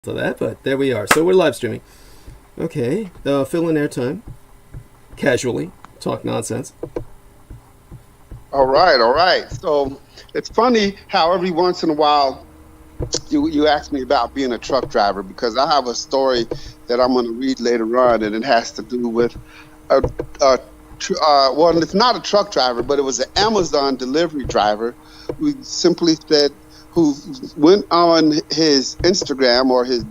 to that, but there we are. So we're live streaming. Okay, fill in airtime. Casually. Talk nonsense. All right. So it's funny how every once in a while you ask me about being a truck driver, because I have a story that I'm going to read later on, and it has to do with well, it's not a truck driver, but it was an Amazon delivery driver who simply said, who went on his Instagram or his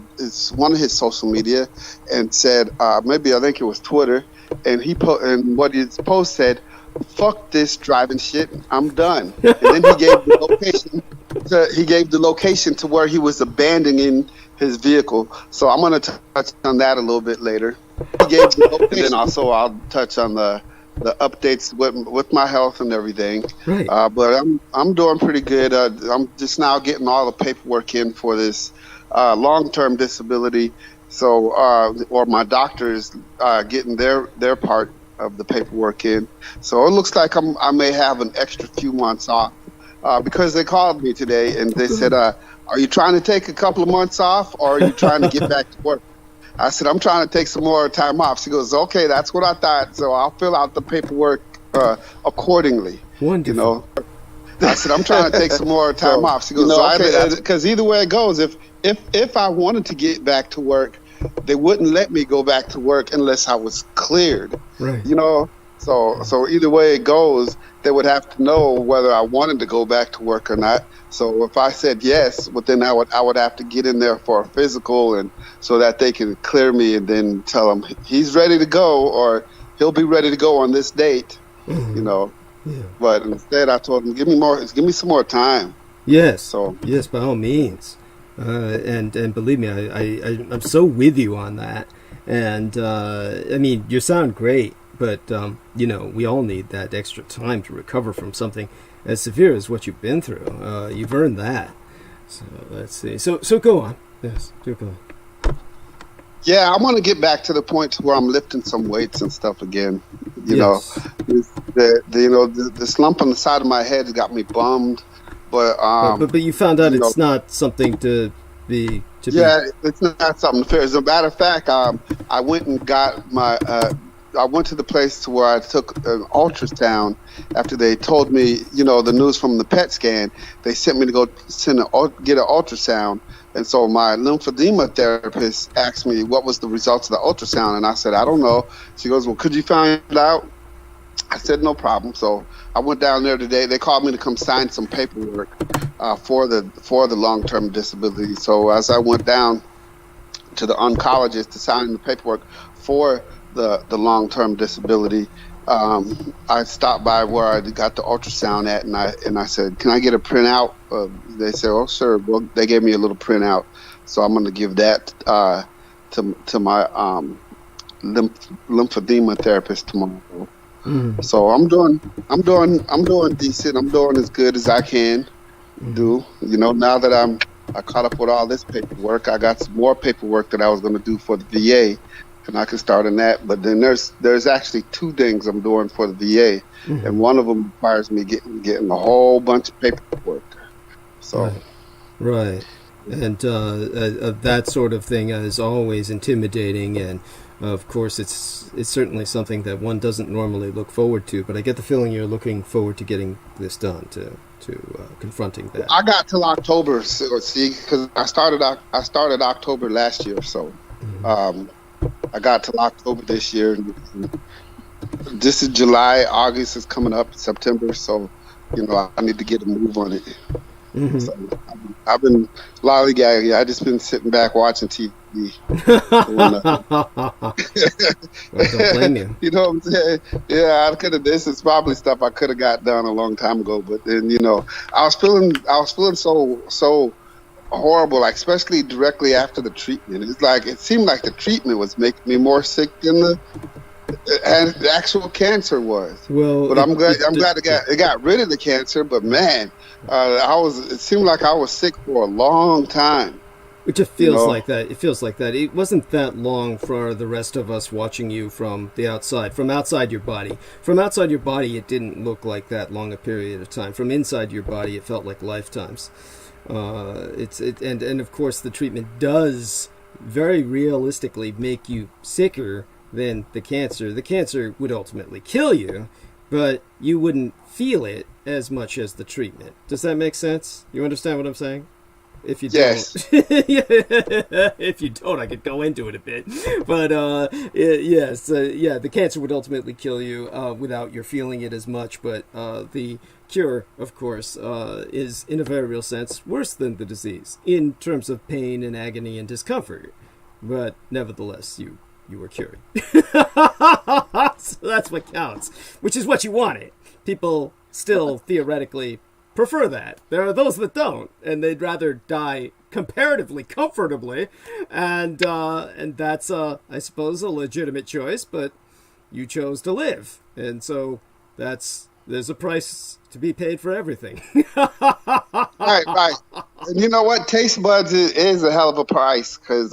one of his social media and said, maybe I think it was Twitter, and and what his post said, "Fuck this driving shit, I'm done." And then he gave the location. He gave the location to where he was abandoning his vehicle. So I'm going to touch on that a little bit later. He gave the location, and then also I'll touch on the updates with my health and everything. Right. But I'm doing pretty good. I'm just now getting all the paperwork in for this long-term disability. So, or my doctor is getting their part of the paperwork in. So it looks like I may have an extra few months off because they called me today and they said, "Are you trying to take a couple of months off, or are you trying to get back to work?" I said, "I'm trying to take some more time off." She goes, "Okay, that's what I thought. So I'll fill out the paperwork accordingly." Wonderful. You know, I said, "I'm trying to take some more time off." She goes, "Okay," because either way it goes, if I wanted to get back to work, they wouldn't let me go back to work unless I was cleared. Right. You know, so either way it goes, they would have to know whether I wanted to go back to work or not. So if I said yes, well, then I would have to get in there for a physical, and so that they can clear me, and then tell him he's ready to go, or he'll be ready to go on this date. Mm-hmm. You know. Yeah. But instead, I told him, give me some more time. Yes. So yes, by all means. And believe me, I'm so with you on that. And I mean, you sound great, but you know, we all need that extra time to recover from something as severe as what you've been through. You've earned that. So let's see. So go on. Yes, do go on. Yeah, I want to get back to the point where I'm lifting some weights and stuff again. You know, the slump on the side of my head has got me bummed. But you found out it's not something to be. It's not something fair. As a matter of fact, I went and got my. I went to the place where I took an ultrasound after they told me, the news from the PET scan. They sent me to go get an ultrasound. And so my lymphedema therapist asked me what was the results of the ultrasound, and I said, I don't know. She goes, well, could you find out? I said, no problem. So I went down there today. They called me to come sign some paperwork for the long-term disability. So as I went down to the oncologist to sign the paperwork for the long-term disability, I stopped by where I got the ultrasound at, and I said, can I get a printout? They said, oh, sure. Well, they gave me a little printout, so I'm going to give that to my lymphedema therapist tomorrow. Mm. So I'm doing decent. I'm doing as good as I can do. Now that I caught up with all this paperwork, I got some more paperwork that I was going to do for the VA. And I can start on that, but then there's actually two things I'm doing for the VA, and one of them requires me getting a whole bunch of paperwork. So, right. And that sort of thing is always intimidating, and of course it's certainly something that one doesn't normally look forward to. But I get the feeling you're looking forward to getting this done, to confronting that. I got till October, see, because I started October last year, so. I got till October this year. This is July, August is coming up, September, so I need to get a move on it. Mm-hmm. So I've been lollygagging. I just been sitting back watching TV. Well, don't blame you. You know what I'm saying? Yeah, I could have. This is probably stuff I could have got done a long time ago, but then I was feeling so horrible, like especially directly after the treatment. It's like it seemed like the treatment was making me more sick than the actual cancer was. Well, but I'm glad it got rid of the cancer. But man, it seemed like I was sick for a long time. It just feels like that. It feels like that. It wasn't that long for the rest of us watching you from the outside, from outside your body. From outside your body, it didn't look like that long a period of time. From inside your body, it felt like lifetimes. And of course the treatment does very realistically make you sicker than the cancer. The cancer would ultimately kill you, but you wouldn't feel it as much as the treatment. Does that make sense? You understand what I'm saying? If you don't, if you don't, I could go into it a bit. But yes, the cancer would ultimately kill you without your feeling it as much. But the cure, of course, is in a very real sense worse than the disease in terms of pain and agony and discomfort. But nevertheless, you were cured. So that's what counts, which is what you wanted. People still theoretically prefer that. There are those that don't, and they'd rather die comparatively comfortably, and that's I suppose a legitimate choice, but you chose to live, and so there's a price to be paid for everything. Right. And you know what? Taste buds is a hell of a price, because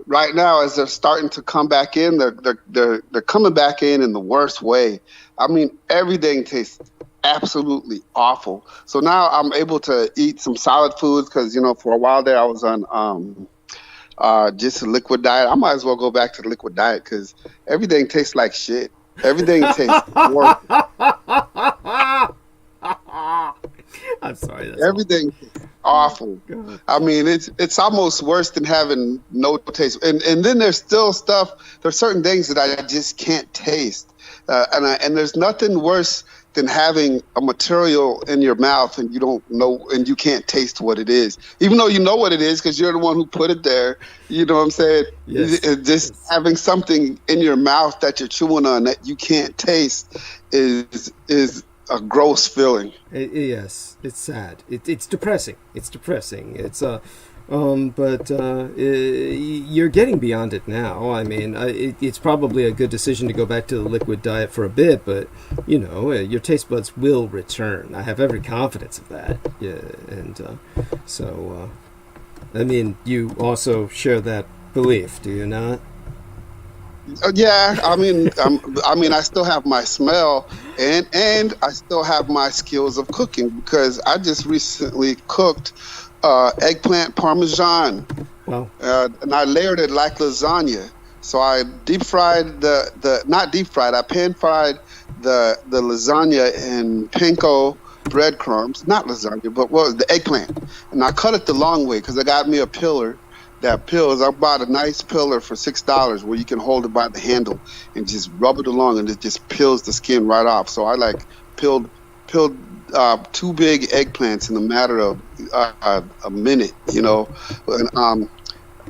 right now, as they're starting to come back in, they're coming back in the worst way. I mean, everything tastes absolutely awful. So now I'm able to eat some solid foods, because for a while there I was on just a liquid diet. I might as well go back to the liquid diet, because everything tastes like shit. Everything tastes worse. I'm sorry. Everything is awful. God. I mean, it's almost worse than having no taste. And then there's still stuff. There's certain things that I just can't taste. And there's nothing worse than having a material in your mouth and you don't know, and you can't taste what it is, even though you know what it is because you're the one who put it there. You know what I'm saying? Yes. Just having something in your mouth that you're chewing on that you can't taste is a gross feeling. Yes, it's sad. It's depressing. It's depressing. But you're getting beyond it now. I mean, it's probably a good decision to go back to the liquid diet for a bit, but your taste buds will return. I have every confidence of that. Yeah, and so I mean, you also share that belief, do you not? Yeah, I mean, I still have my smell, and I still have my skills of cooking, because I just recently cooked eggplant parmesan. Wow. And I layered it like lasagna. So I deep fried I pan fried the lasagna in panko breadcrumbs, not lasagna, but the eggplant. And I cut it the long way, because I got me a pillar. That pills, I bought a nice pillar for $6 where you can hold it by the handle and just rub it along, and it just peels the skin right off. So I peeled 2 big eggplants in a matter of a minute, and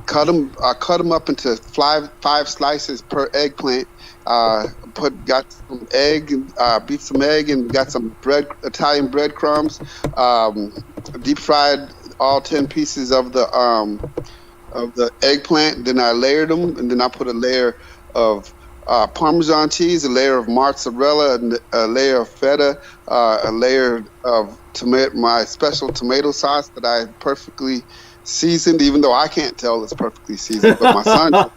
cut them up into five slices per eggplant. Got some egg, beat some egg, and got some Italian breadcrumbs. Deep fried all 10 pieces of the eggplant. Then I layered them, and then I put a layer of Parmesan cheese, a layer of mozzarella, and a layer of feta, a layer of my special tomato sauce that I perfectly seasoned, even though I can't tell it's perfectly seasoned, but my son does.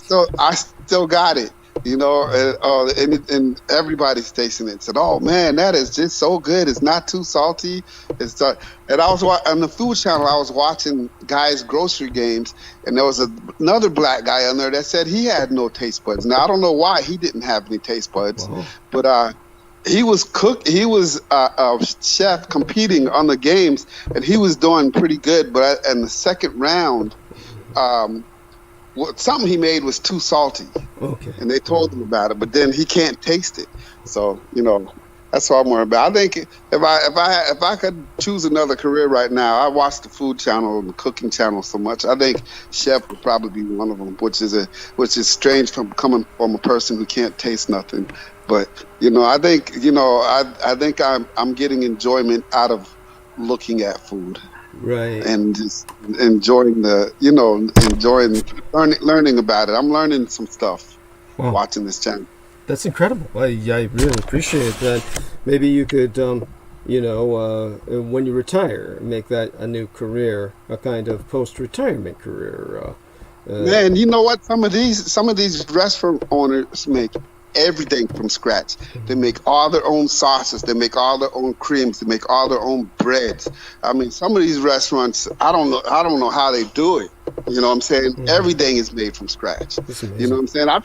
So I still got it, and everybody's tasting it. Said, "Oh man, that is just so good. It's not too salty." And I was on the Food Channel. I was watching guys' grocery games, and there was another black guy on there that said he had no taste buds. Now I don't know why he didn't have any taste buds, but he was a chef competing on the games, and he was doing pretty good. But in the second round, something he made was too salty. Okay. And they told him about it, but then he can't taste it. So, that's what I'm worried about. I think if I could choose another career right now, I watch the Food Channel and the Cooking Channel so much. I think chef would probably be one of them, which is strange from coming from a person who can't taste nothing. But I think I think I'm getting enjoyment out of looking at food. Right. And just enjoying learning about it. I'm learning some stuff watching this channel. That's incredible. I really appreciate that. Maybe you could, when you retire, make that a new career, a kind of post-retirement career. Man, you know what? Some of these restaurant owners make everything from scratch. They make all their own sauces. They make all their own creams. They make all their own breads. I mean, some of these restaurants, I don't know how they do it. You know what I'm saying? Mm. Everything is made from scratch. You know what I'm saying? I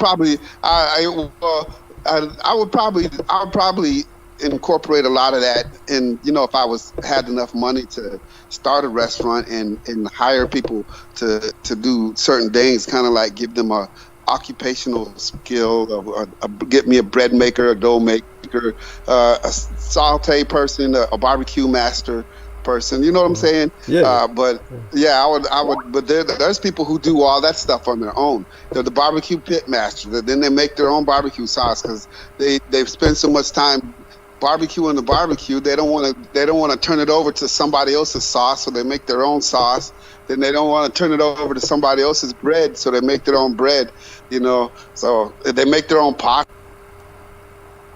would probably incorporate a lot of that in, you know, if I had enough money to start a restaurant and hire people to do certain things, kind of like give them a occupational skill, get me a bread maker, a dough maker, a saute person, a barbecue master person. You know what I'm saying? Yeah. But yeah, I would. But there's people who do all that stuff on their own. They're the barbecue pit master. Then they make their own barbecue sauce because they've spent so much time barbecuing the barbecue. They don't want to turn it over to somebody else's sauce, so they make their own sauce. Then they don't want to turn it over to somebody else's bread, so they make their own bread. You know, so they make their own pot.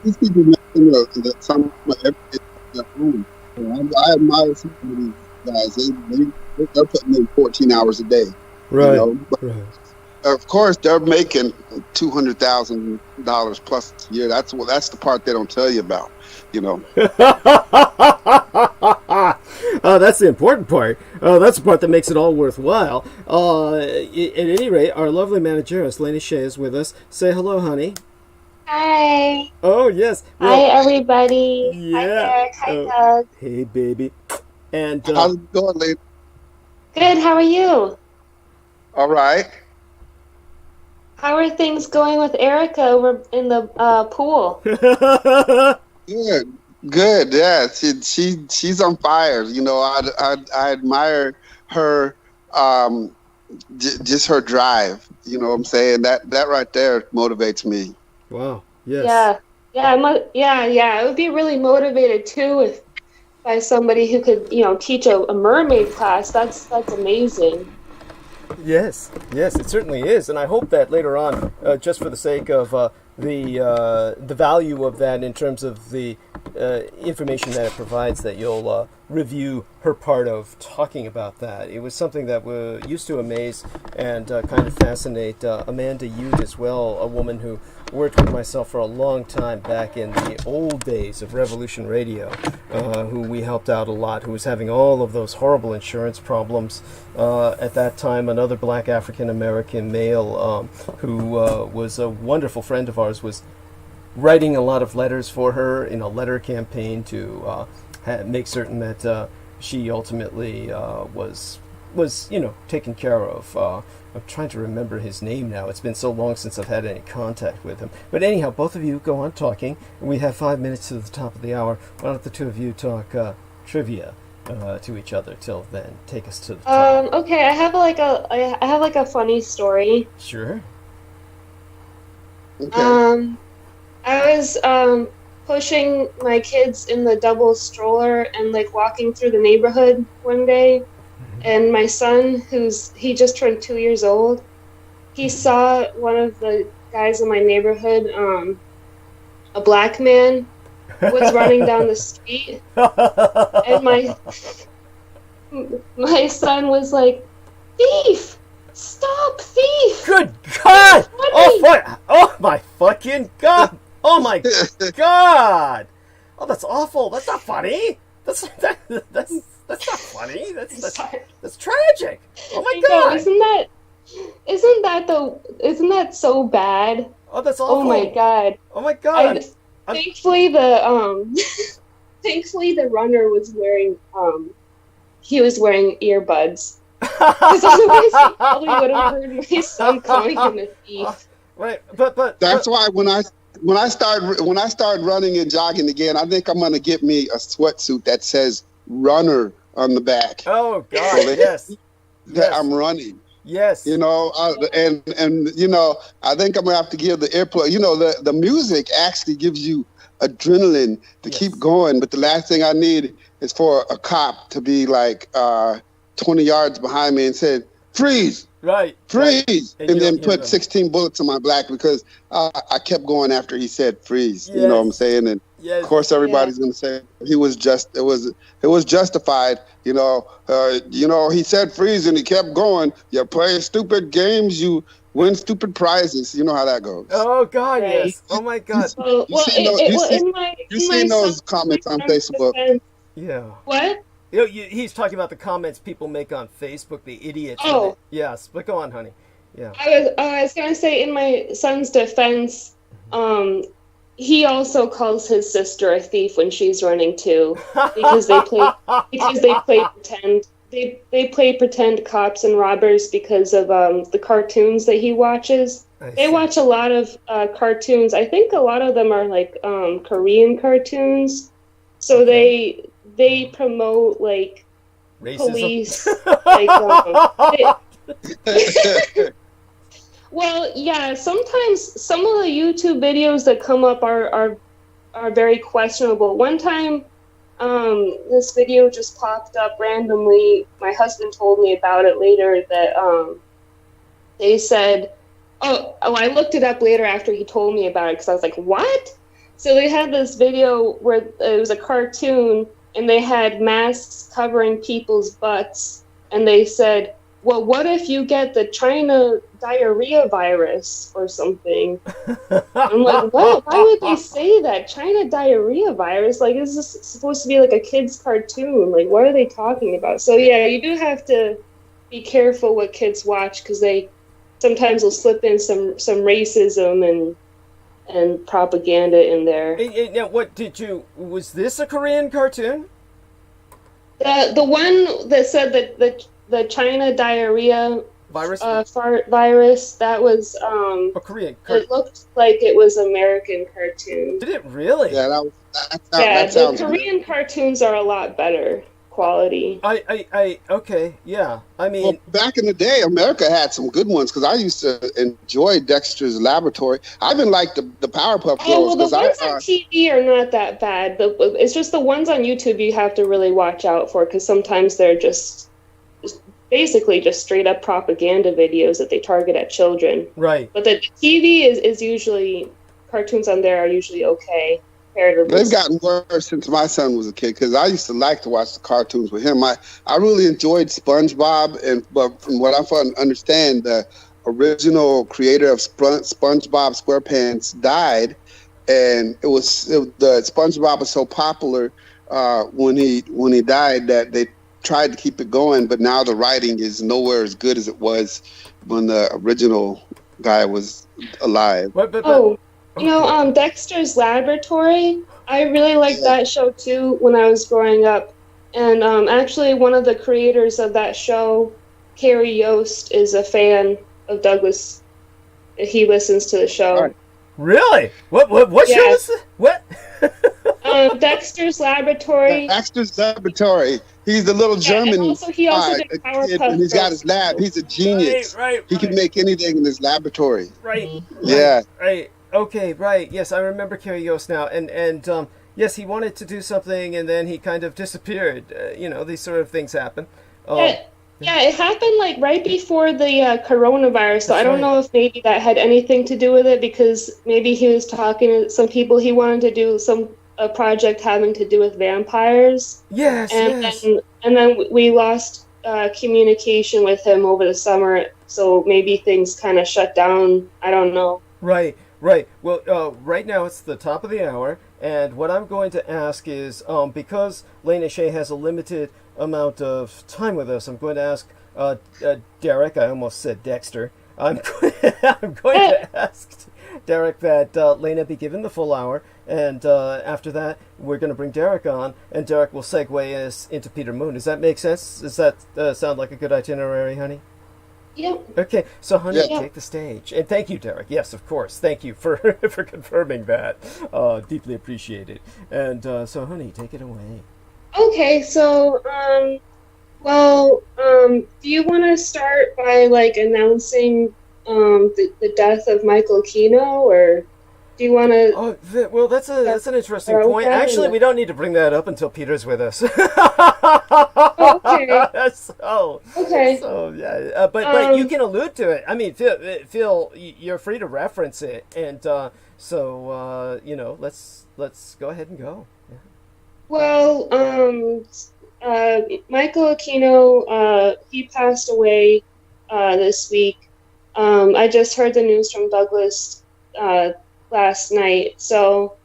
These people make some everything their own. I admire some of these guys. They're putting in 14 hours a day. Right. You know? Right. Of course, they're making $200,000 plus a year. That's the part they don't tell you about. You know. Oh, that's the important part. That's the part that makes it all worthwhile. At any rate, our lovely manageress, Lady Shay, is with us. Say hello, honey. Hi. Oh, yes. Well, hi, everybody. Yeah. Hi, Eric. Hi, Doug. Hey, baby. And how's it going, lady? Good. How are you? All right. How are things going with Erica over in the pool? Good. Yeah, she's on fire. You know, I admire her, just her drive. You know what I'm saying? That right there motivates me. Wow. Yes. Yeah. I would be really motivated too by somebody who could, you know, teach a mermaid class. That's amazing. Yes, it certainly is, and I hope that later on, just for the sake of the value of that in terms of the information that it provides, that you'll review her part of talking about that. It was something that used to amaze and kind of fascinate Amanda Ute as well, a woman who worked with myself for a long time back in the old days of Revolution Radio, who we helped out a lot, who was having all of those horrible insurance problems. At that time, another black African-American male who was a wonderful friend of ours was writing a lot of letters for her in a letter campaign to make certain that she ultimately was taken care of. I'm trying to remember his name now. It's been so long since I've had any contact with him. But anyhow, both of you go on talking. We have 5 minutes to the top of the hour. Why don't the two of you talk trivia to each other till then? Take us to the top. Okay, I have like a funny story. Sure. Okay. I was pushing my kids in the double stroller and like walking through the neighborhood one day, and my son, he just turned 2 years old, he saw one of the guys in my neighborhood, a black man, was running down the street, and my son was like, "Thief! Stop, thief!" Good God! Oh my fucking God! Oh my God! Oh, that's awful. That's not funny. That's not funny. That's tragic. Oh my God! Isn't that so bad? Oh, that's awful. Oh my God! Oh my God! Thankfully the runner was wearing earbuds. Because otherwise he probably would have heard my son calling him a thief. Right, but that's why when I start running and jogging again, I think I'm gonna get me a sweatsuit that says "runner" on the back. Oh God, yes. That I'm running. Yes. You know, and you know, I think I'm gonna have to give the earplug. You know, the music actually gives you adrenaline to keep going. But the last thing I need is for a cop to be like 20 yards behind me and said, "Freeze!" Right. Freeze! Right. And then put 16 bullets in my back because I kept going after he said freeze. Yes. You know what I'm saying? And of course everybody's gonna say it was justified. You know, he said freeze and he kept going. You play stupid games, you win stupid prizes. You know how that goes. Oh God, Right. yes. Oh my God. You've seen those comments on Facebook. Yeah. What? He's talking about the comments people make on Facebook, the idiots. Oh. Yes, but go on, honey. Yeah. I was gonna say, in my son's defense, he also calls his sister a thief when she's running too, because they play pretend. They play pretend cops and robbers because of the cartoons that he watches. They watch a lot of cartoons. I think a lot of them are like Korean cartoons. So they promote like racism. Police. Well, yeah. Sometimes some of the YouTube videos that come up are very questionable. One time, this video just popped up randomly. My husband told me about it later. That they said, "Oh, I looked it up later after he told me about it because I was like, what?" So they had this video where it was a cartoon, and they had masks covering people's butts, and they said, well, what if you get the China diarrhea virus or something? I'm like, what? Why would they say that? China diarrhea virus? Like, this is supposed to be like a kid's cartoon. Like, what are they talking about? So, yeah, you do have to be careful what kids watch, because they sometimes will slip in some racism and propaganda in there. Now, was this a Korean cartoon? The one that said that the China diarrhea virus, virus, that was a Korean. It looked like it was American cartoon. Did it really? Yeah, that the Korean good. Cartoons are a lot better quality. Okay, yeah. I mean, well, back in the day, America had some good ones, because I used to enjoy Dexter's Laboratory. I even liked the Powerpuff Girls. Oh, well, the ones on TV are not that bad. It's just the ones on YouTube you have to really watch out for, because sometimes they're just basically just straight up propaganda videos that they target at children. Right. But the TV is usually, cartoons on there are usually okay. They've gotten worse since my son was a kid, because I used to like to watch the cartoons with him. I really enjoyed SpongeBob, but from what I understand, the original creator of SpongeBob SquarePants died, and the SpongeBob was so popular when he died that they tried to keep it going, but now the writing is nowhere as good as it was when the original guy was alive. Dexter's Laboratory, I really liked that show too when I was growing up. And actually one of the creators of that show, Carrie Yost, is a fan of Douglas. He listens to the show. Right. Really? What show is it? What? Dexter's Laboratory. Dexter's Laboratory. He's a little German. He also did kid, and he's got his lab. He's a genius. Right. He can make anything in his laboratory. Right. Yeah. Right. Okay. Right. Yes, I remember Carrie Yost now, and yes, he wanted to do something, and then he kind of disappeared. These sort of things happen. Yeah, it happened like right before the coronavirus, so I don't know if maybe that had anything to do with it, because maybe he was talking to some people. He wanted to do a project having to do with vampires. Yes, and then we lost communication with him over the summer, so maybe things kind of shut down. I don't know. Right. Well, right now it's the top of the hour, and what I'm going to ask is, because Lena Shea has a limited amount of time with us, I'm going to ask Derek. I almost said Dexter. I'm going to ask Derek that Lena be given the full hour, and after that we're going to bring Derek on, and Derek will segue us into Peter Moon. Does that make sense? Does that sound like a good itinerary, honey? Yeah. Okay, so honey, take the stage. And thank you, Derek. Yes, of course. Thank you for confirming that. Deeply appreciated. And so, honey, take it away. Okay, so, do you want to start by, announcing the death of Michael Aquino, or do you want to... Oh, well, that's an interesting point. Actually, we don't need to bring that up until Peter's with us. Okay. So, yeah. But you can allude to it. I mean, Phil, you're free to reference it. And let's go ahead and go. Yeah. Well, Michael Aquino, he passed away this week. I just heard the news from Douglas last night, so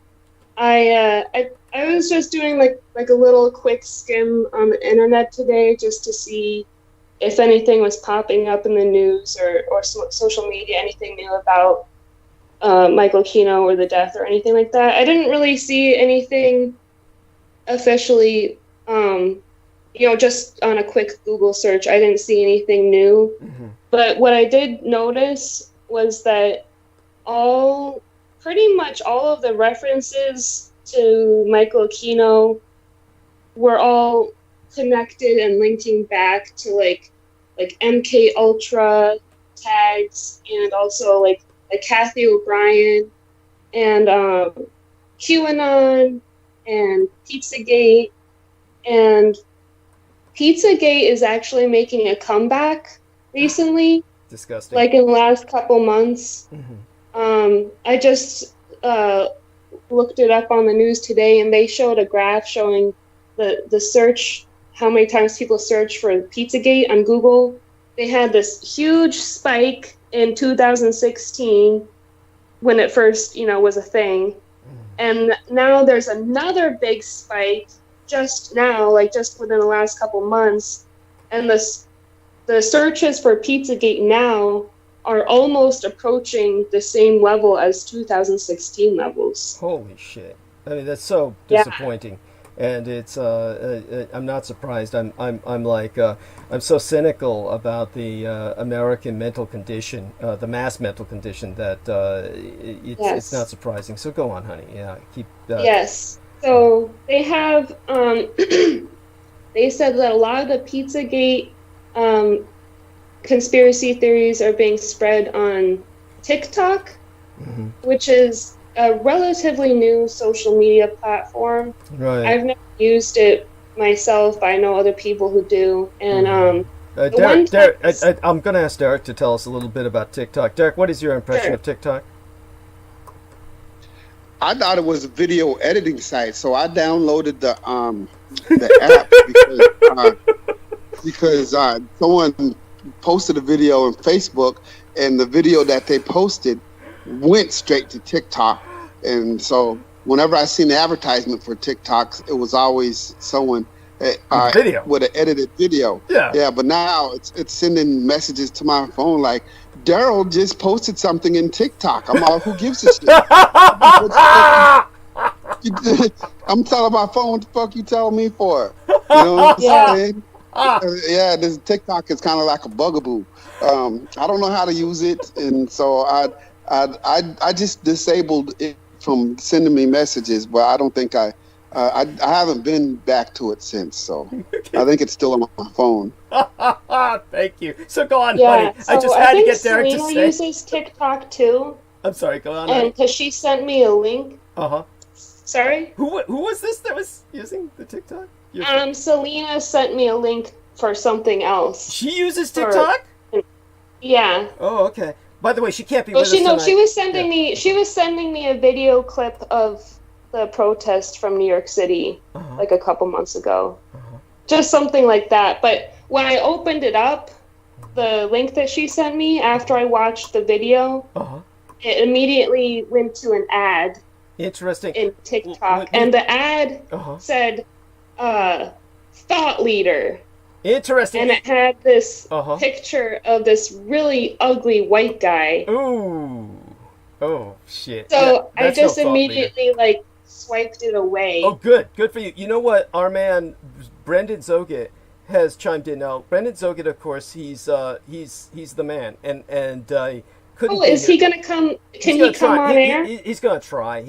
I was just doing like a little quick skim on the internet today just to see if anything was popping up in the news or social media, anything new about Michael Aquino or the death or anything like that. I didn't really see anything officially, just on a quick Google search. I didn't see anything new. Mm-hmm. But what I did notice was that pretty much all of the references to Michael Aquino were all connected and linking back to like MK Ultra tags, and also like Kathy O'Brien and QAnon and Pizzagate. And Pizzagate is actually making a comeback recently. Disgusting. Like in the last couple months. Mm-hmm. I just looked it up on the news today, and they showed a graph showing the search, how many times people search for Pizzagate on Google. They had this huge spike in 2016 when it first, was a thing. And now there's another big spike just now, like just within the last couple months. And the searches for Pizzagate now are almost approaching the same level as 2016 levels. Holy shit! I mean, that's so disappointing, and it's I'm not surprised. I'm so cynical about the American mental condition, the mass mental condition, that it's not surprising. So go on, honey. Yeah, keep. Yes. So they have. They said that a lot of the Pizzagate conspiracy theories are being spread on TikTok, mm-hmm. which is a relatively new social media platform. Right. I've never used it myself, but I know other people who do. And Derek, I'm going to ask Derek to tell us a little bit about TikTok. Derek, what is your impression of TikTok? I thought it was a video editing site, so I downloaded the app because someone posted a video on Facebook, and the video that they posted went straight to TikTok. And so whenever I seen the advertisement for TikTok, it was always someone video with an edited video. Yeah, but now it's sending messages to my phone like, Daryl just posted something in TikTok. I'm all, who gives a shit? I'm telling my phone, what the fuck you telling me for? You know what I'm saying? Yeah, this TikTok is kind of like a bugaboo. I don't know how to use it, and so I just disabled it from sending me messages. But I don't think I haven't been back to it since. So I think it's still on my phone. Thank you. So go on, buddy. So I just had to get Derek to say. Selena uses TikTok too. I'm sorry. Go on. And because she sent me a link. Sorry. Who was this that was using the TikTok? Selena sent me a link for something else. She uses TikTok? Yeah. Oh, okay. By the way, she can't be with us tonight. She was sending me a video clip of the protest from New York City like a couple months ago. Just something like that. But when I opened it up, the link that she sent me after I watched the video, it immediately went to an ad. Interesting. In TikTok. And the ad said thought leader. Interesting. And it had this picture of this really ugly white guy. Ooh. Oh, shit. So I just immediately swiped it away. Oh, good. Good for you. You know what? Our man Brendan Zoget has chimed in now. Brendan Zoget, of course, he's the man, and is he gonna come? Can he come on air? He's gonna try.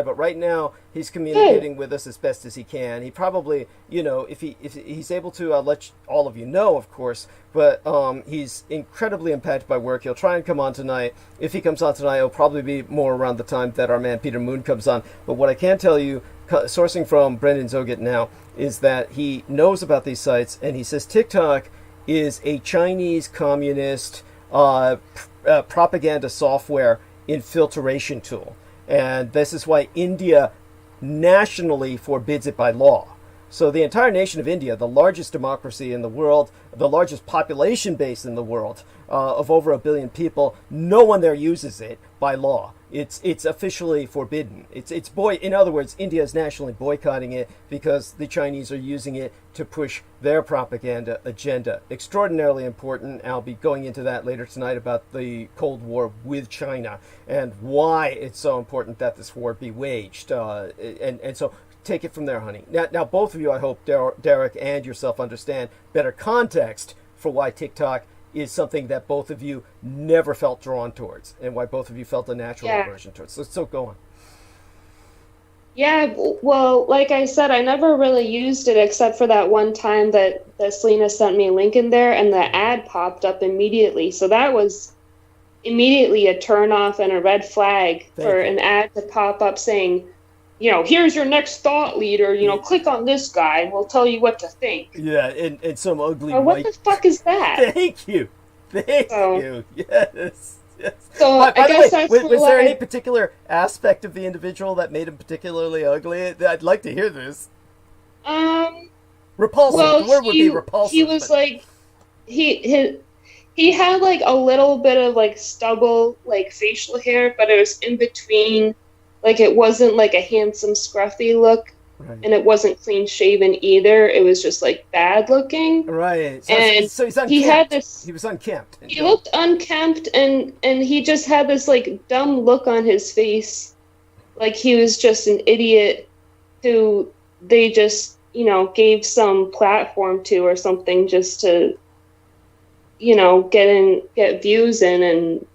But right now, he's communicating with us as best as he can. He probably, if he's able to, let all of you know, of course. But he's incredibly impacted by work. He'll try and come on tonight. If he comes on tonight, it'll probably be more around the time that our man Peter Moon comes on. But what I can tell you, sourcing from Brendan Zoget now, is that he knows about these sites, and he says TikTok is a Chinese communist propaganda software infiltration tool, and this is why India nationally forbids it by law. So the entire nation of India, the largest democracy in the world, the largest population base in the world, of over 1 billion people, no one there uses it by law. It's officially forbidden. In other words, India is nationally boycotting it because the Chinese are using it to push their propaganda agenda. Extraordinarily important. I'll be going into that later tonight about the Cold War with China and why it's so important that this war be waged. And so take it from there, honey. Now, both of you, I hope, Derek and yourself, understand better context for why TikTok is something that both of you never felt drawn towards and why both of you felt a natural aversion towards. So go on. Yeah, well, like I said, I never really used it except for that one time that Selena sent me a link in there and the ad popped up immediately. So that was immediately a turn off and a red flag for an ad to pop up saying, here's your next thought leader, click on this guy and we'll tell you what to think. Yeah, and some ugly what the fuck is that? Thank you. Thank you. Yes. So by I guess the way, was there any particular aspect of the individual that made him particularly ugly? I'd like to hear this. Repulsive. Well, the word would be repulsive. He was like, he had like a little bit of like stubble, like facial hair, but it was in between. Like, it wasn't like a handsome, scruffy look, and it wasn't clean shaven either. It was just like bad looking. Right. So he's unkempt. He had this. He was unkempt. He looked unkempt, and he just had this like dumb look on his face, like he was just an idiot who they just gave some platform to or something just to get views in and.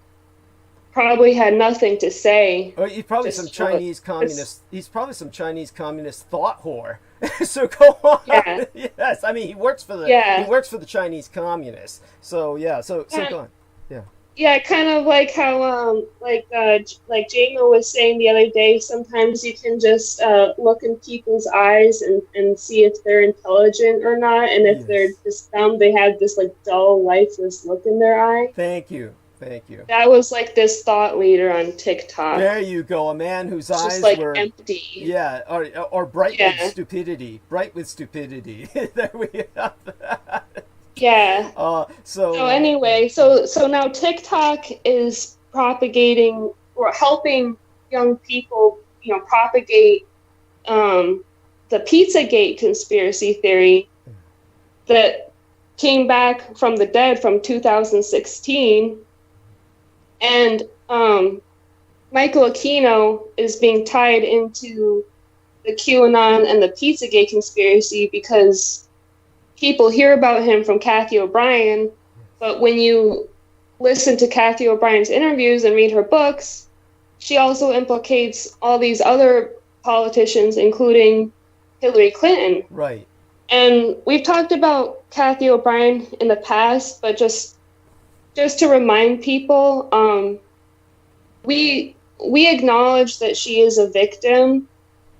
Probably had nothing to say. Oh, he's probably some Chinese communist. He's probably some Chinese communist thought whore. So go on. Yeah. Yes, I mean he works for the Chinese communists. So yeah, so go on. Yeah. Yeah, kind of like how like Jamo was saying the other day. Sometimes you can just look in people's eyes and see if they're intelligent or not, and if they're just dumb, they have this like dull, lifeless look in their eye. Thank you. Thank you. That was like this thought leader on TikTok. There you go, a man whose eyes just like were empty. Yeah, or bright with stupidity. Bright with stupidity. There we have that. Yeah. So anyway, so now TikTok is propagating or helping young people, propagate the Pizzagate conspiracy theory that came back from the dead from 2016. And Michael Aquino is being tied into the QAnon and the Pizzagate conspiracy because people hear about him from Kathy O'Brien, but when you listen to Kathy O'Brien's interviews and read her books, she also implicates all these other politicians, including Hillary Clinton. Right. And we've talked about Kathy O'Brien in the past, but just to remind people, we acknowledge that she is a victim,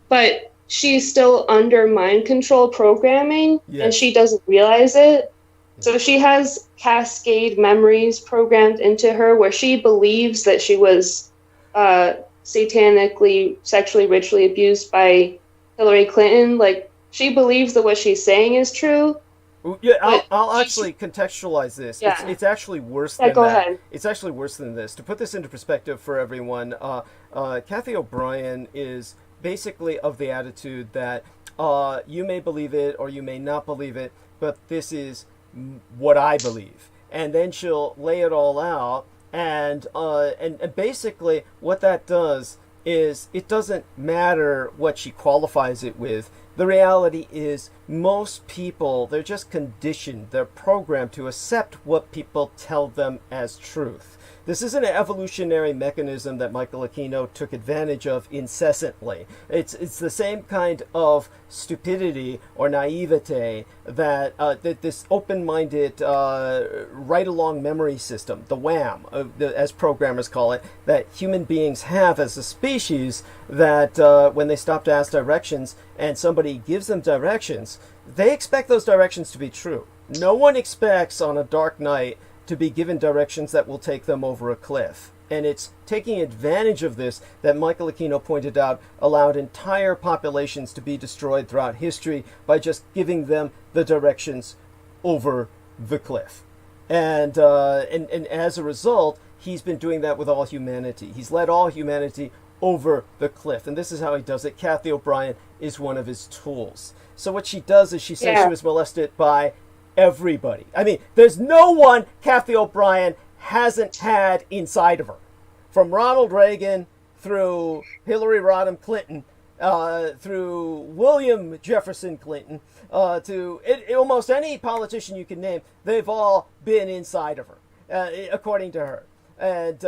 but she's still under mind control programming, and she doesn't realize it. So she has cascade memories programmed into her where she believes that she was satanically, sexually, ritually abused by Hillary Clinton. Like, she believes that what she's saying is true. Yeah, I'll actually contextualize this. Yeah. It's actually worse than go that. ahead. It's actually worse than this. To put this into perspective for everyone, Kathy O'Brien is basically of the attitude that you may believe it or you may not believe it, but this is what I believe. And then she'll lay it all out, and basically what that does is it doesn't matter what she qualifies it with. The reality is most people, they're just conditioned, they're programmed to accept what people tell them as truth. This is an evolutionary mechanism that Michael Aquino took advantage of incessantly. It's the same kind of stupidity or naivete that this open-minded right-along memory system, the WAM, as programmers call it, that human beings have as a species, that when they stop to ask directions and somebody gives them directions, they expect those directions to be true. No one expects on a dark night to be given directions that will take them over a cliff. And it's taking advantage of this that Michael Aquino pointed out allowed entire populations to be destroyed throughout history by just giving them the directions over the cliff. And as a result, he's been doing that with all humanity. He's led all humanity over the cliff. And this is how he does it. Kathy O'Brien is one of his tools. So what she does is she says she was molested by everybody. I mean, there's no one Kathy O'Brien hasn't had inside of her. From Ronald Reagan through Hillary Rodham Clinton, through William Jefferson Clinton, to almost any politician you can name, they've all been inside of her, according to her. And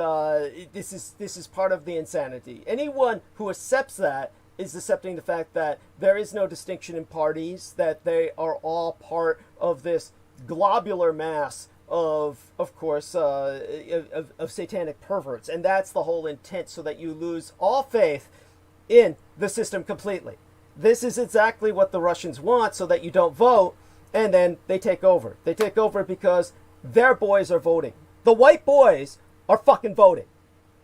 this is part of the insanity. Anyone who accepts that is accepting the fact that there is no distinction in parties, that they are all part of this globular mass of course, of satanic perverts. And that's the whole intent, so that you lose all faith in the system completely. This is exactly what the Russians want, so that you don't vote, and then they take over. They take over because their boys are voting. The white boys are fucking voting.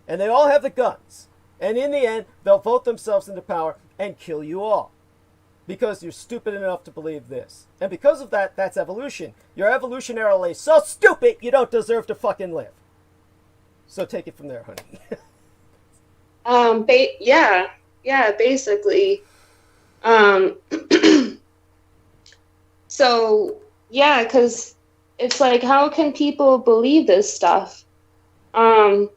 And they all have the guns. And in the end, they'll vote themselves into power and kill you all. Because you're stupid enough to believe this. And because of that, that's evolution. You're evolutionarily so stupid, you don't deserve to fucking live. So take it from there, honey. Basically. So, yeah, because it's like, how can people believe this stuff? I'm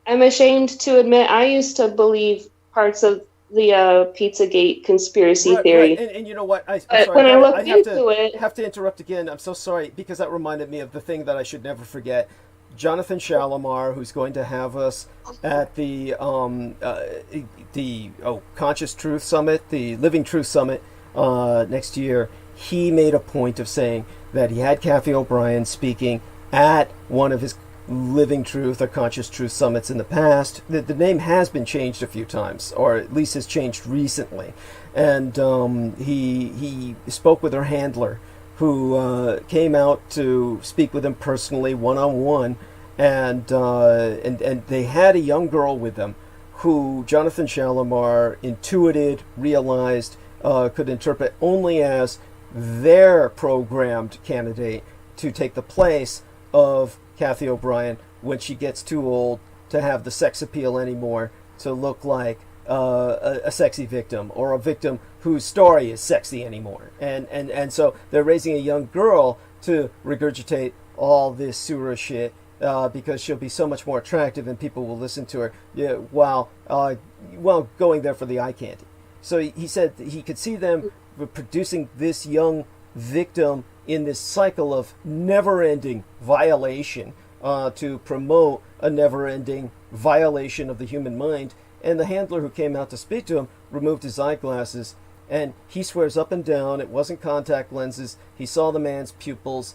ashamed to admit I used to believe parts of the Pizzagate conspiracy theory. Right. And you know what? I'm sorry, when I looked into it, I have to interrupt again. I'm so sorry, because that reminded me of the thing that I should never forget. Jonathan Shalimar, who's going to have us at the Conscious Truth Summit, the Living Truth Summit next year. He made a point of saying that he had Kathy O'Brien speaking at one of his Living Truth or Conscious Truth Summits in the past. The name has been changed a few times, or at least has changed recently. And he spoke with her handler, who came out to speak with him personally, one-on-one, and they had a young girl with them who Jonathan Shalimar intuited, realized, could interpret only as their programmed candidate to take the place of Kathy O'Brien when she gets too old to have the sex appeal anymore, to look like a sexy victim, or a victim whose story is sexy anymore. And so they're raising a young girl to regurgitate all this sewer shit, because she'll be so much more attractive and people will listen to her, while going there for the eye candy. So he said he could see them producing this young victim in this cycle of never-ending violation, to promote a never-ending violation of the human mind. And the handler who came out to speak to him removed his eyeglasses, and he swears up and down it wasn't contact lenses. He saw the man's pupils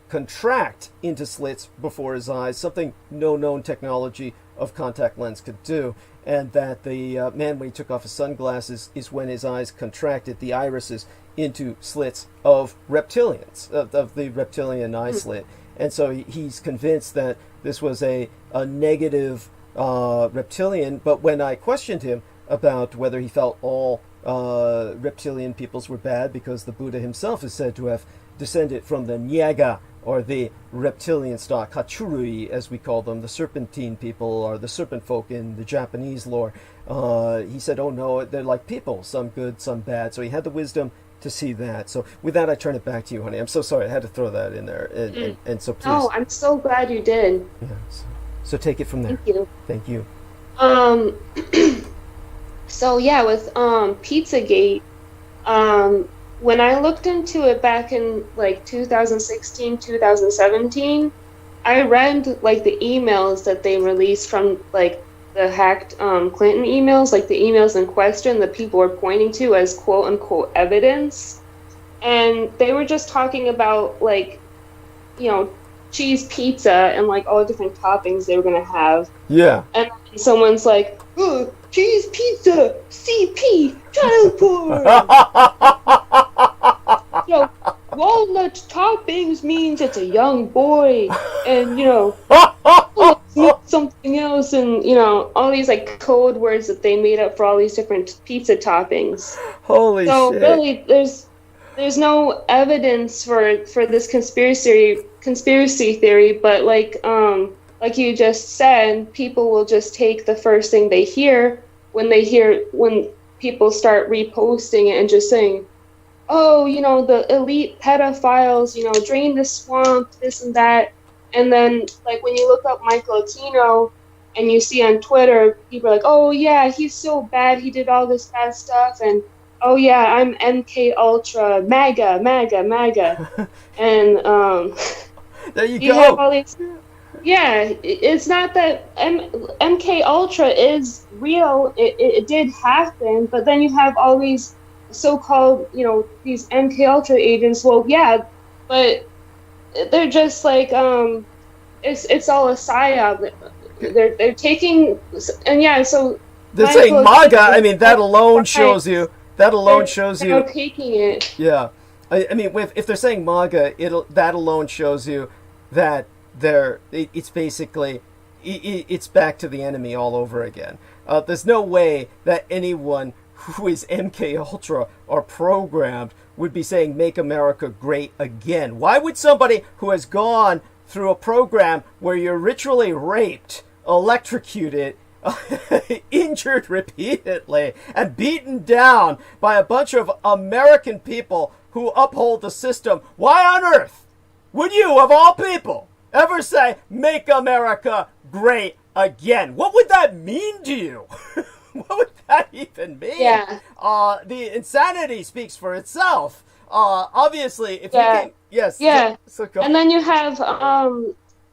contract into slits before his eyes, something no known technology of contact lens could do. And that the man, when he took off his sunglasses, is when his eyes contracted, the irises, into slits of reptilians, of the reptilian eye slit. And so he's convinced that this was a negative reptilian. But when I questioned him about whether he felt all reptilian peoples were bad, because the Buddha himself is said to have descended from the Nyaga, or the reptilian stock, Hachurui as we call them, the serpentine people, or the serpent folk in the Japanese lore, he said, oh no, they're like people, some good, some bad. So he had the wisdom to see that. So with that, I turn it back to you, honey. I'm so sorry, I had to throw that in there. And so please. Oh, I'm so glad you did. Yeah, so take it from there. Thank you. Thank you. So yeah, with Pizzagate, when I looked into it back in like 2016, 2017, I read like the emails that they released from like the hacked Clinton emails, like the emails in question that people were pointing to as quote unquote evidence. And they were just talking about like, cheese pizza and like all the different toppings they were going to have. Yeah. And someone's like, oh, cheese pizza, CP, child porn. walnut toppings means it's a young boy, and means something else, and all these like code words that they made up for all these different pizza toppings. Holy shit! So really, there's no evidence for this conspiracy theory, but like you just said, people will just take the first thing they hear when people start reposting it and just saying, oh, the elite pedophiles, drain the swamp, this and that. And then, like, when you look up Michael Aquino and you see on Twitter, people are like, oh, yeah, he's so bad, he did all this bad stuff, and, oh, yeah, I'm MK Ultra, MAGA. And, there you you go. have all these... Yeah, it's not that MK Ultra is real, it did happen, but then you have all these so-called, these MK Ultra agents. Well, yeah, but they're just like it's all a psyop. They're taking, and yeah, so they're saying MAGA. I mean, that alone shows you. They're taking it. Yeah, I mean, if they're saying MAGA, that alone shows you that it's basically it's back to the enemy all over again. There's no way that anyone who is MK Ultra or programmed would be saying "Make America Great Again." Why would somebody who has gone through a program where you're ritually raped, electrocuted, injured repeatedly, and beaten down by a bunch of American people who uphold the system, why on earth would you, of all people, ever say "Make America Great Again"? What would that mean to you? What would that even mean? Yeah. The insanity speaks for itself. Obviously, if you can... Yes. Yeah. So go. And then you have,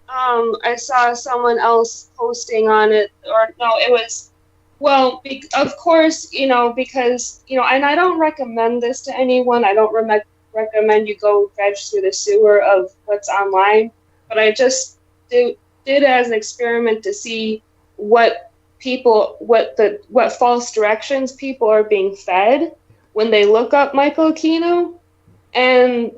I saw someone else posting on it, or no, it was, well, of course, because, and I don't recommend this to anyone. I don't recommend you go dredge through the sewer of what's online, but I just did it as an experiment to see what false directions people are being fed when they look up Michael Aquino. And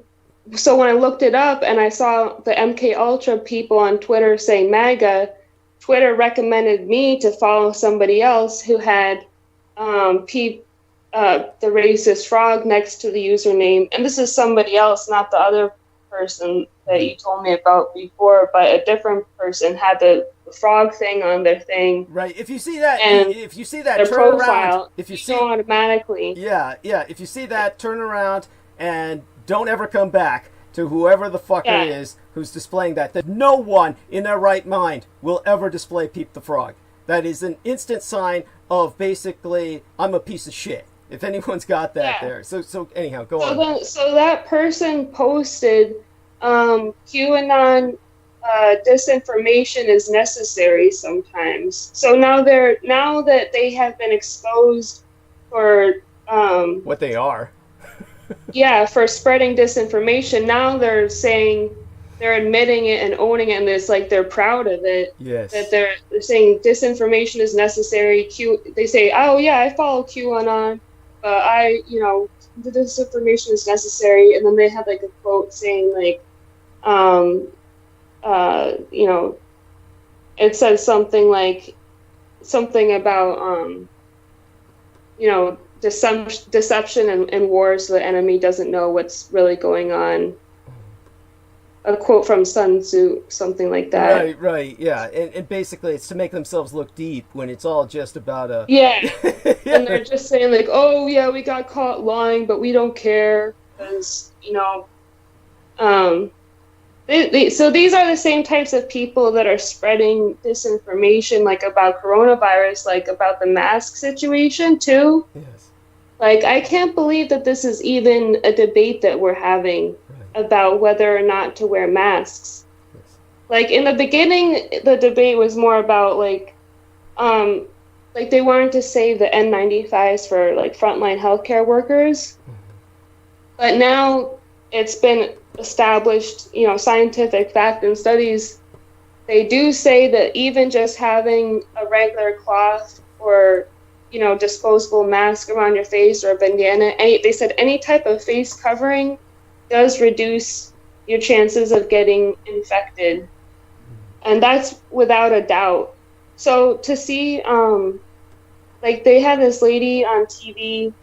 so when I looked it up and I saw the MK Ultra people on Twitter say MAGA, Twitter recommended me to follow somebody else who had the racist frog next to the username. And this is somebody else, not the other person that you told me about before, but a different person had the frog thing on their thing. Right. If you see that, their turn profile, around. If you see automatically. Yeah. If you see that, turn around and don't ever come back to whoever the fucker is who's displaying that. That no one in their right mind will ever display Peep the Frog. That is an instant sign of basically I'm a piece of shit. If anyone's got that there. So anyhow, go on. So that person posted QAnon disinformation is necessary sometimes. So now that they have been exposed for what they are. For spreading disinformation, now they're admitting it and owning it, and it's like they're proud of it. Yes. That they're saying disinformation is necessary. They say, oh yeah, I follow QAnon, but the disinformation is necessary, and then they have like a quote saying like, it says something about deception and war, so the enemy doesn't know what's really going on. A quote from Sun Tzu, something like that. Right, yeah. And basically it's to make themselves look deep when it's all just about a... Yeah. And they're just saying like, oh yeah, we got caught lying, but we don't care, because, so these are the same types of people that are spreading disinformation, like about coronavirus, like about the mask situation too. Yes. Like, I can't believe that this is even a debate that we're having about whether or not to wear masks. Yes. Like, in the beginning, the debate was more about, like they wanted to save the N95s for, like, frontline healthcare workers. But now it's been established, scientific fact and studies, they do say that even just having a regular cloth or disposable mask around your face or a bandana, they said any type of face covering does reduce your chances of getting infected. And that's without a doubt. So to see, like they had this lady on TV,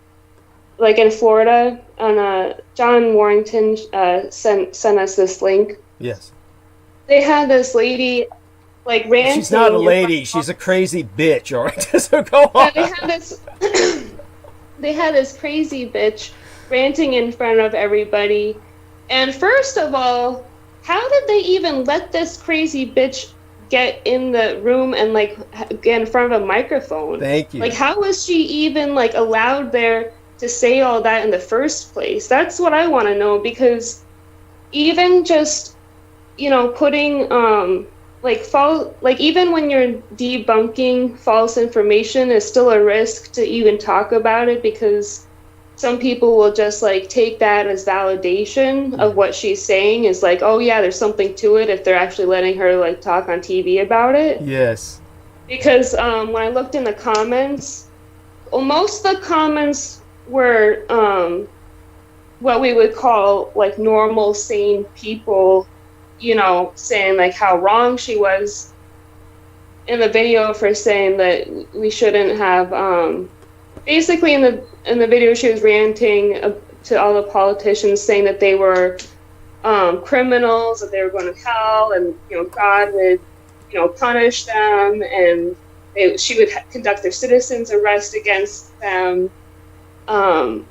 like in Florida, on John Warrington sent us this link. Yes. They had this lady, like, ranting. She's not a lady. She's a crazy bitch. All right, so go on. Yeah, they had this crazy bitch ranting in front of everybody. And first of all, how did they even let this crazy bitch get in the room and, like, get in front of a microphone? Thank you. Like, how was she even, like, allowed there to say all that in the first place? That's what I want to know, because even just, you know, putting, even when you're debunking false information, is still a risk to even talk about it, because some people will just, like, take that as validation of what she's saying, is like, oh yeah, there's something to it, if they're actually letting her, like, talk on TV about it. Yes. Because when I looked in the comments, well, most of the comments were what we would call, like, normal, sane people, you know, saying, like, how wrong she was in the video for saying that we shouldn't have, basically in the video she was ranting to all the politicians, saying that they were criminals, that they were going to hell, and, you know, God would, you know, punish them, and she would conduct their citizens arrest against them, and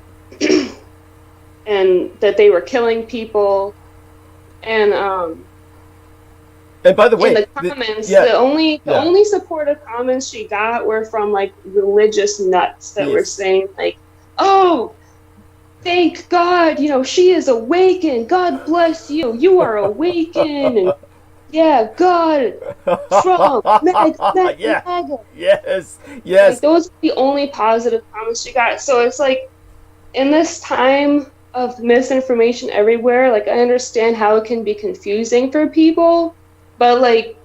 that they were killing people. And by the way, in the comments, the only supportive comments she got were from, like, religious nuts that were saying, like, oh, thank God, you know, she is awakened. God bless you. You are awakened. And yeah, God, Trump, MAGA. Yes. Like, those are the only positive comments she got. So it's like, in this time of misinformation everywhere, like, I understand how it can be confusing for people, but, like,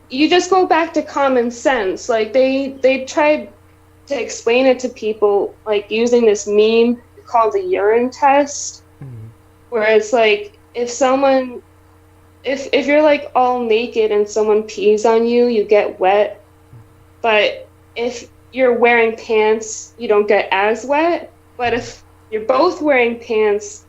you just go back to common sense. Like, they tried to explain it to people, like, using this meme called the urine test, where it's like, if you're, like, all naked and someone pees on you, you get wet, but if you're wearing pants, you don't get as wet. But if you're both wearing pants,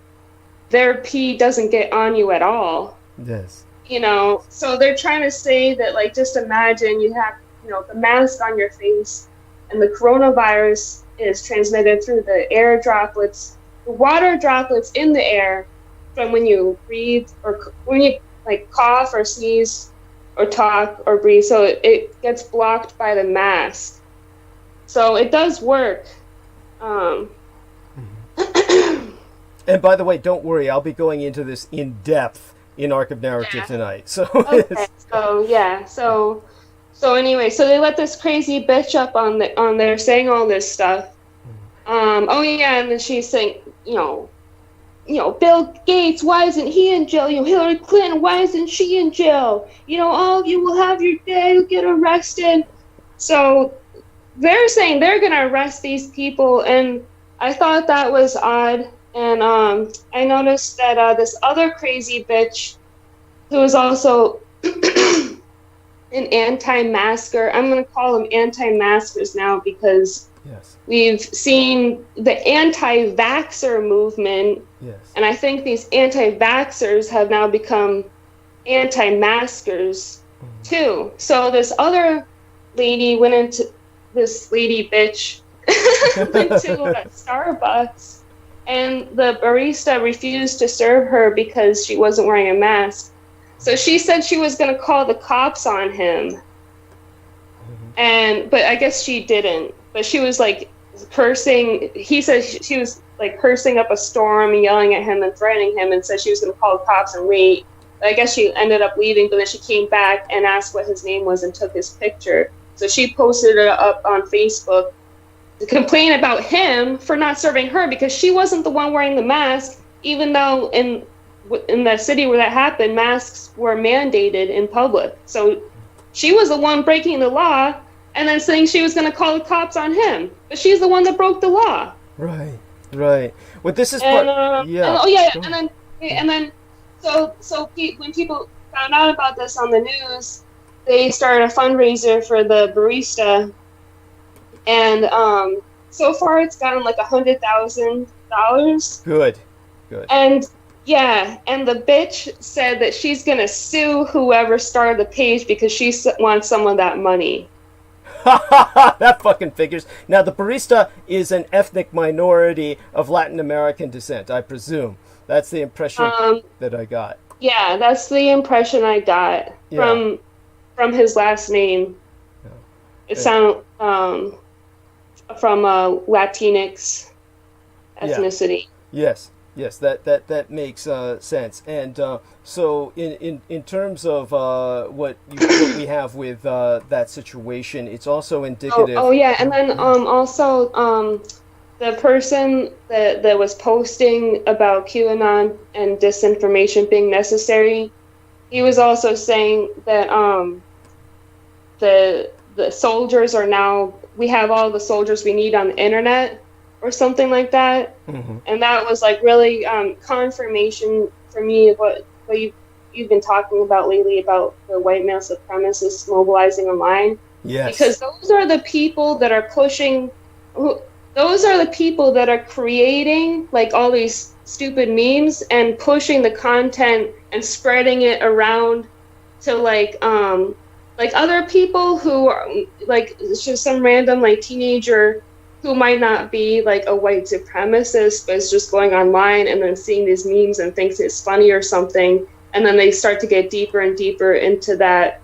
their pee doesn't get on you at all. Yes. You know, so they're trying to say that, like, just imagine you have, you know, the mask on your face, and the coronavirus is transmitted through the air droplets, the water droplets in the air from when you breathe, or when you, like, cough or sneeze or talk or breathe. So it gets blocked by the mask. So it does work. And by the way, don't worry, I'll be going into this in depth in Arc of Narrative tonight. So okay. So anyway, so they let this crazy bitch up on there saying all this stuff. Oh yeah, and then she's saying, you know, Bill Gates, why isn't he in jail? You know, Hillary Clinton, why isn't she in jail? You know, all of you will have your day, you'll get arrested. So they're saying they're gonna arrest these people, and I thought that was odd. And I noticed that this other crazy bitch, who is also an anti-masker, I'm going to call them anti-maskers now, because we've seen the anti-vaxxer movement, and I think these anti-vaxxers have now become anti-maskers too. So this other lady this lady bitch went to Starbucks, and the barista refused to serve her because she wasn't wearing a mask. So she said she was going to call the cops on him. But I guess she didn't. But she was, like, cursing. He said she was, like, cursing up a storm and yelling at him and threatening him, and said she was going to call the cops and wait. But I guess she ended up leaving, but then she came back and asked what his name was and took his picture. So she posted it up on Facebook to complain about him for not serving her, because she wasn't the one wearing the mask, even though in the city where that happened, masks were mandated in public. So she was the one breaking the law, and then saying she was going to call the cops on him, but she's the one that broke the law. Right. Right. Well, this is And, part. Yeah. and, oh yeah, and then when people found out about this on the news, they started a fundraiser for the barista, and so far it's gotten like $100,000. Good. Good. And yeah, and the bitch said that she's gonna sue whoever started the page because she wants some of that money. That fucking figures. Now, the barista is an ethnic minority of Latin American descent, I presume. That's the impression that I got. Yeah, that's the impression I got from his last name. Yeah. It sounds from Latinx ethnicity. Yeah. Yes, that makes sense. And so, in terms of what we have with that situation, it's also indicative. Oh yeah, and then also the person that was posting about QAnon and disinformation being necessary, he was also saying that the soldiers are now, we have all the soldiers we need on the internet, or something like that. Mm-hmm. And that was like really confirmation for me of what you've been talking about lately about the white male supremacists mobilizing online. Yes. Because those are the people that are pushing, those are the people that are creating like all these stupid memes and pushing the content and spreading it around to like other people who are like, it's just some random like teenager who might not be like a white supremacist, but is just going online and then seeing these memes and thinks it's funny or something. And then they start to get deeper and deeper into that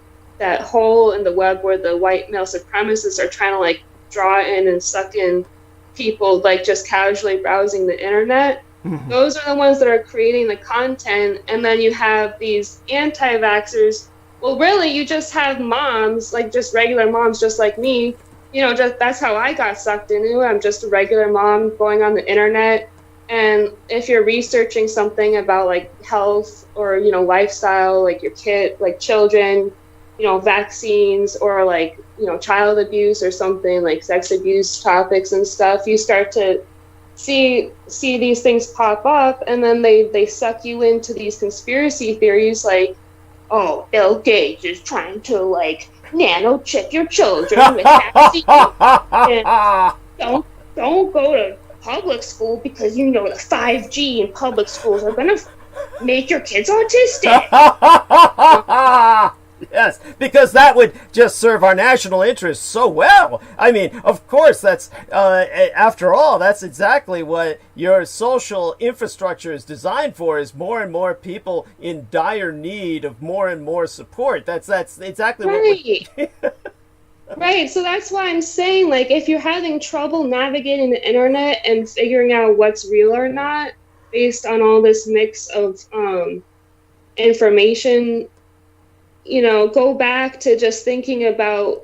hole in the web where the white male supremacists are trying to like draw in and suck in people like just casually browsing the internet. Mm-hmm. Those are the ones that are creating the content. And then you have these anti-vaxxers. Well, really, you just have moms, like just regular moms, just like me. You know, just that's how I got sucked into it. I'm just a regular mom going on the internet. And if you're researching something about like health or, you know, lifestyle, like your kid, like children, you know, vaccines or like, you know, child abuse or something like sex abuse topics and stuff, you start to see these things pop up, and then they suck you into these conspiracy theories like, oh, Bill Gates is trying to like nano-chip your children with vaccines. And don't go to public school because you know the 5G in public schools are gonna make your kids autistic. Yes, because that would just serve our national interests so well. I mean, of course, that's after all, that's exactly what your social infrastructure is designed for, is more and more people in dire need of more and more support. That's exactly right. What Right, so that's why I'm saying, like, if you're having trouble navigating the internet and figuring out what's real or not based on all this mix of information, you know, go back to just thinking about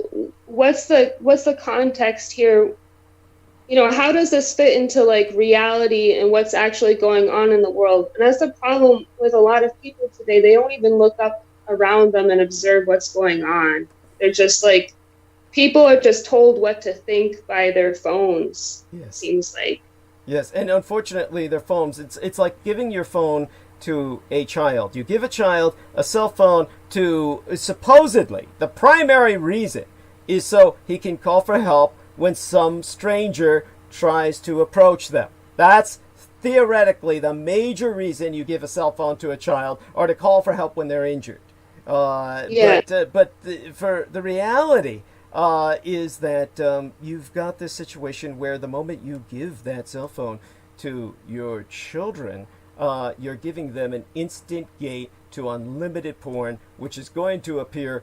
what's the context here. You know, how does this fit into like reality and what's actually going on in the world? And that's the problem with a lot of people today. They don't even look up around them and observe what's going on. They're just like, people are just told what to think by their phones. Yes. It seems like. Yes, and unfortunately, their phones. It's like giving your phone to a child. You give a child a cell phone to supposedly the primary reason is so he can call for help when some stranger tries to approach them. That's theoretically the major reason you give a cell phone to a child, or to call for help when they're injured. Yeah. But for the reality is that you've got this situation where the moment you give that cell phone to your children, you're giving them an instant gate to unlimited porn, which is going to appear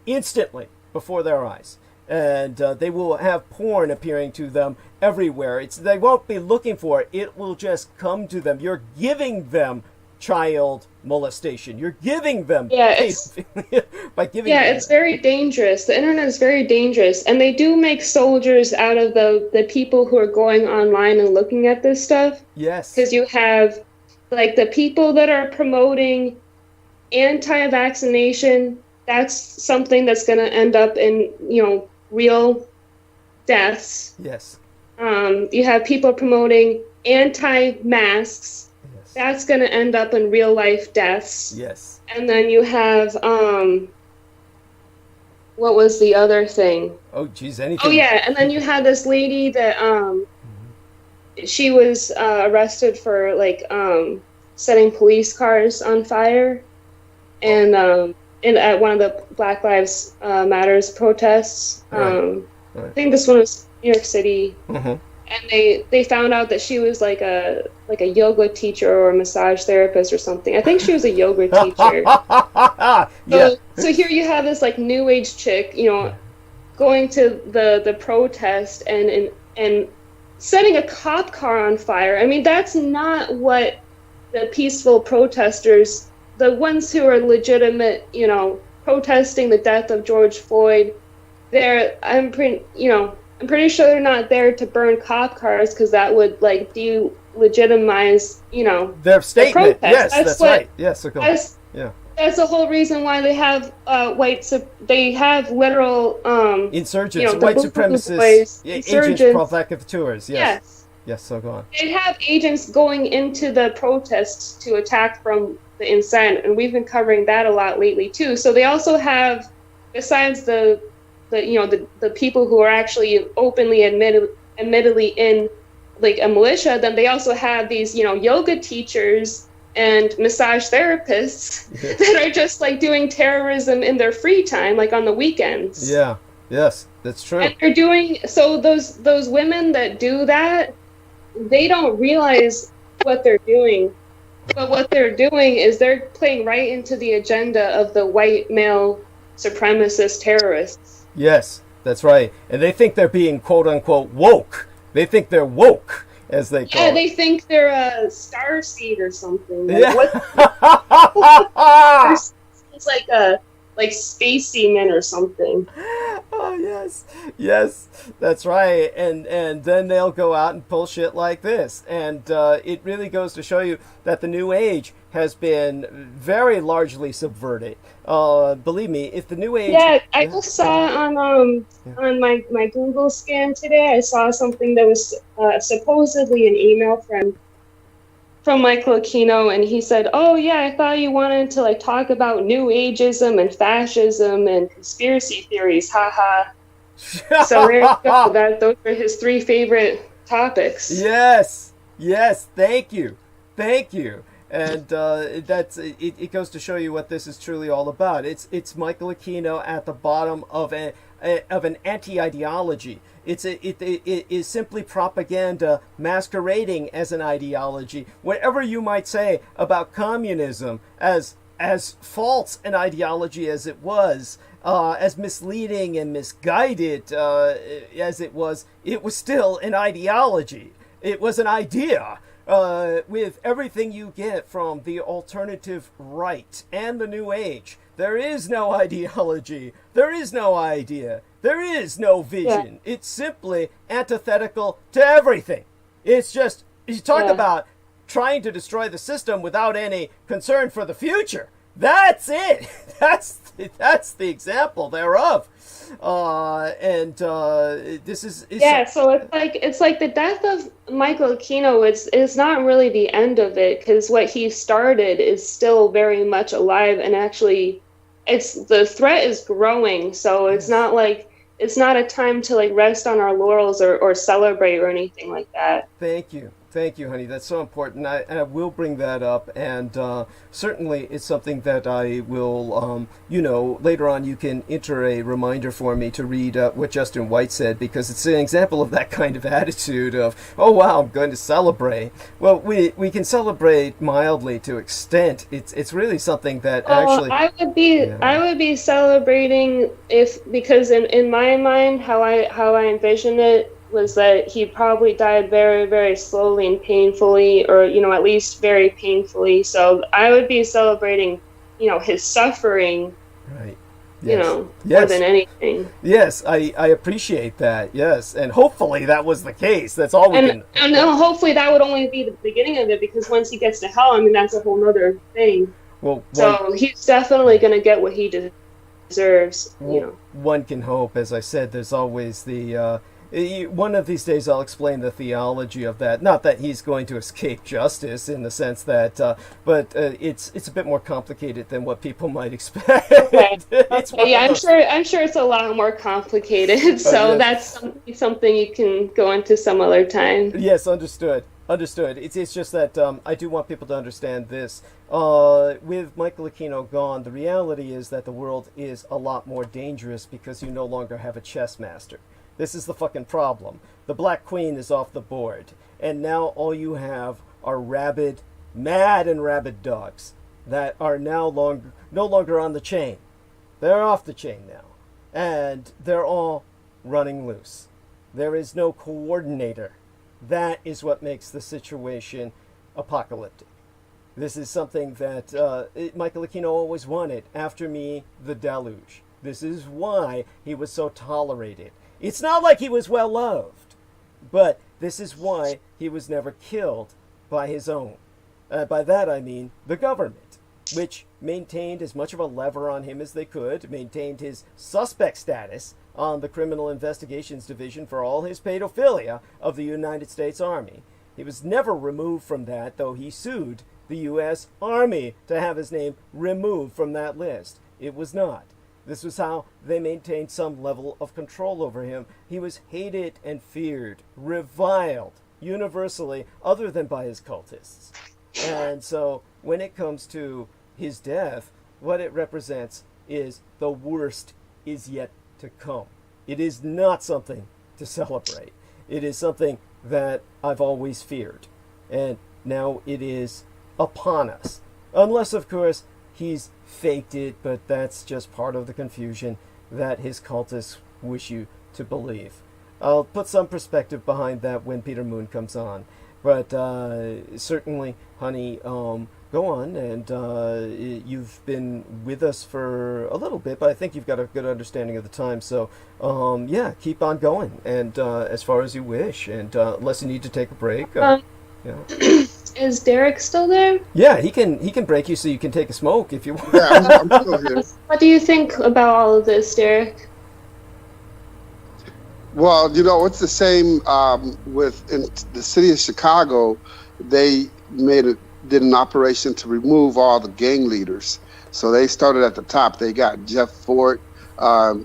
instantly before their eyes. And they will have porn appearing to them everywhere. They won't be looking for it. It will just come to them. You're giving them child molestation. You're giving them by giving them it's very dangerous. The internet is very dangerous. And they do make soldiers out of the people who are going online and looking at this stuff. Yes. Because you have like the people that are promoting anti-vaccination. That's something that's going to end up in, you know, real deaths. Yes. You have people promoting anti-masks. Yes. That's going to end up in real-life deaths. Yes. And then you have, what was the other thing? Oh, geez, anything. Oh, yeah, and then you had this lady that, she was arrested for, like, setting police cars on fire. And at one of the Black Lives Matters protests. Right. I think this one was New York City. Mm-hmm. And they found out that she was like a yoga teacher or a massage therapist or something. I think she was a yoga teacher. So here you have this like new age chick, you know, going to the protest and setting a cop car on fire. I mean, that's not what the peaceful protesters, the ones who are legitimate, you know, protesting the death of George Floyd, I'm pretty sure they're not there to burn cop cars because that would like delegitimize, you know, their statement. The yes, that's right. Yes, that's the whole reason why they have they have literal insurgents, you know, white supremacists, agents, provocateurs. Yes. Yes, so go on. They have agents going into the protests to attack from the inside, and we've been covering that a lot lately too. So they also have, besides the people who are actually openly admittedly in like a militia, then they also have these, you know, yoga teachers and massage therapists that are just like doing terrorism in their free time, like on the weekends. Yeah. Yes, that's true. And they're doing so those women that do that, they don't realize what they're doing. But what they're doing is they're playing right into the agenda of the white male supremacist terrorists. Yes, that's right. And they think they're being quote unquote woke. They think they're woke, as they call it. Yeah, they think they're a starseed or something. Like, yeah. It's like space seamen or something. Oh yes, that's right. And then they'll go out and pull shit like this, and it really goes to show you that the New Age has been very largely subverted. Believe me, if the New Age... Yeah, I just saw on my Google scan today, I saw something that was supposedly an email from Michael Aquino, and he said, "Oh yeah, I thought you wanted to like talk about New Ageism and fascism and conspiracy theories, haha." So there you go. Those are his 3 favorite topics. Yes, thank you. And it goes to show you what this is truly all about. It's Michael Aquino at the bottom of an anti-ideology. It is simply propaganda masquerading as an ideology. Whatever you might say about communism, as false an ideology as it was, as misleading and misguided as it was still an ideology. It was an idea. With everything you get from the alternative right and the New Age. There is no ideology. There is no idea. There is no vision. Yeah. It's simply antithetical to everything. It's just, you talk about trying to destroy the system without any concern for the future. That's it. That's the example thereof. This is so it's like the death of Michael Aquino is not really the end of it, because what he started is still very much alive, and actually the threat is growing, so it's not like it's not a time to like rest on our laurels or celebrate or anything like that. Thank you, honey. That's so important. I will bring that up, and certainly it's something that I will, later on you can enter a reminder for me to read what Justin White said, because it's an example of that kind of attitude of, oh wow, I'm going to celebrate. Well, we can celebrate mildly to extent. It's really something that actually... I would be celebrating because in my mind, how I envision it, was that he probably died very, very slowly and painfully, or, at least very painfully. So I would be celebrating, his suffering, right? Yes. More than anything. Yes, I appreciate that, yes. And hopefully that was the case. That's all we can... And hopefully that would only be the beginning of it, because once he gets to hell, that's a whole other thing. Well, so he's definitely going to get what he deserves, One can hope. As I said, there's always the... One of these days I'll explain the theology of that. Not that he's going to escape justice in the sense that, but it's a bit more complicated than what people might expect. Okay. Yeah, I'm sure it's a lot more complicated. So yes. That's something you can go into some other time. Yes, understood. Understood. It's just that I do want people to understand this. With Michael Aquino gone, the reality is that the world is a lot more dangerous because you no longer have a chess master. This is the fucking problem. The Black Queen is off the board, and now all you have are mad and rabid dogs that are now no longer on the chain. They're off the chain now, and they're all running loose. There is no coordinator. That is what makes the situation apocalyptic. This is something that Michael Aquino always wanted. After me, the deluge. This is why he was so tolerated. It's not like he was well loved, but this is why he was never killed by his own. By that I mean the government, which maintained as much of a lever on him as they could, maintained his suspect status on the Criminal Investigations Division for all his pedophilia of the United States Army. He was never removed from that, though he sued the U.S. Army to have his name removed from that list. It was not. This was how they maintained some level of control over him. He was hated and feared, reviled, universally, other than by his cultists. And so, when it comes to his death, what it represents is the worst is yet to come. It is not something to celebrate. It is something that I've always feared. And now it is upon us. Unless, of course, he's faked it, but that's just part of the confusion that his cultists wish you to believe. I'll put some perspective behind that when Peter Moon comes on. But certainly, honey, go on, and you've been with us for a little bit, but I think you've got a good understanding of the time. So, yeah, keep on going, and as far as you wish, and unless you need to take a break. Yeah. Is Derek still there? Yeah, he can break you so you can take a smoke if you want. Yeah, I'm still here. What do you think about all of this, Derek? Well, it's the same in the city of Chicago. They did an operation to remove all the gang leaders. So they started at the top. They got Jeff Fort,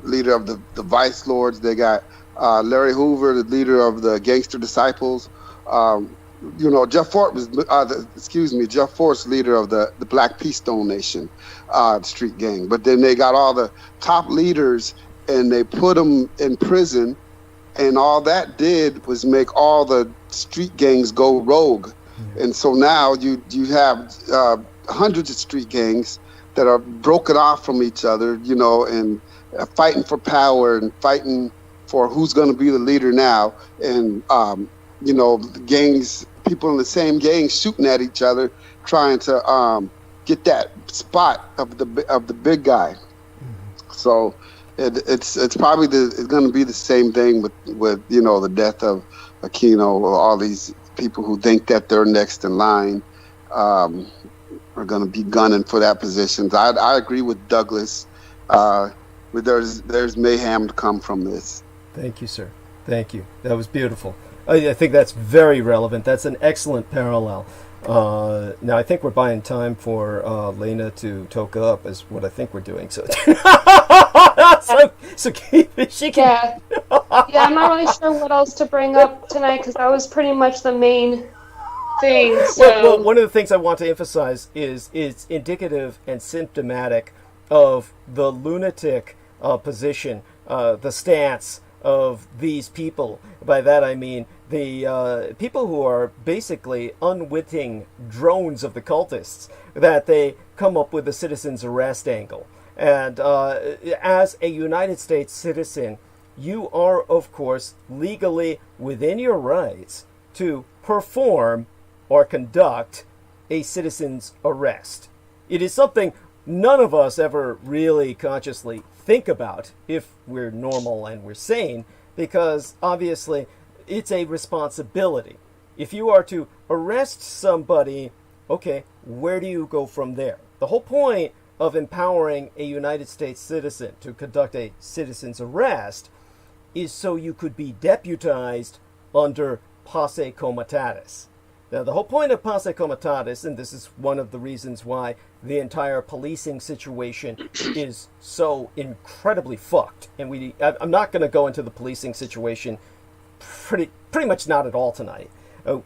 leader of the Vice Lords. They got Larry Hoover, the leader of the Gangster Disciples. Jeff Fort was, Jeff Fort's leader of the Black Peace Stone Nation, street gang. But then they got all the top leaders and they put them in prison. And all that did was make all the street gangs go rogue. And so now you have hundreds of street gangs that are broken off from each other, and fighting for power and fighting for who's going to be the leader now. And, the gangs, people in the same gang shooting at each other, trying to get that spot of the big guy. So it's probably it's going to be the same thing with the death of Aquino, or all these people who think that they're next in line are going to be gunning for that position. I agree with Douglas. There's mayhem to come from this. Thank you, sir. Thank you. That was beautiful. I think that's very relevant. That's an excellent parallel. Now, I think we're buying time for Lena to toke up, is what I think we're doing. So, so keep it. She can. Yeah, I'm not really sure what else to bring up tonight because that was pretty much the main thing. So. Well, one of the things I want to emphasize is it's indicative and symptomatic of the lunatic position, the stance of these people. By that I mean the people who are basically unwitting drones of the cultists, that they come up with a citizen's arrest angle. And as a United States citizen, you are, of course, legally within your rights to perform or conduct a citizen's arrest. It is something none of us ever really consciously think about if we're normal and we're sane, because obviously it's a responsibility. If you are to arrest somebody, okay, where do you go from there? The whole point of empowering a United States citizen to conduct a citizen's arrest is so you could be deputized under posse comitatus. Now, the whole point of posse comitatus, and this is one of the reasons why the entire policing situation is so incredibly fucked, and I'm not going to go into the policing situation pretty much not at all tonight.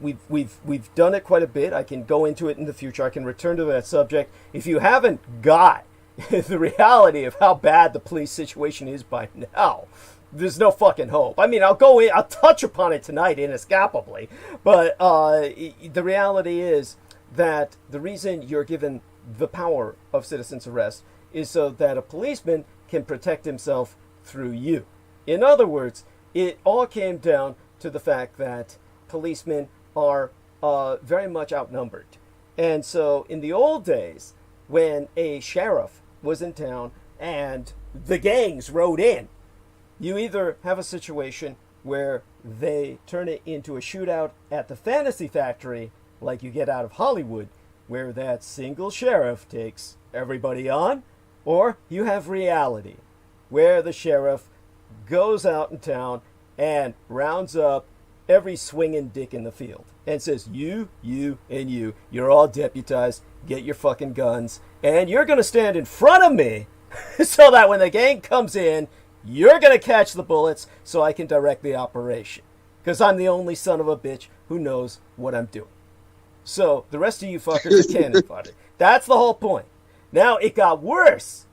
We've done it quite a bit. I can go into it in the future. I can return to that subject. If you haven't got the reality of how bad the police situation is by now, there's no fucking hope. I mean, I'll touch upon it tonight inescapably, but the reality is that the reason you're given the power of citizen's arrest is so that a policeman can protect himself through you. In other words, it all came down to the fact that policemen are very much outnumbered. And so in the old days, when a sheriff was in town and the gangs rode in, you either have a situation where they turn it into a shootout at the fantasy factory, like you get out of Hollywood, where that single sheriff takes everybody on, or you have reality, where the sheriff goes out in town and rounds up every swinging dick in the field and says, you, and you're all deputized, get your fucking guns, and you're going to stand in front of me so that when the gang comes in, you're going to catch the bullets so I can direct the operation. Because I'm the only son of a bitch who knows what I'm doing. So the rest of you fuckers are cannon fodder. That's the whole point. Now, it got worse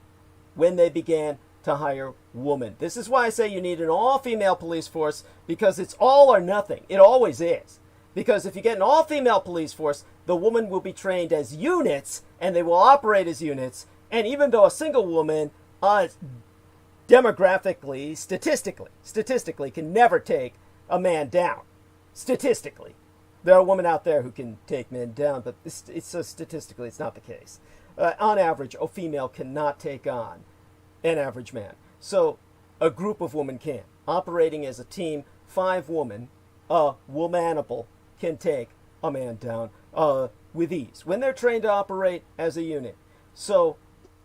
when they began to hire women. This is why I say you need an all-female police force, because it's all or nothing. It always is. Because if you get an all-female police force, the woman will be trained as units, and they will operate as units. And even though a single woman, demographically, statistically, can never take a man down. Statistically. There are women out there who can take men down, but statistically, it's not the case. On average, a female cannot take on an average man. So a group of women can. Operating as a team, 5 women, a womanable, can take a man down with ease when they're trained to operate as a unit. So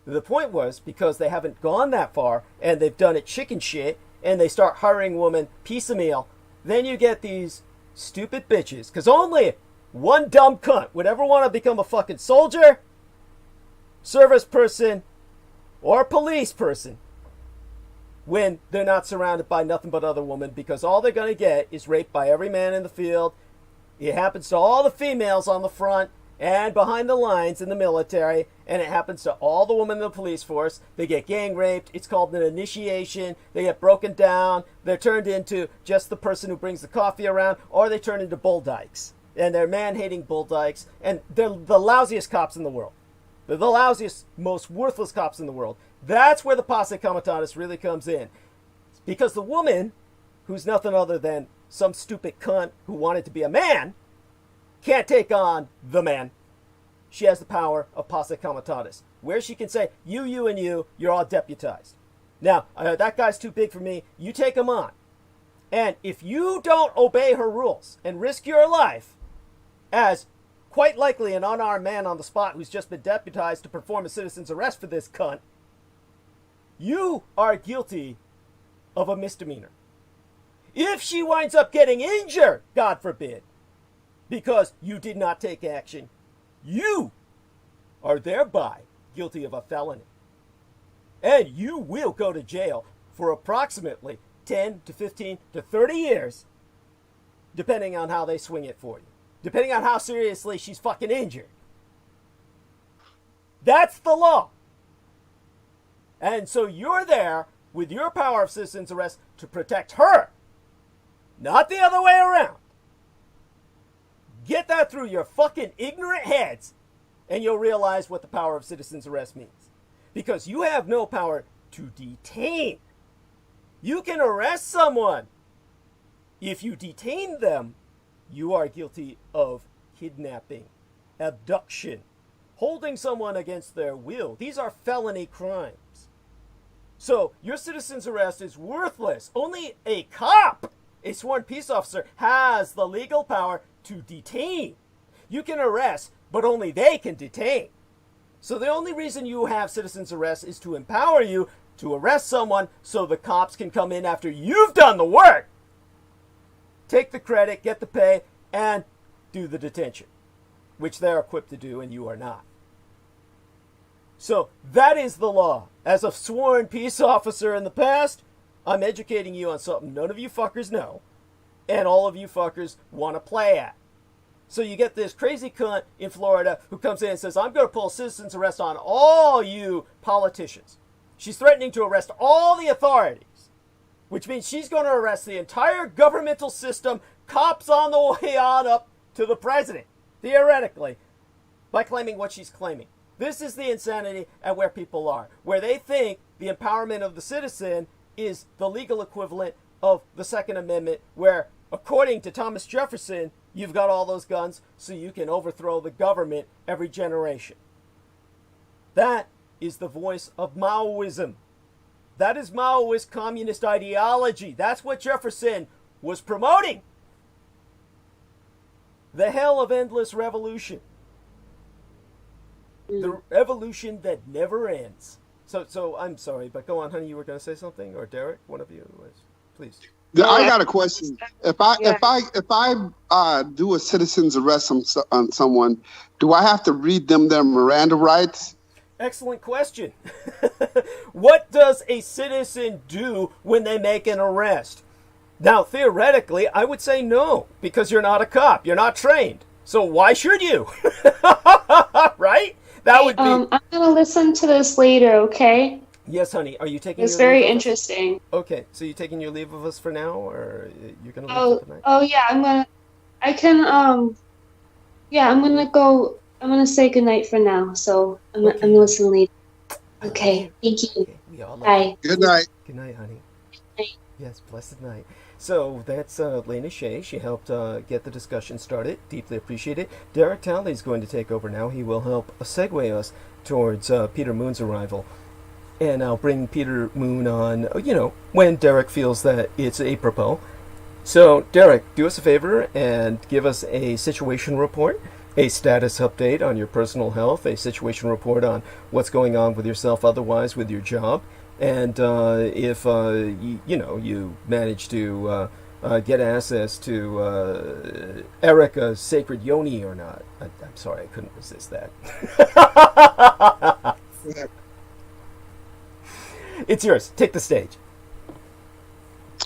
the point was, because they haven't gone that far and they've done it chicken shit and they start hiring women piecemeal, then you get these stupid bitches, because only one dumb cunt would ever want to become a fucking soldier, service person, or police person when they're not surrounded by nothing but other women, because all they're going to get is raped by every man in the field. It happens to all the females on the front and behind the lines in the military, and it happens to all the women in the police force. They get gang raped. It's called an initiation. They get broken down. They're turned into just the person who brings the coffee around, or they turn into bull dykes. And they're man-hating bull dykes, and they're the lousiest cops in the world. They're the lousiest, most worthless cops in the world. That's where the posse comitatus really comes in. Because the woman, who's nothing other than some stupid cunt who wanted to be a man, can't take on the man. She has the power of posse comitatus, where she can say, you, and you're all deputized. Now, that guy's too big for me. You take him on. And if you don't obey her rules and risk your life, as quite likely an unarmed man on the spot who's just been deputized to perform a citizen's arrest for this cunt, you are guilty of a misdemeanor. If she winds up getting injured, God forbid, because you did not take action, you are thereby guilty of a felony. And you will go to jail for approximately 10 to 15 to 30 years, depending on how they swing it for you. Depending on how seriously she's fucking injured. That's the law. And so you're there with your power of citizen's arrest to protect her, not the other way around. Get that through your fucking ignorant heads, and you'll realize what the power of citizen's arrest means. Because you have no power to detain. You can arrest someone. If you detain them, you are guilty of kidnapping, abduction, holding someone against their will. These are felony crimes. So your citizen's arrest is worthless. Only a cop, a sworn peace officer, has the legal power to detain. You can arrest, but only they can detain. So the only reason you have citizen's arrest is to empower you to arrest someone so the cops can come in after you've done the work, take the credit, get the pay, and do the detention, which they're equipped to do and you are not. So that is the law. As a sworn peace officer in the past, I'm educating you on something none of you fuckers know, and all of you fuckers want to play at. So you get this crazy cunt in Florida who comes in and says, I'm going to pull a citizen's arrest on all you politicians. She's threatening to arrest all the authorities, which means she's going to arrest the entire governmental system, cops on the way on up to the president, theoretically, by claiming what she's claiming. This is the insanity at where people are, where they think the empowerment of the citizen is the legal equivalent of the Second Amendment, where, according to Thomas Jefferson, you've got all those guns so you can overthrow the government every generation. That is the voice of Maoism. That is Maoist communist ideology. That's what Jefferson was promoting. The hell of endless revolution. The revolution that never ends. So I'm sorry, but go on, honey. You were going to say something, or Derek, one of you was, please. Yeah, I got a question. If I do a citizen's arrest on someone, do I have to read them their Miranda rights? Excellent question. What does a citizen do when they make an arrest? Now, theoretically, I would say no, because you're not a cop. You're not trained. So why should you? Right? That would be... I'm going to listen to this later, okay? Yes, honey. Are you taking It's your very leave of interesting. us? Okay, so you're taking your leave of us for now, or you're going to leave for tonight? Oh, yeah, I'm going to say goodnight for now, so I'm going to listen later. Okay, thank you. Okay, we all love Bye. you. Good night. Good night, honey. Good night. Yes, blessed night. So that's Lena Shea. She helped get the discussion started. Deeply appreciate it. Derek Talley is going to take over now. He will help segue us towards Peter Moon's arrival. And I'll bring Peter Moon on, when Derek feels that it's apropos. So, Derek, do us a favor and give us a situation report, a status update on your personal health, a situation report on what's going on with yourself otherwise with your job. And if, you manage to get access to Erica's sacred yoni or not. I'm sorry, I couldn't resist that. It's yours. Take the stage.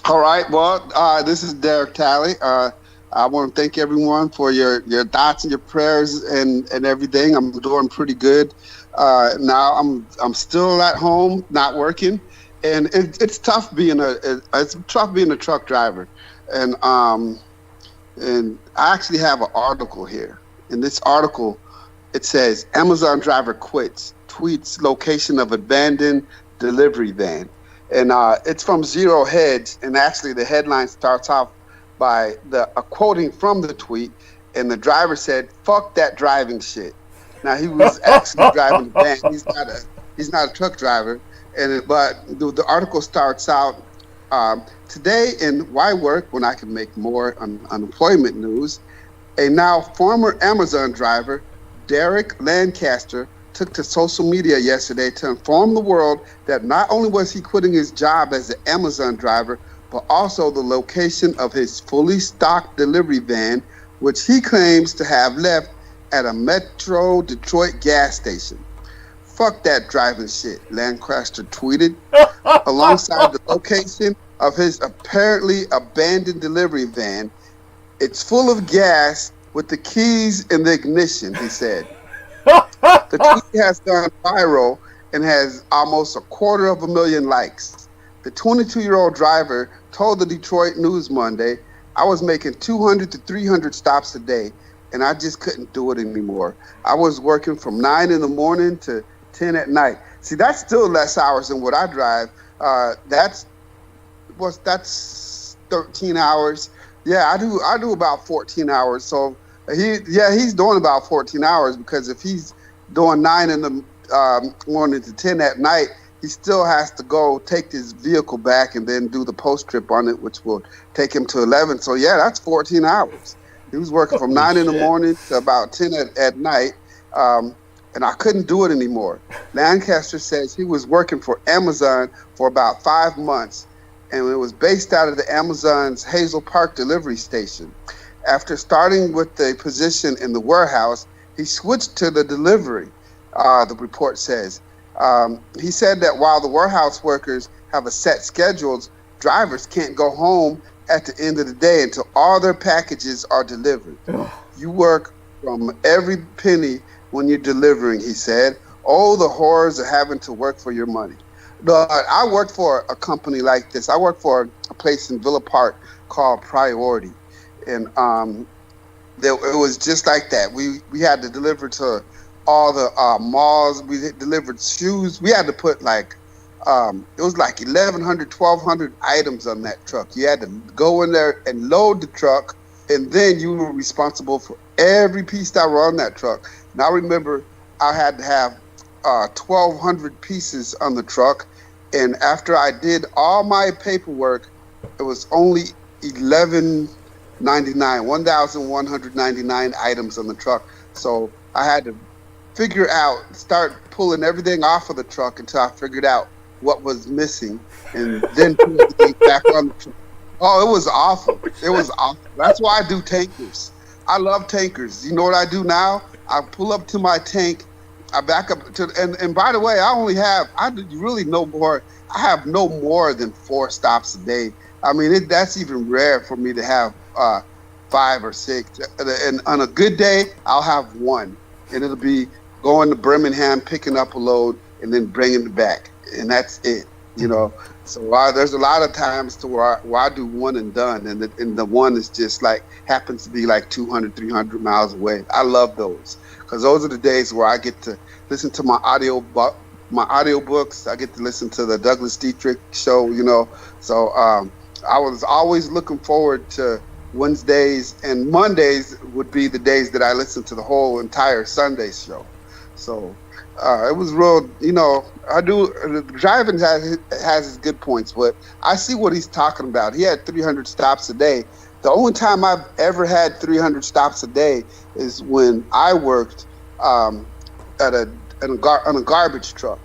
All right. Well, this is Derek Talley. I want to thank everyone for your thoughts and your prayers and everything. I'm doing pretty good. Now I'm still at home, not working, and it's tough being a truck driver. And I actually have an article here. In this article, it says Amazon driver quits, tweets location of abandoned delivery van. And it's from Zero Hedge, and actually the headline starts off by a quoting from the tweet, and the driver said, "Fuck that driving shit." Now he was actually driving the van. He's not a truck driver, but the article starts out today in Why Work When I Can Make More on unemployment news. A now former Amazon driver, Derek Lancaster, took to social media yesterday to inform the world that not only was he quitting his job as an Amazon driver, but also the location of his fully stocked delivery van, which he claims to have left at a Metro Detroit gas station. "Fuck that driving shit," Lancaster tweeted, alongside the location of his apparently abandoned delivery van. "It's full of gas with the keys in the ignition," he said. The tweet has gone viral and has almost 250,000 likes. The 22-year-old driver told the Detroit News Monday, "I was making 200 to 300 stops a day, and I just couldn't do it anymore. I was working from 9 in the morning to 10 at night." See, that's still less hours than what I drive. That's 13 hours. Yeah, I do about 14 hours. So he's doing about 14 hours, because if he's doing 9 in the morning to 10 at night, he still has to go take his vehicle back and then do the post trip on it, which will take him to 11. So yeah, that's 14 hours. He was working from 9 in the morning to about 10 at night. and I couldn't do it anymore. Lancaster says he was working for Amazon for about 5 months, and it was based out of the Amazon's Hazel Park delivery station. After starting with the position in the warehouse, he switched to the delivery, the report says. He said that while the warehouse workers have a set schedules, drivers can't go home at the end of the day until all their packages are delivered. You work from every penny when you're delivering, he said. Oh, the horrors of having to work for your money. But I worked for a company like this. I worked for a place in Villa Park called Priority. And it was just like that. We had to deliver to all the malls. We delivered shoes. We had to put like, it was like 1,100, 1,200 items on that truck. You had to go in there and load the truck, and then you were responsible for every piece that were on that truck. And I remember I had to have 1,200 pieces on the truck, and after I did all my paperwork, it was only 1,199 items on the truck. So I had to start pulling everything off of the truck until I figured out what was missing, and then put everything back on the truck. Oh, it was awful. It was awful. That's why I do tankers. I love tankers. You know what I do now? I pull up to my tank. I back up to, and by the way, I have no more than 4 stops a day. I mean, that's even rare for me to have 5 or 6. And on a good day, I'll have 1, and it'll be going to Birmingham, picking up a load, and then bringing it back, and that's it. You know, so there's a lot of times to where I do one and done, and the one is just like happens to be like 200, 300 miles away. I love those because those are the days where I get to listen to my audiobooks. I get to listen to the Douglas Dietrich show. You know, so I was always looking forward to Wednesdays, and Mondays would be the days that I listened to the whole entire Sunday show. So. It was real, you know, driving has its good points, but I see what he's talking about. He had 300 stops a day. The only time I've ever had 300 stops a day is when I worked on a garbage truck.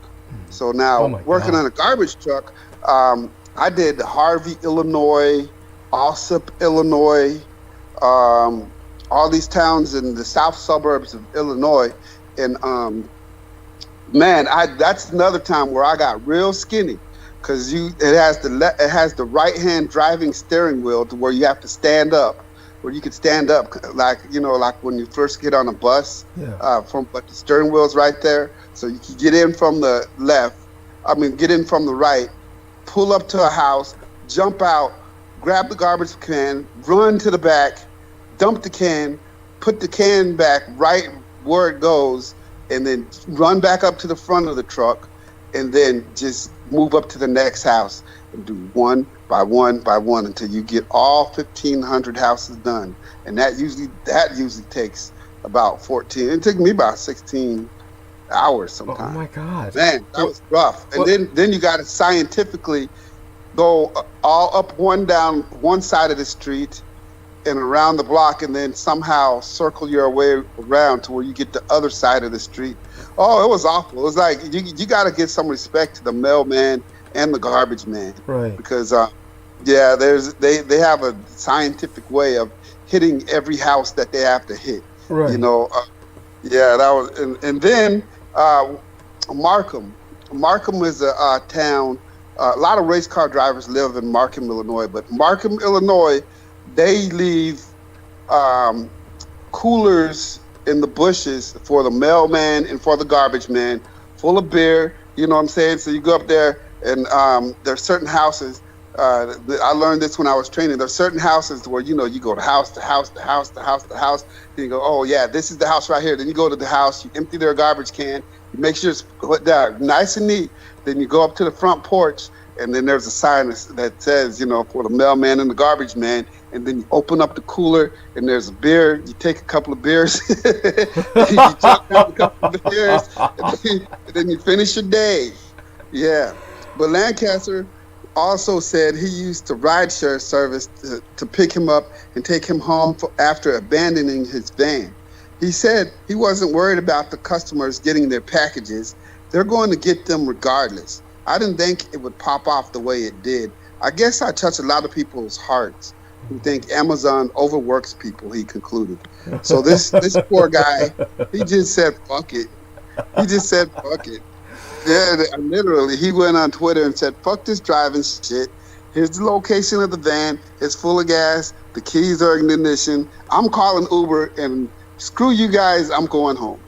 So now working on a garbage truck, I did Harvey, Illinois, Alsip, Illinois, all these towns in the south suburbs of Illinois, and man, that's another time where I got real skinny, because it has the right hand driving steering wheel to where you have to stand up, where you could stand up like when you first get on a bus, but the steering wheel's right there, so you can get in from the right, pull up to a house, jump out, grab the garbage can, run to the back, dump the can, put the can back right where it goes, and then run back up to the front of the truck, and then just move up to the next house and do one by one by one until you get all 1,500 houses done. And that usually takes about 14. It took me about 16 hours sometimes. Oh my God, man, that was rough. And then you got to scientifically go all up down one side of the street and around the block, and then somehow circle your way around to where you get the other side of the street. Oh, it was awful. It was like you got to give some respect to the mailman and the garbage man, right? Because they have a scientific way of hitting every house that they have to hit. Right. You know, that was, and then Markham. Markham is a town. A lot of race car drivers live in Markham, Illinois, but Markham, Illinois, they leave coolers in the bushes for the mailman and for the garbage man, full of beer. You know what I'm saying? So you go up there, and there's certain houses. I learned this when I was training. There's certain houses where you go to house to house to house to house to house. Then you go, oh yeah, this is the house right here. Then you go to the house, you empty their garbage can, you make sure it's put down nice and neat. Then you go up to the front porch, and then there's a sign that says, for the mailman and the garbage man. And then you open up the cooler, and there's a beer. You take a couple of beers, you chop down a couple of beers, and then you finish your day. Yeah. But Lancaster also said he used the rideshare service to pick him up and take him home after abandoning his van. He said he wasn't worried about the customers getting their packages. They're going to get them regardless. I didn't think it would pop off the way it did. I guess I touched a lot of people's hearts who think Amazon overworks people, he concluded. So this poor guy, he just said, fuck it. He just said, fuck it. Yeah, literally, he went on Twitter and said, fuck this driving shit. Here's the location of the van. It's full of gas. The keys are in the ignition. I'm calling Uber, and screw you guys, I'm going home.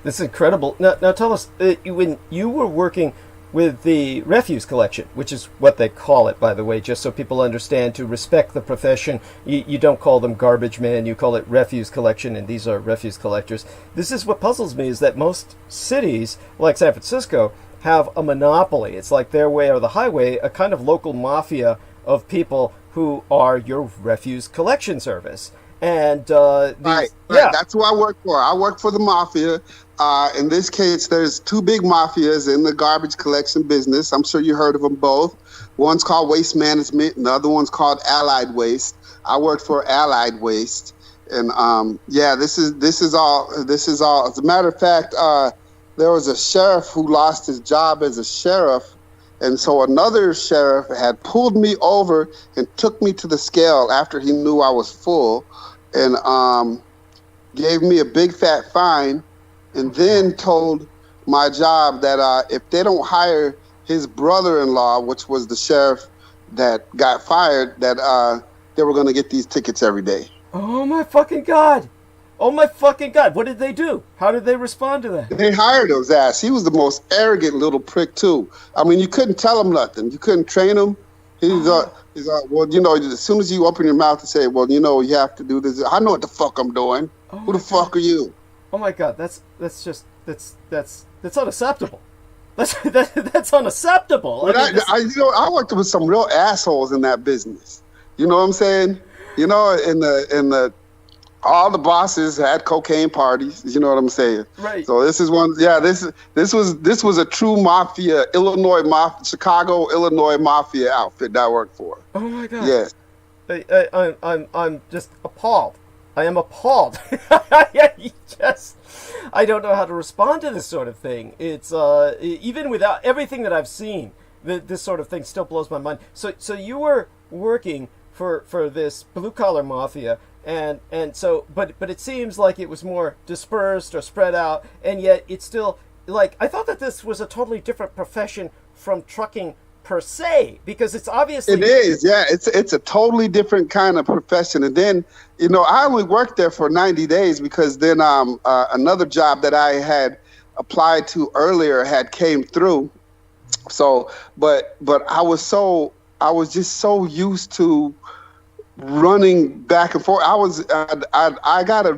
This is incredible. Now tell us, when you were working with the refuse collection, which is what they call it, by the way, just so people understand, to respect the profession, you don't call them garbage men, you call it refuse collection, and these are refuse collectors. This is what puzzles me, is that most cities, like San Francisco, have a monopoly. It's like their way or the highway, a kind of local mafia of people who are your refuse collection service. And right. That's who I work for. I work for the mafia. In this case, there's two big mafias in the garbage collection business. I'm sure you heard of them both. One's called Waste Management, and the other one's called Allied Waste. I work for Allied Waste, and this is all. As a matter of fact, there was a sheriff who lost his job as a sheriff, and so another sheriff had pulled me over and took me to the scale after he knew I was full, and gave me a big fat fine, and then told my job that if they don't hire his brother-in-law, which was the sheriff that got fired, that they were going to get these tickets every day. Oh my fucking God. Oh my fucking God. What did they do? How did they respond to that? They hired his ass. He was the most arrogant little prick too. I mean, you couldn't tell him nothing. You couldn't train him. He's well, you know, as soon as you open your mouth and say, well, you know, you have to do this. I know what the fuck I'm doing. Who the fuck are you? Oh my God, that's unacceptable. That's unacceptable. But I worked with some real assholes in that business. You know what I'm saying? You know, in the all the bosses had cocaine parties. You know what I'm saying? Right. So this is one. Yeah, this was a true mafia, Chicago, Illinois mafia outfit that I worked for. Oh my God. Yes. I'm just appalled. I am appalled. I don't know how to respond to this sort of thing. It's even without everything that I've seen, this sort of thing still blows my mind. So you were working for this blue collar mafia, and so but it seems like it was more dispersed or spread out, and yet it's still like I thought that this was a totally different profession from trucking per se, because it's obviously it is. Yeah, it's a totally different kind of profession. And then, you know, I only worked there for 90 days because then another job that I had applied to earlier had came through. So, but I was just so used to running back and forth. I got a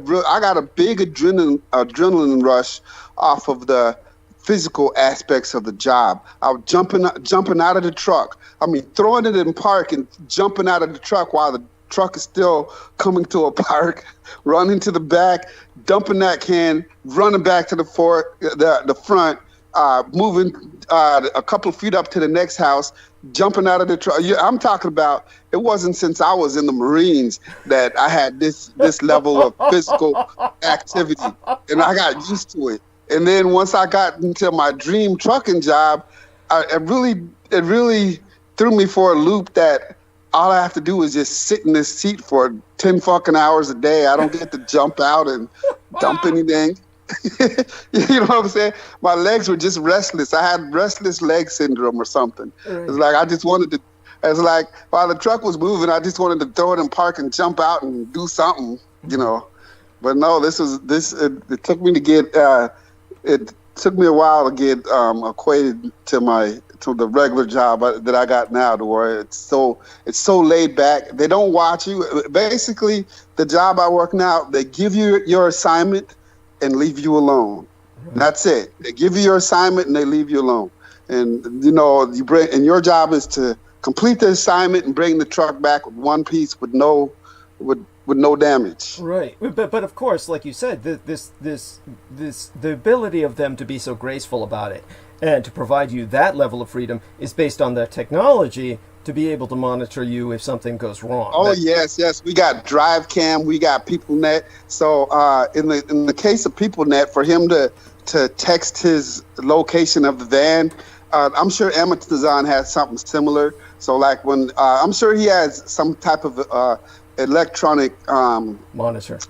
big adrenaline rush off of the physical aspects of the job. I was jumping out of the truck. I mean, throwing it in park and jumping out of the truck while the truck is still coming to a park, running to the back, dumping that can, running back to the front, moving a couple of feet up to the next house, jumping out of the truck. I'm talking about, it wasn't since I was in the Marines that I had this level of physical activity, and I got used to it. And then once I got into my dream trucking job, it really threw me for a loop that all I have to do is just sit in this seat for 10 fucking hours a day. I don't get to jump out and dump anything. You know what I'm saying? My legs were just restless. I had restless leg syndrome or something. Right. It's like I just wanted to, it's like while the truck was moving, I just wanted to throw it in park and jump out and do something, you know. But no, it took me to get, it took me a while to get acquainted to the regular job that I got now, to where it's so laid back. They don't watch you. Basically, the job I work now, they give you your assignment and leave you alone. Right. That's it. They give you your assignment and they leave you alone. And you know, and your job is to complete the assignment and bring the truck back with one piece with no damage. Right, but of course, like you said, the ability of them to be so graceful about it and to provide you that level of freedom is based on their technology, to be able to monitor you if something goes wrong. Oh, yes. We got Drive Cam, we got PeopleNet. So in the case of PeopleNet, for him to text his location of the van, I'm sure Amazon has something similar. So like when I'm sure he has some type of electronic monitoring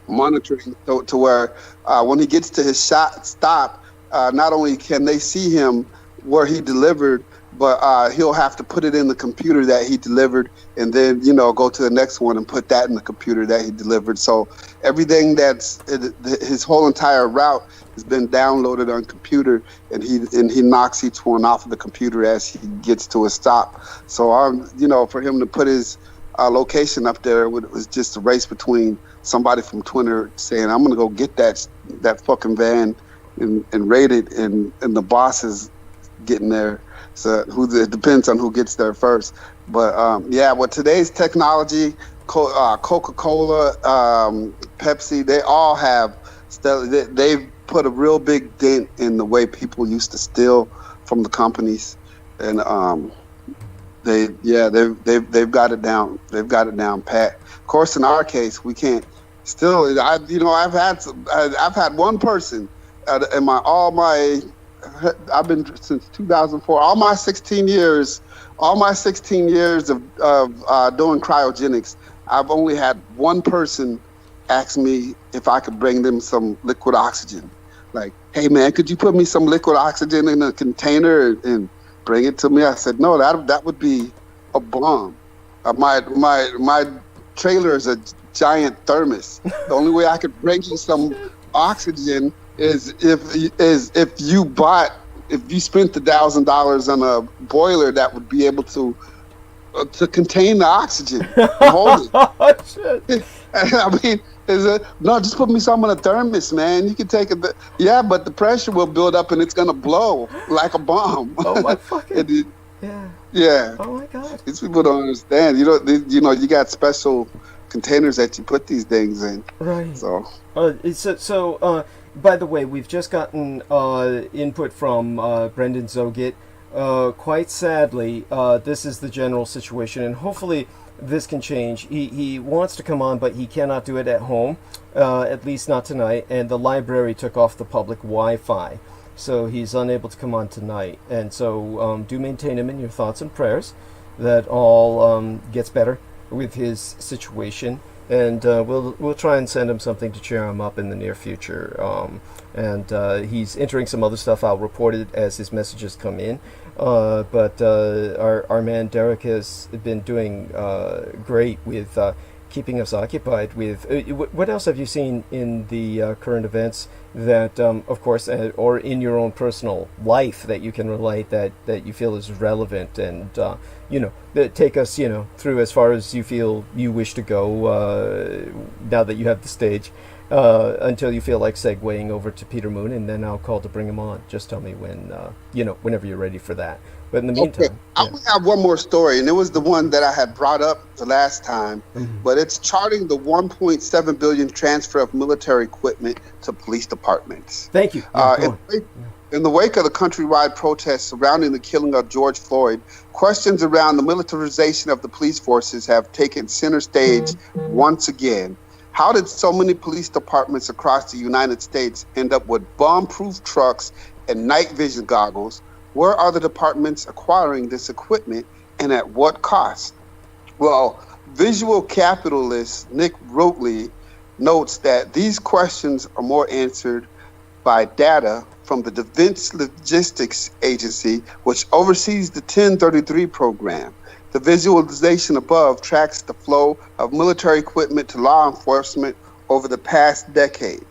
to where when he gets to his stop, not only can they see him where he delivered, but he'll have to put it in the computer that he delivered, and then go to the next one and put that in the computer that he delivered. So everything his whole entire route has been downloaded on computer, and he knocks each one off of the computer as he gets to a stop. So for him to put his location up there, it was just a race between somebody from Twitter saying, "I'm going to go get that fucking van and raid it," and the boss is getting there. So it depends on who gets there first. But with today's technology, Coca-Cola, Pepsi, they all have they've put a real big dent in the way people used to steal from the companies, and they've got it down. They've got it down pat. Of course, in our case, we can't. Still, I've had one person I've been since 2004. All my 16 years of doing cryogenics, I've only had one person ask me if I could bring them some liquid oxygen. Like, "Hey man, could you put me some liquid oxygen in a container and bring it to me?" I said, "No, that would be a bomb. My trailer is a giant thermos. The only way I could bring you some oxygen is if you spent $1,000 on a boiler that would be able to contain the oxygen and hold it." Oh, shit. I mean, no, just put me some in a thermos, man. You can take it. But the pressure will build up and it's gonna blow like a bomb. Oh my fucking. Yeah. Oh my God. These people don't understand. You got special containers that you put these things in. Right. So. By the way, we've just gotten input from Brendan Zogit. Quite sadly, this is the general situation, and hopefully this can change. He wants to come on, but he cannot do it at home, at least not tonight, and the library took off the public Wi-Fi, so he's unable to come on tonight. And so do maintain him in your thoughts and prayers that all gets better with his situation. And we'll try and send him something to cheer him up in the near future. And he's entering some other stuff. I'll report it as his messages come in. But our man Derek has been doing great with keeping us occupied with. What else have you seen in the current events that, of course, or in your own personal life that you can relate that you feel is relevant and that take us through as far as you feel you wish to go now that you have the stage until you feel like segueing over to Peter Moon, and then I'll call to bring him on. Just tell me when whenever you're ready for that. But in the meantime, okay. I only have one more story, and it was the one that I had brought up the last time. Mm-hmm. But it's charting the $1.7 billion transfer of military equipment to police departments. Thank you. In the wake of the countrywide protests surrounding the killing of George Floyd, questions around the militarization of the police forces have taken center stage once again. How did so many police departments across the United States end up with bomb-proof trucks and night vision goggles? Where are the departments acquiring this equipment, and at what cost? Well, visual capitalist Nick Rotley notes that these questions are more answered by data from the Defense Logistics Agency, which oversees the 1033 program. The visualization above tracks the flow of military equipment to law enforcement over the past decade.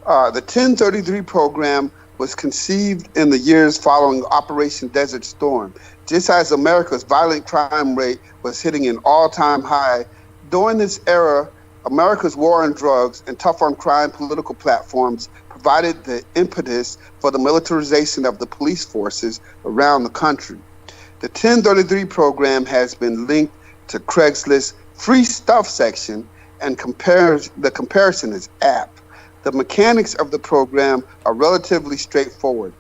The 1033 program was conceived in the years following Operation Desert Storm, just as America's violent crime rate was hitting an all-time high. During this era, America's war on drugs and tough on crime political platforms provided the impetus for the militarization of the police forces around the country. The 1033 program has been linked to Craigslist's free stuff section, and the comparison is apt. The mechanics of the program are relatively straightforward.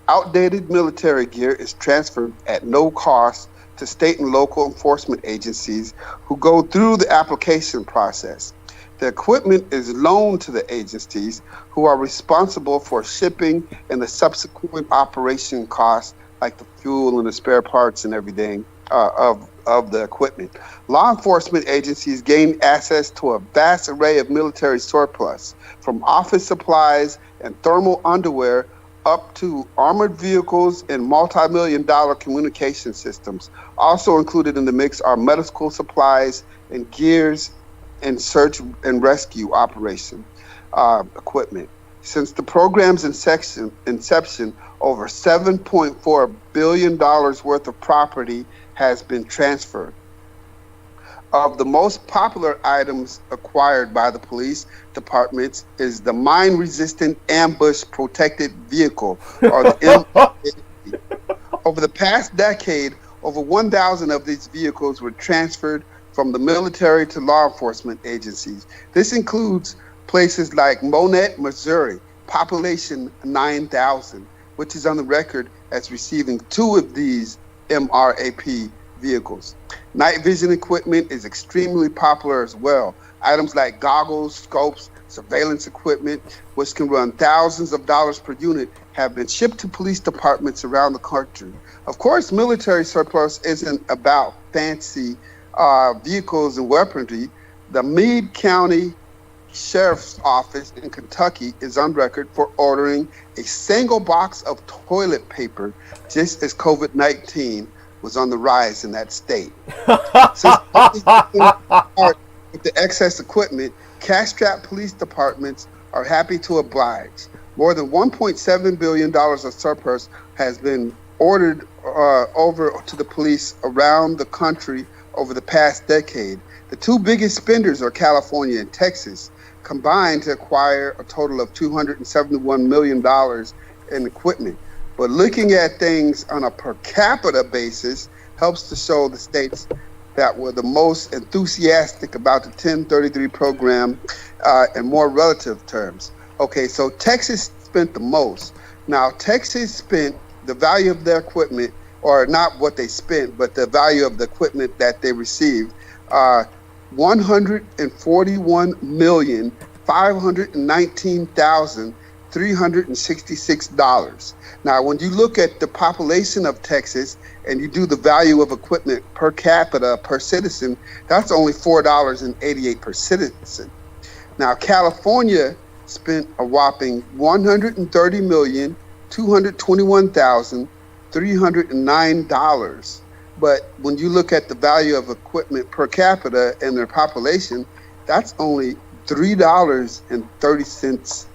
Outdated military gear is transferred at no cost to state and local enforcement agencies who go through the application process. The equipment is loaned to the agencies who are responsible for shipping and the subsequent operation costs, like the fuel and the spare parts and everything of the equipment. Law enforcement agencies gain access to a vast array of military surplus, from office supplies and thermal underwear up to armored vehicles and multi-million-dollar communication systems. Also included in the mix are medical supplies and gears and search and rescue operation equipment. Since the program's inception, over $7.4 billion worth of property has been transferred. Of the most popular items acquired by the police departments is the mine-resistant ambush-protected vehicle, or the MICHÆL. Over the past decade, over 1,000 of these vehicles were transferred from the military to law enforcement agencies. This includes places like Monett, Missouri, population 9,000, which is on the record as receiving 2 of these MRAP vehicles. Night vision equipment is extremely popular as well. Items like goggles, scopes, surveillance equipment, which can run thousands of dollars per unit, have been shipped to police departments around the country. Of course, military surplus isn't about fancy vehicles and weaponry. The Meade County Sheriff's Office in Kentucky is on record for ordering a single box of toilet paper just as COVID-19 was on the rise in that state. Since with the excess equipment, cash-strapped police departments are happy to oblige. More than $1.7 billion of surplus has been ordered over to the police around the country over the past decade. The 2 biggest spenders are California and Texas, combined to acquire a total of $271 million in equipment. But looking at things on a per capita basis helps to show the states that were the most enthusiastic about the 1033 program in more relative terms. Okay, so Texas spent the most. Now, Texas spent the value of their equipment, or not what they spent, but the value of the equipment that they received, $141,519,366. Now, when you look at the population of Texas and you do the value of equipment per capita per citizen, that's only $4.88 per citizen. Now, California spent a whopping $130,221,309. But when you look at the value of equipment per capita and their population, that's only $3.30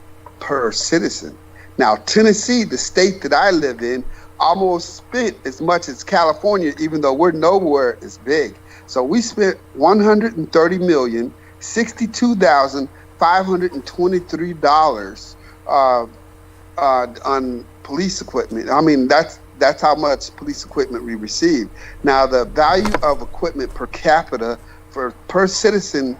per citizen. Now, Tennessee, the state that I live in, almost spent as much as California, even though we're nowhere as big. So we spent $130,062,523 on police equipment. I mean, that's how much police equipment we received. Now, the value of equipment per capita per citizen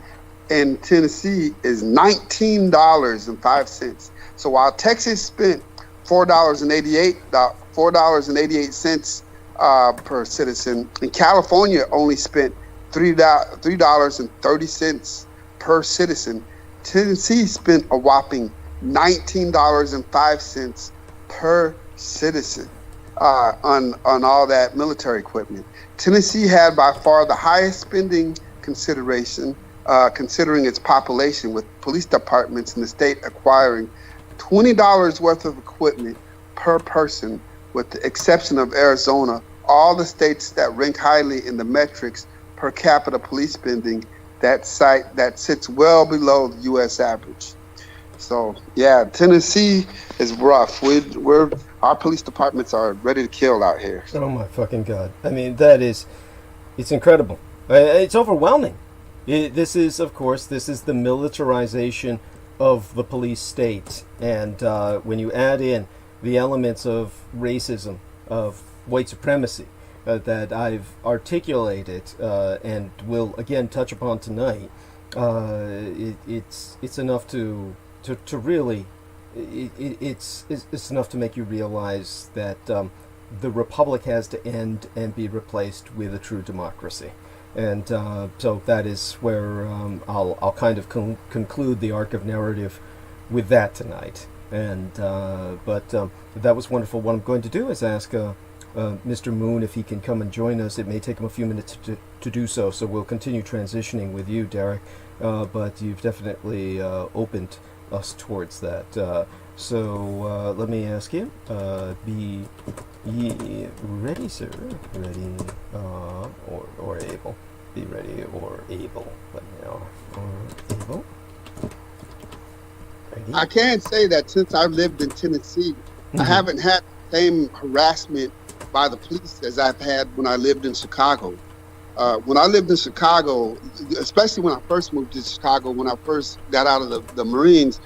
in Tennessee is $19.05. So while Texas spent $4.88 per citizen, and California only spent $3.30 per citizen, Tennessee spent a whopping $19.05 per citizen on all that military equipment. Tennessee had by far the highest spending consideration, considering its population, with police departments in the state acquiring $20 worth of equipment per person, with the exception of Arizona. All the states that rank highly in the metrics per capita police spending, that sits well below the U.S. average. So yeah, Tennessee is rough. Our police departments are ready to kill out here. Oh my fucking God! I mean, it's incredible. It's overwhelming. This is the militarization of the police state, and when you add in the elements of racism, of white supremacy that I've articulated and will again touch upon tonight, it's enough to really it's enough to make you realize that the republic has to end and be replaced with a true democracy. And so that is where I'll kind of conclude the arc of narrative with that tonight. And but that was wonderful. What I'm going to do is ask Mr. Moon if he can come and join us. It may take him a few minutes to do so, so we'll continue transitioning with you, Derek. But you've definitely opened us towards that. So let me ask you, be ye ready, sir? Ready or able? Be ready or able. Let me know. Or able. Ready? I can say that since I've lived in Tennessee, I haven't had the same harassment by the police as I've had when I lived in Chicago. When I lived in Chicago, especially when I first moved to Chicago, when I first got out of the Marines,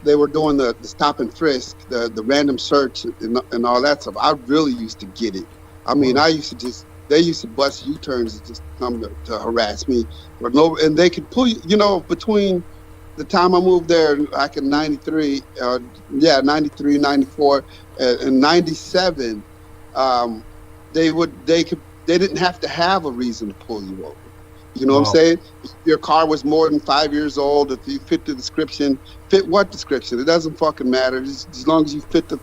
they were doing the stop and frisk, the random search and all that stuff. I really used to get it. I mean, they used to bust U-turns and just come to harass me. And they could pull you, between the time I moved there, back in 93, 93, 94, and 97, they didn't have to have a reason to pull you over. You know what I'm saying? If your car was more than 5 years old, if you fit the description, fit what description? It doesn't fucking matter. Just as long as you fit the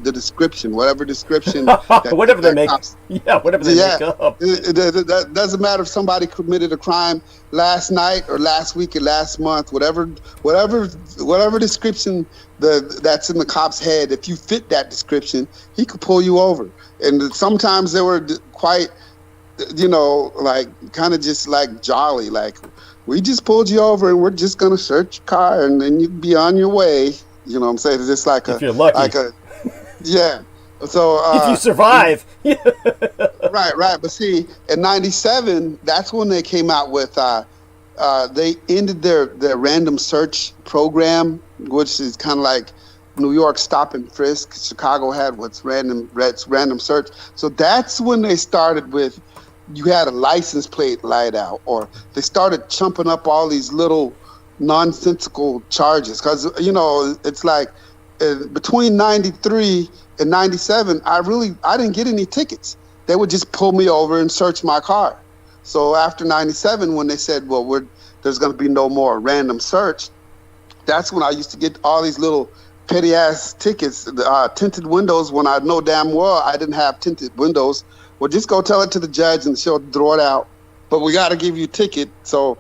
description, whatever description. Whatever they make. Whatever they make up. It doesn't matter if somebody committed a crime last night or last week or last month, whatever description that's in the cop's head, if you fit that description, he could pull you over. And sometimes they were quite, like kind of just like jolly, like, we just pulled you over and we're just going to search your car and then you'd be on your way. You know what I'm saying? It's just like if you're lucky. Yeah. So if you survive. Right. But see, in 97, that's when they came out with, they ended their random search program, which is kind of like New York stop and frisk. Chicago had random search. So that's when they started with, you had a license plate light out, or they started chumping up all these little nonsensical charges. Because, it's like between 93 and 97, I didn't get any tickets. They would just pull me over and search my car. So after 97, when they said, well, there's going to be no more random search, that's when I used to get all these little petty ass tickets, tinted windows, when I know damn well I didn't have tinted windows. Well, just go tell it to the judge and she'll throw it out. But we got to give you a ticket so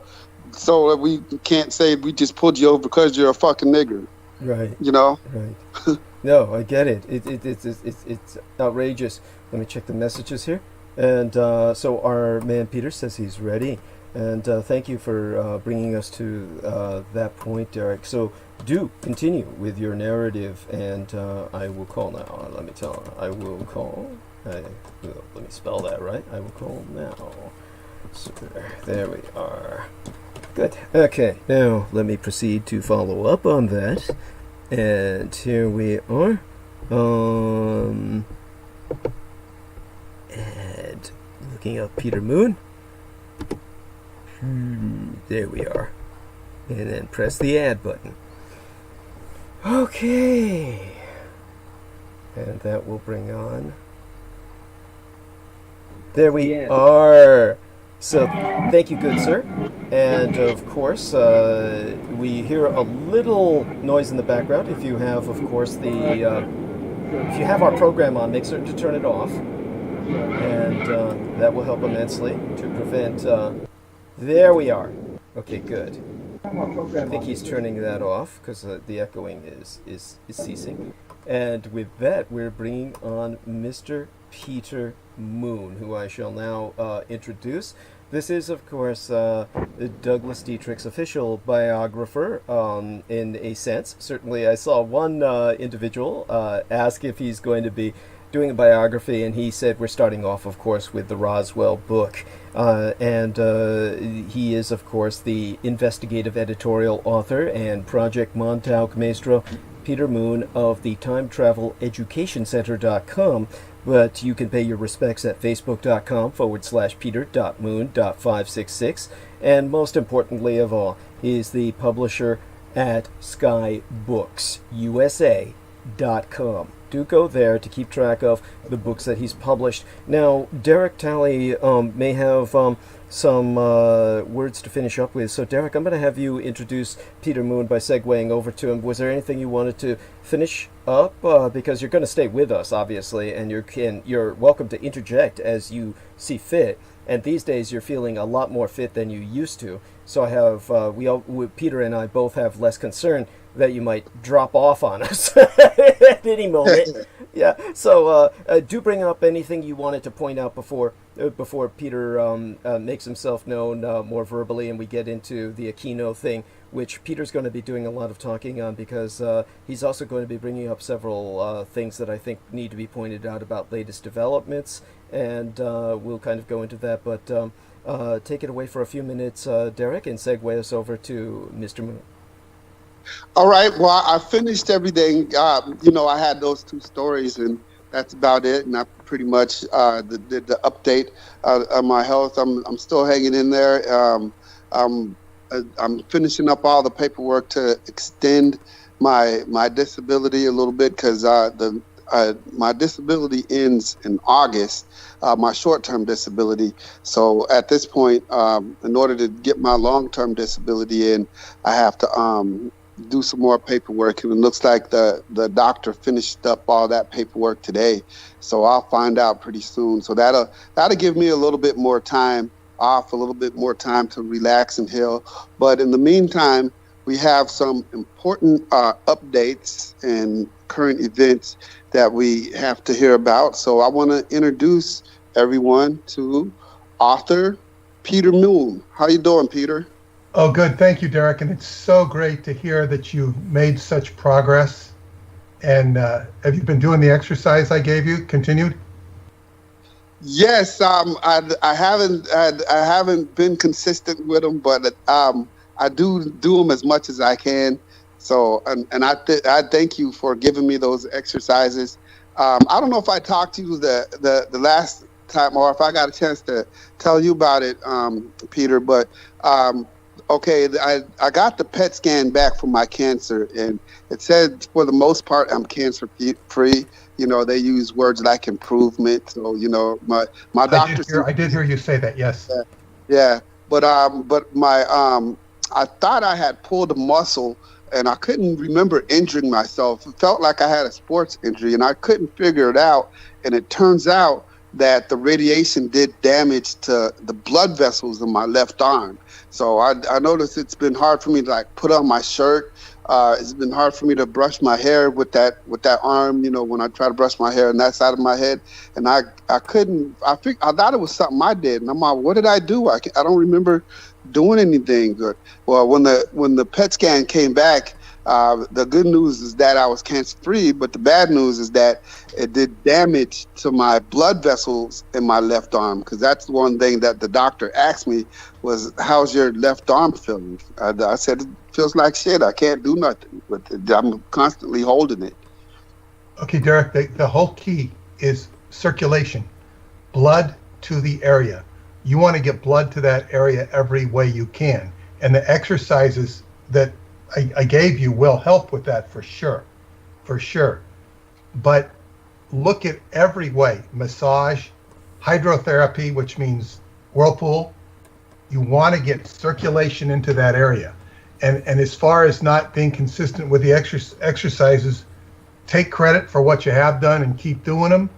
that we can't say we just pulled you over because you're a fucking nigger. Right. Right. No, I get it. It's outrageous. Let me check the messages here. And so our man Peter says he's ready. And thank you for bringing us to that point, Derek. So do continue with your narrative, and I will call now. Let me tell her. I will call. Let me spell that right. I will call now. Super. There we are. Good. Okay. Now let me proceed to follow up on that. And here we are. And looking up Peter Moon. There we are. And then press the add button. Okay. And that will bring on. There we are. So, thank you, good sir. And of course, we hear a little noise in the background. If you have, of course, if you have our program on, make certain to turn it off. And that will help immensely to prevent. There we are. Okay, good. I think he's turning that off because the echoing is ceasing. And with that, we're bringing on Mr. Peter Moon, who I shall now introduce. This is, of course, Douglas Dietrich's official biographer, in a sense. Certainly, I saw one individual ask if he's going to be doing a biography, and he said we're starting off, of course, with the Roswell book. And he is, of course, the investigative editorial author and Project Montauk Maestro, Peter Moon of the TimeTravelEducationCenter.com. But you can pay your respects at Facebook.com/Peter.Moon.566. And most importantly of all, he is the publisher at SkyBooksUSA.com. do go there to keep track of the books that he's published. Now, Derek Talley may have some words to finish up with. So, Derek, I'm going to have you introduce Peter Moon by segueing over to him. Was there anything you wanted to finish up? Because you're going to stay with us, obviously, and you're welcome to interject as you see fit. And these days, you're feeling a lot more fit than you used to. So I have Peter and I both have less concern that you might drop off on us at any moment. Yeah. So do bring up anything you wanted to point out before Peter makes himself known more verbally, and we get into the Aquino thing, which Peter's going to be doing a lot of talking on, because he's also going to be bringing up several things that I think need to be pointed out about latest developments, and we'll kind of go into that. But take it away for a few minutes, Derek, and segue us over to Mr. Moon. All right. Well, I finished everything. I had those 2 stories, and that's about it. And I pretty much did the update on my health. I'm still hanging in there. I'm finishing up all the paperwork to extend my disability a little bit, because my disability ends in August, my short-term disability. So at this point, in order to get my long-term disability in, I have to do some more paperwork. And it looks like the doctor finished up all that paperwork today. So I'll find out pretty soon. So that'll give me a little bit more time off, a little bit more time to relax and heal. But in the meantime, we have some important updates and current events that we have to hear about. So I want to introduce everyone to author Peter Moon. How you doing, Peter? Oh, good. Thank you, Derek. And it's so great to hear that you've made such progress. And have you been doing the exercise I gave you? Continued? Yes. I haven't been consistent with them, but I do them as much as I can. So, and I thank you for giving me those exercises. I don't know if I talked to you the last time, or if I got a chance to tell you about it, Peter, but okay, I got the PET scan back from my cancer, and it said for the most part I'm cancer free. They use words like improvement. So, my doctor. I did hear you say that. Yes. Yeah, but my I thought I had pulled a muscle, and I couldn't remember injuring myself. It felt like I had a sports injury, and I couldn't figure it out. And it turns out that the radiation did damage to the blood vessels in my left arm. So I noticed it's been hard for me to put on my shirt. It's been hard for me to brush my hair with that arm, when I try to brush my hair on that side of my head. And I couldn't, I thought it was something I did. And I'm like, what did I do? I don't remember doing anything good. Well, when the PET scan came back, the good news is that I was cancer free, but the bad news is that it did damage to my blood vessels in my left arm, because that's the one thing that the doctor asked me was, how's your left arm feeling? I said, it feels like shit. I can't do nothing with it. I'm constantly holding it. Okay, Derek, the whole key is circulation, blood to the area. You want to get blood to that area every way you can. And the exercises that I gave you will help with that for sure. But look at every way: massage, hydrotherapy, which means whirlpool. You want to get circulation into that area. And as far as not being consistent with the exercises, take credit for what you have done and keep doing them.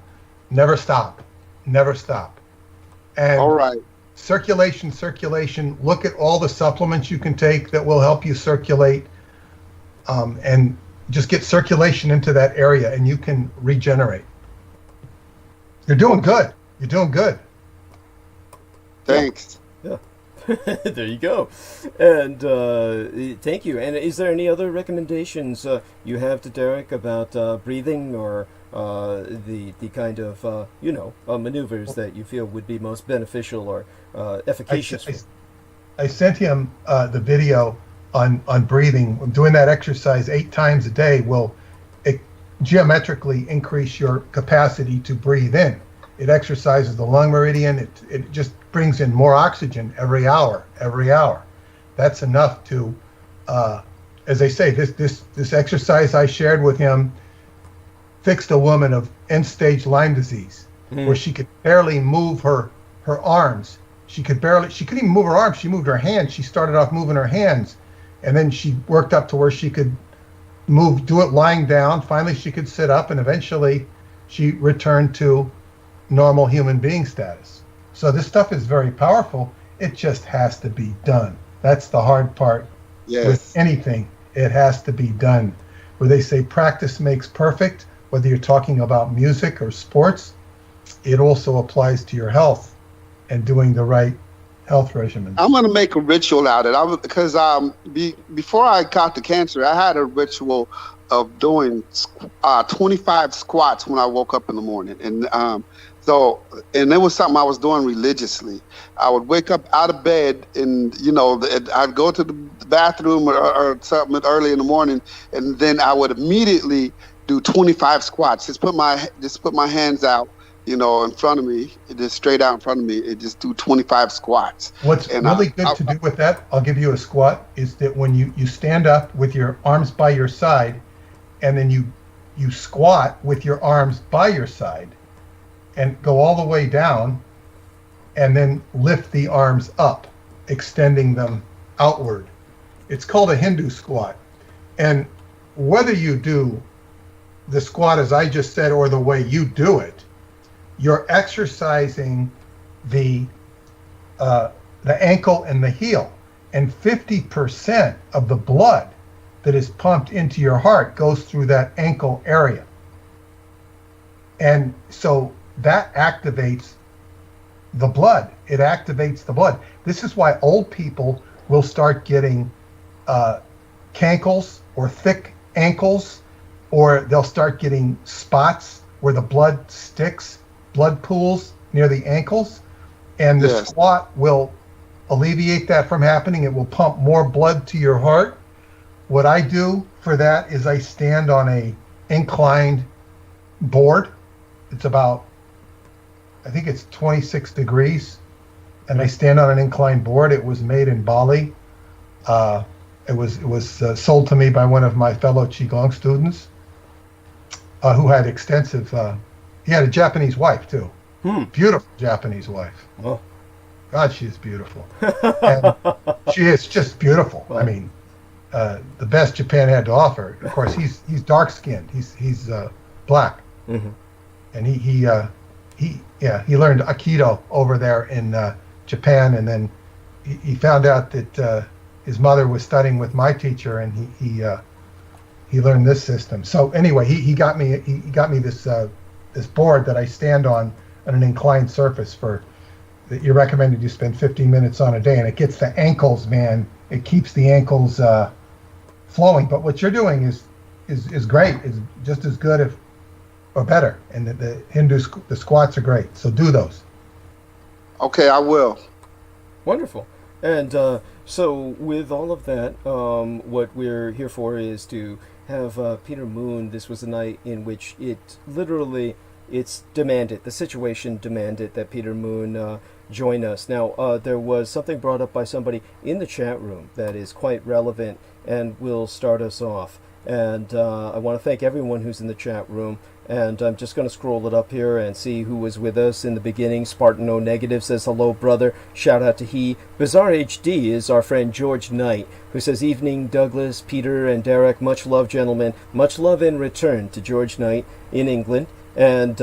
Never stop. And all right. Circulation. Look at all the supplements you can take that will help you circulate, and just get circulation into that area, and you can regenerate. You're doing good. Thanks. Yeah. There you go. And thank you. And is there any other recommendations you have to Derek about breathing, or the kind of maneuvers that you feel would be most beneficial or efficacious? I sent him the video on breathing. Doing that exercise 8 times a day will geometrically increase your capacity to breathe in. It exercises the lung meridian. It just brings in more oxygen every hour. That's enough to, as I say, this exercise I shared with him fixed a woman of end-stage Lyme disease, where she could barely move her arms. She couldn't even move her arms. She moved her hands. She started off moving her hands, and then she worked up to where she could do it lying down. Finally, she could sit up, and eventually she returned to normal human being status. So this stuff is very powerful. It just has to be done. That's the hard part. Yes. With anything, it has to be done. Where they say practice makes perfect, whether you're talking about music or sports, it also applies to your health and doing the right health regimen. I'm going to make a ritual out of it because before I got the cancer, I had a ritual of doing 25 squats when I woke up in the morning. And it was something I was doing religiously. I would wake up out of bed and, I'd go to the bathroom or something early in the morning, and then I would immediately do 25 squats. Just put my hands out, in front of me, just straight out in front of me, and just do 25 squats. What's really good to do with that, I'll give you a squat, is that when you stand up with your arms by your side, and then you squat with your arms by your side, and go all the way down, and then lift the arms up, extending them outward. It's called a Hindu squat. And whether you do the squat as I just said or the way you do it, you're exercising the ankle and the heel. And 50% of the blood that is pumped into your heart goes through that ankle area. And so that activates the blood. It activates the blood. This is why old people will start getting cankles or thick ankles, or they'll start getting spots where the blood sticks, blood pools near the ankles. And the squat will alleviate that from happening. It will pump more blood to your heart. What I do for that is I stand on a inclined board. It's about, I think it's 26 degrees, and I stand on an inclined board. It was made in Bali. It was sold to me by one of my fellow Qigong students who had extensive, he had a Japanese wife too. Beautiful Japanese wife. Oh. God, she is beautiful. And she is just beautiful. Well. I mean, the best Japan had to offer. Of course, he's dark skinned. He's black. Mm-hmm. And he learned Aikido over there in Japan, and then he found out that his mother was studying with my teacher, and he learned this system. So anyway, he got me this board that I stand on an inclined surface that you're recommended you spend 15 minutes on a day, and it gets the ankles, man. It keeps the ankles flowing. But what you're doing is great. Is just as good or better. And the the squats are great. So do those. Okay, I will. Wonderful. And so with all of that, what we're here for is to have Peter Moon. This was a night in which it's demanded, the situation demanded that Peter Moon join us. Now, there was something brought up by somebody in the chat room that is quite relevant and will start us off. And I want to thank everyone who's in the chat room. And I'm just going to scroll it up here and see who was with us in the beginning. Spartan O Negative says, hello, brother. Shout out to he. Bizarre HD is our friend George Knight, who says, evening, Douglas, Peter, and Derek. Much love, gentlemen. Much love in return to George Knight in England. And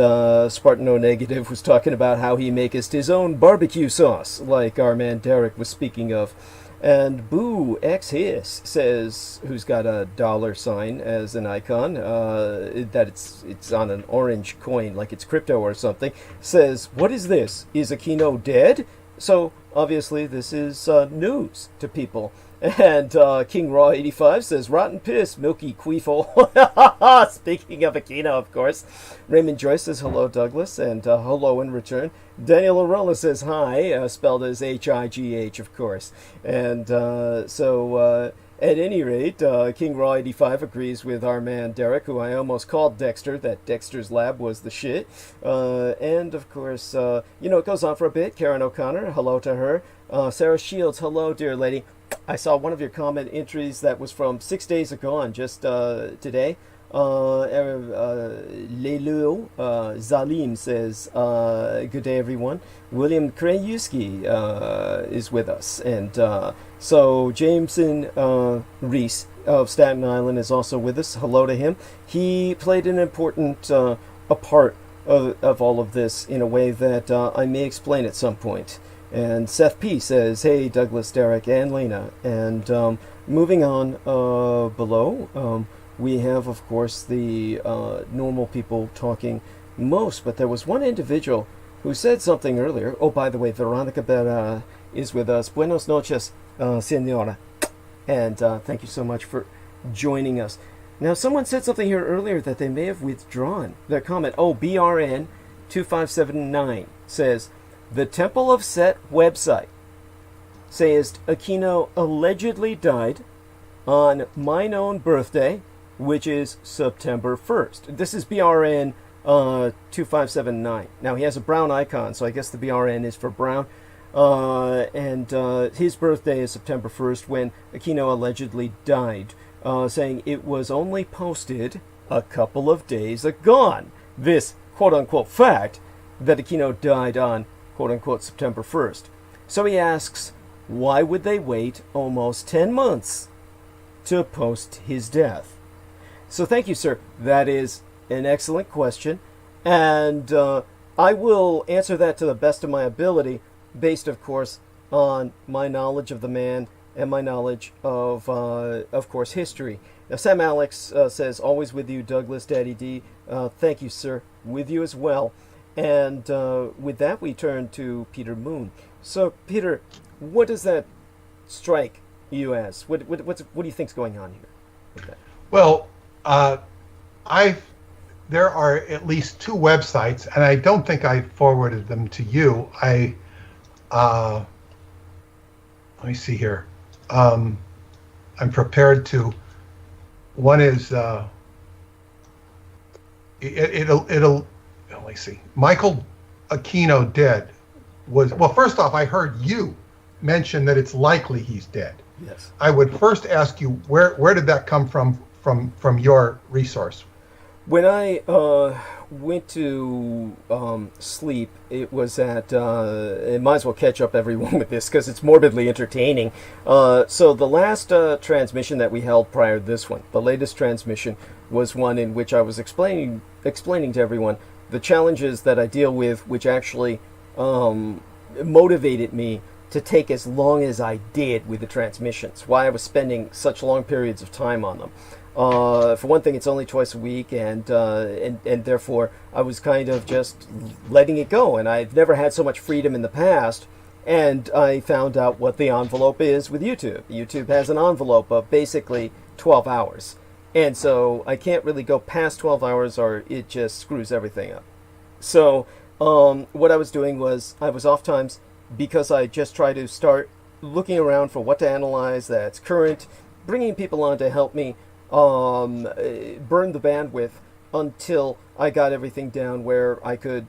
Spartan O Negative was talking about how he maketh his own barbecue sauce, like our man Derek was speaking of. And Boo X Hiss says, who's got a $sign as an icon, that it's on an orange coin, like it's crypto or something, says, what is this? Is Aquino dead? So obviously this is news to people. And King Raw 85 says, rotten piss, milky queefle. Speaking of Aquino, of course. Raymond Joyce says, hello, Douglas, and hello in return. Daniel Arola says, hi, spelled as H-I-G-H, of course. And so at any rate, King Raw 85 agrees with our man Derek, who I almost called Dexter, that Dexter's Lab was the shit. And, of course, it goes on for a bit. Karen O'Connor, hello to her. Sarah Shields, hello, dear lady. I saw one of your comment entries that was from 6 days ago on just today. Lelo Zalim says, good day, everyone. William Krajewski is with us. And so Jameson Reese of Staten Island is also with us. Hello to him. He played an important a part of all of this in a way that I may explain at some point. And Seth P. says, hey, Douglas, Derek, and Lena. And moving on below, we have, of course, the normal people talking most. But there was one individual who said something earlier. Oh, by the way, Veronica Berra is with us. Buenos noches, senora. And thank you so much for joining us. Now, someone said something here earlier that they may have withdrawn their comment. Oh, BRN 2579 says, the Temple of Set website says Aquino allegedly died on mine own birthday, which is September 1st. This is BRN 2579. Now, he has a brown icon, so I guess the BRN is for brown. And his birthday is September 1st when Aquino allegedly died, saying it was only posted a couple of days ago. This quote-unquote fact that Aquino died on quote-unquote September 1st. So he asks, why would they wait almost 10 months to post his death? So thank you, sir. That is an excellent question. And I will answer that to the best of my ability, based, of course, on my knowledge of the man and my knowledge of course, history. Now, Sam Alex says, always with you, Douglas, Daddy D. Thank you, sir. With you as well. And with that, we turn to Peter Moon. So, Peter, what does that strike you as? What do you think's going on here with that? Well, there are at least two websites, and I don't think I forwarded them to you. Let me see here. I'm prepared to. One is it'll. Let me see. Michael Aquino dead was, well, first off, I heard you mention that it's likely he's dead. Yes. I would first ask you, where did that come from your resource? When I went to sleep, it was at, I might as well catch up everyone with this because it's morbidly entertaining. So the last transmission that we held prior to this one, the latest transmission, was one in which I was explaining to everyone the challenges that I deal with, which actually motivated me to take as long as I did with the transmissions, why I was spending such long periods of time on them. For one thing, it's only twice a week, and therefore I was kind of just letting it go, and I've never had so much freedom in the past, and I found out what the envelope is with YouTube. YouTube has an envelope of basically 12 hours. And so I can't really go past 12 hours or it just screws everything up. So what I was doing was I was off times because I just try to start looking around for what to analyze that's current, bringing people on to help me burn the bandwidth until I got everything down where I could,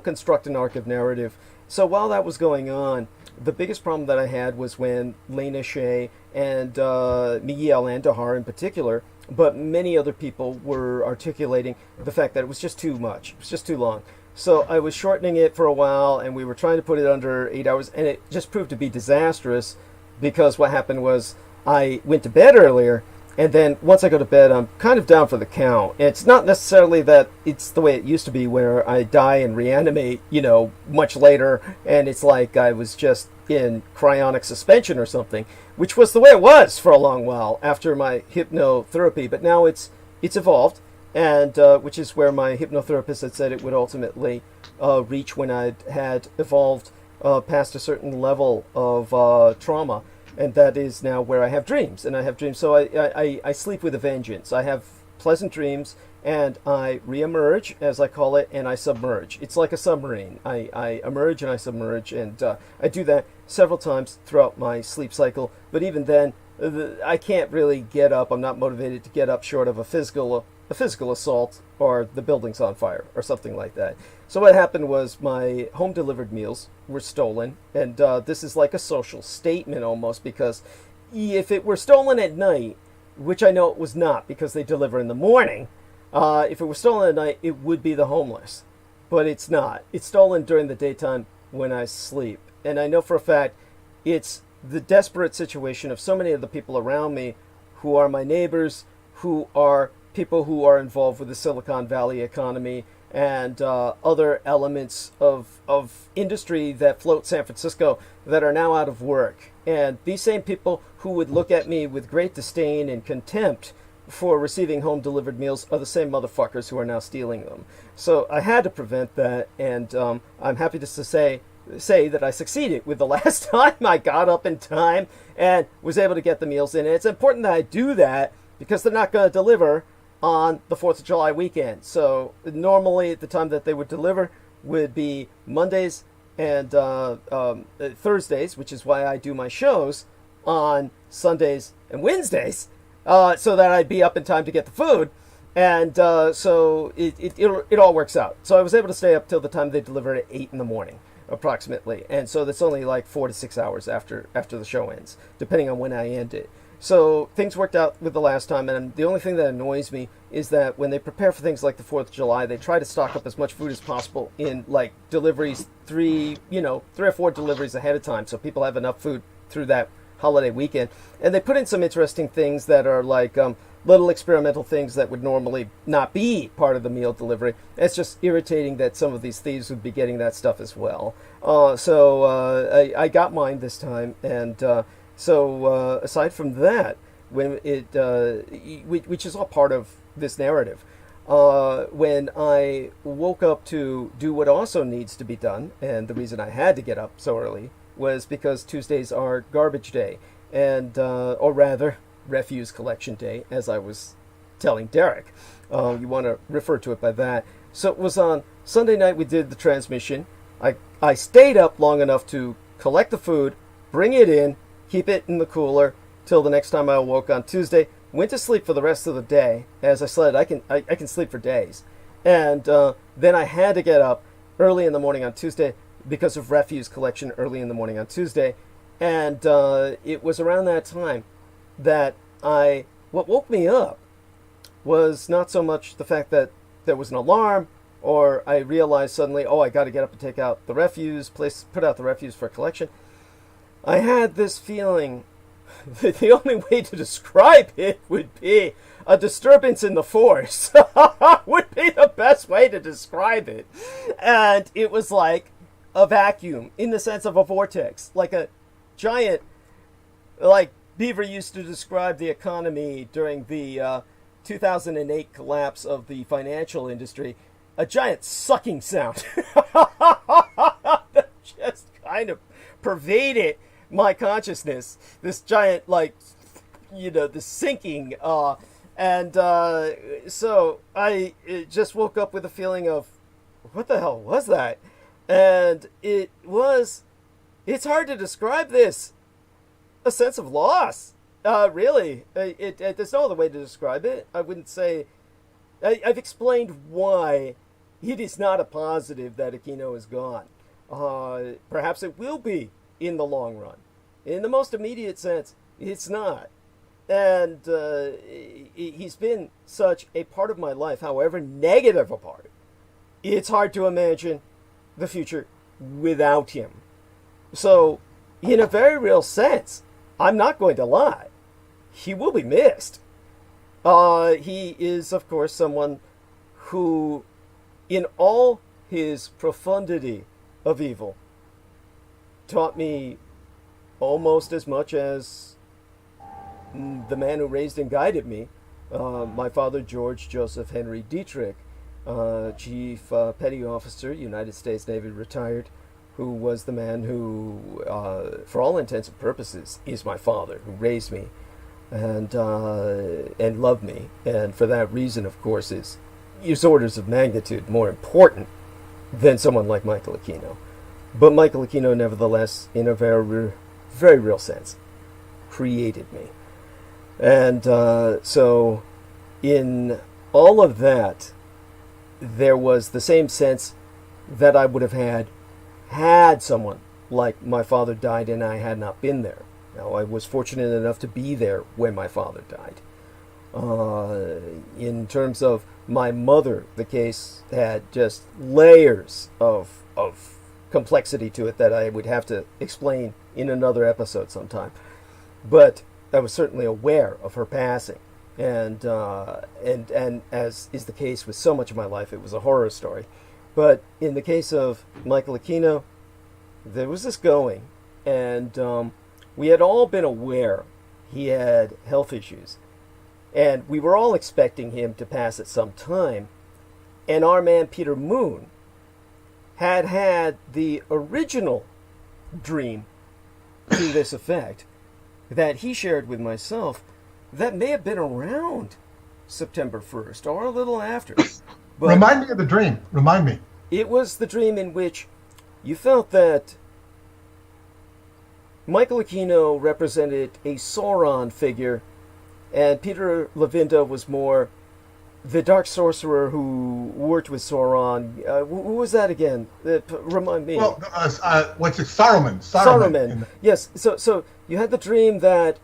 construct an arc of narrative. So while that was going on, the biggest problem that I had was when Lena Shea and Michhæl Andahar in particular, but many other people were articulating the fact that it was just too much. It was just too long. So I was shortening it for a while, and we were trying to put it under 8 hours, and it just proved to be disastrous because what happened was I went to bed earlier, and then once I go to bed, I'm kind of down for the count. It's not necessarily that it's the way it used to be where I die and reanimate, much later, and it's like I was just in cryonic suspension or something, which was the way it was for a long while after my hypnotherapy. But now it's evolved, and which is where my hypnotherapist had said it would ultimately reach when I had evolved past a certain level of trauma. And that is now where I have dreams, and I have dreams. So I sleep with a vengeance. I have pleasant dreams, and I reemerge, as I call it, and I submerge. It's like a submarine. I emerge and I submerge, and I do that several times throughout my sleep cycle. But even then, I can't really get up. I'm not motivated to get up short of a physical assault or the building's on fire or something like that. So what happened was my home-delivered meals were stolen, and this is like a social statement almost, because if it were stolen at night, which I know it was not because they deliver in the morning, If it was stolen at night, it would be the homeless. But it's not. It's stolen during the daytime when I sleep. And I know for a fact it's the desperate situation of so many of the people around me who are my neighbors, who are people who are involved with the Silicon Valley economy and other elements of industry that float San Francisco that are now out of work. And these same people who would look at me with great disdain and contempt for receiving home-delivered meals are the same motherfuckers who are now stealing them. So I had to prevent that, and I'm happy to say that I succeeded with the last time. I got up in time and was able to get the meals in. And it's important that I do that because they're not going to deliver on the 4th of July weekend. So normally the time that they would deliver would be Mondays and Thursdays, which is why I do my shows on Sundays and Wednesdays, so that I'd be up in time to get the food. And so it all works out. So I was able to stay up till the time they delivered at 8 in the morning, approximately. And so that's only like 4 to 6 hours after the show ends, depending on when I end it. So things worked out with the last time, and the only thing that annoys me is that when they prepare for things like the 4th of July, they try to stock up as much food as possible in like deliveries, 3 or 4 deliveries ahead of time, so people have enough food through that holiday weekend. And they put in some interesting things that are like little experimental things that would normally not be part of the meal delivery. It's just irritating that some of these thieves would be getting that stuff as well. So I got mine this time, and so aside from that, when which is all part of this narrative, when I woke up to do what also needs to be done, and the reason I had to get up so early was because Tuesdays are garbage day, and or rather refuse collection day, as I was telling Derek. You want to refer to it by that. So it was on Sunday night we did the transmission. I stayed up long enough to collect the food, bring it in, keep it in the cooler till the next time I awoke on Tuesday. Went to sleep for the rest of the day. As I said, I can sleep for days. And then I had to get up early in the morning on Tuesday because of refuse collection early in the morning on Tuesday. And it was around that time that what woke me up was not so much the fact that there was an alarm, or I realized suddenly, I got to get up and take out the refuse, put out the refuse for collection. I had this feeling that the only way to describe it would be a disturbance in the force. Would be the best way to describe it. And it was like a vacuum in the sense of a vortex, like a giant, like Beaver used to describe the economy during the 2008 collapse of the financial industry, a giant sucking sound that just kind of pervaded my consciousness. This giant, like, the sinking. And so I just woke up with a feeling of, what the hell was that? And it's hard to describe this. A sense of loss. Really. There's no other way to describe it. I wouldn't say... I've explained why it is not a positive that Aquino is gone. Perhaps it will be in the long run. In the most immediate sense, it's not. And he's been such a part of my life, however negative a part. It's hard to imagine the future without him. So, in a very real sense, I'm not going to lie. He will be missed. He is, of course, someone who, in all his profundity of evil, taught me almost as much as the man who raised and guided me, my father, George Joseph Henry Dietrich, Chief Petty Officer, United States Navy, retired, who was the man who, for all intents and purposes, is my father, who raised me and loved me. And for that reason, of course, is orders of magnitude more important than someone like Michael Aquino. But Michael Aquino, nevertheless, in a very, very real sense, created me. And so in all of that, there was the same sense that I would have had someone like my father died and I had not been there. Now, I was fortunate enough to be there when my father died. In terms of my mother, the case had just layers of complexity to it that I would have to explain in another episode sometime. But I was certainly aware of her passing, and as is the case with so much of my life, it was a horror story. But in the case of Michael Aquino, there was this going, and we had all been aware he had health issues, and we were all expecting him to pass at some time. And our man Peter Moon had the original dream to this effect that he shared with myself that may have been around September 1st or a little after. But remind me of the dream. Remind me. It was the dream in which you felt that Michael Aquino represented a Sauron figure, and Peter Levinda was more the dark sorcerer who worked with Sauron. Who was that again? Remind me. Well, what's it? Saruman. Saruman. Yes. So you had the dream that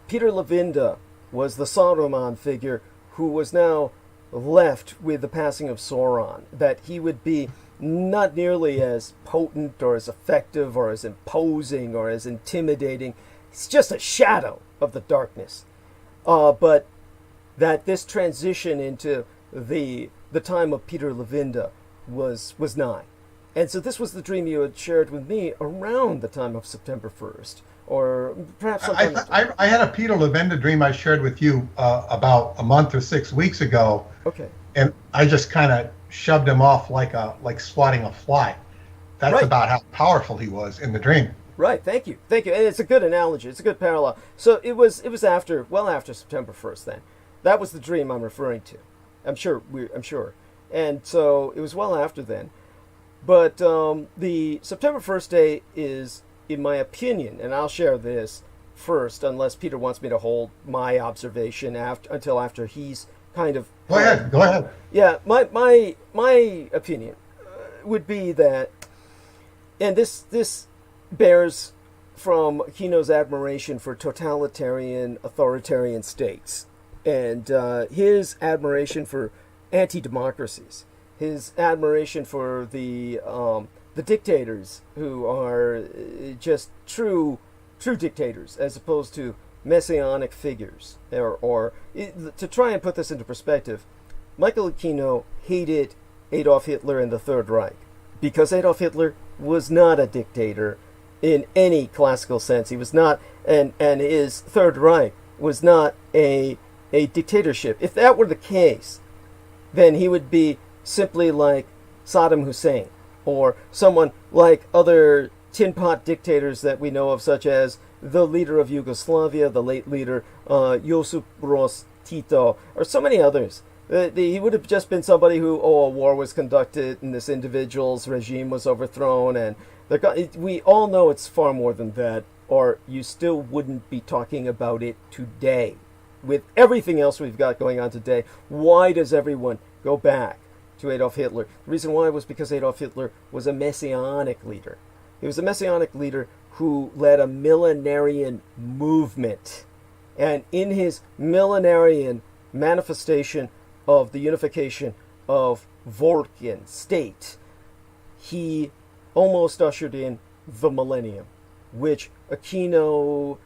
Peter Levinda was the Saruman figure who was now left with the passing of Sauron. That he would be not nearly as potent or as effective or as imposing or as intimidating. He's just a shadow of the darkness. But that this transition into the time of Peter Levinda was nigh. And so this was the dream you had shared with me around the time of September 1st, or perhaps sometime after. I had a Peter Levinda dream I shared with you about a month or 6 weeks ago. Okay. And I just kind of shoved him off like swatting a fly. That's right. About how powerful he was in the dream. Right, thank you. And it's a good analogy. It's a good parallel. So it was after September 1st then. That was the dream I'm referring to. I'm sure. And so it was well after then. But the September 1st day is, in my opinion, and I'll share this first, unless Peter wants me to hold my observation until after he's kind of... Go ahead. Yeah, my opinion would be that, and this bears from Aquino's admiration for totalitarian, authoritarian states, and his admiration for anti-democracies, his admiration for the dictators who are just true dictators, as opposed to messianic figures. Or to try and put this into perspective, Michael Aquino hated Adolf Hitler and the Third Reich because Adolf Hitler was not a dictator in any classical sense. He was not, and his Third Reich was not a dictatorship. If that were the case, then he would be simply like Saddam Hussein, or someone like other tin pot dictators that we know of, such as the leader of Yugoslavia, the late leader Josip Broz Tito, or so many others. He would have just been somebody who, a war was conducted and this individual's regime was overthrown, and we all know it's far more than that, or you still wouldn't be talking about it today. With everything else we've got going on today, why does everyone go back to Adolf Hitler? The reason why was because Adolf Hitler was a messianic leader. He was a messianic leader who led a millenarian movement. And in his millenarian manifestation of the unification of Volk and state, he almost ushered in the millennium, which Aquino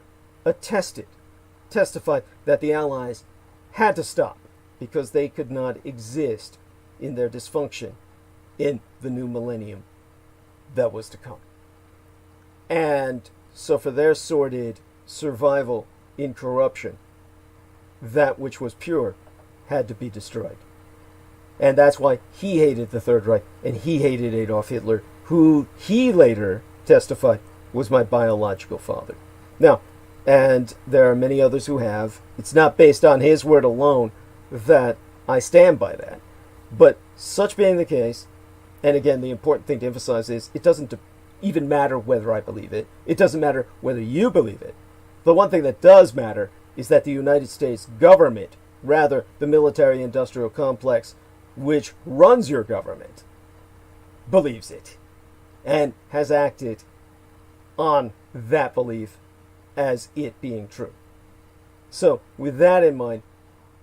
testified that the Allies had to stop because they could not exist in their dysfunction in the new millennium that was to come. And so for their sordid survival in corruption, that which was pure had to be destroyed. And that's why he hated the Third Reich, and he hated Adolf Hitler, who he later testified was my biological father. Now, and there are many others who have. It's not based on his word alone that I stand by that. But such being the case, and again, the important thing to emphasize is it doesn't even matter whether I believe it. It doesn't matter whether you believe it. The one thing that does matter is that the United States government, rather the military-industrial complex, which runs your government, believes it and has acted on that belief as it being true. So, with that in mind,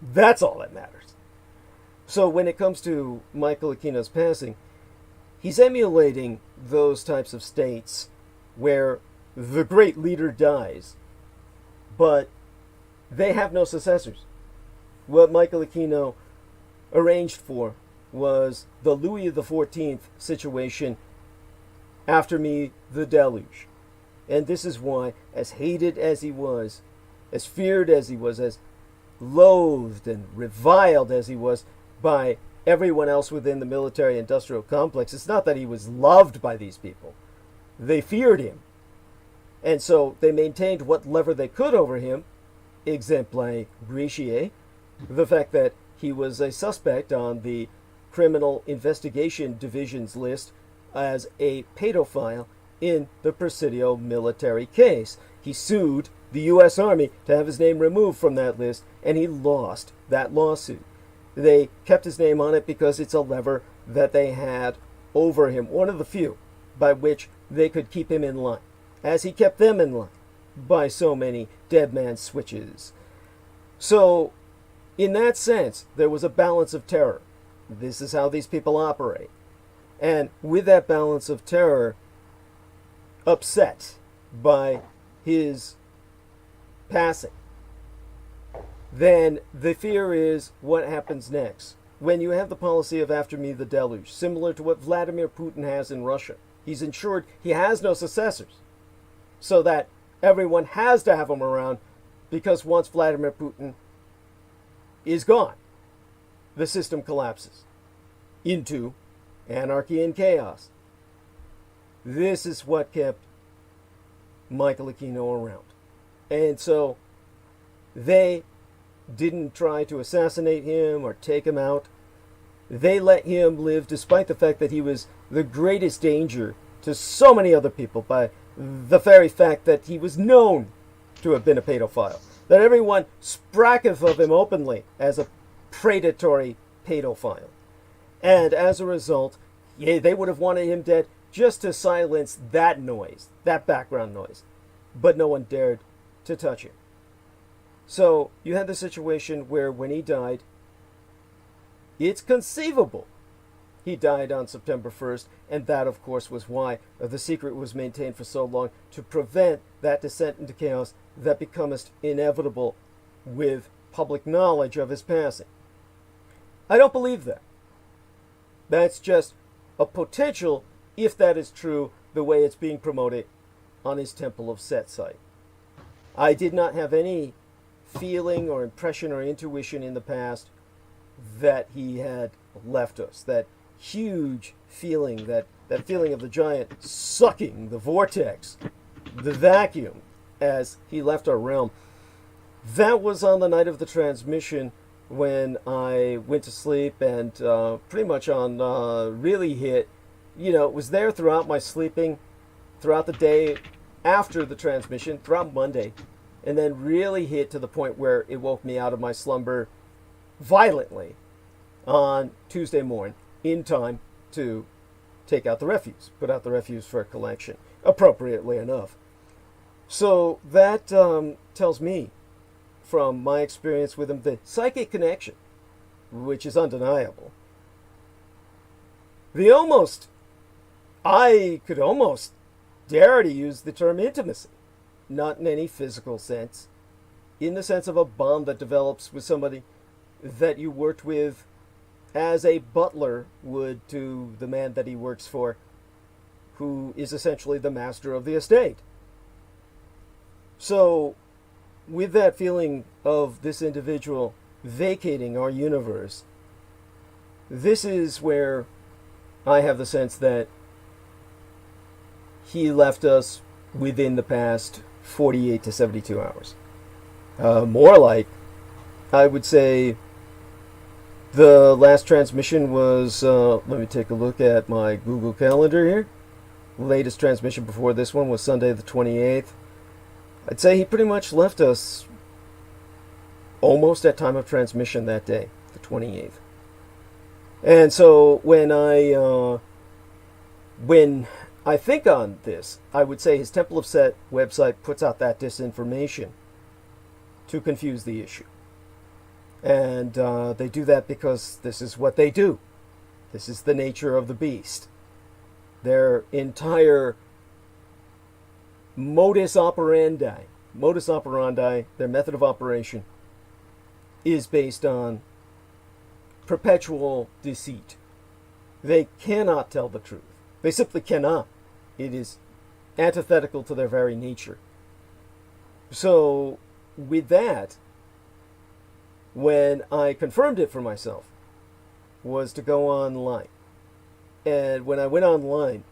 That's all that matters. So when it comes to Michael Aquino's passing, he's emulating those types of states where the great leader dies, but they have no successors. What Michael Aquino arranged for was the Louis XIV situation, after me, the deluge. And this is why, as hated as he was, as feared as he was, as loathed and reviled as he was by everyone else within the military-industrial complex, it's not that he was loved by these people. They feared him. And so they maintained what lever they could over him, exemplae Greciae, the fact that he was a suspect on the Criminal Investigation Division's list as a pedophile in the Presidio military case. He sued the U.S. Army to have his name removed from that list, and he lost that lawsuit. They kept his name on it because it's a lever that they had over him, one of the few by which they could keep him in line, as he kept them in line by so many dead man switches. So, in that sense, there was a balance of terror. This is how these people operate. And with that balance of terror, upset by his passing, then the fear is what happens next. When you have the policy of after me the deluge, similar to what Vladimir Putin has in Russia, he's ensured he has no successors, so that everyone has to have him around, because once Vladimir Putin is gone, the system collapses into anarchy and chaos. This is what kept Michael Aquino around. And so they didn't try to assassinate him or take him out. They let him live despite the fact that he was the greatest danger to so many other people by the very fact that he was known to have been a pedophile. That everyone spracketh of him openly as a predatory pedophile. And as a result, they would have wanted him dead just to silence that noise, that background noise. But no one dared to touch him. So you had the situation where when he died, it's conceivable he died on September 1st, and that, of course, was why the secret was maintained for so long, to prevent that descent into chaos that becometh inevitable with public knowledge of his passing. I don't believe that. That's just a potential, if that is true, the way it's being promoted on his Temple of Set site. I did not have any feeling or impression or intuition in the past that he had left us. That huge feeling, that feeling of the giant sucking the vortex, the vacuum, as he left our realm. That was on the night of the transmission, when I went to sleep, and pretty much on really hit. It was there throughout my sleeping, throughout the day, after the transmission, throughout Monday, and then really hit to the point where it woke me out of my slumber violently on Tuesday morning, in time to take out the refuse, put out the refuse for collection, appropriately enough. So that tells me, from my experience with him, the psychic connection, which is undeniable. I could almost dare to use the term intimacy, not in any physical sense, in the sense of a bond that develops with somebody that you worked with as a butler would to the man that he works for, who is essentially the master of the estate. So, with that feeling of this individual vacating our universe, this is where I have the sense that he left us within the past 48 to 72 hours. More like, I would say, the last transmission was, let me take a look at my Google Calendar here. Latest transmission before this one was Sunday the 28th. I'd say he pretty much left us almost at time of transmission that day, the 28th. And so when I think on this, I would say his Temple of Set website puts out that disinformation to confuse the issue. And they do that because this is what they do. This is the nature of the beast. Their entire modus operandi, their method of operation, is based on perpetual deceit. They cannot tell the truth. They simply cannot. It is antithetical to their very nature. So, with that, when I confirmed it for myself, was to go online. And when I went online,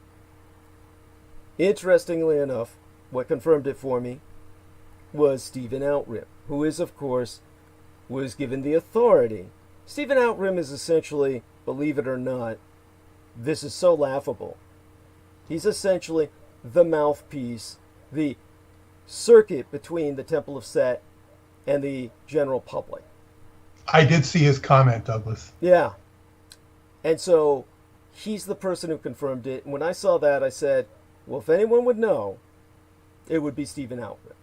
interestingly enough, what confirmed it for me was Stephen Outram, who is, of course, was given the authority. Stephen Outram is essentially, believe it or not, this is so laughable, he's essentially the mouthpiece, the circuit between the Temple of Set and the general public. I did see his comment, Douglas. Yeah. And so he's the person who confirmed it. And when I saw that, I said, well, if anyone would know, it would be Stephen Outram.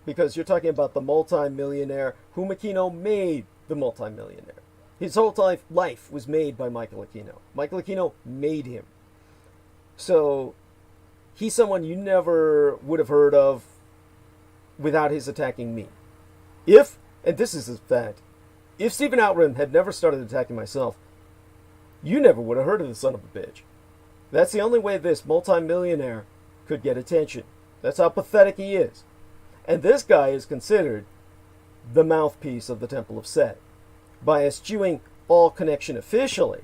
Because you're talking about the multi-millionaire whom Aquino made the multi-millionaire. His whole life was made by Michael Aquino. Michael Aquino made him. So he's someone you never would have heard of without his attacking me. If, and this is a fact, if Stephen Outram had never started attacking myself, you never would have heard of the son of a bitch. That's the only way this multi-millionaire could get attention. That's how pathetic he is. And this guy is considered the mouthpiece of the Temple of Set. By eschewing all connection officially,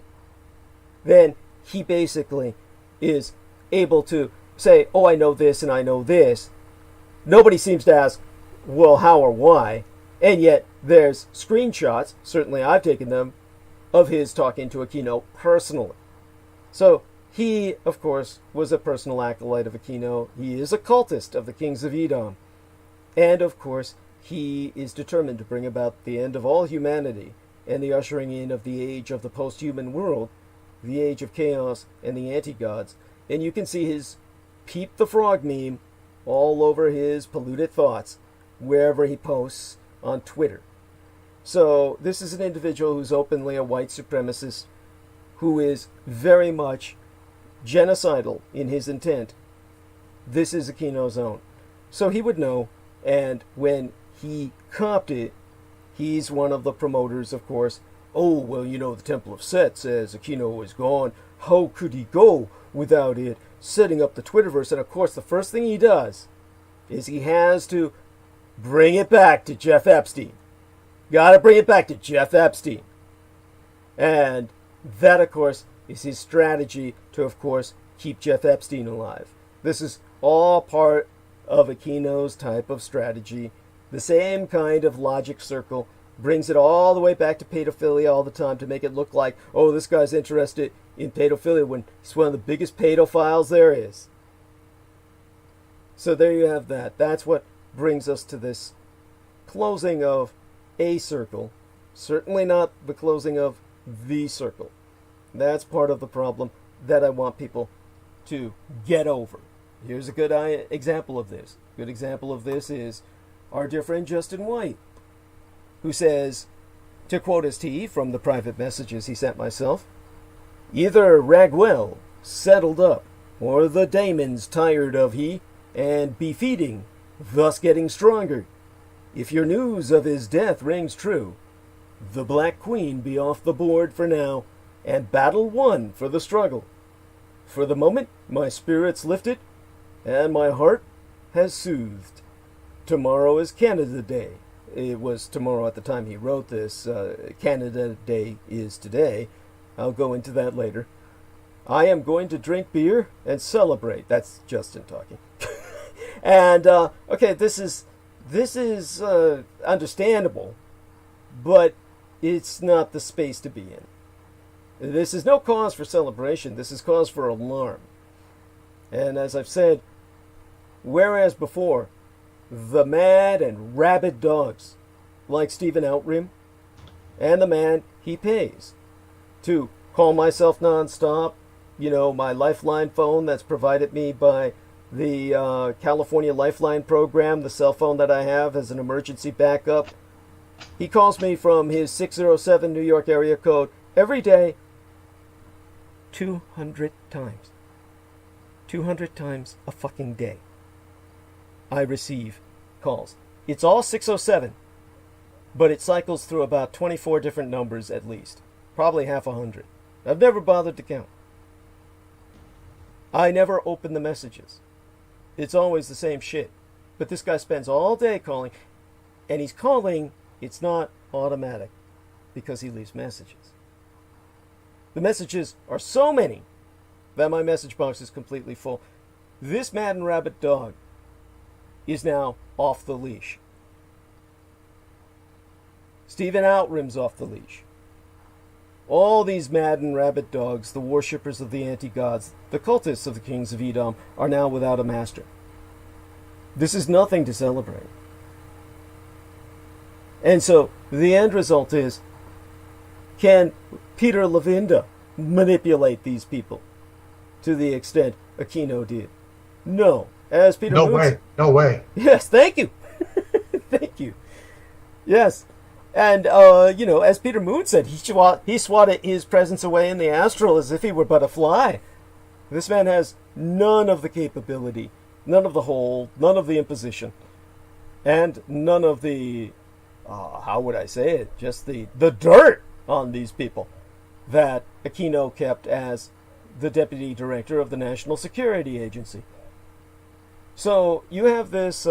then he basically is able to say, oh, I know this and I know this. Nobody seems to ask, well, how or why? And yet there's screenshots, certainly I've taken them, of his talking to Aquino personally. So he, of course, was a personal acolyte of Aquino. He is a cultist of the kings of Edom. And, of course, he is determined to bring about the end of all humanity and the ushering in of the age of the post-human world, the age of chaos and the anti-gods. And you can see his Peep the Frog meme all over his polluted thoughts wherever he posts on Twitter. So this is an individual who's openly a white supremacist, who is very much genocidal in his intent. This is Aquino's own. So he would know, and when he copped it, he's one of the promoters, of course. Oh, well, you know, the Temple of Set says Aquino is gone. How could he go without it? Setting up the Twitterverse. And, of course, the first thing he does is he has to bring it back to Jeff Epstein. Gotta bring it back to Jeff Epstein. And that, of course, is his strategy to, of course, keep Jeff Epstein alive. This is all part of Aquino's type of strategy. The same kind of logic circle brings it all the way back to pedophilia all the time to make it look like, oh, this guy's interested in pedophilia when he's one of the biggest pedophiles there is. So there you have that. That's what brings us to this closing of a circle. Certainly not the closing of the circle. That's part of the problem that I want people to get over. Here's a good example of this. A good example of this is our dear friend Justin White, who says, to quote his T from the private messages he sent myself, either Raguel settled up, or the daemons tired of he, and be feeding, thus getting stronger. If your news of his death rings true, the Black Queen be off the board for now, and battle won for the struggle. For the moment, my spirits lifted, and my heart has soothed. Tomorrow is Canada Day. It was tomorrow at the time he wrote this. Canada Day is today. I'll go into that later. I am going to drink beer and celebrate. That's Justin talking. And, okay, this is understandable, but it's not the space to be in. This is no cause for celebration. This is cause for alarm. And as I've said, whereas before, the mad and rabid dogs like Stephen Outram and the man he pays to call myself nonstop, you know, my Lifeline phone that's provided me by the California Lifeline program, the cell phone that I have as an emergency backup, He calls me from his 607 New York area code every day 200 times. 200 times a fucking day. I receive calls. It's all 607, but it cycles through about 24 different numbers at least. Probably half 100. I've never bothered to count. I never open the messages. It's always the same shit. But this guy spends all day calling, and he's calling, it's not automatic, because he leaves messages. The messages are so many that my message box is completely full. This Madden Rabbit dog is now off the leash. Stephen Outrim's off the leash. All these Madden Rabbit dogs, the worshippers of the anti-gods, the cultists of the kings of Edom, are now without a master. This is nothing to celebrate. And so, the end result is, can Peter Levinda manipulate these people to the extent Aquino did? No. As Peter No Moon way. No way. Yes, thank you. Thank you. Yes. And, as Peter Moon said, he swatted his presence away in the astral as if he were but a fly. This man has none of the capability, none of the hold, none of the imposition, and none of the, how would I say it, just the dirt on these people that Aquino kept as the deputy director of the National Security Agency. So, you have this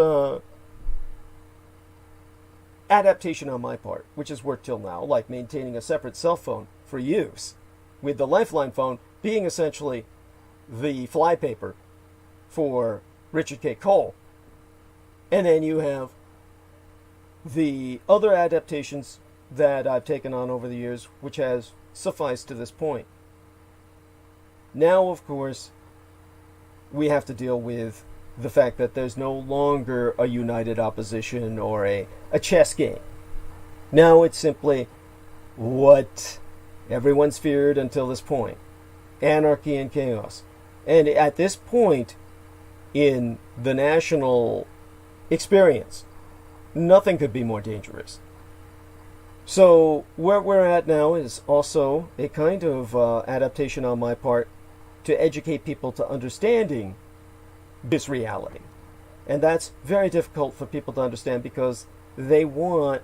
adaptation on my part, which has worked till now, like maintaining a separate cell phone for use, with the Lifeline phone being essentially the flypaper for Richard K. Cole. And then you have the other adaptations that I've taken on over the years, which has sufficed to this point. Now, of course, we have to deal with the fact that there's no longer a united opposition or a chess game. Now it's simply what everyone's feared until this point. Anarchy and chaos. And at this point in the national experience, nothing could be more dangerous. So where we're at now is also a kind of adaptation on my part to educate people to understanding this reality. And that's very difficult for people to understand because they want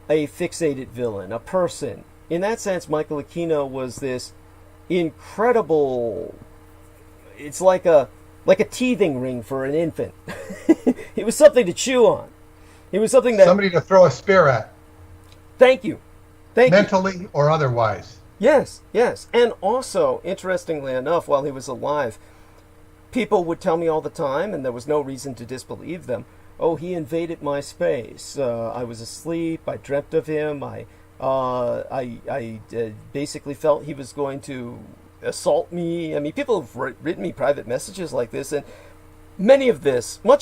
a fixated villain, a person. In that sense, Michael Aquino was this incredible, it's like a teething ring for an infant. It was something to chew on. It was something that... Somebody to throw a spear at. Thank you. Mentally or otherwise. Yes, yes. And also, interestingly enough, while he was alive, people would tell me all the time, and there was no reason to disbelieve them, oh, he invaded my space. I was asleep. I dreamt of him. I basically felt he was going to assault me. I mean, people have written me private messages like this, and much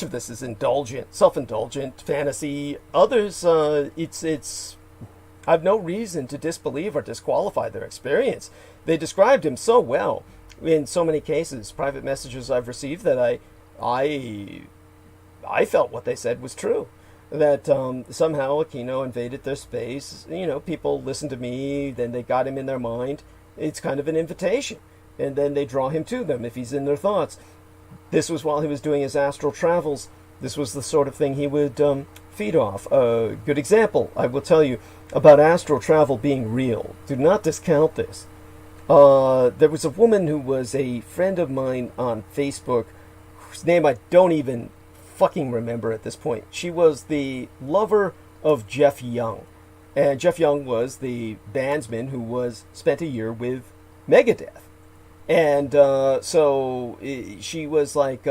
of this is indulgent, self-indulgent fantasy. Others, I've no reason to disbelieve or disqualify their experience. They described him so well in so many cases, private messages I've received, that I felt what they said was true. That somehow Aquino invaded their space. You know, people listen to me, then they got him in their mind. It's kind of an invitation. And then they draw him to them if he's in their thoughts. This was while he was doing his astral travels. This was the sort of thing he would feed off. A good example, I will tell you, about astral travel being real. Do not discount this. There was a woman who was a friend of mine on Facebook, whose name I don't even fucking remember at this point. She was the lover of Jeff Young. And Jeff Young was the bandsman who spent a year with Megadeth. And so she was like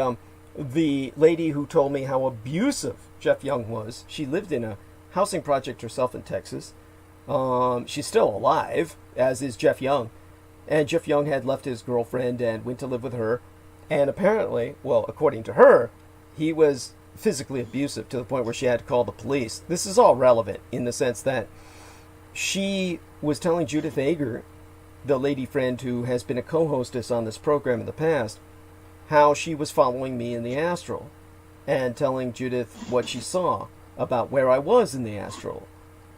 the lady who told me how abusive Jeff Young was. She lived in a housing project herself in Texas. She's still alive, as is Jeff Young. And Jeff Young had left his girlfriend and went to live with her. And apparently, well, according to her, he was physically abusive to the point where she had to call the police. This is all relevant in the sense that she was telling Judith Ager, the lady friend who has been a co-hostess on this program in the past, how she was following me in the astral and telling Judith what she saw about where I was in the astral.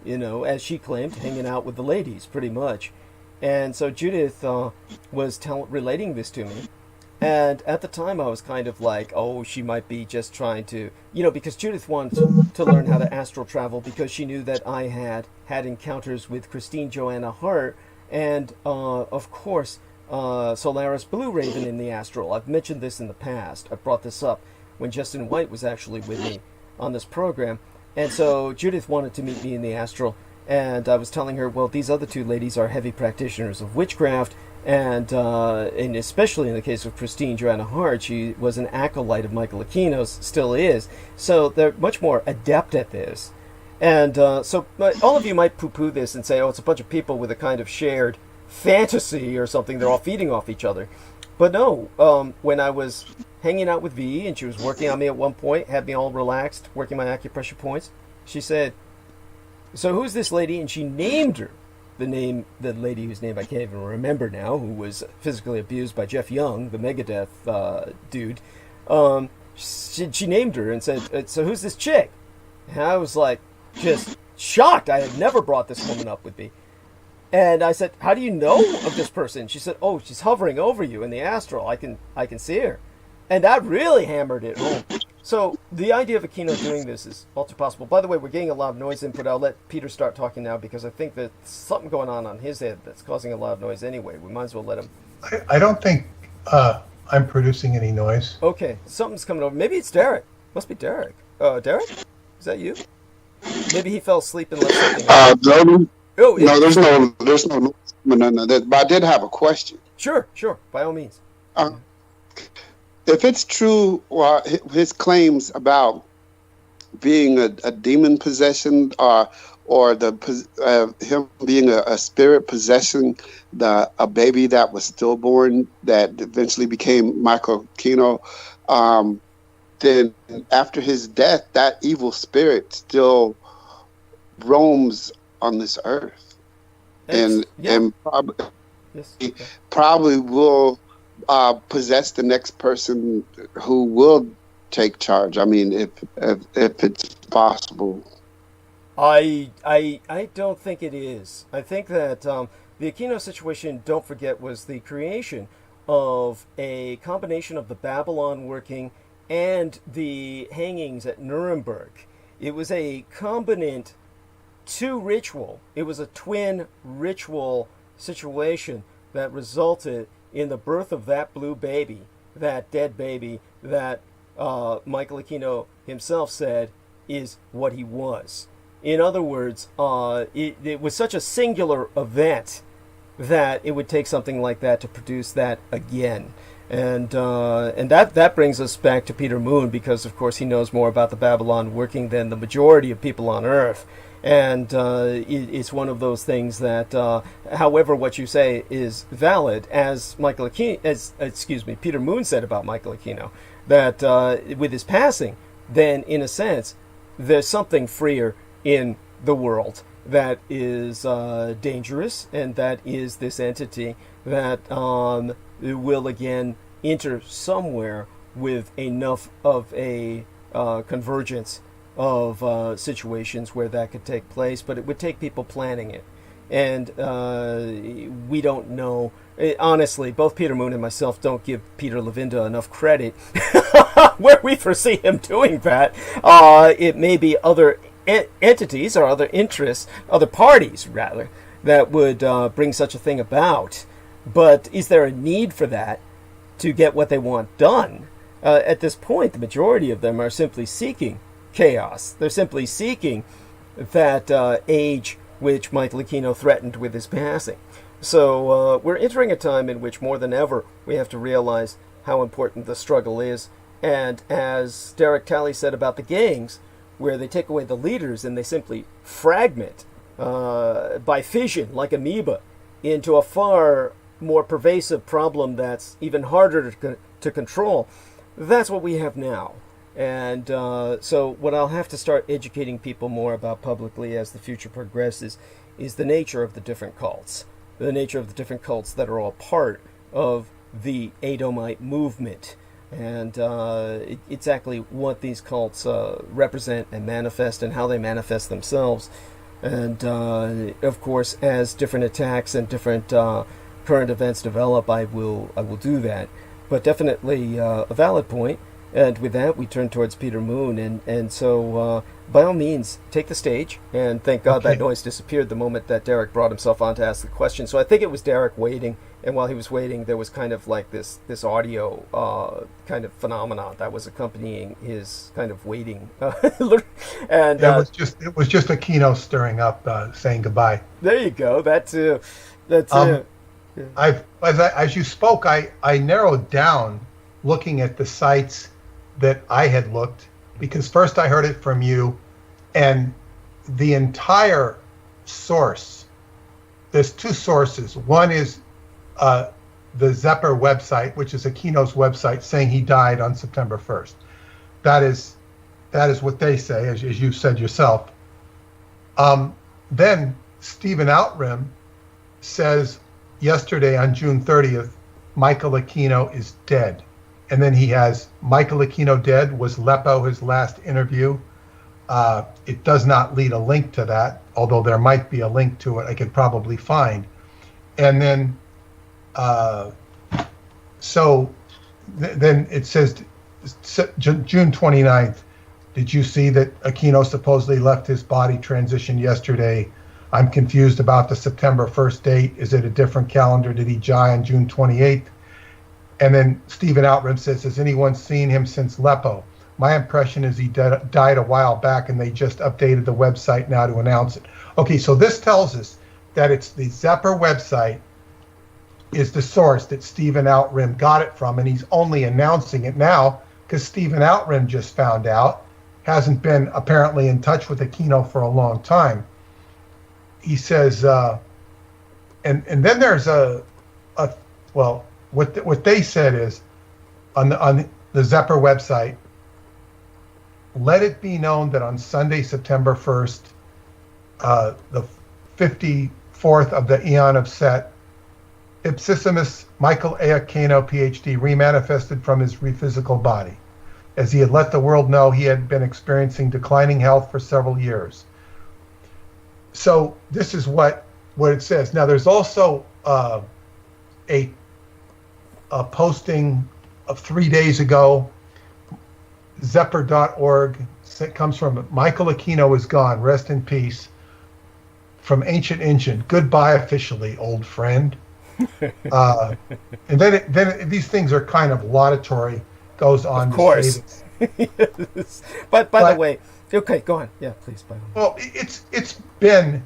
as she claimed, hanging out with the ladies, pretty much. And so Judith was relating this to me. And at the time, I was kind of like, oh, she might be just trying to, because Judith wanted to learn how to astral travel because she knew that I had encounters with Christine Joanna Hart and, of course, Solaris Blue Raven in the astral. I've mentioned this in the past. I brought this up when Justin White was actually with me on this program. And so Judith wanted to meet me in the astral. And I was telling her, well, these other two ladies are heavy practitioners of witchcraft. And especially in the case of Christine Joanna Hart, she was an acolyte of Michael Aquino's, still is. So they're much more adept at this. And so all of you might poo-poo this and say, oh, it's a bunch of people with a kind of shared fantasy or something. They're all feeding off each other. But no, when I was hanging out with V and she was working on me at one point, had me all relaxed, working my acupressure points, she said, so who's this lady? And she named her. The lady whose name I can't even remember now, who was physically abused by Jeff Young, the Megadeth dude. She named her and said, so who's this chick? And I was like, just shocked. I had never brought this woman up with me. And I said, how do you know of this person? She said, oh, she's hovering over you in the astral. I can see her. And that really hammered it home. So the idea of Aquino doing this is all too possible. By the way, we're getting a lot of noise input. I'll let Peter start talking now because I think there's something going on his head that's causing a lot of noise anyway. We might as well let him. I don't think I'm producing any noise. Okay, something's coming over. Maybe it's Derek. Must be Derek. Derek? Is that you? Maybe he fell asleep and left something. No, there's no noise. No. But I did have a question. Sure. By all means. If it's true, his claims about being a demon possession, or him being a spirit possessing a baby that was stillborn that eventually became Michael Aquino, then after his death, that evil spirit still roams on this earth, and probably will possess the next person who will take charge. I mean, if it's possible. I don't think it is. I think that the Aquino situation, don't forget, was the creation of a combination of the Babylon working and the hangings at Nuremberg. It was a combinant two ritual. It was a twin ritual situation that resulted in the birth of that blue baby, that dead baby that Michael Aquino himself said is what he was. In other words, it was such a singular event that it would take something like that to produce that again. And that brings us back to Peter Moon, because of course he knows more about the Babylon working than the majority of people on Earth. And it's one of those things that, however, what you say is valid, as Peter Moon said about Michael Aquino, that with his passing, then in a sense, there's something freer in the world that is dangerous, and that is this entity that will again enter somewhere with enough of a convergence of situations where that could take place, but it would take people planning it. And we don't know. Honestly, both Peter Moon and myself don't give Peter Levinda enough credit where we foresee him doing that. It may be other entities or other interests, other parties rather, that would bring such a thing about. But is there a need for that to get what they want done? At this point, the majority of them are simply seeking chaos. They're simply seeking that age which Michael Aquino threatened with his passing. So we're entering a time in which more than ever we have to realize how important the struggle is. And as Derek Talley said about the gangs, where they take away the leaders and they simply fragment by fission, like amoeba, into a far more pervasive problem that's even harder to control, that's what we have now. And so what I'll have to start educating people more about publicly as the future progresses is the nature of the different cults. The nature of the different cults that are all part of the Edomite movement. And exactly what these cults represent and manifest and how they manifest themselves. And of course, as different attacks and different current events develop, I will do that. But definitely a valid point. And with that, we turn towards Peter Moon. And so, by all means, take the stage. And thank God that noise disappeared the moment that Derek brought himself on to ask the question. So I think it was Derek waiting. And while he was waiting, there was kind of like this audio kind of phenomenon that was accompanying his kind of waiting. And it was just Aquino stirring up, saying goodbye. There you go. That too. That too. Yeah. As you spoke, I narrowed down looking at the sites that I had looked, because first I heard it from you, and the entire source, there's two sources. One is the ŠÞEPR website, which is Aquino's website, saying he died on September 1st. That is what they say, as you said yourself. Then Stephen Outram says yesterday on June 30th, Michael Aquino is dead. And then he has Michael Aquino dead. Was ŠÞEPR his last interview? It does not lead a link to that, although there might be a link to it I could probably find. And then, then it says June 29th, did you see that Aquino supposedly left his body transition yesterday? I'm confused about the September 1st date. Is it a different calendar? Did he die on June 28th? And then Stephen Outram says, has anyone seen him since ŠÞEPR? My impression is he died a while back, and they just updated the website now to announce it. Okay, so this tells us that it's the ŠÞEPR website is the source that Stephen Outram got it from, and he's only announcing it now because Stephen Outram just found out, hasn't been apparently in touch with Aquino for a long time. He says, and then there's what they said is on the ŠÞEPR website, let it be known that on Sunday, September 1st, the 54th of the Eon of Set, Ipsissimus Michael A. Aquino, PhD, remanifested from his physical body. As he had let the world know, he had been experiencing declining health for several years. So this is what it says. Now, there's also a posting of 3 days ago, ŠÞEPR.org. It comes from Michael Aquino is gone. Rest in peace. From Ancient Engine. Goodbye officially, old friend. And then these things are kind of laudatory. Goes on. Of course. Yes. But by the way, okay, go on. Yeah, please. By the way. Well, it's been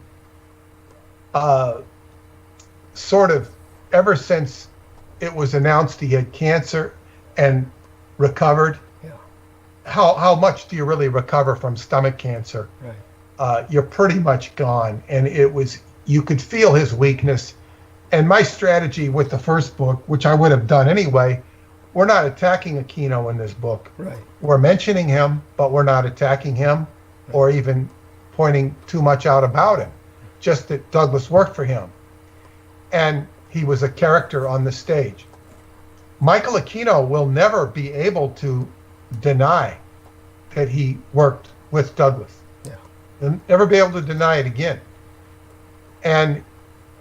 sort of ever since it was announced he had cancer and recovered. Yeah. How much do you really recover from stomach cancer? Right. You're pretty much gone, and you could feel his weakness. And my strategy with the first book, which I would have done anyway, we're not attacking Aquino in this book. Right. We're mentioning him, but we're not attacking him or even pointing too much out about him. Just that Douglas worked for him. And he was a character on the stage. Michael Aquino will never be able to deny that he worked with Douglas. Yeah. He'll never be able to deny it again. And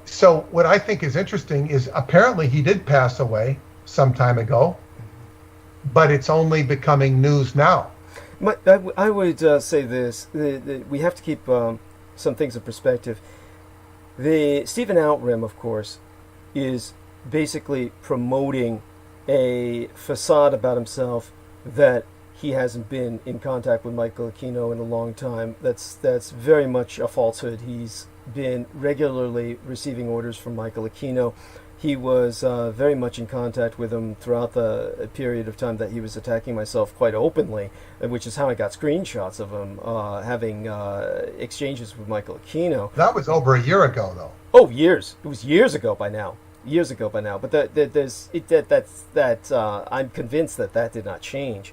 so what I think is interesting is apparently he did pass away some time ago, but it's only becoming news now. I would say this. We have to keep some things in perspective. The Stephen Outram, of course, is basically promoting a facade about himself that he hasn't been in contact with Michael Aquino in a long time. That's very much a falsehood. He's been regularly receiving orders from Michael Aquino. He was very much in contact with him throughout the period of time that he was attacking myself quite openly, which is how I got screenshots of him having exchanges with Michael Aquino. That was over a year ago, though. Oh, years. It was years ago by now. But I'm convinced that did not change.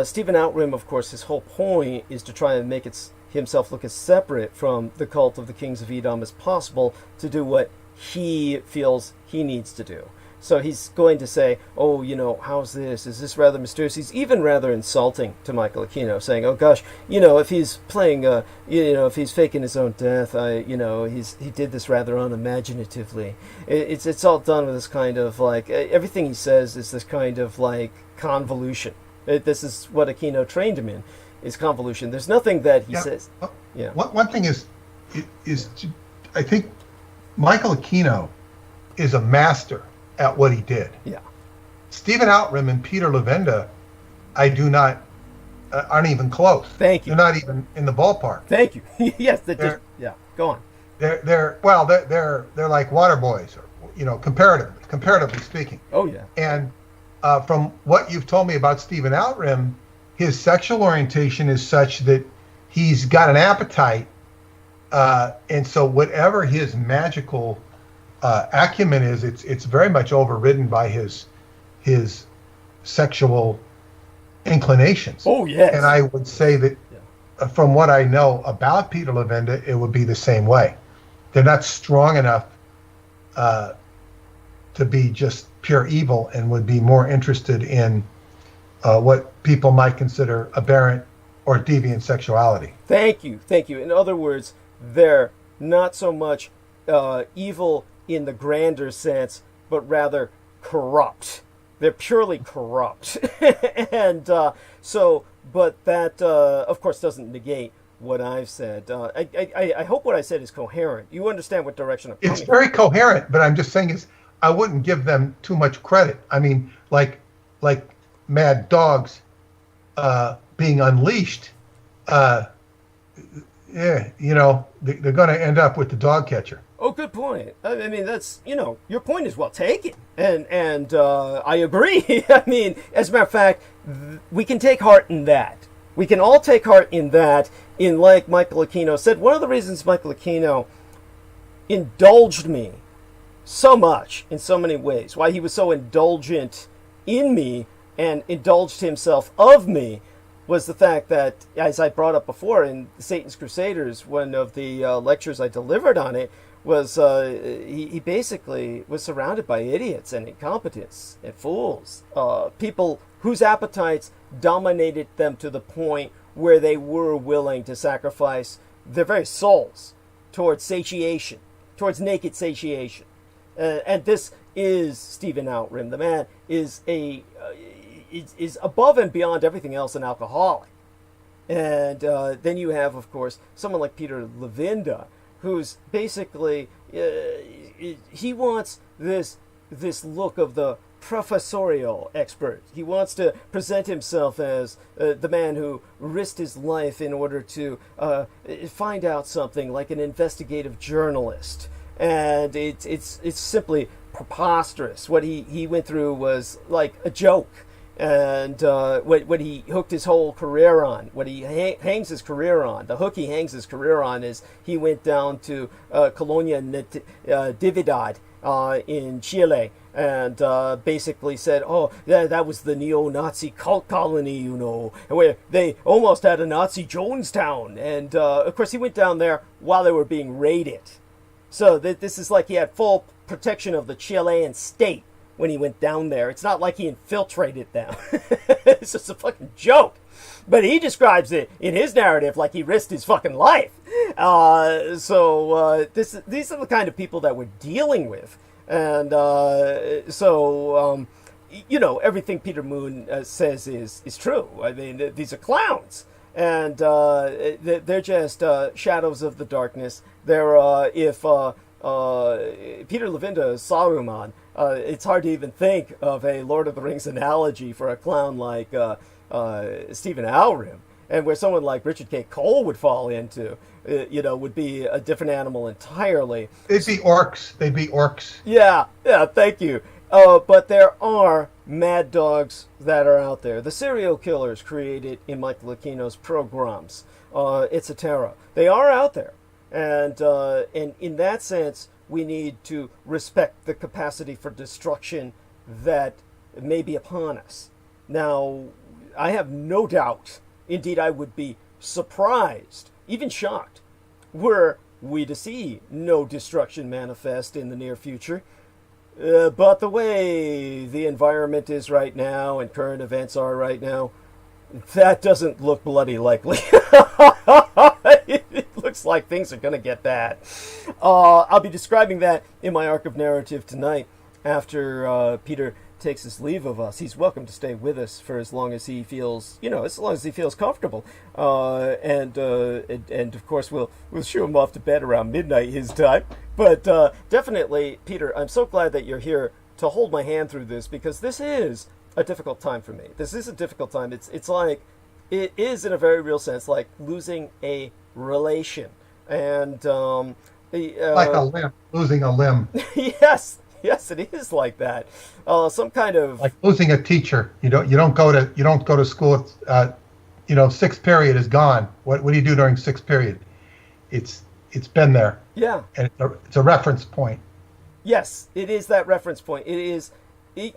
Stephen Outram, of course, his whole point is to try and make himself look as separate from the cult of the kings of Edom as possible to do what he feels he needs to do. So he's going to say, oh, how's this? Is this rather mysterious? He's even rather insulting to Michael Aquino, saying, oh gosh, if he's playing, if he's faking his own death, he did this rather unimaginatively. It's all done with this kind of like, everything he says is this kind of like convolution. This is what Aquino trained him in, is convolution. There's nothing that he says. Yeah. One thing is I think Michael Aquino is a master at what he did. Yeah. Stephen Outram and Peter Levenda, I do not, aren't even close. Thank you. They're not even in the ballpark. Thank you. Yes, go on. They're like water boys, or, comparatively speaking. Oh yeah. And from what you've told me about Stephen Outram, his sexual orientation is such that he's got an appetite, and so whatever his magical acumen is, it's very much overridden by his sexual inclinations. Oh yes. And I would say that from what I know about Peter Levenda, it would be the same way. They're not strong enough to be just pure evil, and would be more interested in what people might consider aberrant or deviant sexuality. Thank you. In other words, they're not so much evil in the grander sense, but rather corrupt. They're purely corrupt. And but that, of course, doesn't negate what I've said. I hope what I said is coherent. You understand what direction I'm coming. It's very coherent, but I'm just saying I wouldn't give them too much credit. I mean, like mad dogs being unleashed, they're going to end up with the dog catcher. Oh, good point. I mean, that's, your point is well taken. And I agree. I mean, as a matter of fact, we can take heart in that. We can all take heart in that, in like Michael Aquino said. One of the reasons Michael Aquino indulged me so much in so many ways, why he was so indulgent in me and indulged himself of me, was the fact that, as I brought up before in Satan's Crusaders, one of the lectures I delivered on it, was he basically was surrounded by idiots and incompetents and fools, people whose appetites dominated them to the point where they were willing to sacrifice their very souls towards satiation, towards naked satiation. And this is Stephen Outram. The man is is above and beyond everything else an alcoholic. And then you have, of course, someone like Peter Levenda, who's basically, he wants this look of the professorial expert. He wants to present himself as the man who risked his life in order to find out something, like an investigative journalist. And it's simply preposterous. What he went through was like a joke. And what he hooked his whole career on, what he hangs his career on, the hook he hangs his career on, is he went down to Colonia Natividad in Chile, and basically said, oh, that was the neo-Nazi cult colony, where they almost had a Nazi Jonestown. And of course he went down there while they were being raided. So this is like he had full protection of the Chilean state when he went down there. It's not like he infiltrated them. It's just a fucking joke. But he describes it in his narrative like he risked his fucking life. These are the kind of people that we're dealing with. And everything Peter Moon says is true. I mean, these are clowns. And they're just shadows of the darkness. They're, if Peter Levenda is Saruman, it's hard to even think of a Lord of the Rings analogy for a clown like Stephen Outram, and where someone like Richard K. Cole would fall into, would be a different animal entirely. They'd be orcs. Yeah, thank you. But there are mad dogs that are out there. The serial killers created in Michael Aquino's programs, etc. They are out there. And in that sense, we need to respect the capacity for destruction that may be upon us. Now, I have no doubt, indeed I would be surprised, even shocked, were we to see no destruction manifest in the near future. But the way the environment is right now and current events are right now, that doesn't look bloody likely. It looks like things are going to get bad. I'll be describing that in my arc of narrative tonight after Peter takes his leave of us. He's welcome to stay with us for as long as he feels, as long as he feels comfortable. And of course, we'll shoo him off to bed around midnight his time. But definitely, Peter, I'm so glad that you're here to hold my hand through this, because this is a difficult time for me. This is a difficult time. It's like, it is in a very real sense like losing a relation. And like a limb, losing a limb. Yes, it is like that. Some kind of like losing a teacher. You don't go to school. Sixth period is gone. What do you do during sixth period? It's been there. Yeah, and it's a reference point. Yes, it is that reference point. It is.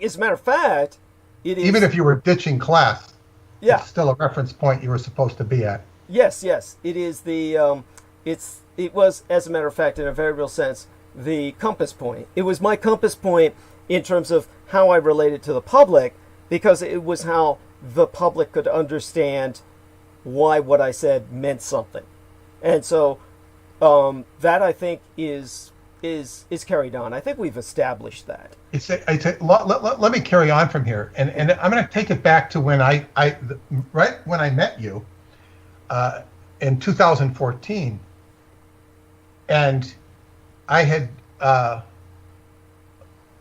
As a matter of fact, it is. Even if you were ditching class, yeah, it's still a reference point you were supposed to be at. Yes, it is the. It was, as a matter of fact, in a very real sense, the compass point. It was my compass point in terms of how I related to the public, because it was how the public could understand why what I said meant something. And so that, I think, is carried on. I think we've established that. Let me carry on from here, and I'm going to take it back to when right when I met you in 2014, and I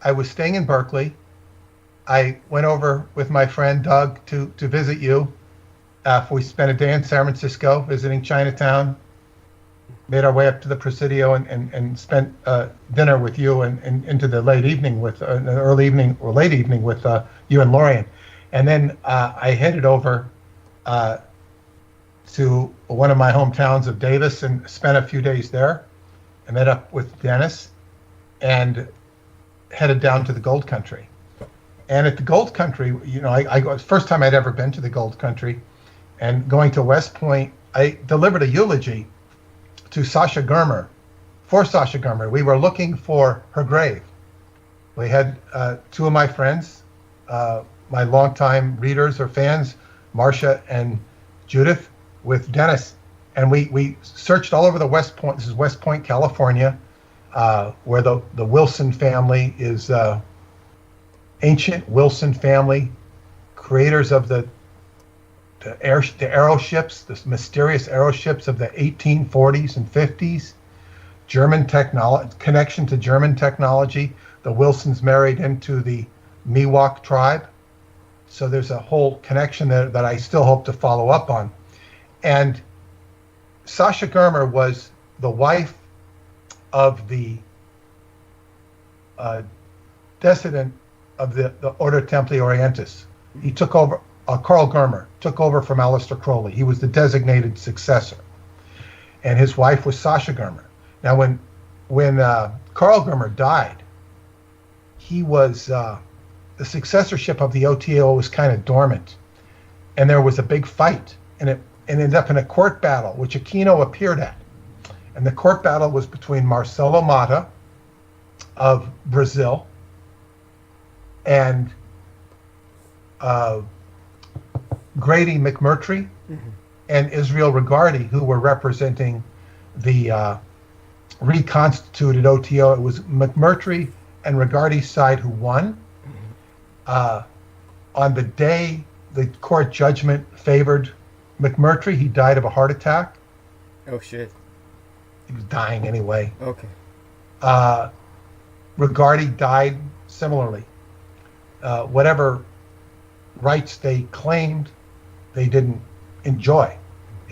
was staying in Berkeley. I went over with my friend Doug to visit you. We spent a day in San Francisco visiting Chinatown, made our way up to the Presidio, and spent dinner with you and into the late evening with early evening or late evening with you and Lorian. And then I headed over to one of my hometowns of Davis and spent a few days there. I met up with Dennis and headed down to the Gold Country. And at the Gold Country, I first time I'd ever been to the Gold Country, and going to West Point, I delivered a eulogy to Sasha Germer, for Sasha Germer. We were looking for her grave. We had two of my friends, my longtime readers or fans, Marcia and Judith, with Dennis. And we searched all over the West Point. This is West Point, California, where the Wilson family is, ancient Wilson family, creators of the aeroships, the mysterious aeroships of the 1840s and 50s, German technology, connection to German technology. The Wilsons married into the Miwok tribe. So there's a whole connection there that I still hope to follow up on. And Sasha Germer was the wife of the dissident of the Order Templi Orientis. He took over, Carl Germer took over from Aleister Crowley. He was the designated successor. And his wife was Sasha Germer. Now, when Carl Germer died, he was, the successorship of the OTO was kind of dormant. And there was a big fight, and it ended up in a court battle, which Aquino appeared at. And the court battle was between Marcelo Mata of Brazil and Grady McMurtry and Israel Regardi, who were representing the reconstituted OTO. It was McMurtry and Regardi's side who won. On the day the court judgment favored McMurtry, he died of a heart attack. Oh, shit. He was dying anyway. Okay. Regardi died similarly. Whatever rights they claimed, they didn't enjoy,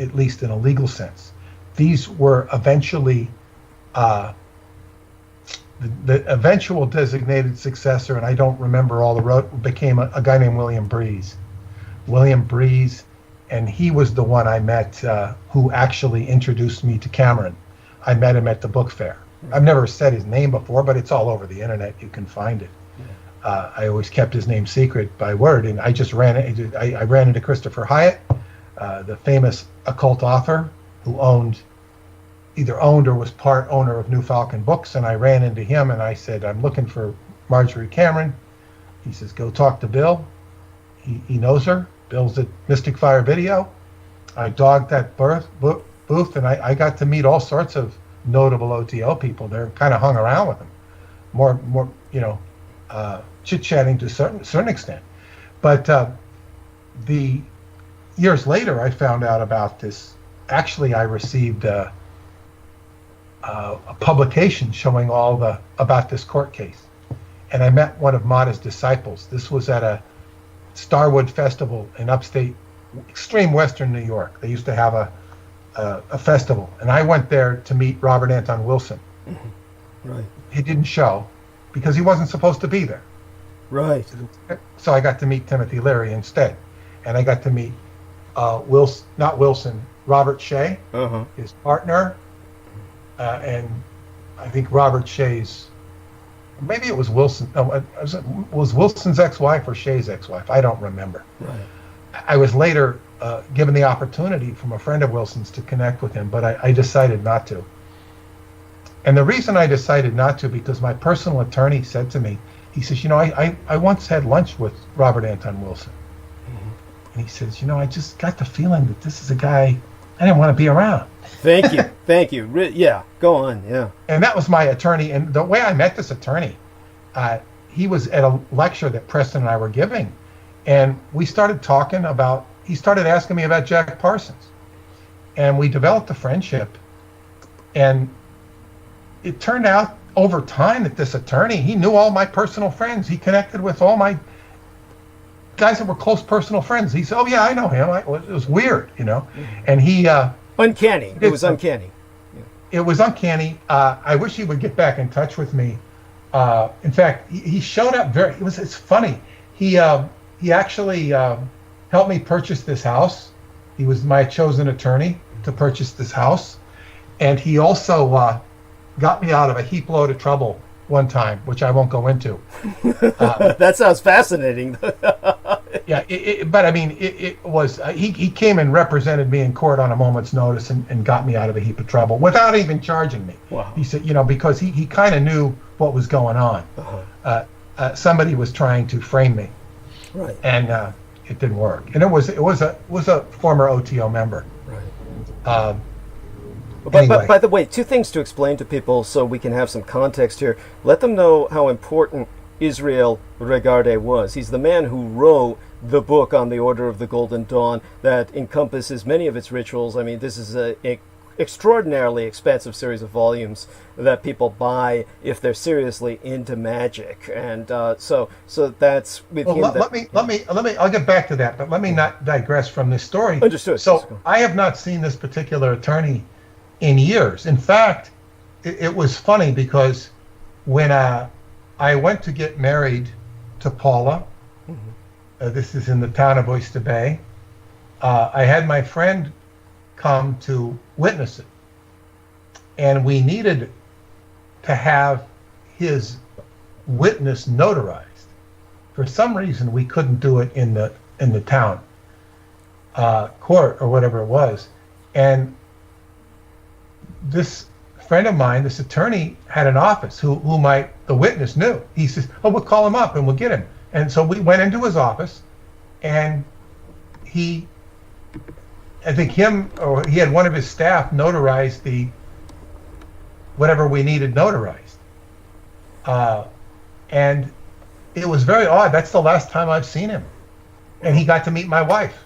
at least in a legal sense. These were eventually, the eventual designated successor, and I don't remember all the road, became a guy named William Breeze. William Breeze, and he was the one I met who actually introduced me to Cameron. I met him at the book fair. I've never said his name before, but it's all over the internet. You can find it. I always kept his name secret by word, and I just ran into Christopher Hyatt, the famous occult author who either owned or was part owner of New Falcon Books, and I ran into him and I said, I'm looking for Marjorie Cameron. He says, go talk to Bill. He knows her. Bill's at Mystic Fire Video. I dogged that booth, and I got to meet all sorts of notable OTO people. They're kind of hung around with him, more chit-chatting to a certain extent. But the years later, I found out about this. Actually, I received a publication showing about this court case, and I met one of Mata's disciples. This was at a Starwood Festival in upstate, extreme western New York. They used to have a festival, and I went there to meet Robert Anton Wilson. Right. He didn't show because he wasn't supposed to be there. Right. So I got to meet Timothy Leary instead, and I got to meet Robert Shea, his partner, and I think Robert Shea's, maybe it was Wilson. No, it was Wilson's ex-wife or Shea's ex-wife. I don't remember. Right. I was later given the opportunity from a friend of Wilson's to connect with him, but I decided not to. And the reason I decided not to, because my personal attorney said to me, he says, I once had lunch with Robert Anton Wilson. And he says, I just got the feeling that this is a guy I didn't want to be around. Thank you. Thank you. Yeah, go on. Yeah. And that was my attorney. And the way I met this attorney, he was at a lecture that Preston and I were giving. And we started talking about, he started asking me about Jack Parsons. And we developed a friendship. And it turned out over time that this attorney, he knew all my personal friends. He connected with all my guys that were close personal friends. He said, oh, yeah, I know him. It was weird, And he... uncanny. It was uncanny. Yeah. It was uncanny. I wish he would get back in touch with me. In fact, he showed up it's funny. He actually helped me purchase this house. He was my chosen attorney to purchase this house. And he also got me out of a heap load of trouble one time, which I won't go into. That sounds fascinating. Yeah, but I mean, it was, he came and represented me in court on a moment's notice and got me out of a heap of trouble without even charging me. Wow. He said, because he kind of knew what was going on. Somebody was trying to frame me. Right. And it didn't work. And it was a former OTO member. Right. Anyway. But by the way, two things to explain to people so we can have some context here. Let them know how important Israel Regardie was. He's the man who wrote the book on the Order of the Golden Dawn that encompasses many of its rituals. I mean, this is an extraordinarily expensive series of volumes that people buy if they're seriously into magic. And so that's with him. Let me. I'll get back to that, but let me not digress from this story. Understood. So I have not seen this particular attorney in years. In fact, it was funny because when I went to get married to Paula, this is in the town of Oyster Bay, I had my friend come to witness it. And we needed to have his witness notarized. For some reason, we couldn't do it in the town court or whatever it was. And this friend of mine, this attorney, had an office whom the witness knew. He says, oh, we'll call him up and we'll get him. And so we went into his office, and he had one of his staff notarize whatever we needed notarized. And it was very odd. That's the last time I've seen him. And he got to meet my wife.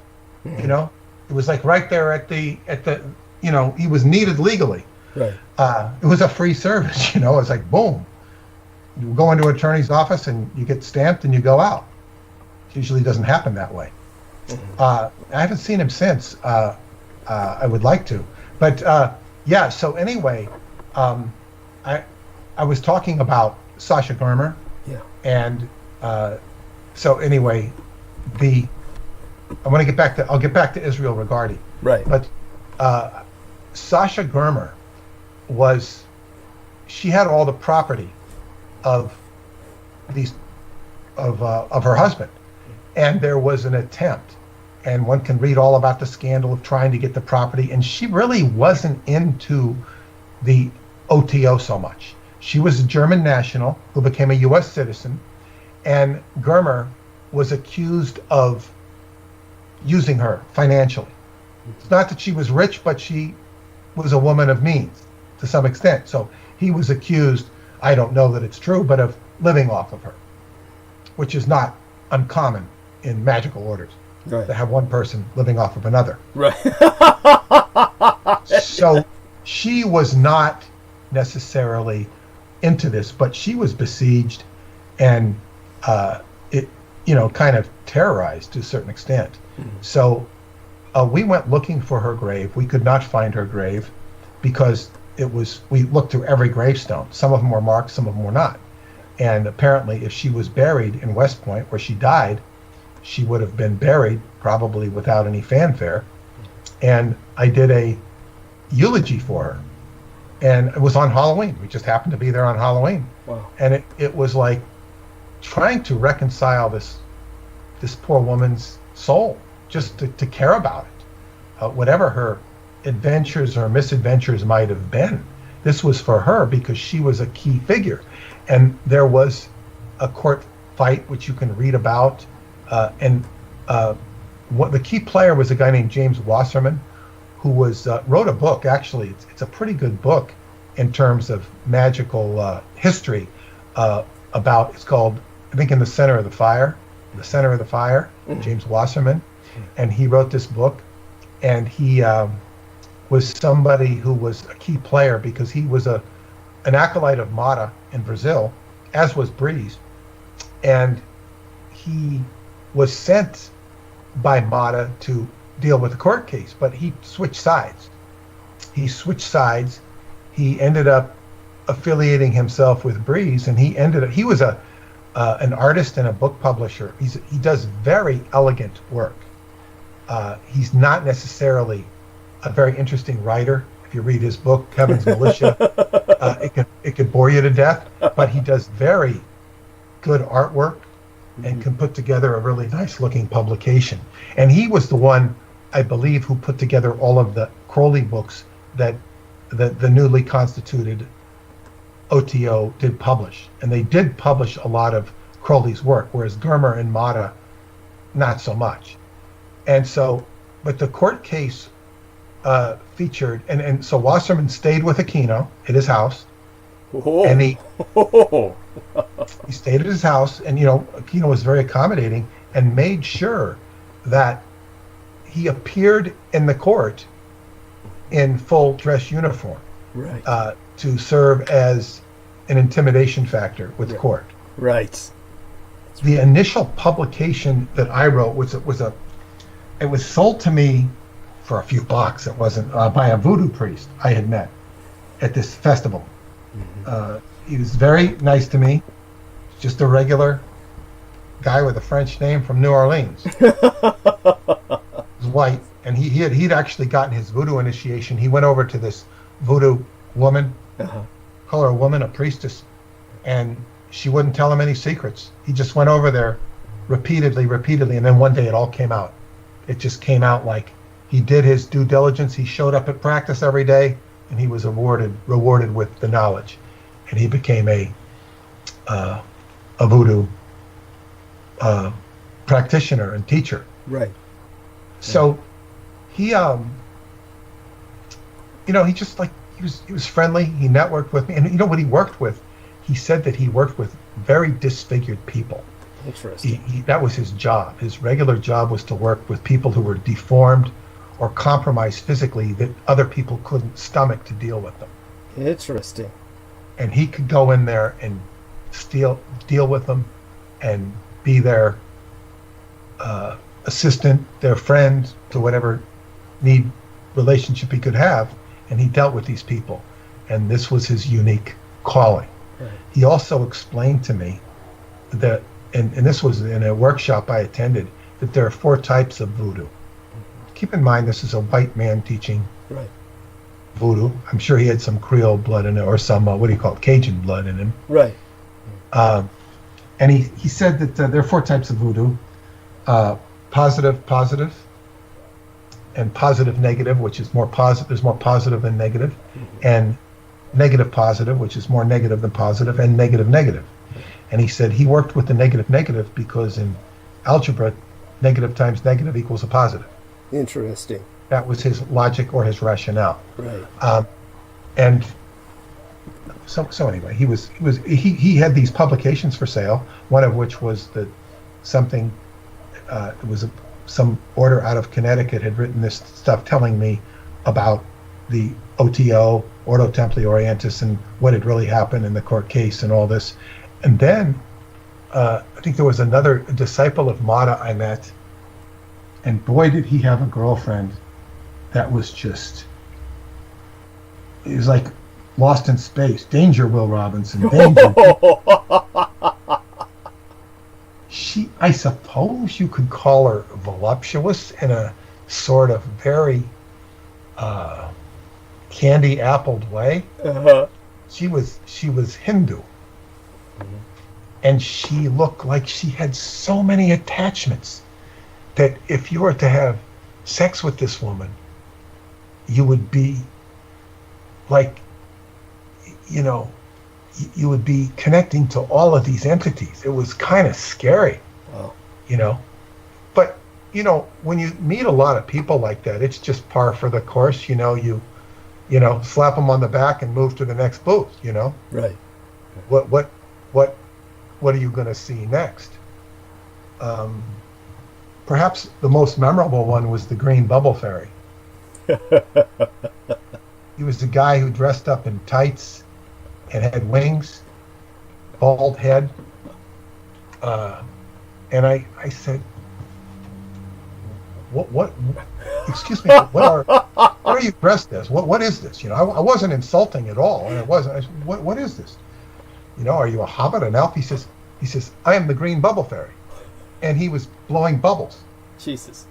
It was like right there at the he was needed legally. Right. It was a free service, It was like, boom. You go into an attorney's office and you get stamped and you go out. It usually doesn't happen that way. I haven't seen him since. I would like to. But, yeah, so anyway, I was talking about Sasha Germer. Yeah. And so anyway, I'll get back to Israel Regardie. Right. But Sasha Germer she had all the property of her husband, and there was an attempt, and one can read all about the scandal of trying to get the property, and she really wasn't into the OTO so much. She was a German national who became a U.S. citizen, and Germer was accused of using her financially. It's not that she was rich, but she was a woman of means to some extent. So he was accused, I don't know that it's true, but of living off of her, which is not uncommon in magical orders, Right. to have one person living off of another. Right. So she was not necessarily into this, but she was besieged, and it, kind of terrorized to a certain extent. So we went looking for her grave. We could not find her grave because we looked through every gravestone. Some of them were marked, some of them were not. And apparently, if she was buried in West Point, where she died, she would have been buried probably without any fanfare. And I did a eulogy for her. And it was on Halloween. We just happened to be there on Halloween. Wow. And it was like trying to reconcile this poor woman's soul, just to care about it. Whatever her adventures or misadventures might have been, this was for her because she was a key figure. And there was a court fight, which you can read about. What the key player was a guy named James Wasserman, who wrote a book. Actually, it's a pretty good book in terms of magical history. It's called, I think, In the Center of the Fire. The Center of the Fire, James Wasserman. And he wrote this book, and he was somebody who was a key player because he was an acolyte of Mata in Brazil, as was Breeze. And he was sent by Mata to deal with the court case, but he switched sides. He ended up affiliating himself with Breeze, and he was an artist and a book publisher. He does very elegant work. He's not necessarily a very interesting writer. If you read his book, Heaven's Militia, it could bore you to death, but he does very good artwork and can put together a really nice looking publication. And he was the one, I believe, who put together all of the Crowley books that the newly constituted OTO did publish. And they did publish a lot of Crowley's work, whereas Germer and Mata, not so much. And so, but the court case featured, and so Wasserman stayed with Aquino at his house. Oh. And he stayed at his house, and Aquino was very accommodating and made sure that he appeared in the court in full dress uniform, Right. to serve as an intimidation factor with the court. Right. The initial publication that I wrote it was sold to me for a few bucks. It wasn't by a voodoo priest I had met at this festival. He was very nice to me, just a regular guy with a French name from New Orleans. He was white, and he'd actually gotten his voodoo initiation. He went over to this voodoo woman, call her a woman, a priestess, and she wouldn't tell him any secrets. He just went over there repeatedly, and then one day it all came out. It just came out like he did his due diligence. He showed up at practice every day, and he was rewarded with the knowledge, and he became a voodoo practitioner and teacher. Right. So he he was friendly. He networked with me, and what he worked with, he said that he worked with very disfigured people. Interesting. That was his job. His regular job was to work with people who were deformed or compromised physically that other people couldn't stomach to deal with them. Interesting. And he could go in there and deal with them and be their assistant, their friend, to whatever relationship he could have. And he dealt with these people. And this was his unique calling. Right. He also explained to me that, and this was in a workshop I attended, that there are 4 types of voodoo. Keep in mind, this is a white man teaching Right. voodoo. I'm sure he had some Creole blood in it, or some, Cajun blood in him. Right. And he said that there are 4 types of voodoo. Positive, and positive negative, which is more positive. There's more positive than negative. And negative positive, which is more negative than positive, and negative negative. And he said he worked with the negative negative because in algebra, negative times negative equals a positive. Interesting. That was his logic or his rationale. Right. And so anyway, he had these publications for sale. One of which was some order out of Connecticut had written this stuff telling me about the OTO, Ordo Templi Orientis, and what had really happened in the court case and all this. And then I think there was another disciple of Mata I met, and boy did he have a girlfriend that was just, it was like Lost in Space. Danger, Will Robinson, danger. I suppose you could call her voluptuous in a sort of very candy-appled way. Uh-huh. She was Hindu. Mm-hmm. And she looked like she had so many attachments that if you were to have sex with this woman, you would be like, you would be connecting to all of these entities. It was kind of scary. Wow. But, when you meet a lot of people like that, it's just par for the course. You slap them on the back and move to the next booth, Right. What are you going to see next? Perhaps the most memorable one was the Green Bubble Fairy. He was the guy who dressed up in tights and had wings, bald head. And I said, what, excuse me, what are you dressed as? What is this? I wasn't insulting at all. And I said, what is this? Are you a hobbit, an elf? He says, I am the Green Bubble Fairy. And he was blowing bubbles. Jesus.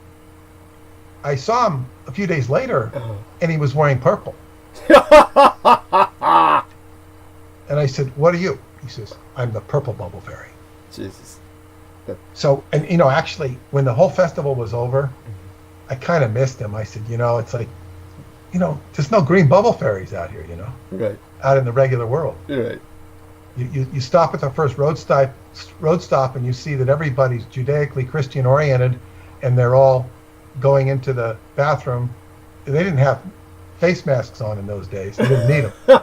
I saw him a few days later, and he was wearing purple. And I said, what are you? He says, I'm the Purple Bubble Fairy. Jesus. So, and actually, when the whole festival was over, I kind of missed him. I said, it's like, there's no green bubble fairies out here, Right. out in the regular world. Right. You stop at the first road stop, and you see that everybody's Judaically Christian oriented, and they're all going into the bathroom. They didn't have face masks on in those days. They didn't need them.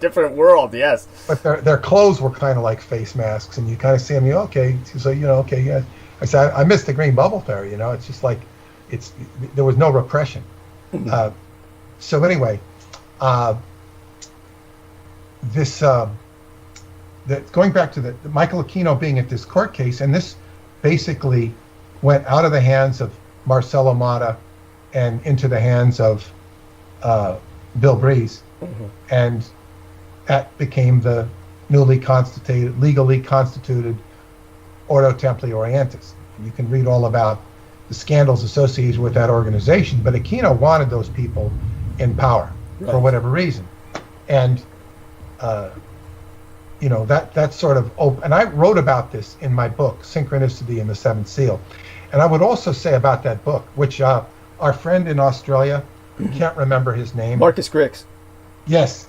Different world, yes. But their clothes were kind of like face masks, and you kind of see them. Okay, so okay, yeah. I said I missed the green bubble fairy. It's just like there was no repression. So anyway, going back to the Michael Aquino being at this court case, and this basically went out of the hands of Marcelo Mata and into the hands of Bill Breeze, and that became the legally constituted Ordo Templi Orientis. You can read all about the scandals associated with that organization, but Aquino wanted those people in power for whatever reason, and that sort of and I wrote about this in my book, Synchronicity and the Seventh Seal. And I would also say about that book, which our friend in Australia, can't remember his name. Marcus Griggs. Yes.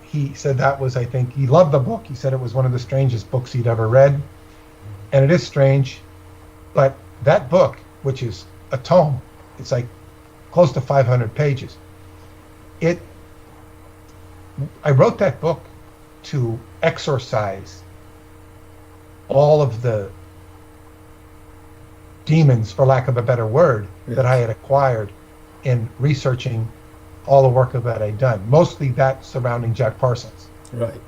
He said that was, I think, he loved the book. He said it was one of the strangest books he'd ever read. And it is strange. But that book, which is a tome, it's like close to 500 pages. I wrote that book to exorcise all of the demons, for lack of a better word, that I had acquired in researching all the work that I'd done, mostly that surrounding Jack Parsons. Right.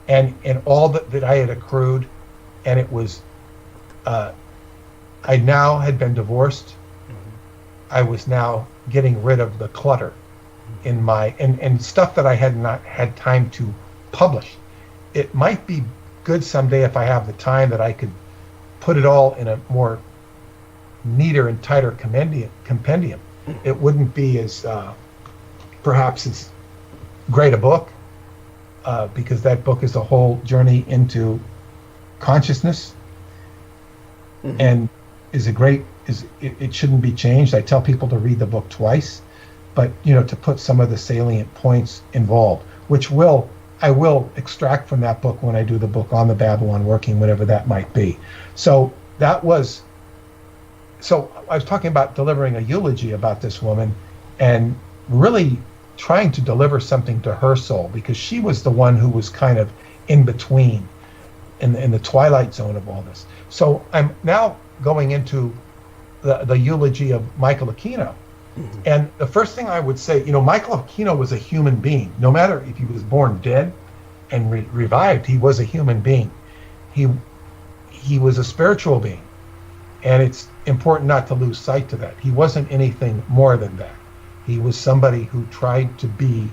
And all that I had accrued, and it was, I now had been divorced. I was now getting rid of the clutter in my, and stuff that I had not had time to publish. It might be good someday if I have the time that I could put it all in a more neater and tighter compendium. It wouldn't be as perhaps as great a book, because that book is a whole journey into consciousness, and it shouldn't be changed. I tell people to read the book twice, but to put some of the salient points involved, which I will extract from that book when I do the book on the Babylon working, whatever that might be. So I was talking about delivering a eulogy about this woman and really trying to deliver something to her soul, because she was the one who was kind of in between, in the twilight zone of all this. So I'm now going into the eulogy of Michael Aquino. Mm-hmm. And the first thing I would say, Michael Aquino was a human being. No matter if he was born dead and revived, he was a human being. He was a spiritual being. And it's important not to lose sight to that. He wasn't anything more than that. He was somebody who tried to be,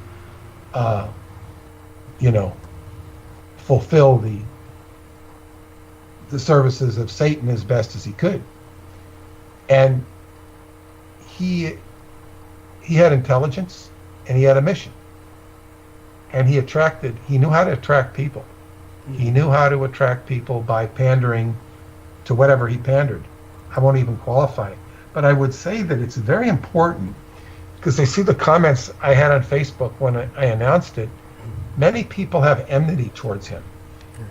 fulfill the services of Satan as best as he could. And he had intelligence and he had a mission. And he knew how to attract people. Mm-hmm. He knew how to attract people by pandering to whatever he pandered. I won't even qualify it. But I would say that it's very important, because I see the comments I had on Facebook when I announced it. Many people have enmity towards him.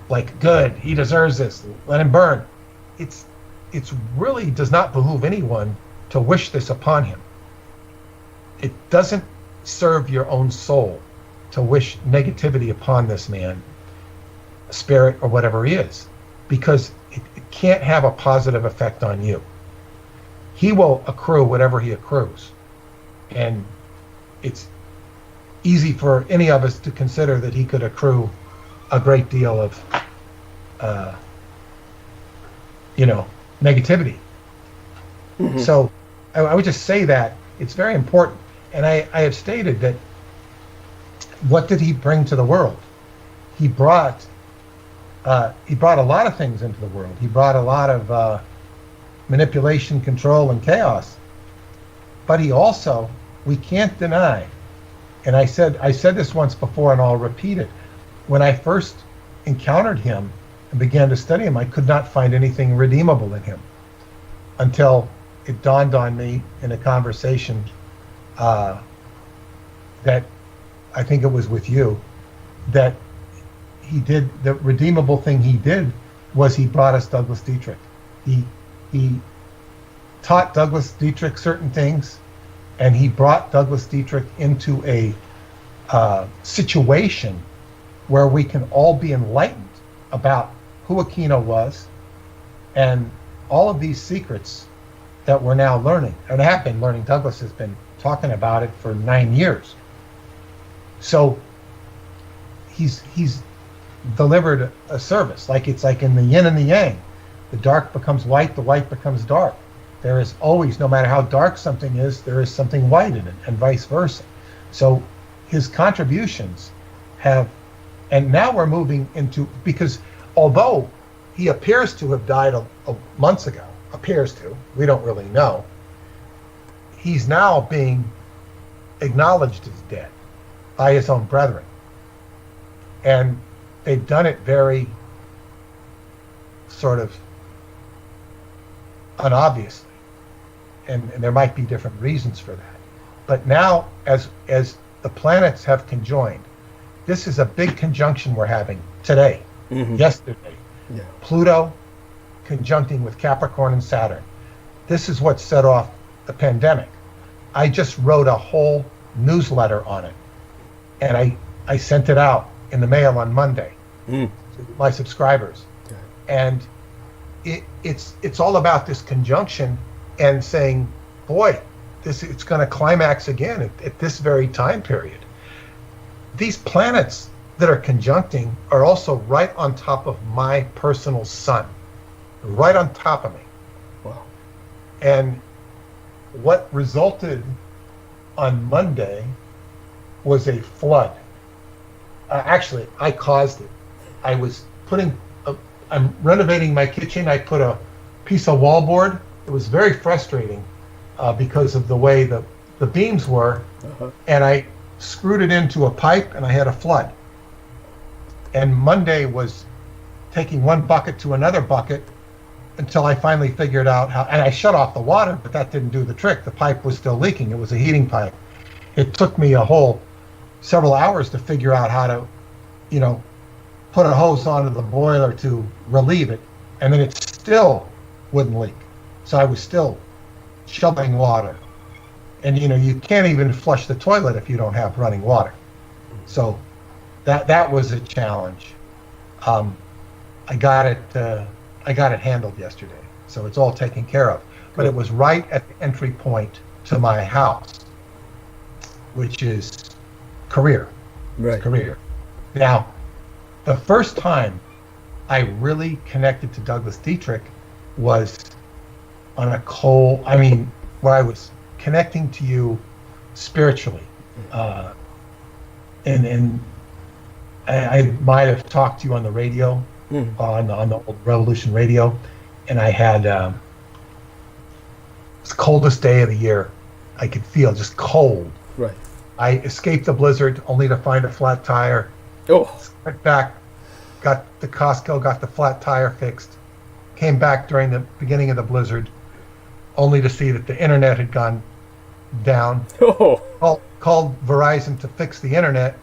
Like, good, he deserves this, let him burn. It's really does not behoove anyone to wish this upon him. It doesn't serve your own soul to wish negativity upon this man, spirit, or whatever he is, because it can't have a positive effect on you. He will accrue whatever he accrues. And it's easy for any of us to consider that he could accrue a great deal of, negativity. Mm-hmm. So I would just say that it's very important. And I have stated that what did he bring to the world? He brought a lot of things into the world. He brought a lot of manipulation, control, and chaos. But he also, we can't deny, and I said this once before and I'll repeat it, when I first encountered him and began to study him, I could not find anything redeemable in him until it dawned on me in a conversation that I think it was with you, that he did, the redeemable thing he did was he brought us Douglas Dietrich. He taught Douglas Dietrich certain things, and he brought Douglas Dietrich into a situation where we can all be enlightened about who Aquino was and all of these secrets that we're now learning, and have been learning. Douglas has been talking about it for 9 years. So he's delivered a service, it's like in the yin and the yang. The dark becomes white, the white becomes dark. There is always, no matter how dark something is, there is something white in it, and vice versa. So his contributions have, and now we're moving into, because although he appears to have died months ago, we don't really know, he's now being acknowledged as dead by his own brethren. And they've done it very sort of unobviously. And there might be different reasons for that. But now, as the planets have conjoined, this is a big conjunction we're having today, yesterday. Yeah. Pluto conjuncting with Capricorn and Saturn. This is what set off the pandemic. I just wrote a whole newsletter on it, and I sent it out in the mail on Monday to my subscribers. Okay. And it's all about this conjunction and saying, boy, it's going to climax again at this very time period. These planets that are conjuncting are also right on top of my personal sun, right on top of me. Wow. And what resulted on Monday was a flood. Actually, I caused it. I was I'm renovating my kitchen. I put a piece of wallboard. It was very frustrating because of the way the beams were. And I screwed it into a pipe, and I had a flood. And Monday was taking one bucket to another bucket until I finally figured out how, and I shut off the water, but that didn't do the trick. The pipe was still leaking. It was a heating pipe. it took me several hours to figure out how to, put a hose onto the boiler to relieve it, and then it still wouldn't leak. So I was still shoving water. And you can't even flush the toilet if you don't have running water. So that was a challenge. I got it handled yesterday, so it's all taken care of. But it was right at the entry point to my house, which is Career. Right. Career. Now, the first time I really connected to Douglas Dietrich was on where I was connecting to you spiritually. And I might have talked to you on the radio, on the old Revolution radio, and I had it's the coldest day of the year. I could feel just cold. Right. I escaped the blizzard only to find a flat tire. Oh. Went back, got to Costco, got the flat tire fixed. Came back during the beginning of the blizzard, only to see that the internet had gone down. Oh. Called Verizon to fix the internet.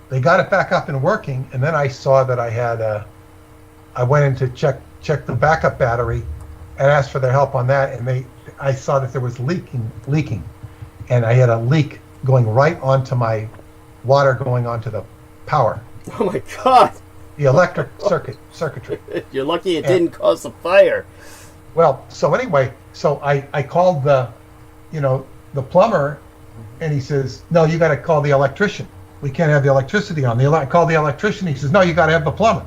They got it back up and working, and then I saw that I had I went in to check the backup battery and asked for their help on that, and I saw that there was leaking, and I had a leak going right onto my water going onto the power. Oh my God! The electric circuitry. You're lucky it didn't cause a fire. Well, so anyway, I called the plumber, and he says, "No, you got to call the electrician. We can't have the electricity on." I called the electrician. He says, "No, you got to have the plumber."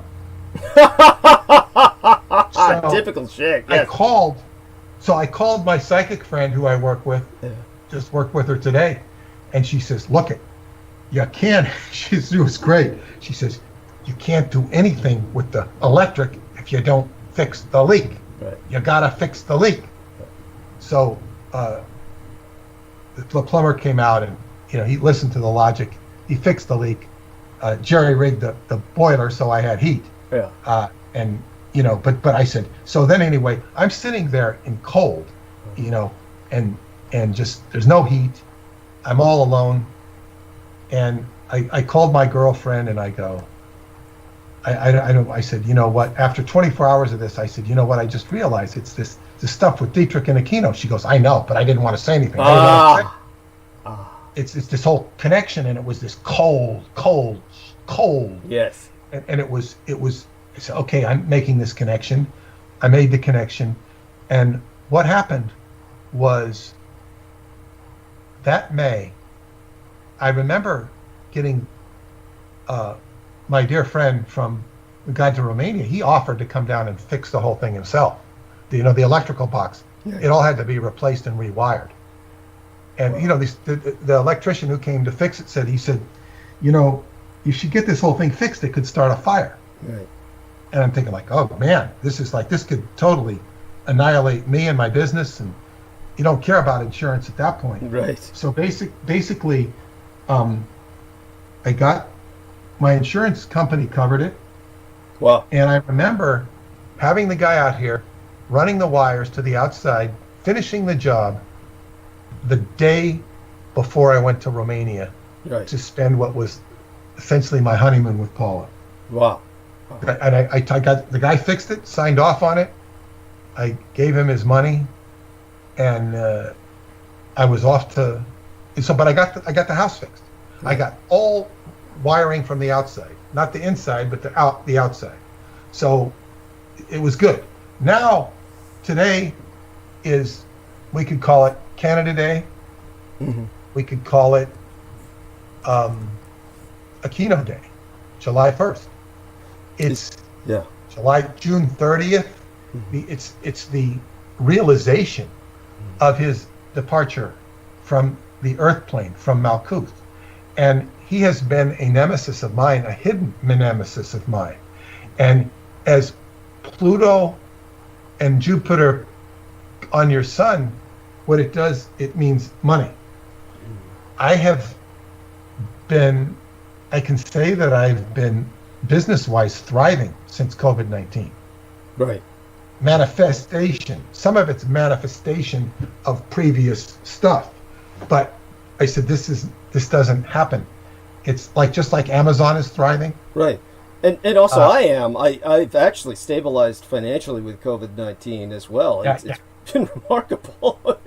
Typical shit. Yes. I called my psychic friend who I work with. Yeah. Just worked with her today, and she says, "Look you can't." She was great. She says, "You can't do anything with the electric if you don't fix the leak. Right. You gotta fix the leak." Right. So the plumber came out, and he listened to the logic. He fixed the leak. Jerry rigged the boiler so I had heat. Yeah. But I said, so then anyway, I'm sitting there in cold, and just there's no heat. I'm all alone, and I called my girlfriend and I go, I said, you know what? After 24 hours of this, I said, you know what? I just realized it's this stuff with Dietrich and Aquino. She goes, I know, but I didn't want to say anything. It's this whole connection, and it was this cold. Yes. And it was. I said, okay, I'm making this connection. I made the connection, and what happened was that May, I remember getting my dear friend from Guide to Romania. He offered to come down and fix the whole thing himself. The electrical box. Yeah. It all had to be replaced and rewired. And the electrician who came to fix it said, you should get this whole thing fixed. It could start a fire. Right. And I'm thinking like, oh man, this could totally annihilate me and my business, and you don't care about insurance at that point. Right. So basically, I got my insurance company covered it. Wow. And I remember having the guy out here running the wires to the outside, finishing the job the day before I went to Romania to spend what was essentially my honeymoon with Paula. Wow. And I got the guy fixed it, signed off on it. I gave him his money, and I was off to. But I got the house fixed. Mm-hmm. I got all wiring from the outside, not the inside, but the outside. So it was good. Now, today is, we could call it Canada Day. Mm-hmm. We could call it Aquino Day, July 1st. It's June 30th. Mm-hmm. It's the realization of his departure from the Earth plane, from Malkuth, and he has been a nemesis of mine, a hidden nemesis of mine. And as Pluto and Jupiter on your sun, what it does, it means money. I can say that I've been business-wise thriving since COVID-19. Right. Manifestation. Some of it's manifestation of previous stuff. But I said, this doesn't happen. It's just like Amazon is thriving. Right. And also I've actually stabilized financially with COVID-19 as well. It's been remarkable.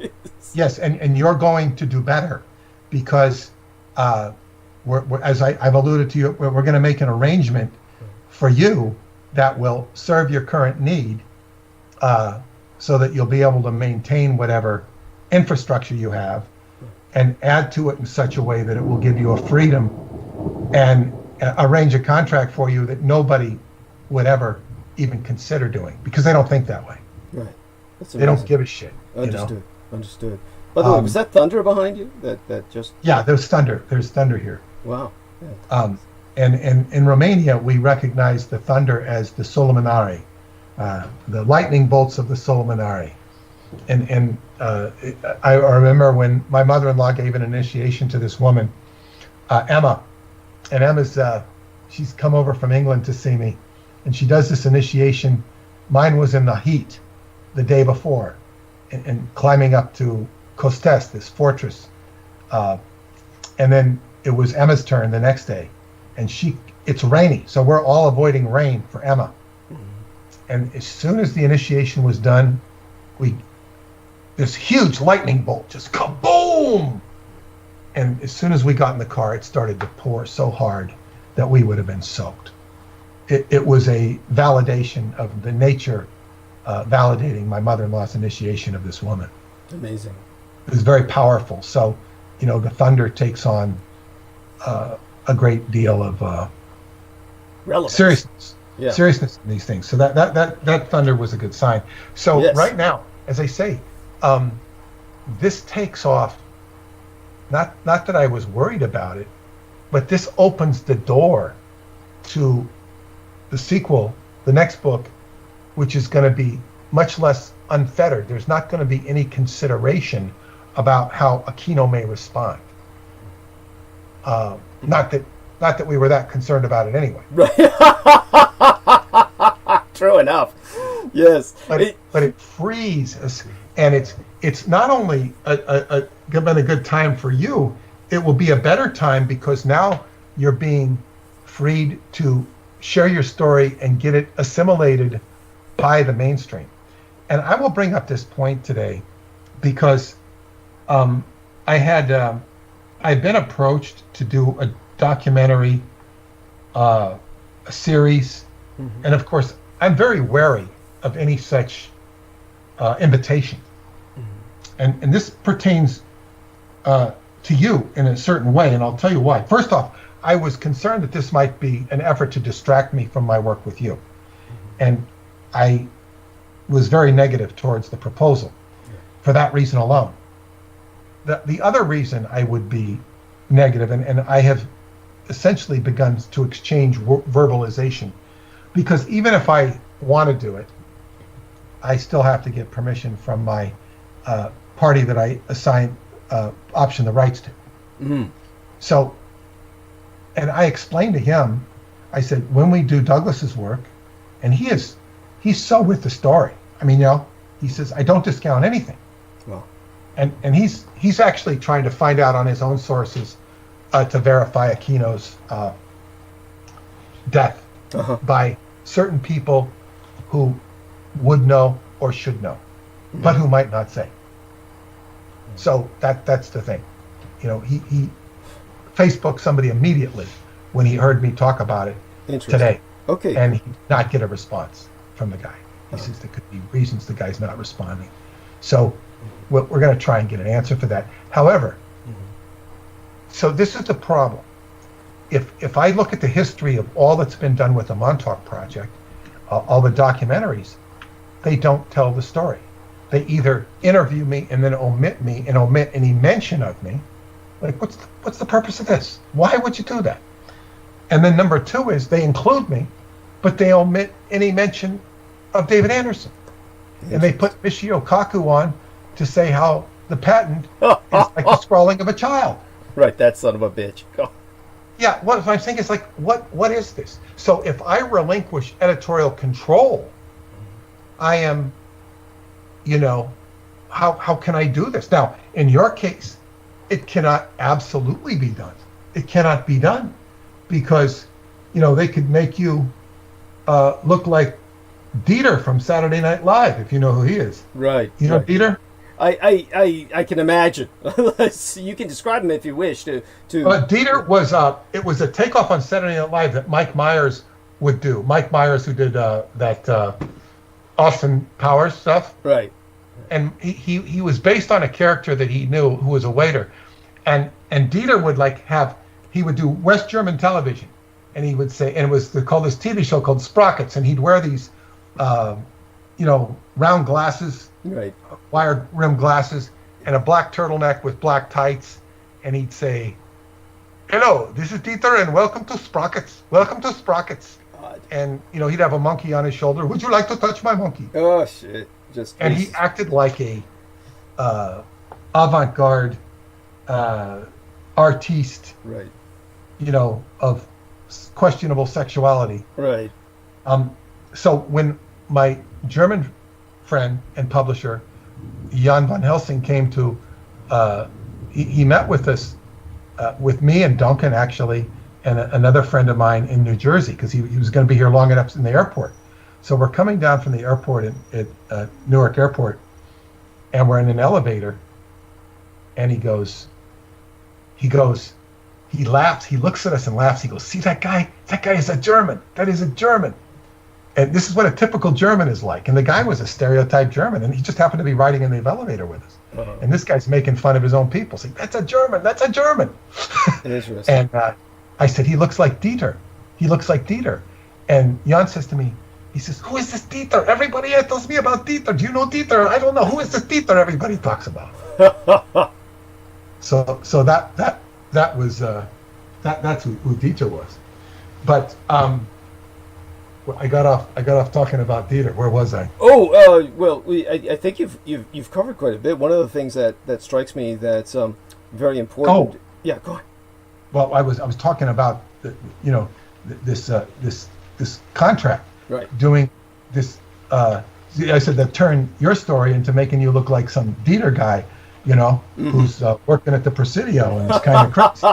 Yes, and you're going to do better because we're, as I've alluded to you, we're going to make an arrangement for you that will serve your current need so that you'll be able to maintain whatever infrastructure you have and add to it in such a way that it will give you a freedom and arrange a contract for you that nobody would ever even consider doing because they don't think that way. Right. They don't give a shit. Understood. Understood. By the way, was that thunder behind you? That just... Yeah, there's thunder. There's thunder here. Wow. And in Romania, we recognize the thunder as the Solomonare, the lightning bolts of the Solomonare. And I remember when my mother-in-law gave an initiation to this woman, Emma. And Emma's, she's come over from England to see me. And she does this initiation. Mine was in the heat the day before and climbing up to Cest, this fortress. And then it was Emma's turn the next day. And it's rainy, so we're all avoiding rain for Emma. And as soon as the initiation was done, this huge lightning bolt just kaboom! And as soon as we got in the car, it started to pour so hard that we would have been soaked. It was a validation of the nature, validating my mother-in-law's initiation of this woman. Amazing. It was very powerful. So, the thunder takes on a great deal of seriousness in these things. So that thunder was a good sign. So right now, as I say, this takes off. Not that I was worried about it, but this opens the door to the sequel, the next book, which is going to be much less unfettered. There's not going to be any consideration about how Aquino may respond. Not that we were that concerned about it anyway. True enough. Yes. But it frees us, and it's not only been a good time for you, it will be a better time because now you're being freed to share your story and get it assimilated by the mainstream. And I will bring up this point today because I've been approached to do a documentary, a series, and of course I'm very wary of any such invitation. And this pertains to you in a certain way, and I'll tell you why. First off, I was concerned that this might be an effort to distract me from my work with you. And I was very negative towards the proposal for that reason alone. The other reason I would be negative, and I have essentially begun to exchange verbalization, because even if I want to do it, I still have to get permission from my party that I option the rights to. Mm-hmm. So, and I explained to him, I said, when we do Douglas's work, and he's so with the story. I mean, he says, I don't discount anything. Well. And he's actually trying to find out on his own sources to verify Aquino's death by certain people who would know or should know, but who might not say. So that's the thing. He Facebooked somebody immediately when he heard me talk about it today. Okay. And he did not get a response from the guy. He says there could be reasons the guy's not responding. So we're going to try and get an answer for that. However, so this is the problem. If I look at the history of all that's been done with the Montauk Project, all the documentaries, they don't tell the story. They either interview me and then omit me and omit any mention of me. Like, what's the purpose of this? Why would you do that? And then number two is they include me, but they omit any mention of David Anderson. And they put Michio Kaku on to say how the patent is like the scrawling of a child. Right, that son of a bitch. Yeah, what I'm saying is like, what is this? So if I relinquish editorial control, I am, how can I do this? Now, in your case, it cannot absolutely be done. It cannot be done because, they could make you look like Dieter from Saturday Night Live, if you know who he is. Right. You know right. Dieter? I can imagine. You can describe him if you wish. Dieter was it was a takeoff on Saturday Night Live that Mike Myers would do. Mike Myers, who did that Austin Powers stuff. Right. And he was based on a character that he knew who was a waiter, and Dieter would he would do West German television, and he would say, and it was called this TV show called Sprockets, and he'd wear these, round glasses. Right. Wired rim glasses and a black turtleneck with black tights, and he'd say, "Hello, this is Dieter, and welcome to Sprockets. Welcome to Sprockets." God. And he'd have a monkey on his shoulder. Would you like to touch my monkey? Oh shit! He acted like a avant-garde artiste, right? Of questionable sexuality, right? So when my German friend and publisher Jan van Helsing came to, he met with us, with me and Duncan actually, and another friend of mine in New Jersey, because he was going to be here long enough in the airport. So we're coming down from the airport at Newark Airport, and we're in an elevator, and he laughs, he looks at us and laughs, he goes, "See that guy? That guy is a German. That is a German." And this is what a typical German is like. And the guy was a stereotype German, and he just happened to be riding in the elevator with us. Uh-huh. And this guy's making fun of his own people, saying, "That's a German, that's a German." Interesting. And I said, "He looks like Dieter. He looks like Dieter." And Jan says to me, he says, "Who is this Dieter? Everybody tells me about Dieter. Do you know Dieter? I don't know. Who is this Dieter everybody talks about?" So that was that's who Dieter was. But I got off talking about Dieter. Where was I? Oh, well, I think you've covered quite a bit. One of the things that strikes me that's very important. Oh, yeah, go on. Well, I was talking about this contract. Right. Doing this. I said that turn your story into making you look like some Dieter guy, Mm-hmm. who's working at the Presidio and is kind of crazy.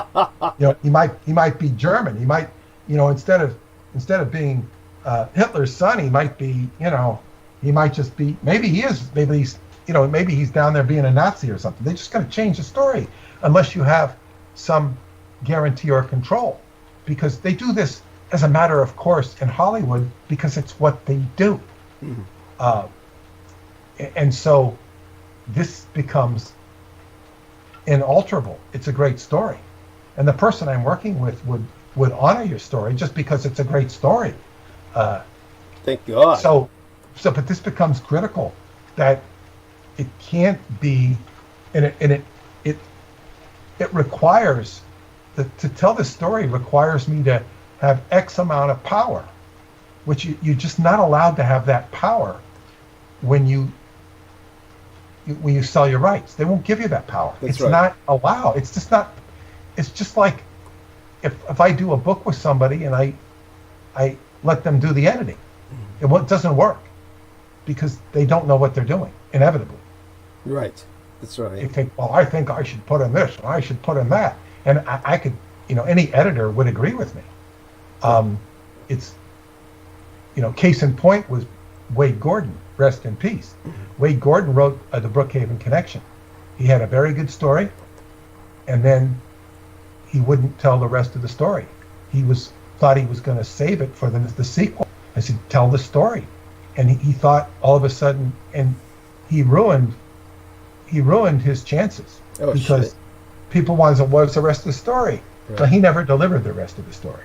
He might be German. He might, instead of being Hitler's son, he might be, he might just be, maybe he's down there being a Nazi or something. They're just going to change the story unless you have some guarantee or control, because they do this as a matter of course in Hollywood because it's what they do. Mm-hmm. And so this becomes inalterable. It's a great story. And the person I'm working with would honor your story just because it's a great story. Thank God. So, but this becomes critical, that it can't be, and it requires, to tell this story requires me to have X amount of power, which you're just not allowed to have that power when you sell your rights. They won't give you that power. That's it's right. Not allowed. It's just not. It's just like if I do a book with somebody and I let them do the editing, it doesn't work because they don't know what they're doing. Inevitably. Right. That's right. They think, well, I think I should put in this and I should put in that, and I could, any editor would agree with me. It's, case in point was Wade Gordon, rest in peace. Mm-hmm. Wade Gordon wrote The Brookhaven Connection. He had a very good story, and then he wouldn't tell the rest of the story. He thought he was going to save it for the sequel. I said, tell the story. And he thought all of a sudden, and he ruined his chances because people wanted to, what's the rest of the story? Right. So he never delivered the rest of the story.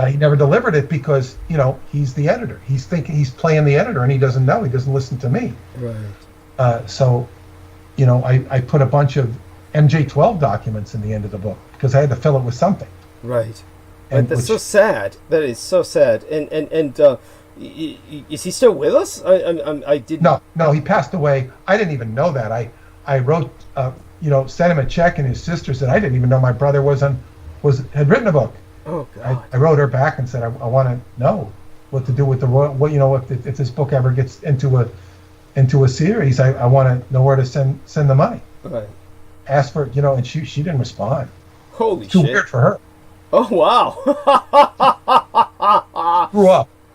He never delivered it because, he's the editor. He's thinking he's playing the editor, and he doesn't know. He doesn't listen to me. Right. So, I put a bunch of MJ12 documents in the end of the book because I had to fill it with something. Right. And that's so sad. That is so sad. And is he still with us? I didn't. No, he passed away. I didn't even know that. I wrote, sent him a check, and his sister said, I didn't even know my brother had written a book. Oh God. I wrote her back and said, I want to know what to do with the royal. If this book ever gets into a series, I want to know where to send the money. Right. asked for, you know, and she didn't respond. Holy Too shit. weird for her. Oh, wow.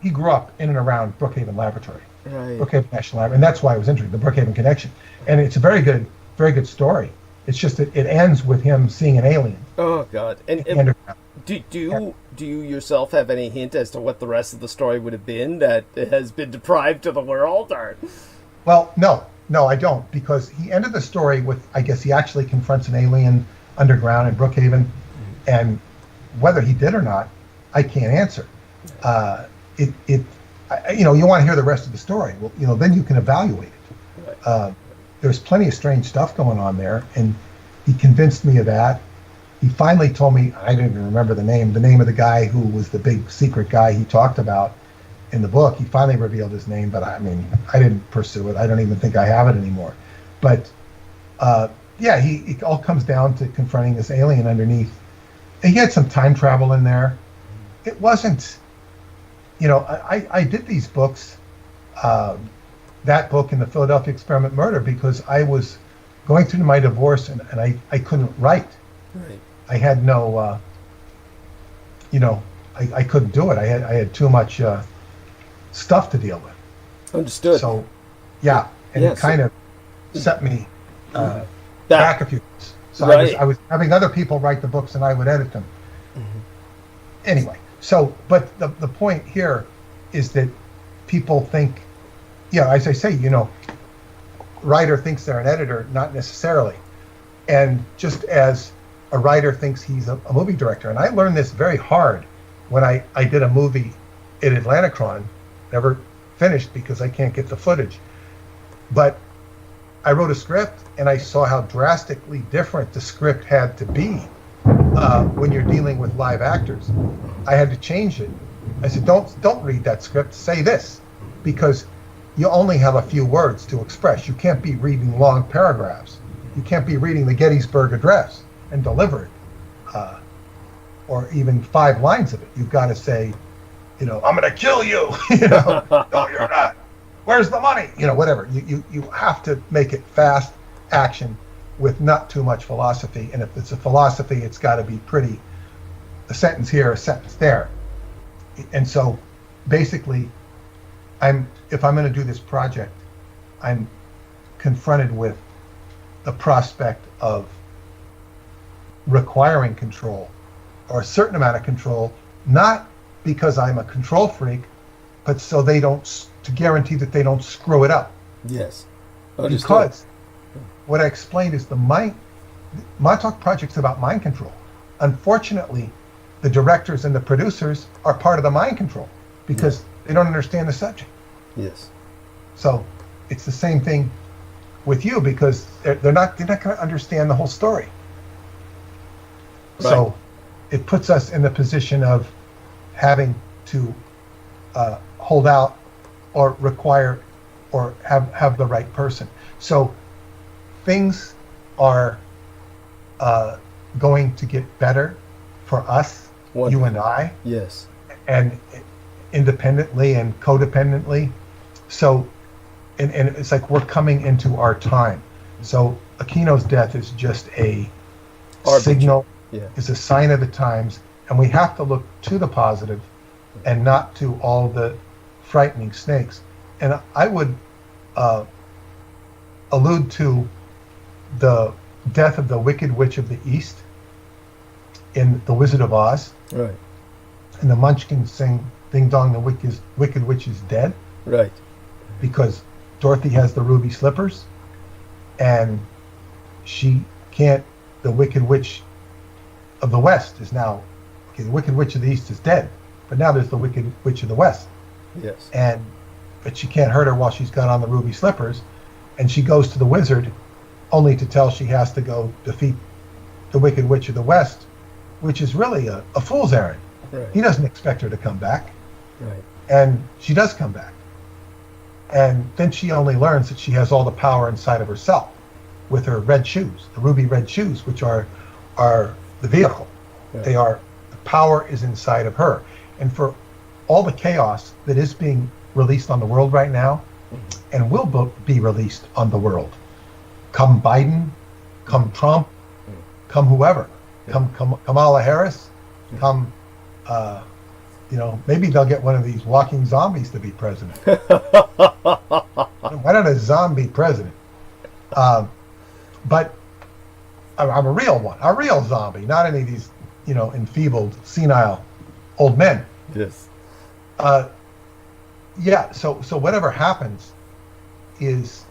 He grew up in and around Brookhaven Laboratory, Right. Brookhaven National Lab, and that's why I was interested, the Brookhaven connection. And it's a very good story. It's just that it ends with him seeing an alien. Oh, God. And Underground. do you yourself have any hint as to what the rest of the story would have been that has been deprived to the world? Or? Well, no, I don't, because he ended the story with, I guess he actually confronts an alien underground in Brookhaven, and whether he did or not, I can't answer. You know, you want to hear the rest of the story. Well, you know, then you can evaluate it. Right. There's plenty of strange stuff going on there, and he convinced me of that. He finally told me, I didn't even remember the name of the guy who was the big secret guy he talked about in the book. He finally revealed his name, but I mean, I didn't pursue it. I don't even think I have it anymore. But yeah, it all comes down to confronting this alien underneath. And he had some time travel in there. It wasn't, you know, I did these books, that book and the Philadelphia Experiment Murder, because I was going through my divorce and I couldn't write. Right. I had no, you know, I couldn't do it. I had too much stuff to deal with. Understood. So, yeah, and Yeah, it kind of set me Back. back a few years. So Right. I was having other people write the books and I would edit them. Anyway, so, but the point here is that people think, yeah, as I say, you know, writer thinks they're an editor, not necessarily. And just as a writer thinks he's a movie director, and I learned this very hard when I did a movie at Atlanticron, never finished because I can't get the footage. But I wrote a script and I saw how drastically different the script had to be when you're dealing with live actors. I had to change it. I said, don't read that script, say this, because you only have a few words to express. You can't be reading long paragraphs. You can't be reading the Gettysburg Address and deliver it, or even 5 lines of it. You've got to say, you know, I'm going to kill you. You know, no, you're not. Where's the money? You know, whatever. You have to make it fast action with not too much philosophy. And if it's a philosophy, it's got to be pretty, a sentence here, a sentence there. And so basically, if I'm going to do this project, I'm confronted with the prospect of requiring control, or a certain amount of control, not because I'm a control freak, but so to guarantee that they don't screw it up. Yes. Understood. Because what I explained is the Montauk Project's about mind control. Unfortunately, the directors and the producers are part of the mind control because they don't understand the subject. Yes. So it's the same thing with you, because they're not going to understand the whole story. Right. So it puts us in the position of having to hold out or require or have the right person. So things are going to get better for us, you and I, Yes. and independently and codependently. So, and it's like we're coming into our time. So Aquino's death is just a signal, is a sign of the times, and we have to look to the positive and not to all the frightening snakes. And I would allude to the death of the Wicked Witch of the East in The Wizard of Oz. Right. And the Munchkins sing, "Ding dong, the Wicked Witch is dead." Right. Because Dorothy has the ruby slippers, and she can't. The Wicked Witch of the West is now, okay, the Wicked Witch of the East is dead, but now there's the Wicked Witch of the West. Yes. But she can't hurt her while she's got on the ruby slippers, and she goes to the wizard, only to tell she has to go defeat the Wicked Witch of the West, which is really a fool's errand. Right. He doesn't expect her to come back, Right. and she does come back. And then she only learns that she has all the power inside of herself with her red shoes, the ruby red shoes, which are the vehicle. Yeah. The power is inside of her. And for all the chaos that is being released on the world right now, and will be released on the world, come Biden, come Trump, come whoever, come Kamala Harris, come, maybe they'll get one of these walking zombies to be president. Why not a zombie president? But I'm a real one, a real zombie, not any of these, enfeebled, senile old men. Yes. So whatever happens is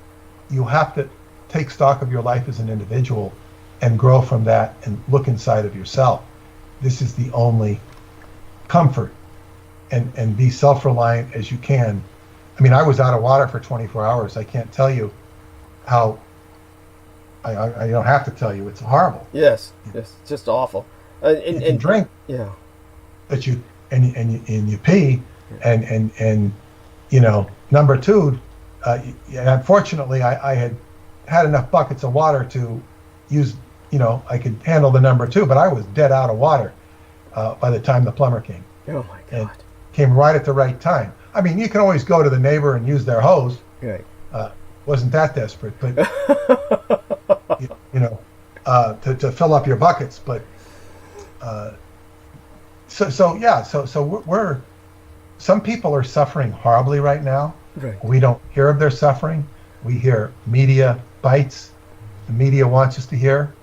you have to take stock of your life as an individual and grow from that and look inside of yourself. This is the only comfort, and be self-reliant as you can. I mean, I was out of water for 24 hours. I can't tell you how, I don't have to tell you, it's horrible. Yes, it's just awful. You can drink, yeah, but you pee, and number two, unfortunately, I had enough buckets of water to use. I could handle the number two, but I was dead out of water by the time the plumber came. Oh my God! And came right at the right time. I mean, you can always go to the neighbor and use their hose. Right. Wasn't that desperate, but to fill up your buckets, but. So we're some people are suffering horribly right now. Right. We don't hear of their suffering. We hear media bites. The media wants us to hear.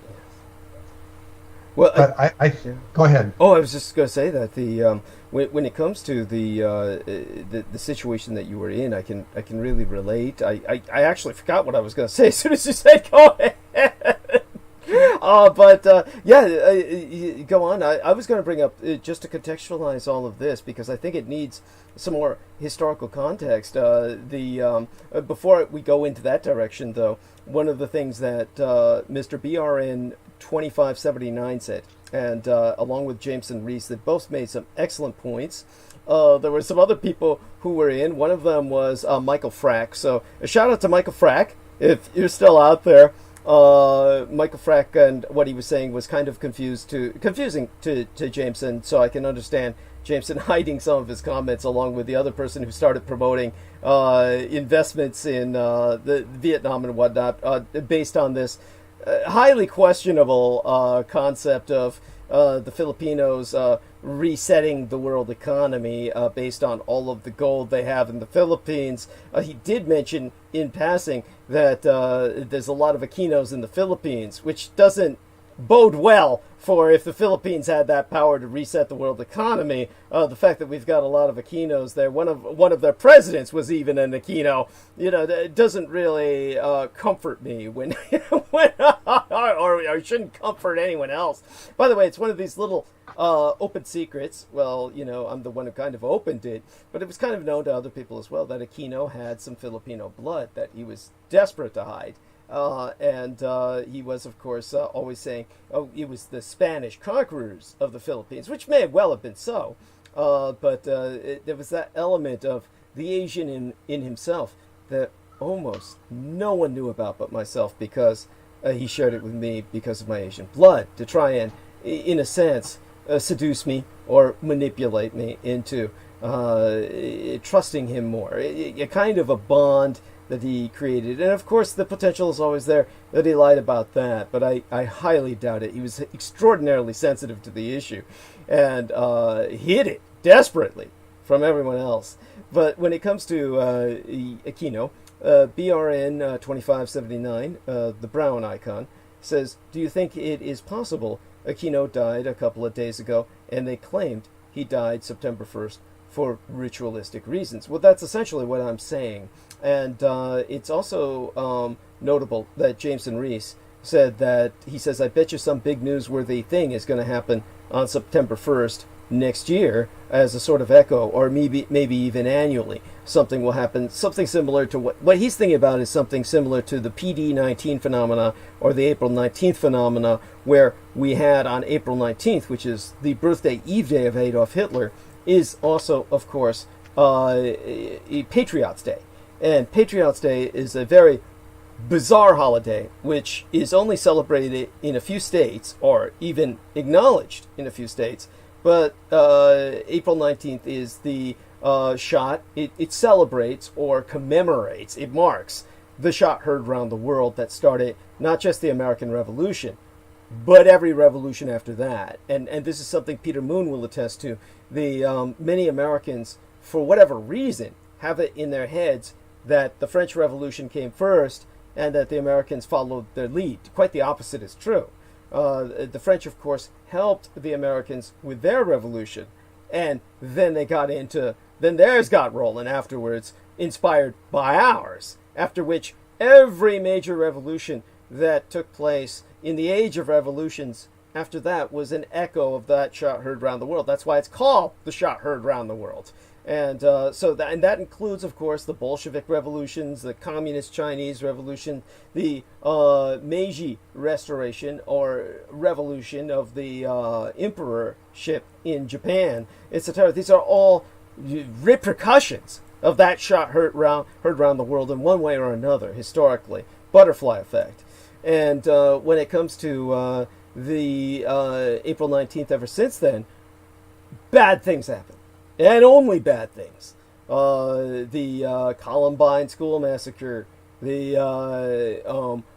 Well, but I go ahead. Oh, I was just going to say that the when it comes to the situation that you were in, I can really relate. I actually forgot what I was going to say as soon as you said go ahead. Go on. I was going to bring up, just to contextualize all of this, because I think it needs some more historical context. Before we go into that direction, though, one of the things that Mr. BRN 2579 said, and along with Jameson Reese, that both made some excellent points. There were some other people who were in. One of them was Michael Frack. So a shout out to Michael Frack, if you're still out there. Michael Frack, and what he was saying was kind of confusing to Jameson, so I can understand Jameson hiding some of his comments along with the other person who started promoting investments in the Vietnam and whatnot based on this highly questionable concept of the Filipinos resetting the world economy based on all of the gold they have in the Philippines. He did mention in passing that there's a lot of Aquinos in the Philippines, which doesn't bode well for if the Philippines had that power to reset the world economy. The fact that we've got a lot of Aquinos there, one of their presidents was even an Aquino, it doesn't really comfort me when or shouldn't comfort anyone else. By the way, it's one of these little open secrets. Well, I'm the one who kind of opened it, but it was kind of known to other people as well that Aquino had some Filipino blood that he was desperate to hide. And he was, of course, always saying, it was the Spanish conquerors of the Philippines, which may well have been so. But there was that element of the Asian in himself that almost no one knew about but myself, because he shared it with me because of my Asian blood, to try and, in a sense, seduce me or manipulate me into trusting him more. A kind of a bond that he created. And of course the potential is always there that he lied about that, but I highly doubt it. He was extraordinarily sensitive to the issue and hid it desperately from everyone else. But when it comes to Aquino, BRN 2579, the brown icon, says, do you think it is possible Aquino died a couple of days ago and they claimed he died September 1st for ritualistic reasons? Well, that's essentially what I'm saying. And it's also notable that Jameson Reese said that, he says, I bet you some big newsworthy thing is going to happen on September 1st next year as a sort of echo, or maybe even annually. Something will happen, something similar to what he's thinking about is something similar to the PD-19 phenomena or the April 19th phenomena, where we had on April 19th, which is the birthday eve day of Adolf Hitler, is also, of course, Patriots' Day. And Patriots' Day is a very bizarre holiday, which is only celebrated in a few states, or even acknowledged in a few states. But April 19th is the shot. It celebrates or commemorates, it marks the shot heard around the world that started not just the American Revolution, but every revolution after that. And this is something Peter Moon will attest to. The many Americans, for whatever reason, have it in their heads that the French Revolution came first and that the Americans followed their lead. Quite the opposite is true. The French, of course, helped the Americans with their revolution, and then then theirs got rolling afterwards, inspired by ours, after which every major revolution that took place in the age of revolutions after that was an echo of that shot heard round the world. That's why it's called the shot heard round the world. And that includes, of course, the Bolshevik revolutions, the Communist Chinese Revolution, the Meiji Restoration or revolution of the emperorship in Japan, etc. These are all repercussions of that shot heard round the world in one way or another, historically. Butterfly effect. And when it comes to the April 19th, ever since then, bad things happen. And only bad things. The Columbine school massacre, the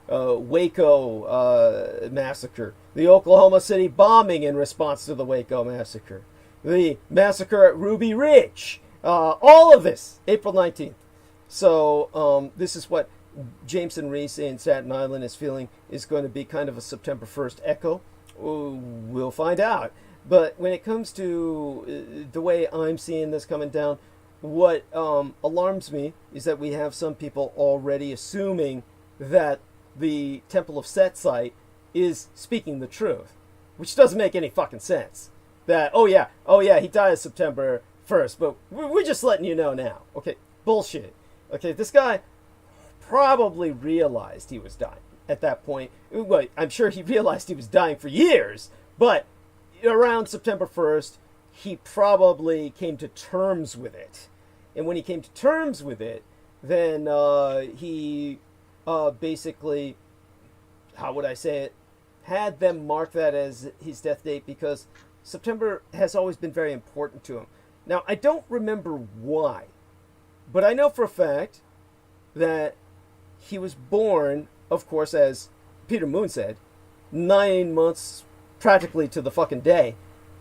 Waco massacre, the Oklahoma City bombing in response to the Waco massacre, the massacre at Ruby Ridge, all of this, April 19th. So this is what Jameson Reese in Staten Island is feeling is going to be kind of a September 1st echo. We'll find out. But when it comes to the way I'm seeing this coming down, what alarms me is that we have some people already assuming that the Temple of Set site is speaking the truth, which doesn't make any fucking sense. That, oh yeah, he died September 1st, but we're just letting you know now. Okay, bullshit. Okay, this guy probably realized he was dying at that point. Well, I'm sure he realized he was dying for years, but around September 1st, he probably came to terms with it. And when he came to terms with it, then he basically, how would I say it, had them mark that as his death date because September has always been very important to him. Now, I don't remember why, but I know for a fact that he was born, of course, as Peter Moon said, 9 months practically to the fucking day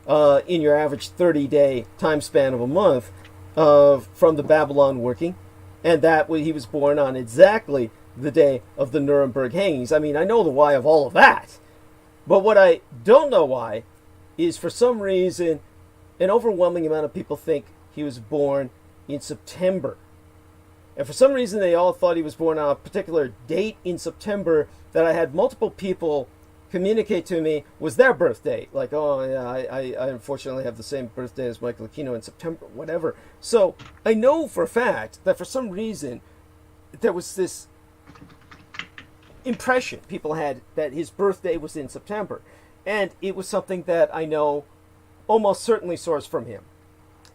in your average 30-day time span of a month from the Babylon working, and that he was born on exactly the day of the Nuremberg hangings. I mean, I know the why of all of that, but what I don't know why is for some reason an overwhelming amount of people think he was born in September. And for some reason they all thought he was born on a particular date in September that I had multiple people communicate to me was their birthday. Like, oh, yeah, I unfortunately have the same birthday as Michael Aquino in September, whatever. So I know for a fact that for some reason there was this impression people had that his birthday was in September. And it was something that I know almost certainly sourced from him.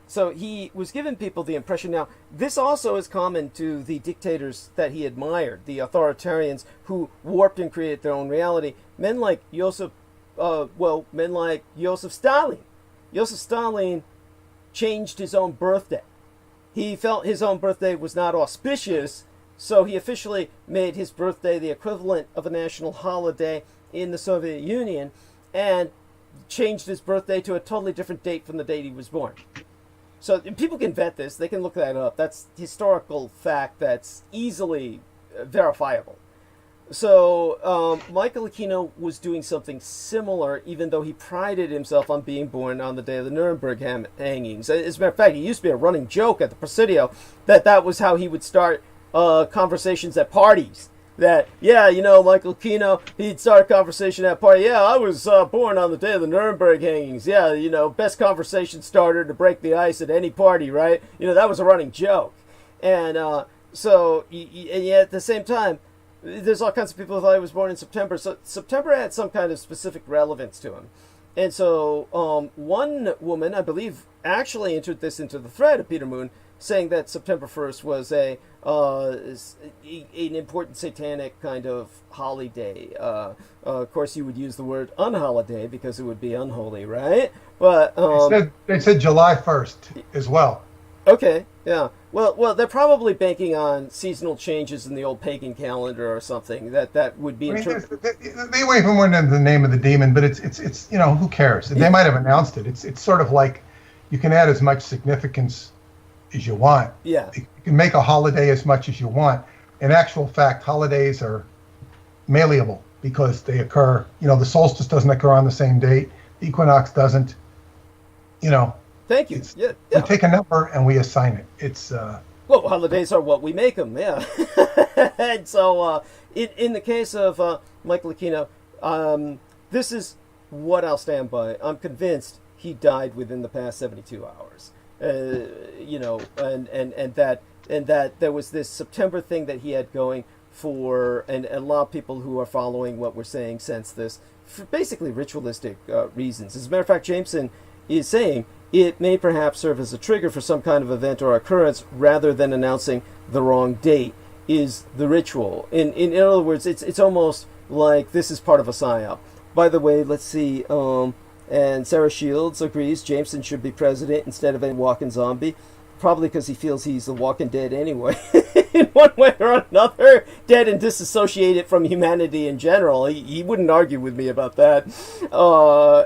So he was giving people the impression. Now, this also is common to the dictators that he admired, the authoritarians who warped and created their own reality. Men like Joseph Stalin. Joseph Stalin changed his own birthday. He felt his own birthday was not auspicious, so he officially made his birthday the equivalent of a national holiday in the Soviet Union and changed his birthday to a totally different date from the date he was born. So people can vet this. They can look that up. That's historical fact that's easily verifiable. So Michael Aquino was doing something similar, even though he prided himself on being born on the day of the Nuremberg hangings. As a matter of fact, it used to be a running joke at the Presidio that was how he would start conversations at parties. That, yeah, you know, Michael Aquino, he'd start a conversation at a party. Yeah, I was born on the day of the Nuremberg hangings. Yeah, you know, best conversation starter to break the ice at any party, right? You know, that was a running joke. And and yet at the same time, there's all kinds of people who thought he was born in September. So September had some kind of specific relevance to him. And so one woman, I believe, actually entered this into the thread of Peter Moon, saying that September 1st was an important satanic kind of holiday. Of course, you would use the word unholiday because it would be unholy, right? But they said July 1st as well. Okay, yeah. Well, they're probably banking on seasonal changes in the old pagan calendar or something that would be. I mean, they even went into the name of the demon, but it's who cares? They might have announced it. It's sort of like you can add as much significance as you want. Yeah. You can make a holiday as much as you want. In actual fact, holidays are malleable because they occur. The solstice doesn't occur on the same date. The equinox doesn't. Thank you. Yeah. We take a number and we assign it. It's well, holidays are what we make them. Yeah. And so, in the case of Michael Aquino, this is what I'll stand by. I'm convinced he died within the past 72 hours. And that there was this September thing that he had going for, and a lot of people who are following what we're saying sense this, for basically ritualistic reasons. As a matter of fact, Jameson is saying it may perhaps serve as a trigger for some kind of event or occurrence rather than announcing the wrong date is the ritual. In other words, it's almost like this is part of a psyop. By the way, let's see, and Sarah Shields agrees Jameson should be president instead of a walking zombie, probably because he feels he's the walking dead anyway, in one way or another, dead and disassociated from humanity in general. He wouldn't argue with me about that.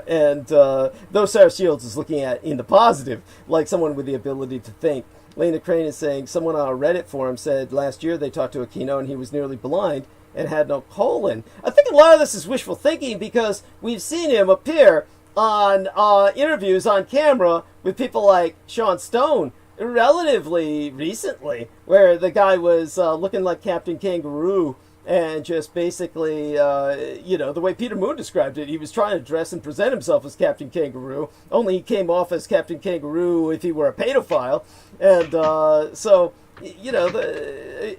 And though Sarah Shields is looking at in the positive, like someone with the ability to think. Lena Crane is saying, someone on a Reddit forum said last year they talked to Aquino and he was nearly blind and had no colon. I think a lot of this is wishful thinking because we've seen him appear on interviews on camera with people like Sean Stone relatively recently, where the guy was looking like Captain Kangaroo and just basically, the way Peter Moon described it, he was trying to dress and present himself as Captain Kangaroo, only he came off as Captain Kangaroo if he were a pedophile. And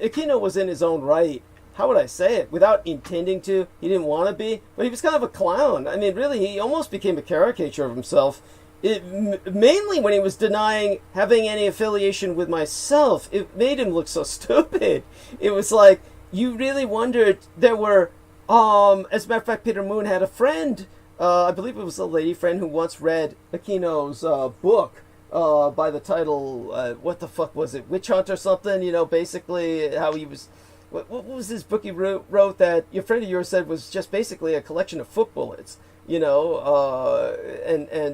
Aquino was in his own right. How would I say it? Without intending to, he didn't want to be, but he was kind of a clown. I mean, really, he almost became a caricature of himself. Mainly when he was denying having any affiliation with myself. It made him look so stupid. It was like, you really wondered, there were, as a matter of fact, Peter Moon had a friend, I believe it was a lady friend who once read Aquino's book by the title, what the fuck was it, Witch Hunt or something, basically how he was... What was this book he wrote that your friend of yours said was just basically a collection of foot bullets, and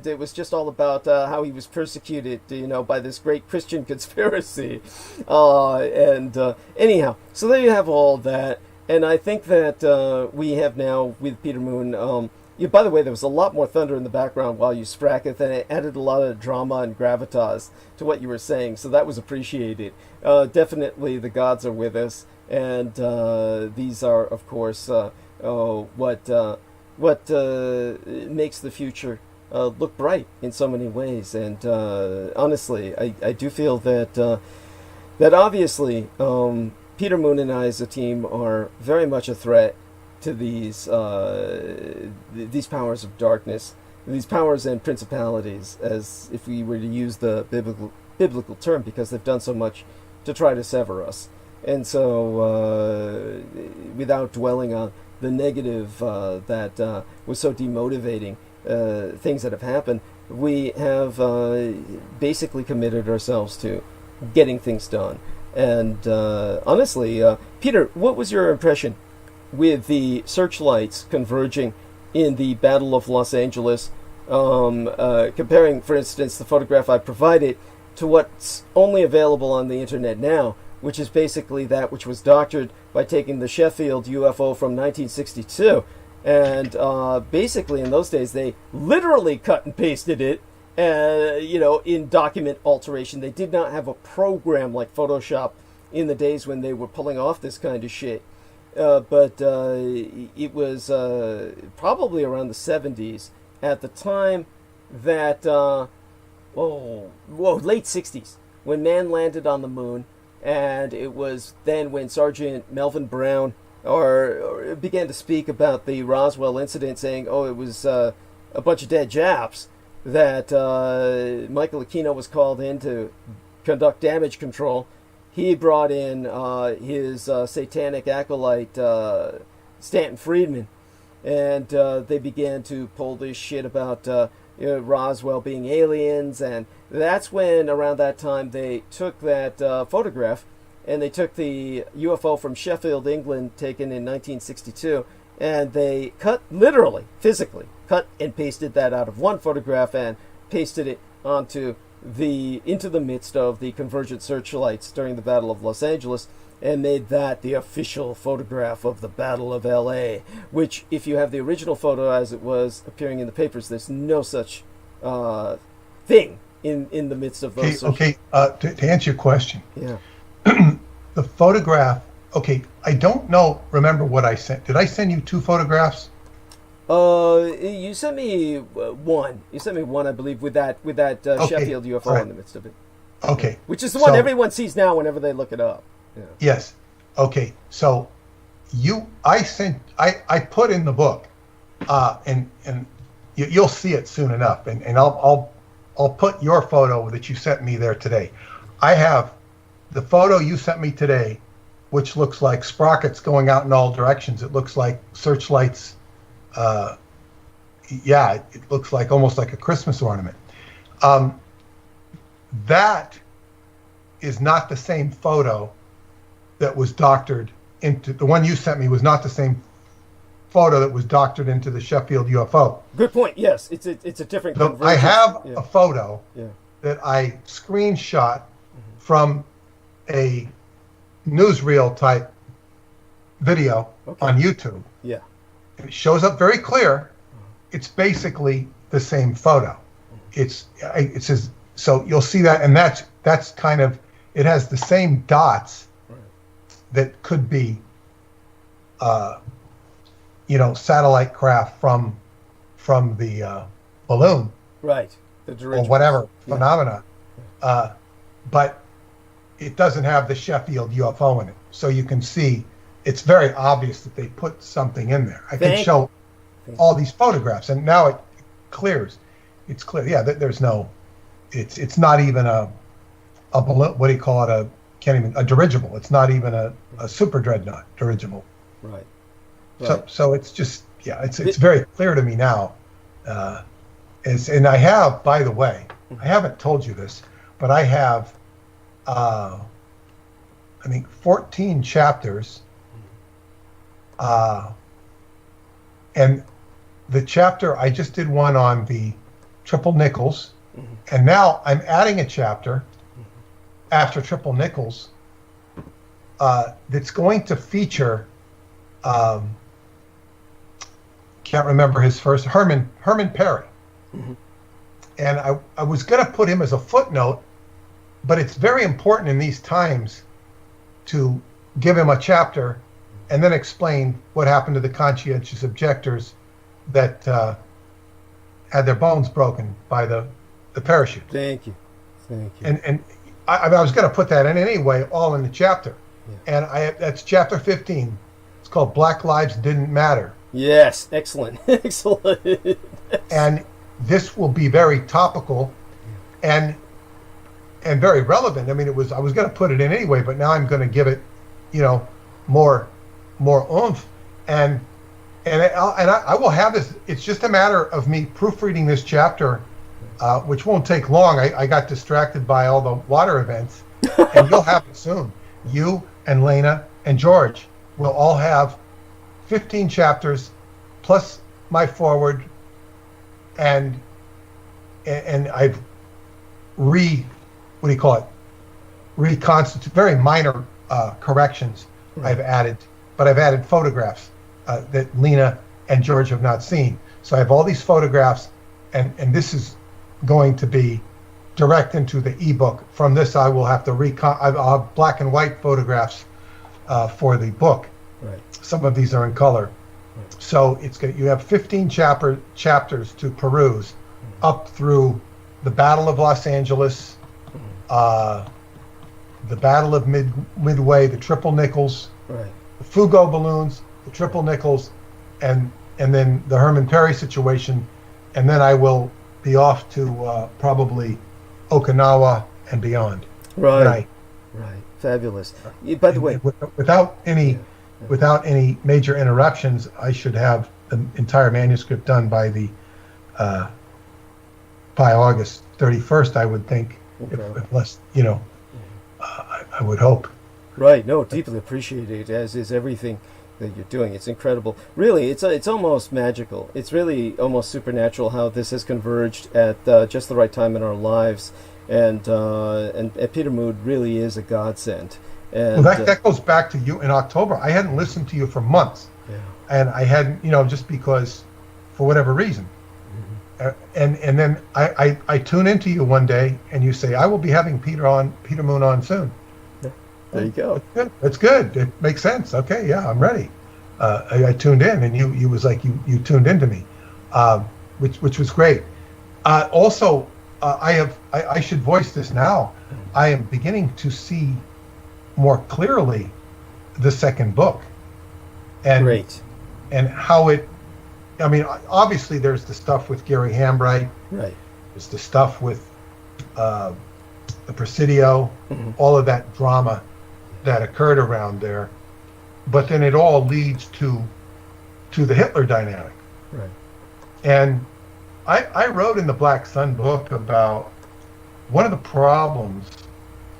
it was just all about how he was persecuted, by this great Christian conspiracy. Anyhow, so there you have all that. And I think that we have now, with Peter Moon, by the way, there was a lot more thunder in the background while you sprack it, and it added a lot of drama and gravitas to what you were saying, so that was appreciated. Definitely the gods are with us. And these are, of course, what makes the future look bright in so many ways. And honestly, I do feel that that obviously Peter Moon and I as a team are very much a threat to these powers of darkness, these powers and principalities, as if we were to use the biblical term, because they've done so much to try to sever us. And so, without dwelling on the negative that was so demotivating, things that have happened, we have basically committed ourselves to getting things done. And honestly, Peter, what was your impression with the searchlights converging in the Battle of Los Angeles, comparing, for instance, the photograph I provided to what's only available on the internet now, which is basically that which was doctored by taking the Sheffield UFO from 1962. And basically in those days, they literally cut and pasted it, in document alteration. They did not have a program like Photoshop in the days when they were pulling off this kind of shit. But it was probably around the 70s at the time that, late 60s, when man landed on the moon. And it was then when Sergeant Melvin Brown or began to speak about the Roswell incident, saying, it was a bunch of dead Japs, that Michael Aquino was called in to conduct damage control. He brought in his satanic acolyte, Stanton Friedman, and they began to pull this shit about Roswell being aliens, and that's when, around that time, they took that photograph, and they took the UFO from Sheffield, England, taken in 1962, and they literally, physically, cut and pasted that out of one photograph and pasted it into the midst of the convergent searchlights during the Battle of Los Angeles, and made that the official photograph of the Battle of L.A., which, if you have the original photo as it was appearing in the papers, there's no such thing in the midst of those. Okay, to answer your question. Yeah. The photograph, okay, I don't remember what I sent. Did I send you 2 photographs? You sent me one. You sent me one, I believe, with that Okay, Sheffield UFO right. in the midst of it. Okay. Which is the one everyone sees now whenever they look it up. Yeah. Yes. Okay. So I put in the book, and you'll see it soon enough, and I'll put your photo that you sent me there today. I have the photo you sent me today, which looks like sprockets going out in all directions. It looks like searchlights. It looks like almost like a Christmas ornament. That is not the same photo that was doctored into. The one you sent me was not the same photo that was doctored into the Sheffield UFO. Good point. Yes, it's a different. So I have a photo that I screenshot from a newsreel type video on YouTube. Yeah. It shows up very clear. It's basically the same photo. It says, so you'll see that, and that's kind of, it has the same dots that could be, satellite craft from the balloon, right? Or whatever phenomena, but it doesn't have the Sheffield UFO in it. So you can see, it's very obvious that they put something in there. I can show all these photographs, and now it clears. It's clear. Yeah, there's no. It's not even a balloon. What do you call it? A dirigible. It's not even a super dreadnought dirigible. Right. So it's just it's very clear to me now. And I have, by the way, I haven't told you this, but I have, I think 14 chapters. And the chapter, I just did one on the triple nickels, and now I'm adding a chapter after triple nickels that's going to feature, can't remember his first, Herman Perry. And I was going to put him as a footnote, but it's very important in these times to give him a chapter and then explain what happened to the conscientious objectors that had their bones broken by the parachute. Thank you. And I was going to put that in anyway, all in the chapter. Yeah. And that's chapter 15. It's called Black Lives Didn't Matter. Yes, excellent. Excellent. And this will be very topical and very relevant. I mean, I was going to put it in anyway, but now I'm going to give it, more oomph. And I will have this. It's just a matter of me proofreading this chapter, which won't take long. I got distracted by all the water events, and you'll have it soon. You and Lena and George will all have 15 chapters plus my forward, and I've reconstitute very minor corrections I've added, but I've added photographs that Lena and George have not seen. So I have all these photographs, and this is going to be direct into the ebook. From this, I will have to I'll have black and white photographs for the book. Right. Some of these are in color. Right. So you have 15 chapters to peruse up through the Battle of Los Angeles, the Battle of Midway, the triple nickels, right, the Fugo balloons, the triple nickels, and then the Herman Perry situation, and then I will be off to probably Okinawa and beyond. Right. Fabulous. By the way, without any major interruptions, I should have the entire manuscript done by the by August 31st, I would think, if less, I would hope. Right. No, deeply appreciated, as is everything that you're doing. It's incredible. Really, it's almost magical. It's really almost supernatural how this has converged at just the right time in our lives. And Peter Mood really is a godsend. And that goes back to you in October. I hadn't listened to you for months. Yeah. And I hadn't, just because, for whatever reason. And then I tune into you one day, and you say, I will be having Peter Moon on soon. Yeah. There you go. That's good. It makes sense. Okay, yeah, I'm ready. I tuned in, and you was like you tuned into me, which was great. Also, I should voice this now. I am beginning to see more clearly the second book, and great, and how it. I mean, obviously, there's the stuff with Gary Hambright. Right. There's the stuff with the Presidio, all of that drama that occurred around there. But then it all leads to the Hitler dynamic. Right. And I wrote in the Black Sun book about one of the problems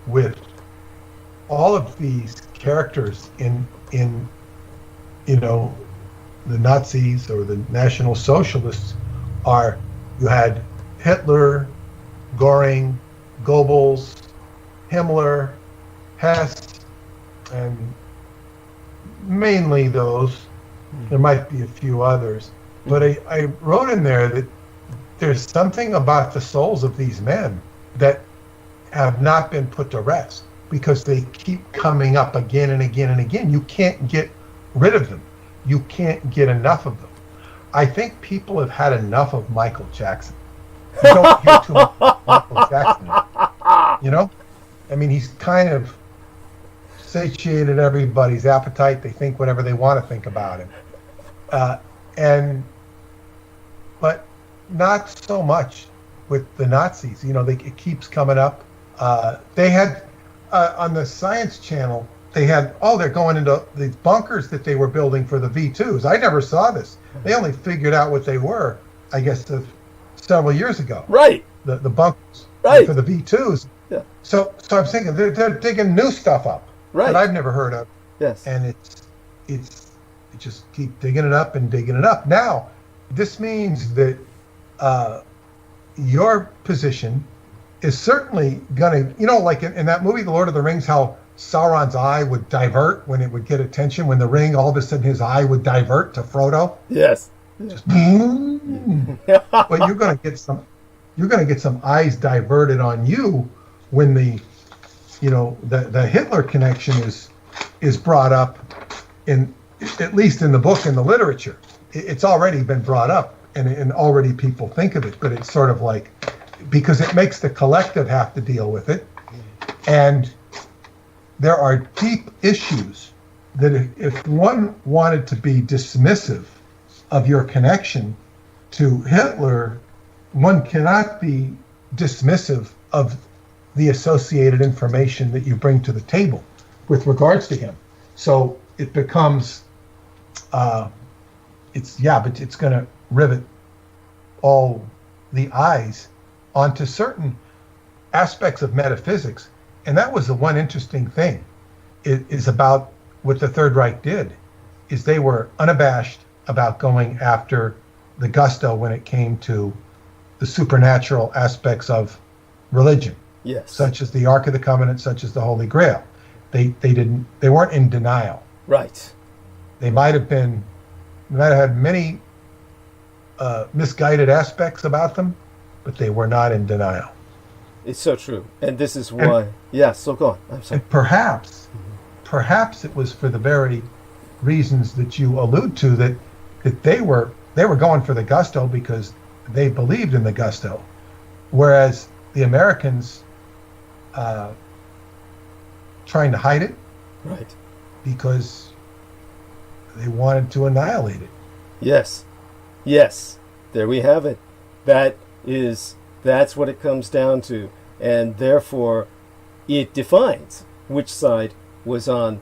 with all of these characters in the Nazis or the National Socialists are, you had Hitler, Göring, Goebbels, Himmler, Hess, and mainly those. There might be a few others. But I wrote in there that there's something about the souls of these men that have not been put to rest because they keep coming up again and again and again. You can't get rid of them. You can't get enough of them. I think people have had enough of Michael Jackson. You don't hear too much of Michael Jackson. I mean, he's kind of satiated everybody's appetite. They think whatever they want to think about him. But not so much with the Nazis. It keeps coming up. They had, on the Science Channel, they had, they're going into these bunkers that they were building for the V2s. I never saw this. They only figured out what they were, I guess, several years ago. Right. The bunkers for the V2s. Yeah. So I'm thinking they're digging new stuff up that I've never heard of. Yes. And it's just keep digging it up and digging it up. Now, this means that your position is certainly going to, like in that movie, The Lord of the Rings, how Sauron's eye would divert when it would get attention. When the ring, all of a sudden, his eye would divert to Frodo. Yes. Just, but you're going to get some eyes diverted on you when the Hitler connection is brought up at least in the book and the literature. It's already been brought up, and already people think of it. But it's sort of like, because it makes the collective have to deal with it, and there are deep issues that if one wanted to be dismissive of your connection to Hitler, one cannot be dismissive of the associated information that you bring to the table with regards to him. So it becomes, but it's going to rivet all the eyes onto certain aspects of metaphysics. And that was the one interesting thing is about what the Third Reich did, is they were unabashed about going after the gusto when it came to the supernatural aspects of religion. Yes. Such as the Ark of the Covenant, such as the Holy Grail. They weren't in denial. Right. They might have had many misguided aspects about them, but they were not in denial. It's so true. And this is why. So go on. I'm sorry. And perhaps it was for the very reasons that you allude to, that they were going for the gusto because they believed in the gusto, whereas the Americans trying to hide it, right, because they wanted to annihilate it. Yes. There we have it. That's what it comes down to, and therefore it defines which side was on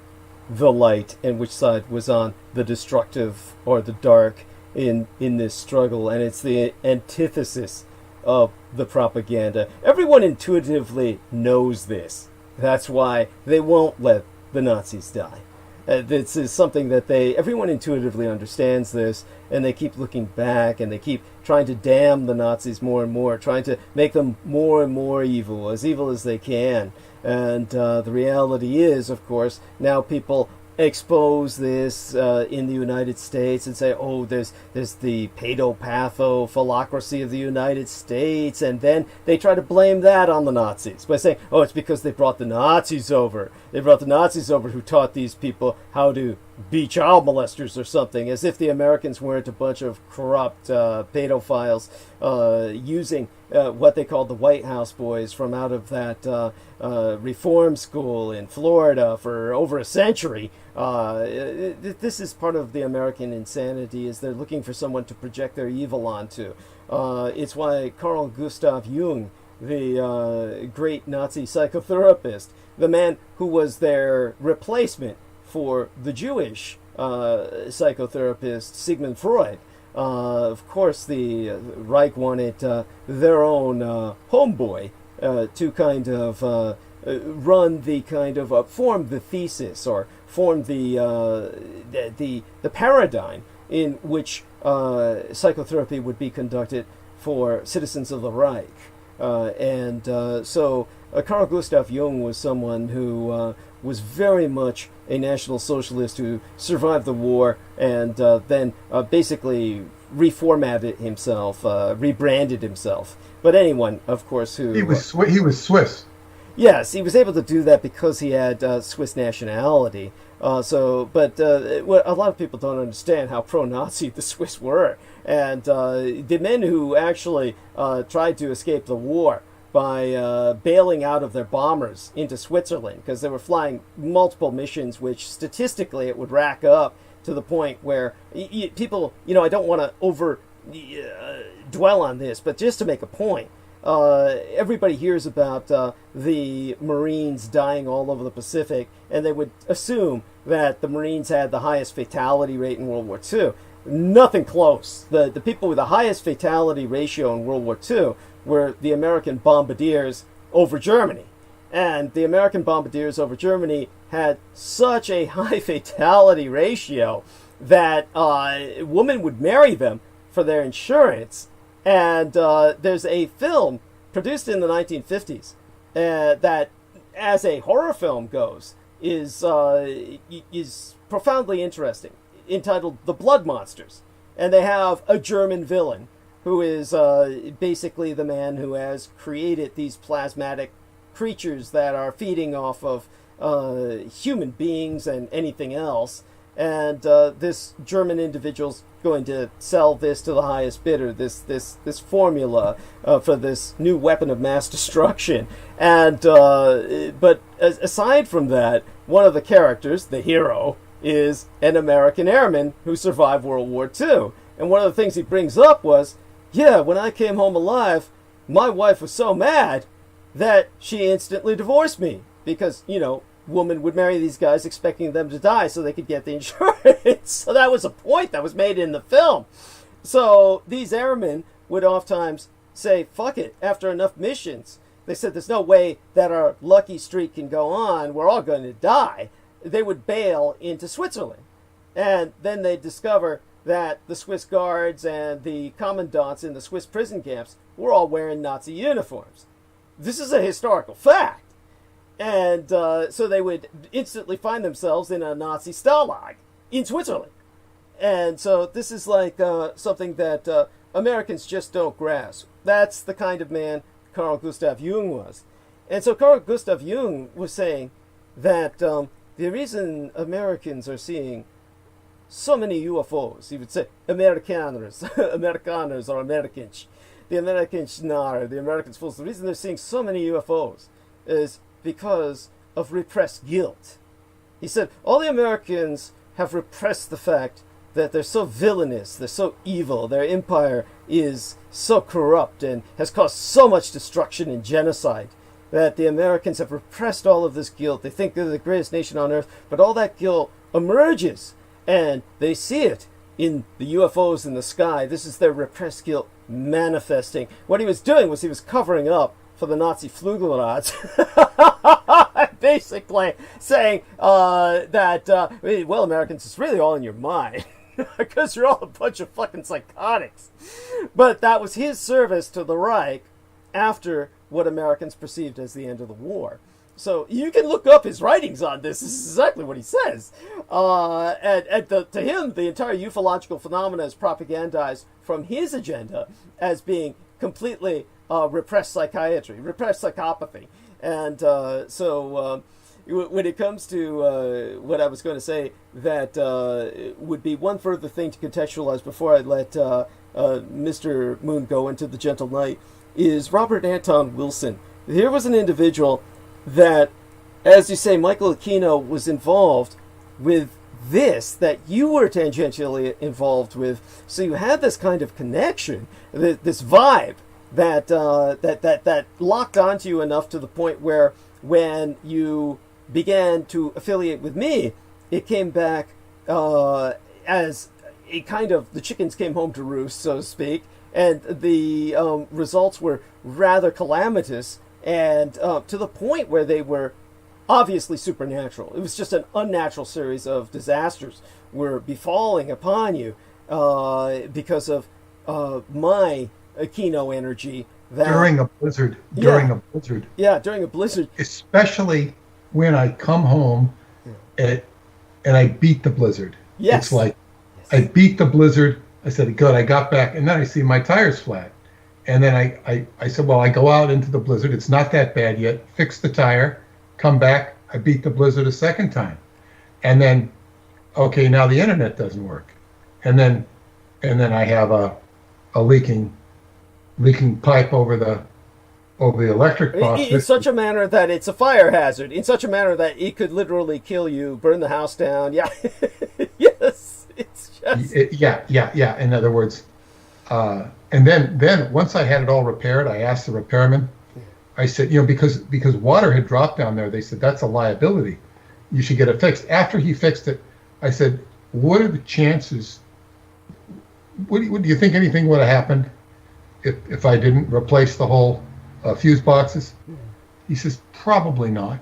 the light and which side was on the destructive or the dark in this struggle. And it's the antithesis of the propaganda. Everyone intuitively knows this. That's why they won't let the Nazis die. This is something that everyone intuitively understands this, and they keep looking back, and they keep trying to damn the Nazis more and more, trying to make them more and more evil as they can. And the reality is, of course, now people expose this in the United States and say, oh, there's the pedopatho-phallocracy of the United States, and then they try to blame that on the Nazis by saying, oh, it's because they brought the Nazis over. They brought the Nazis over who taught these people how to be child molesters or something, as if the Americans weren't a bunch of corrupt pedophiles using what they called the White House boys from out of that reform school in Florida for over a century. This is part of the American insanity, is they're looking for someone to project their evil onto. It's why Carl Gustav Jung, the great Nazi psychotherapist, the man who was their replacement for the Jewish psychotherapist Sigmund Freud. Of course, the Reich wanted their own homeboy to kind of run the kind of form the thesis, or form the paradigm in which psychotherapy would be conducted for citizens of the Reich. So Carl Gustav Jung was someone who was very much a National Socialist who survived the war and then basically reformatted himself, rebranded himself. But anyone, of course, who... He was Swiss. Yes, he was able to do that because he had Swiss nationality. But a lot of people don't understand how pro-Nazi the Swiss were. And the men who actually tried to escape the war by bailing out of their bombers into Switzerland, because they were flying multiple missions, which statistically it would rack up to the point where people, I don't want to over dwell on this, but just to make a point, everybody hears about the Marines dying all over the Pacific, and they would assume that the Marines had the highest fatality rate in World War II. Nothing close. The people with the highest fatality ratio in World War II were the American bombardiers over Germany. And the American bombardiers over Germany had such a high fatality ratio that women would marry them for their insurance. And there's a film produced in the 1950s that, as a horror film goes, is profoundly interesting, entitled The Blood Monsters. And they have a German villain who is basically the man who has created these plasmatic creatures that are feeding off of human beings and anything else. And this German individual's going to sell this to the highest bidder, this formula for this new weapon of mass destruction. And but aside from that, one of the characters, the hero, is an American airman who survived World War II. And one of the things he brings up was, yeah, when I came home alive, my wife was so mad that she instantly divorced me because, women would marry these guys expecting them to die so they could get the insurance. So that was a point that was made in the film. So these airmen would oftentimes say, fuck it, after enough missions. They said, there's no way that our lucky streak can go on. We're all going to die. They would bail into Switzerland. And then they'd discover that the Swiss guards and the commandants in the Swiss prison camps were all wearing Nazi uniforms. This is a historical fact. And so they would instantly find themselves in a Nazi stalag in Switzerland. And so this is like something that Americans just don't grasp. That's the kind of man Carl Gustav Jung was. And so Carl Gustav Jung was saying that the reason Americans are seeing so many UFOs, he would say, Amerikaners, Amerikaners or Americans, the Americans nar, the Americans fools, the reason they're seeing so many UFOs is because of repressed guilt. He said, all the Americans have repressed the fact that they're so villainous, they're so evil, their empire is so corrupt and has caused so much destruction and genocide that the Americans have repressed all of this guilt. They think they're the greatest nation on earth, but all that guilt emerges and they see it in the UFOs in the sky. This is their repressed guilt manifesting. What he was doing was he was covering up for the Nazi Flügelrats, basically saying that, well, Americans, it's really all in your mind, because you're all a bunch of fucking psychotics. But that was his service to the Reich after what Americans perceived as the end of the war. So you can look up his writings on this. This is exactly what he says. To him, the entire ufological phenomena is propagandized from his agenda as being completely repressed psychiatry, repressed psychopathy. And when it comes to what I was going to say, that would be one further thing to contextualize before I let Mr. Moon go into the gentle night, is Robert Anton Wilson. Here was an individual that, as you say, Michael Aquino was involved with this, that you were tangentially involved with. So you had this kind of connection, this vibe that locked onto you enough to the point where when you began to affiliate with me, it came back as a kind of, the chickens came home to roost, so to speak, and the results were rather calamitous, and to the point where they were obviously supernatural. It was just an unnatural series of disasters were befalling upon you because of my Aquino energy. During a blizzard. Yeah, during a blizzard. Especially when I come home and I beat the blizzard. Yes. It's like, I beat the blizzard. I said, good, I got back. And then I see my tires flat. And then I said, well, I go out into the blizzard. It's not that bad yet. Fix the tire, come back. I beat the blizzard a second time. And then, okay, now the internet doesn't work. And then I have a leaking pipe over the electric box. In such a manner that it's a fire hazard. In such a manner that it could literally kill you, burn the house down. Yeah. Yes. It's just... Yeah. In other words, and then once I had it all repaired, I asked the repairman, I said, because water had dropped down there, they said, that's a liability. You should get it fixed. After he fixed it, I said, what are the chances? Do you think anything would have happened if I didn't replace the whole fuse boxes? He says, probably not.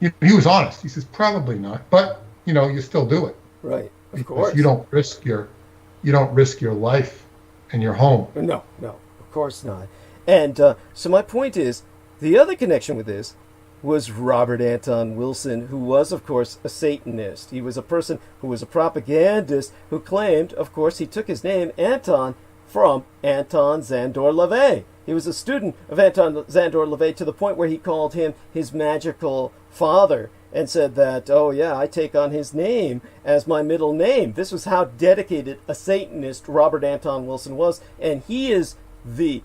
He was honest. He says, probably not. But, you still do it. Right, of course. You don't risk your life and your home. No, of course not. And so my point is, the other connection with this was Robert Anton Wilson, who was, of course, a Satanist. He was a person who was a propagandist who claimed, of course, he took his name, Anton, from Anton Szandor LaVey. He was a student of Anton Szandor LaVey to the point where he called him his magical father and said that, oh yeah, I take on his name as my middle name. This was how dedicated a Satanist Robert Anton Wilson was, and he is the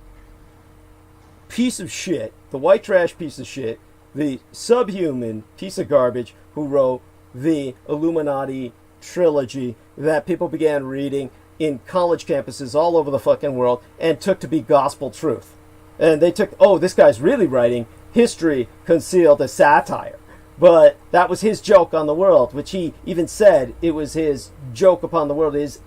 piece of shit, the white trash piece of shit, the subhuman piece of garbage who wrote the Illuminati trilogy that people began reading in college campuses all over the fucking world and took to be gospel truth. And they took, oh, this guy's really writing history concealed as satire. But that was his joke on the world, which he even said it was his joke upon the world, his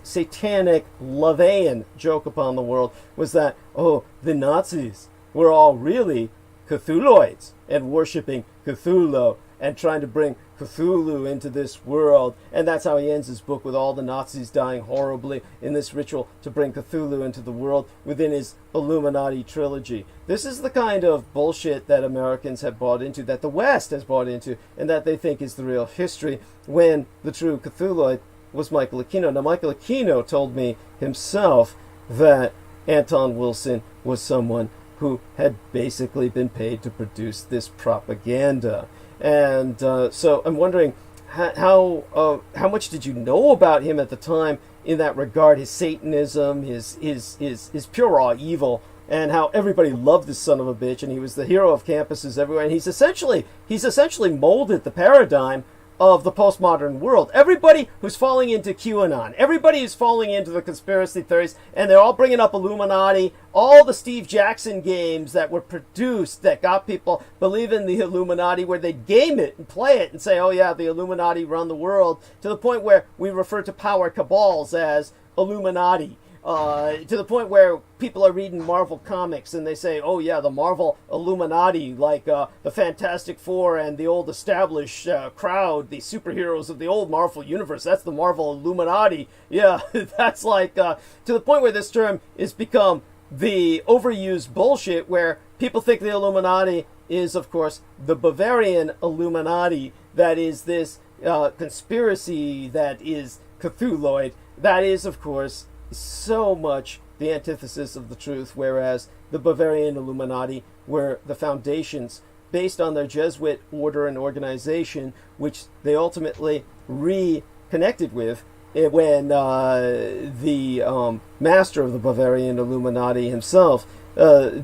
satanic LaVeyan joke upon the world, was that, oh, the Nazis were all really Cthulhuoids and worshipping Cthulhu and trying to bring Cthulhu into this world. And that's how he ends his book, with all the Nazis dying horribly in this ritual to bring Cthulhu into the world within his Illuminati trilogy. This is the kind of bullshit that Americans have bought into, that the West has bought into, and that they think is the real history, when the true Cthulhuoid was Michael Aquino. Now, Michael Aquino told me himself that Anton Wilson was someone who had basically been paid to produce this propaganda. And so I'm wondering how much did you know about him at the time in that regard, his Satanism, his pure raw evil, and how everybody loved this son of a bitch, and he was the hero of campuses everywhere, and he's essentially molded the paradigm of the postmodern world. Everybody who's falling into QAnon, everybody who's falling into the conspiracy theories, and they're all bringing up Illuminati, all the Steve Jackson games that were produced that got people believing the Illuminati, where they game it and play it and say, oh yeah, the Illuminati run the world, to the point where we refer to power cabals as Illuminati. to the point where people are reading Marvel comics and they say, oh yeah, the Marvel Illuminati, like the Fantastic Four and the old established crowd, the superheroes of the old Marvel universe, that's the Marvel Illuminati. Yeah, that's like, to the point where this term has become the overused bullshit where people think the Illuminati is, of course, the Bavarian Illuminati, that is this conspiracy that is Cthulhuoid. That is, of course, so much the antithesis of the truth, whereas the Bavarian Illuminati were the foundations based on their Jesuit order and organization, which they ultimately reconnected with when the master of the Bavarian Illuminati himself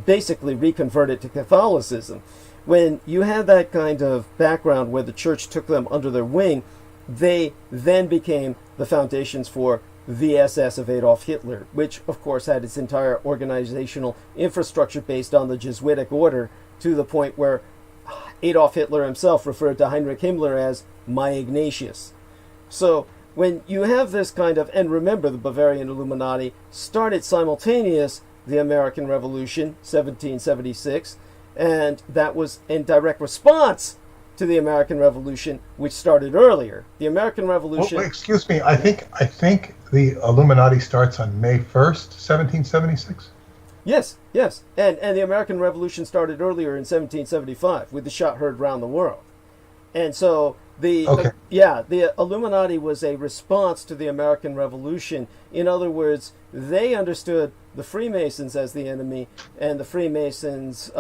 basically reconverted to Catholicism. When you had that kind of background where the church took them under their wing, they then became the foundations for the SS of Adolf Hitler, which of course had its entire organizational infrastructure based on the Jesuitic order, to the point where Adolf Hitler himself referred to Heinrich Himmler as my Ignatius. So when you have this kind of, and remember the Bavarian Illuminati started simultaneous the American Revolution, 1776, and that was in direct response to the American Revolution, which started earlier. The American Revolution... Wait, excuse me, I think the Illuminati starts on May 1st, 1776? Yes. And the American Revolution started earlier in 1775 with the shot heard round the world. And so the Illuminati was a response to the American Revolution. In other words, they understood the Freemasons as the enemy, and the Freemasons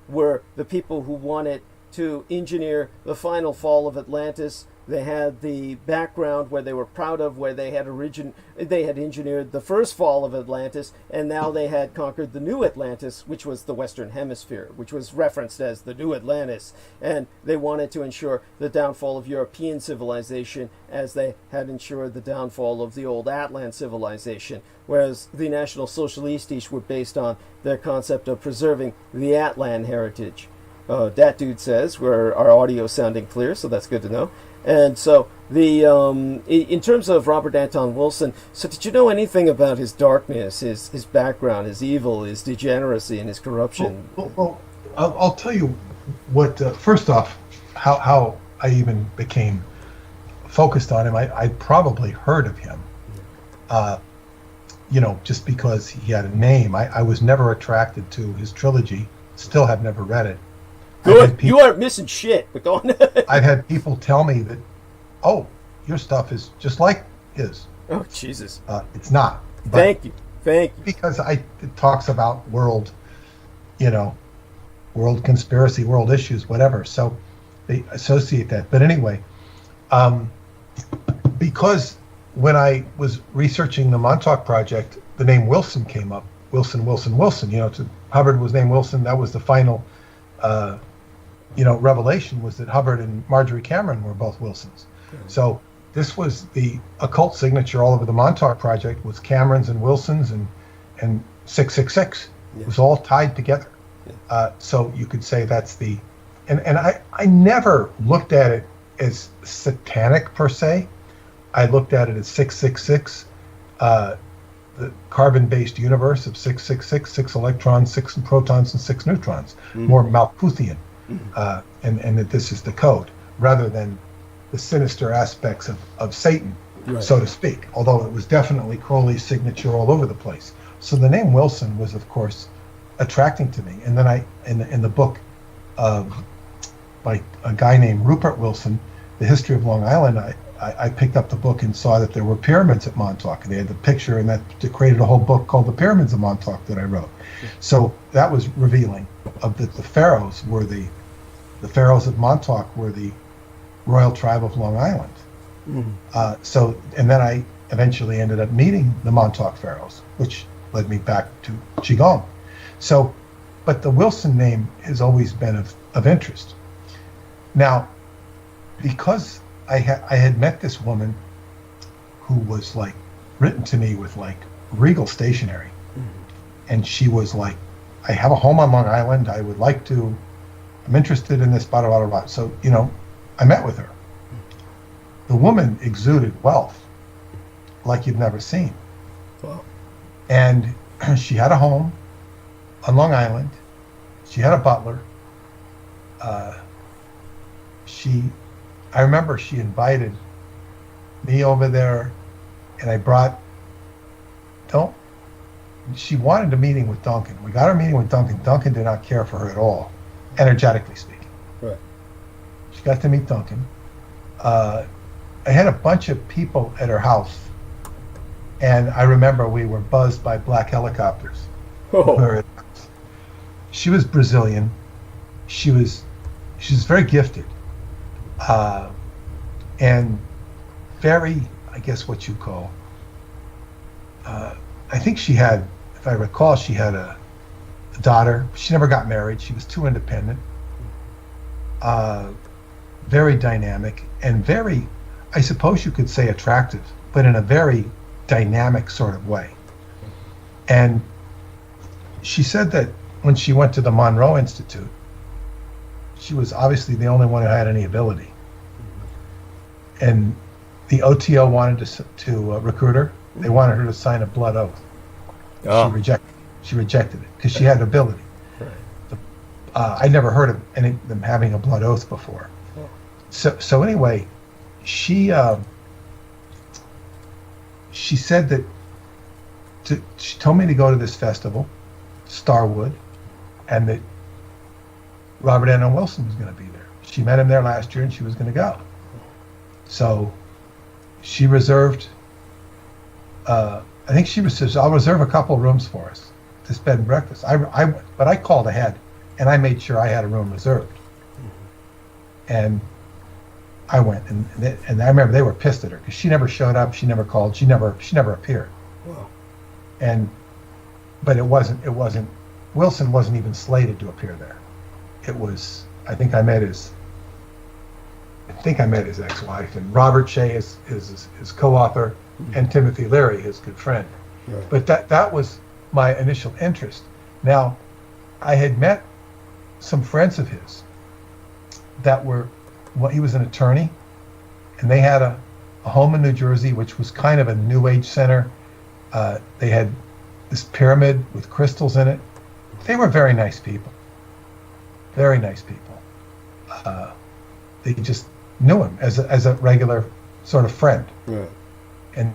were the people who wanted to engineer the final fall of Atlantis. They had the background where they were proud of, where they had engineered the first fall of Atlantis, and now they had conquered the new Atlantis, which was the Western Hemisphere, which was referenced as the New Atlantis. And they wanted to ensure the downfall of European civilization as they had ensured the downfall of the old Atlant civilization, whereas the National Socialistisch were based on their concept of preserving the Atlant heritage. That dude says, where our audio is sounding clear, so that's good to know. And so, in terms of Robert Anton Wilson, so did you know anything about his darkness, his background, his evil, his degeneracy, and his corruption? Well, I'll tell you what, first off, how I even became focused on him. I'd probably heard of him, just because he had a name. I was never attracted to his trilogy, still have never read it. Good. You aren't missing shit. But go on. I've had people tell me that, oh, your stuff is just like his. Oh, Jesus. It's not. Thank you. Because it talks about world conspiracy, world issues, whatever. So they associate that. But anyway, because when I was researching the Montauk Project, the name Wilson came up. Wilson. Hubbard was named Wilson. That was the final revelation, was that Hubbard and Marjorie Cameron were both Wilsons. Mm-hmm. So this was the occult signature all over the Montauk Project, was Camerons and Wilsons and 666. Yeah. It was all tied together. Yeah. So you could say that's the... And I never looked at it as satanic per se. I looked at it as 666, the carbon-based universe of 666, 6 electrons, 6 protons, and 6 neutrons, mm-hmm. more Malthusian, and that this is the code, rather than the sinister aspects of Satan, right, so to speak, although it was definitely Crowley's signature all over the place. So the name Wilson was, of course, attracting to me. And then I, in the book by a guy named Rupert Wilson, The History of Long Island, I picked up the book and saw that there were pyramids at Montauk. They had the picture, and that created a whole book called The Pyramids of Montauk that I wrote. So that was revealing of that the pharaohs were the pharaohs of Montauk were the royal tribe of Long Island. Mm-hmm. And then I eventually ended up meeting the Montauk pharaohs, which led me back to Qigong. So, but the Wilson name has always been of interest. Now, because I had met this woman who was like written to me with like regal stationery, and she was like, I have a home on Long Island, I'm interested in this, blah, blah, blah, blah. So, I met with her. The woman exuded wealth like you've never seen. Wow. And she had a home on Long Island. She had a butler. I remember she invited me over there, and she wanted a meeting with Duncan. We got our meeting with Duncan. Duncan did not care for her at all, energetically speaking. Right. She got to meet Duncan. I had a bunch of people at her house, and I remember we were buzzed by black helicopters. Oh. She was Brazilian. She was very gifted, and very, I guess, what you call. I think she had, if I recall, she had a daughter. She never got married. She was too independent. Very dynamic and very, I suppose you could say, attractive, but in a very dynamic sort of way. And she said that when she went to the Monroe Institute, she was obviously the only one who had any ability. And the OTO wanted to recruit her. They wanted her to sign a blood oath. Oh. She rejected it because she had ability. Right. I never heard of any of them having a blood oath before. Oh. So anyway, she said that she told me to go to this festival, Starwood, and that Robert Anton Wilson was going to be there. She met him there last year, and she was going to go. So she reserved. I think she says, I'll reserve a couple of rooms for us, this bed and breakfast. I went, but I called ahead, and I made sure I had a room reserved. And I went, and I remember they were pissed at her because she never showed up, she never called, she never appeared. Wow. But it wasn't. Wilson wasn't even slated to appear there. It was. I think I met his ex-wife, and Robert Shea is his co-author, and Timothy Leary, his good friend. Right. But that was my initial interest. Now, I had met some friends of his he was an attorney, and they had a home in New Jersey, which was kind of a New Age center. They had this pyramid with crystals in it. They were very nice people. Very nice people. They just knew him as a regular sort of friend. Right. And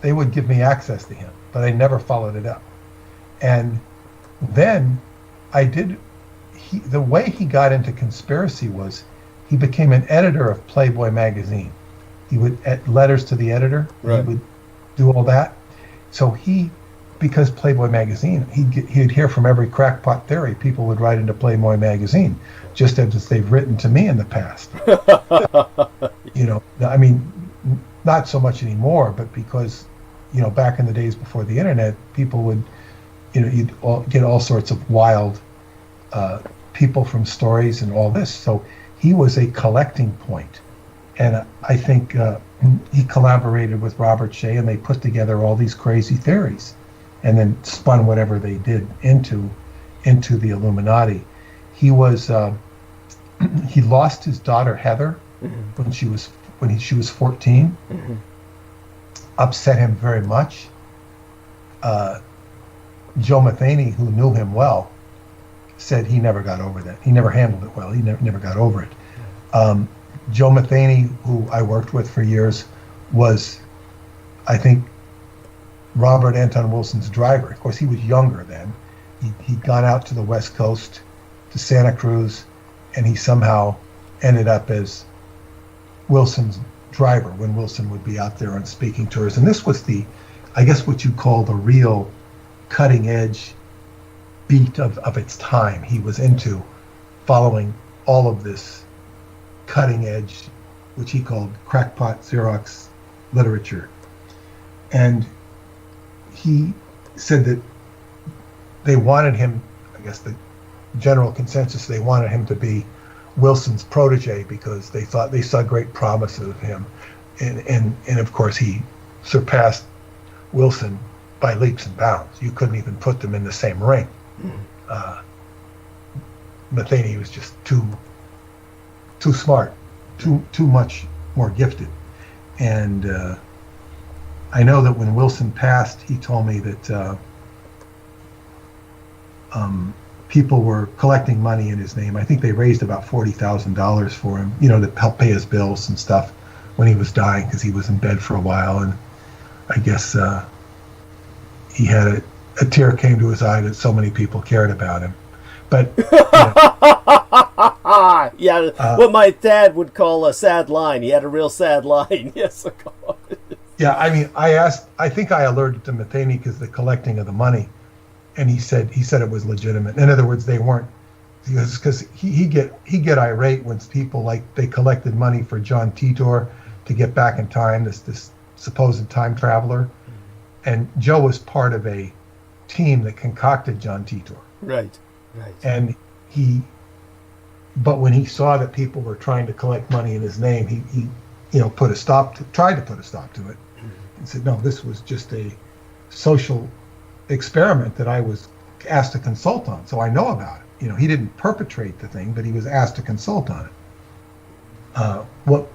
they would give me access to him, but I never followed it up. And then the way he got into conspiracy was he became an editor of Playboy magazine. He would letters to the editor. Right. He would do all that. So because Playboy magazine, he'd hear from every crackpot theory people would write into Playboy magazine, just as they've written to me in the past. I mean, not so much anymore, but because, back in the days before the internet, people would, you'd get all sorts of wild people from stories and all this. So he was a collecting point. And I think he collaborated with Robert Shea, and they put together all these crazy theories and then spun whatever they did into the Illuminati. He lost his daughter Heather when she was 14. Mm-hmm. Upset him very much. Joe Matheny, who knew him well, said he never got over that. He never handled it well. He never got over it. Joe Matheny, who I worked with for years, was, I think, Robert Anton Wilson's driver. Of course, he was younger then. He'd gone out to the West Coast, to Santa Cruz, and he somehow ended up as Wilson's driver when Wilson would be out there on speaking tours. And this was I guess what you call the real cutting edge beat of its time. He was into following all of this cutting edge, which he called crackpot Xerox literature. And he said that they wanted him, I guess the general consensus, they wanted him to be Wilson's protege because they thought they saw great promise of him. And of course he surpassed Wilson by leaps and bounds. You couldn't even put them in the same ring. Matheny was just too smart, too much more gifted. And I know that when Wilson passed, he told me that people were collecting money in his name. I think they raised about $40,000 for him, to help pay his bills and stuff when he was dying, because he was in bed for a while. And I guess he had a tear came to his eye that so many people cared about him. But what my dad would call a sad line. He had a real sad line. Yes, of course. Yeah, I mean, I think I alerted to Matheny because the collecting of the money, and he said it was legitimate. In other words, they weren't, because he get irate when people, like, they collected money for John Titor to get back in time, this supposed time traveler, and Joe was part of a team that concocted John Titor. Right. And but when he saw that people were trying to collect money in his name, he tried to put a stop to it, and said, no, this was just a social experiment that I was asked to consult on, so I know about it. He didn't perpetrate the thing, but he was asked to consult on it. What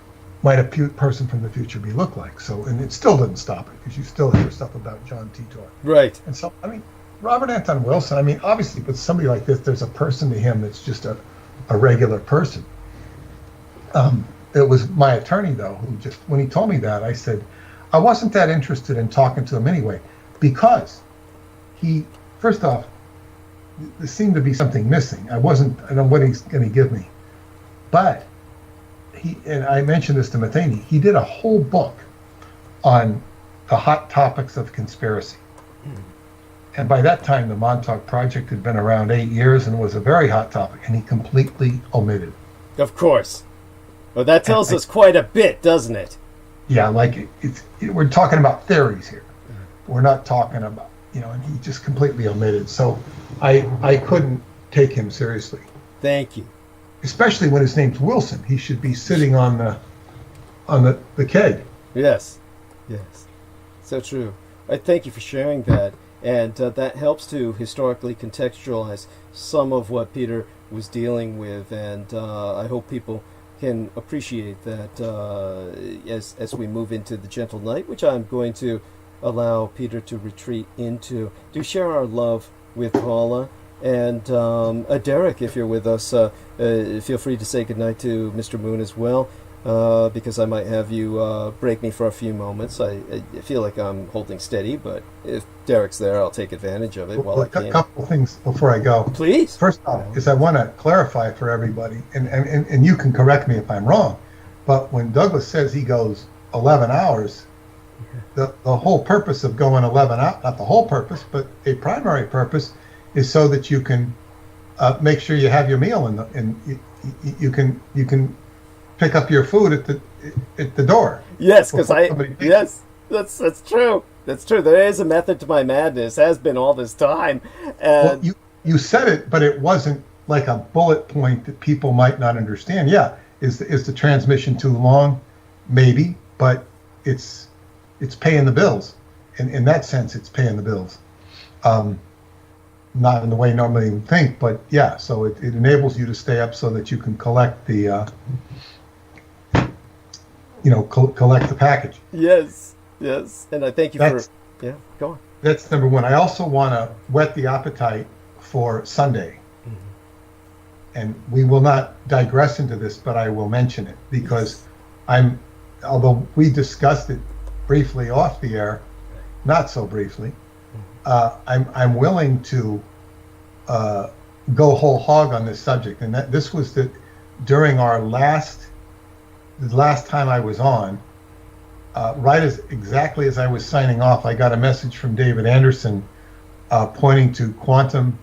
might a person from the future look like? So, and it still didn't stop it, because you still hear stuff about John Titor. Right. And so, I mean, Robert Anton Wilson, I mean, obviously, with somebody like this, there's a person to him that's just a regular person. It was my attorney, though, who just, when he told me that, I said, I wasn't that interested in talking to him anyway, because first off, there seemed to be something missing. I don't know what he's going to give me. But and I mentioned this to Matheny, he did a whole book on the hot topics of conspiracy. And by that time, the Montauk Project had been around 8 years and was a very hot topic, and he completely omitted. Of course. Well, that tells us quite a bit, doesn't it? Yeah, like we're talking about theories here. We're not talking about, and he just completely omitted. So I couldn't take him seriously. Thank you. Especially when his name's Wilson. He should be sitting on the keg. Yes. So true. I thank you for sharing that. And that helps to historically contextualize some of what Peter was dealing with, and I hope people can appreciate that as we move into the gentle night, which I'm going to allow Peter to retreat into. Do share our love with Paula. And Derek, if you're with us, feel free to say goodnight to Mr. Moon as well, because I might have you break me for a few moments. I feel like I'm holding steady, but if Derek's there, I'll take advantage of it while I can. A couple of things before I go. Please. First off, is I want to clarify for everybody, and you can correct me if I'm wrong, but when Douglas says he goes 11 hours, the whole purpose of going 11 hours, not the whole purpose, but a primary purpose, is so that you can make sure you have your meal and you can pick up your food at the door. Yes, because that's true. That's true. There is a method to my madness. Has been all this time. And well, you said it, but it wasn't like a bullet point that people might not understand. Yeah, is the transmission too long? Maybe, but it's paying the bills. In that sense, it's paying the bills. Not in the way normally you would think, but yeah. So it enables you to stay up so that you can collect the collect the package. Yes, and I thank you go on. That's number one. I also want to whet the appetite for Sunday. Mm-hmm. And we will not digress into this, but I will mention it because although we discussed it briefly off the air, not so briefly, I'm willing to go whole hog on this subject. And this was during our the last time I was on, exactly as I was signing off, I got a message from David Anderson pointing to quantum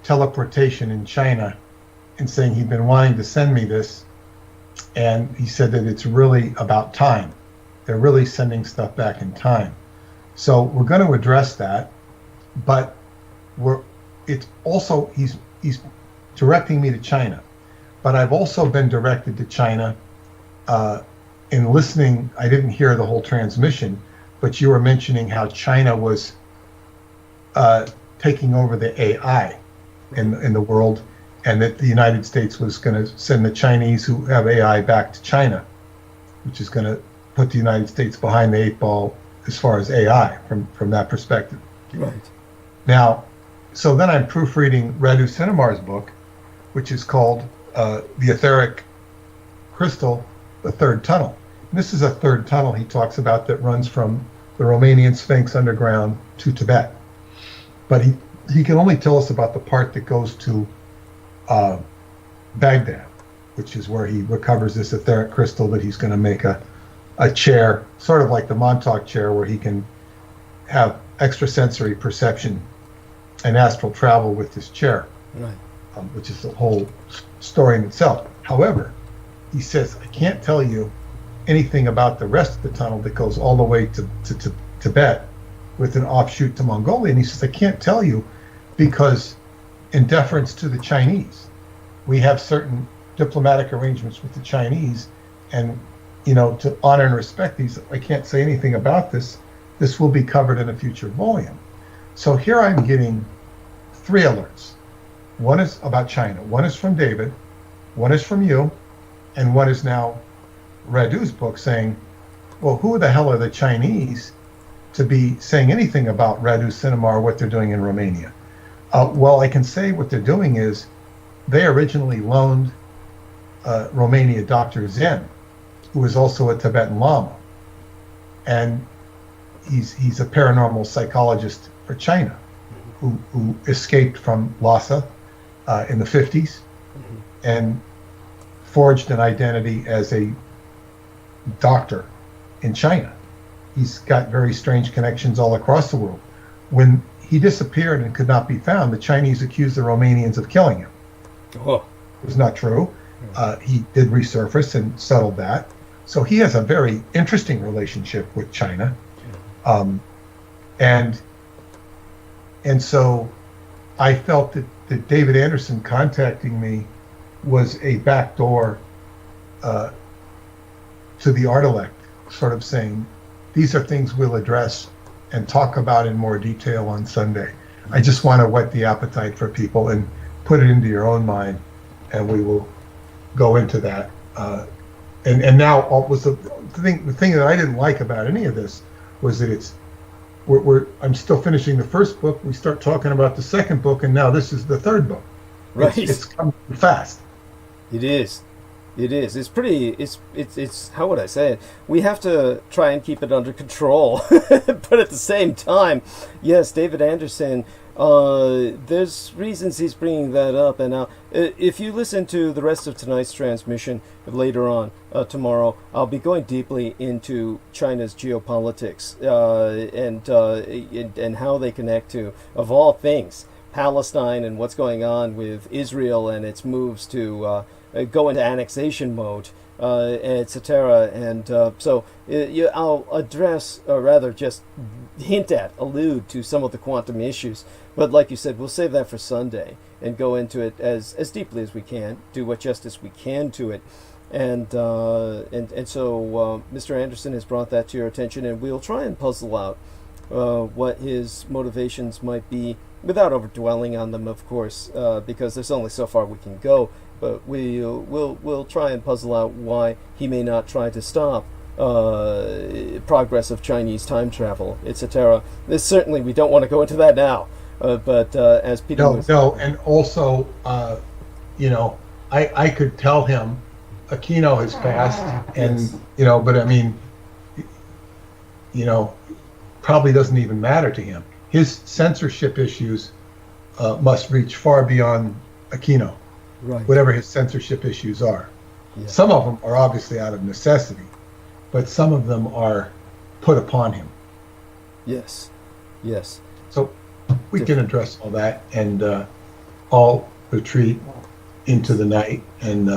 teleportation in China and saying he'd been wanting to send me this. And he said that it's really about time. They're really sending stuff back in time. So we're going to address that, but it's also, he's directing me to China. But I've also been directed to China in listening. I didn't hear the whole transmission, but you were mentioning how China was taking over the AI in the world, and that the United States was going to send the Chinese who have AI back to China, which is going to put the United States behind the 8 ball as far as AI from that perspective. Right. Now, so then I'm proofreading Radu Cinemar's book, which is called The Etheric Crystal, the Third Tunnel. And this is a third tunnel he talks about that runs from the Romanian Sphinx underground to Tibet. But he can only tell us about the part that goes to Baghdad, which is where he recovers this etheric crystal that he's going to make a chair, sort of like the Montauk chair, where he can have extrasensory perception and astral travel with this chair, Right. Which is the whole story in itself. However, he says, I can't tell you anything about the rest of the tunnel that goes all the way to Tibet with an offshoot to Mongolia. And he says, I can't tell you because in deference to the Chinese, we have certain diplomatic arrangements with the Chinese, and to honor and respect these, I can't say anything about this. This will be covered in a future volume. So here I'm getting 3 alerts. One is about China. One is from David. One is from you. And one is now Radu's book saying, well, who the hell are the Chinese to be saying anything about Radu Cinema or what they're doing in Romania? Well, I can say what they're doing is they originally loaned Romania Dr. Zen, who is also a Tibetan Lama. And he's a paranormal psychologist for China who escaped from Lhasa in the 50s and forged an identity as a doctor in China. He's got very strange connections all across the world. When he disappeared and could not be found, the Chinese accused the Romanians of killing him. Oh. It was not true. He did resurface and settled that. So he has a very interesting relationship with China. And so I felt that David Anderson contacting me was a backdoor to the Art-elect, sort of saying, these are things we'll address and talk about in more detail on Sunday. I just want to whet the appetite for people and put it into your own mind, and we will go into that. And now the thing that I didn't like about any of this was that I'm still finishing the first book. We start talking about the second book, and now this is the third book. Right. It's coming fast. It is. It is. It's pretty. It's. How would I say it? We have to try and keep it under control, but at the same time, yes, David Anderson. There's reasons he's bringing that up, and if you listen to the rest of tonight's transmission later on tomorrow, I'll be going deeply into China's geopolitics and how they connect to, of all things, Palestine and what's going on with Israel and its moves to go into annexation mode, etc. And so I'll address, or rather just hint at, allude to some of the quantum issues. But like you said, we'll save that for Sunday and go into it as deeply as we can, do what justice we can to it. And so Mr. Anderson has brought that to your attention, and we'll try and puzzle out what his motivations might be, without overdwelling on them, of course, because there's only so far we can go. But we'll try and puzzle out why he may not try to stop progress of Chinese time travel, etc. Certainly, we don't want to go into that now. But as Peter and also, I could tell him Aquino has passed, and yes. But I mean, probably doesn't even matter to him. His censorship issues must reach far beyond Aquino. Right. Whatever his censorship issues are. Yeah. Some of them are obviously out of necessity, but some of them are put upon him. Yes. Yes. So we can address all that, and all retreat into the night. And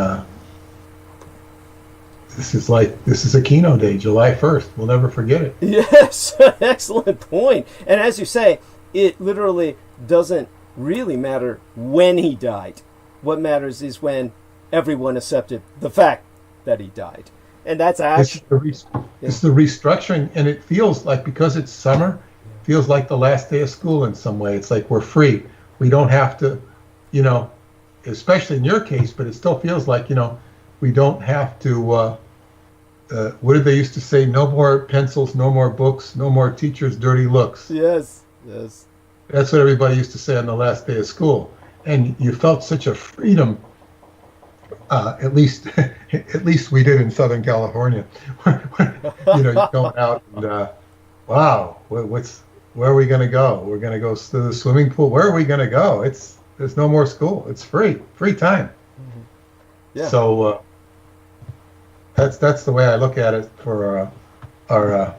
this is Aquino Day, July 1st. We'll never forget it. Yes. Excellent point. And as you say, it literally doesn't really matter when he died. What matters is when everyone accepted the fact that he died. And that's actually... It's the restructuring, and it feels like, because it's summer, it feels like the last day of school in some way. It's like we're free. We don't have to, especially in your case, but it still feels like, we don't have to what did they used to say? No more pencils, no more books, no more teachers' dirty looks. Yes, yes. That's what everybody used to say on the last day of school. And you felt such a freedom. At least we did in Southern California. You're going out and wow, where are we going to go? We're going to go to the swimming pool. Where are we going to go? There's no more school. It's free time. Mm-hmm. Yeah. So that's the way I look at it for our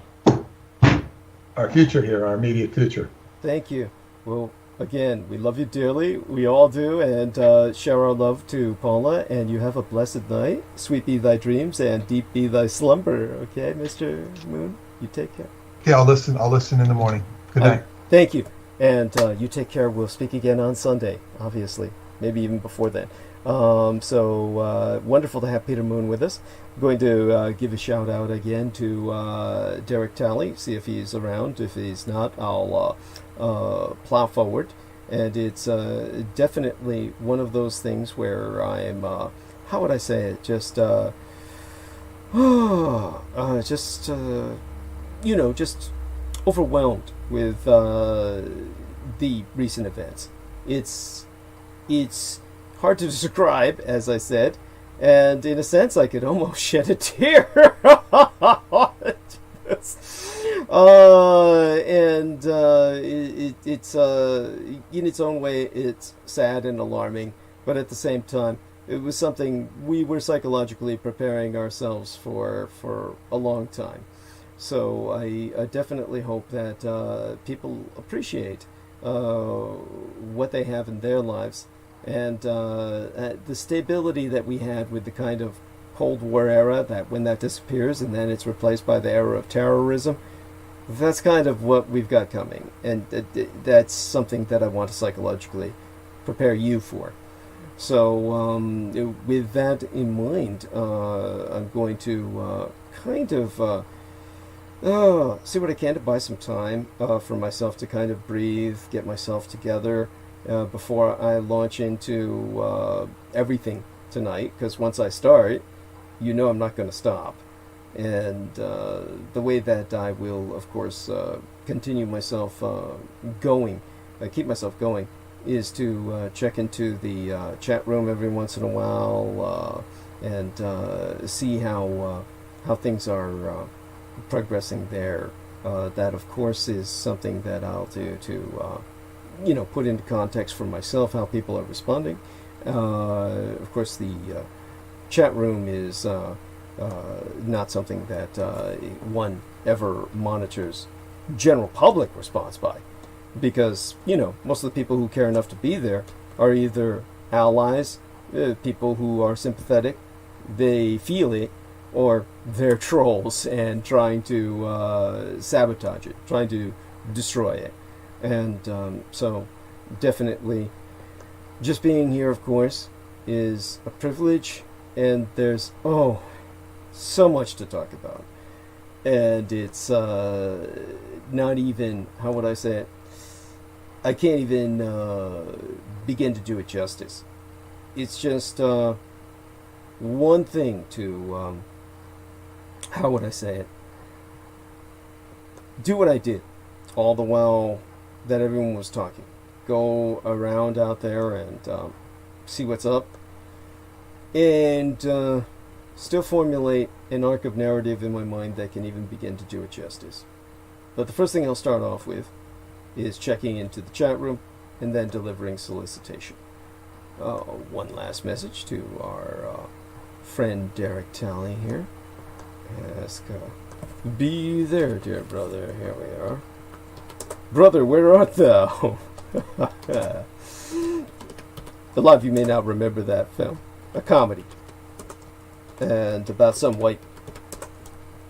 future here, our immediate future. Thank you. Well, again, we love you dearly. We all do, and share our love to Paula. And you have a blessed night. Sweet be thy dreams, and deep be thy slumber. Okay, Mr. Moon. You take care. Okay, I'll listen in the morning. Good night. Thank you. And you take care. We'll speak again on Sunday, obviously. Maybe even before then. So wonderful to have Peter Moon with us. I'm going to give a shout out again to Derek Talley, see if he's around. If he's not, I'll plow forward. And it's definitely one of those things where I'm, how would I say it, just overwhelmed with the recent events. It's hard to describe, as I said, and in a sense, I could almost shed a tear. It's in its own way, it's sad and alarming, but at the same time, it was something we were psychologically preparing ourselves for a long time. So I definitely hope that people appreciate what they have in their lives, and the stability that we had with the kind of Cold War era, that when that disappears and then it's replaced by the era of terrorism, that's kind of what we've got coming. And that's something that I want to psychologically prepare you for. So with that in mind, I'm going to see what I can to buy some time for myself to kind of breathe, get myself together before I launch into everything tonight. Because once I start, I'm not going to stop. And the way that I will, of course, continue myself keep myself going, is to check into the chat room every once in a while and see how things are progressing there. That, of course, is something that I'll do to, put into context for myself how people are responding. Of course, the chat room is not something that one ever monitors general public response by, because most of the people who care enough to be there are either allies, people who are sympathetic, they feel it, or they're trolls and trying to sabotage it, trying to destroy it. And so definitely just being here, of course, is a privilege, and there's so much to talk about, and it's not even, how would I say it, I can't even begin to do it justice. It's just one thing to how would I say it, do what I did all the while that everyone was talking, go around out there and see what's up, and still formulate an arc of narrative in my mind that can even begin to do it justice. But the first thing I'll start off with is checking into the chat room and then delivering solicitation. One last message to our friend Derek Talley here. Ask, be there, dear brother. Here we are. Brother, where art thou? A lot of you may not remember that film. A comedy. And about some white...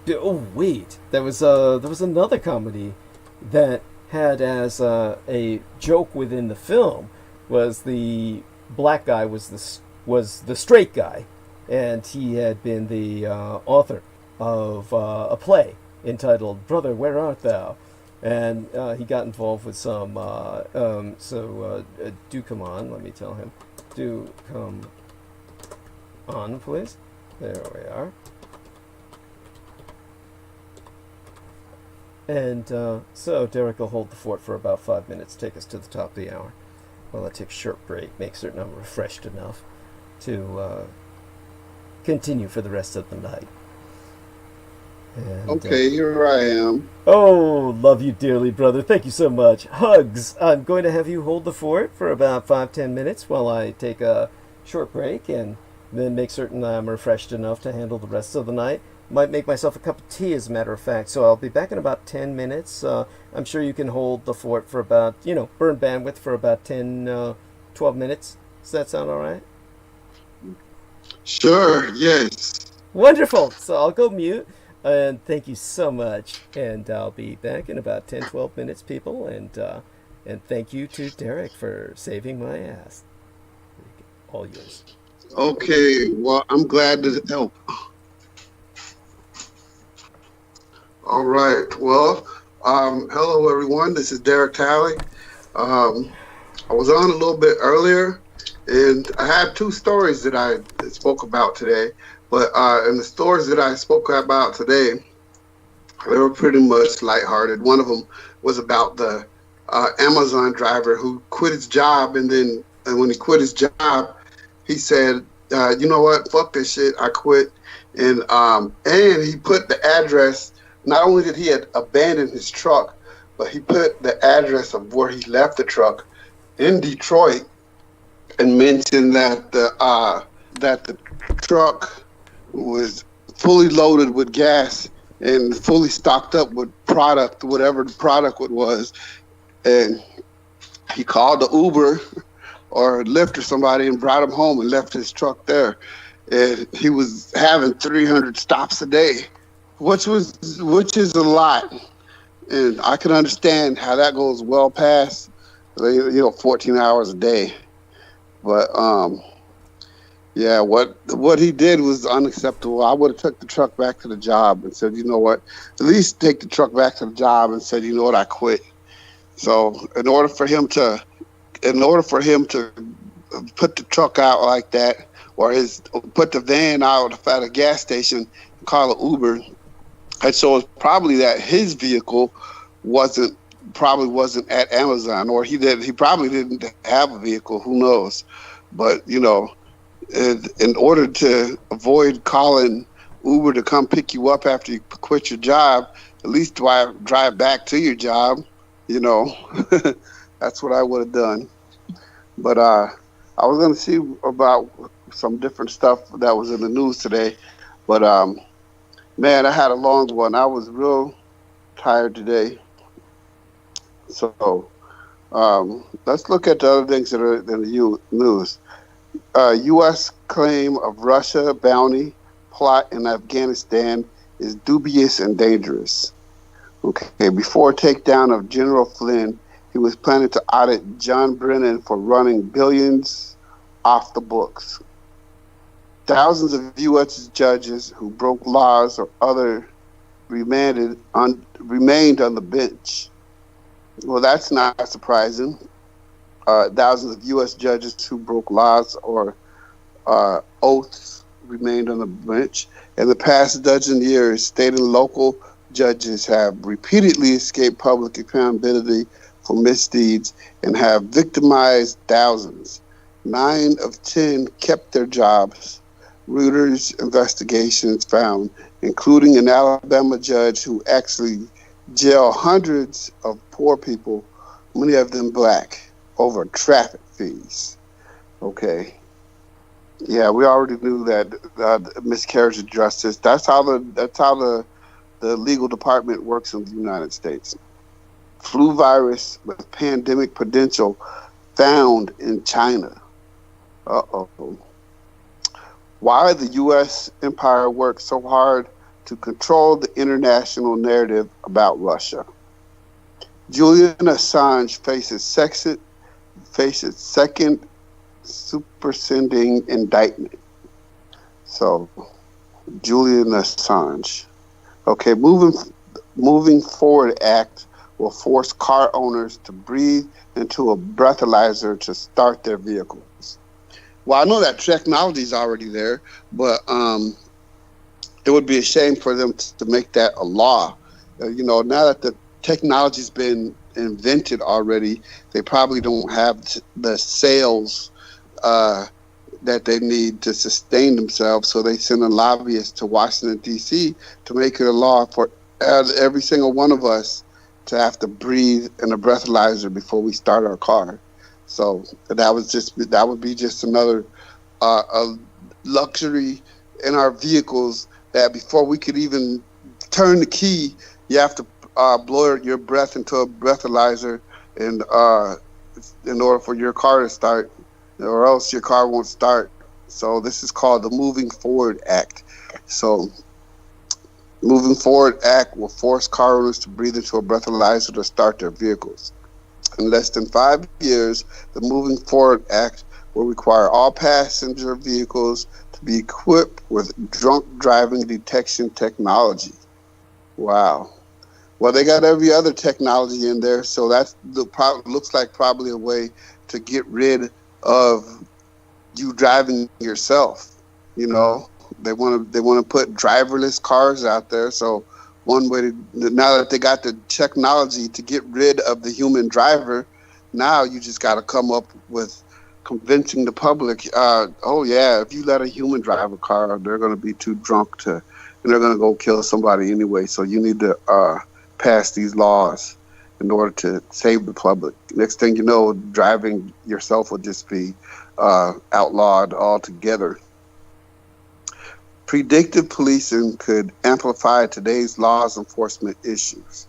Oh, wait. There was another comedy that had as a joke within the film was the black guy was the straight guy, and he had been the author of a play entitled "Brother, Where Art Thou?" And he got involved with some. Do come on. Let me tell him. Do come on, please. There we are. And so Derek will hold the fort for about 5 minutes, take us to the top of the hour, while I take a short break, make certain I'm refreshed enough to continue for the rest of the night. And, Okay, here I am. Oh, love you dearly, brother. Thank you so much. Hugs. I'm going to have you hold the fort for about 5-10 minutes while I take a short break and then make certain I'm refreshed enough to handle the rest of the night. Might make myself a cup of tea, as a matter of fact. So I'll be back in about 10 minutes. I'm sure you can hold the fort for about, burn bandwidth for about 10, 12 minutes. Does that sound all right? Sure, yes. Wonderful. So I'll go mute. And thank you so much. And I'll be back in about 10, 12 minutes, people. And thank you to Derek for saving my ass. All yours. Okay, well, I'm glad to help. All right, well, hello, everyone. This is Derek Talley. I was on a little bit earlier, and I had two stories that I spoke about today. But in the stories that I spoke about today, they were pretty much lighthearted. One of them was about the Amazon driver who quit his job, and when he quit his job, he said, "You know what? Fuck this shit. I quit." And he put the address. Not only did he abandon his truck, but he put the address of where he left the truck in Detroit, and mentioned that the truck was fully loaded with gas and fully stocked up with product, whatever the product was. And he called the Uber or Lyft or somebody and brought him home and left his truck there. And he was having 300 stops a day, which is a lot. And I can understand how that goes well past, 14 hours a day. But yeah, what he did was unacceptable. I would have took the truck back to the job and said, you know what, at least take the truck back to the job and said, you know what, I quit. So in order for him to put the truck out like that, or put the van out at a gas station and call an Uber, and so it's probably that his vehicle wasn't at Amazon, or he probably didn't have a vehicle. Who knows? But in order to avoid calling Uber to come pick you up after you quit your job, at least drive back to your job. That's what I would have done. But I was going to see about some different stuff that was in the news today. But man, I had a long one. I was real tired today. So let's look at the other things that are in the news. U.S. claim of Russia bounty plot in Afghanistan is dubious and dangerous. Okay, before takedown of General Flynn, he was planning to audit John Brennan for running billions off the books. Thousands of U.S. judges who broke laws or other remained on the bench. Well, that's not surprising. Thousands of U.S. judges who broke laws or oaths remained on the bench. In the past dozen years, state and local judges have repeatedly escaped public accountability for misdeeds and have victimized thousands. 9 of 10 kept their jobs. Reuters investigations found, including an Alabama judge who actually jailed hundreds of poor people, many of them black, over traffic fees. Okay. Yeah, we already knew that miscarriage of justice. That's how the legal department works in the United States. Flu virus with pandemic potential found in China. Uh-oh. Why the U.S. empire works so hard to control the international narrative about Russia. Julian Assange faces second superseding indictment. So, Julian Assange. Okay, moving forward act will force car owners to breathe into a breathalyzer to start their vehicles. Well, I know that technology is already there, but it would be a shame for them to make that a law Now that the technology's been invented already, they probably don't have the sales that they need to sustain themselves. So they send a lobbyist to Washington, D.C. to make it a law for every single one of us to have to breathe in a breathalyzer before we start our car. So that would be just another a luxury in our vehicles, that before we could even turn the key, you have to blow your breath into a breathalyzer and in order for your car to start, or else your car won't start. So this is called the Moving Forward Act. So Moving Forward Act will force car owners to breathe into a breathalyzer to start their vehicles. In less than 5 years, the Moving Forward Act will require all passenger vehicles to be equipped with drunk driving detection technology. Wow. Well, they got every other technology in there, so that looks like probably a way to get rid of you driving yourself. They want to put driverless cars out there. So one way now that they got the technology to get rid of the human driver, now you just got to come up with convincing the public. If you let a human drive a car, they're going to be too drunk and they're going to go kill somebody anyway. So you need to pass these laws in order to save the public. Next thing you know, driving yourself will just be outlawed altogether. Predictive policing could amplify today's laws enforcement issues.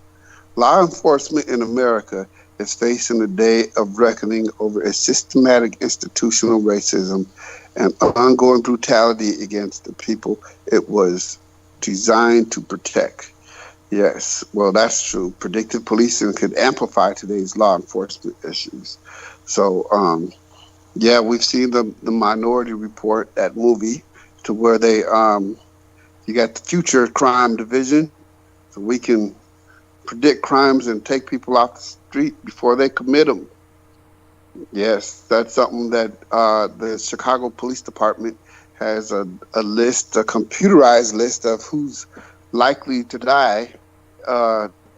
Law enforcement in America is facing a day of reckoning over a systematic institutional racism and ongoing brutality against the people it was designed to protect. Yes, well, that's true. Predictive policing could amplify today's law enforcement issues. So, we've seen the Minority Report, that movie, to where they, you got the Future Crime Division, so we can predict crimes and take people off the street before they commit them. Yes, that's something that the Chicago Police Department has a list, a computerized list of who's likely to die,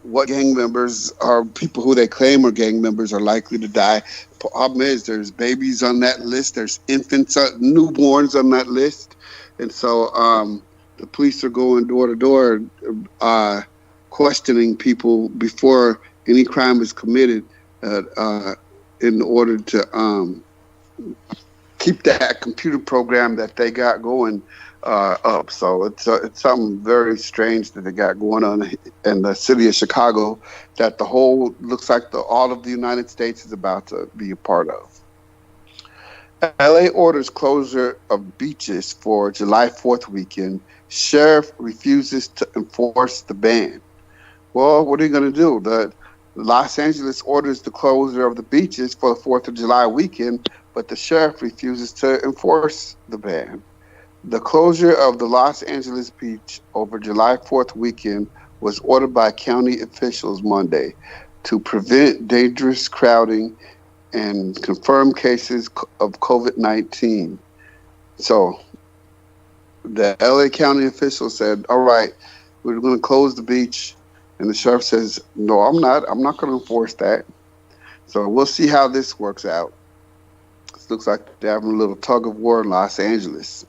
what gang members or people who they claim are gang members are likely to die. The problem is there's babies on that list, there's infants, newborns on that list. And so the police are going door to door questioning people before any crime is committed in order to keep that computer program that they got going up. So it's something very strange that they got going on in the city of Chicago that looks like all of the United States is about to be a part of. LA orders closure of beaches for July 4th weekend. Sheriff refuses to enforce the ban. Well, what are you going to do? The Los Angeles orders the closure of the beaches for the 4th of July weekend, but the sheriff refuses to enforce the ban. The closure of the Los Angeles beach over July 4th weekend was ordered by county officials Monday to prevent dangerous crowding and confirm cases of COVID-19. So the LA County officials said, all right, we're going to close the beach. And the sheriff says, no, I'm not going to enforce that. So we'll see how this works out. It looks like they're having a little tug of war in Los Angeles.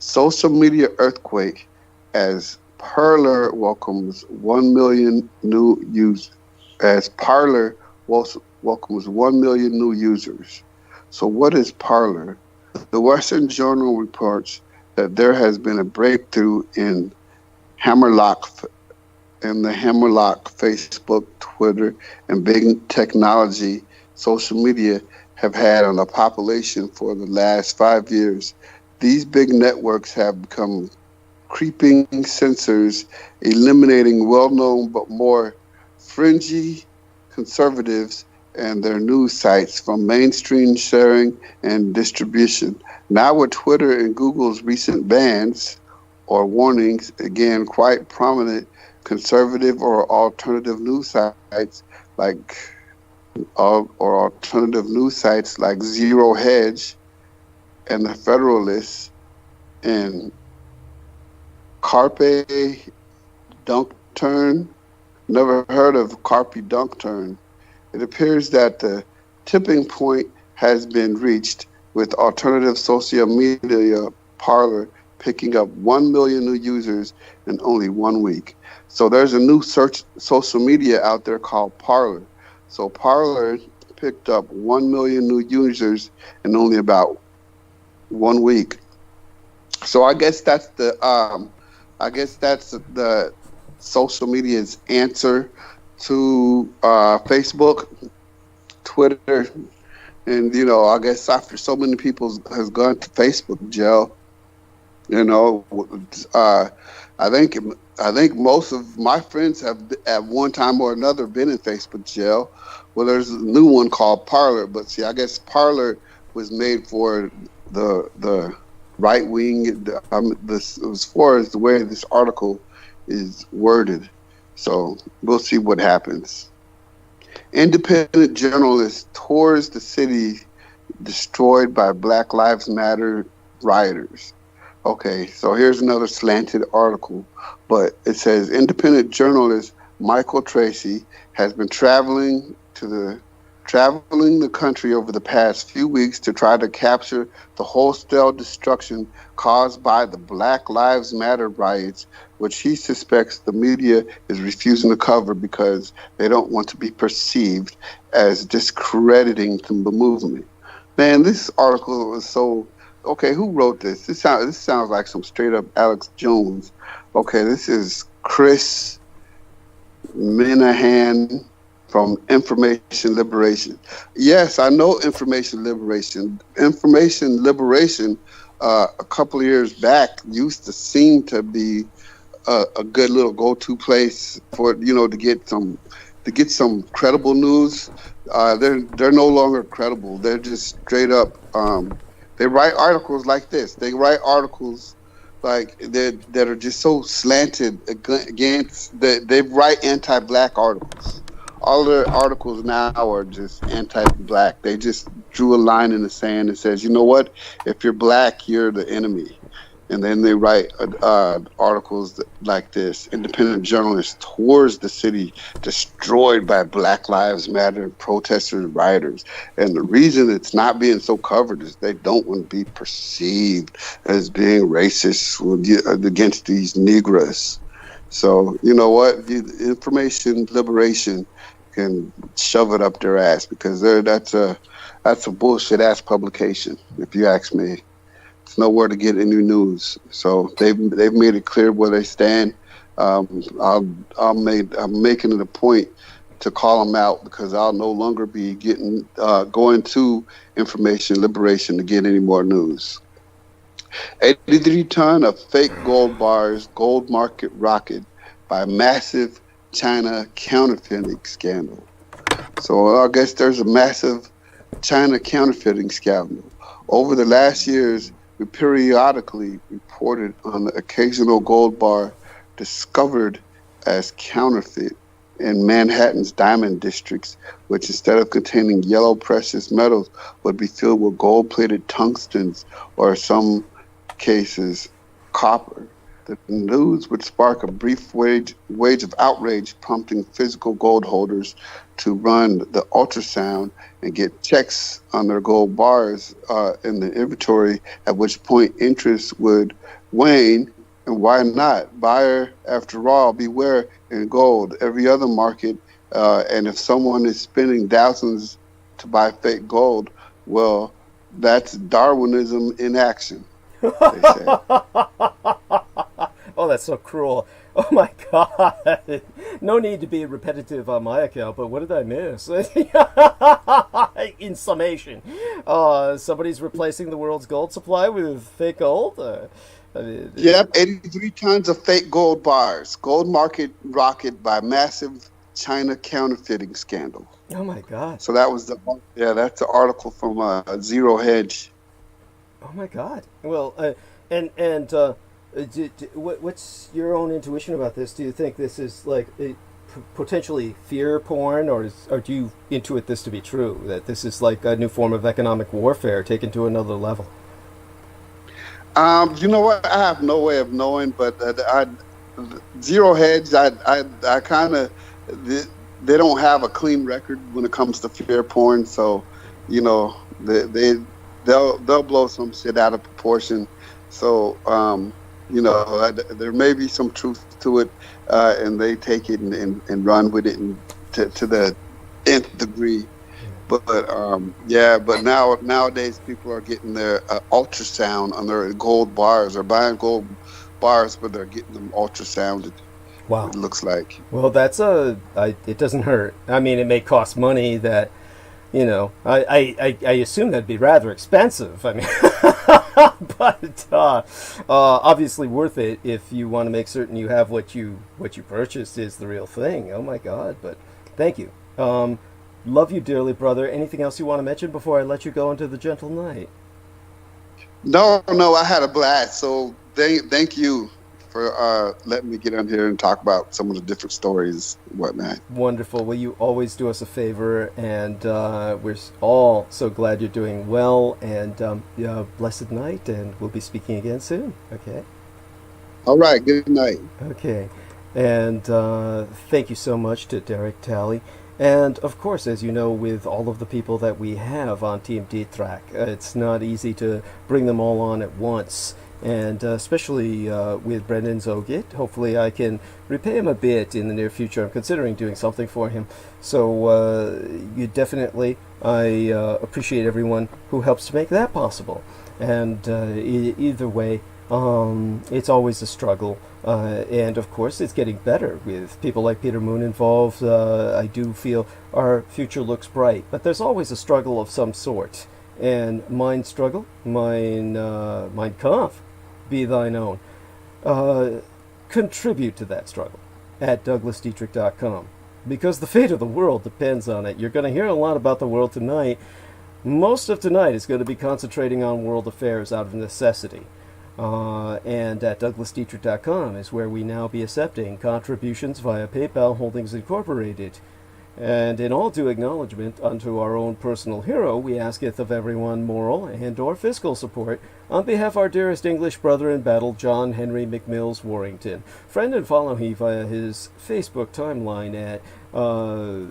Social media earthquake as Parler welcomes 1 million new users. Welcomes 1 million new users. So what is Parler? The Western Journal reports that there has been a breakthrough in the Hammerlock Facebook, Twitter, and big technology social media have had on the population for the last 5 years. These big networks have become creeping censors, eliminating well-known but more fringy conservatives and their news sites from mainstream sharing and distribution. Now with Twitter and Google's recent bans or warnings, again, quite prominent conservative or alternative news sites like Zero Hedge and the Federalist and Carpe, Dunk Turn, Never heard of carpy dunk turn. It appears that the tipping point has been reached, with alternative social media Parler picking up 1 million new users in only 1 week. So there's a new search social media out there called Parler. So Parler picked up 1 million new users in only about 1 week. So I guess that's the social media's answer to Facebook, Twitter, and I guess after so many people has gone to Facebook jail, I think most of my friends have at one time or another been in Facebook jail. Well, there's a new one called Parler, but see, I guess Parler was made for the right wing. As far as the way this article is worded, so we'll see what happens. Independent journalist tours the city destroyed by Black Lives Matter rioters. Okay, so here's another slanted article, but it says independent journalist Michael Tracy has been traveling the country over the past few weeks to try to capture the wholesale destruction caused by the Black Lives Matter riots, which he suspects the media is refusing to cover because they don't want to be perceived as discrediting the movement. Man, this article is so... Okay, who wrote this? This sounds like some straight up Alex Jones. Okay, this is Chris Minahan from Information Liberation. Yes, I know Information Liberation. Information Liberation, a couple of years back, used to seem to be a good little go-to place for to get some credible news. They're no longer credible. They're just straight up. They write articles like this. They write articles like that are just so slanted against that. They write anti-black articles. All their articles now are just anti-black. They just drew a line in the sand and says, you know what? If you're black, you're the enemy. And then they write articles like this. Independent journalist tours the city destroyed by Black Lives Matter protesters and rioters. And the reason it's not being so covered is they don't want to be perceived as being racist against these Negroes. So, you know what? Information Liberation can shove it up their ass because that's a bullshit-ass publication, if you ask me. It's nowhere to get any news, so they've made it clear where they stand. I'm making it a point to call them out because I'll no longer be going to Information Liberation to get any more news. 83 ton of fake gold bars, gold market rocketed by massive China counterfeiting scandal. So I guess there's a massive China counterfeiting scandal. Over the last years, we periodically reported on the occasional gold bar discovered as counterfeit in Manhattan's diamond districts, which instead of containing yellow precious metals would be filled with gold-plated tungstens or in some cases copper. The news would spark a brief wave of outrage, prompting physical gold holders to run the ultrasound and get checks on their gold bars in the inventory, at which point interest would wane. And why not? Buyer, after all, beware in gold. Every other market, and if someone is spending thousands to buy fake gold, well, that's Darwinism in action, they say. Oh, that's so cruel. Oh my God. No need to be repetitive on my account, but what did I miss? In summation, somebody's replacing the world's gold supply with fake gold? Yep, 83 tons of fake gold bars. Gold market rocketed by massive China counterfeiting scandal. Oh my God. So that's the article from Zero Hedge. Oh my God. Well, what's your own intuition about this? Do you think this is like potentially fear porn, or do you intuit this to be true, that this is like a new form of economic warfare taken to another level? You know what? I have no way of knowing, but Zero Hedge, I kind of they don't have a clean record when it comes to fear porn. So, they'll blow some shit out of proportion. So, there may be some truth to it, and they take it and run with it to the nth degree. But but nowadays people are getting their ultrasound on their gold bars, or buying gold bars, but they're getting them ultrasounded. Wow. It looks like. Well, that's it doesn't hurt. I mean, it may cost money that, I assume that'd be rather expensive. I mean, but obviously worth it if you want to make certain you have what you purchased is the real thing. Oh my God! But thank you. Love you dearly, brother. Anything else you want to mention before I let you go into the gentle night? No, I had a blast. So thank you for letting me get on here and talk about some of the different stories and whatnot. Wonderful. Well, you always do us a favor, and we're all so glad you're doing well, and blessed night, and we'll be speaking again soon. Okay? All right. Good night. Okay. And thank you so much to Derek Talley. And, of course, as you know, with all of the people that we have on Team Dietrich, it's not easy to bring them all on at once. And especially with Brendan Zogit, hopefully I can repay him a bit in the near future. I'm considering doing something for him. So you definitely, I appreciate everyone who helps to make that possible. And either way, it's always a struggle. And of course, it's getting better with people like Peter Moon involved. I do feel our future looks bright, but there's always a struggle of some sort. And mine struggle, mine Kampf, be thine own. Contribute to that struggle at DouglasDietrich.com, because the fate of the world depends on it. You're going to hear a lot about the world tonight. Most of tonight is going to be concentrating on world affairs out of necessity. And at DouglasDietrich.com is where we now be accepting contributions via PayPal Holdings Incorporated. And in all due acknowledgement unto our own personal hero, we asketh of everyone moral and or fiscal support on behalf of our dearest English brother in battle, John Henry McMills Warrington. Friend and follow he via his Facebook timeline at, I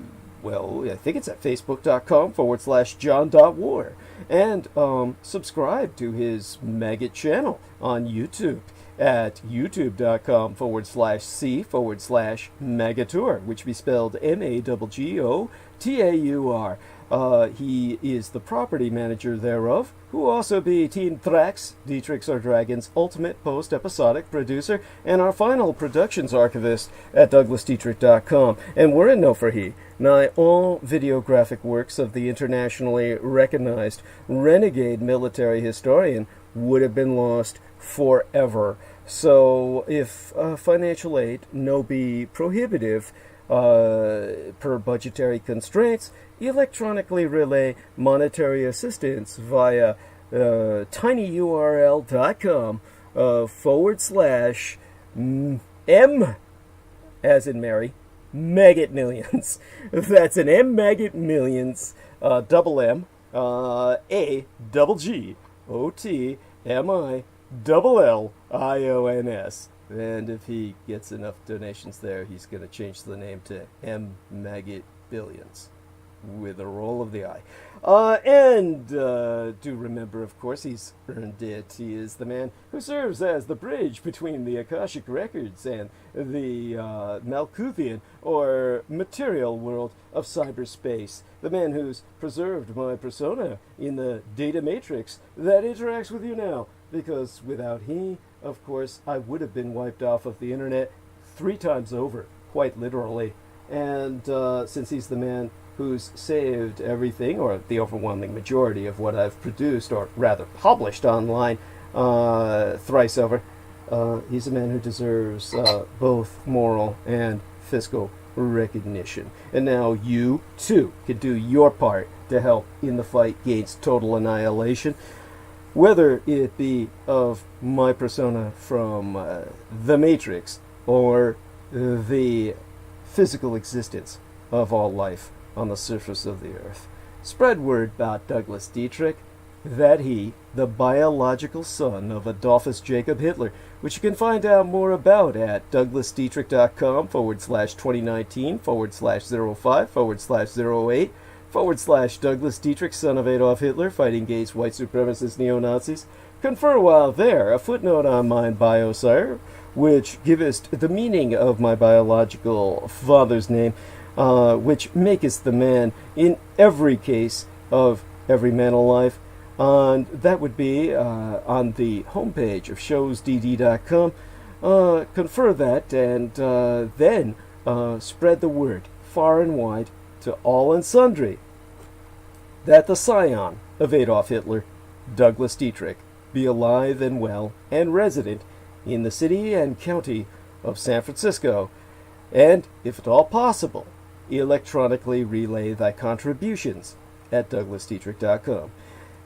think it's at facebook.com/john.war. And subscribe to his maggot channel on YouTube at youtube.com/c/Magatur, which be spelled MAGGOTAUR. He is the property manager thereof, who also be Teen Thrax, Dietrich's or Dragon's ultimate post-episodic producer, and our final productions archivist at DouglasDietrich.com. And we're in no for he. Nigh all videographic works of the internationally recognized renegade military historian would have been lost forever. So if financial aid no be prohibitive per budgetary constraints, electronically relay monetary assistance via tinyurl.com /M as in Mary maggot millions. That's an M maggot millions, double M, A double G O T M I double L IONS. And if he gets enough donations there, he's going to change the name to M maggot billions with a roll of the eye. And do remember, of course, he's earned it. He is the man who serves as the bridge between the Akashic Records and the Malkuthian, or material world of cyberspace. The man who's preserved my persona in the data matrix that interacts with you now. Because without he, of course, I would have been wiped off of the internet 3 times over, quite literally. And since he's the man who's saved everything, or the overwhelming majority of what I've produced, or rather published online thrice over, he's a man who deserves both moral and fiscal recognition. And now you, too, can do your part to help in the fight against total annihilation, whether it be of my persona from the Matrix or the physical existence of all life on the surface of the earth. Spread word about Douglas Dietrich. that he, the biological son of Adolphus Jacob Hitler, which you can find out more about at douglasdietrich.com/2019/05/08/Douglas Dietrich, son of Adolf Hitler, fighting against white supremacist neo-Nazis. Confer while there. A footnote on mine bio, sire, which givest the meaning of my biological father's name, which makest the man in every case of every man alive. And that would be on the homepage of SPEC-FOR. Confer that, and then spread the word far and wide to all and sundry that the scion of Adolf Hitler, Douglas Dietrich, be alive and well and resident in the city and county of San Francisco, and, if at all possible, electronically relay thy contributions at douglasdietrich.com.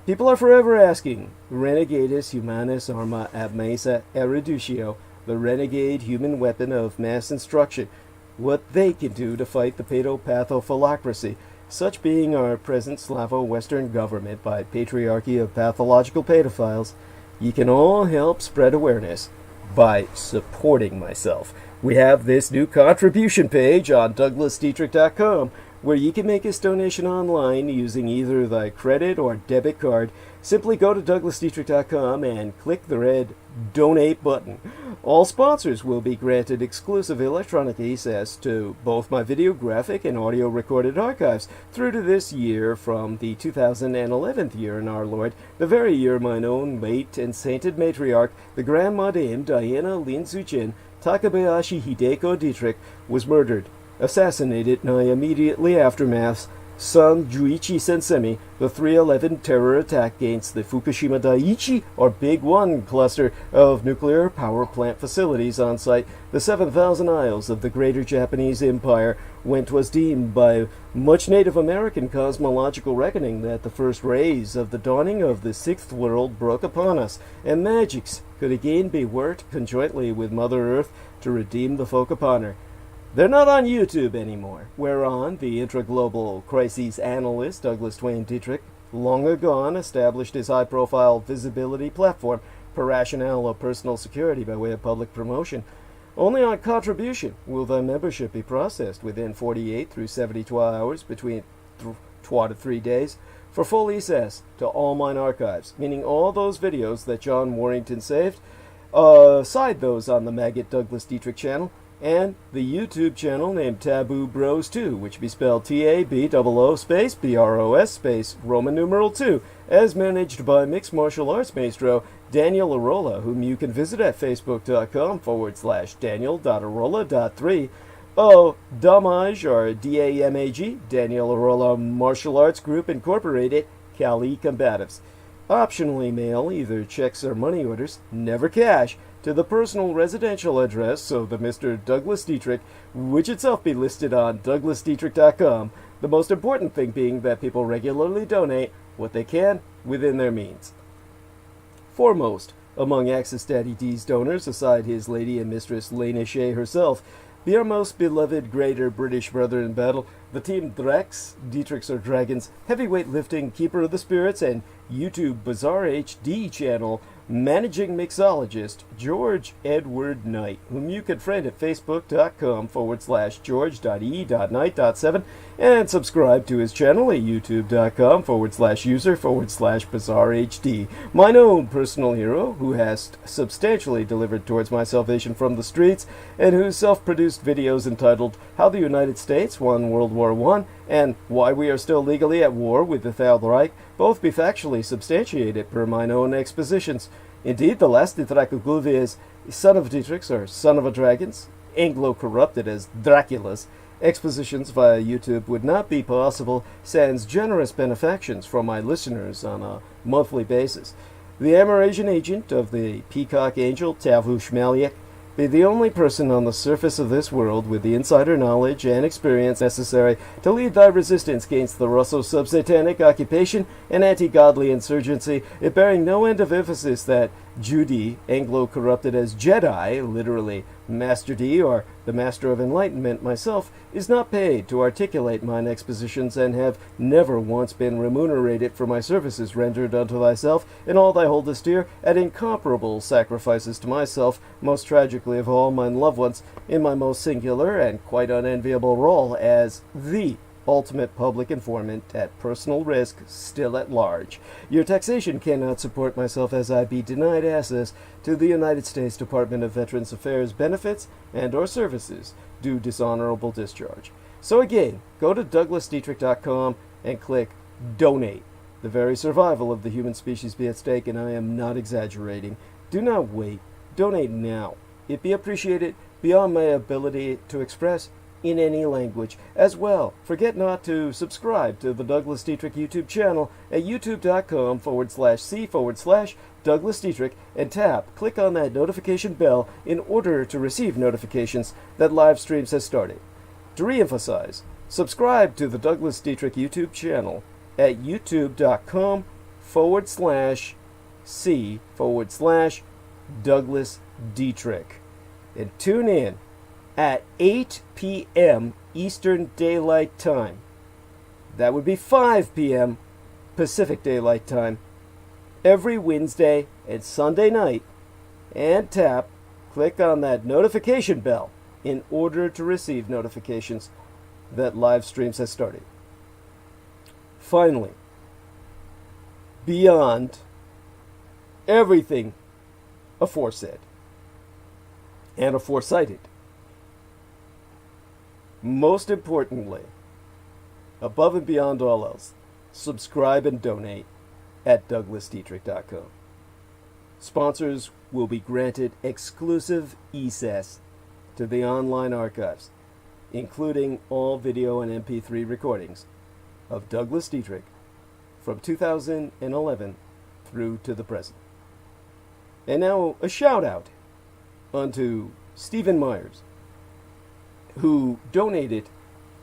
People are forever asking, Renegadus humanus arma ab mesa erudicio, the renegade human weapon of mass instruction, what they can do to fight the paedopathophyllocracy, such being our present Slavo-Western government by patriarchy of pathological pedophiles. You can all help spread awareness by supporting myself. We have this new contribution page on douglasdietrich.com where you can make this donation online using either thy credit or debit card. Simply go to douglasdietrich.com and click the red Donate button. All sponsors will be granted exclusive electronic access to both my video, graphic, and audio recorded archives through to this year from the 2011 year in our Lord, the very year mine own late and sainted matriarch, the Grandma Dame Diana Lin Tzu-Chin Takabayashi Hideko Dietrich, was murdered, assassinated nigh immediately after Mass, San Juichi Sensemi, the 3/11 terror attack against the Fukushima Daiichi, or Big One cluster of nuclear power plant facilities on site, the 7,000 isles of the greater Japanese Empire, when 'twas deemed by much Native American cosmological reckoning that the first rays of the dawning of the sixth world broke upon us, and magics could again be worked conjointly with Mother Earth to redeem the folk upon her. They're not on YouTube anymore, whereon the intra-global crises analyst Douglas Twain Dietrich long agone established his high-profile visibility platform per rationale of personal security by way of public promotion. Only on contribution will thy membership be processed within 48 through 72 hours between 2 to 3 days for full access to all mine archives, meaning all those videos that John Warrington saved, aside those on the Maggot Douglas Dietrich channel, and the YouTube channel named Taboo Bros 2, which be spelled TABOO space BROS space Roman numeral 2, as managed by mixed martial arts maestro Daniel Arola, whom you can visit at facebook.com/Daniel.Arola.3. Damage, or DAMAG, Daniel Arola Martial Arts Group Incorporated, Cali Combatives. Optionally mail either checks or money orders, never cash, to the personal residential address of the Mr. Douglas Dietrich, which itself be listed on douglasdietrich.com, the most important thing being that people regularly donate what they can within their means. Foremost among Axis Daddy D's donors, aside his lady and mistress Lena Shea herself, be our most beloved greater British brother in battle, the Team Drex, Dietrichs or Dragons, heavyweight lifting keeper of the spirits, and YouTube Bizarre HD channel managing mixologist George Edward Knight, whom you can friend at facebook.com/George.E.Knight.7 and subscribe to his channel at youtube.com/user/bizarre-HD. Mine own personal hero, who has substantially delivered towards my salvation from the streets, and whose self-produced videos entitled How the United States Won World War I and Why We Are Still Legally at War with the Third Reich both be factually substantiated per mine own expositions. Indeed, the last Dietrich is son of Dietrichs, or son of a dragons, Anglo-corrupted as Dracula's. Expositions via YouTube would not be possible sans generous benefactions from my listeners on a monthly basis. The Amerasian agent of the Peacock Angel, Tavush Maliak, be the only person on the surface of this world with the insider knowledge and experience necessary to lead thy resistance against the Russo-Subsatanic occupation and anti-godly insurgency, it bearing no end of emphasis that Judy, Anglo-corrupted as Jedi, literally Master D, or the Master of Enlightenment myself, is not paid to articulate mine expositions, and have never once been remunerated for my services rendered unto thyself and all thy holdest dear, at incomparable sacrifices to myself, most tragically of all mine loved ones, in my most singular and quite unenviable role as the ultimate public informant at personal risk, still at large. Your taxation cannot support myself, as I be denied access to the United States Department of Veterans Affairs benefits and or services due dishonorable discharge. So again, go to DouglasDietrich.com and click Donate. The very survival of the human species be at stake, and I am not exaggerating. Do not wait. Donate now. It be appreciated beyond my ability to express in any language. As well, forget not to subscribe to the Douglas Dietrich YouTube channel at youtube.com/c/Douglas Dietrich and click on that notification bell in order to receive notifications that live streams has started. To re-emphasize, subscribe to the Douglas Dietrich YouTube channel at youtube.com/c/Douglas Dietrich and tune in at 8 p.m. Eastern Daylight Time. That would be 5 p.m. Pacific Daylight Time every Wednesday and Sunday night, and click on that notification bell in order to receive notifications that live streams has started. Finally, beyond everything aforesaid and aforecited, most importantly, above and beyond all else, subscribe and donate at DouglasDietrich.com. Sponsors will be granted exclusive access to the online archives, including all video and MP3 recordings of Douglas Dietrich from 2011 through to the present. And now a shout out unto Stephen Myers, who donated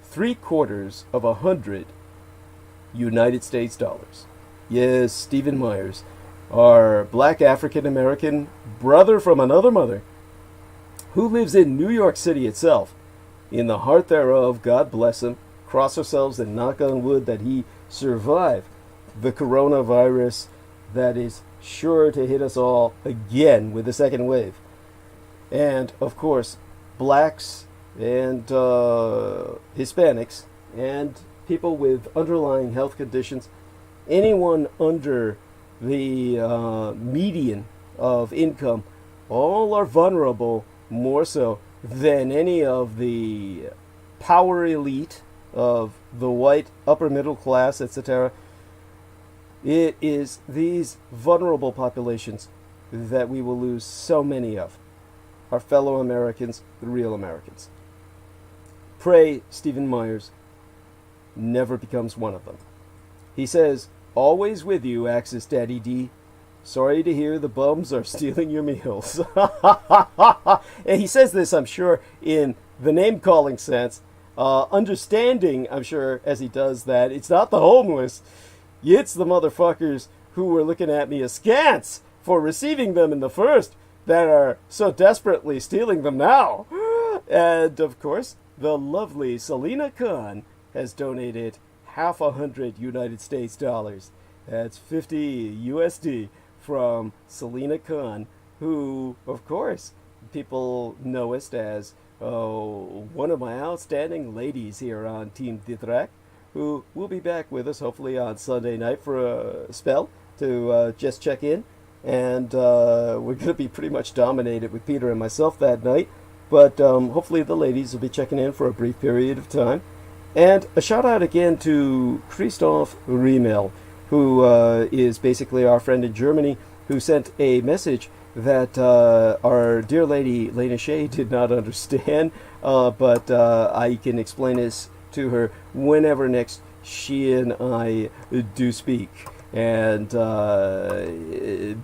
750 United States dollars. Yes, Stephen Myers, our black African-American brother from another mother, who lives in New York City itself, in the heart thereof, God bless him, cross ourselves and knock on wood that he survive the coronavirus that is sure to hit us all again with the second wave. And, of course, blacks and Hispanics and people with underlying health conditions, anyone under the median of income, all are vulnerable more so than any of the power elite of the white upper middle class, etc. It is these vulnerable populations that we will lose so many of, our fellow Americans, the real Americans. Pray Stephen Myers never becomes one of them. He says, always with you, Axis Daddy D. Sorry to hear the bums are stealing your meals. And he says this, I'm sure, in the name-calling sense, understanding, I'm sure, as he does that, it's not the homeless, it's the motherfuckers who were looking at me askance for receiving them in the first that are so desperately stealing them now. And, of course, the lovely Selena Khan has donated 50 United States dollars. That's 50 USD from Selena Khan, who, of course, people knowest as one of my outstanding ladies here on Team Dietrich, who will be back with us hopefully on Sunday night for a spell to just check in. And we're going to be pretty much dominated with Peter and myself that night. But hopefully the ladies will be checking in for a brief period of time. And a shout out again to Christoph Riemel, who is basically our friend in Germany, who sent a message that our dear lady Lena Shea did not understand, but I can explain this to her whenever next she and I do speak. And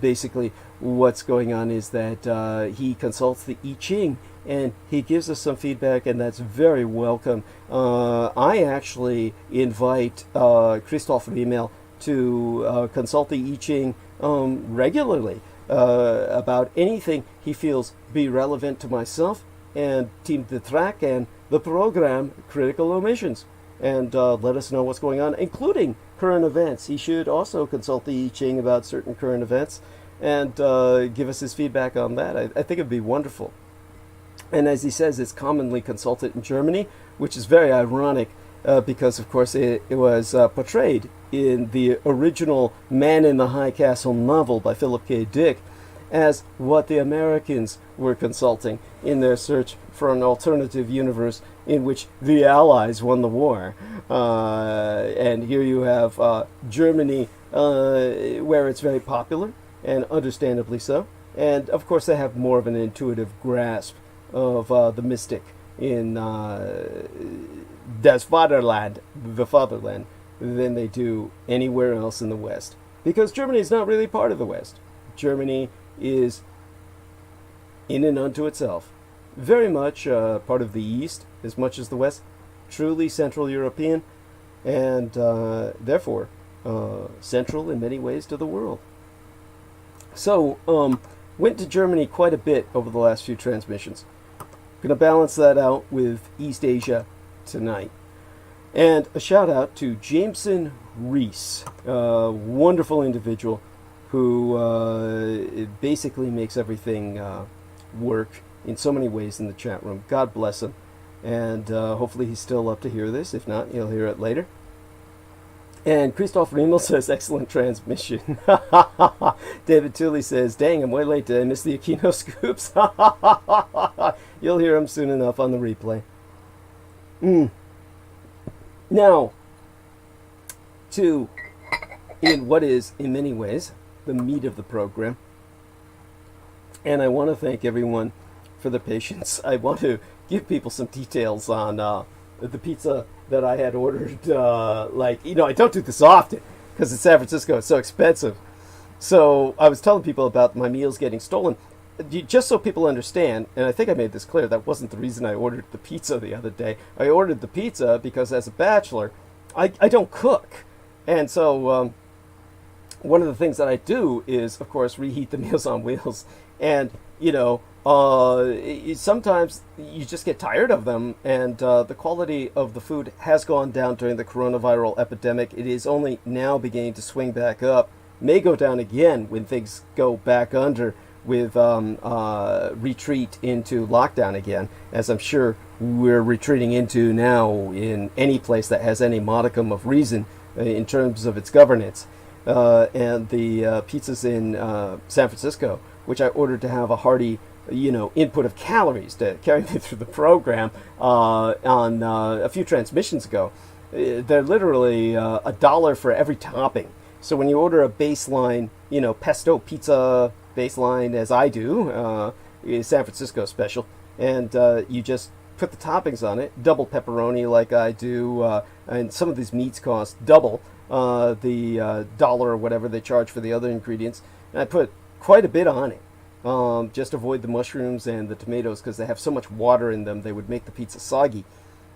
basically what's going on is that he consults the I Ching, and he gives us some feedback, and that's very welcome. I actually invite Christoph Riemel to consult the I Ching regularly, about anything he feels be relevant to myself and Team Dietrich and the program Critical Omissions, and let us know what's going on, including current events. He should also consult the I Ching about certain current events and give us his feedback on that. I think it'd be wonderful. And as he says, it's commonly consulted in Germany, which is very ironic because, of course, it was portrayed in the original Man in the High Castle novel by Philip K. Dick as what the Americans were consulting in their search for an alternative universe in which the Allies won the war. And here you have Germany, where it's very popular, and understandably so. And, of course, they have more of an intuitive grasp of the mystic in Das Vaterland, the fatherland, than they do anywhere else in the West. Because Germany is not really part of the West. Germany is in and unto itself. Very much part of the East, as much as the West. Truly Central European, and therefore central in many ways to the world. So, went to Germany quite a bit over the last few transmissions. Going to balance that out with East Asia tonight. And a shout out to Jameson Reese, a wonderful individual who basically makes everything work in so many ways in the chat room. God bless him. And hopefully he's still up to hear this. If not, he'll hear it later. And Christoph Riemel says, excellent transmission. David Tooley says, dang, I'm way late. Did I miss the Aquino scoops? You'll hear him soon enough on the replay. Now, in what is, in many ways, the meat of the program. And I want to thank everyone for the patience. I want to give people some details on the pizza that I had ordered. I don't do this often because in San Francisco it's so expensive. So I was telling people about my meals getting stolen. Just so people understand, and I think I made this clear, that wasn't the reason I ordered the pizza the other day. I ordered the pizza because as a bachelor, I don't cook. And so one of the things that I do is, of course, reheat the Meals on Wheels. And, sometimes you just get tired of them, and the quality of the food has gone down during the coronavirus epidemic. It is only now beginning to swing back up. May go down again when things go back under with retreat into lockdown again, as I'm sure we're retreating into now in any place that has any modicum of reason in terms of its governance. And the pizzas in San Francisco, which I ordered to have a hearty, input of calories to carry me through the program on a few transmissions ago. They're literally $1 for every topping. So when you order a baseline, pesto pizza baseline, as I do, San Francisco special, and you just put the toppings on it, double pepperoni like I do, and some of these meats cost double the dollar or whatever they charge for the other ingredients, and I put quite a bit on it. Just avoid the mushrooms and the tomatoes because they have so much water in them they would make the pizza soggy.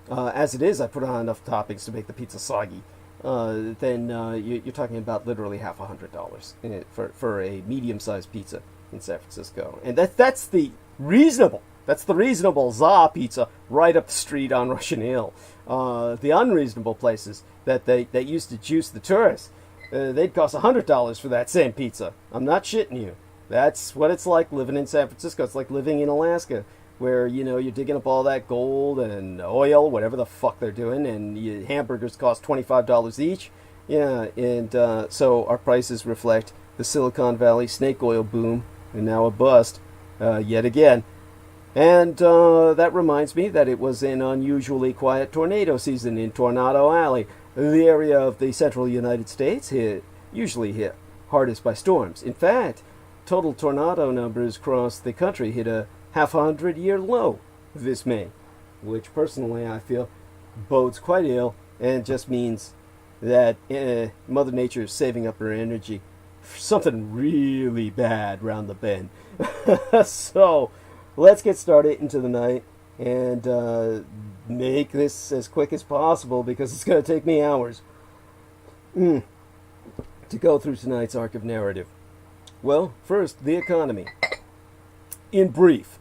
As it is, I put on enough toppings to make the pizza soggy. Then you're talking about literally $100 for a medium-sized pizza in San Francisco, and that's the reasonable za pizza right up the street on Russian Hill. The unreasonable places that used to juice the tourists, they'd cost $100 for that same pizza. I'm not shitting you. That's what it's like living in San Francisco. It's like living in Alaska, where, you're digging up all that gold and oil, whatever the fuck they're doing, and hamburgers cost $25 each. Yeah, and so our prices reflect the Silicon Valley snake oil boom, and now a bust, yet again. And that reminds me that it was an unusually quiet tornado season in Tornado Alley, the area of the central United States usually hit hardest by storms. In fact, total tornado numbers across the country hit a 500-year low this May, which personally I feel bodes quite ill and just means that Mother Nature is saving up her energy for something really bad round the bend. So let's get started into the night and make this as quick as possible because it's going to take me hours to go through tonight's arc of narrative. Well, first, the economy. In brief,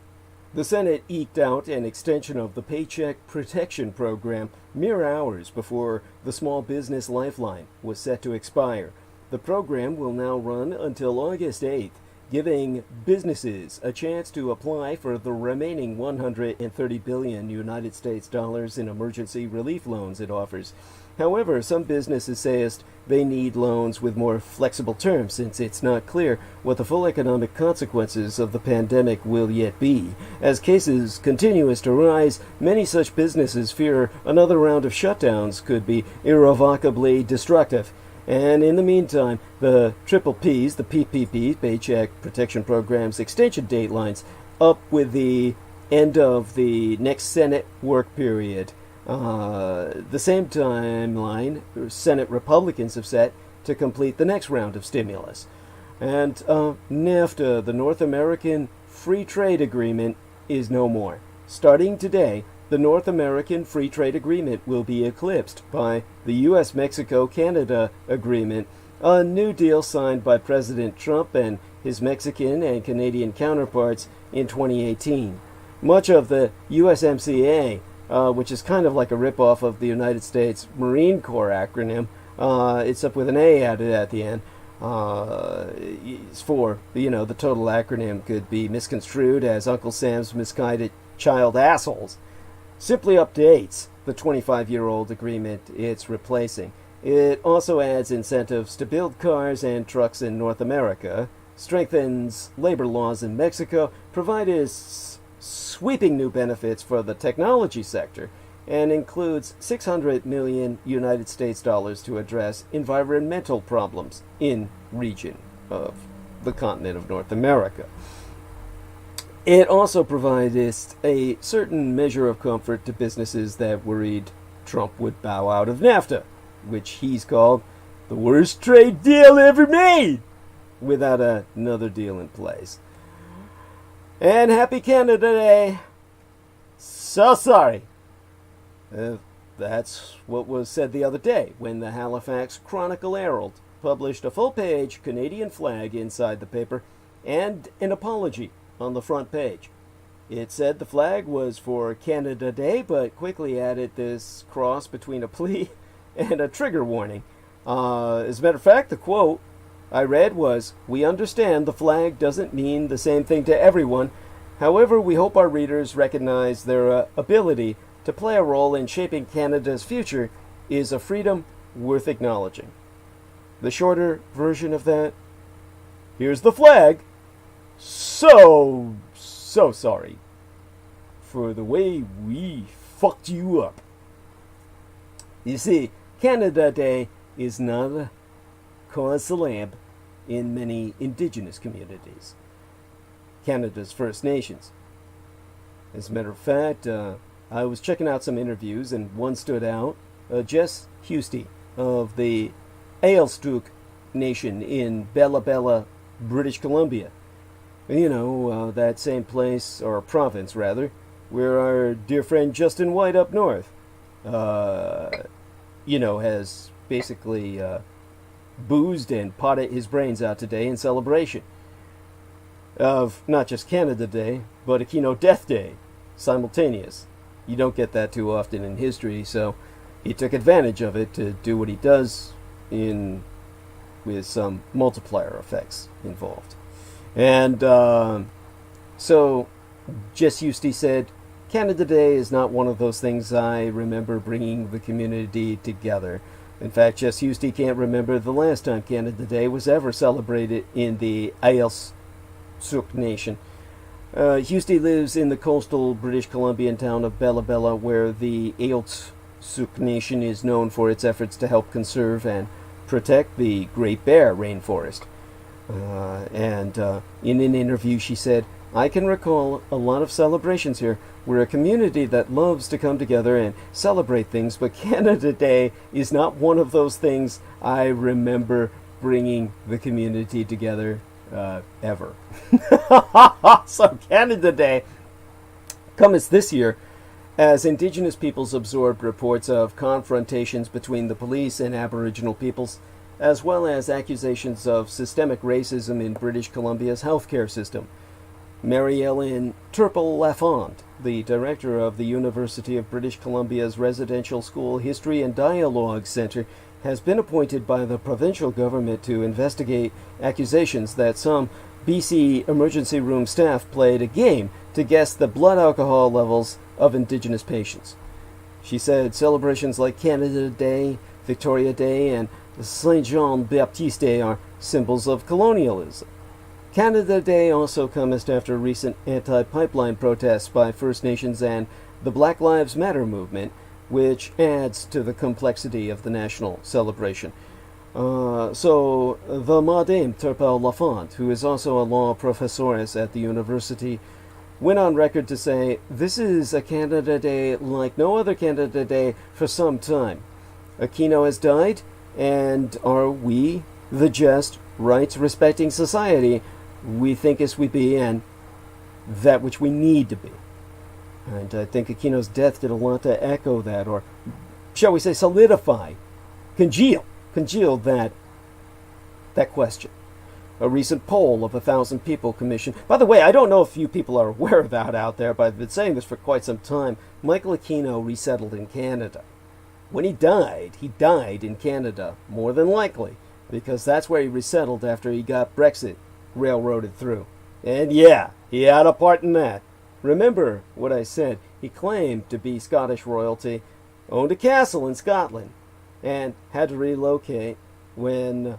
the Senate eked out an extension of the Paycheck Protection Program mere hours before the Small Business Lifeline was set to expire. The program will now run until August 8th, giving businesses a chance to apply for the remaining 130 billion United States dollars in emergency relief loans it offers. However, some businesses say they need loans with more flexible terms, since it's not clear what the full economic consequences of the pandemic will yet be. As cases continue to rise, many such businesses fear another round of shutdowns could be irrevocably destructive. And in the meantime, the triple P's, the PPP, Paycheck Protection Program's extension date lines up with the end of the next Senate work period. The same timeline Senate Republicans have set to complete the next round of stimulus. And NAFTA, the North American Free Trade Agreement, is no more. Starting today, the North American Free Trade Agreement will be eclipsed by the U.S.-Mexico-Canada Agreement, a new deal signed by President Trump and his Mexican and Canadian counterparts in 2018. Much of the USMCA, which is kind of like a ripoff of the United States Marine Corps acronym, it's up with an A added at the end. It's for, the total acronym could be misconstrued as Uncle Sam's misguided child assholes. Simply updates the 25-year-old agreement it's replacing. It also adds incentives to build cars and trucks in North America, strengthens labor laws in Mexico, provides sweeping new benefits for the technology sector, and includes 600 million United States dollars to address environmental problems in region of the continent of North America. It also provides a certain measure of comfort to businesses that worried Trump would bow out of NAFTA, which he's called the worst trade deal ever made, without another deal in place. And happy Canada Day. So sorry. That's what was said the other day when the Halifax Chronicle-Herald published a full-page Canadian flag inside the paper and an apology on the front page. It said the flag was for Canada Day, but quickly added this cross between a plea and a trigger warning. As a matter of fact, the quote I read was, "We understand the flag doesn't mean the same thing to everyone. However, we hope our readers recognize their ability to play a role in shaping Canada's future is a freedom worth acknowledging." The shorter version of that, here's the flag. So sorry for the way we fucked you up. You see, Canada Day is not a cause célèbre in many Indigenous communities, Canada's First Nations. As a matter of fact, I was checking out some interviews and one stood out. Jess Husty of the Ailstook Nation in Bella Bella, British Columbia. That same place, or province rather, where our dear friend Justin White up north, has basically boozed and potted his brains out today in celebration of not just Canada Day, but Aquino Death Day, simultaneous. You don't get that too often in history, so he took advantage of it to do what he does with some multiplier effects involved. And so Jess Husty said, Canada Day is not one of those things I remember bringing the community together. In fact, Jess Husty can't remember the last time Canada Day was ever celebrated in the Ailstook Nation. Husty lives in the coastal British Columbian town of Bella Bella, where the Ailstook Nation is known for its efforts to help conserve and protect the Great Bear rainforest. And in an interview she said, "I can recall a lot of celebrations here. We're a community that loves to come together and celebrate things, but Canada Day is not one of those things I remember bringing the community together ever." So Canada Day comes this year as Indigenous peoples absorbed reports of confrontations between the police and Aboriginal peoples, as well as accusations of systemic racism in British Columbia's healthcare system. Mary-Ellen Turpel-Lafond, the director of the University of British Columbia's Residential School History and Dialogue Center, has been appointed by the provincial government to investigate accusations that some BC emergency room staff played a game to guess the blood alcohol levels of Indigenous patients. She said celebrations like Canada Day, Victoria Day, and Saint Jean Baptiste Day are symbols of colonialism. Canada Day also comes after recent anti-pipeline protests by First Nations and the Black Lives Matter movement, which adds to the complexity of the national celebration. So the Madame Turpel-Lafond, who is also a law professores at the university, went on record to say, "This is a Canada Day like no other Canada Day for some time. Aquino has died, and are we, the just, rights-respecting society, we think as we be, and that which we need to be." And I think Aquino's death did a lot to echo that, or shall we say solidify, congeal that question. A recent poll of 1,000 people commissioned. By the way, I don't know if you people are aware of that out there, but I've been saying this for quite some time. Michael Aquino resettled in Canada. When he died in Canada, more than likely, because that's where he resettled after he got Brexit railroaded through. And yeah, he had a part in that. Remember what I said. He claimed to be Scottish royalty, owned a castle in Scotland, and had to relocate when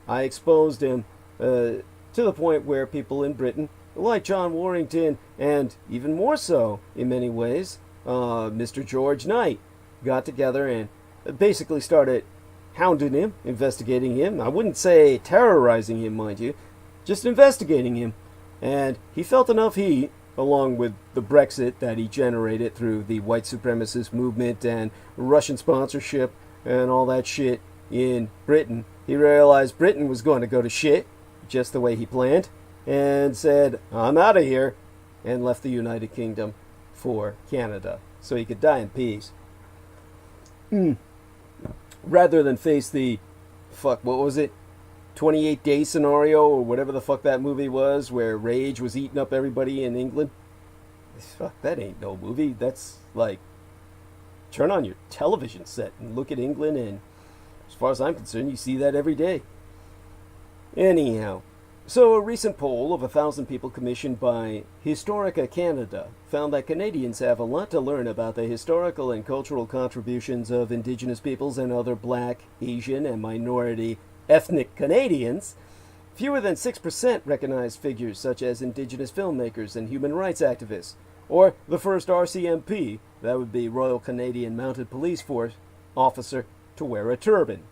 I exposed him to the point where people in Britain, like John Warrington, and even more so in many ways, Mr. George Knight, got together and basically started hounding him, investigating him. I wouldn't say terrorizing him, mind you, just investigating him. And he felt enough heat, along with the Brexit that he generated through the white supremacist movement and Russian sponsorship and all that shit in Britain. He realized Britain was going to go to shit, just the way he planned, and said, "I'm out of here," and left the United Kingdom for Canada so he could die in peace. Rather than face the, what was it? 28-day scenario, or whatever the fuck that movie was, where rage was eating up everybody in England. Fuck, that ain't no movie. That's like, turn on your television set and look at England, and as far as I'm concerned, you see that every day. Anyhow, so a recent poll of 1,000 people commissioned by Historica Canada found that Canadians have a lot to learn about the historical and cultural contributions of Indigenous peoples and other Black, Asian, and minority ethnic Canadians. Fewer than 6% recognized figures such as Indigenous filmmakers and human rights activists, or the first RCMP, that would be Royal Canadian Mounted Police Force, officer to wear a turban.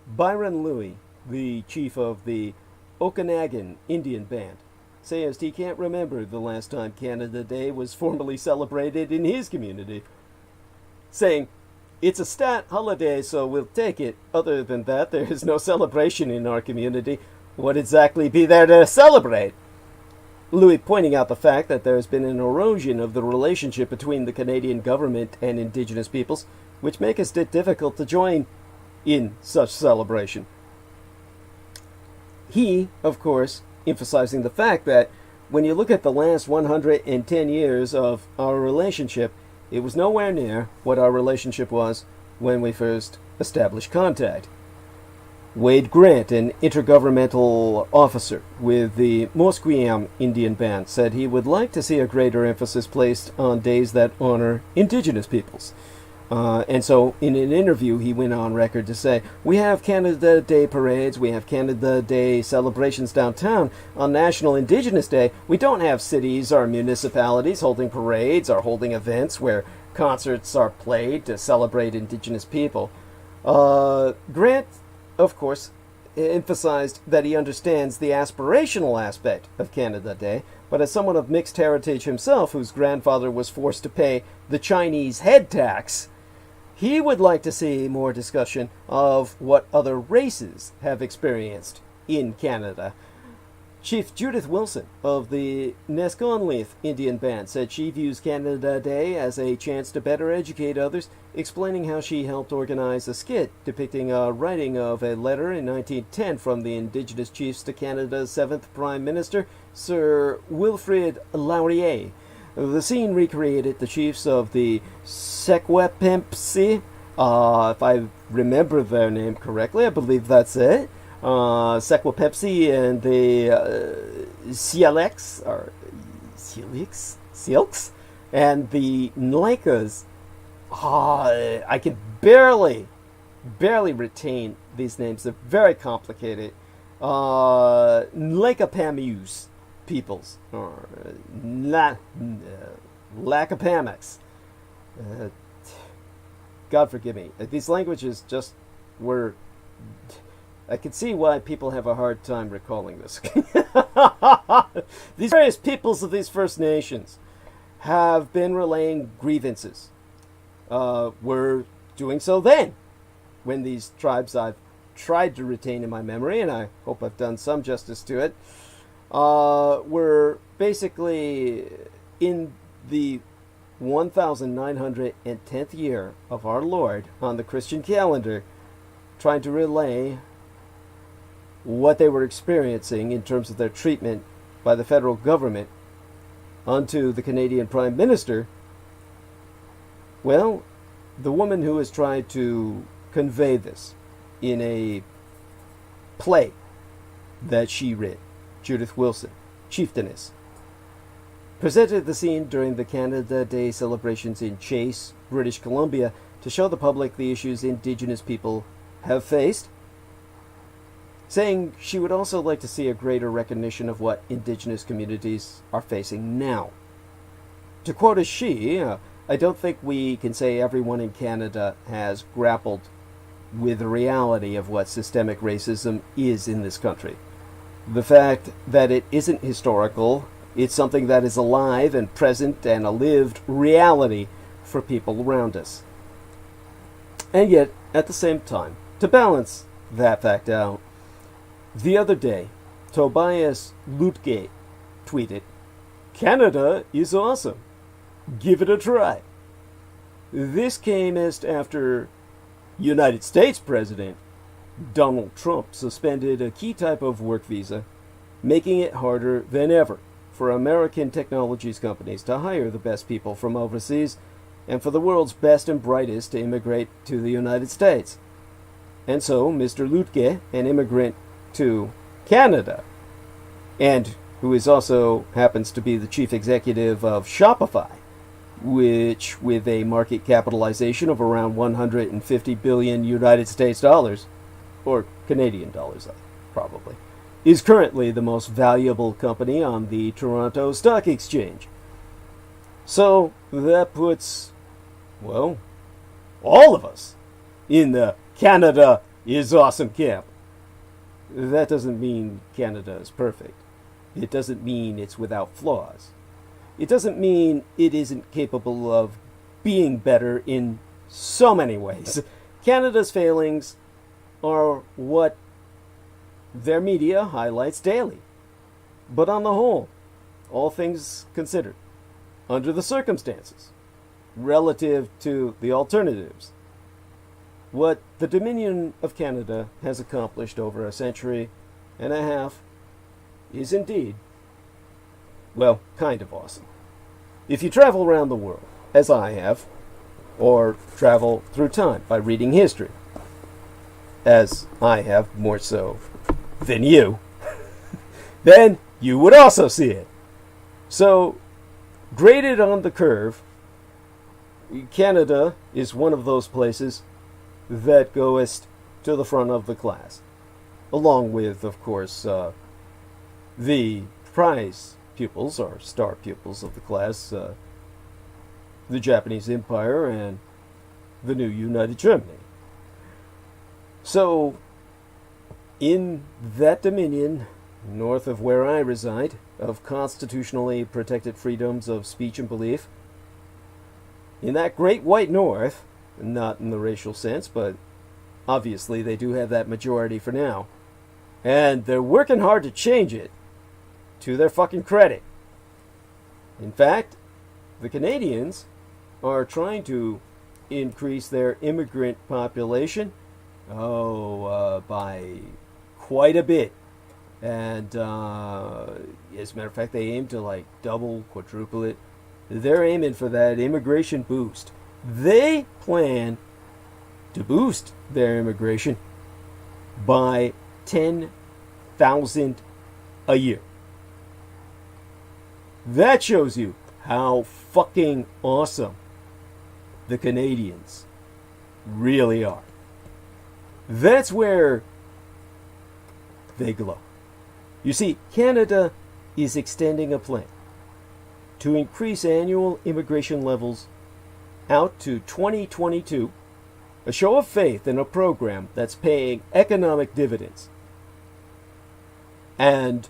Byron Louis, the chief of the Okanagan Indian Band, says he can't remember the last time Canada Day was formally celebrated in his community, saying, "It's a stat holiday, so we'll take it. Other than that, there is no celebration in our community. What exactly be there to celebrate?" Louis pointing out the fact that there has been an erosion of the relationship between the Canadian government and Indigenous peoples, which makes it difficult to join in such celebration. He, of course, emphasizing the fact that when you look at the last 110 years of our relationship, it was nowhere near what our relationship was when we first established contact. Wade Grant, an intergovernmental officer with the Musqueam Indian Band, said he would like to see a greater emphasis placed on days that honor Indigenous peoples. And so in an interview, he went on record to say, "We have Canada Day parades, we have Canada Day celebrations downtown. On National Indigenous Day, we don't have cities or municipalities holding parades or holding events where concerts are played to celebrate Indigenous people." Grant, of course, emphasized that he understands the aspirational aspect of Canada Day, but as someone of mixed heritage himself, whose grandfather was forced to pay the Chinese head tax, he would like to see more discussion of what other races have experienced in Canada. Chief Judith Wilson of the Neskonlith Indian Band said she views Canada Day as a chance to better educate others, explaining how she helped organize a skit depicting a writing of a letter in 1910 from the Indigenous chiefs to Canada's 7th Prime Minister, Sir Wilfrid Laurier. The scene recreated the chiefs of the SPEC-FOR, if I remember their name correctly, I believe that's it. SPEC-FOR and the Sialex, or Silks, and the Nlikas. I can barely retain these names. They're very complicated. Nlakapamus peoples, or Lakapamex. God forgive me. These languages just were... I can see why people have a hard time recalling this. These various peoples of these First Nations have been relaying grievances. Were doing so then, when these tribes I've tried to retain in my memory, and I hope I've done some justice to it, were basically in the 1910th year of our Lord on the Christian calendar, trying to relay what they were experiencing in terms of their treatment by the federal government unto the Canadian Prime Minister. Well, the woman who has tried to convey this in a play that she writ, Judith Wilson, chieftainess, presented the scene during the Canada Day celebrations in Chase, British Columbia, to show the public the issues Indigenous people have faced, saying she would also like to see a greater recognition of what Indigenous communities are facing now. To quote a she, I don't think we can say everyone in Canada has grappled with the reality of what systemic racism is in this country. The fact that it isn't historical, it's something that is alive and present and a lived reality for people around us. And yet, at the same time, to balance that fact out, the other day, Tobias Lutgate tweeted, "Canada is awesome. Give it a try." This came just after United States President Donald Trump suspended a key type of work visa, making it harder than ever for American technologies companies to hire the best people from overseas and for the world's best and brightest to immigrate to the United States. And so Mr. Lutke, an immigrant to Canada, and who is also happens to be the chief executive of Shopify, which with a market capitalization of around 150 billion United States dollars, or Canadian dollars probably, is currently the most valuable company on the Toronto Stock Exchange. So that puts, well, all of us in the Canada is awesome camp. That doesn't mean Canada is perfect. It doesn't mean it's without flaws. It doesn't mean it isn't capable of being better in so many ways. Canada's failings are what their media highlights daily. But on the whole, all things considered, under the circumstances, relative to the alternatives, what the Dominion of Canada has accomplished over a century and a half is indeed, well, kind of awesome. If you travel around the world, as I have, or travel through time by reading history, as I have more so than you, then you would also see it. So, graded on the curve, Canada is one of those places that goest to the front of the class, along with, of course, the prize pupils, or star pupils of the class, the Japanese Empire and the new United Germany. So, in that dominion, north of where I reside, of constitutionally protected freedoms of speech and belief, in that great white north, not in the racial sense, but obviously they do have that majority for now, and they're working hard to change it, to their fucking credit. In fact, the Canadians are trying to increase their immigrant population, by quite a bit. And as a matter of fact, they aim to like double, quadruple it. They're aiming for that immigration boost. They plan to boost their immigration by 10,000 a year. That shows you how fucking awesome the Canadians really are. That's where they glow. You see, Canada is extending a plan to increase annual immigration levels out to 2022, a show of faith in a program that's paying economic dividends. And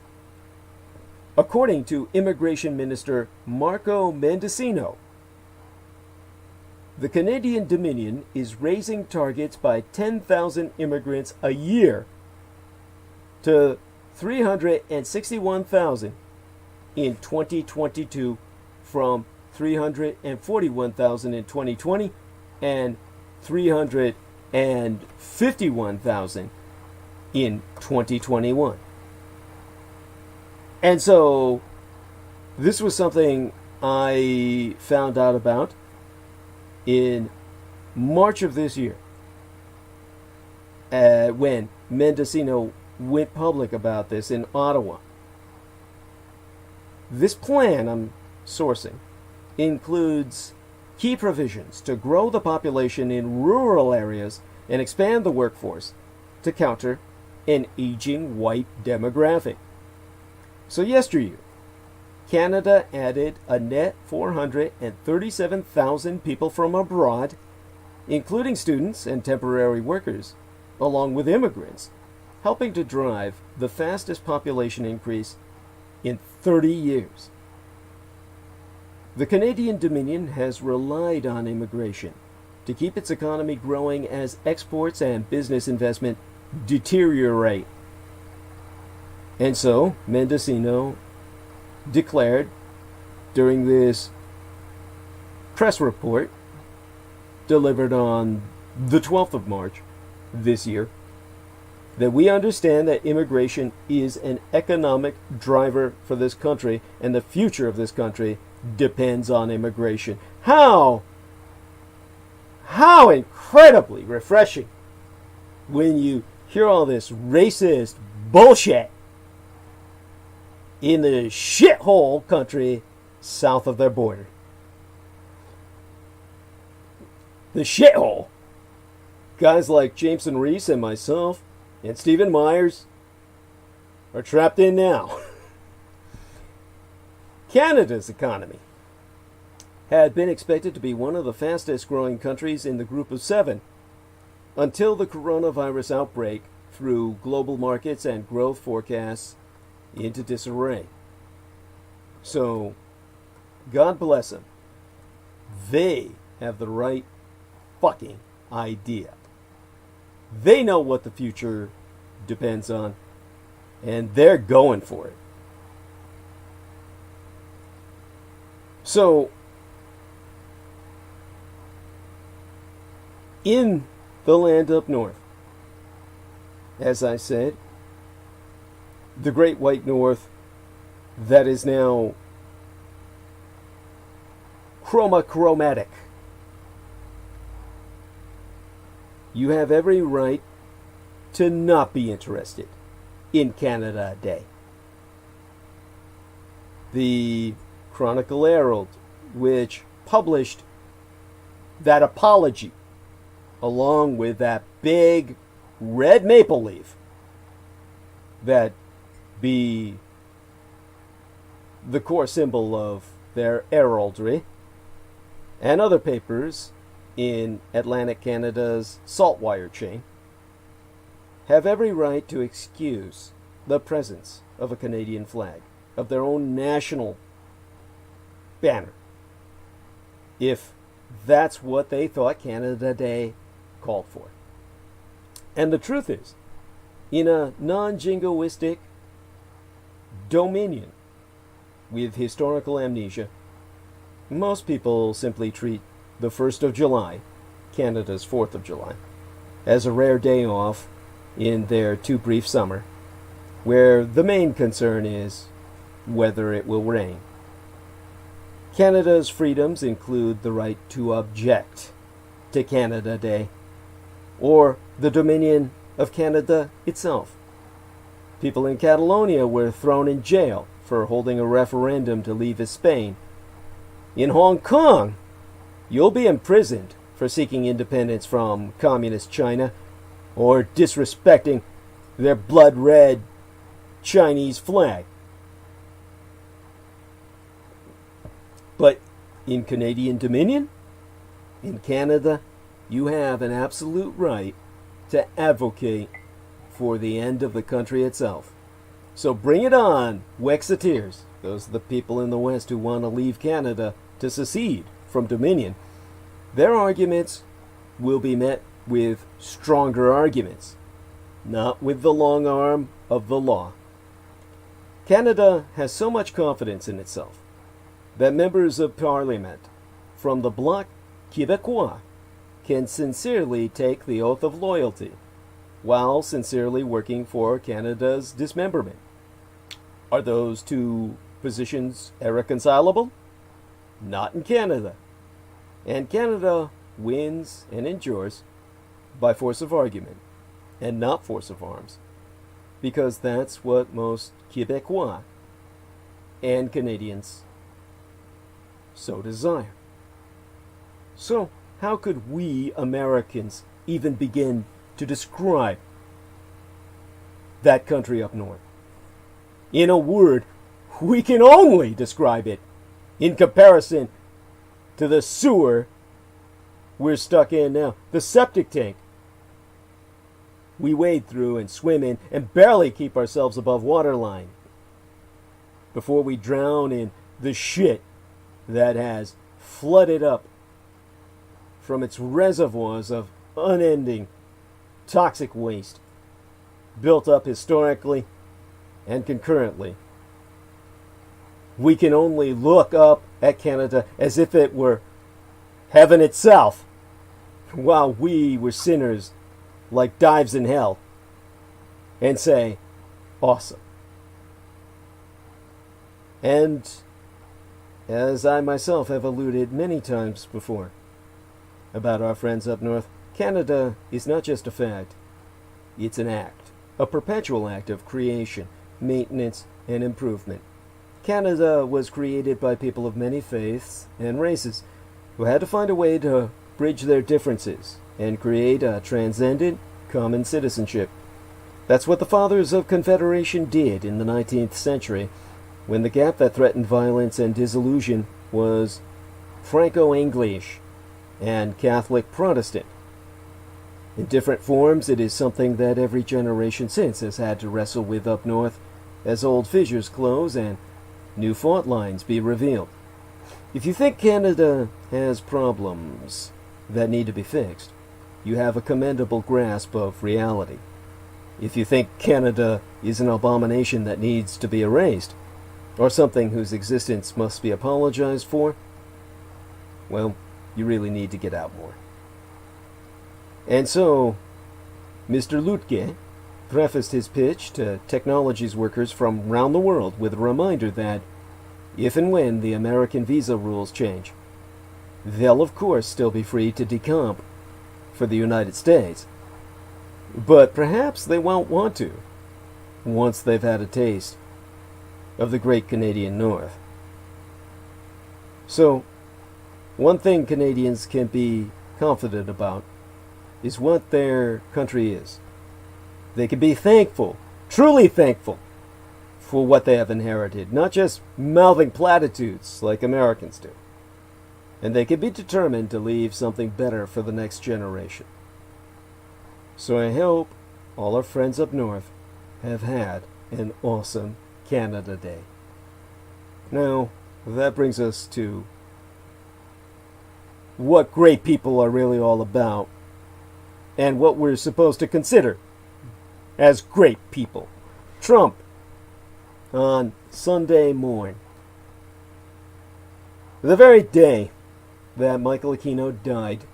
according to Immigration Minister Marco Mendicino, the Canadian Dominion is raising targets by 10,000 immigrants a year to 361,000 in 2022 from 341,000 in 2020 and 351,000 in 2021. And so this was something I found out about in March of this year when Mendicino went public about this in Ottawa. This plan I'm sourcing includes key provisions to grow the population in rural areas and expand the workforce to counter an aging white demographic. So yesteryear, Canada added a net 437,000 people from abroad, including students and temporary workers, along with immigrants, helping to drive the fastest population increase in 30 years. The Canadian Dominion has relied on immigration to keep its economy growing as exports and business investment deteriorate. And so, Mendicino declared during this press report delivered on the 12th of March this year that we understand that immigration is an economic driver for this country and the future of this country depends on immigration. How incredibly refreshing when you hear all this racist bullshit in the shithole country south of their border. The shithole. Guys like Jameson Reese and myself and Stephen Myers are trapped in now. Canada's economy had been expected to be one of the fastest growing countries in the group of 7 until the coronavirus outbreak threw global markets and growth forecasts into disarray. So, God bless them. They have the right fucking idea. They know what the future depends on, and they're going for it. So, in the land up north, as I said, the great white north that is now chromatic. You have every right to not be interested in Canada Day. The Chronicle Herald, which published that apology along with that big red maple leaf that be the core symbol of their heraldry, and other papers in Atlantic Canada's saltwire chain, have every right to excuse the presence of a Canadian flag, of their own national banner, if that's what they thought Canada Day called for. And the truth is, in a non-jingoistic dominion with historical amnesia, most people simply treat the 1st of July, Canada's 4th of July, as a rare day off in their too brief summer, where the main concern is whether it will rain. Canada's freedoms include the right to object to Canada Day, or the Dominion of Canada itself. People in Catalonia were thrown in jail for holding a referendum to leave Spain. In Hong Kong, you'll be imprisoned for seeking independence from communist China or disrespecting their blood-red Chinese flag. But in Canadian Dominion, in Canada, you have an absolute right to advocate for the end of the country itself. So bring it on, Wexiteers. Those are the people in the West who want to leave Canada to secede from Dominion. Their arguments will be met with stronger arguments, not with the long arm of the law. Canada has so much confidence in itself that members of Parliament from the Bloc Québécois can sincerely take the oath of loyalty while sincerely working for Canada's dismemberment. Are those two positions irreconcilable? Not in Canada. And Canada wins and endures by force of argument and not force of arms, because that's what most Québécois and Canadians so desire. So, how could we Americans even begin to describe that country up north? In a word, we can only describe it in comparison to the sewer we're stuck in now, the septic tank we wade through and swim in and barely keep ourselves above waterline before we drown in the shit that has flooded up from its reservoirs of unending toxic waste built up historically and concurrently. We can only look up at Canada as if it were heaven itself, while we were sinners like dives in hell, and say, awesome. And as I myself have alluded many times before about our friends up north, Canada is not just a fact, it's an act, a perpetual act of creation, maintenance, and improvement. Canada was created by people of many faiths and races who had to find a way to bridge their differences and create a transcendent common citizenship. That's what the fathers of Confederation did in the 19th century, when the gap that threatened violence and dissolution was Franco-English and Catholic-Protestant. In different forms, it is something that every generation since has had to wrestle with up north as old fissures close and new fault lines be revealed. If you think Canada has problems that need to be fixed, you have a commendable grasp of reality. If you think Canada is an abomination that needs to be erased, or something whose existence must be apologized for, well, you really need to get out more. And so, Mr. Lütke prefaced his pitch to technologies workers from around the world with a reminder that if and when the American visa rules change, they'll of course still be free to decomp for the United States. But perhaps they won't want to once they've had a taste of the great Canadian North. So, one thing Canadians can be confident about is what their country is. They can be thankful, truly thankful, for what they have inherited, not just mouthing platitudes like Americans do. And they can be determined to leave something better for the next generation. So I hope all our friends up north have had an awesome Canada Day. Now, that brings us to what great people are really all about, and what we're supposed to consider as great people. Trump, on Sunday morn, The very day that Michael Aquino died,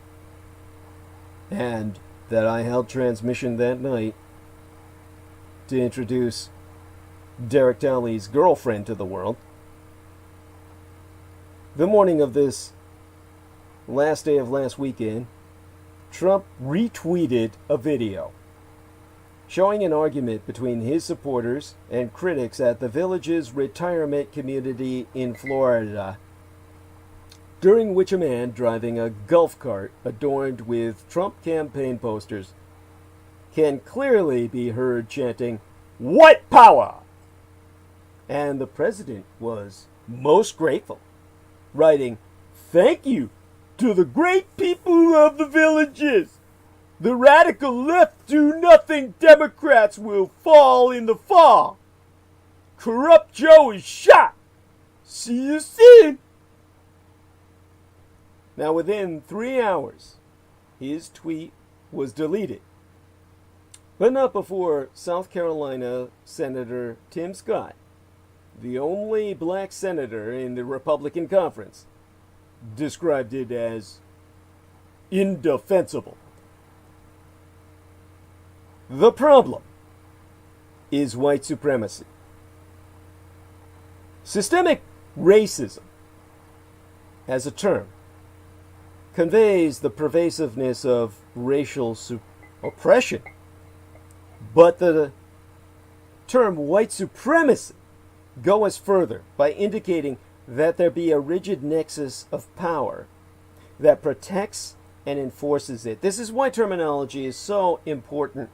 and that I held transmission that night to introduce Derek Dowley's girlfriend to the world, the morning of this last day of last weekend, Trump retweeted a video showing an argument between his supporters and critics at the Village's retirement community in Florida, during which a man driving a golf cart adorned with Trump campaign posters can clearly be heard chanting, "White Power!" And the president was most grateful, writing, "Thank you to the great people of the Villages. The radical left do-nothing Democrats will fall in the fall. Corrupt Joe is shot. See you soon." Now, within 3 hours, his tweet was deleted. But not before South Carolina Senator Tim Scott, the only black senator in the Republican conference, described it as indefensible. The problem is white supremacy. Systemic racism, as a term, conveys the pervasiveness of racial oppression, but the term white supremacy goes further by indicating that there be a rigid nexus of power that protects and enforces it. This is why terminology is so important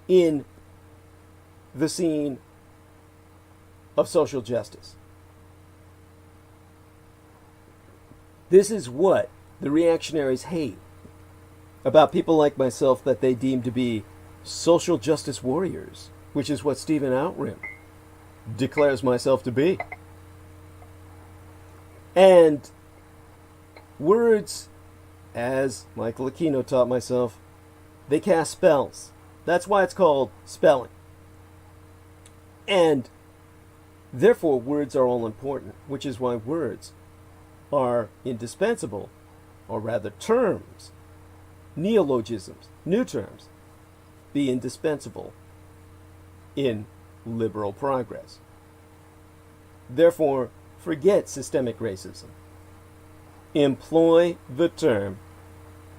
in the scene of social justice. This is what the reactionaries hate about people like myself that they deem to be social justice warriors, which is what Stephen Outram declares myself to be. And words, as Michael Aquino taught myself, they cast spells. That's why it's called spelling. And therefore words are all important, which is why words are indispensable, or rather terms, neologisms, new terms, be indispensable in liberal progress. Therefore, forget systemic racism. Employ the term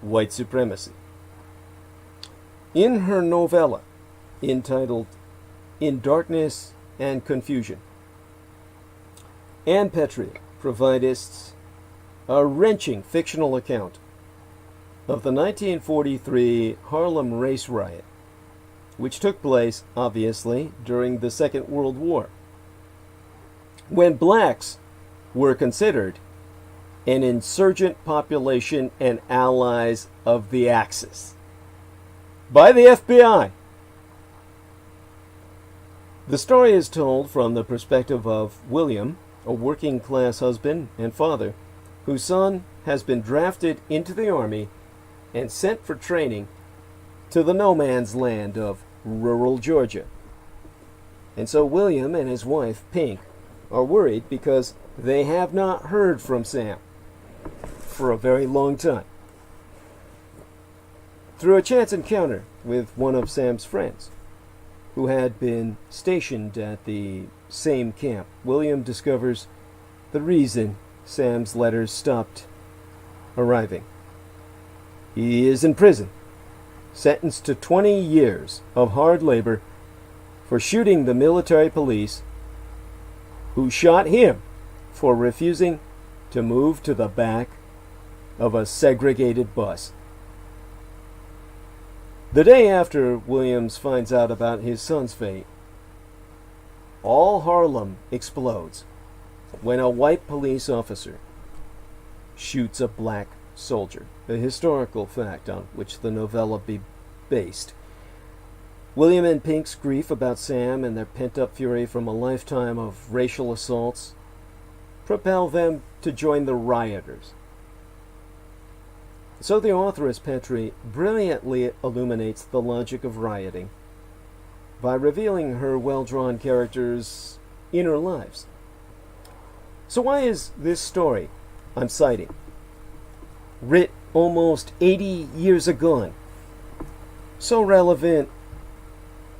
white supremacy. In her novella entitled In Darkness and Confusion, Ann Petrie provides a wrenching fictional account of the 1943 Harlem race riot, which took place, obviously, during the Second World War, when blacks were considered an insurgent population and allies of the Axis by the FBI. The story is told from the perspective of William, a working-class husband and father, whose son has been drafted into the army and sent for training to the no-man's land of rural Georgia. And so William and his wife, Pink, are worried because they have not heard from Sam for a very long time. Through a chance encounter with one of Sam's friends, who had been stationed at the same camp, William discovers the reason Sam's letters stopped arriving. He is in prison, sentenced to 20 years of hard labor for shooting the military police who shot him for refusing to move to the back of a segregated bus. The day after Williams finds out about his son's fate, all Harlem explodes when a white police officer shoots a black soldier, a historical fact on which the novella be based. William and Pink's grief about Sam and their pent-up fury from a lifetime of racial assaults propel them to join the rioters. So the authoress Petrie brilliantly illuminates the logic of rioting by revealing her well-drawn characters' inner lives. So why is this story I'm citing, writ almost 80 years ago, so relevant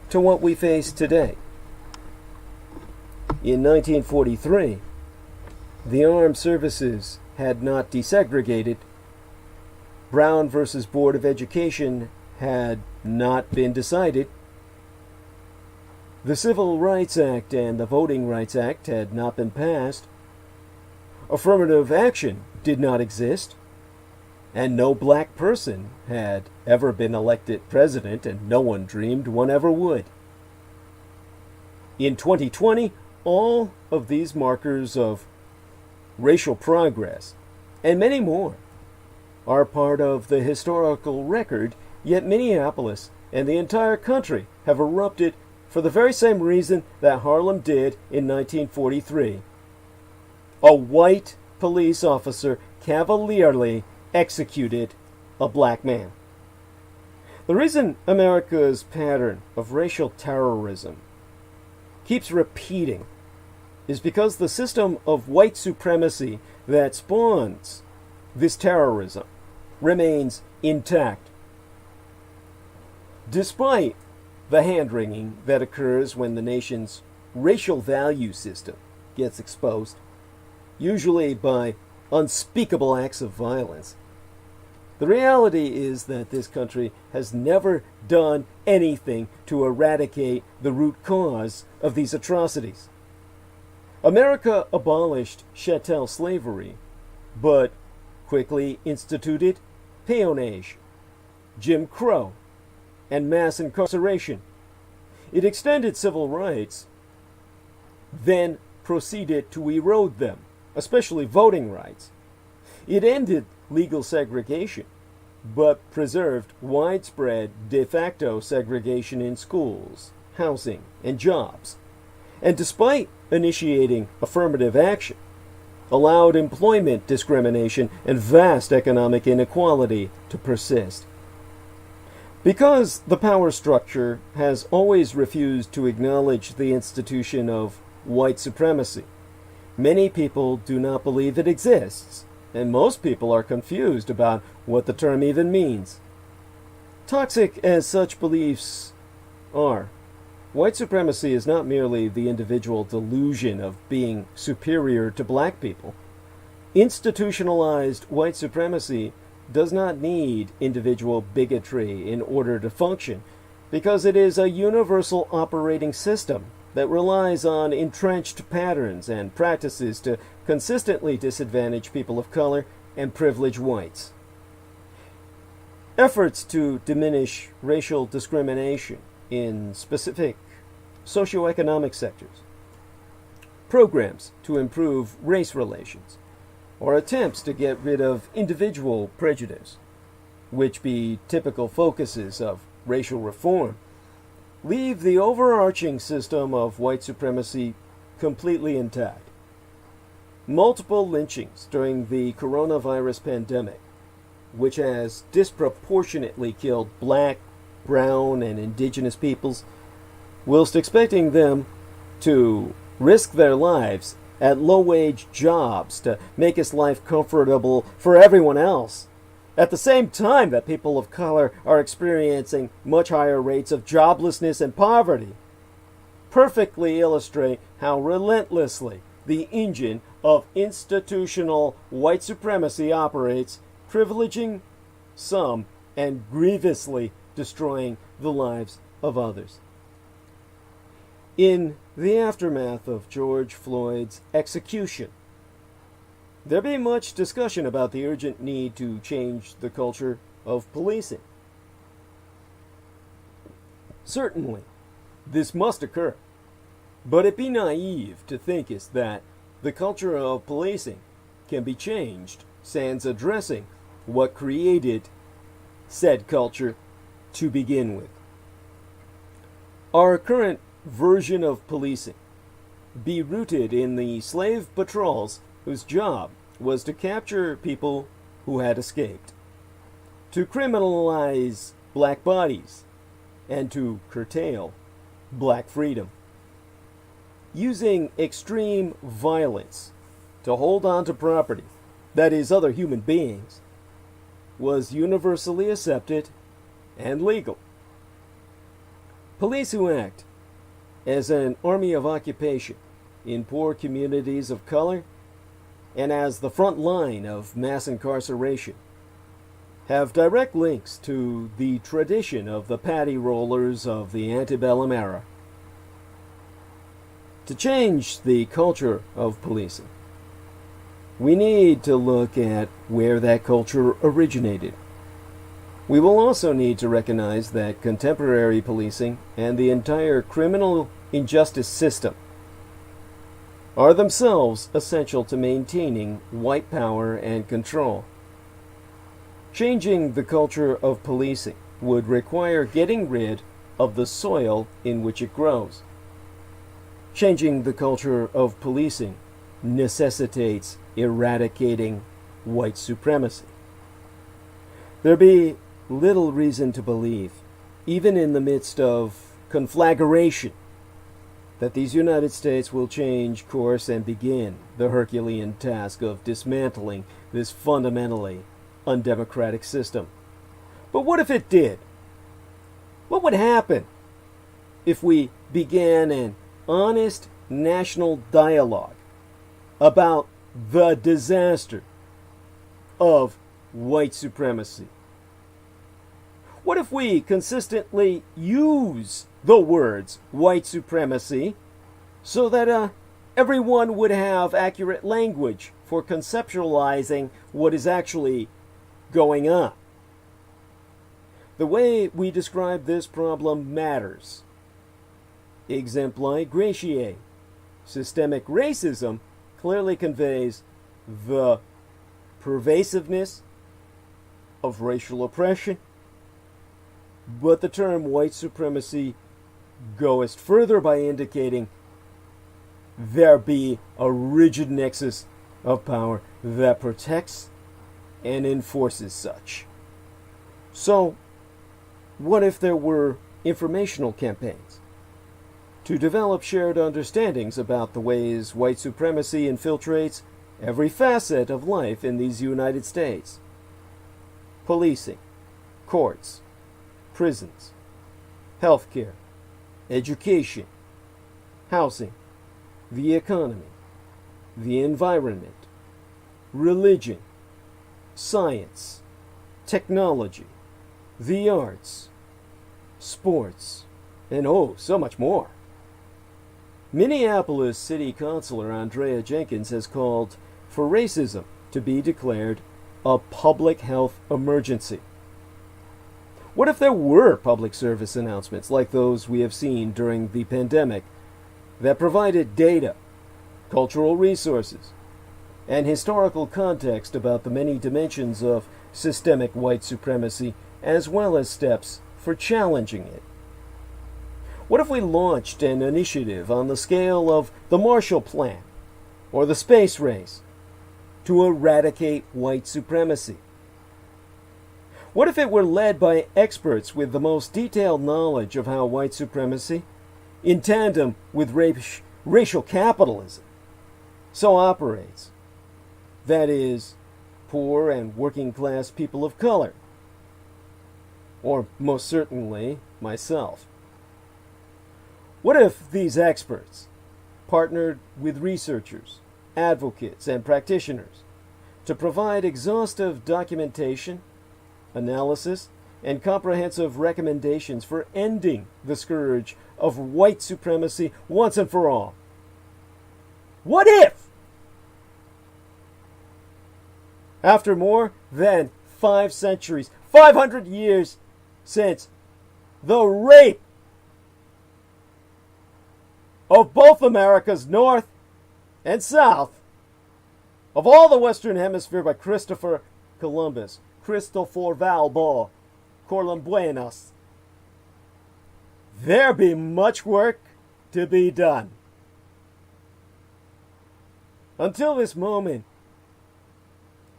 to what we face today? In 1943, the armed services had not desegregated. Brown versus Board of Education had not been decided. The Civil Rights Act and the Voting Rights Act had not been passed. Affirmative action did not exist. And no black person had ever been elected president, and no one dreamed one ever would. In 2020, all of these markers of racial progress, and many more, are part of the historical record, yet Minneapolis and the entire country have erupted for the very same reason that Harlem did in 1943. A white police officer cavalierly executed a black man. The reason America's pattern of racial terrorism keeps repeating is because the system of white supremacy that spawns this terrorism remains intact. Despite the hand-wringing that occurs when the nation's racial value system gets exposed, usually by unspeakable acts of violence, the reality is that this country has never done anything to eradicate the root cause of these atrocities. America abolished chattel slavery, but quickly instituted peonage, Jim Crow, and mass incarceration. It extended civil rights, then proceeded to erode them, especially voting rights. It ended legal segregation, but preserved widespread de facto segregation in schools, housing, and jobs. And despite initiating affirmative action, allowed employment discrimination and vast economic inequality to persist. Because the power structure has always refused to acknowledge the institution of white supremacy, many people do not believe it exists, and most people are confused about what the term even means. Toxic as such beliefs are, white supremacy is not merely the individual delusion of being superior to black people. Institutionalized white supremacy does not need individual bigotry in order to function, because it is a universal operating system that relies on entrenched patterns and practices to consistently disadvantage people of color and privilege whites. Efforts to diminish racial discrimination in specific socioeconomic sectors, programs to improve race relations, or attempts to get rid of individual prejudice, which be typical focuses of racial reform, leave the overarching system of white supremacy completely intact. Multiple lynchings during the coronavirus pandemic, which has disproportionately killed black, brown, and indigenous peoples, whilst expecting them to risk their lives at low-wage jobs to make his life comfortable for everyone else, at the same time that people of color are experiencing much higher rates of joblessness and poverty, perfectly illustrate how relentlessly the engine of institutional white supremacy operates, privileging some and grievously destroying the lives of others. In the aftermath of George Floyd's execution, there be much discussion about the urgent need to change the culture of policing. Certainly, this must occur, but it be naive to think is that the culture of policing can be changed sans addressing what created said culture to begin with. Our current version of policing be rooted in the slave patrols whose job was to capture people who had escaped, to criminalize black bodies, and to curtail black freedom. Using extreme violence to hold on to property, that is, other human beings, was universally accepted and legal. Police who act as an army of occupation in poor communities of color and as the front line of mass incarceration have direct links to the tradition of the patty rollers of the antebellum era. To change the culture of policing, we need to look at where that culture originated. We will also need to recognize that contemporary policing and the entire criminal injustice system are themselves essential to maintaining white power and control. Changing the culture of policing would require getting rid of the soil in which it grows. Changing the culture of policing necessitates eradicating white supremacy. There be little reason to believe, even in the midst of conflagration, that these United States will change course and begin the Herculean task of dismantling this fundamentally undemocratic system. But what if it did? What would happen if we began an honest national dialogue about the disaster of white supremacy? What if we consistently use the words white supremacy so that everyone would have accurate language for conceptualizing what is actually going on? The way we describe this problem matters. Exempli gratiae. Systemic racism clearly conveys the pervasiveness of racial oppression, but the term white supremacy goeth further by indicating there be a rigid nexus of power that protects and enforces such. So, what if there were informational campaigns to develop shared understandings about the ways white supremacy infiltrates every facet of life in these United States? Policing, courts, prisons, healthcare, education, housing, the economy, the environment, religion, science, technology, the arts, sports, and oh, so much more. Minneapolis City Councilor Andrea Jenkins has called for racism to be declared a public health emergency. What if there were public service announcements like those we have seen during the pandemic that provided data, cultural resources, and historical context about the many dimensions of systemic white supremacy, as well as steps for challenging it? What if we launched an initiative on the scale of the Marshall Plan or the space race to eradicate white supremacy? What if it were led by experts with the most detailed knowledge of how white supremacy, in tandem with racial capitalism, so operates? That is, poor and working class people of color. Or most certainly, myself. What if these experts partnered with researchers, advocates, and practitioners to provide exhaustive documentation, analysis, and comprehensive recommendations for ending the scourge of white supremacy once and for all? What if, after more than 5 centuries, 500 years since the rape of both America's North and South, of all the Western Hemisphere by Christopher Columbus, Christopher Valbo, Columbuenos, there be much work to be done. Until this moment,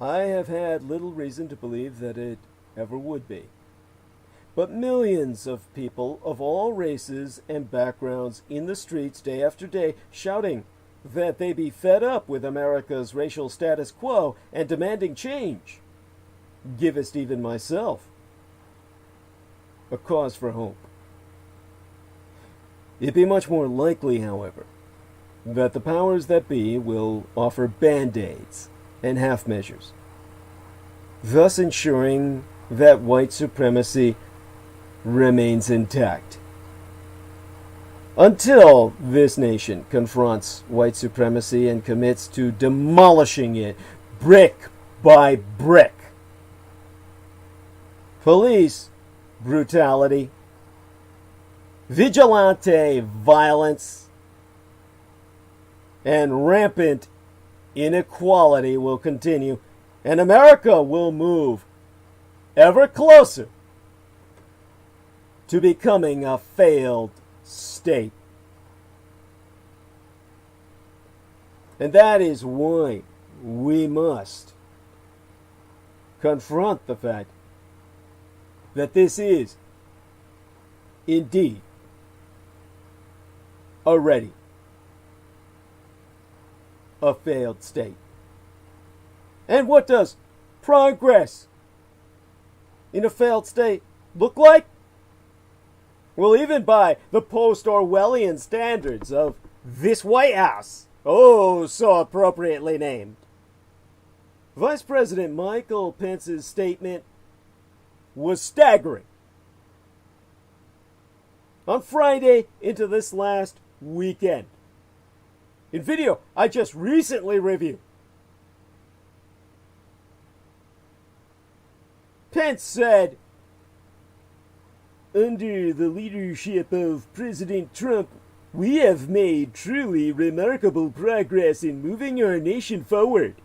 I have had little reason to believe that it ever would be. But millions of people of all races and backgrounds in the streets day after day shouting that they be fed up with America's racial status quo and demanding change, givest even myself a cause for hope. It be much more likely, however, that the powers that be will offer band-aids and half measures, thus ensuring that white supremacy remains intact. Until this nation confronts white supremacy and commits to demolishing it brick by brick. Police brutality, vigilante violence, and rampant inequality will continue, and America will move ever closer to becoming a failed state. And that is why we must confront the fact that this is indeed already a failed state. And what does progress in a failed state look like? Well, even by the post-Orwellian standards of this White House, oh, so appropriately named, Vice President Michael Pence's statement was staggering. On Friday into this last weekend, in video I just recently reviewed, Pence said, "Under the leadership of President Trump, we have made truly remarkable progress in moving our nation forward.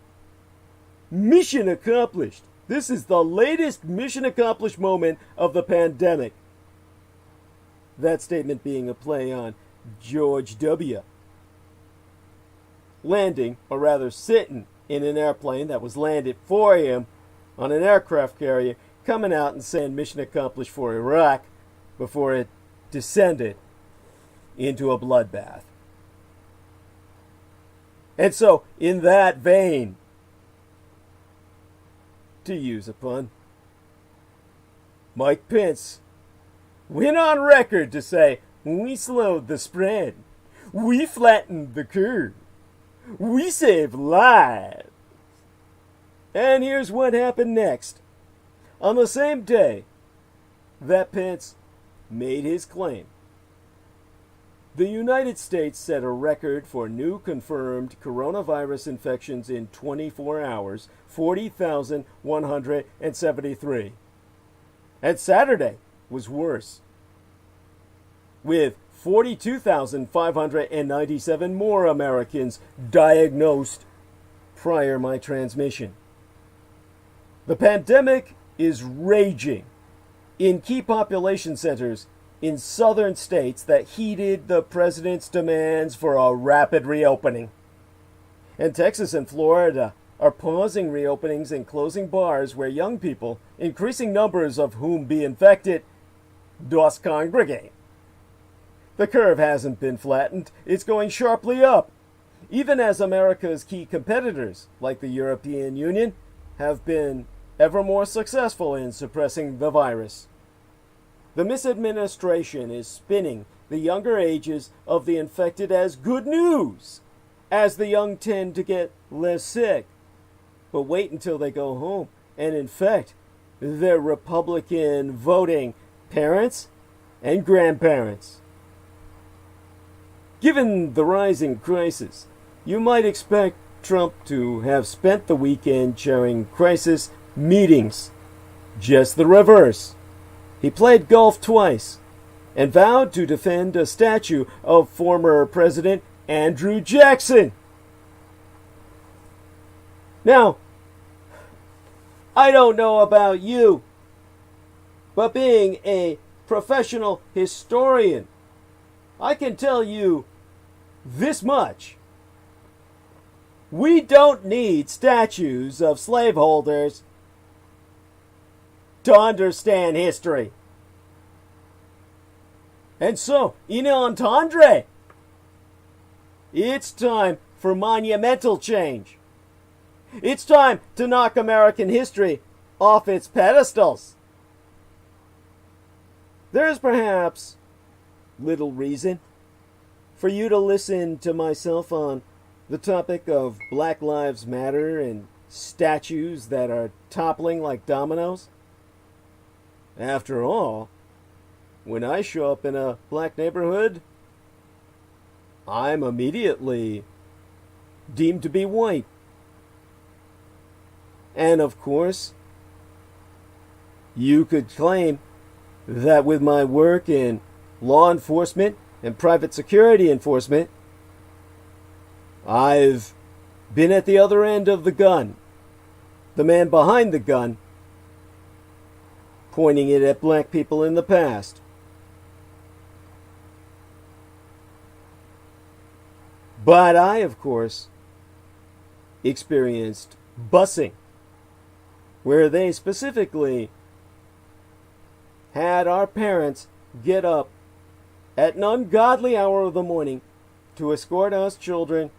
Mission accomplished." This is the latest mission accomplished moment of the pandemic. That statement being a play on George W. landing, or rather sitting, in an airplane that was landed for him on an aircraft carrier, coming out and saying mission accomplished for Iraq before it descended into a bloodbath. And so, in that vein, to use a pun, Mike Pence went on record to say, "We slowed the spread. We flattened the curve. We saved lives." And here's what happened next. On the same day that Pence made his claim, the United States set a record for new confirmed coronavirus infections in 24 hours, 40,173. And Saturday was worse, with 42,597 more Americans diagnosed prior my transmission. The pandemic is raging in key population centers in southern states that heeded the president's demands for a rapid reopening. And Texas and Florida are pausing reopenings and closing bars where young people, increasing numbers of whom be infected, does congregate. The curve hasn't been flattened, it's going sharply up, even as America's key competitors, like the European Union, have been ever more successful in suppressing the virus. The misadministration is spinning the younger ages of the infected as good news, as the young tend to get less sick. But wait until they go home and infect their Republican voting parents and grandparents. Given the rising crisis, you might expect Trump to have spent the weekend chairing crisis meetings. Just the reverse. He played golf twice and vowed to defend a statue of former President Andrew Jackson. Now, I don't know about you, but being a professional historian, I can tell you this much. We don't need statues of slaveholders to understand history. And so, in entendre, it's time for monumental change. It's time to knock American history off its pedestals. There is perhaps little reason for you to listen to myself on the topic of Black Lives Matter and statues that are toppling like dominoes. After all, when I show up in a black neighborhood, I'm immediately deemed to be white. And of course, you could claim that with my work in law enforcement and private security enforcement, I've been at the other end of the gun, the man behind the gun, pointing it at black people in the past. But I, of course, experienced busing, where they specifically had our parents get up at an ungodly hour of the morning to escort us children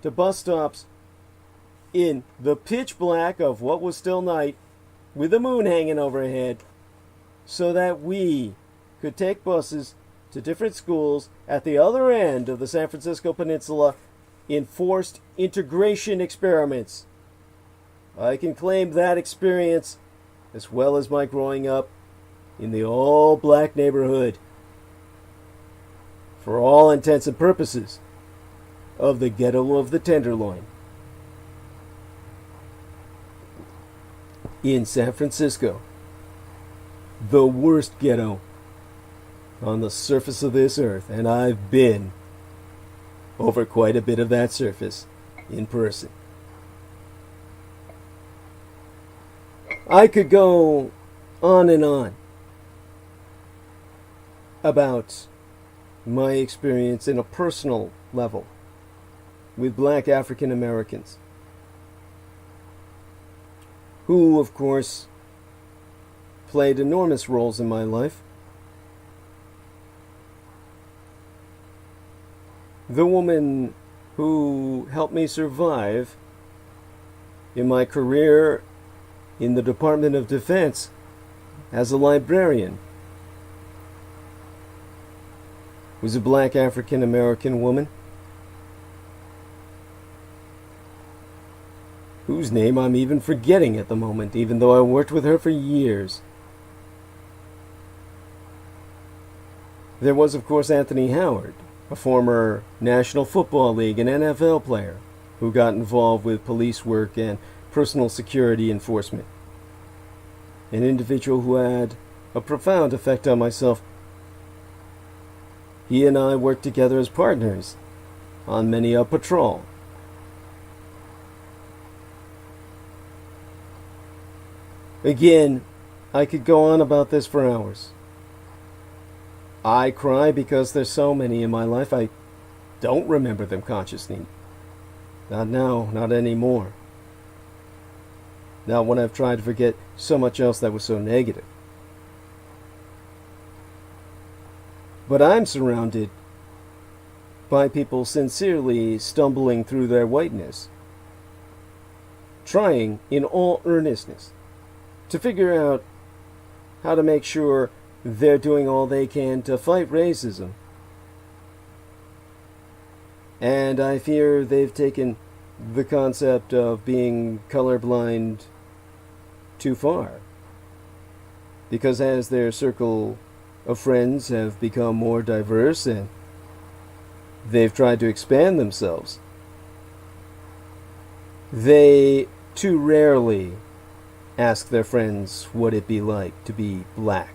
to bus stops in the pitch black of what was still night, with the moon hanging overhead, so that we could take buses to different schools at the other end of the San Francisco Peninsula in forced integration experiments. I can claim that experience as well as my growing up in the all-black neighborhood, for all intents and purposes, of the ghetto of the Tenderloin in San Francisco, the worst ghetto on the surface of this earth, and I've been over quite a bit of that surface in person. I could go on and on about my experience in a personal level with black African Americans, who, of course, played enormous roles in my life. The woman who helped me survive in my career in the Department of Defense as a librarian was a black African American woman whose name I'm even forgetting at the moment, even though I worked with her for years. There was, of course, Anthony Howard, a former National Football League and NFL player who got involved with police work and personal security enforcement. An individual who had a profound effect on myself. He and I worked together as partners on many a patrol. Again, I could go on about this for hours. I cry because there's so many in my life I don't remember them consciously. Not now, not anymore. Not when I've tried to forget so much else that was so negative. But I'm surrounded by people sincerely stumbling through their whiteness, trying in all earnestness to figure out how to make sure they're doing all they can to fight racism. And I fear they've taken the concept of being colorblind too far. Because as their circle of friends have become more diverse and they've tried to expand themselves, they too rarely ask their friends what it'd be like to be black,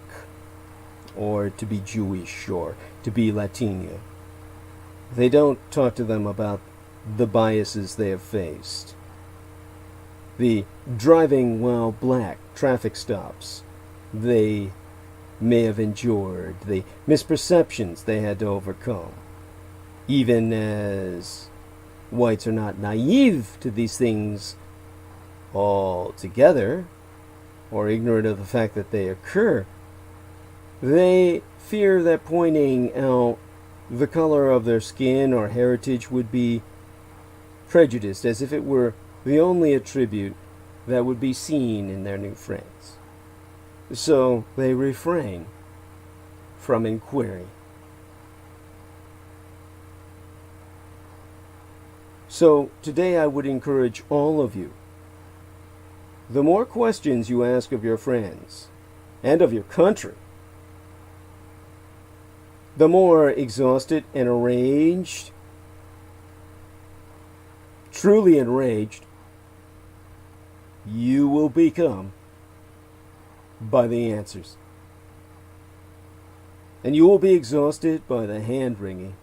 or to be Jewish, or to be Latino. They don't talk to them about the biases they have faced, the driving while black traffic stops they may have endured, the misperceptions they had to overcome. Even as whites are not naive to these things altogether, or ignorant of the fact that they occur, they fear that pointing out the color of their skin or heritage would be prejudiced as if it were the only attribute that would be seen in their new friends. So they refrain from inquiry. So today I would encourage all of you, the more questions you ask of your friends and of your country, the more exhausted and enraged, truly enraged, you will become by the answers. And you will be exhausted by the hand-wringing,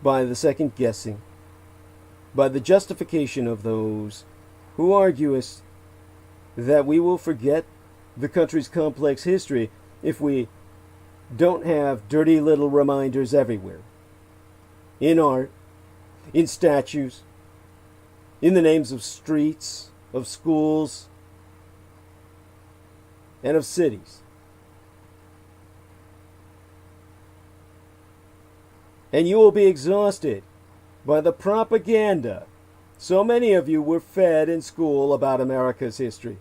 by the second-guessing, by the justification of those who argue us that we will forget the country's complex history if we don't have dirty little reminders everywhere. In art, in statues, in the names of streets, of schools, and of cities. And you will be exhausted by the propaganda so many of you were fed in school about America's history.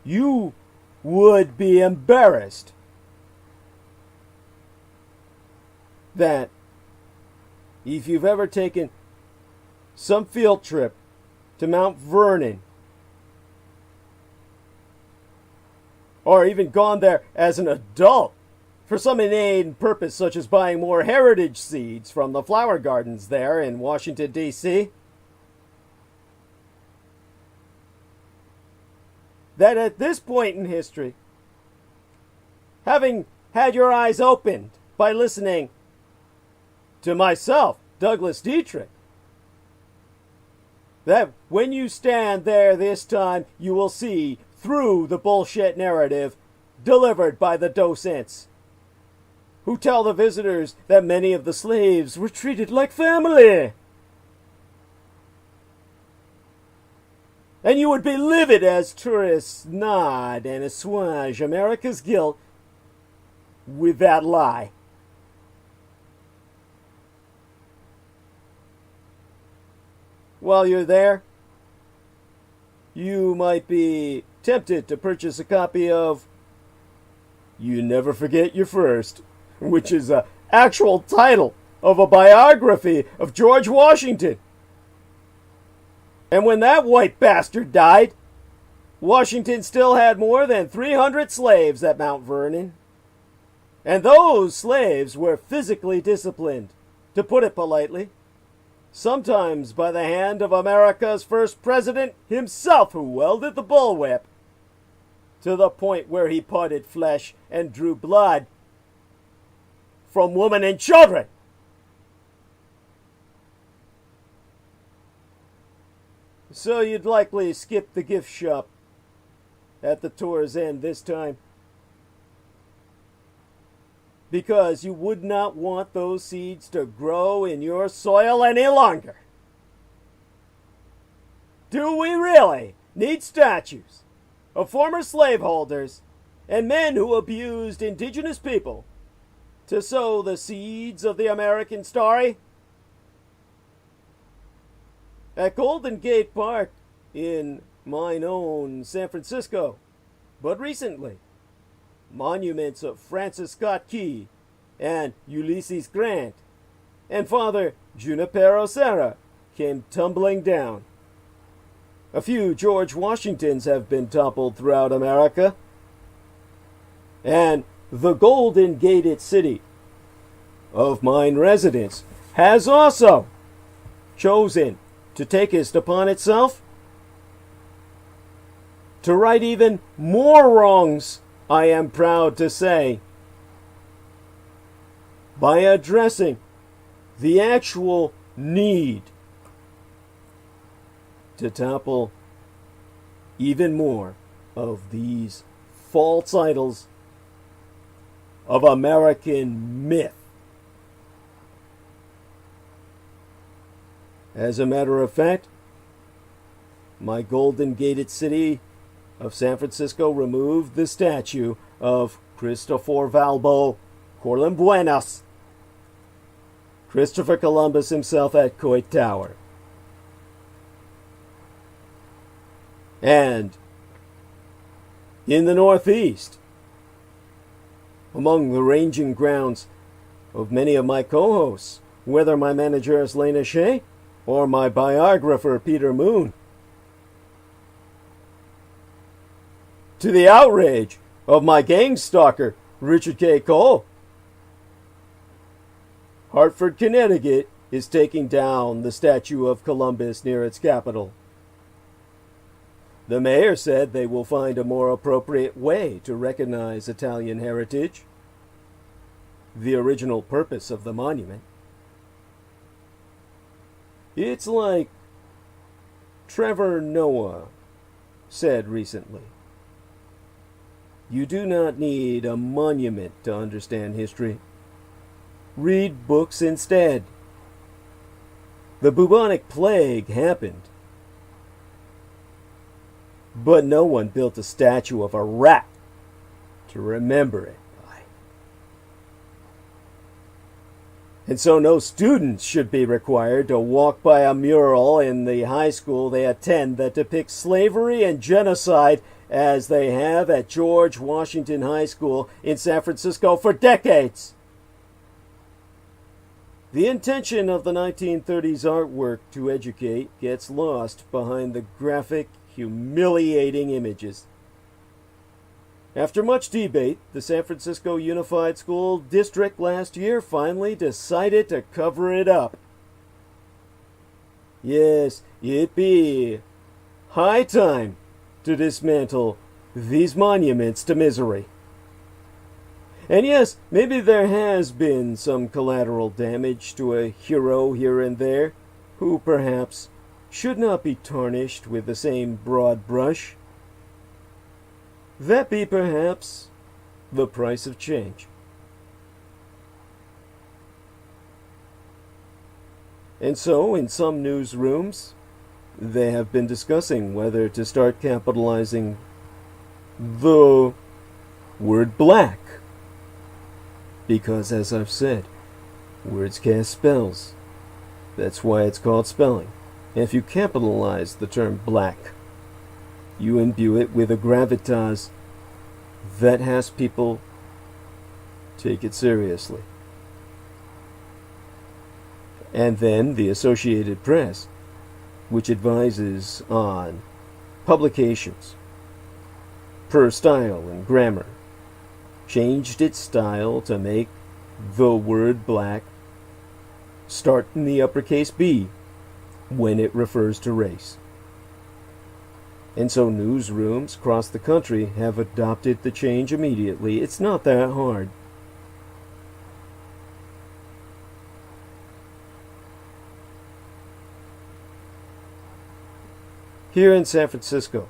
You would be embarrassed that if you've ever taken some field trip to Mount Vernon, or even gone there as an adult for some inane purpose such as buying more heritage seeds from the flower gardens there in Washington, D.C., that at this point in history, having had your eyes opened by listening to myself, Douglas Dietrich, that when you stand there this time, you will see through the bullshit narrative delivered by the docents, who tell the visitors that many of the slaves were treated like family. And you would be livid as tourists nod and assuage America's guilt with that lie. While you're there, you might be tempted to purchase a copy of You Never Forget Your First, which is an actual title of a biography of George Washington. And when that white bastard died, Washington still had more than 300 slaves at Mount Vernon. And those slaves were physically disciplined, to put it politely, sometimes by the hand of America's first president himself, who wielded the bullwhip, to the point where he parted flesh and drew blood from women and children. So you'd likely skip the gift shop at the tour's end this time, because you would not want those seeds to grow in your soil any longer. Do we really need statues of former slaveholders and men who abused indigenous people to sow the seeds of the American story? At Golden Gate Park in mine own San Francisco, but recently, monuments of Francis Scott Key and Ulysses Grant and Father Junipero Serra came tumbling down. A few George Washingtons have been toppled throughout America. And the Golden Gated City of mine residence has also chosen to take it upon itself to right even more wrongs, I am proud to say, by addressing the actual need to topple even more of these false idols of American myth. As a matter of fact, my Golden Gated City of San Francisco removed the statue of Christopher Valbo Corlimbuenas Christopher Columbus himself at Coit Tower. And in the Northeast, among the ranging grounds of many of my co-hosts, whether my manager is Lena Shea or my biographer Peter Moon, to the outrage of my gang stalker Richard K. Cole, Hartford, Connecticut is taking down the statue of Columbus near its capital. The mayor said they will find a more appropriate way to recognize Italian heritage, the original purpose of the monument. It's like Trevor Noah said recently. You do not need a monument to understand history. Read books instead. The bubonic plague happened, but no one built a statue of a rat to remember it by. And so no students should be required to walk by a mural in the high school they attend that depicts slavery and genocide as they have at George Washington High School in San Francisco for decades. The intention of the 1930s artwork to educate gets lost behind the graphic, humiliating images. After much debate, the San Francisco Unified School District last year finally decided to cover it up. Yes, it be high time to dismantle these monuments to misery. And yes, maybe there has been some collateral damage to a hero here and there, who perhaps should not be tarnished with the same broad brush. That be perhaps the price of change. And so, in some newsrooms, they have been discussing whether to start capitalizing the word black. Because, as I've said, words cast spells. That's why it's called spelling. And if you capitalize the term black, you imbue it with a gravitas that has people take it seriously. And then the Associated Press, which advises on publications per style and grammar, changed its style to make the word black start in the uppercase B when it refers to race. And so newsrooms across the country have adopted the change immediately. It's not that hard. Here in San Francisco,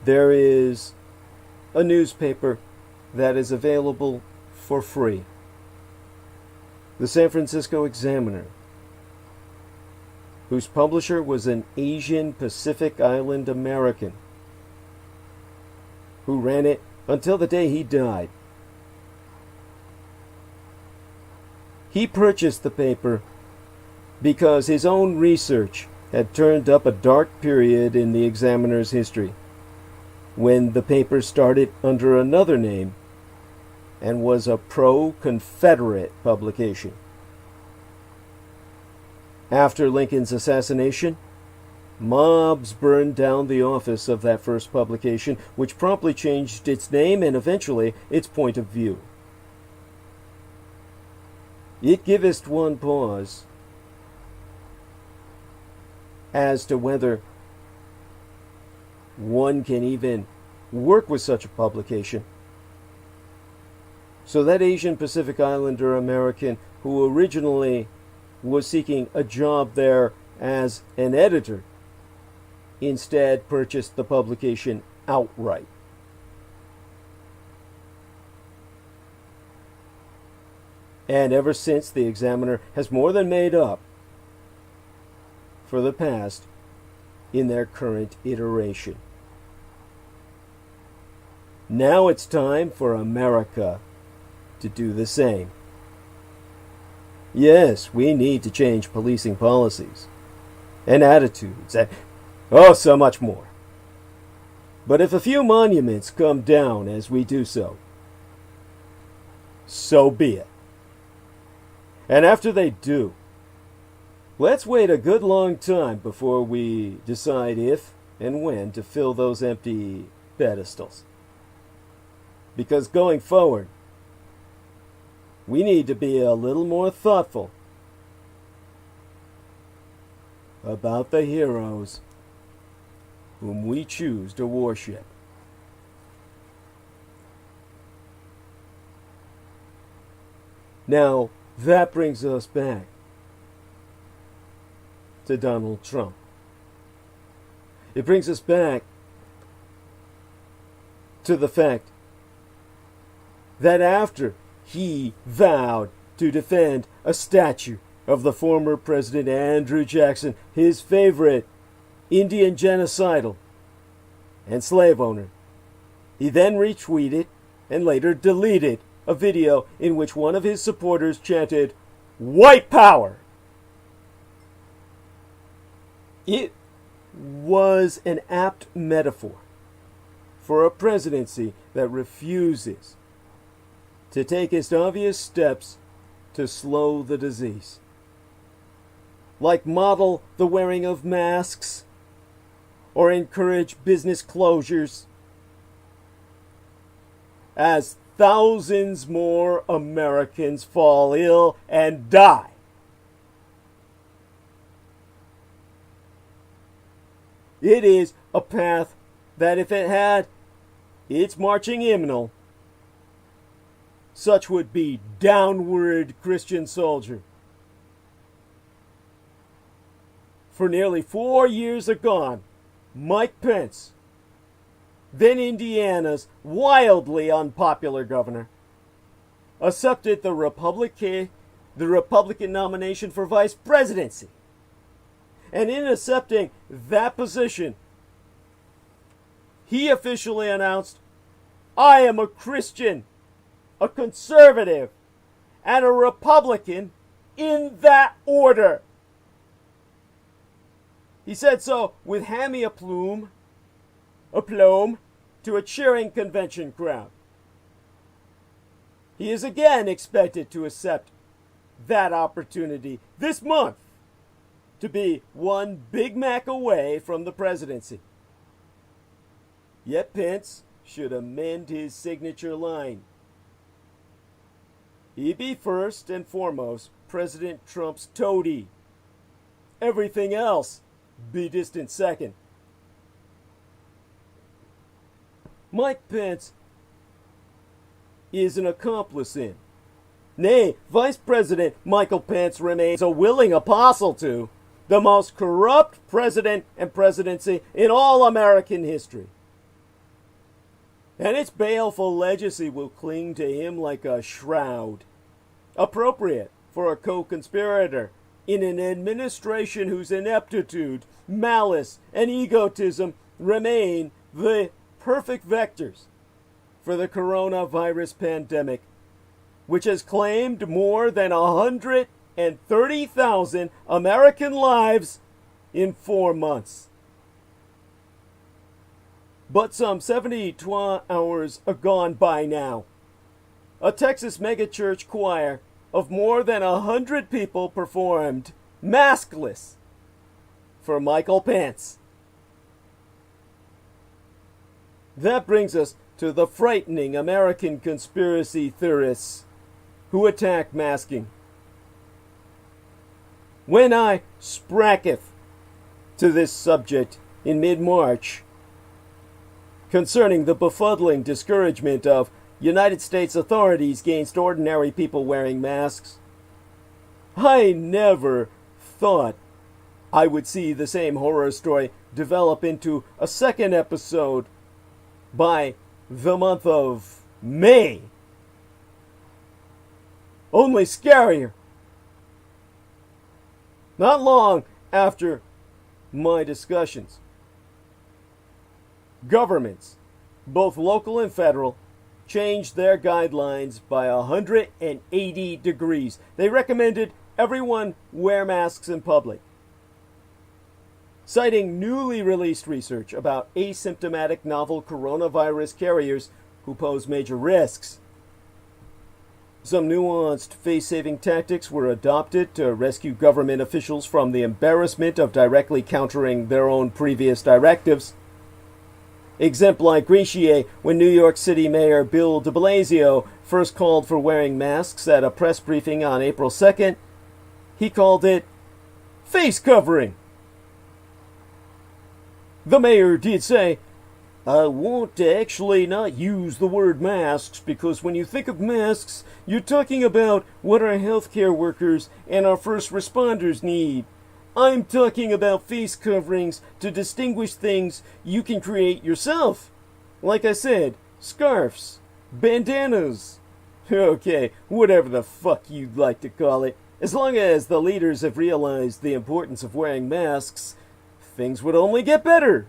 there is a newspaper that is available for free. The San Francisco Examiner, whose publisher was an Asian Pacific Island American, who ran it until the day he died. He purchased the paper because his own research had turned up a dark period in the Examiner's history, when the paper started under another name and was a pro-Confederate publication. After Lincoln's assassination, mobs burned down the office of that first publication, which promptly changed its name and eventually its point of view. It giveth one pause as to whether one can even work with such a publication. So that Asian Pacific Islander American who originally was seeking a job there as an editor instead purchased the publication outright. And ever since, the Examiner has more than made up for the past in their current iteration. Now it's time for America to do the same. Yes, we need to change policing policies and attitudes and oh, so much more. But if a few monuments come down as we do so, so be it. And after they do, let's wait a good long time before we decide if and when to fill those empty pedestals. Because going forward, we need to be a little more thoughtful about the heroes whom we choose to worship. Now, that brings us back to Donald Trump. It brings us back to the fact that after he vowed to defend a statue of the former President Andrew Jackson, his favorite Indian genocidal and slave owner, he then retweeted and later deleted a video in which one of his supporters chanted, "White Power!" It was an apt metaphor for a presidency that refuses to take its obvious steps to slow the disease, like model the wearing of masks or encourage business closures, as thousands more Americans fall ill and die. It is a path that, if it had its marching hymnal, such would be "Downward, Christian Soldier." For nearly 4 years agone, Mike Pence, then Indiana's wildly unpopular governor, accepted the Republican nomination for vice presidency. And in accepting that position, he officially announced, "I am a Christian, a conservative, and a Republican in that order." He said so with hammy aplomb to a cheering convention crowd. He is again expected to accept that opportunity this month to be one Big Mac away from the presidency. Yet Pence should amend his signature line. He be first and foremost President Trump's toady. Everything else be distant second. Mike Pence is an accomplice in, nay, Vice President Michael Pence remains a willing apostle to, the most corrupt president and presidency in all American history. And its baleful legacy will cling to him like a shroud, appropriate for a co-conspirator in an administration whose ineptitude, malice, and egotism remain the perfect vectors for the coronavirus pandemic, which has claimed more than 130,000 American lives in 4 months. But some 72 hours are gone by now. A Texas megachurch choir of more than 100 people performed maskless for Michael Pence. That brings us to the frightening American conspiracy theorists who attack masking. When I SPEC-FOR to this subject in mid-March concerning the befuddling discouragement of United States authorities against ordinary people wearing masks, I never thought I would see the same horror story develop into a second episode by the month of May. Only scarier. Not long after my discussions, governments, both local and federal, changed their guidelines by 180 degrees. They recommended everyone wear masks in public, citing newly released research about asymptomatic novel coronavirus carriers who pose major risks. Some nuanced face-saving tactics were adopted to rescue government officials from the embarrassment of directly countering their own previous directives. Exempli when New York City Mayor Bill de Blasio first called for wearing masks at a press briefing on April 2nd. He called it face covering. The mayor did say, "I want to actually not use the word masks because when you think of masks, you're talking about what our healthcare workers and our first responders need. I'm talking about face coverings to distinguish things you can create yourself. Like I said, scarves, bandanas. Okay, whatever the fuck you'd like to call it. As long as the leaders have realized the importance of wearing masks, things would only get better.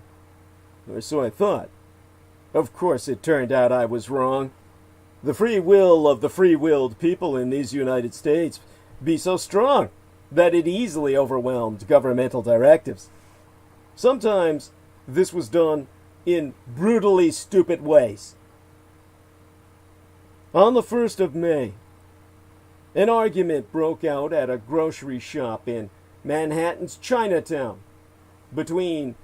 Or so I thought. Of course, it turned out I was wrong. The free will of the free-willed people in these United States be so strong that it easily overwhelmed governmental directives. Sometimes this was done in brutally stupid ways. On the 1st of May, an argument broke out at a grocery shop in Manhattan's Chinatown between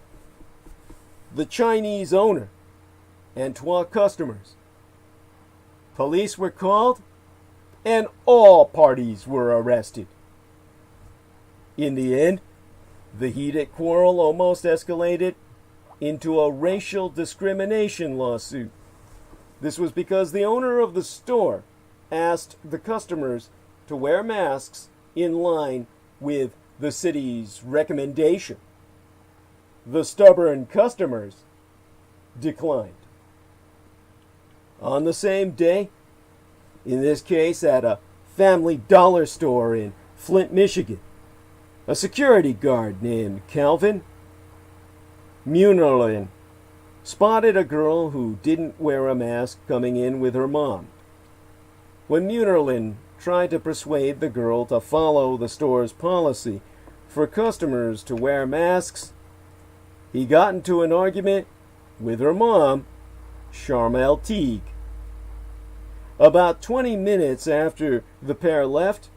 the Chinese owner and 12 customers. Police were called, and all parties were arrested. In the end, the heated quarrel almost escalated into a racial discrimination lawsuit. This was because the owner of the store asked the customers to wear masks in line with the city's recommendation. The stubborn customers declined. On the same day, in this case at a family dollar store in Flint, Michigan, a security guard named Calvin Munerlin spotted a girl who didn't wear a mask coming in with her mom. When Munerlin tried to persuade the girl to follow the store's policy for customers to wear masks, he got into an argument with her mom, Charmel Teague. About 20 minutes after the pair left,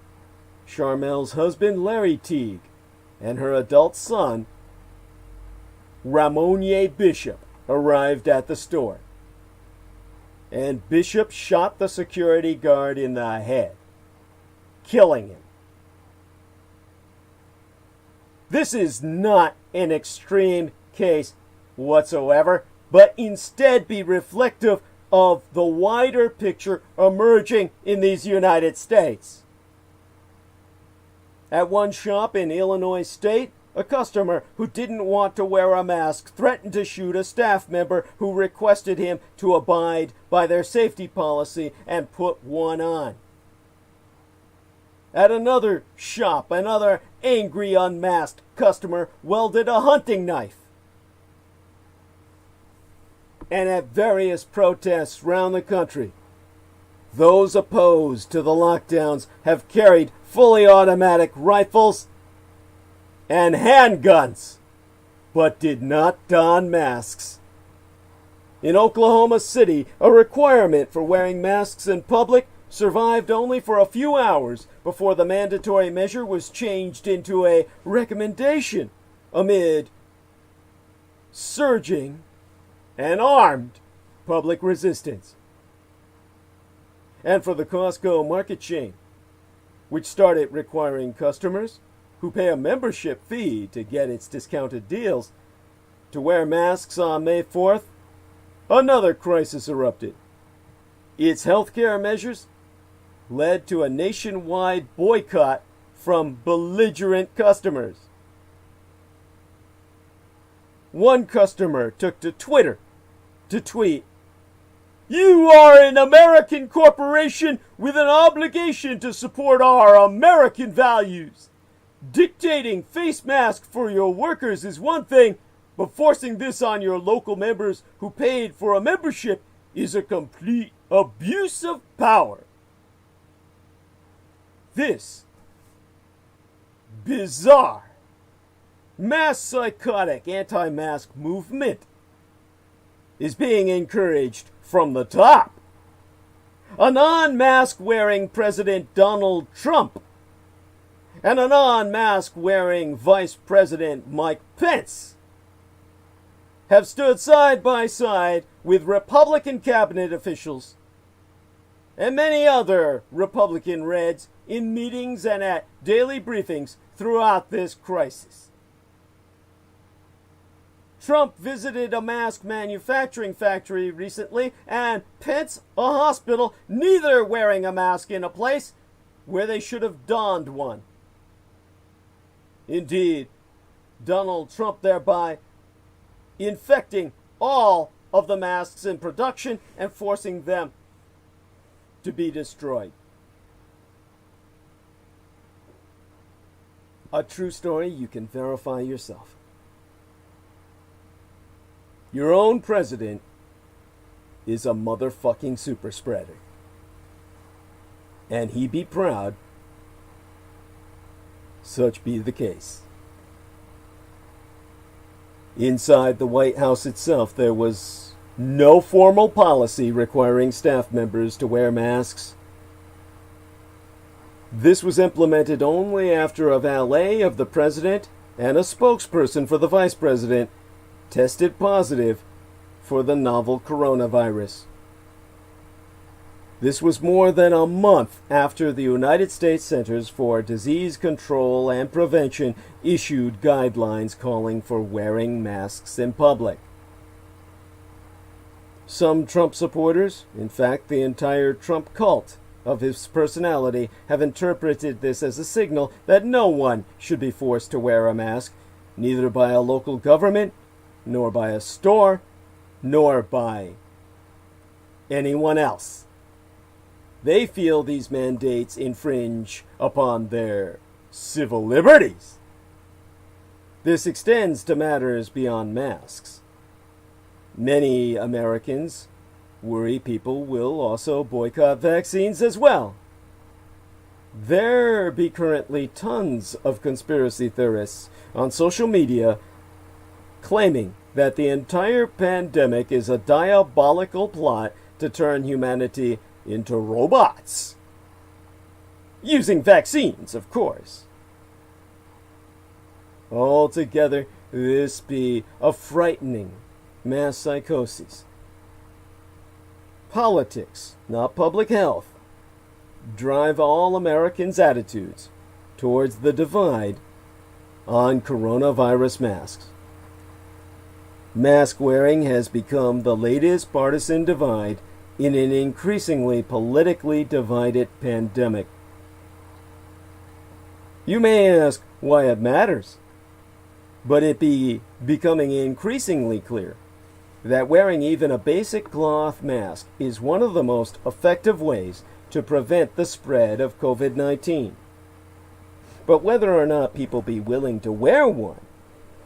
Charmel's husband, Larry Teague, and her adult son, Ramonier Bishop, arrived at the store. And Bishop shot the security guard in the head, killing him. This is not an extreme case whatsoever, but instead be reflective of the wider picture emerging in these United States. At one shop in Illinois State, a customer who didn't want to wear a mask threatened to shoot a staff member who requested him to abide by their safety policy and put one on. At another shop, another angry unmasked customer wielded a hunting knife. And at various protests around the country, those opposed to the lockdowns have carried fully automatic rifles and handguns, but did not don masks. In Oklahoma City, a requirement for wearing masks in public survived only for a few hours before the mandatory measure was changed into a recommendation amid surging and armed public resistance. And for the Costco market chain, which started requiring customers who pay a membership fee to get its discounted deals to wear masks on May 4th, another crisis erupted. Its healthcare measures led to a nationwide boycott from belligerent customers. One customer took to Twitter to tweet, "You are an American corporation with an obligation to support our American values. Dictating face masks for your workers is one thing, but forcing this on your local members who paid for a membership is a complete abuse of power. This bizarre, mass psychotic anti-mask movement is being encouraged from the top. A non-mask wearing President Donald Trump and a non-mask wearing Vice President Mike Pence have stood side by side with Republican cabinet officials and many other Republican Reds in meetings and at daily briefings throughout this crisis. Trump visited a mask manufacturing factory recently, and Pence a hospital, neither wearing a mask in a place where they should have donned one. Indeed, Donald Trump thereby infecting all of the masks in production and forcing them to be destroyed. A true story you can verify yourself. Your own president is a motherfucking super spreader. And he be proud, such be the case. Inside the White House itself, there was no formal policy requiring staff members to wear masks. This was implemented only after a valet of the president and a spokesperson for the vice president tested positive for the novel coronavirus. This was more than a month after the United States Centers for Disease Control and Prevention issued guidelines calling for wearing masks in public. Some Trump supporters, in fact the entire Trump cult of his personality, have interpreted this as a signal that no one should be forced to wear a mask, neither by a local government, nor by a store, nor by anyone else. They feel these mandates infringe upon their civil liberties. This extends to matters beyond masks. Many Americans worry people will also boycott vaccines as well. There be currently tons of conspiracy theorists on social media claiming that the entire pandemic is a diabolical plot to turn humanity into robots. Using vaccines, of course. Altogether, this be a frightening mass psychosis. Politics, not public health, drive all Americans' attitudes towards the divide on coronavirus masks. Mask wearing has become the latest partisan divide in an increasingly politically divided pandemic. You may ask why it matters, but it be becoming increasingly clear that wearing even a basic cloth mask is one of the most effective ways to prevent the spread of COVID-19. But whether or not people be willing to wear one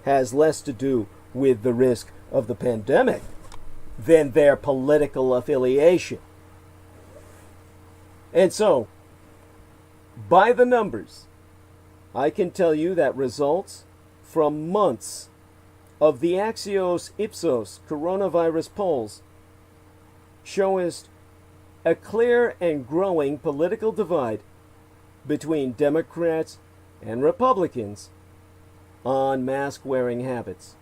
has less to do with the risk of the pandemic than their political affiliation. And so, by the numbers, I can tell you that results from months of the Axios Ipsos coronavirus polls show us a clear and growing political divide between Democrats and Republicans on mask-wearing habits.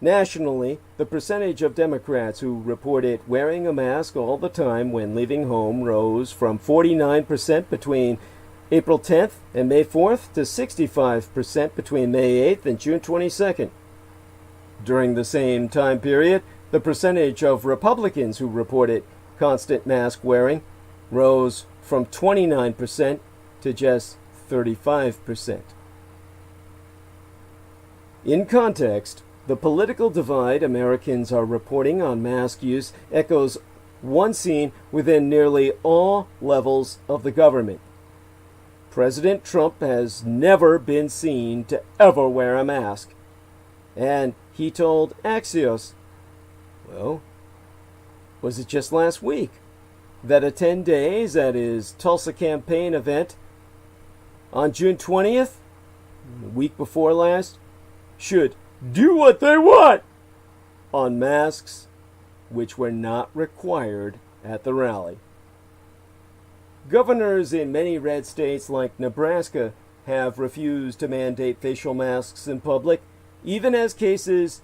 Nationally, the percentage of Democrats who reported wearing a mask all the time when leaving home rose from 49% between April 10th and May 4th to 65% between May 8th and June 22nd. During the same time period, the percentage of Republicans who reported constant mask wearing rose from 29% to just 35%. In context, the political divide Americans are reporting on mask use echoes one seen within nearly all levels of the government. President Trump has never been seen to ever wear a mask, and he told Axios, well, Was it just last week that a 10 days at his Tulsa campaign event on June 20th, the week before last, should do what they want on masks which were not required at the rally? Governors in many red states like Nebraska have refused to mandate facial masks in public, even as cases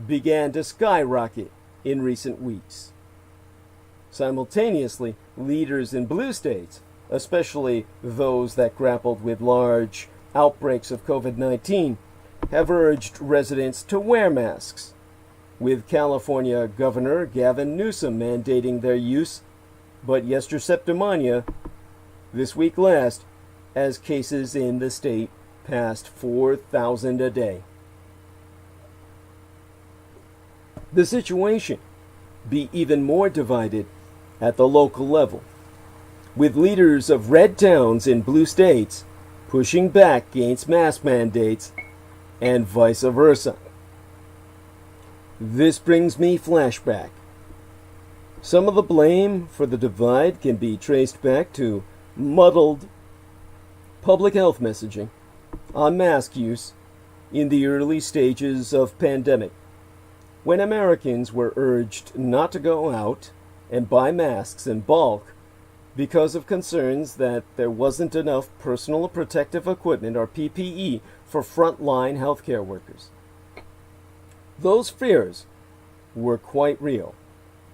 began to skyrocket in recent weeks. Simultaneously, leaders in blue states, especially those that grappled with large outbreaks of COVID-19, have urged residents to wear masks, with California Governor Gavin Newsom mandating their use, but yesterday this week last, as cases in the state passed 4,000 a day. The situation be even more divided at the local level, with leaders of red towns in blue states pushing back against mask mandates and vice versa. This brings me flashback. Some of the blame for the divide can be traced back to muddled public health messaging on mask use in the early stages of pandemic, when Americans were urged not to go out and buy masks in bulk because of concerns that there wasn't enough personal protective equipment or PPE for frontline healthcare workers. Those fears were quite real,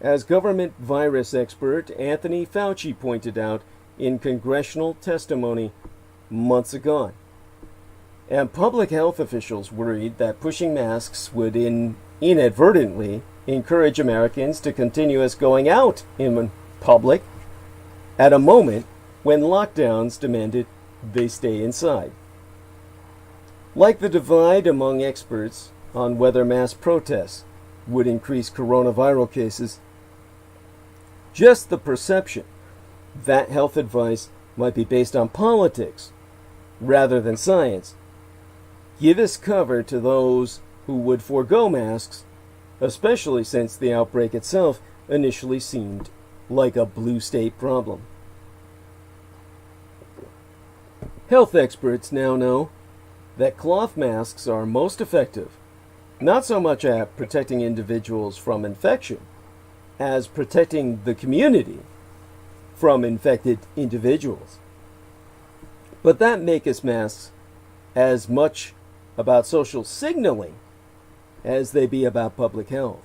as government virus expert Anthony Fauci pointed out in congressional testimony months ago. And public health officials worried that pushing masks would inadvertently encourage Americans to continue going out in public at a moment when lockdowns demanded they stay inside. Like the divide among experts on whether mass protests would increase coronavirus cases, just the perception that health advice might be based on politics rather than science give us cover to those who would forego masks, especially since the outbreak itself initially seemed like a blue state problem. Health experts now know that cloth masks are most effective, not so much at protecting individuals from infection, as protecting the community from infected individuals. But that makes masks as much about social signaling as they be about public health.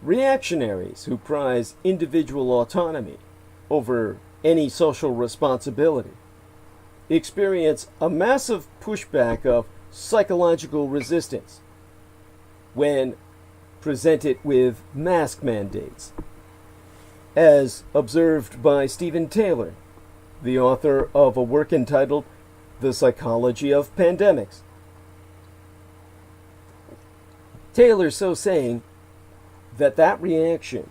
Reactionaries who prize individual autonomy over any social responsibility experience a massive pushback of psychological resistance when presented with mask mandates, as observed by Stephen Taylor, the author of a work entitled The Psychology of Pandemics. Taylor so saying that reaction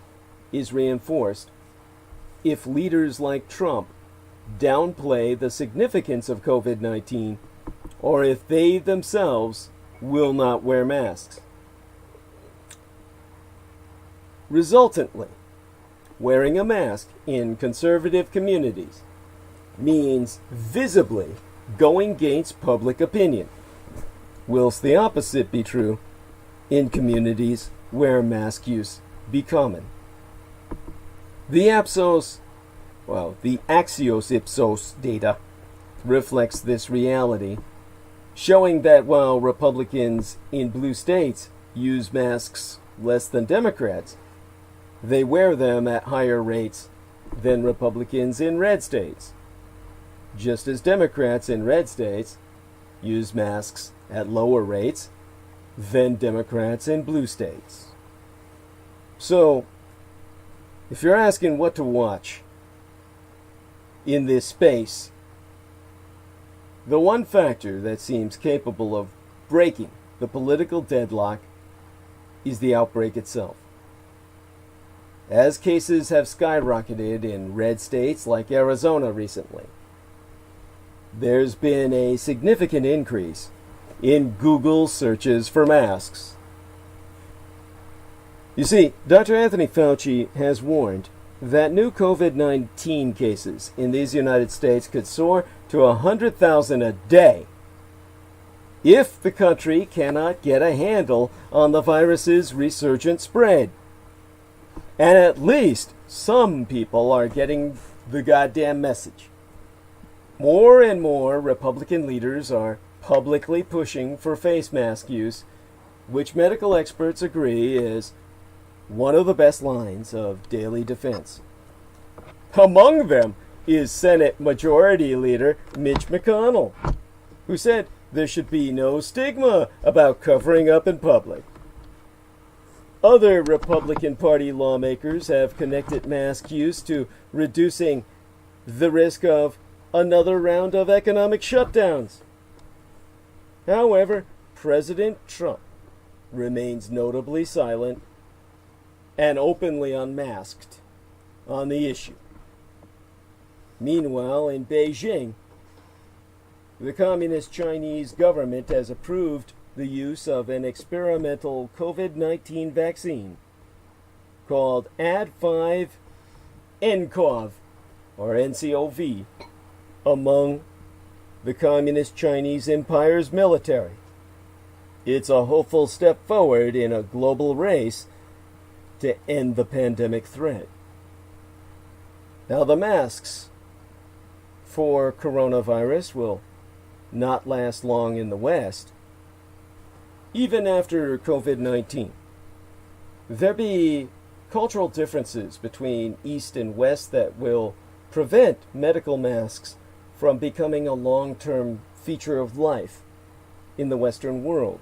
is reinforced if leaders like Trump downplay the significance of COVID-19, or if they themselves will not wear masks. Resultantly, wearing a mask in conservative communities means visibly going against public opinion, whilst the opposite be true in communities where mask use be common. The Axios Ipsos data reflects this reality, showing that while Republicans in blue states use masks less than Democrats, they wear them at higher rates than Republicans in red states, just as Democrats in red states use masks at lower rates than Democrats in blue states. So, if you're asking what to watch in this space, the one factor that seems capable of breaking the political deadlock is the outbreak itself. As cases have skyrocketed in red states like Arizona recently, there's been a significant increase in Google searches for masks. You see, Dr. Anthony Fauci has warned that new COVID-19 cases in these United States could soar to 100,000 a day if the country cannot get a handle on the virus's resurgent spread. And at least some people are getting the goddamn message. More and more Republican leaders are publicly pushing for face mask use, which medical experts agree is one of the best lines of daily defense. Among them is Senate Majority Leader Mitch McConnell, who said there should be no stigma about covering up in public. Other Republican Party lawmakers have connected mask use to reducing the risk of another round of economic shutdowns. However, President Trump remains notably silent and openly unmasked on the issue. Meanwhile, in Beijing, the Communist Chinese government has approved the use of an experimental COVID-19 vaccine called Ad5-NCoV, or NCOV, among the Communist Chinese Empire's military. It's a hopeful step forward in a global race to end the pandemic threat. Now, the masks for coronavirus will not last long in the West, even after COVID-19. There be cultural differences between East and West that will prevent medical masks from becoming a long-term feature of life in the Western world.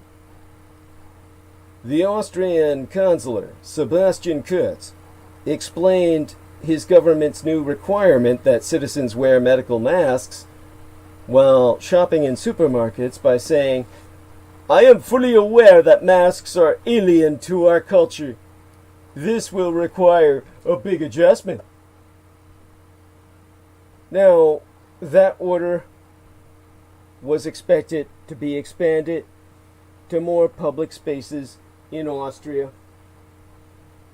The Austrian Chancellor, Sebastian Kurz, explained his government's new requirement that citizens wear medical masks while shopping in supermarkets by saying, "I am fully aware that masks are alien to our culture. This will require a big adjustment." Now, that order was expected to be expanded to more public spaces in Austria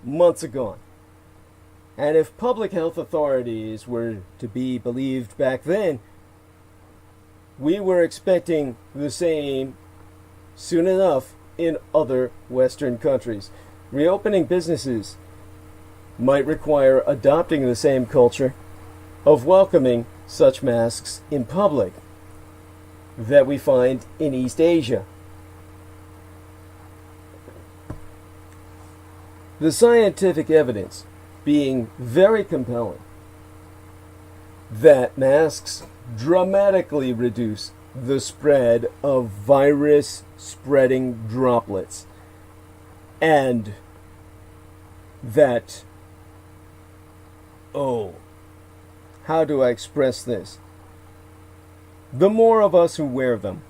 months ago. And if public health authorities were to be believed back then, we were expecting the same soon enough in other Western countries. Reopening businesses might require adopting the same culture of welcoming such masks in public that we find in East Asia. The scientific evidence being very compelling that masks dramatically reduce the spread of virus-spreading droplets, and that, how do I express this? The more of us who wear them,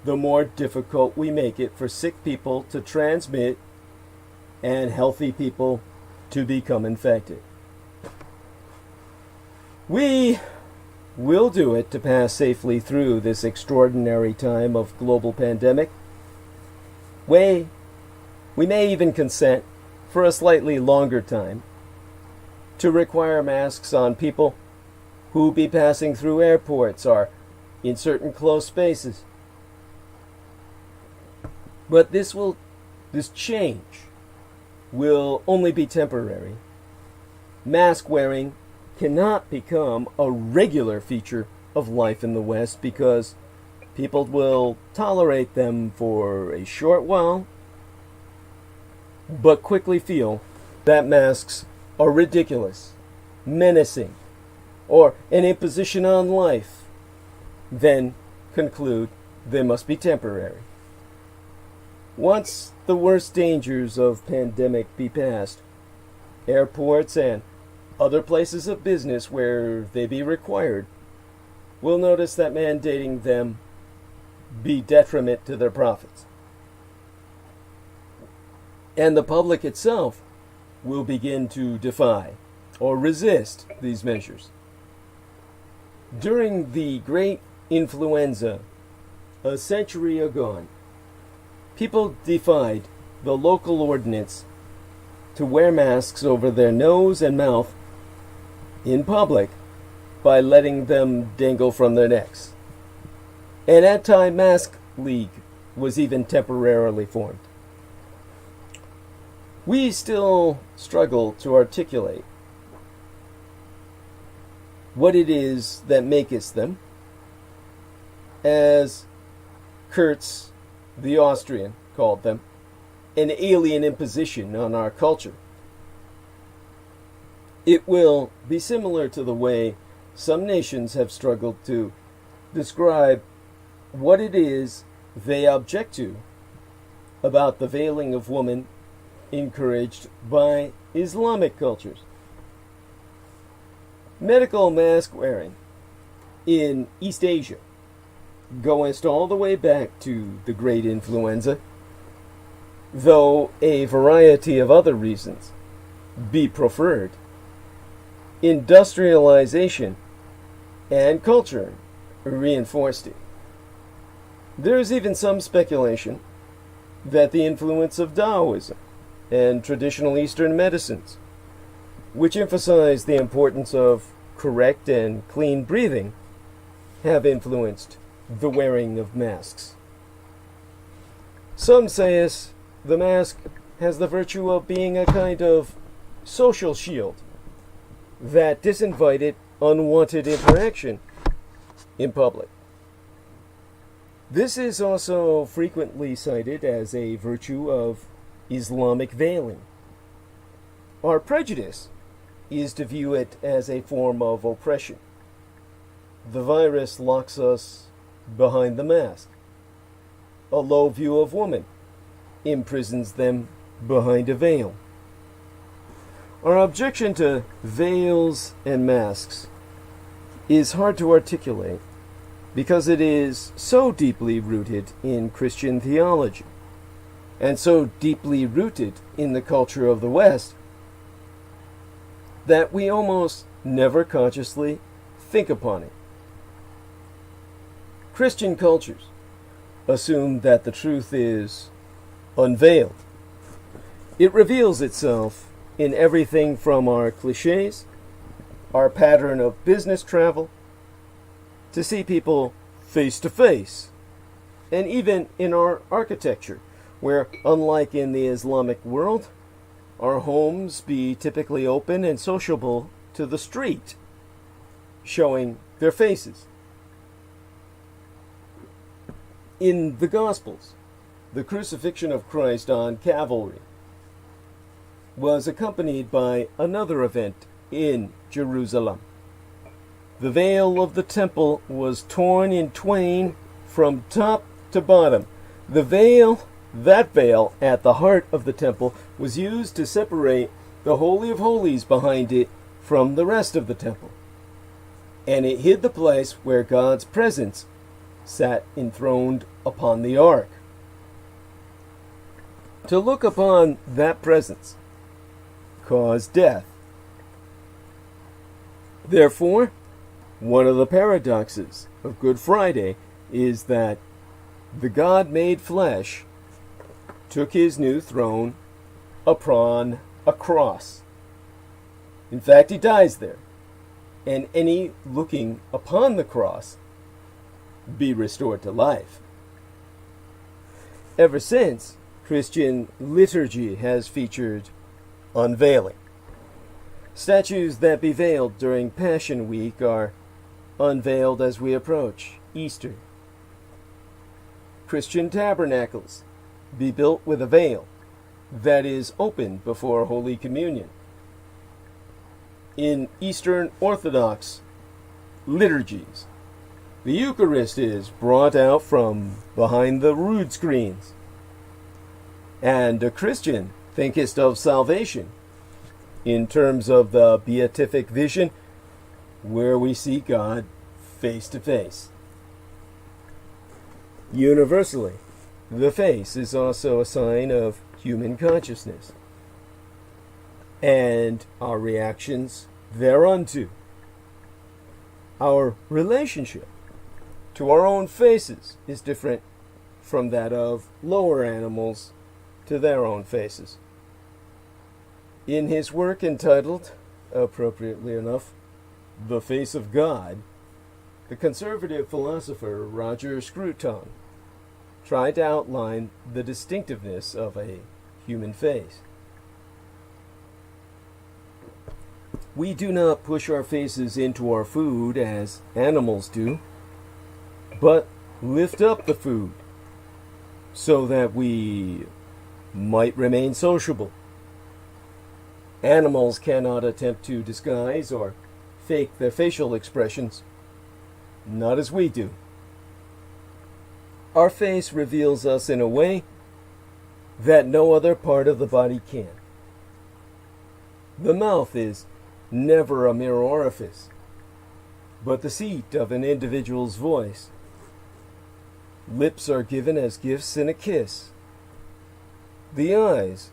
the more difficult we make it for sick people to transmit and healthy people to become infected. We will do it to pass safely through this extraordinary time of global pandemic. We may even consent for a slightly longer time to require masks on people who be passing through airports or in certain closed spaces. But this change will only be temporary. Mask wearing cannot become a regular feature of life in the West because people will tolerate them for a short while, but quickly feel that masks are ridiculous, menacing, or an imposition on life, then conclude they must be temporary. Once the worst dangers of pandemic be past, airports and other places of business where they be required will notice that mandating them be detriment to their profits. And the public itself will begin to defy or resist these measures. During the Great Influenza, a century agone, people defied the local ordinance to wear masks over their nose and mouth in public by letting them dangle from their necks. An anti-mask league was even temporarily formed. We still struggle to articulate what it is that makes them, as Kurtz the Austrian called them, an alien imposition on our culture. It will be similar to the way some nations have struggled to describe what it is they object to about the veiling of women encouraged by Islamic cultures. Medical mask wearing in East Asia goeth all the way back to the Great Influenza, though a variety of other reasons be preferred. Industrialization and culture reinforced it. There is even some speculation that the influence of Taoism and traditional Eastern medicines, which emphasize the importance of correct and clean breathing, have influenced the wearing of masks. Some say the mask has the virtue of being a kind of social shield that disinvited unwanted interaction in public. This is also frequently cited as a virtue of Islamic veiling. Our prejudice is to view it as a form of oppression. The virus locks us behind the mask. A low view of woman imprisons them behind a veil. Our objection to veils and masks is hard to articulate because it is so deeply rooted in Christian theology and so deeply rooted in the culture of the West that we almost never consciously think upon it. Christian cultures assume that the truth is unveiled. It reveals itself in everything from our cliches, our pattern of business travel, to see people face to face, and even in our architecture, where, unlike in the Islamic world, our homes be typically open and sociable to the street, showing their faces. In the Gospels, the crucifixion of Christ on Calvary was accompanied by another event in Jerusalem. The veil of the temple was torn in twain from top to bottom. That veil at the heart of the temple was used to separate the Holy of Holies behind it from the rest of the temple. And it hid the place where God's presence sat enthroned upon the ark. To look upon that presence caused death. Therefore, one of the paradoxes of Good Friday is that the God made flesh took his new throne upon a cross. In fact, he dies there, and any looking upon the cross be restored to life. Ever since, Christian liturgy has featured unveiling. Statues that be veiled during Passion Week are unveiled as we approach Easter. Christian tabernacles be built with a veil that is open before Holy Communion. In Eastern Orthodox liturgies, the Eucharist is brought out from behind the rood screens. And a Christian thinkest of salvation in terms of the beatific vision where we see God face to face. Universally, the face is also a sign of human consciousness and our reactions thereunto. Our relationship to our own faces is different from that of lower animals to their own faces. In his work entitled, appropriately enough, The Face of God, the conservative philosopher Roger Scruton tried to outline the distinctiveness of a human face. We do not push our faces into our food as animals do, but lift up the food so that we might remain sociable. Animals cannot attempt to disguise or fake their facial expressions, not as we do. Our face reveals us in a way that no other part of the body can. The mouth is never a mere orifice, but the seat of an individual's voice. Lips are given as gifts in a kiss. The eyes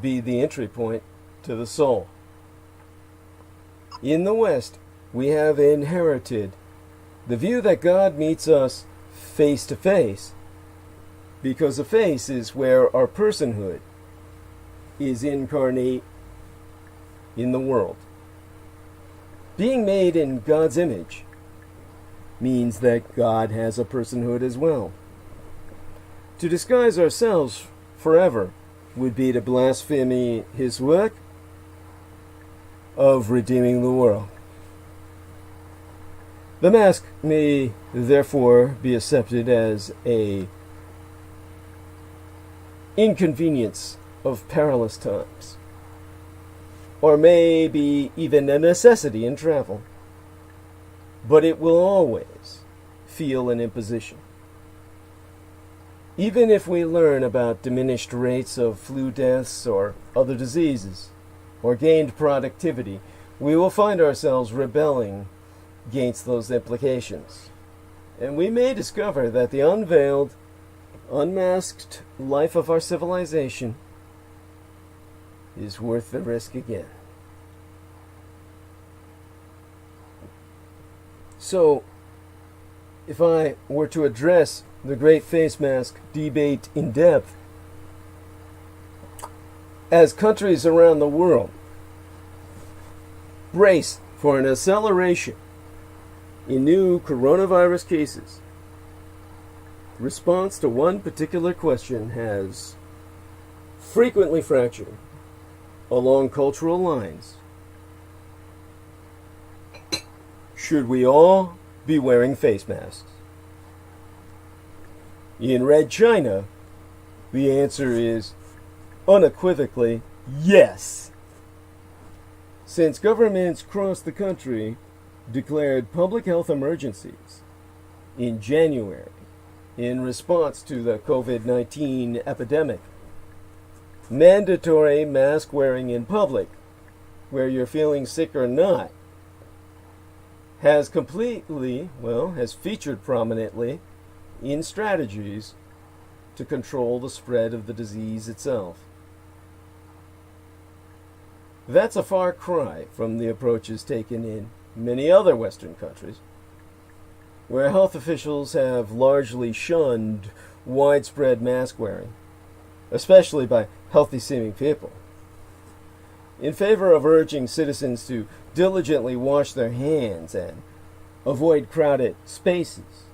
be the entry point to the soul. In the West, we have inherited the view that God meets us face to face, because the face is where our personhood is incarnate in the world. Being made in God's image means that God has a personhood as well. To disguise ourselves forever would be to blaspheme his work of redeeming the world. The mask may therefore be accepted as a inconvenience of perilous times, or may be even a necessity in travel, but it will always feel an imposition. Even if we learn about diminished rates of flu deaths or other diseases, or gained productivity, we will find ourselves rebelling against those implications. And we may discover that the unveiled, unmasked life of our civilization is worth the risk again. So, if I were to address the great face mask debate in depth, as countries around the world brace for an acceleration in new coronavirus cases, response to one particular question has frequently fractured along cultural lines. Should we all be wearing face masks? In Red China, the answer is unequivocally yes. Since governments across the country declared public health emergencies in January in response to the COVID-19 epidemic, mandatory mask wearing in public, where you're feeling sick or not, has featured prominently in strategies to control the spread of the disease itself. That's a far cry from the approaches taken in many other Western countries, where health officials have largely shunned widespread mask wearing, especially by healthy-seeming people, in favor of urging citizens to diligently wash their hands and avoid crowded spaces.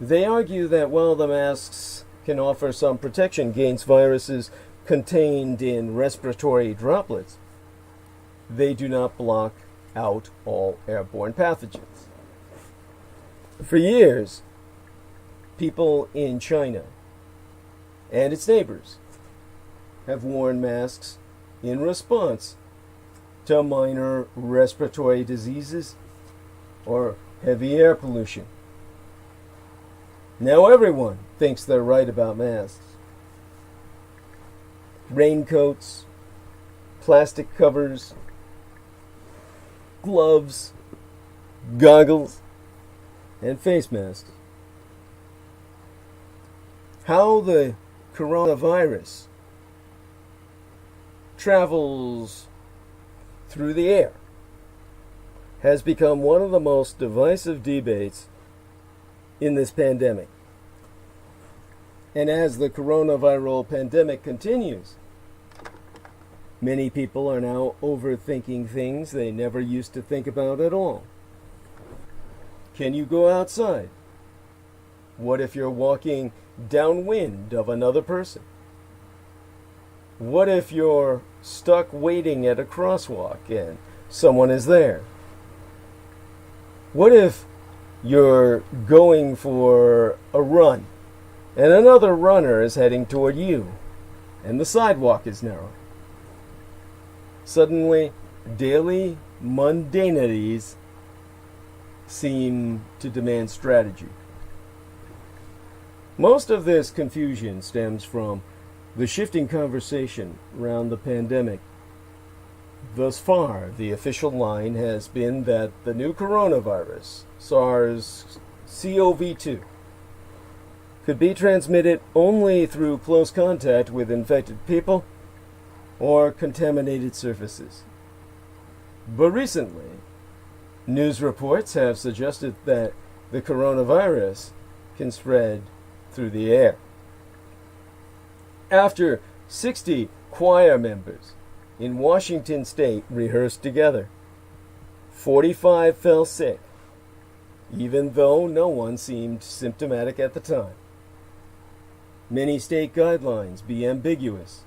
They argue that while the masks can offer some protection against viruses contained in respiratory droplets, they do not block out all airborne pathogens. For years, people in China and its neighbors have worn masks in response to minor respiratory diseases or heavy air pollution. Now everyone thinks they're right about masks. Raincoats, plastic covers, gloves, goggles, and face masks. How the coronavirus travels through the air has become one of the most divisive debates in this pandemic. And as the coronavirus pandemic continues, Many people are now overthinking things they never used to think about at all. Can you go outside? What if you're walking downwind of another person? What if you're stuck waiting at a crosswalk and someone is there? What if you're going for a run and another runner is heading toward you and the sidewalk is narrow? Suddenly, daily mundanities seem to demand strategy. Most of this confusion stems from the shifting conversation around the pandemic. Thus far, the official line has been that the new coronavirus, SARS-CoV-2, could be transmitted only through close contact with infected people or contaminated surfaces. But recently, news reports have suggested that the coronavirus can spread through the air. After 60 choir members in Washington state rehearsed together, 45 fell sick, even though no one seemed symptomatic at the time. Many state guidelines be ambiguous,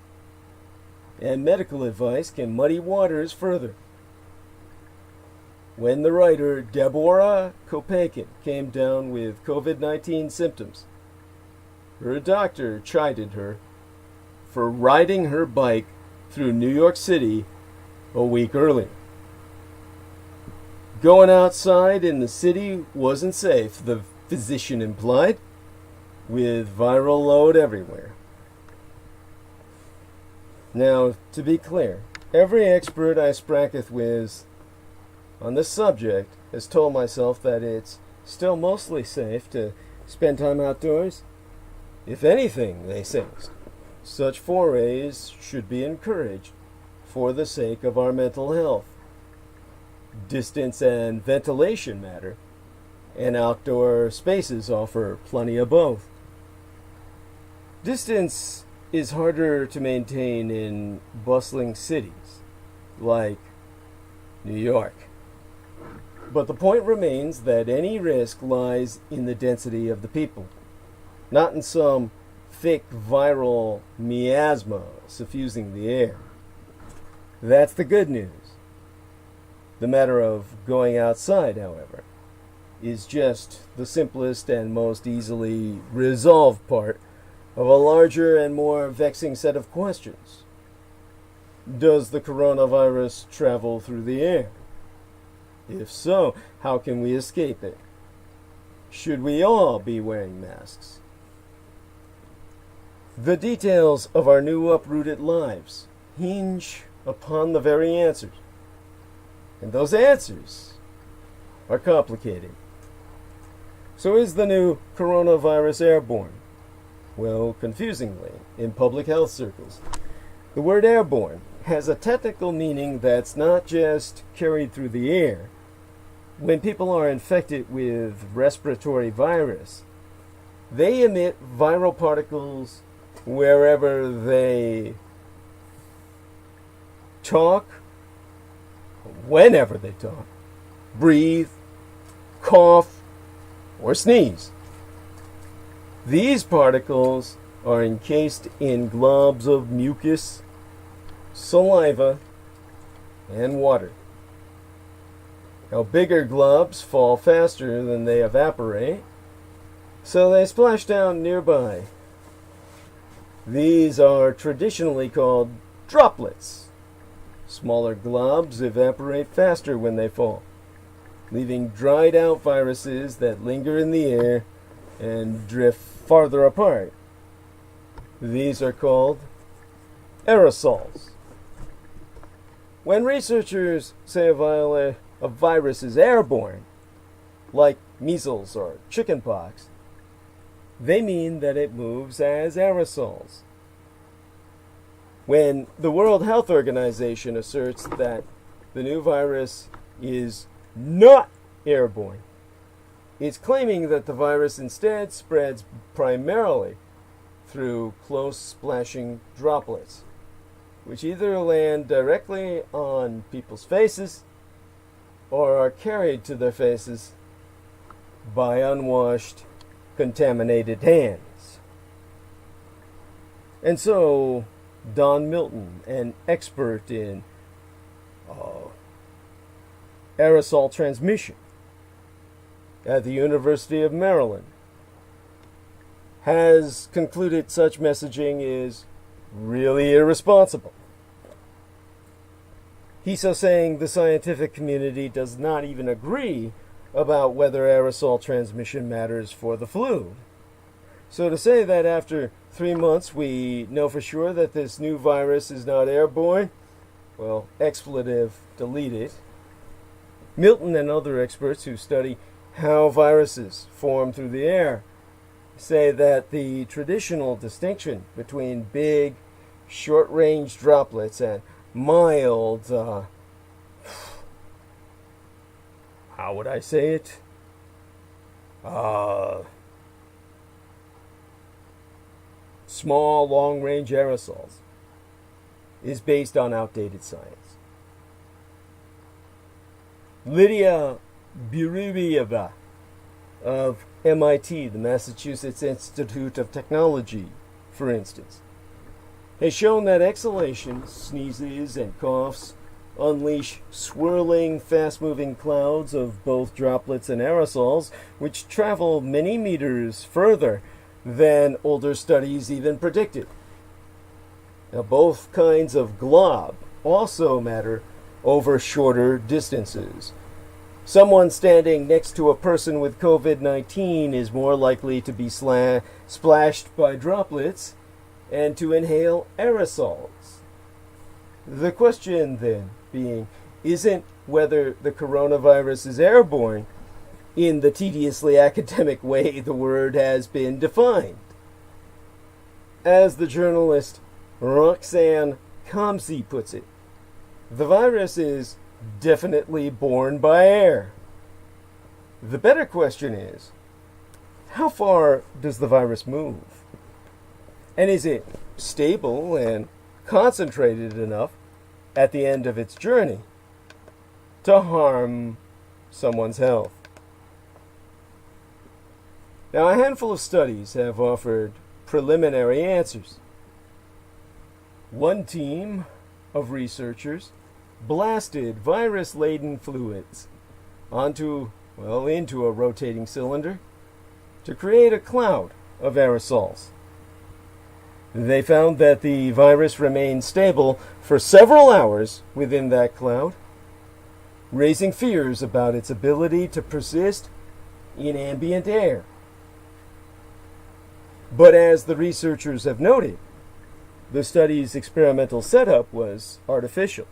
and medical advice can muddy waters further. When the writer Deborah Kopakin came down with COVID-19 symptoms, her doctor chided her for riding her bike through New York City a week earlier. Going outside in the city wasn't safe, the physician implied, with viral load everywhere. Now, to be clear, every expert I spracketh with on this subject has told myself that it's still mostly safe to spend time outdoors. If anything, they say, such forays should be encouraged for the sake of our mental health. Distance and ventilation matter, and outdoor spaces offer plenty of both. Distance is harder to maintain in bustling cities like New York. But the point remains that any risk lies in the density of the people, not in some thick viral miasma suffusing the air. That's the good news. The matter of going outside, however, is just the simplest and most easily resolved part of a larger and more vexing set of questions. Does the coronavirus travel through the air? If so, how can we escape it? Should we all be wearing masks? The details of our new uprooted lives hinge upon the very answers. And those answers are complicated. So is the new coronavirus airborne? Well, confusingly, in public health circles, the word airborne has a technical meaning that's not just carried through the air. When people are infected with respiratory virus, they emit viral particles wherever they talk, whenever they talk, breathe, cough, or sneeze. These particles are encased in globs of mucus, saliva, and water. Now, bigger globs fall faster than they evaporate, so they splash down nearby. These are traditionally called droplets. Smaller globs evaporate faster when they fall, leaving dried out viruses that linger in the air and drift farther apart. These are called aerosols. When researchers say a virus is airborne, like measles or chickenpox, they mean that it moves as aerosols. When the World Health Organization asserts that the new virus is not airborne, it's claiming that the virus instead spreads primarily through close splashing droplets. which either land directly on people's faces or are carried to their faces by unwashed, contaminated hands. And so, Don Milton, an expert in aerosol transmission at the University of Maryland, has concluded such messaging is really irresponsible. He's so saying the scientific community does not even agree about whether aerosol transmission matters for the flu. So to say that after 3 months we know for sure that this new virus is not airborne, well, expletive deleted. Milton and other experts who study how viruses form through the air say that the traditional distinction between big, short-range droplets and mild, how would I say it? Small, long-range aerosols is based on outdated science. Lydia Burubieva of MIT, the Massachusetts Institute of Technology, for instance, has shown that exhalations, sneezes, and coughs unleash swirling, fast-moving clouds of both droplets and aerosols, which travel many meters further than older studies even predicted. Now, both kinds of glob also matter over shorter distances. Someone standing next to a person with COVID-19 is more likely to be splashed by droplets and to inhale aerosols. The question then being, isn't whether the coronavirus is airborne in the tediously academic way the word has been defined. As the journalist Roxanne Comsey puts it, the virus is definitely borne by air. The better question is, how far does the virus move? And is it stable and concentrated enough at the end of its journey to harm someone's health? Now, a handful of studies have offered preliminary answers. One team of researchers blasted virus-laden fluids into a rotating cylinder to create a cloud of aerosols. They found that the virus remained stable for several hours within that cloud, raising fears about its ability to persist in ambient air. But as the researchers have noted, the study's experimental setup was artificial.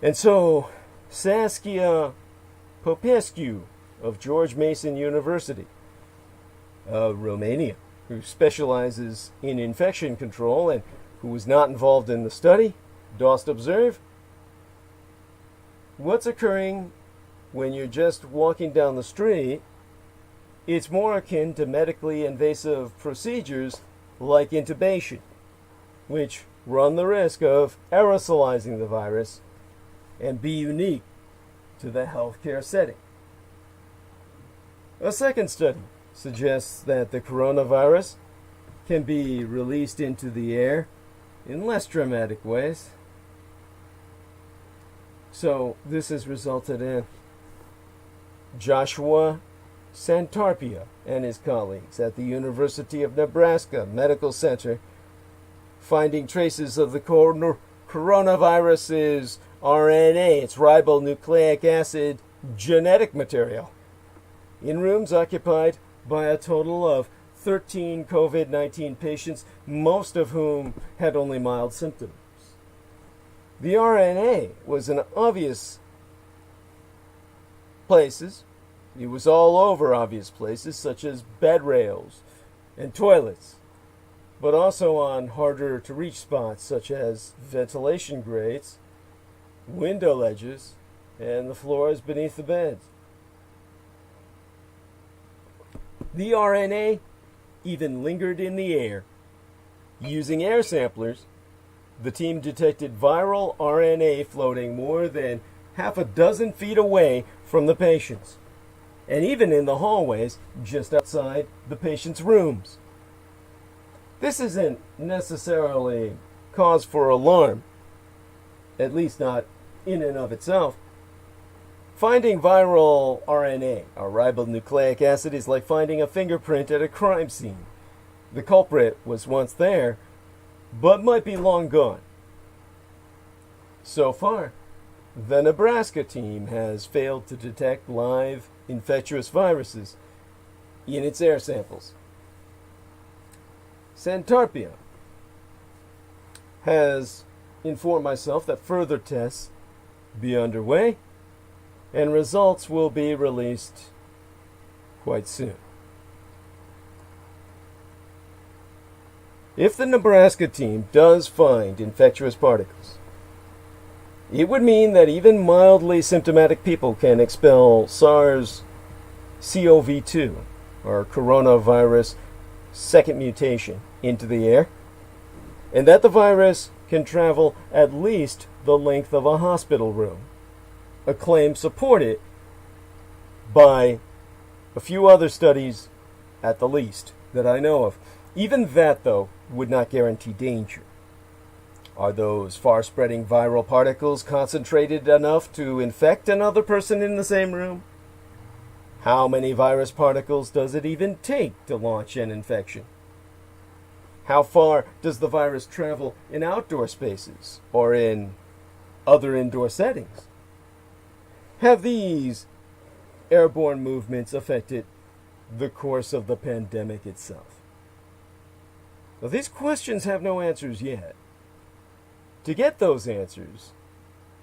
And so, Saskia Popescu of George Mason University, Romania, who specializes in infection control and who was not involved in the study, dost observe, what's occurring when you're just walking down the street, it's more akin to medically invasive procedures like intubation, which run the risk of aerosolizing the virus and be unique to the healthcare setting. A second study suggests that the coronavirus can be released into the air in less dramatic ways. So this has resulted in Joshua Santarpia and his colleagues at the University of Nebraska Medical Center finding traces of the coronavirus's RNA, its ribonucleic acid genetic material, in rooms occupied by a total of 13 COVID-19 patients, most of whom had only mild symptoms. The RNA was in obvious places. It was all over obvious places, such as bed rails and toilets, but also on harder to reach spots, such as ventilation grates, window ledges, and the floors beneath the beds. The RNA even lingered in the air. Using air samplers, the team detected viral RNA floating more than half a dozen feet away from the patients, and even in the hallways just outside the patient's rooms. This isn't necessarily cause for alarm, at least not in and of itself. Finding viral RNA, or ribonucleic acid, is like finding a fingerprint at a crime scene. The culprit was once there, but might be long gone. So far, the Nebraska team has failed to detect live infectious viruses in its air samples. Santarpia has informed myself that further tests be underway and results will be released quite soon. If the Nebraska team does find infectious particles, it would mean that even mildly symptomatic people can expel SARS-CoV-2, or coronavirus second mutation, into the air, and that the virus can travel at least the length of a hospital room, a claim supported by a few other studies at the least that I know of. Even that, though, would not guarantee danger. Are those far-spreading viral particles concentrated enough to infect another person in the same room? How many virus particles does it even take to launch an infection? How far does the virus travel in outdoor spaces or in other indoor settings? Have these airborne movements affected the course of the pandemic itself? Now, these questions have no answers yet. To get those answers,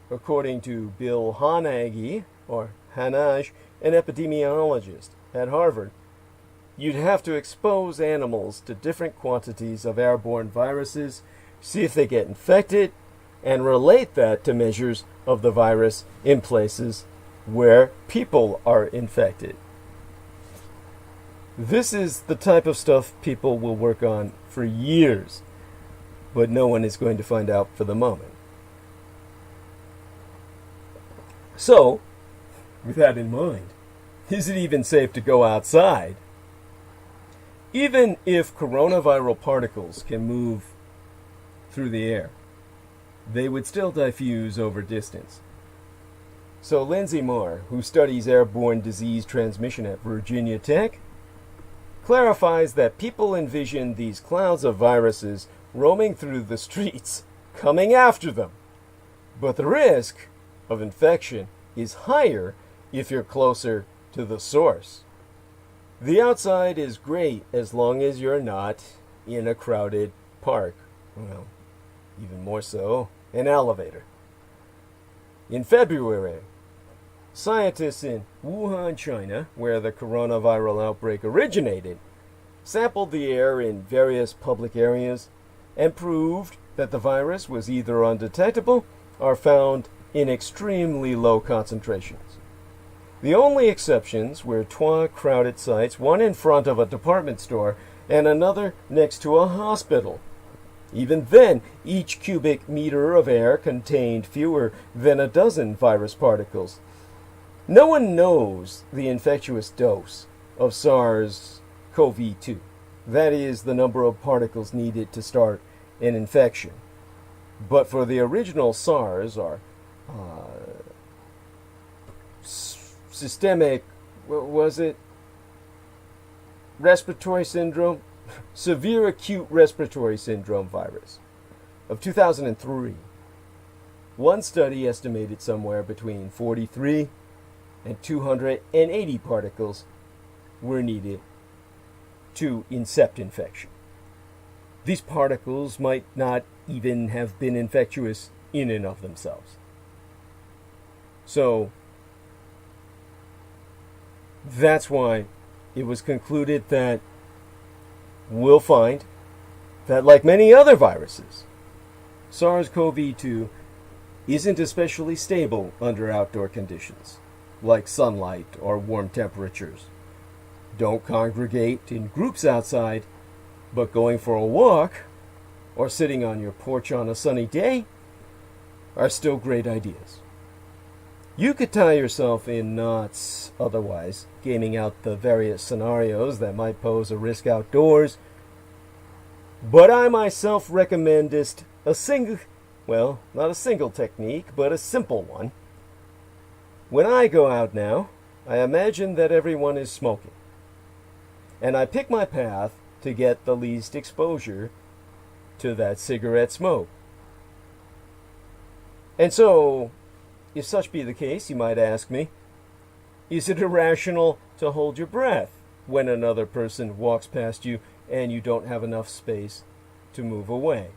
according to Bill Hanage, or Hanage, an epidemiologist at Harvard, you'd have to expose animals to different quantities of airborne viruses, see if they get infected, and relate that to measures of the virus in places where people are infected. This is the type of stuff people will work on for years, but no one is going to find out for the moment. So, with that in mind, is it even safe to go outside? Even if coronavirus particles can move through the air, they would still diffuse over distance. So Lindsay Moore, who studies airborne disease transmission at Virginia Tech, clarifies that people envision these clouds of viruses roaming through the streets, coming after them. But the risk of infection is higher if you're closer to the source. The outside is great as long as you're not in a crowded park. Well, even more so, an elevator. In February, scientists in Wuhan, China, where the coronavirus outbreak originated, sampled the air in various public areas and proved that the virus was either undetectable or found in extremely low concentrations. The only exceptions were two crowded sites, one in front of a department store and another next to a hospital. Even then, each cubic meter of air contained fewer than a dozen virus particles. No one knows the infectious dose of SARS-CoV-2. That is the number of particles needed to start an infection. But for the original SARS, or systemic, what was it? Respiratory syndrome? Severe acute respiratory syndrome virus of 2003. One study estimated somewhere between 43 and 280 particles were needed to incept infection. These particles might not even have been infectious in and of themselves. So, that's why it was concluded that we'll find that, like many other viruses, SARS-CoV-2 isn't especially stable under outdoor conditions, like sunlight or warm temperatures. Don't congregate in groups outside, but going for a walk or sitting on your porch on a sunny day are still great ideas. You could tie yourself in knots otherwise, gaming out the various scenarios that might pose a risk outdoors, but I myself recommendest not a single technique, but a simple one. When I go out now, I imagine that everyone is smoking, and I pick my path to get the least exposure to that cigarette smoke. And so, if such be the case, you might ask me, is it irrational to hold your breath when another person walks past you and you don't have enough space to move away?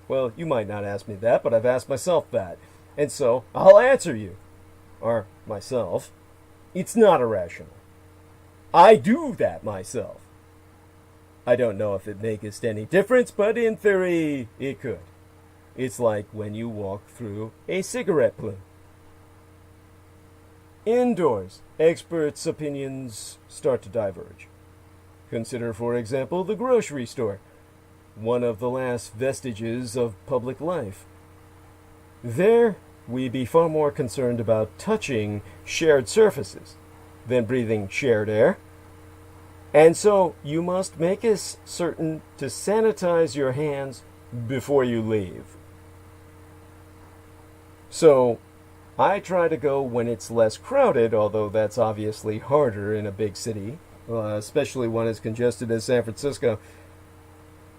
Well, you might not ask me that, but I've asked myself that. And so, I'll answer you, or myself. It's not irrational. I do that myself. I don't know if it makes any difference, but in theory, it could. It's like when you walk through a cigarette plume. Indoors, experts' opinions start to diverge. Consider, for example, the grocery store, one of the last vestiges of public life. There, we be far more concerned about touching shared surfaces than breathing shared air. And so you must make it certain to sanitize your hands before you leave. So I try to go when it's less crowded, although that's obviously harder in a big city, especially one as congested as San Francisco.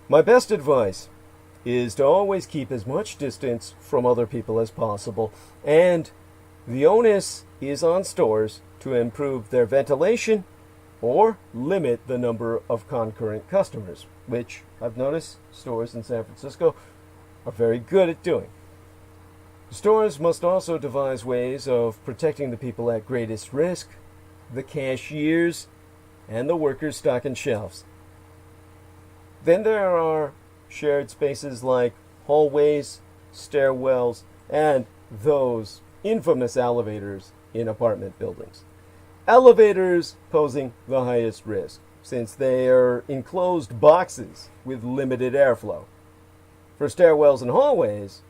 My best advice is to always keep as much distance from other people as possible, and the onus is on stores to improve their ventilation or limit the number of concurrent customers, which I've noticed stores in San Francisco are very good at doing. Stores must also devise ways of protecting the people at greatest risk, the cashiers, and the workers stocking shelves. Then there are shared spaces like hallways, stairwells, and those infamous elevators in apartment buildings. Elevators posing the highest risk, since they are enclosed boxes with limited airflow. For stairwells and hallways,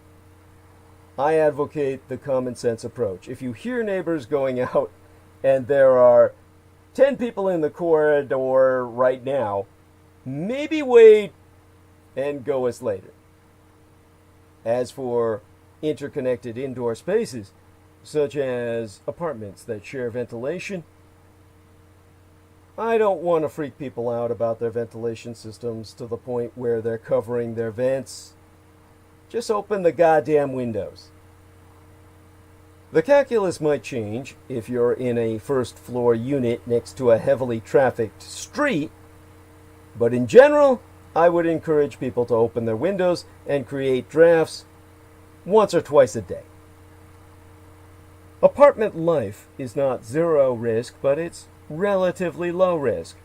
I advocate the common sense approach. If you hear neighbors going out and there are 10 people in the corridor right now, maybe wait and go us later. As for interconnected indoor spaces, such as apartments that share ventilation, I don't want to freak people out about their ventilation systems to the point where they're covering their vents. Just open the goddamn windows. The calculus might change if you're in a first floor unit next to a heavily trafficked street, but in general, I would encourage people to open their windows and create drafts once or twice a day. Apartment life is not zero risk, but it's relatively low risk,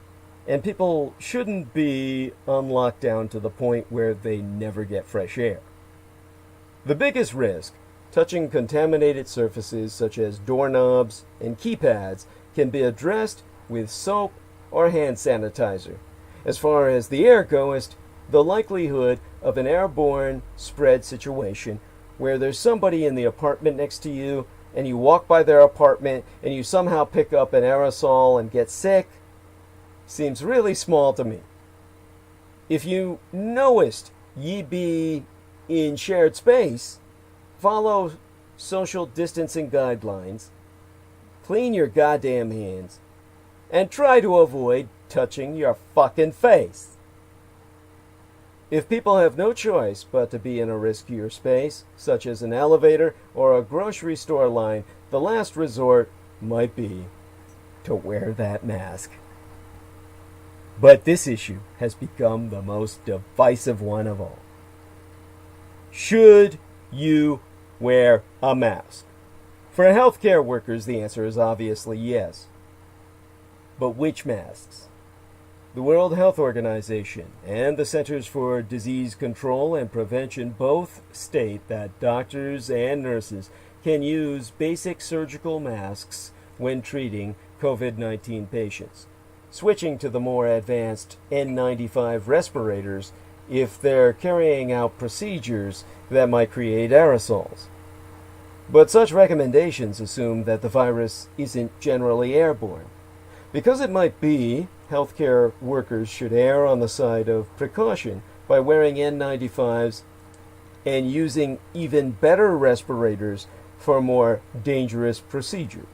and people shouldn't be on lockdown to the point where they never get fresh air. The biggest risk, touching contaminated surfaces such as doorknobs and keypads, can be addressed with soap or hand sanitizer. As far as the air goes, the likelihood of an airborne spread situation where there's somebody in the apartment next to you and you walk by their apartment and you somehow pick up an aerosol and get sick seems really small to me. If you knowest ye be in shared space, follow social distancing guidelines, clean your goddamn hands, and try to avoid touching your fucking face. If people have no choice but to be in a riskier space, such as an elevator or a grocery store line, the last resort might be to wear that mask. But this issue has become the most divisive one of all. Should you wear a mask? For healthcare workers, the answer is obviously yes. But which masks? The World Health Organization and the Centers for Disease Control and Prevention both state that doctors and nurses can use basic surgical masks when treating COVID-19 patients. Switching to the more advanced N95 respirators if they're carrying out procedures that might create aerosols. But such recommendations assume that the virus isn't generally airborne. Because it might be, healthcare workers should err on the side of precaution by wearing N95s and using even better respirators for more dangerous procedures.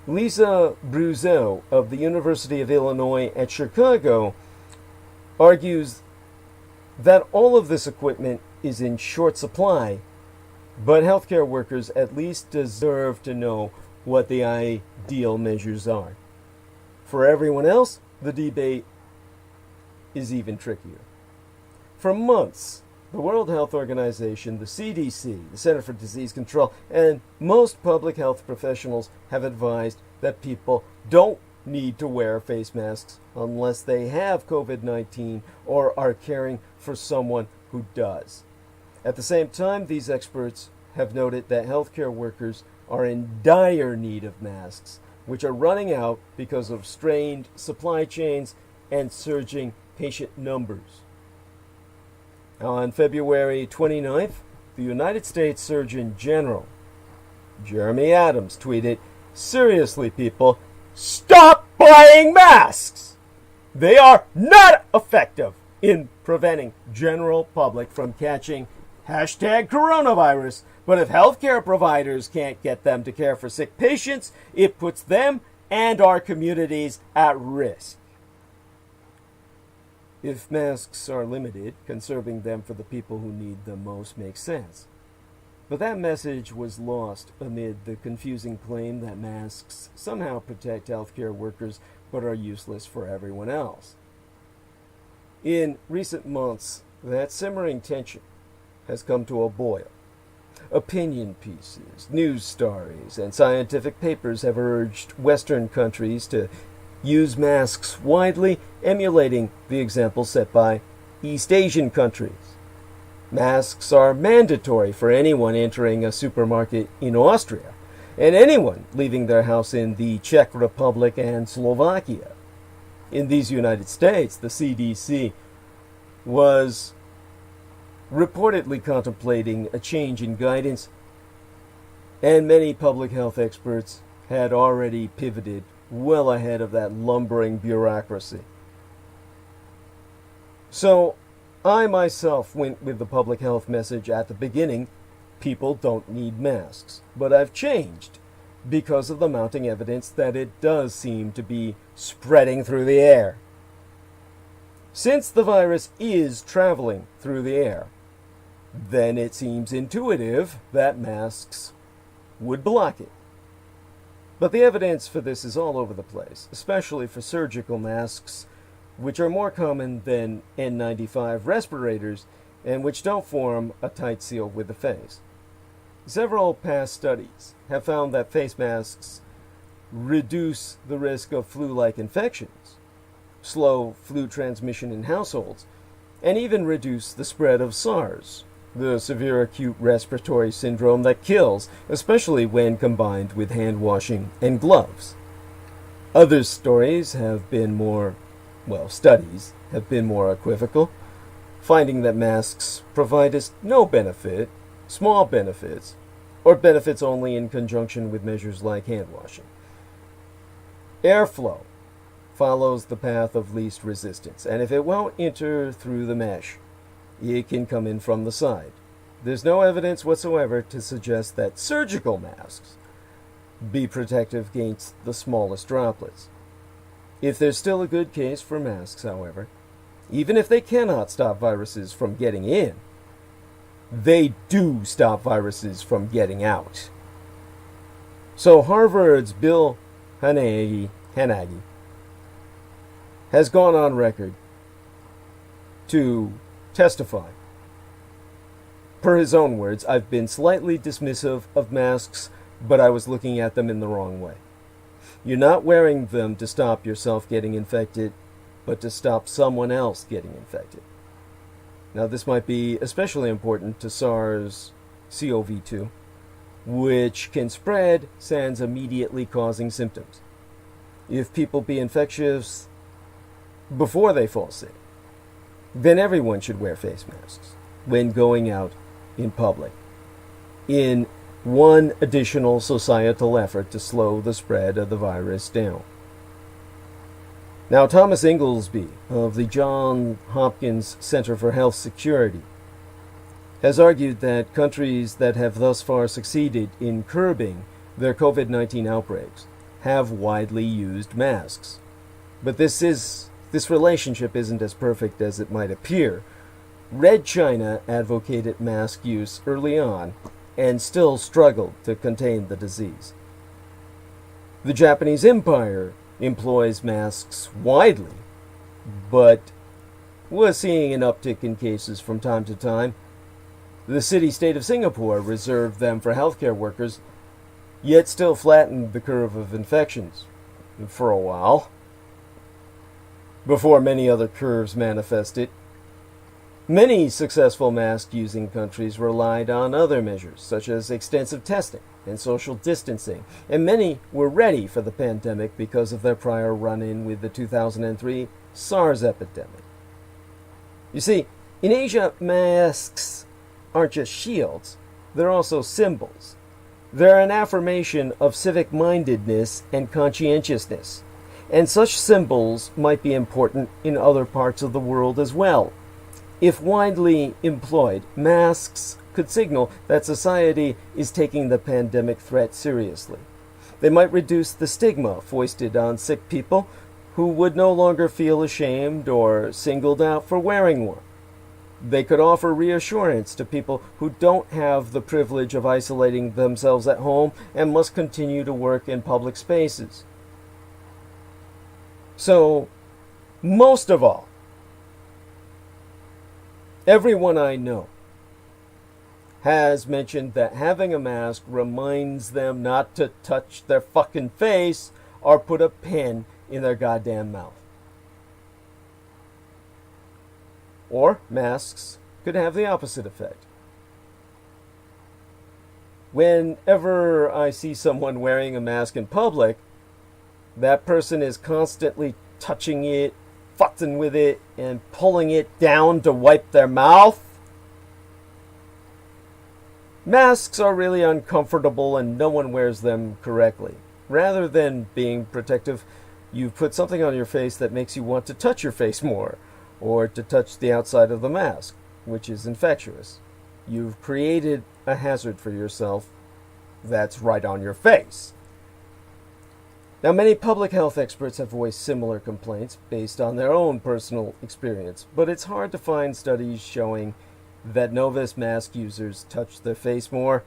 Lisa Bruzeau of the University of Illinois at Chicago argues that all of this equipment is in short supply, but healthcare workers at least deserve to know what the ideal measures are. For everyone else, the debate is even trickier. For months, the World Health Organization, the CDC, the Center for Disease Control, and most public health professionals have advised that people don't need to wear face masks unless they have COVID-19 or are caring for someone who does. At the same time, these experts have noted that healthcare workers are in dire need of masks, which are running out because of strained supply chains and surging patient numbers. On February 29th, the United States Surgeon General, Jeremy Adams, tweeted, "Seriously, people, stop buying masks! They are not effective in preventing general public from catching #coronavirus, but if healthcare providers can't get them to care for sick patients, it puts them and our communities at risk." If masks are limited, conserving them for the people who need them most makes sense. But that message was lost amid the confusing claim that masks somehow protect healthcare workers but are useless for everyone else. In recent months, that simmering tension has come to a boil. Opinion pieces, news stories, and scientific papers have urged Western countries to use masks widely, emulating the example set by East Asian countries. Masks are mandatory for anyone entering a supermarket in Austria, and anyone leaving their house in the Czech Republic and Slovakia. In these United States, the CDC was reportedly contemplating a change in guidance, and many public health experts had already pivoted well ahead of that lumbering bureaucracy. So, I myself went with the public health message at the beginning: people don't need masks. But I've changed because of the mounting evidence that it does seem to be spreading through the air. Since the virus is traveling through the air, then it seems intuitive that masks would block it. But the evidence for this is all over the place, especially for surgical masks, which are more common than N95 respirators and which don't form a tight seal with the face. Several past studies have found that face masks reduce the risk of flu-like infections, slow flu transmission in households, and even reduce the spread of SARS, the severe acute respiratory syndrome that kills, especially when combined with hand washing and gloves. Other stories have been studies have been more equivocal, finding that masks provide us no benefit, small benefits, or benefits only in conjunction with measures like hand washing. Airflow follows the path of least resistance, and if it won't enter through the mesh, it can come in from the side. There's no evidence whatsoever to suggest that surgical masks be protective against the smallest droplets. If there's still a good case for masks, however, even if they cannot stop viruses from getting in, they do stop viruses from getting out. So Harvard's Bill Hanagi has gone on record to testify. Per his own words, "I've been slightly dismissive of masks, but I was looking at them in the wrong way. You're not wearing them to stop yourself getting infected, but to stop someone else getting infected." Now, this might be especially important to SARS-CoV-2, which can spread sans immediately causing symptoms. If people be infectious before they fall sick, then everyone should wear face masks when going out in public, in one additional societal effort to slow the spread of the virus down. Now, Thomas Inglesby of the Johns Hopkins Center for Health Security has argued that countries that have thus far succeeded in curbing their COVID-19 outbreaks have widely used masks. But this relationship isn't as perfect as it might appear. Red China advocated mask use early on and still struggled to contain the disease. The Japanese Empire employs masks widely, but was seeing an uptick in cases from time to time. The city-state of Singapore reserved them for healthcare workers, yet still flattened the curve of infections for a while, before many other curves manifested. Many successful mask-using countries relied on other measures, such as extensive testing and social distancing, and many were ready for the pandemic because of their prior run-in with the 2003 SARS epidemic. You see, in Asia, masks aren't just shields, they're also symbols. They're an affirmation of civic-mindedness and conscientiousness, and such symbols might be important in other parts of the world as well. If widely employed, masks could signal that society is taking the pandemic threat seriously. They might reduce the stigma foisted on sick people who would no longer feel ashamed or singled out for wearing one. They could offer reassurance to people who don't have the privilege of isolating themselves at home and must continue to work in public spaces. So, most of all, everyone I know has mentioned that having a mask reminds them not to touch their fucking face or put a pen in their goddamn mouth. Or masks could have the opposite effect. Whenever I see someone wearing a mask in public, that person is constantly touching it, futzing with it, and pulling it down to wipe their mouth. Masks are really uncomfortable and no one wears them correctly. Rather than being protective, you put something on your face that makes you want to touch your face more, or to touch the outside of the mask, which is infectious. You've created a hazard for yourself that's right on your face. Now, many public health experts have voiced similar complaints based on their own personal experience, but it's hard to find studies showing that novice mask users touch their face more,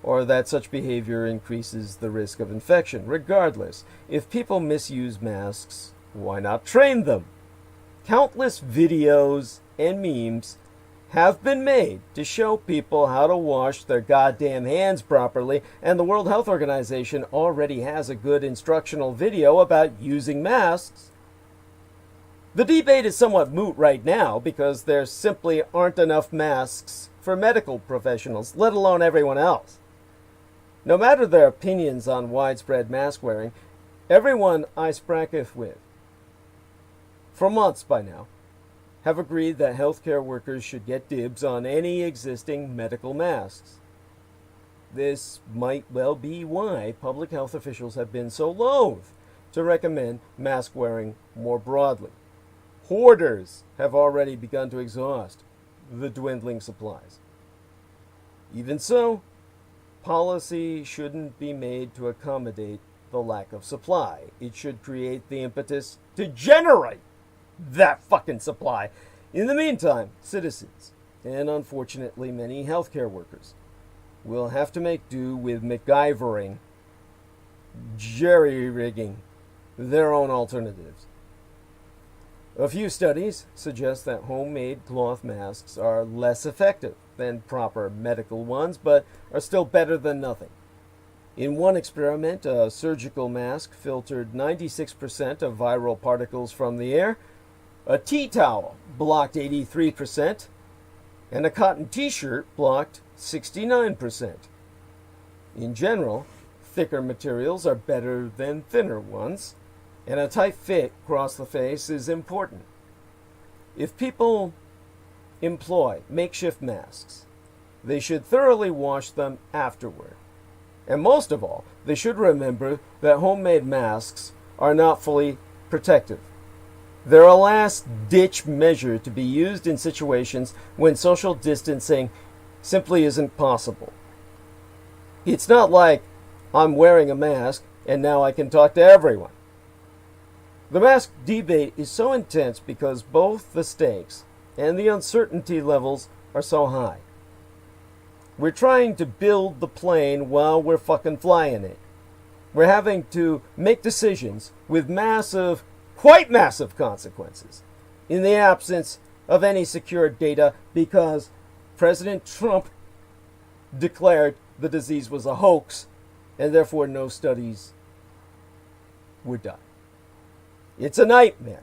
or that such behavior increases the risk of infection. Regardless, if people misuse masks, why not train them? Countless videos and memes have been made to show people how to wash their goddamn hands properly, and the World Health Organization already has a good instructional video about using masks. The debate is somewhat moot right now because there simply aren't enough masks for medical professionals, let alone everyone else. No matter their opinions on widespread mask wearing, everyone I SPEC-FOR with, for months by now, have agreed that healthcare workers should get dibs on any existing medical masks. This might well be why public health officials have been so loath to recommend mask wearing more broadly. Hoarders have already begun to exhaust the dwindling supplies. Even so, policy shouldn't be made to accommodate the lack of supply. It should create the impetus to generate that fucking supply. In the meantime, citizens, and unfortunately many healthcare workers, will have to make do with MacGyvering, jerry-rigging their own alternatives. A few studies suggest that homemade cloth masks are less effective than proper medical ones, but are still better than nothing. In one experiment, a surgical mask filtered 96% of viral particles from the air, a tea towel blocked 83%, and a cotton t-shirt blocked 69%. In general, thicker materials are better than thinner ones, and a tight fit across the face is important. If people employ makeshift masks, they should thoroughly wash them afterward. And most of all, they should remember that homemade masks are not fully protective. They're a last-ditch measure to be used in situations when social distancing simply isn't possible. It's not like I'm wearing a mask and now I can talk to everyone. The mask debate is so intense because both the stakes and the uncertainty levels are so high. We're trying to build the plane while we're fucking flying it. We're having to make decisions with massive, quite massive consequences in the absence of any secure data because President Trump declared the disease was a hoax and therefore no studies were done. It's a nightmare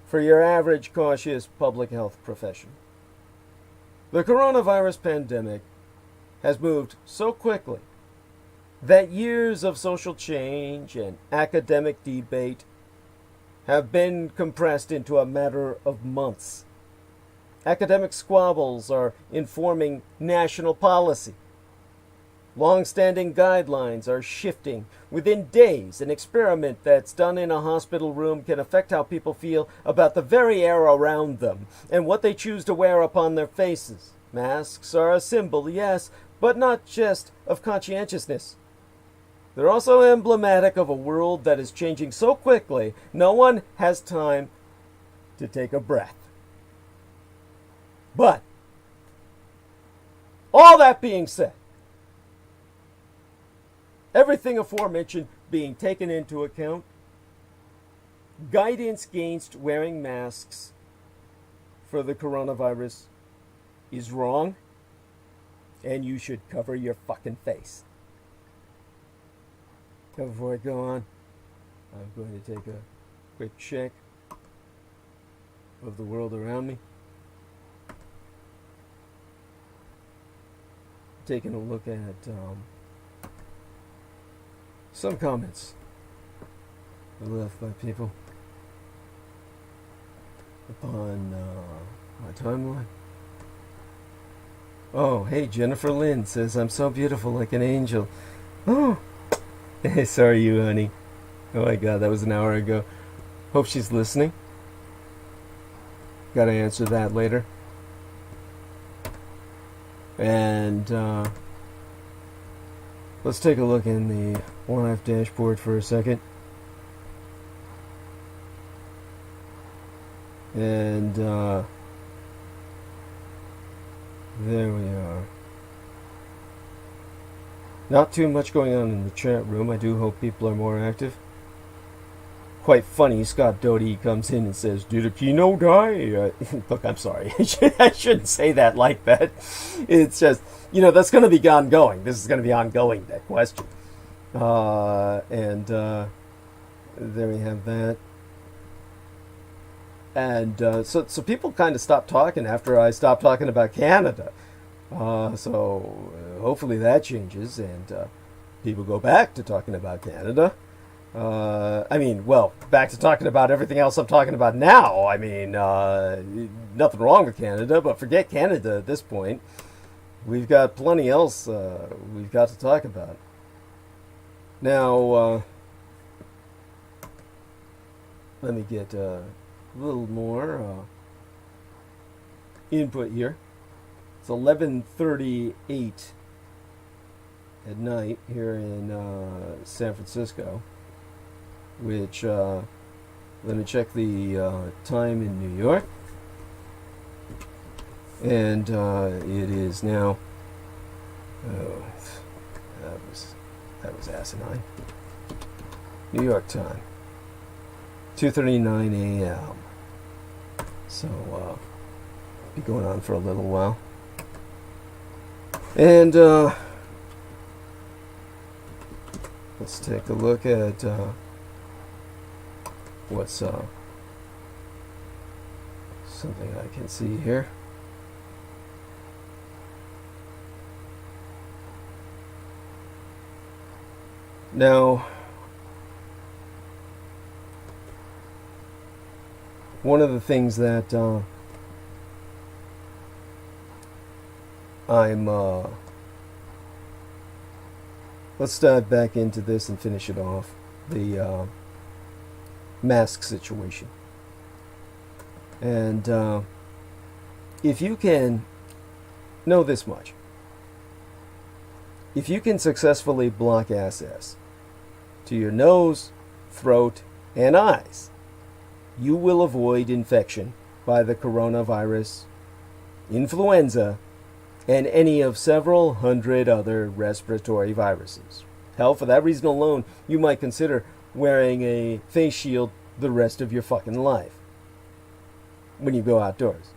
for your average cautious public health professional. The coronavirus pandemic has moved so quickly that years of social change and academic debate have been compressed into a matter of months. Academic squabbles are informing national policy. Long-standing guidelines are shifting within days. An experiment that's done in a hospital room can affect how people feel about the very air around them and what they choose to wear upon their faces. Masks are a symbol, yes, but not just of conscientiousness. They're also emblematic of a world that is changing so quickly, no one has time to take a breath. But, all that being said, everything aforementioned being taken into account, guidance against wearing masks for the coronavirus is wrong, and you should cover your fucking face. Before I go on, I'm going to take a quick check of the world around me. Taking a look at some comments left by people upon my timeline. Oh, hey, Jennifer Lynn says, I'm so beautiful like an angel. Oh, hey, sorry you, honey. Oh my God, that was an hour ago. Hope she's listening. Gotta answer that later. And let's take a look in the live dashboard for a second. And there we are. Not too much going on in the chat room. I do hope people are more active. Quite funny, Scott Doty comes in and says, did Aquino die? Look, I'm sorry. I shouldn't say that like that. It's just, that's going to be ongoing. This is going to be ongoing, that question. And there we have that. And so people kind of stopped talking after I stopped talking about Canada. So hopefully that changes and people go back to talking about Canada. Back to talking about everything else I'm talking about now. Nothing wrong with Canada, but forget Canada at this point. We've got plenty else we've got to talk about. Now, let me get a little more input here. It's 11:38 at night here in San Francisco, which, let me check the time in New York. And it is now, oh, that was asinine. New York time, 2:39 a.m. So, be going on for a little while. And let's take a look at what's something I can see here. Now, one of the things that let's dive back into this and finish it off. The mask situation. And if you can know this much, if you can successfully block access to your nose, throat, and eyes, you will avoid infection by the coronavirus, influenza, and any of several hundred other respiratory viruses. Hell, for that reason alone, you might consider wearing a face shield the rest of your fucking life when you go outdoors.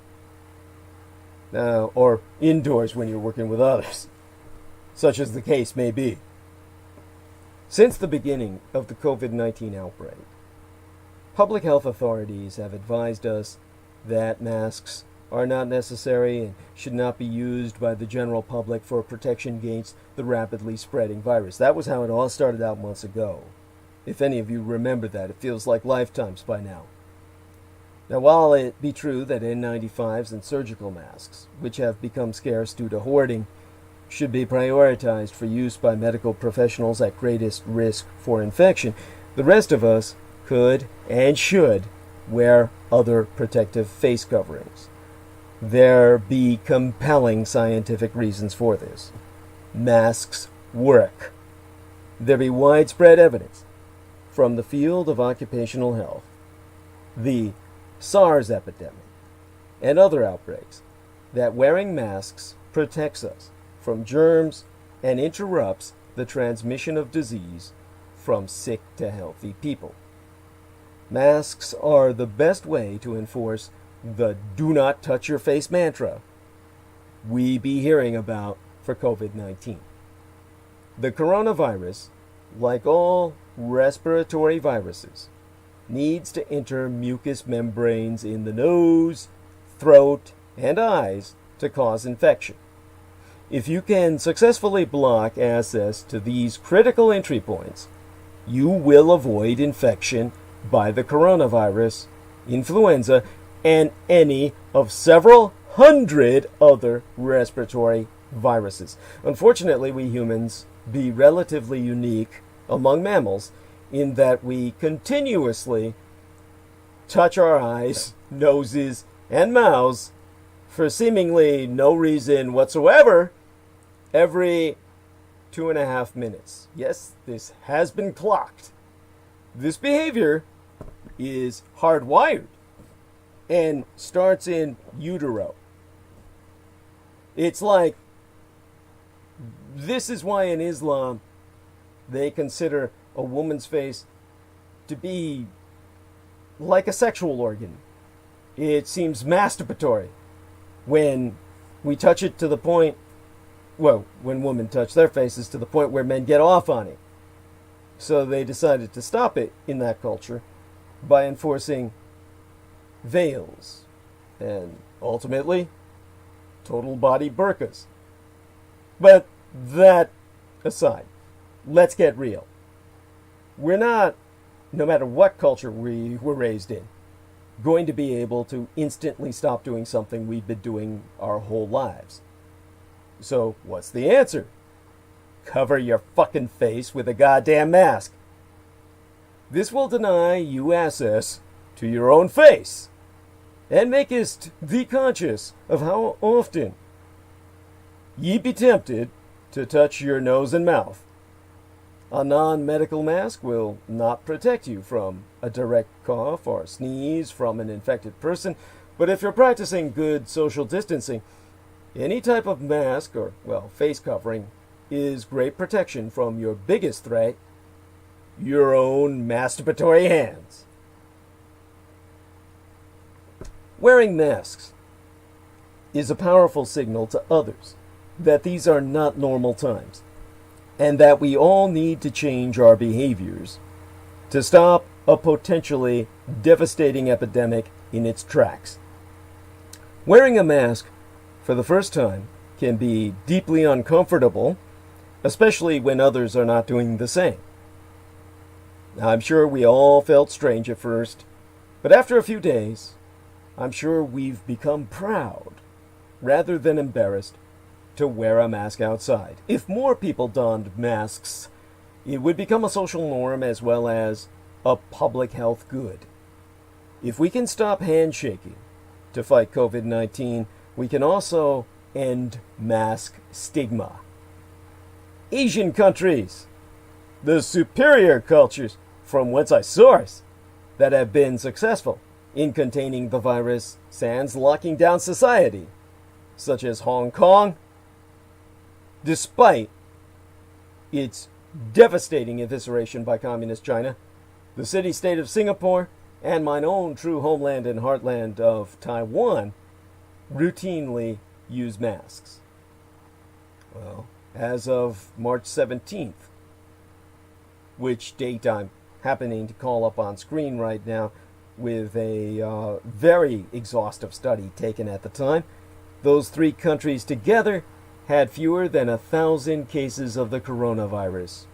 Or indoors when you're working with others, such as the case may be. Since the beginning of the COVID-19 outbreak, public health authorities have advised us that masks are not necessary and should not be used by the general public for protection against the rapidly spreading virus. That was how it all started out months ago. If any of you remember that, it feels like lifetimes by now. Now, while it be true that N95s and surgical masks, which have become scarce due to hoarding, should be prioritized for use by medical professionals at greatest risk for infection, the rest of us could and should wear other protective face coverings. There be compelling scientific reasons for this. Masks work. There be widespread evidence from the field of occupational health, the SARS epidemic, and other outbreaks, that wearing masks protects us from germs and interrupts the transmission of disease from sick to healthy people. Masks are the best way to enforce the do not touch your face mantra we be hearing about for COVID-19. The coronavirus, like all respiratory viruses, needs to enter mucous membranes in the nose, throat, and eyes to cause infection. If you can successfully block access to these critical entry points, you will avoid infection by the coronavirus, influenza, and any of several hundred other respiratory viruses. Unfortunately, we humans be relatively unique among mammals in that we continuously touch our eyes, noses, and mouths for seemingly no reason whatsoever every 2.5 minutes. Yes, this has been clocked. This behavior is hardwired and starts in utero. It's like, this is why in Islam they consider a woman's face to be like a sexual organ. It seems masturbatory when we touch it to the point, well, when women touch their faces to the point where men get off on it. So they decided to stop it in that culture by enforcing veils and ultimately total body burqas. But that aside, let's get real. We're not, no matter what culture we were raised in, going to be able to instantly stop doing something we've been doing our whole lives. So what's the answer? Cover your fucking face with a goddamn mask. This will deny you access to your own face and makest thee conscious of how often ye be tempted to touch your nose and mouth. A non-medical mask will not protect you from a direct cough or sneeze from an infected person, but if you're practicing good social distancing, any type of mask or, well, face covering is great protection from your biggest threat, your own masturbatory hands. Wearing masks is a powerful signal to others that these are not normal times, and that we all need to change our behaviors to stop a potentially devastating epidemic in its tracks. Wearing a mask for the first time can be deeply uncomfortable, especially when others are not doing the same. Now, I'm sure we all felt strange at first, but after a few days, I'm sure we've become proud rather than embarrassed to wear a mask outside. If more people donned masks, it would become a social norm as well as a public health good. If we can stop handshaking to fight COVID-19, we can also end mask stigma. Asian countries, the superior cultures from whence I source, that have been successful in containing the virus sans locking down society, such as Hong Kong, despite its devastating evisceration by communist China, the city-state of Singapore, and mine own true homeland and heartland of Taiwan, routinely use masks. Well, as of March 17th, which date I'm happening to call up on screen right now with a very exhaustive study taken at the time, those three countries together had fewer than 1,000 cases of the coronavirus,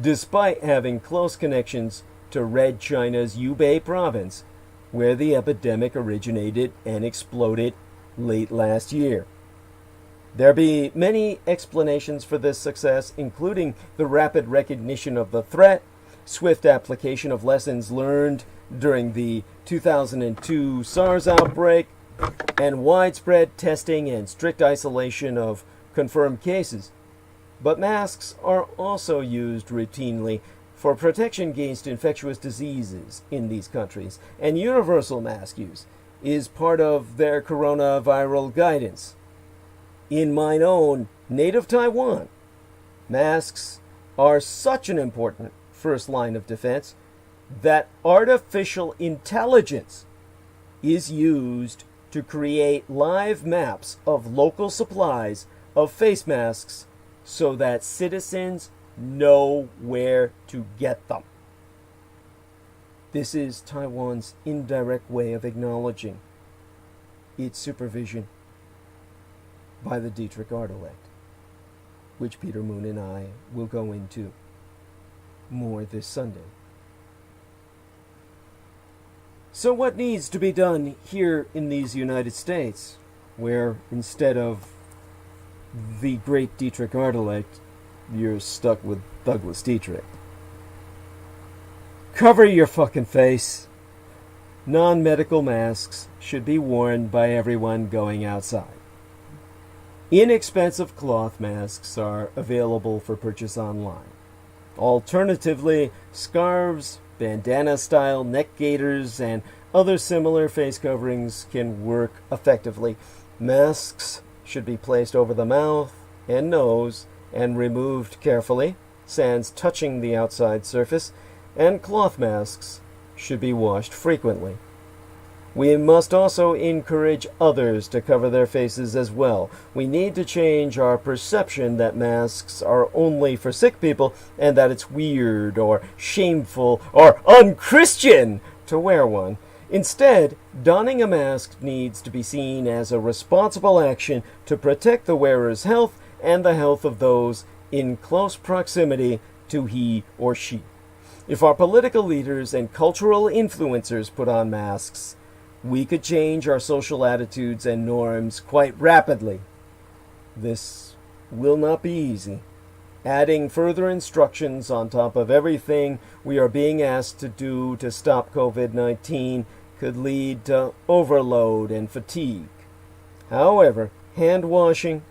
despite having close connections to Red China's Hubei province, where the epidemic originated and exploded late last year. There be many explanations for this success, including the rapid recognition of the threat, swift application of lessons learned during the 2002 SARS outbreak, and widespread testing and strict isolation of confirmed cases. But masks are also used routinely for protection against infectious diseases in these countries, and universal mask use is part of their coronavirus guidance. In mine own native Taiwan, masks are such an important first line of defense that artificial intelligence is used to create live maps of local supplies of face masks so that citizens know where to get them. This is Taiwan's indirect way of acknowledging its supervision by the Dietrich Architect, which Peter Moon and I will go into more this Sunday. So what needs to be done here in these United States, where instead of the great Dietrich Architect, you're stuck with Douglas Dietrich? Cover your fucking face. Non-medical masks should be worn by everyone going outside. Inexpensive cloth masks are available for purchase online. Alternatively, scarves, bandana-style neck gaiters, and other similar face coverings can work effectively. Masks should be placed over the mouth and nose and removed carefully, sans touching the outside surface, and cloth masks should be washed frequently. We must also encourage others to cover their faces as well. We need to change our perception that masks are only for sick people and that it's weird or shameful or unchristian to wear one. Instead, donning a mask needs to be seen as a responsible action to protect the wearer's health and the health of those in close proximity to he or she. If our political leaders and cultural influencers put on masks, we could change our social attitudes and norms quite rapidly. This will not be easy. Adding further instructions on top of everything we are being asked to do to stop COVID-19 could lead to overload and fatigue. However, hand washing,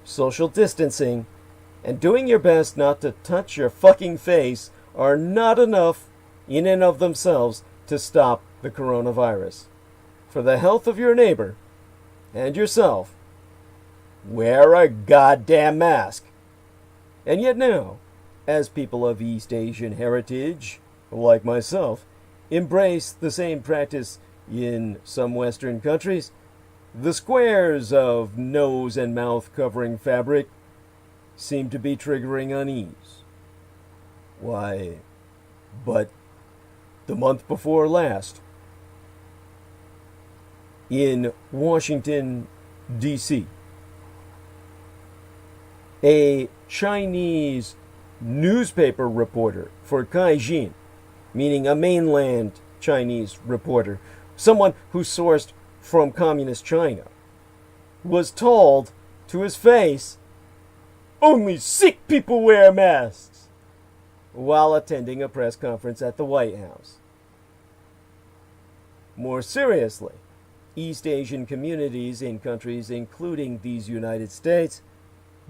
social distancing, and doing your best not to touch your fucking face are not enough in and of themselves to stop the coronavirus. For the health of your neighbor and yourself, wear a goddamn mask. And yet now, as people of East Asian heritage, like myself, embrace the same practice in some Western countries, the squares of nose and mouth covering fabric seem to be triggering unease. Why, but the month before last, in Washington, D.C., a Chinese newspaper reporter for Caijin, meaning a mainland Chinese reporter, someone who sourced from communist China, was told to his face, "Only sick people wear masks," while attending a press conference at the White House. More seriously, East Asian communities in countries including these United States,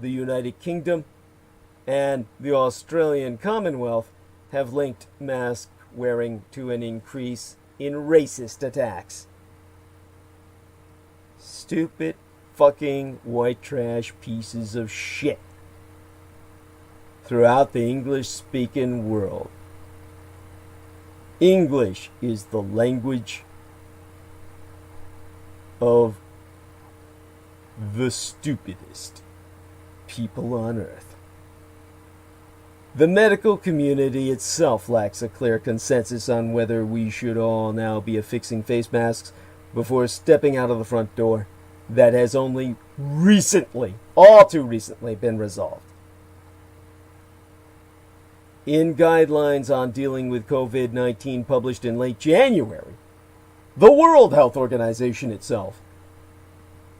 the United Kingdom, and the Australian Commonwealth have linked mask wearing to an increase in racist attacks. Stupid fucking white trash pieces of shit throughout the English-speaking world. English is the language of the stupidest people on earth. The medical community itself lacks a clear consensus on whether we should all now be affixing face masks before stepping out of the front door. That has only recently, all too recently, been resolved. In guidelines on dealing with COVID-19 published in late January, the World Health Organization itself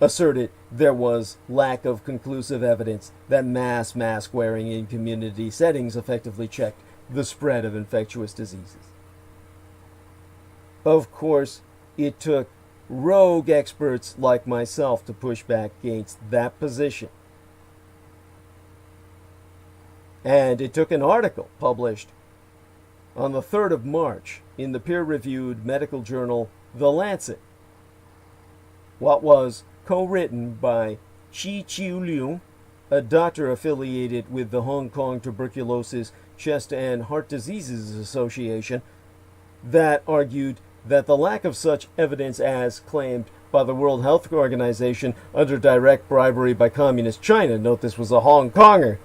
asserted there was lack of conclusive evidence that mass mask wearing in community settings effectively checked the spread of infectious diseases. Of course, it took rogue experts like myself to push back against that position. And it took an article published on the 3rd of March in the peer-reviewed medical journal The Lancet, what was co-written by Chi-Chiu Liu, a doctor affiliated with the Hong Kong Tuberculosis, Chest and Heart Diseases Association, that argued that the lack of such evidence as claimed by the World Health Organization under direct bribery by Communist China, note this was a Hong Konger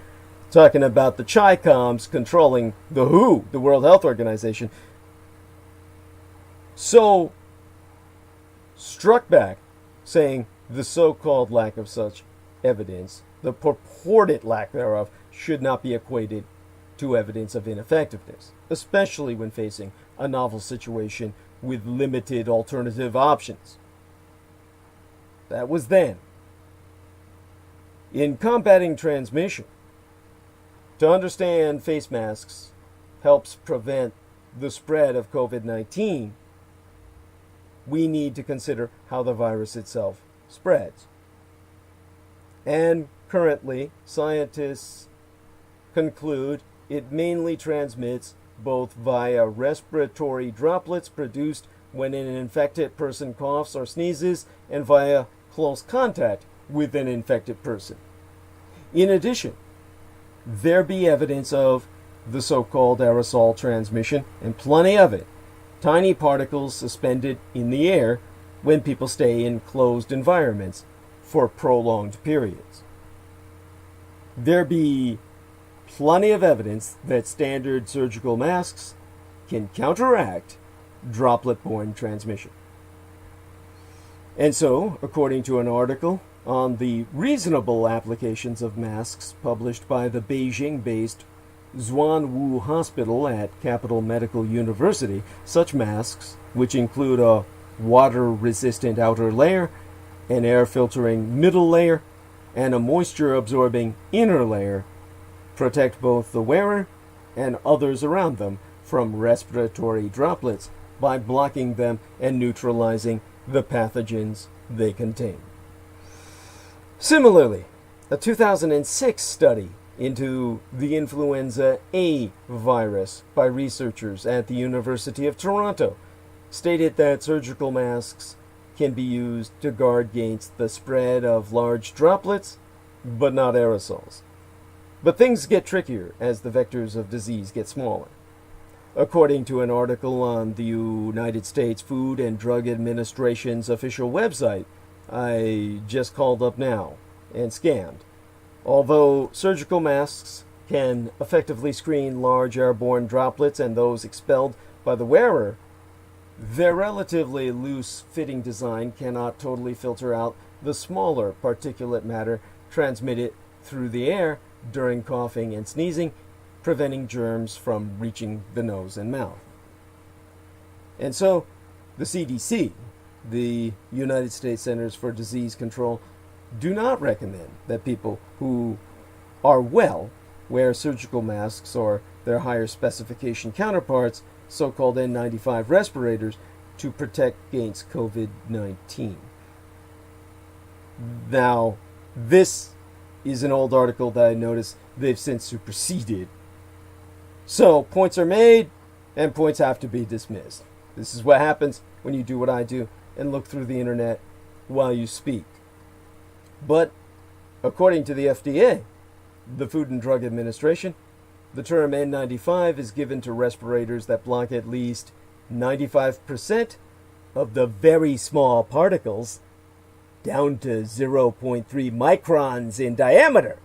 talking about the Chi-Coms controlling the WHO, the World Health Organization, so struck back, saying the so-called lack of such evidence, the purported lack thereof, should not be equated to evidence of ineffectiveness, especially when facing a novel situation with limited alternative options. That was then. In combating transmission, to understand face masks helps prevent the spread of COVID-19, we need to consider how the virus itself spreads. And currently, scientists conclude it mainly transmits both via respiratory droplets produced when an infected person coughs or sneezes and via close contact with an infected person. In addition, there be evidence of the so-called aerosol transmission, and plenty of it, tiny particles suspended in the air when people stay in closed environments for prolonged periods. There be plenty of evidence that standard surgical masks can counteract droplet-borne transmission. And so, according to an article on the reasonable applications of masks published by the Beijing-based Zhuanwu Hospital at Capital Medical University, such masks, which include a water-resistant outer layer, an air-filtering middle layer, and a moisture-absorbing inner layer, protect both the wearer and others around them from respiratory droplets by blocking them and neutralizing the pathogens they contain. Similarly, a 2006 study into the influenza A virus by researchers at the University of Toronto stated that surgical masks can be used to guard against the spread of large droplets, but not aerosols. But things get trickier as the vectors of disease get smaller. According to an article on the United States Food and Drug Administration's official website, I just called up now and scanned, although surgical masks can effectively screen large airborne droplets and those expelled by the wearer, their relatively loose-fitting design cannot totally filter out the smaller particulate matter transmitted through the air during coughing and sneezing, preventing germs from reaching the nose and mouth. And so, the CDC, the United States Centers for Disease Control, do not recommend that people who are well wear surgical masks or their higher specification counterparts, so-called N95 respirators, to protect against COVID-19. Now, this is an old article that I noticed they've since superseded. So, points are made, and points have to be dismissed. This is what happens when you do what I do and look through the internet while you speak. But, according to the FDA, the Food and Drug Administration, the term N95 is given to respirators that block at least 95% of the very small particles down to 0.3 microns in diameter.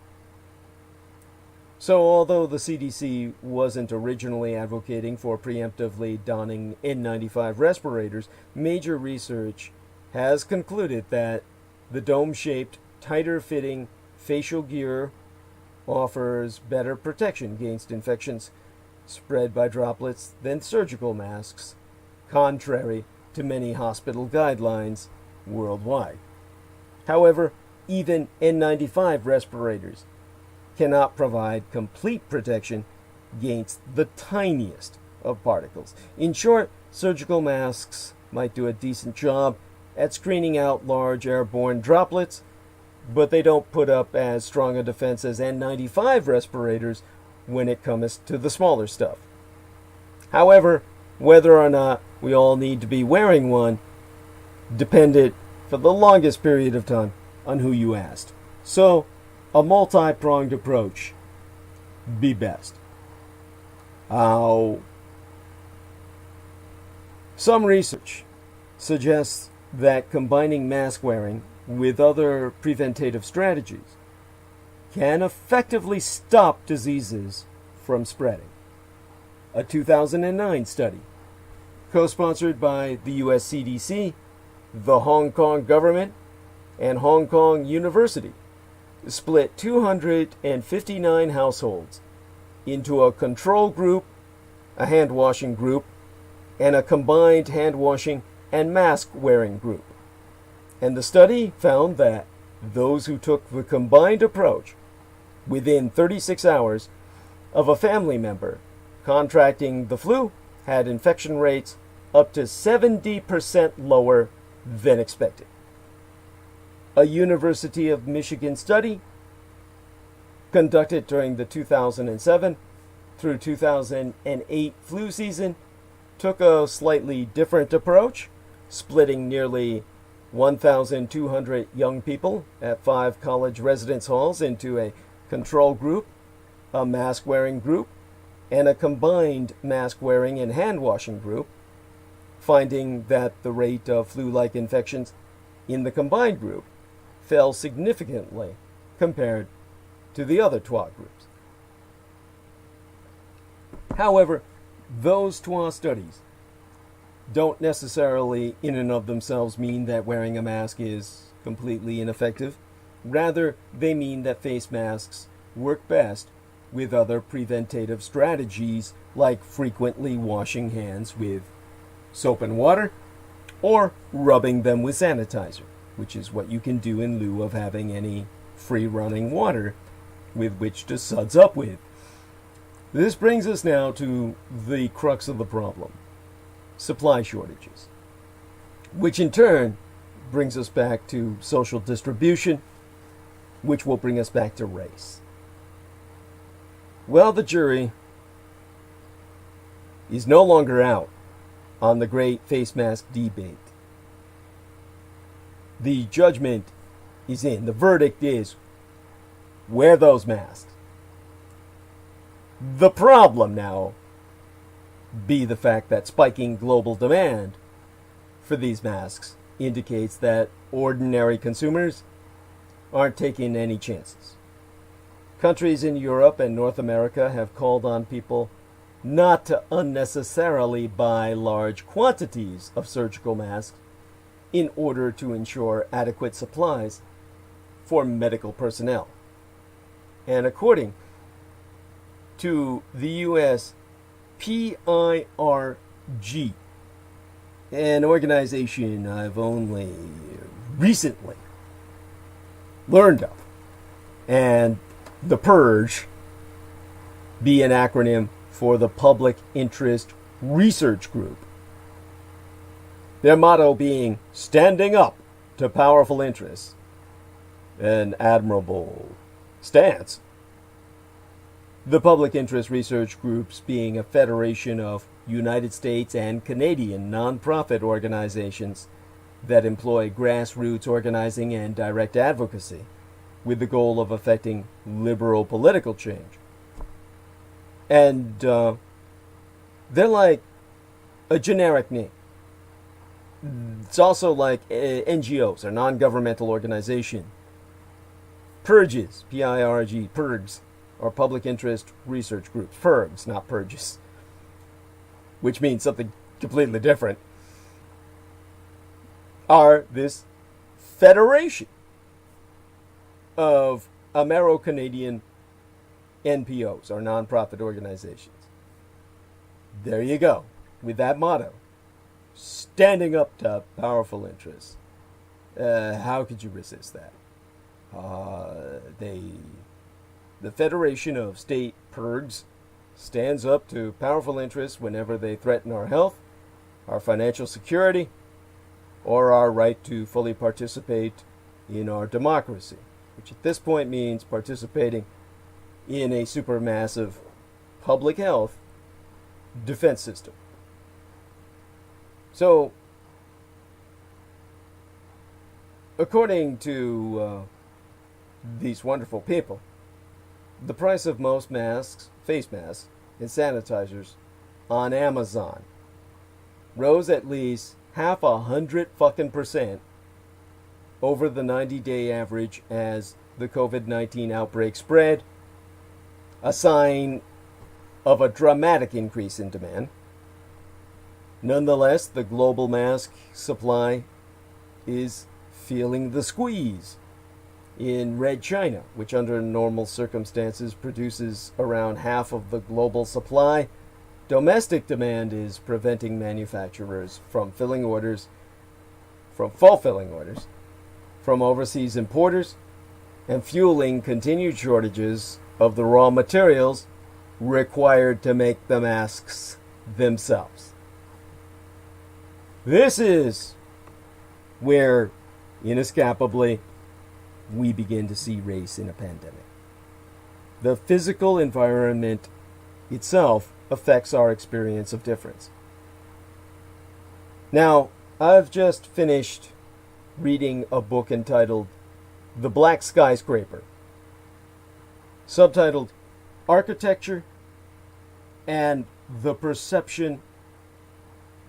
So although the CDC wasn't originally advocating for preemptively donning N95 respirators, major research has concluded that the dome-shaped, tighter-fitting facial gear offers better protection against infections spread by droplets than surgical masks, contrary to many hospital guidelines worldwide. However, even N95 respirators cannot provide complete protection against the tiniest of particles. In short, surgical masks might do a decent job at screening out large airborne droplets, but they don't put up as strong a defense as N95 respirators when it comes to the smaller stuff. However, whether or not we all need to be wearing one depended for the longest period of time on who you asked. So, a multi-pronged approach be best. Some research suggests that combining mask wearing with other preventative strategies can effectively stop diseases from spreading. A 2009 study, co-sponsored by the US CDC, the Hong Kong government, and Hong Kong University, split 259 households into a control group, a hand-washing group, and a combined hand-washing and mask-wearing group. And the study found that those who took the combined approach within 36 hours of a family member contracting the flu had infection rates up to 70% lower than expected. A University of Michigan study conducted during the 2007 through 2008 flu season took a slightly different approach, splitting nearly 1,200 young people at 5 college residence halls into a control group, a mask-wearing group, and a combined mask-wearing and hand-washing group, finding that the rate of flu-like infections in the combined group fell significantly compared to the other 12 groups. However, those 12 studies don't necessarily in and of themselves mean that wearing a mask is completely ineffective. Rather, they mean that face masks work best with other preventative strategies like frequently washing hands with soap and water or rubbing them with sanitizer, which is what you can do in lieu of having any free running water with which to suds up with. This brings us now to the crux of the problem: supply shortages, which in turn brings us back to social distribution, which will bring us back to race. Well, the jury is no longer out on the great face mask debate. The judgment is in. The verdict is, wear those masks. The problem now be the fact that spiking global demand for these masks indicates that ordinary consumers aren't taking any chances. Countries in Europe and North America have called on people not to unnecessarily buy large quantities of surgical masks in order to ensure adequate supplies for medical personnel. And according to the US PIRG, an organization I've only recently learned of. And the PURGE be an acronym for the Public Interest Research Group. Their motto being standing up to powerful interests. An admirable stance. The Public Interest Research Groups being a federation of United States and Canadian non-profit organizations that employ grassroots organizing and direct advocacy with the goal of effecting liberal political change. And they're like a generic name. It's also like NGOs, or non-governmental organization. PURGES, P-I-R-G, PURGs, or Public Interest Research Groups. PURGs, not PURGES. Which means something completely different. Are this federation of Amero-Canadian NPOs, or non-profit organizations. There you go, with that motto. Standing up to powerful interests. How could you resist that? The Federation of State PURGs stands up to powerful interests whenever they threaten our health, our financial security, or our right to fully participate in our democracy, which at this point means participating in a supermassive public health defense system. So, according to these wonderful people, the price of most masks, face masks, and sanitizers on Amazon rose at least 100% over the 90-day average as the COVID-19 outbreak spread, a sign of a dramatic increase in demand. Nonetheless, the global mask supply is feeling the squeeze. In Red China, which under normal circumstances produces around half of the global supply, domestic demand is preventing manufacturers from fulfilling orders from overseas importers and fueling continued shortages of the raw materials required to make the masks themselves. This is where, inescapably, we begin to see race in a pandemic. The physical environment itself affects our experience of difference. Now, I've just finished reading a book entitled The Black Skyscraper, subtitled Architecture and the Perception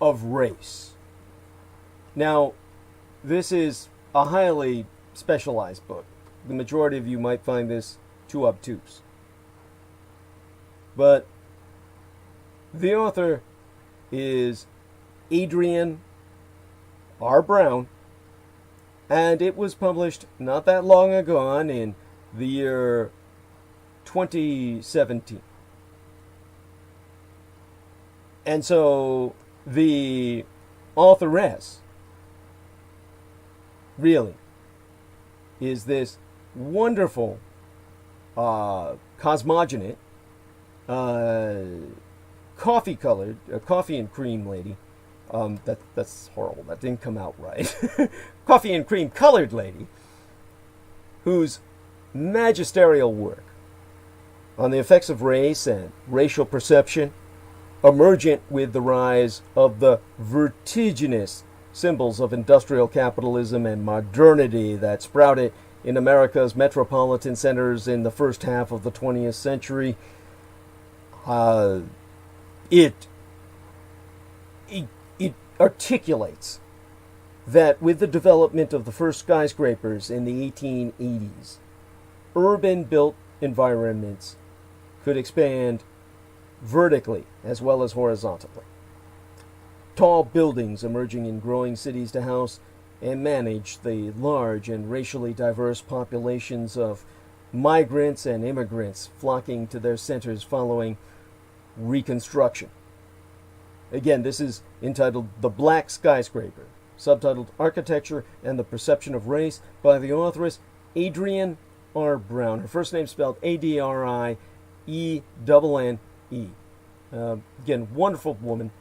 of Race. Now, this is a highly specialized book. The majority of you might find this too obtuse. But the author is Adrian R. Brown, and it was published not that long ago in the year 2017. And so the authoress really is this wonderful cosmogonate, coffee-colored, coffee and cream lady. That's horrible. That didn't come out right. Coffee and cream colored lady whose magisterial work on the effects of race and racial perception, emergent with the rise of the vertiginous symbols of industrial capitalism and modernity that sprouted in America's metropolitan centers in the first half of the 20th century, it articulates that with the development of the first skyscrapers in the 1880s, urban-built environments could expand vertically as well as horizontally. Tall buildings emerging in growing cities to house and manage the large and racially diverse populations of migrants and immigrants flocking to their centers following Reconstruction. Again, this is entitled The Black Skyscraper, subtitled Architecture and the Perception of Race, by the authoress Adrienne R. Brown. Her first name spelled A-D-R-I-E-N-N-E. Again, wonderful woman.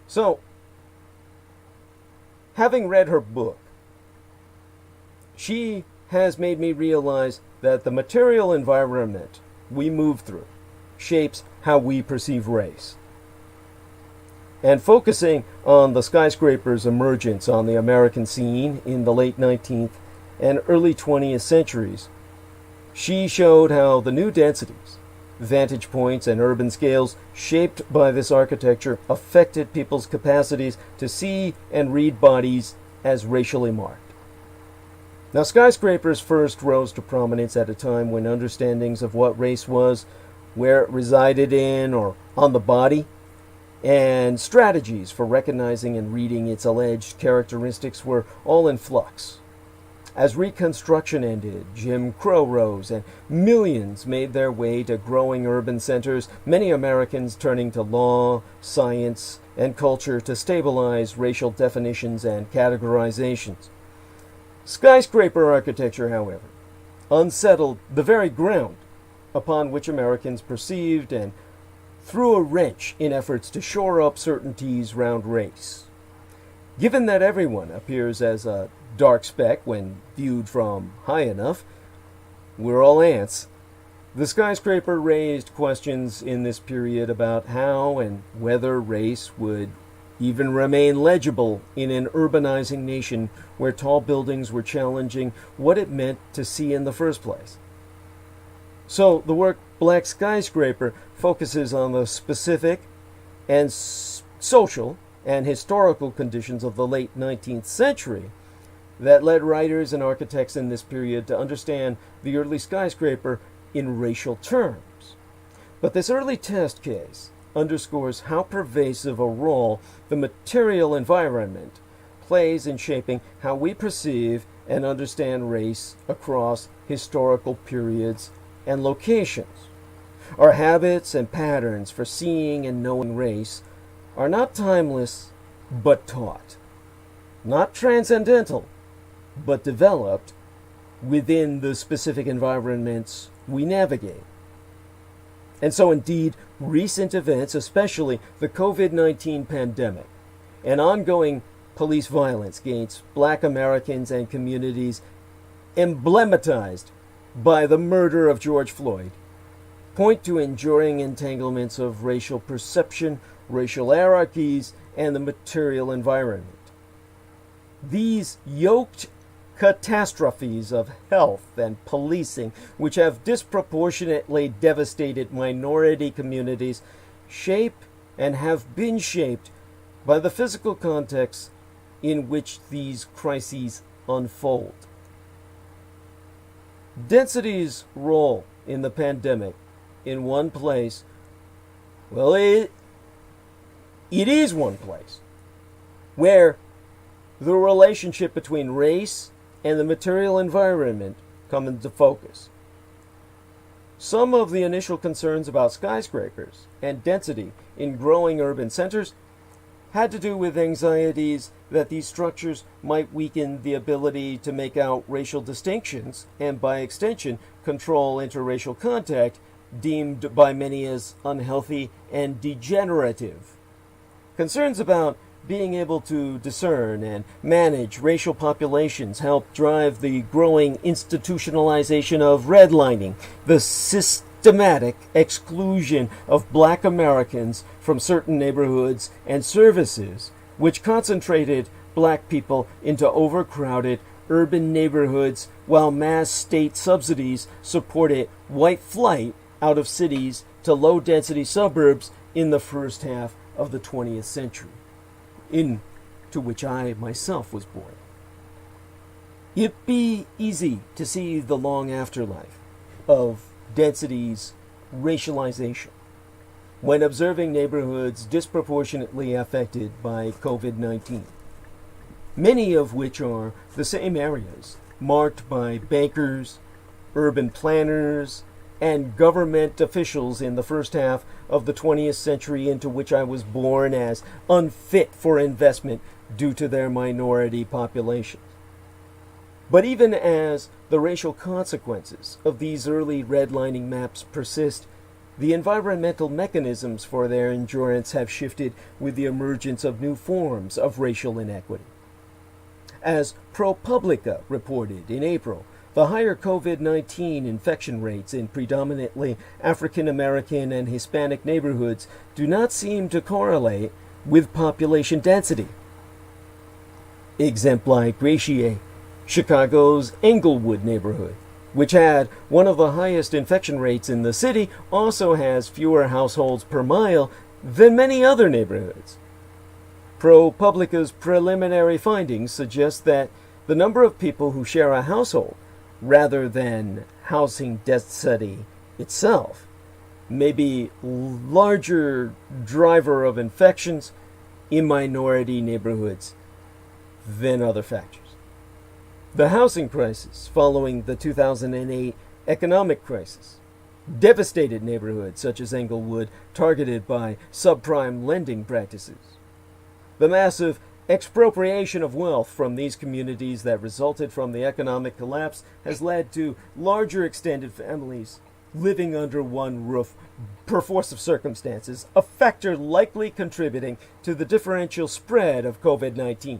So, having read her book, she has made me realize that the material environment we move through shapes how we perceive race. And focusing on the skyscraper's emergence on the American scene in the late 19th and early 20th centuries, she showed how the new densities, vantage points, and urban scales shaped by this architecture affected people's capacities to see and read bodies as racially marked. Now, skyscrapers first rose to prominence at a time when understandings of what race was, where it resided in or on the body, and strategies for recognizing and reading its alleged characteristics were all in flux. As Reconstruction ended, Jim Crow rose, and millions made their way to growing urban centers, many Americans turning to law, science, and culture to stabilize racial definitions and categorizations. Skyscraper architecture, however, unsettled the very ground upon which Americans perceived and threw a wrench in efforts to shore up certainties round race. Given that everyone appears as a dark speck when viewed from high enough, we're all ants, the skyscraper raised questions in this period about how and whether race would even remain legible in an urbanizing nation where tall buildings were challenging what it meant to see in the first place. So the work Black Skyscraper focuses on the specific and social and historical conditions of the late 19th century that led writers and architects in this period to understand the early skyscraper in racial terms. But this early test case underscores how pervasive a role the material environment plays in shaping how we perceive and understand race across historical periods and locations. Our habits and patterns for seeing and knowing race are not timeless, but taught. Not transcendental, but developed within the specific environments we navigate. And so indeed, recent events, especially the COVID-19 pandemic and ongoing police violence against Black Americans and communities emblematized by the murder of George Floyd, point to enduring entanglements of racial perception, racial hierarchies, and the material environment. These yoked catastrophes of health and policing, which have disproportionately devastated minority communities, shape and have been shaped by the physical context in which these crises unfold. Density's role in the pandemic in one place, well, it is one place where the relationship between race and the material environment come into focus. Some of the initial concerns about skyscrapers and density in growing urban centers had to do with anxieties that these structures might weaken the ability to make out racial distinctions and, by extension, control interracial contact, deemed by many as unhealthy and degenerative. Concerns about being able to discern and manage racial populations helped drive the growing institutionalization of redlining, the systematic exclusion of Black Americans from certain neighborhoods and services, which concentrated Black people into overcrowded urban neighborhoods while mass state subsidies supported white flight out of cities to low-density suburbs in the first half of the 20th century, into which I myself was born. It'd be easy to see the long afterlife of density's racialization when observing neighborhoods disproportionately affected by COVID-19, many of which are the same areas marked by bankers, urban planners, and government officials in the first half of the 20th century into which I was born as unfit for investment due to their minority populations. But even as the racial consequences of these early redlining maps persist, the environmental mechanisms for their endurance have shifted with the emergence of new forms of racial inequity. As ProPublica reported in April, the higher COVID-19 infection rates in predominantly African American and Hispanic neighborhoods do not seem to correlate with population density. Exempli gratiae, Chicago's Englewood neighborhood, which had one of the highest infection rates in the city, also has fewer households per mile than many other neighborhoods. ProPublica's preliminary findings suggest that the number of people who share a household, rather than housing density itself, may be larger driver of infections in minority neighborhoods than other factors. The housing crisis following the 2008 economic crisis devastated neighborhoods such as Englewood targeted by subprime lending practices. The massive expropriation of wealth from these communities that resulted from the economic collapse has led to larger extended families living under one roof per force of circumstances, a factor likely contributing to the differential spread of COVID-19.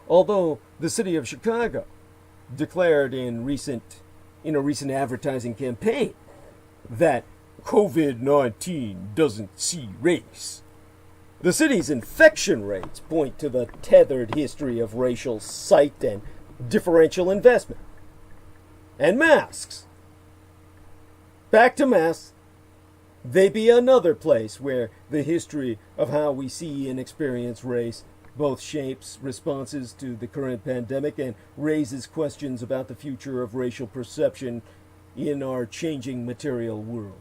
Although the city of Chicago declared in a recent advertising campaign that COVID-19 doesn't see race, the city's infection rates point to the tethered history of racial site and differential investment. And masks. Back to masks. They be another place where the history of how we see and experience race both shapes responses to the current pandemic and raises questions about the future of racial perception in our changing material world.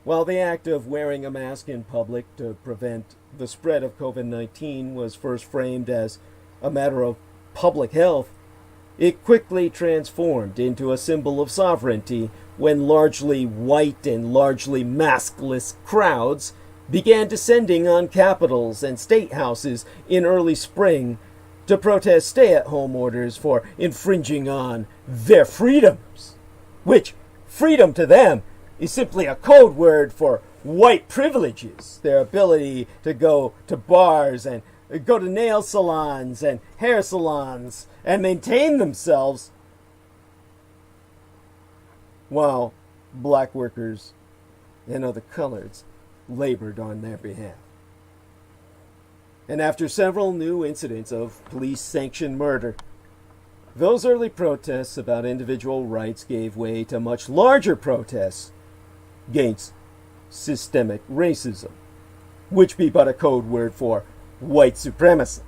While the act of wearing a mask in public to prevent the spread of COVID-19 was first framed as a matter of public health, it quickly transformed into a symbol of sovereignty when largely white and largely maskless crowds began descending on capitals and state houses in early spring to protest stay-at-home orders for infringing on their freedoms, which freedom to them is simply a code word for white privileges, their ability to go to bars and go to nail salons and hair salons and maintain themselves while black workers and other coloreds labored on their behalf. And after several new incidents of police-sanctioned murder, those early protests about individual rights gave way to much larger protests against systemic racism, which be but a code word for white supremacy.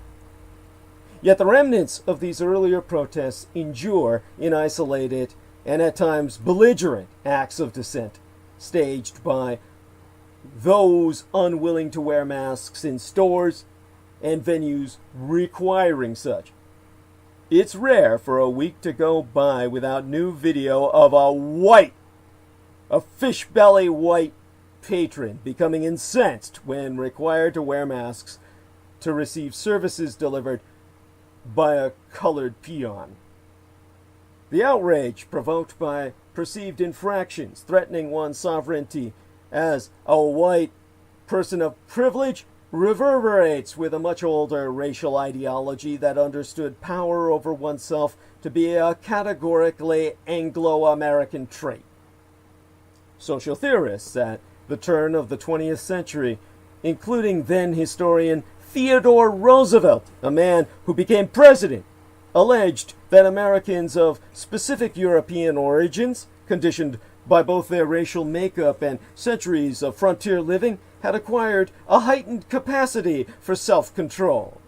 Yet the remnants of these earlier protests endure in isolated and at times belligerent acts of dissent, staged by those unwilling to wear masks in stores and venues requiring such. It's rare for a week to go by without new video of a fish belly white patron becoming incensed when required to wear masks to receive services delivered by a colored peon. The outrage provoked by perceived infractions threatening one's sovereignty as a white person of privilege reverberates with a much older racial ideology that understood power over oneself to be a categorically Anglo-American trait. Social theorists at the turn of the 20th century, including then historian Theodore Roosevelt, a man who became president, alleged that Americans of specific European origins, conditioned by both their racial makeup and centuries of frontier living, had acquired a heightened capacity for self-control,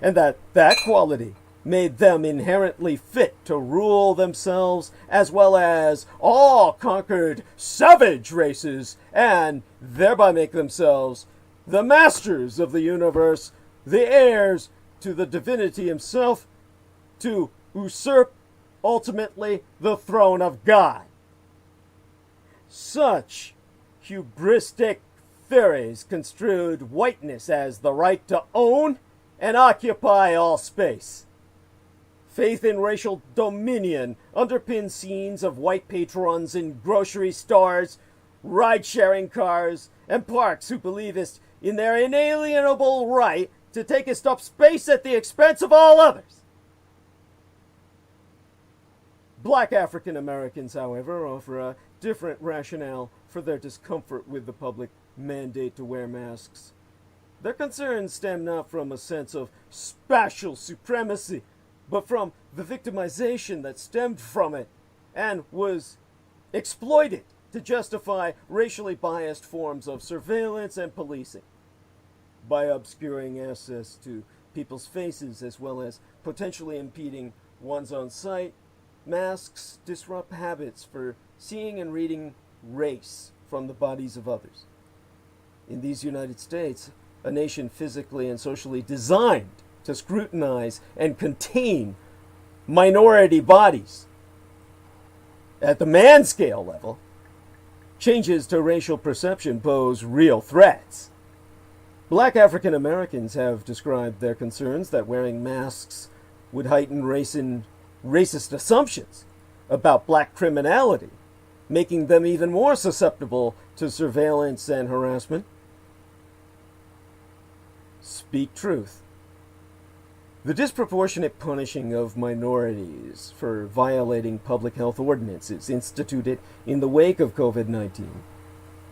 and that quality made them inherently fit to rule themselves as well as all conquered savage races, and thereby make themselves the masters of the universe, the heirs to the divinity himself, to usurp ultimately the throne of God. Such hubristic theories construed whiteness as the right to own and occupy all space. Faith in racial dominion underpins scenes of white patrons in grocery stores, ride-sharing cars, and parks who believe in their inalienable right to take up space at the expense of all others. Black African Americans, however, offer a different rationale for their discomfort with the public mandate to wear masks. Their concerns stem not from a sense of spatial supremacy, but from the victimization that stemmed from it and was exploited to justify racially biased forms of surveillance and policing. By obscuring access to people's faces as well as potentially impeding one's own sight, masks disrupt habits for seeing and reading race from the bodies of others. In these United States, a nation physically and socially designed to scrutinize and contain minority bodies at the man-scale level, changes to racial perception pose real threats. Black African Americans have described their concerns that wearing masks would heighten racist assumptions about black criminality, making them even more susceptible to surveillance and harassment. Speak truth. The disproportionate punishing of minorities for violating public health ordinances instituted in the wake of COVID-19,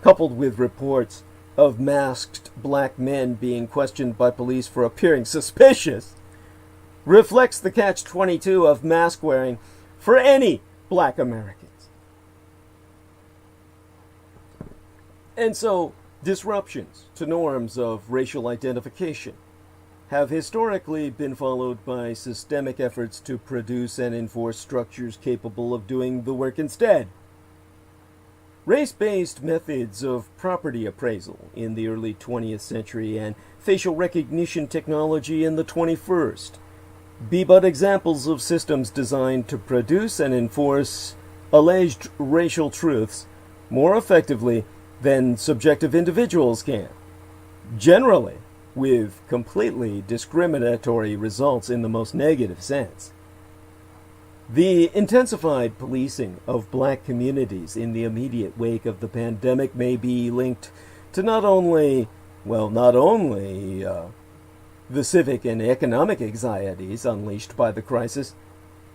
coupled with reports of masked black men being questioned by police for appearing suspicious, reflects the catch-22 of mask wearing for any black Americans. And so, disruptions to norms of racial identification have historically been followed by systemic efforts to produce and enforce structures capable of doing the work instead. Race-based methods of property appraisal in the early 20th century and facial recognition technology in the 21st be but examples of systems designed to produce and enforce alleged racial truths more effectively than subjective individuals can, generally with completely discriminatory results in the most negative sense. The intensified policing of black communities in the immediate wake of the pandemic may be linked to not only the civic and economic anxieties unleashed by the crisis,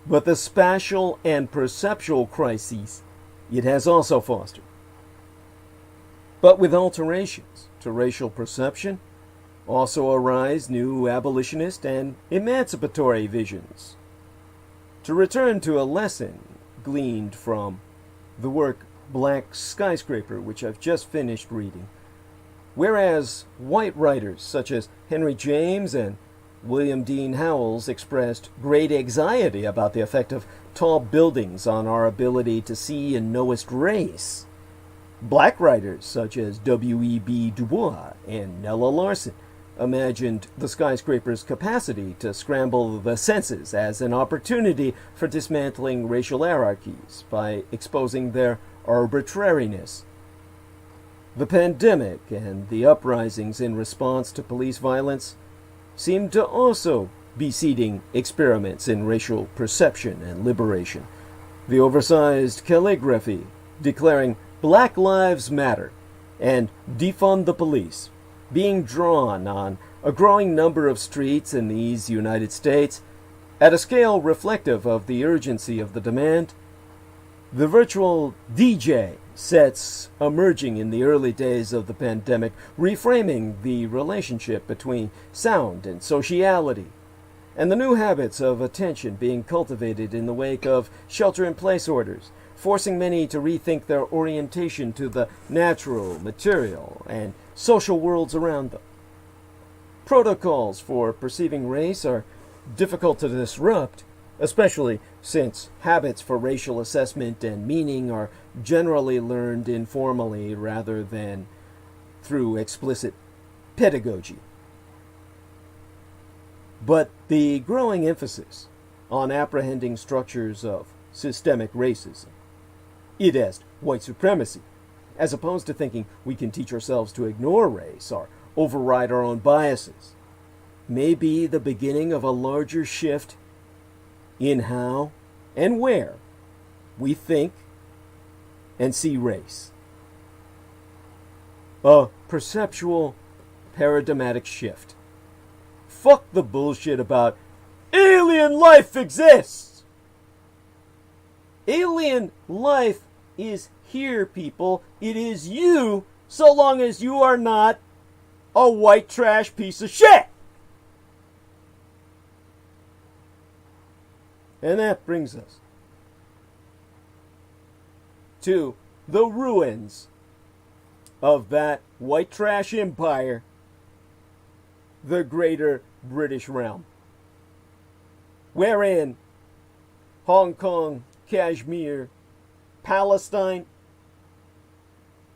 but the spatial and perceptual crises it has also fostered. But with alterations to racial perception, also arise new abolitionist and emancipatory visions. To return to a lesson gleaned from the work Black Skyscraper, which I've just finished reading, whereas white writers such as Henry James and William Dean Howells expressed great anxiety about the effect of tall buildings on our ability to see and knowest race, black writers such as W.E.B. Du Bois and Nella Larson imagined the skyscraper's capacity to scramble the senses as an opportunity for dismantling racial hierarchies by exposing their arbitrariness. The pandemic and the uprisings in response to police violence seem to also be seeding experiments in racial perception and liberation. The oversized calligraphy declaring Black Lives Matter and defund the police being drawn on a growing number of streets in these United States at a scale reflective of the urgency of the demand. The virtual DJ sets emerging in the early days of the pandemic, reframing the relationship between sound and sociality, and the new habits of attention being cultivated in the wake of shelter-in-place orders, forcing many to rethink their orientation to the natural, material, and social worlds around them. Protocols for perceiving race are difficult to disrupt, especially since habits for racial assessment and meaning are generally learned informally rather than through explicit pedagogy. But the growing emphasis on apprehending structures of systemic racism, i.e., white supremacy, as opposed to thinking we can teach ourselves to ignore race or override our own biases, may be the beginning of a larger shift in how and where we think and see race. A perceptual paradigmatic shift. Fuck the bullshit about alien life exists! Alien life is here, people. It is you, so long as you are not a white trash piece of shit! And that brings us to the ruins of that white trash empire, the greater British realm, wherein Hong Kong, Kashmir, Palestine,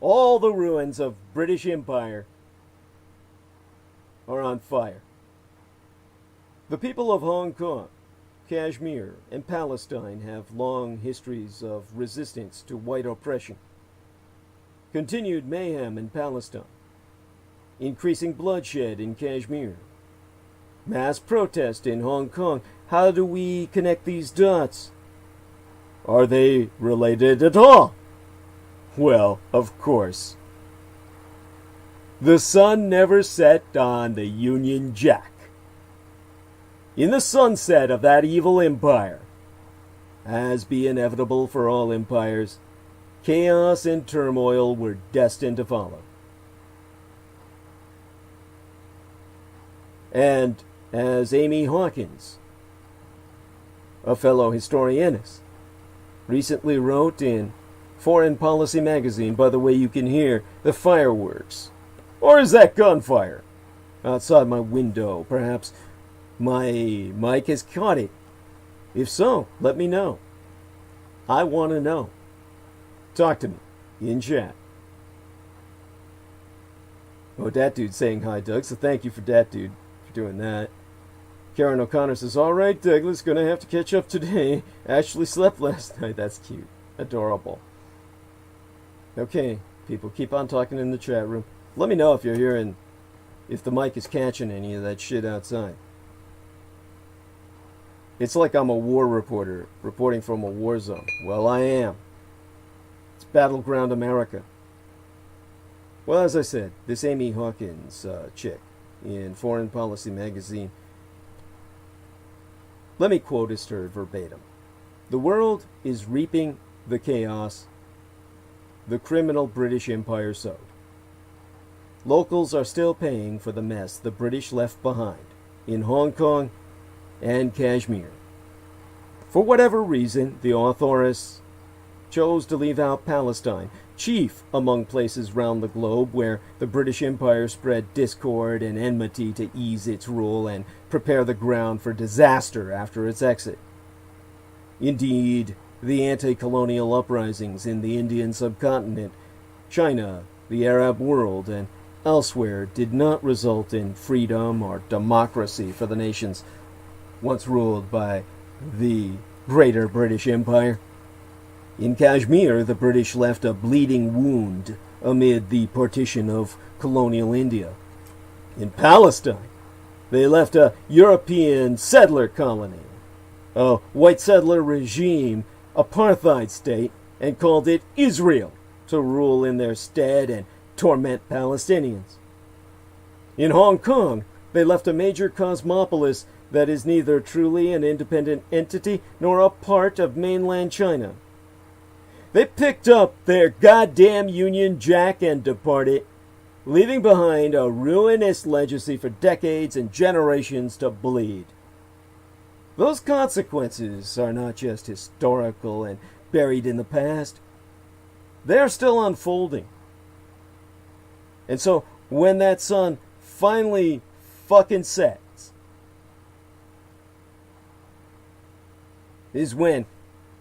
all the ruins of British Empire are on fire. The people of Hong Kong, Kashmir, and Palestine have long histories of resistance to white oppression. Continued mayhem in Palestine, increasing bloodshed in Kashmir, mass protest in Hong Kong. How do we connect these dots? Are they related at all? Well, of course. The sun never set on the Union Jack. In the sunset of that evil empire, as be inevitable for all empires, chaos and turmoil were destined to follow. And as Amy Hawkins, a fellow historianist, recently wrote in Foreign Policy magazine, by the way, you can hear the fireworks. Or is that gunfire? Outside my window. Perhaps my mic has caught it. If so, let me know. I want to know. Talk to me in chat. Oh, that dude's saying hi, Doug, so thank you for that dude for doing that. Karen O'Connor says, alright, Douglas, gonna have to catch up today. Actually slept last night. That's cute. Adorable. Okay, people, keep on talking in the chat room. Let me know if you're hearing, if the mic is catching any of that shit outside. It's like I'm a war reporter, reporting from a war zone. Well, I am. It's Battleground America. Well, as I said, this Amy Hawkins chick in Foreign Policy magazine, let me quote her verbatim. The world is reaping the chaos the criminal British Empire sowed. Locals are still paying for the mess the British left behind in Hong Kong and Kashmir. For whatever reason, the authorists chose to leave out Palestine, chief among places round the globe where the British Empire spread discord and enmity to ease its rule and prepare the ground for disaster after its exit. Indeed, the anti-colonial uprisings in the Indian subcontinent, China, the Arab world, and elsewhere did not result in freedom or democracy for the nations once ruled by the greater British Empire. In Kashmir, the British left a bleeding wound amid the partition of colonial India. In Palestine, they left a European settler colony, a white settler regime, apartheid state, and called it Israel to rule in their stead and torment Palestinians. In Hong Kong, they left a major cosmopolis that is neither truly an independent entity nor a part of mainland China. They picked up their goddamn Union Jack and departed, leaving behind a ruinous legacy for decades and generations to bleed. Those consequences are not just historical and buried in the past. They are still unfolding. And so, when that sun finally fucking sets, is when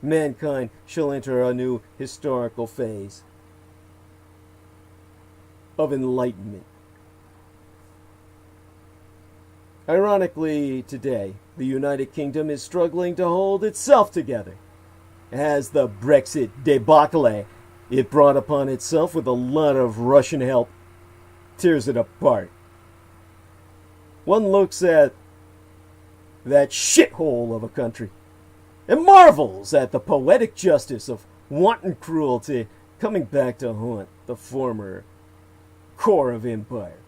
mankind shall enter a new historical phase of enlightenment. Ironically, today, the United Kingdom is struggling to hold itself together, as the Brexit debacle it brought upon itself with a lot of Russian help tears it apart. One looks at that shithole of a country and marvels at the poetic justice of wanton cruelty coming back to haunt the former core of empire.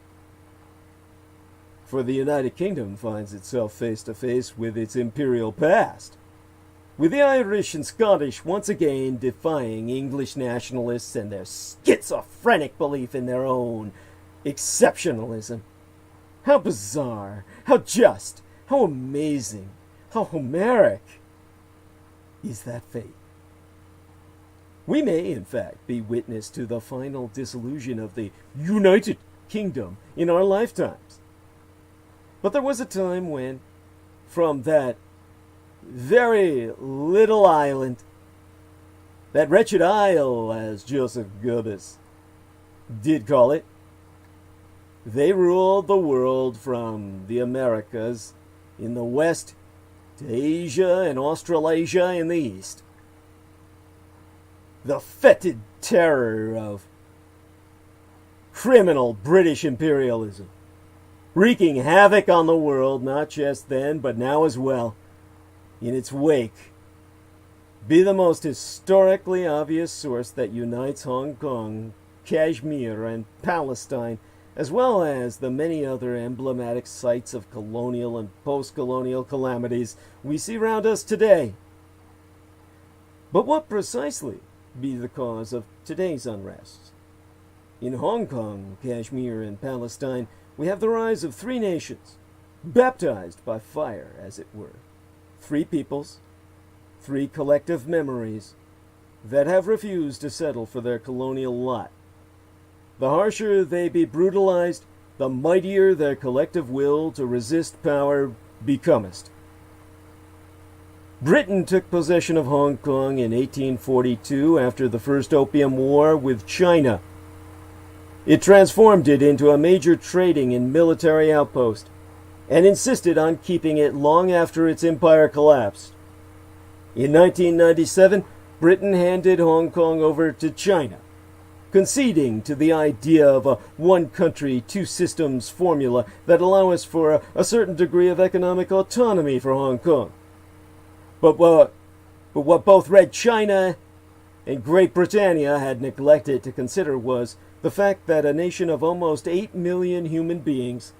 For the United Kingdom finds itself face to face with its imperial past, with the Irish and Scottish once again defying English nationalists and their schizophrenic belief in their own exceptionalism. How bizarre, how just, how amazing, how Homeric is that fate. We may, in fact, be witness to the final dissolution of the United Kingdom in our lifetimes. But there was a time when, from that very little island, that wretched isle, as Joseph Goebbels did call it, they ruled the world from the Americas in the west to Asia and Australasia in the east. The fetid terror of criminal British imperialism, wreaking havoc on the world, not just then, but now as well, in its wake, be the most historically obvious source that unites Hong Kong, Kashmir, and Palestine, as well as the many other emblematic sites of colonial and post-colonial calamities we see around us today. But what precisely be the cause of today's unrest? In Hong Kong, Kashmir, and Palestine, we have the rise of three nations, baptized by fire, as it were. Three peoples, three collective memories that have refused to settle for their colonial lot. The harsher they be brutalized, the mightier their collective will to resist power becomest. Britain took possession of Hong Kong in 1842 after the First Opium War with China. It transformed it into a major trading and military outpost, and insisted on keeping it long after its empire collapsed. In 1997, Britain handed Hong Kong over to China, conceding to the idea of a one-country, two-systems formula that allows for a certain degree of economic autonomy for Hong Kong. But what both Red China and Great Britannia had neglected to consider was the fact that a nation of almost 8 million human beings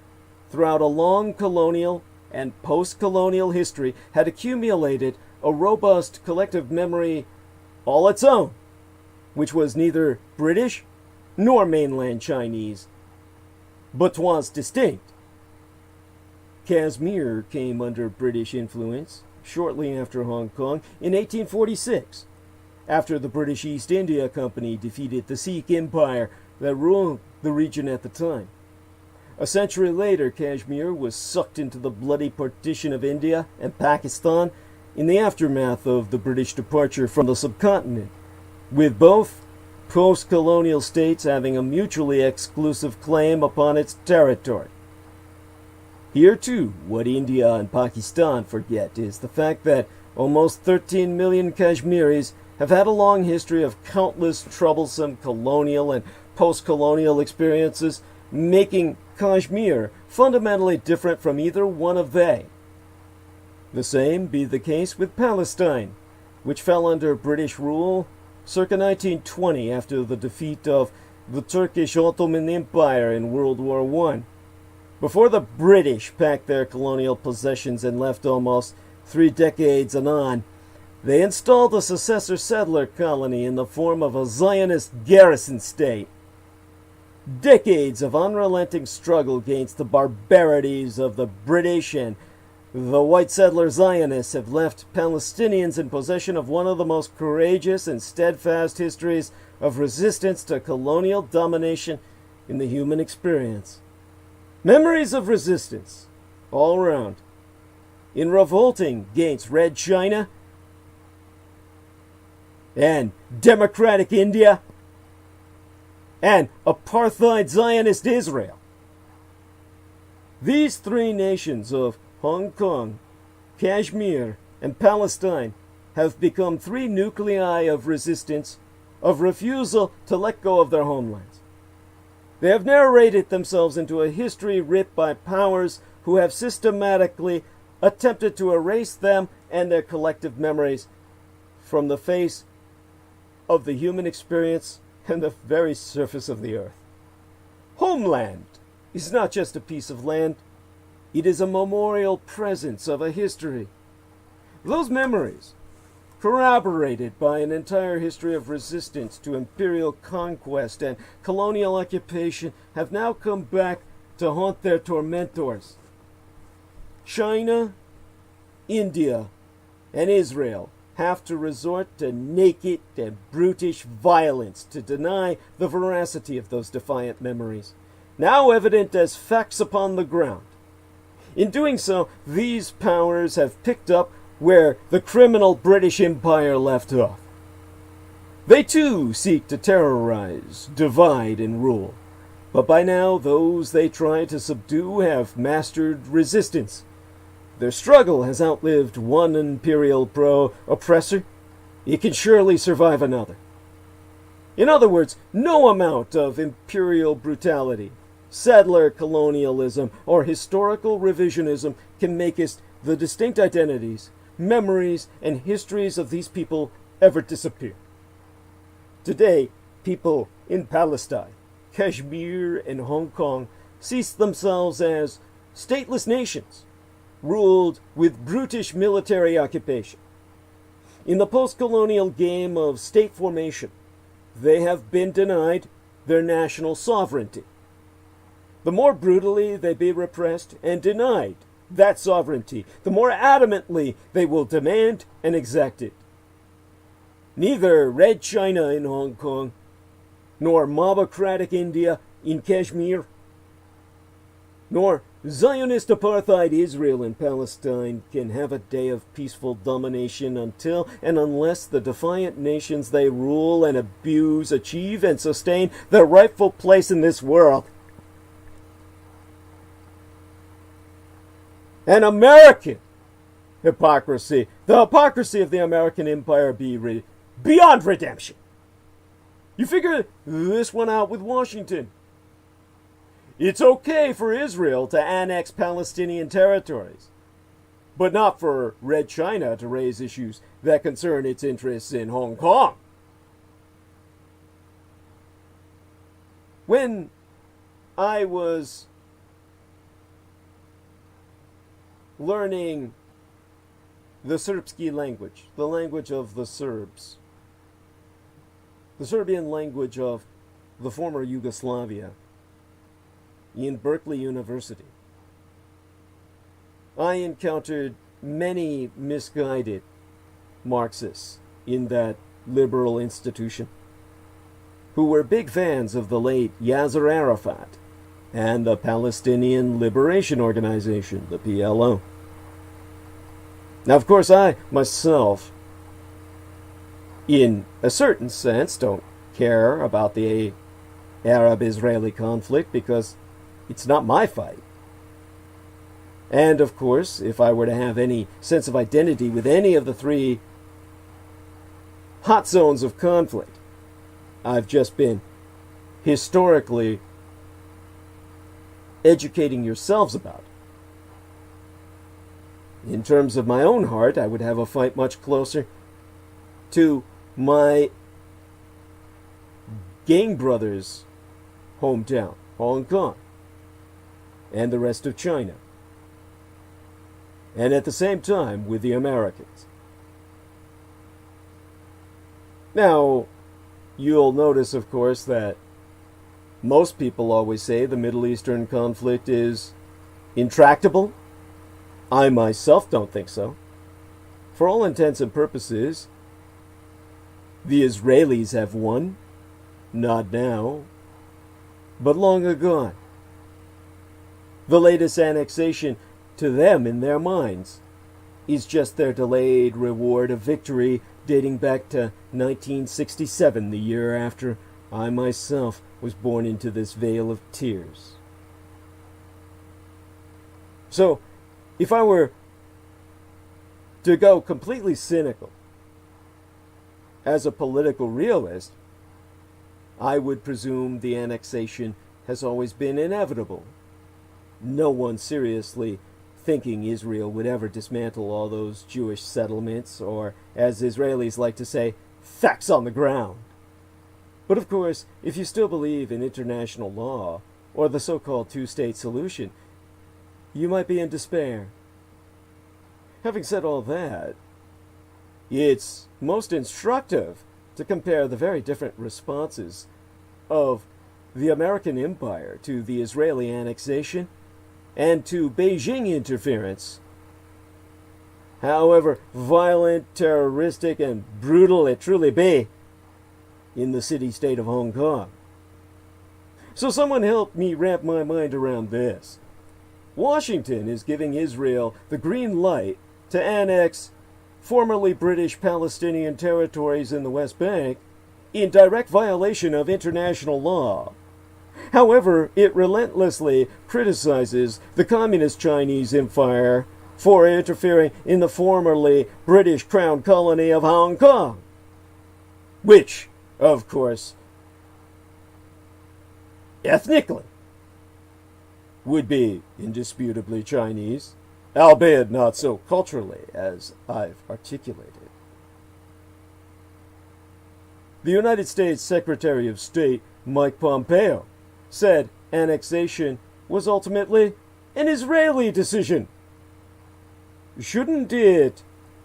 throughout a long colonial and post-colonial history had accumulated a robust collective memory all its own, which was neither British nor mainland Chinese, but was distinct. Kashmir came under British influence shortly after Hong Kong in 1846, after the British East India Company defeated the Sikh Empire that ruled the region at the time. A century later, Kashmir was sucked into the bloody partition of India and Pakistan in the aftermath of the British departure from the subcontinent, with both post-colonial states having a mutually exclusive claim upon its territory. Here too, what India and Pakistan forget is the fact that almost 13 million Kashmiris have had a long history of countless troublesome colonial and post-colonial experiences, making Kashmir fundamentally different from either one of they. The same be the case with Palestine, which fell under British rule circa 1920 after the defeat of the Turkish Ottoman Empire in World War I. Before the British packed their colonial possessions and left almost 3 decades on, they installed a successor settler colony in the form of a Zionist garrison state. Decades of unrelenting struggle against the barbarities of the British and the white settler Zionists have left Palestinians in possession of one of the most courageous and steadfast histories of resistance to colonial domination in the human experience. Memories of resistance, all around, in revolting against Red China and democratic India and apartheid Zionist Israel. These three nations of Hong Kong, Kashmir, and Palestine have become three nuclei of resistance, of refusal to let go of their homelands. They have narrated themselves into a history writ by powers who have systematically attempted to erase them and their collective memories from the face of the human experience and the very surface of the earth. Homeland is not just a piece of land. It is a memorial presence of a history. Those memories, corroborated by an entire history of resistance to imperial conquest and colonial occupation, have now come back to haunt their tormentors. China, India, and Israel have to resort to naked and brutish violence to deny the veracity of those defiant memories, now evident as facts upon the ground. In doing so, these powers have picked up where the criminal British Empire left off. They too seek to terrorize, divide, and rule. But by now, those they try to subdue have mastered resistance. Their struggle has outlived one imperial oppressor. It can surely survive another. In other words, no amount of imperial brutality, settler colonialism, or historical revisionism can make us the distinct identities, memories, and histories of these people ever disappear. Today, people in Palestine, Kashmir, and Hong Kong see themselves as stateless nations, ruled with brutish military occupation. In the post-colonial game of state formation, they have been denied their national sovereignty. The more brutally they be repressed and denied that sovereignty, the more adamantly they will demand and exact it. Neither Red China in Hong Kong, nor mobocratic India in Kashmir, nor Zionist apartheid Israel in Palestine can have a day of peaceful domination until and unless the defiant nations they rule and abuse achieve and sustain their rightful place in this world. An American hypocrisy, the hypocrisy of the American empire be beyond redemption. You figure this one out with Washington. It's okay for Israel to annex Palestinian territories, but not for Red China to raise issues that concern its interests in Hong Kong. When I was learning the Srpski language, the language of the Serbs, the Serbian language of the former Yugoslavia, in Berkeley University, I encountered many misguided Marxists in that liberal institution who were big fans of the late Yasser Arafat and the Palestinian Liberation Organization, the PLO. Now, of course, I myself, in a certain sense, don't care about the Arab-Israeli conflict because it's not my fight. And, of course, if I were to have any sense of identity with any of the three hot zones of conflict, I've just been historically educating yourselves about. In terms of my own heart, I would have a fight much closer to my gang brother's hometown, Hong Kong, and the rest of China, and at the same time with the Americans. Now, you'll notice, of course, that most people always say the Middle Eastern conflict is intractable. I myself don't think so. For all intents and purposes, the Israelis have won, not now, but long ago. The latest annexation to them in their minds is just their delayed reward of victory dating back to 1967, the year after I myself was born into this vale of tears. So, if I were to go completely cynical, as a political realist, I would presume the annexation has always been inevitable. No one seriously thinking Israel would ever dismantle all those Jewish settlements, or, as Israelis like to say, facts on the ground. But of course, if you still believe in international law, or the so-called two-state solution, you might be in despair. Having said all that, it's most instructive to compare the very different responses of the American empire to the Israeli annexation and to Beijing interference. However violent, terroristic, and brutal it truly be in the city-state of Hong Kong. So someone help me wrap my mind around this. Washington is giving Israel the green light to annex formerly British Palestinian territories in the West Bank in direct violation of international law. However, it relentlessly criticizes the Communist Chinese Empire for interfering in the formerly British Crown colony of Hong Kong, which, of course, ethnically would be indisputably Chinese, albeit not so culturally as I've articulated. The United States Secretary of State Mike Pompeo said annexation was ultimately an Israeli decision. Shouldn't it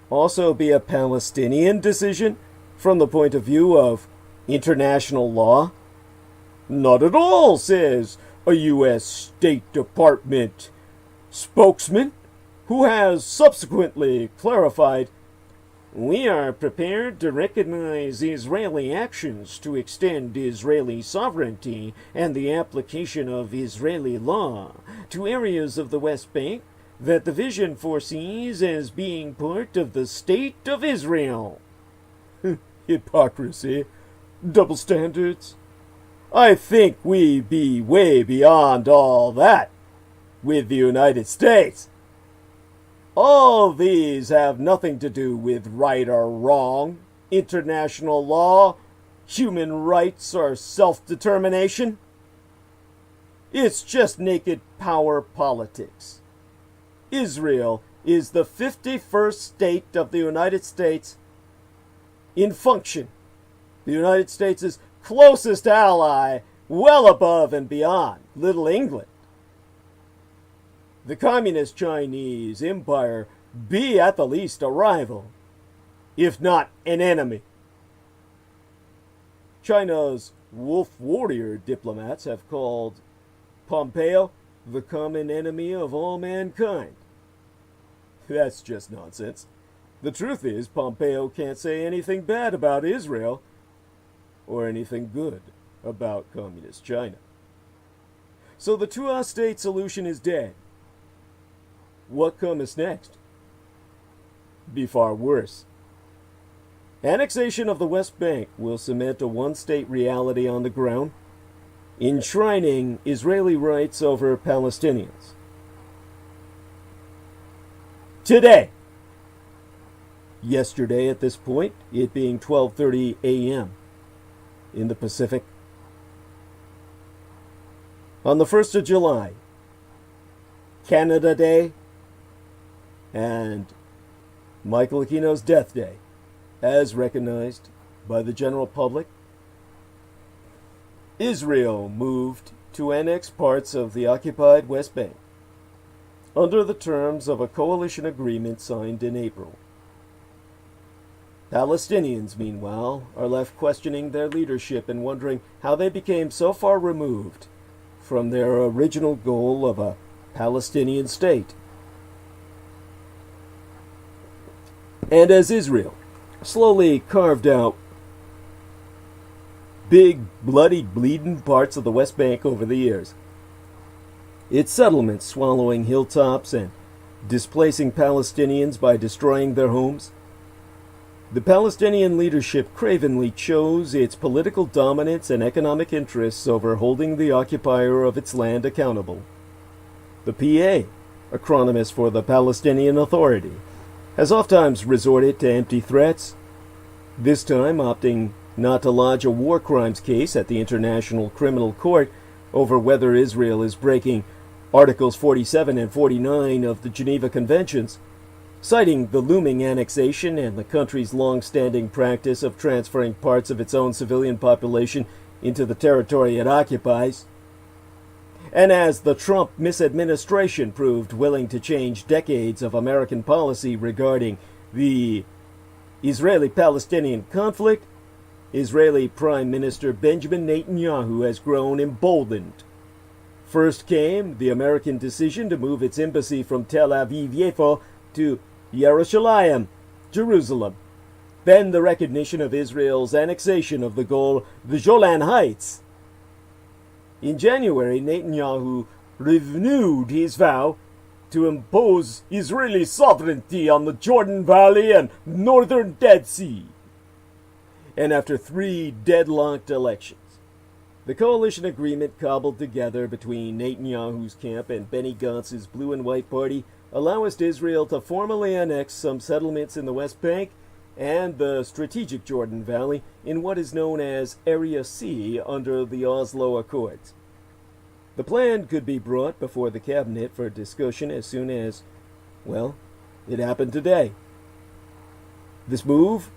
also be a Palestinian decision from the point of view of international law? Not at all, says a U.S. State Department spokesman, who has subsequently clarified, "We are prepared to recognize Israeli actions to extend Israeli sovereignty and the application of Israeli law to areas of the West Bank that the vision foresees as being part of the State of Israel." Hypocrisy, double standards. I think we be way beyond all that with the United States. All these have nothing to do with right or wrong, international law, human rights, or self-determination. It's just naked power politics. Israel is the 51st state of the United States in function. The United States' closest ally, well above and beyond Little England. The Communist Chinese Empire be at the least a rival, if not an enemy. China's wolf warrior diplomats have called Pompeo the common enemy of all mankind. That's just nonsense. The truth is, Pompeo can't say anything bad about Israel or anything good about Communist China. So the two-state solution is dead. What comes next? Be far worse. Annexation of the West Bank will cement a one-state reality on the ground, enshrining Israeli rights over Palestinians. Today, yesterday at this point, it being 12:30 a.m. in the Pacific, on the 1st of July, Canada Day, and Michael Aquino's death day, as recognized by the general public, Israel moved to annex parts of the occupied West Bank under the terms of a coalition agreement signed in April. Palestinians, meanwhile, are left questioning their leadership and wondering how they became so far removed from their original goal of a Palestinian state. And as Israel slowly carved out big, bloody, bleeding parts of the West Bank over the years, its settlements swallowing hilltops and displacing Palestinians by destroying their homes, the Palestinian leadership cravenly chose its political dominance and economic interests over holding the occupier of its land accountable. The PA, acronymous for the Palestinian Authority, has oftentimes resorted to empty threats, this time opting not to lodge a war crimes case at the International Criminal Court over whether Israel is breaking Articles 47 and 49 of the Geneva Conventions, citing the looming annexation and the country's long-standing practice of transferring parts of its own civilian population into the territory it occupies. And as the Trump misadministration proved willing to change decades of American policy regarding the Israeli-Palestinian conflict, Israeli Prime Minister Benjamin Netanyahu has grown emboldened. First came the American decision to move its embassy from Tel Aviv-Yafo to Yerushalayim, Jerusalem. Then the recognition of Israel's annexation of the Golan Heights. In January, Netanyahu renewed his vow to impose Israeli sovereignty on the Jordan Valley and northern Dead Sea. And after 3 deadlocked elections, the coalition agreement cobbled together between Netanyahu's camp and Benny Gantz's Blue and White Party allows Israel to formally annex some settlements in the West Bank and the strategic Jordan Valley in what is known as Area C under the Oslo Accords. The plan could be brought before the cabinet for discussion as soon as, well, it happened today. This move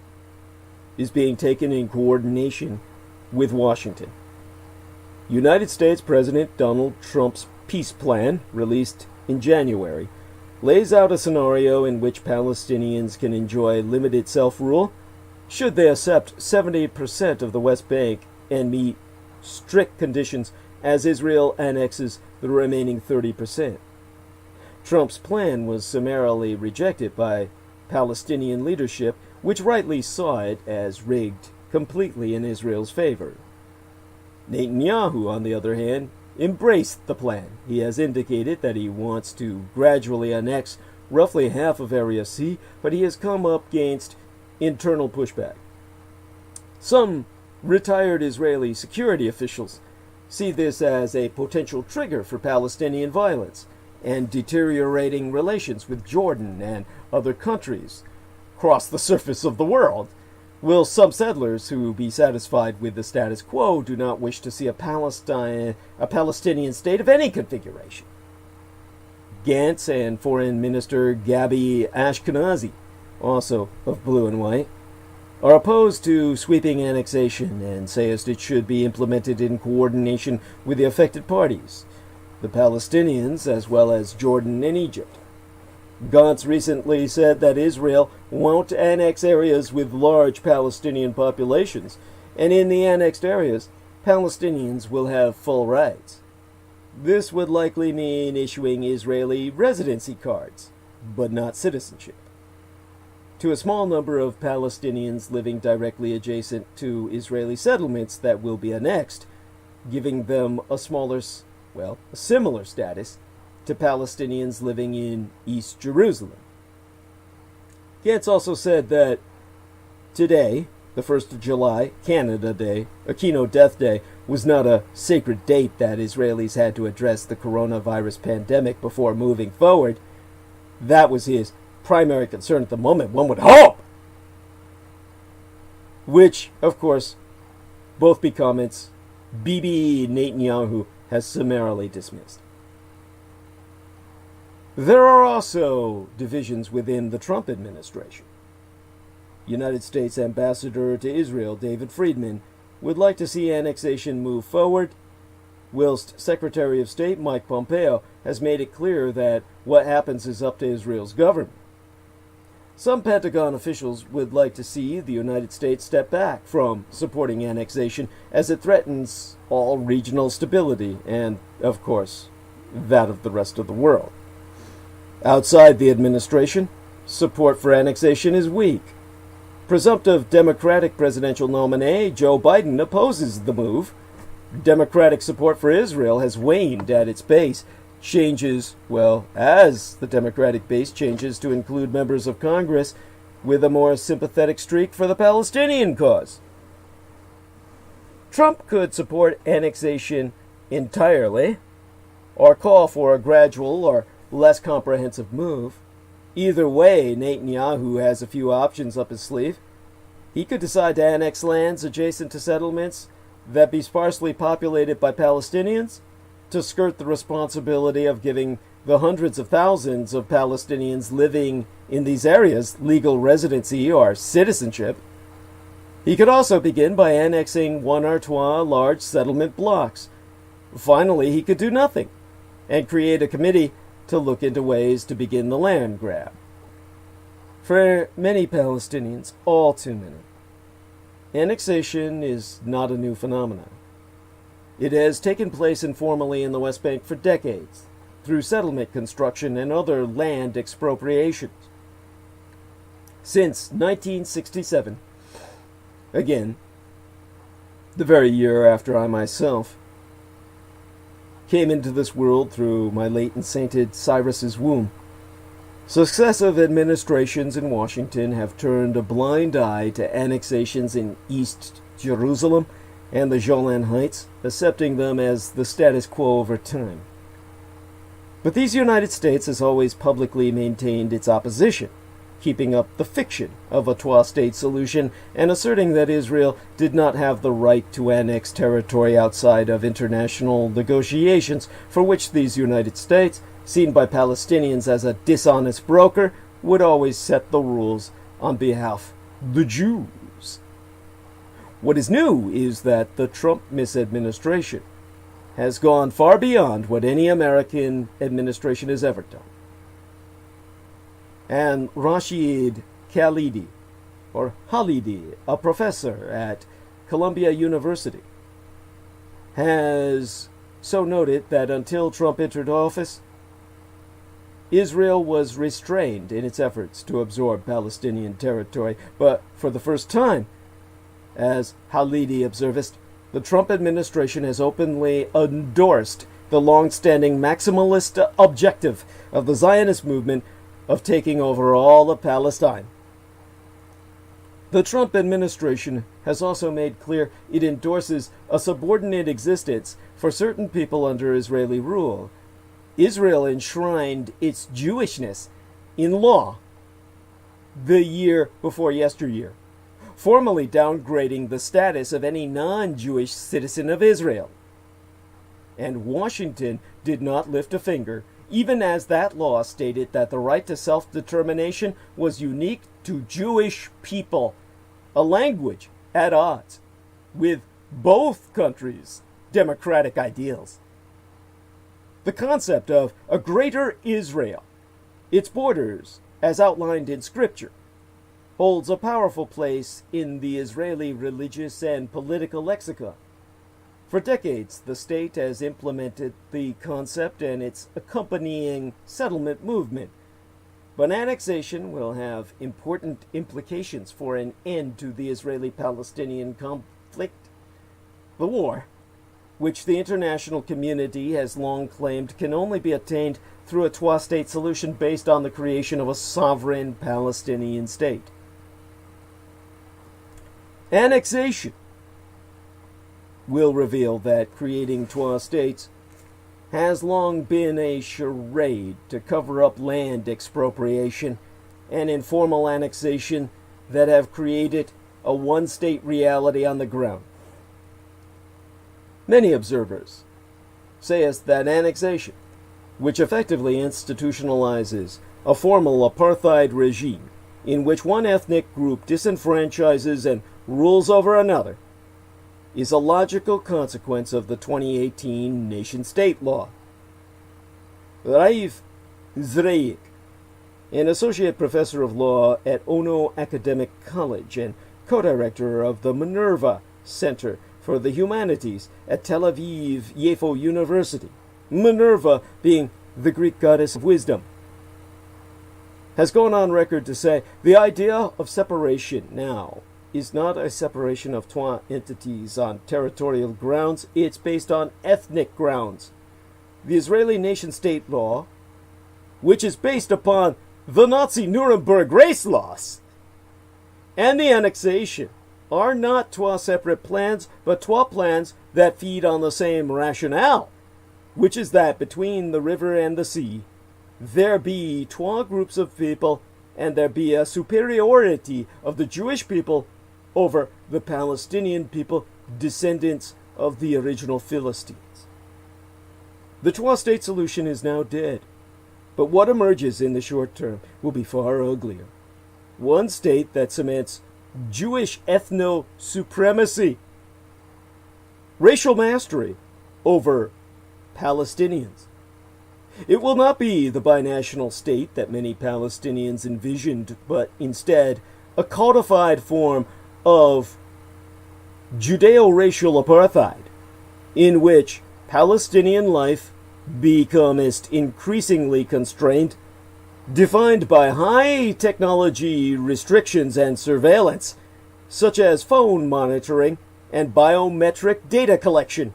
is being taken in coordination with Washington. United States President Donald Trump's peace plan, released in January, lays out a scenario in which Palestinians can enjoy limited self-rule should they accept 70% of the West Bank and meet strict conditions as Israel annexes the remaining 30%. Trump's plan was summarily rejected by Palestinian leadership, which rightly saw it as rigged completely in Israel's favor. Netanyahu, on the other hand, embraced the plan. He has indicated that he wants to gradually annex roughly half of Area C, but he has come up against internal pushback. Some retired Israeli security officials see this as a potential trigger for Palestinian violence and deteriorating relations with Jordan and other countries across the surface of the world. Will some settlers who be satisfied with the status quo do not wish to see a Palestinian state of any configuration? Gantz and Foreign Minister Gabi Ashkenazi, also of Blue and White, are opposed to sweeping annexation and say it should be implemented in coordination with the affected parties, the Palestinians as well as Jordan and Egypt. Gantz recently said that Israel won't annex areas with large Palestinian populations, and in the annexed areas, Palestinians will have full rights. This would likely mean issuing Israeli residency cards, but not citizenship, to a small number of Palestinians living directly adjacent to Israeli settlements that will be annexed, giving them a similar status to Palestinians living in East Jerusalem. Gantz also said that today, the 1st of July, Canada Day, Aquino Death Day, was not a sacred date that Israelis had to address the coronavirus pandemic before moving forward. That was his primary concern at the moment, one would hope! Which, of course, both be comments Bibi Netanyahu has summarily dismissed. There are also divisions within the Trump administration. United States Ambassador to Israel David Friedman would like to see annexation move forward, whilst Secretary of State Mike Pompeo has made it clear that what happens is up to Israel's government. Some Pentagon officials would like to see the United States step back from supporting annexation as it threatens all regional stability and, of course, that of the rest of the world. Outside the administration, support for annexation is weak. Presumptive Democratic presidential nominee Joe Biden opposes the move. Democratic support for Israel has waned at its base, as the Democratic base changes to include members of Congress with a more sympathetic streak for the Palestinian cause. Trump could support annexation entirely, or call for a gradual or less comprehensive move. Either way, Netanyahu has a few options up his sleeve. He could decide to annex lands adjacent to settlements that be sparsely populated by Palestinians, to skirt the responsibility of giving the hundreds of thousands of Palestinians living in these areas legal residency or citizenship. He could also begin by annexing one or two large settlement blocks. Finally, he could do nothing and create a committee to look into ways to begin the land grab. For many Palestinians, all too many, annexation is not a new phenomenon. It has taken place informally in the West Bank for decades, through settlement construction and other land expropriations. Since 1967, again, the very year after I myself came into this world through my late and sainted Cyrus's womb, successive administrations in Washington have turned a blind eye to annexations in East Jerusalem and the Golan Heights, accepting them as the status quo over time. But these United States has always publicly maintained its opposition, keeping up the fiction of a two-state solution and asserting that Israel did not have the right to annex territory outside of international negotiations, for which these United States, seen by Palestinians as a dishonest broker, would always set the rules on behalf of the Jews. What is new is that the Trump misadministration has gone far beyond what any American administration has ever done. And Rashid Khalidi, or Halidi, a professor at Columbia University, has so noted that until Trump entered office, Israel was restrained in its efforts to absorb Palestinian territory, but for the first time, as Halidi observed, the Trump administration has openly endorsed the long-standing maximalist objective of the Zionist movement of taking over all of Palestine. The Trump administration has also made clear it endorses a subordinate existence for certain people under Israeli rule. Israel enshrined its Jewishness in law the year before yesteryear, formally downgrading the status of any non-Jewish citizen of Israel. And Washington did not lift a finger, even as that law stated that the right to self-determination was unique to Jewish people, a language at odds with both countries' democratic ideals. The concept of a greater Israel, its borders as outlined in Scripture, holds a powerful place in the Israeli religious and political lexicon. For decades, the state has implemented the concept and its accompanying settlement movement. But annexation will have important implications for an end to the Israeli-Palestinian conflict. The war, which the international community has long claimed can only be attained through a two-state solution based on the creation of a sovereign Palestinian state. Annexation will reveal that creating two states has long been a charade to cover up land expropriation and informal annexation that have created a one-state reality on the ground. Many observers say that annexation, which effectively institutionalizes a formal apartheid regime in which one ethnic group disenfranchises and rules over another, is a logical consequence of the 2018 nation-state law. ŠHNS'-THEISTIC, an associate professor of law at Ono Academic College and co-director of the Minerva Center for the Humanities at Tel Aviv Yafo University, Minerva being the Greek goddess of wisdom, has gone on record to say the idea of separation now is not a separation of two entities on territorial grounds, it's based on ethnic grounds. The Israeli nation-state law, which is based upon the Nazi Nuremberg race laws, and the annexation are not two separate plans, but two plans that feed on the same rationale, which is that between the river and the sea, there be two groups of people, and there be a superiority of the Jewish people over the Palestinian people, descendants of the original Philistines. The two-state solution is now dead. But what emerges in the short term will be far uglier. One state that cements Jewish ethno-supremacy, racial mastery over Palestinians. It will not be the binational state that many Palestinians envisioned, but instead a codified form of Judeo-racial apartheid, in which Palestinian life becometh increasingly constrained, defined by high technology restrictions and surveillance, such as phone monitoring and biometric data collection.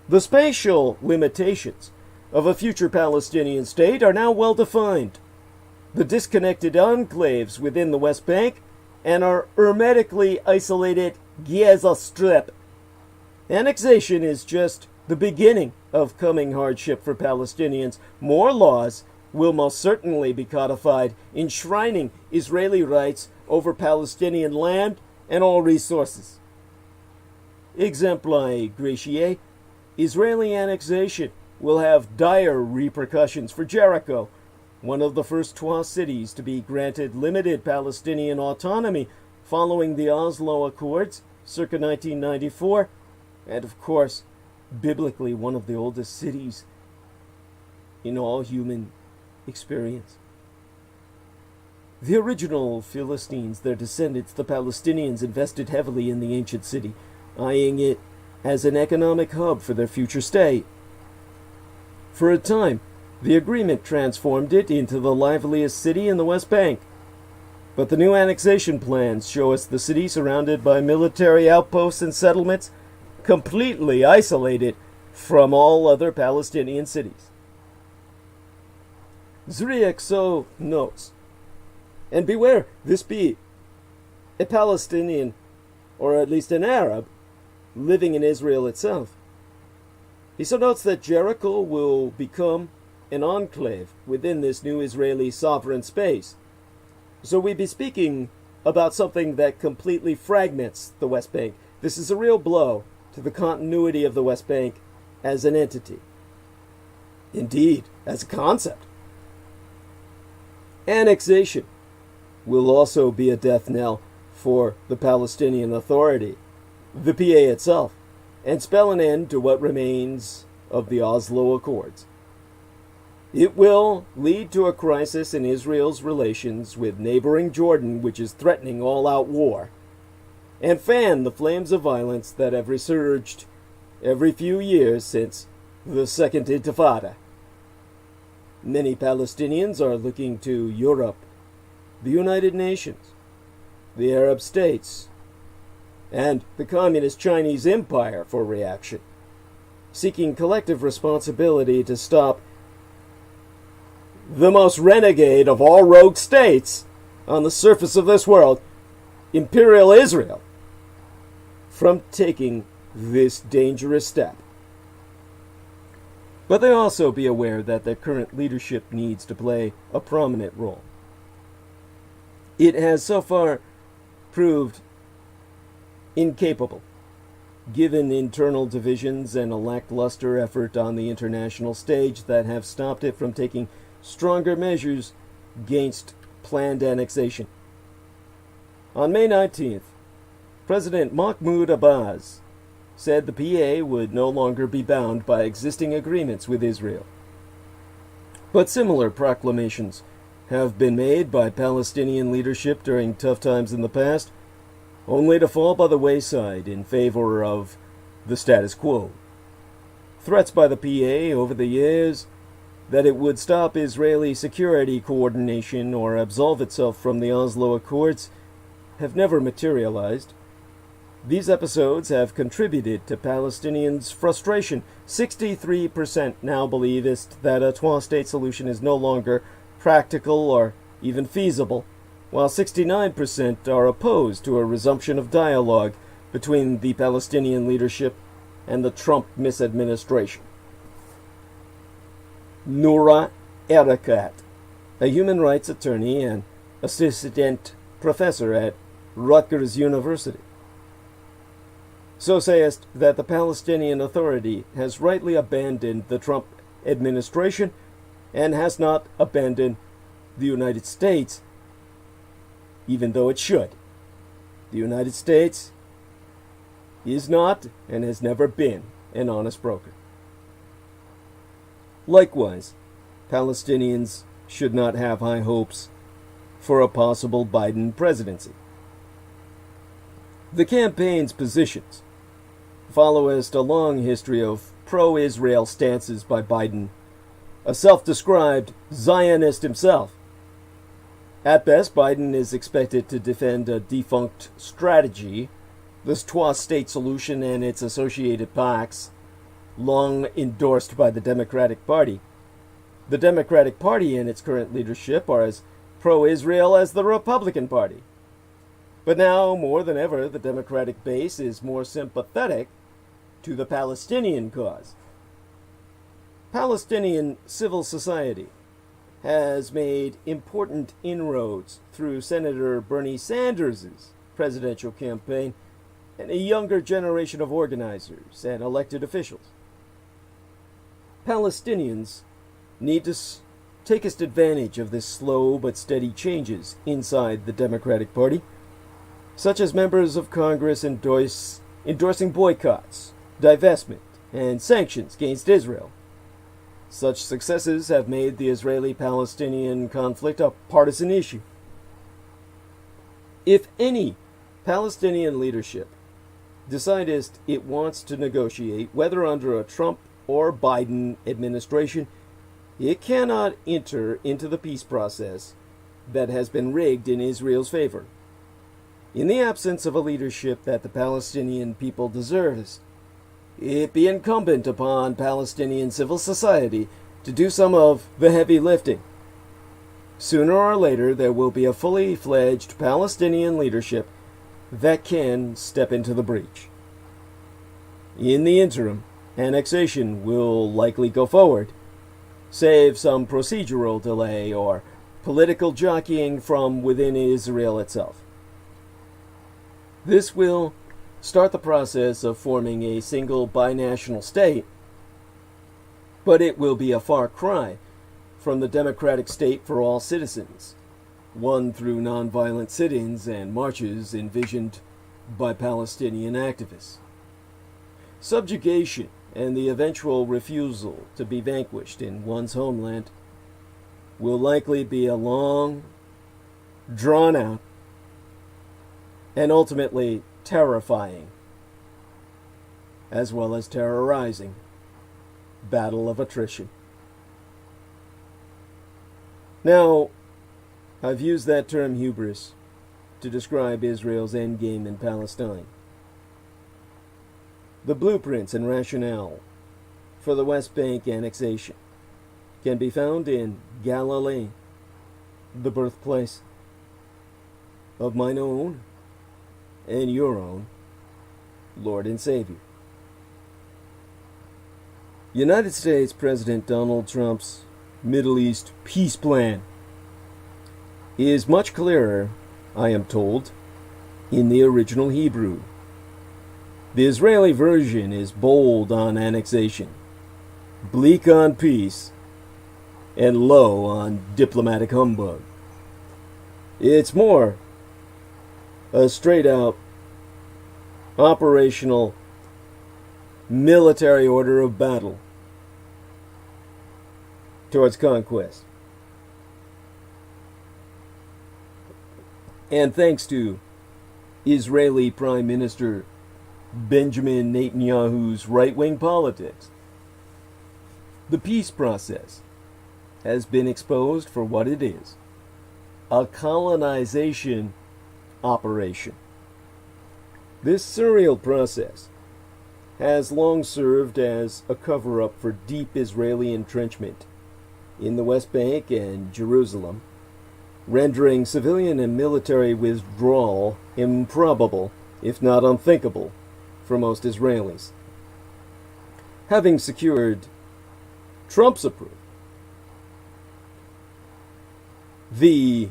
The spatial limitations of a future Palestinian state are now well defined. The disconnected enclaves within the West Bank and our hermetically isolated Gaza Strip. Annexation is just the beginning of coming hardship for Palestinians. More laws will most certainly be codified, enshrining Israeli rights over Palestinian land and all resources. Exempli gratiae, Israeli annexation will have dire repercussions for Jericho, one of the first trois cities to be granted limited Palestinian autonomy following the Oslo Accords circa 1994, and of course, biblically one of the oldest cities in all human experience. The original Philistines, their descendants, the Palestinians, invested heavily in the ancient city, eyeing it as an economic hub for their future stay. For a time, the agreement transformed it into the liveliest city in the West Bank. But the new annexation plans show us the city surrounded by military outposts and settlements, completely isolated from all other Palestinian cities. Zriek so notes, and beware, this be a Palestinian, or at least an Arab, living in Israel itself. He so notes that Jericho will become an enclave within this new Israeli sovereign space. So we be speaking about something that completely fragments the West Bank. This is a real blow to the continuity of the West Bank as an entity. Indeed, as a concept. Annexation will also be a death knell for the Palestinian Authority, the PA itself, and spell an end to what remains of the Oslo Accords. It will lead to a crisis in Israel's relations with neighboring Jordan, which is threatening all-out war, and fan the flames of violence that have resurged every few years since the Second Intifada. Many Palestinians are looking to Europe, the United Nations, the Arab states, and the Communist Chinese Empire for reaction, seeking collective responsibility to stop the most renegade of all rogue states on the surface of this world, Imperial Israel, from taking this dangerous step. But they also be aware that their current leadership needs to play a prominent role. It has so far proved incapable, given internal divisions and a lackluster effort on the international stage that have stopped it from taking stronger measures against planned annexation. On May 19th, President Mahmoud Abbas said the PA would no longer be bound by existing agreements with Israel. But similar proclamations have been made by Palestinian leadership during tough times in the past, only to fall by the wayside in favor of the status quo. Threats by the PA over the years that it would stop Israeli security coordination or absolve itself from the Oslo Accords have never materialized. These episodes have contributed to Palestinians' frustration. 63% now believe that a two-state solution is no longer practical or even feasible, while 69% are opposed to a resumption of dialogue between the Palestinian leadership and the Trump misadministration. Noura Erakat, a human rights attorney and assistant professor at Rutgers University. So sayest that the Palestinian Authority has rightly abandoned the Trump administration and has not abandoned the United States, even though it should. The United States is not and has never been an honest broker. Likewise, Palestinians should not have high hopes for a possible Biden presidency. The campaign's positions followest a long history of pro-Israel stances by Biden, a self-described Zionist himself. At best, Biden is expected to defend a defunct strategy, the trois-state solution and its associated pacts, long endorsed by the Democratic Party. The Democratic Party and its current leadership are as pro-Israel as the Republican Party. But now, more than ever, the Democratic base is more sympathetic to the Palestinian cause. Palestinian civil society has made important inroads through Senator Bernie Sanders' presidential campaign and a younger generation of organizers and elected officials. Palestinians need to take advantage of this slow but steady changes inside the Democratic Party, such as members of Congress endorsing boycotts, divestment, and sanctions against Israel. Such successes have made the Israeli-Palestinian conflict a partisan issue. If any Palestinian leadership decides it wants to negotiate, whether under a Trump or Biden administration, it cannot enter into the peace process that has been rigged in Israel's favor. In the absence of a leadership that the Palestinian people deserves, it be incumbent upon Palestinian civil society to do some of the heavy lifting. Sooner or later, there will be a fully fledged Palestinian leadership that can step into the breach. In the interim, annexation will likely go forward, save some procedural delay or political jockeying from within Israel itself. This will start the process of forming a single binational state, but it will be a far cry from the democratic state for all citizens, won through nonviolent sit-ins and marches envisioned by Palestinian activists. Subjugation and the eventual refusal to be vanquished in one's homeland will likely be a long, drawn-out, and ultimately terrifying, as well as terrorizing, battle of attrition. Now, I've used that term hubris to describe Israel's endgame in Palestine. The blueprints and rationale for the West Bank annexation can be found in Galilee, the birthplace of mine own and your own Lord and Savior. United States President Donald Trump's Middle East peace plan is much clearer, I am told, in the original Hebrew. The Israeli version is bold on annexation, bleak on peace, and low on diplomatic humbug. It's more a straight-out operational military order of battle towards conquest. And thanks to Israeli Prime Minister Benjamin Netanyahu's right-wing politics, the peace process has been exposed for what it is: a colonization operation. This surreal process has long served as a cover-up for deep Israeli entrenchment in the West Bank and Jerusalem, rendering civilian and military withdrawal improbable, if not unthinkable, for most Israelis. Having secured Trump's approval, the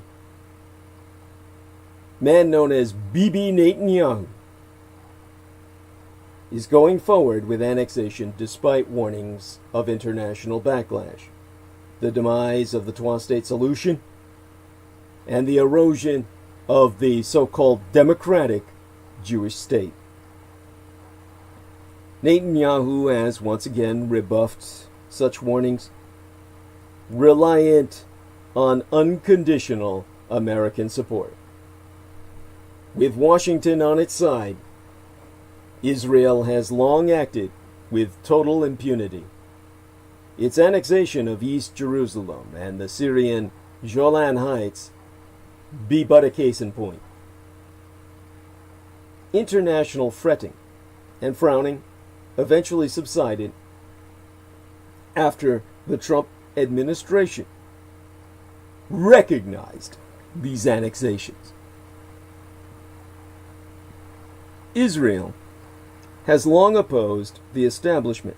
man known as Bibi Netanyahu is going forward with annexation despite warnings of international backlash, the demise of the two-state solution, and the erosion of the so-called democratic Jewish state. Netanyahu has once again rebuffed such warnings, reliant on unconditional American support. With Washington on its side, Israel has long acted with total impunity. Its annexation of East Jerusalem and the Syrian Golan Heights be but a case in point. International fretting and frowning eventually subsided after the Trump administration recognized these annexations. Israel has long opposed the establishment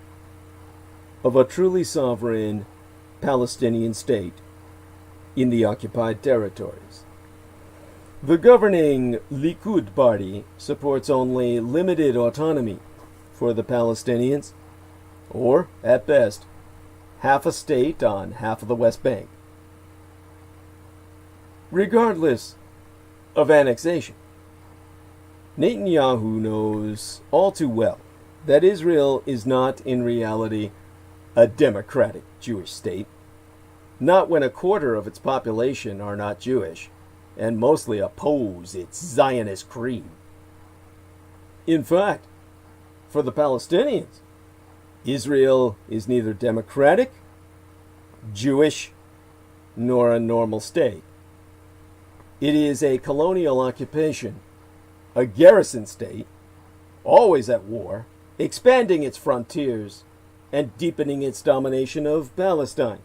of a truly sovereign Palestinian state in the occupied territories. The governing Likud party supports only limited autonomy for the Palestinians, or, at best, half a state on half of the West Bank. Regardless of annexation, Netanyahu knows all too well that Israel is not in reality a democratic Jewish state, not when a quarter of its population are not Jewish and mostly oppose its Zionist creed. In fact, for the Palestinians, Israel is neither democratic, Jewish, nor a normal state. It is a colonial occupation, a garrison state, always at war, expanding its frontiers and deepening its domination of Palestine.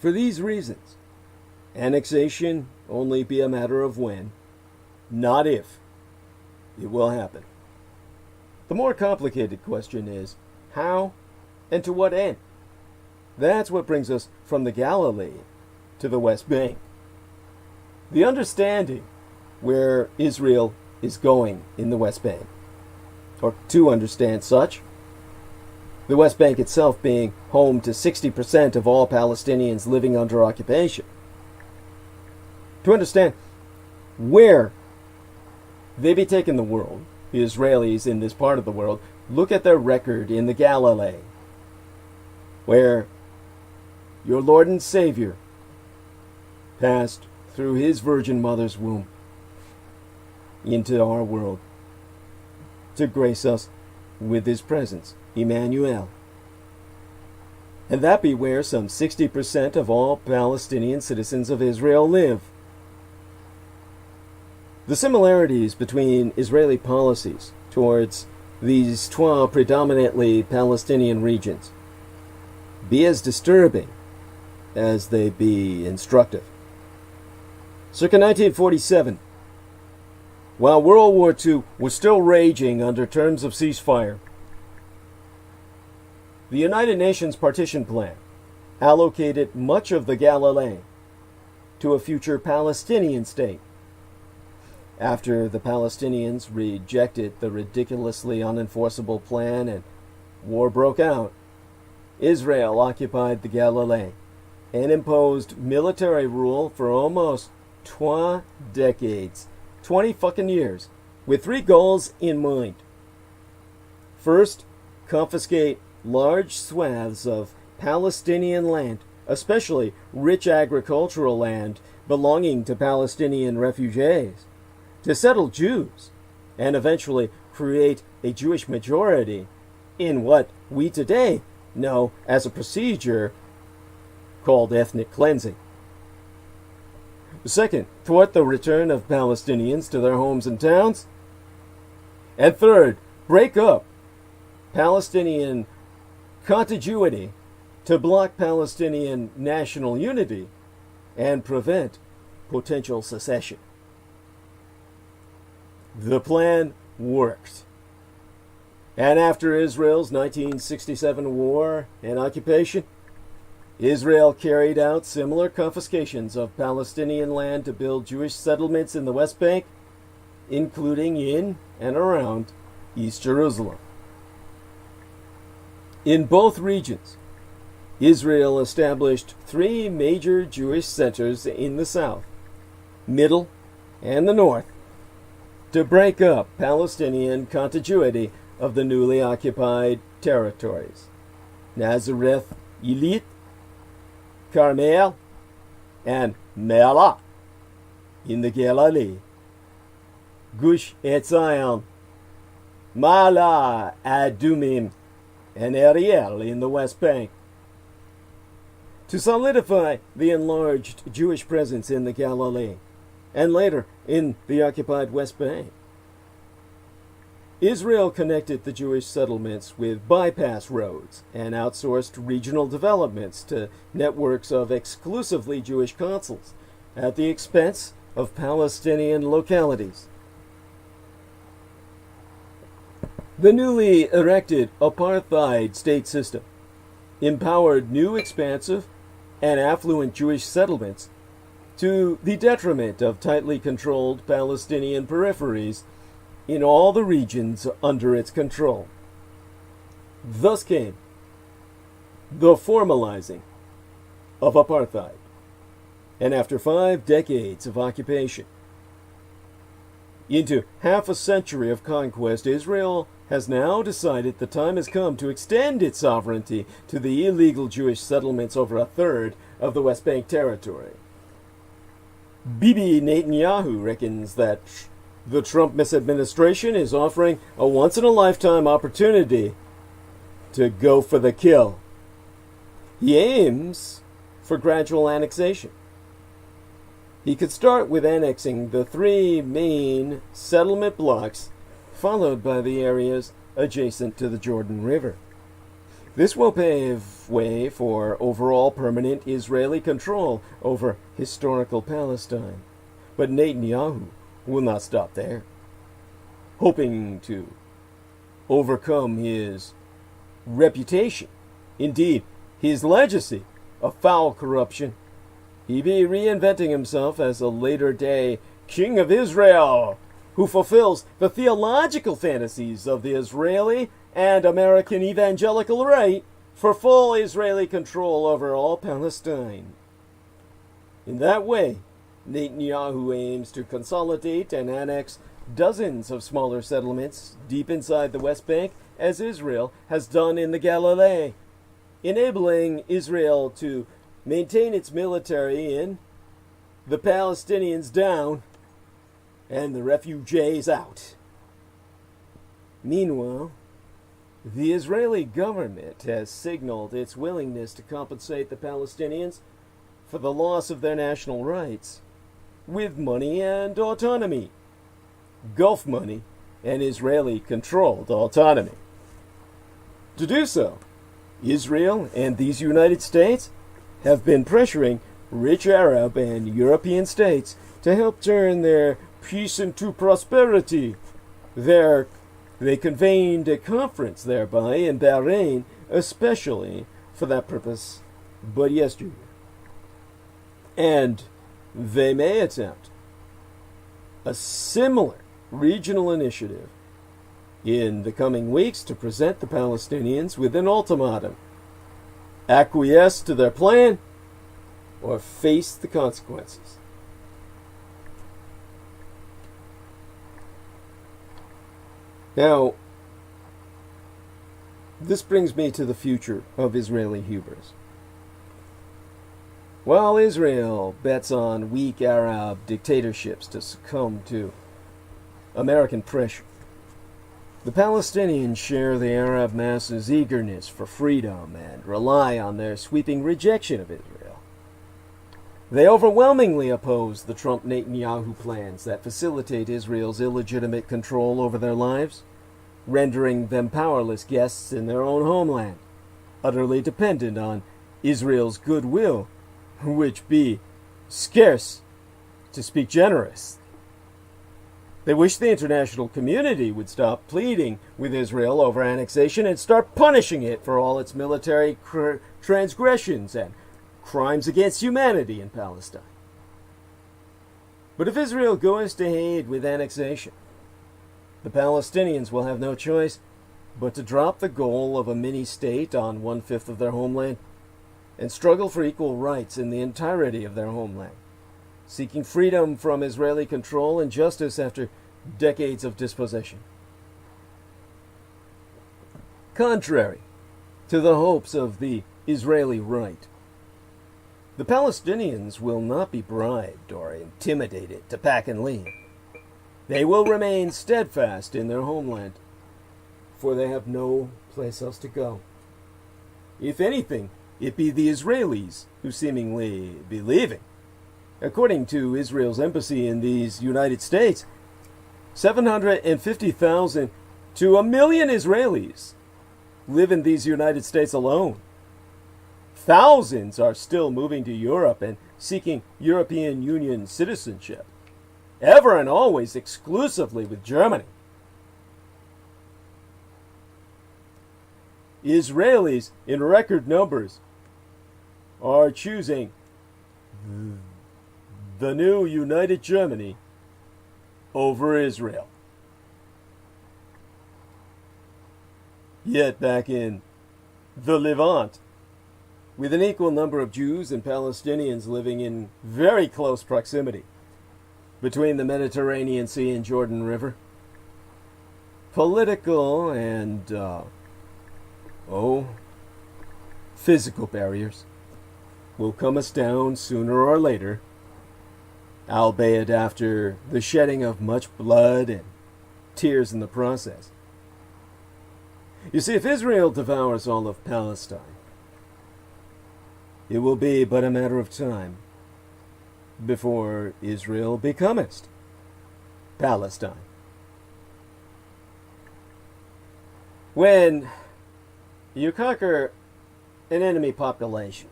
For these reasons, annexation only be a matter of when, not if, it will happen. The more complicated question is how and to what end. That's what brings us from the Galilee to the West Bank. The understanding where Israel is going in the West Bank, or to understand such, the West Bank itself being home to 60% of all Palestinians living under occupation. To understand where they be taking the world, the Israelis in this part of the world, look at their record in the Galilee, where your Lord and Savior passed through his Virgin Mother's womb into our world to grace us with his presence, Emmanuel. And that be where some 60% of all Palestinian citizens of Israel live. The similarities between Israeli policies towards these 12 predominantly Palestinian regions be as disturbing as they be instructive. Circa 1947, while World War II was still raging under terms of ceasefire, the United Nations Partition Plan allocated much of the Galilee to a future Palestinian state. After the Palestinians rejected the ridiculously unenforceable plan and war broke out, Israel occupied the Galilee and imposed military rule for almost 2 decades, 20 fucking years, with 3 goals in mind. First, confiscate large swaths of Palestinian land, especially rich agricultural land belonging to Palestinian refugees, to settle Jews, and eventually create a Jewish majority in what we today know as a procedure called ethnic cleansing. Second, thwart the return of Palestinians to their homes and towns. And third, break up Palestinian contiguity to block Palestinian national unity and prevent potential secession. The plan worked. And after Israel's 1967 war and occupation, Israel carried out similar confiscations of Palestinian land to build Jewish settlements in the West Bank, including in and around East Jerusalem. In both regions, Israel established 3 major Jewish centers in the south, middle, and the north to break up Palestinian contiguity of the newly occupied territories: Nazareth, Eilat, Carmel, and Me'alah in the Galilee, Gush Etzion, Ma'ala Adumim, and Ariel in the West Bank. To solidify the enlarged Jewish presence in the Galilee, and later in the occupied West Bank, Israel connected the Jewish settlements with bypass roads and outsourced regional developments to networks of exclusively Jewish consuls at the expense of Palestinian localities. The newly erected apartheid state system empowered new expansive and affluent Jewish settlements to the detriment of tightly controlled Palestinian peripheries in all the regions under its control. Thus came the formalizing of apartheid, and after 5 decades of occupation, into half a century of conquest, Israel has now decided the time has come to extend its sovereignty to the illegal Jewish settlements over a third of the West Bank territory. Bibi Netanyahu reckons that the Trump misadministration is offering a once-in-a-lifetime opportunity to go for the kill. He aims for gradual annexation. He could start with annexing the 3 main settlement blocks, followed by the areas adjacent to the Jordan River. This will pave way for overall permanent Israeli control over historical Palestine. But Netanyahu will not stop there. Hoping to overcome his reputation, indeed his legacy of foul corruption, he be reinventing himself as a later-day King of Israel, who fulfills the theological fantasies of the Israeli and American evangelical right for full Israeli control over all Palestine. In that way, Netanyahu aims to consolidate and annex dozens of smaller settlements deep inside the West Bank, as Israel has done in the Galilee, enabling Israel to maintain its military in, the Palestinians down, and the refugees out. Meanwhile, the Israeli government has signaled its willingness to compensate the Palestinians for the loss of their national rights with money and autonomy, Gulf money and Israeli-controlled autonomy. To do so, Israel and these United States have been pressuring rich Arab and European states to help turn their peace into prosperity. They convened a conference thereby in Bahrain, especially for that purpose, but yesterday. And they may attempt a similar regional initiative in the coming weeks to present the Palestinians with an ultimatum: acquiesce to their plan or face the consequences. Now, this brings me to the future of Israeli hubris. While Israel bets on weak Arab dictatorships to succumb to American pressure, the Palestinians share the Arab masses' eagerness for freedom and rely on their sweeping rejection of Israel. They overwhelmingly oppose the Trump-Netanyahu plans that facilitate Israel's illegitimate control over their lives, rendering them powerless guests in their own homeland, utterly dependent on Israel's goodwill, which be scarce, to speak generous. They wish the international community would stop pleading with Israel over annexation and start punishing it for all its military transgressions and crimes against humanity in Palestine. But if Israel goes ahead with annexation, the Palestinians will have no choice but to drop the goal of a mini-state on 1/5 of their homeland and struggle for equal rights in the entirety of their homeland, seeking freedom from Israeli control and justice after decades of dispossession. Contrary to the hopes of the Israeli right, the Palestinians will not be bribed or intimidated to pack and leave. They will remain steadfast in their homeland, for they have no place else to go. If anything, it be the Israelis who seemingly be leaving. According to Israel's embassy in these United States, 750,000 to 1 million Israelis live in these United States alone. Thousands are still moving to Europe and seeking European Union citizenship, ever and always exclusively with Germany. Israelis in record numbers are choosing the new United Germany over Israel. Yet back in the Levant, with an equal number of Jews and Palestinians living in very close proximity between the Mediterranean Sea and Jordan River, political and physical barriers will come us down sooner or later, albeit after the shedding of much blood and tears in the process. You see, if Israel devours all of Palestine, it will be but a matter of time before Israel becomest Palestine. When you conquer an enemy population,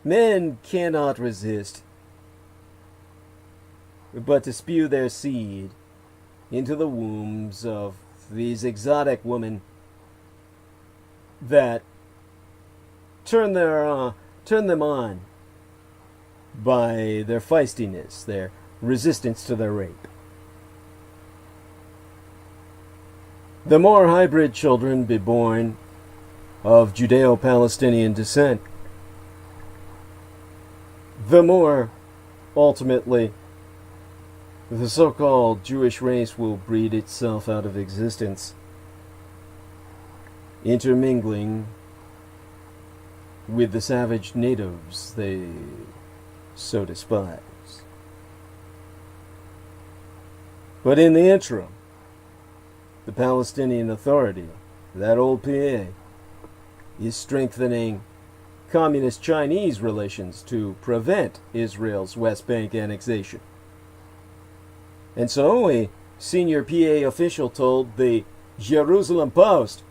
men cannot resist but to spew their seed into the wombs of these exotic women that turn them on by their feistiness, their resistance to their rape. The more hybrid children be born of Judeo-Palestinian descent, the more, ultimately, the so-called Jewish race will breed itself out of existence, intermingling with the savage natives they so despise. But in the interim, the Palestinian Authority, that old PA, is strengthening communist Chinese relations to prevent Israel's West Bank annexation. And so a senior PA official told the Jerusalem Post,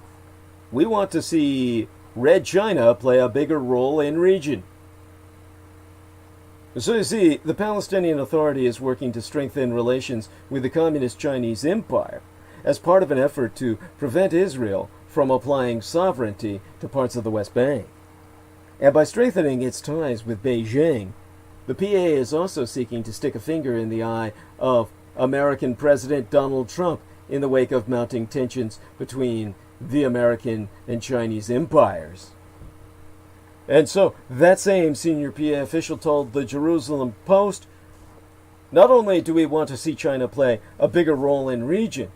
"We want to see Red China play a bigger role in region." So you see, the Palestinian Authority is working to strengthen relations with the Communist Chinese Empire as part of an effort to prevent Israel from applying sovereignty to parts of the West Bank. And by strengthening its ties with Beijing, the PA is also seeking to stick a finger in the eye of American President Donald Trump in the wake of mounting tensions between the American and Chinese empires. And so that same senior PA official told the Jerusalem Post, "Not only do we want to see China play a bigger role in region,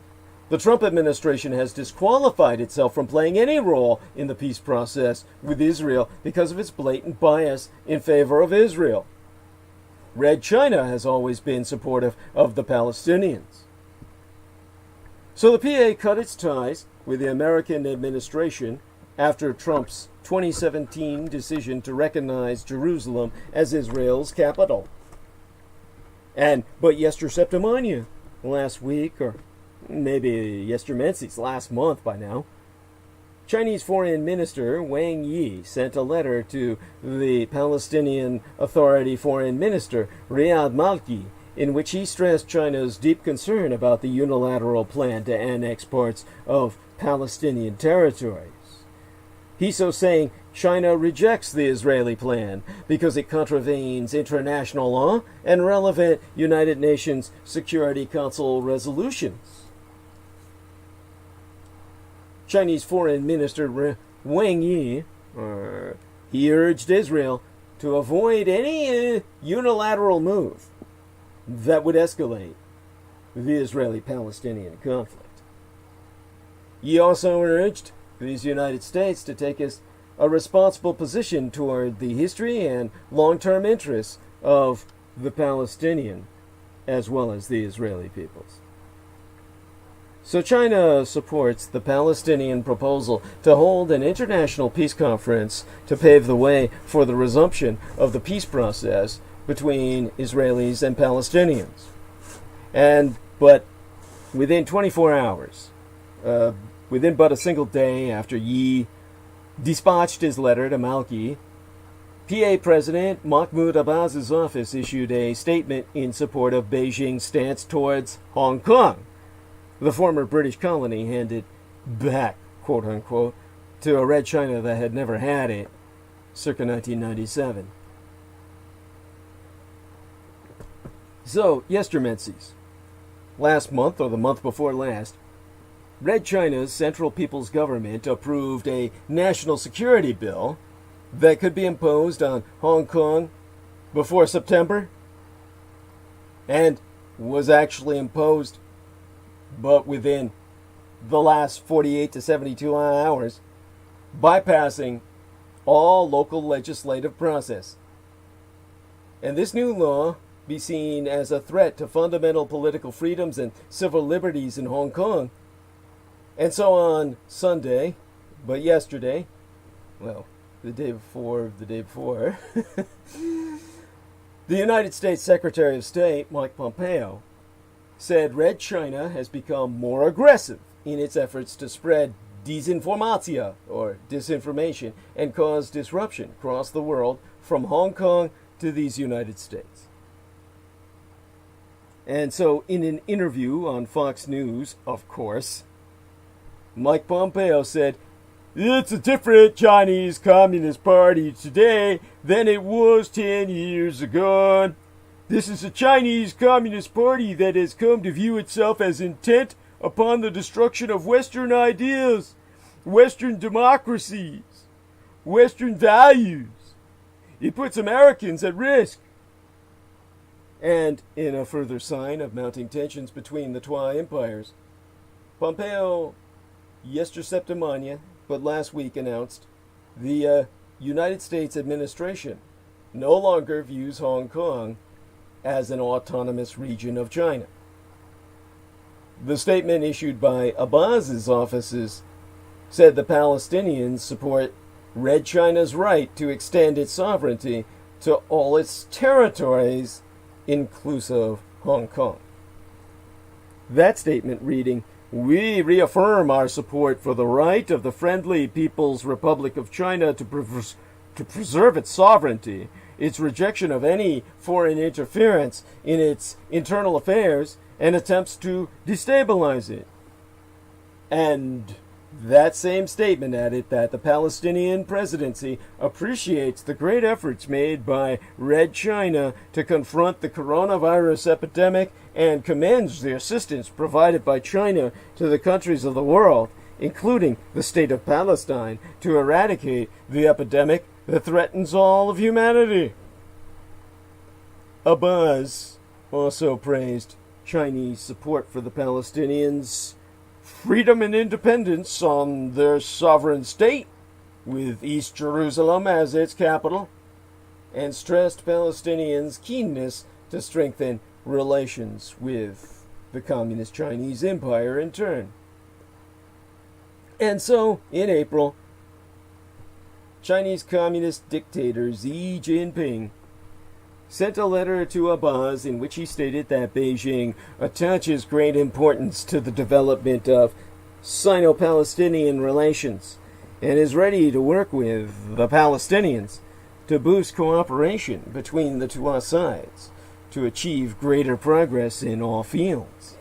the Trump administration has disqualified itself from playing any role in the peace process with Israel because of its blatant bias in favor of Israel. Red China has always been supportive of the Palestinians." So the PA cut its ties with the American administration after Trump's 2017 decision to recognize Jerusalem as Israel's capital. But yesterday, last week, or maybe yesterday, last month by now, Chinese Foreign Minister Wang Yi sent a letter to the Palestinian Authority Foreign Minister Riyad Malki, in which he stressed China's deep concern about the unilateral plan to annex parts of Palestinian territories. He so saying China rejects the Israeli plan because it contravenes international law and relevant United Nations Security Council resolutions. Chinese Foreign Minister Wang Yi, he urged Israel to avoid any unilateral move that would escalate the Israeli-Palestinian conflict. He also urged the United States to take a responsible position toward the history and long-term interests of the Palestinian as well as the Israeli peoples. So China supports the Palestinian proposal to hold an international peace conference to pave the way for the resumption of the peace process between Israelis and Palestinians. But within 24 hours, within but a single day after Yi dispatched his letter to Maliki, PA President Mahmoud Abbas's office issued a statement in support of Beijing's stance towards Hong Kong, the former British colony handed back, quote-unquote, to a Red China that had never had it, circa 1997. So, yestermenses. Last month, or the month before last, Red China's Central People's Government approved a national security bill that could be imposed on Hong Kong before September, and was actually imposed, but within the last 48 to 72 hours, bypassing all local legislative process. And this new law be seen as a threat to fundamental political freedoms and civil liberties in Hong Kong. And so on Sunday, but yesterday, well, the day before, the United States Secretary of State, Mike Pompeo, said Red China has become more aggressive in its efforts to spread disinformatia, or disinformation, and cause disruption across the world from Hong Kong to these United States. And so in an interview on Fox News, of course, Mike Pompeo said, "It's a different Chinese Communist Party today than it was 10 years ago. This is a Chinese Communist Party that has come to view itself as intent upon the destruction of Western ideas, Western democracies, Western values. It puts Americans at risk." And in a further sign of mounting tensions between the two empires, Pompeo, yesterday, but last week announced the United States administration no longer views Hong Kong as an autonomous region of China. The statement issued by Abbas's offices said the Palestinians support Red China's right to extend its sovereignty to all its territories, inclusive Hong Kong. That statement reading, "We reaffirm our support for the right of the Friendly People's Republic of China to preserve its sovereignty, its rejection of any foreign interference in its internal affairs, and attempts to destabilize it." And that same statement added that the Palestinian presidency appreciates the great efforts made by Red China to confront the coronavirus epidemic and commends the assistance provided by China to the countries of the world, including the state of Palestine, to eradicate the epidemic that threatens all of humanity. Abbas also praised Chinese support for the Palestinians' freedom and independence on their sovereign state, with East Jerusalem as its capital, and stressed Palestinians' keenness to strengthen relations with the Communist Chinese Empire in turn. And so, in April, Chinese Communist dictator Xi Jinping sent a letter to Abbas in which he stated that Beijing attaches great importance to the development of Sino-Palestinian relations and is ready to work with the Palestinians to boost cooperation between the two sides to achieve greater progress in all fields.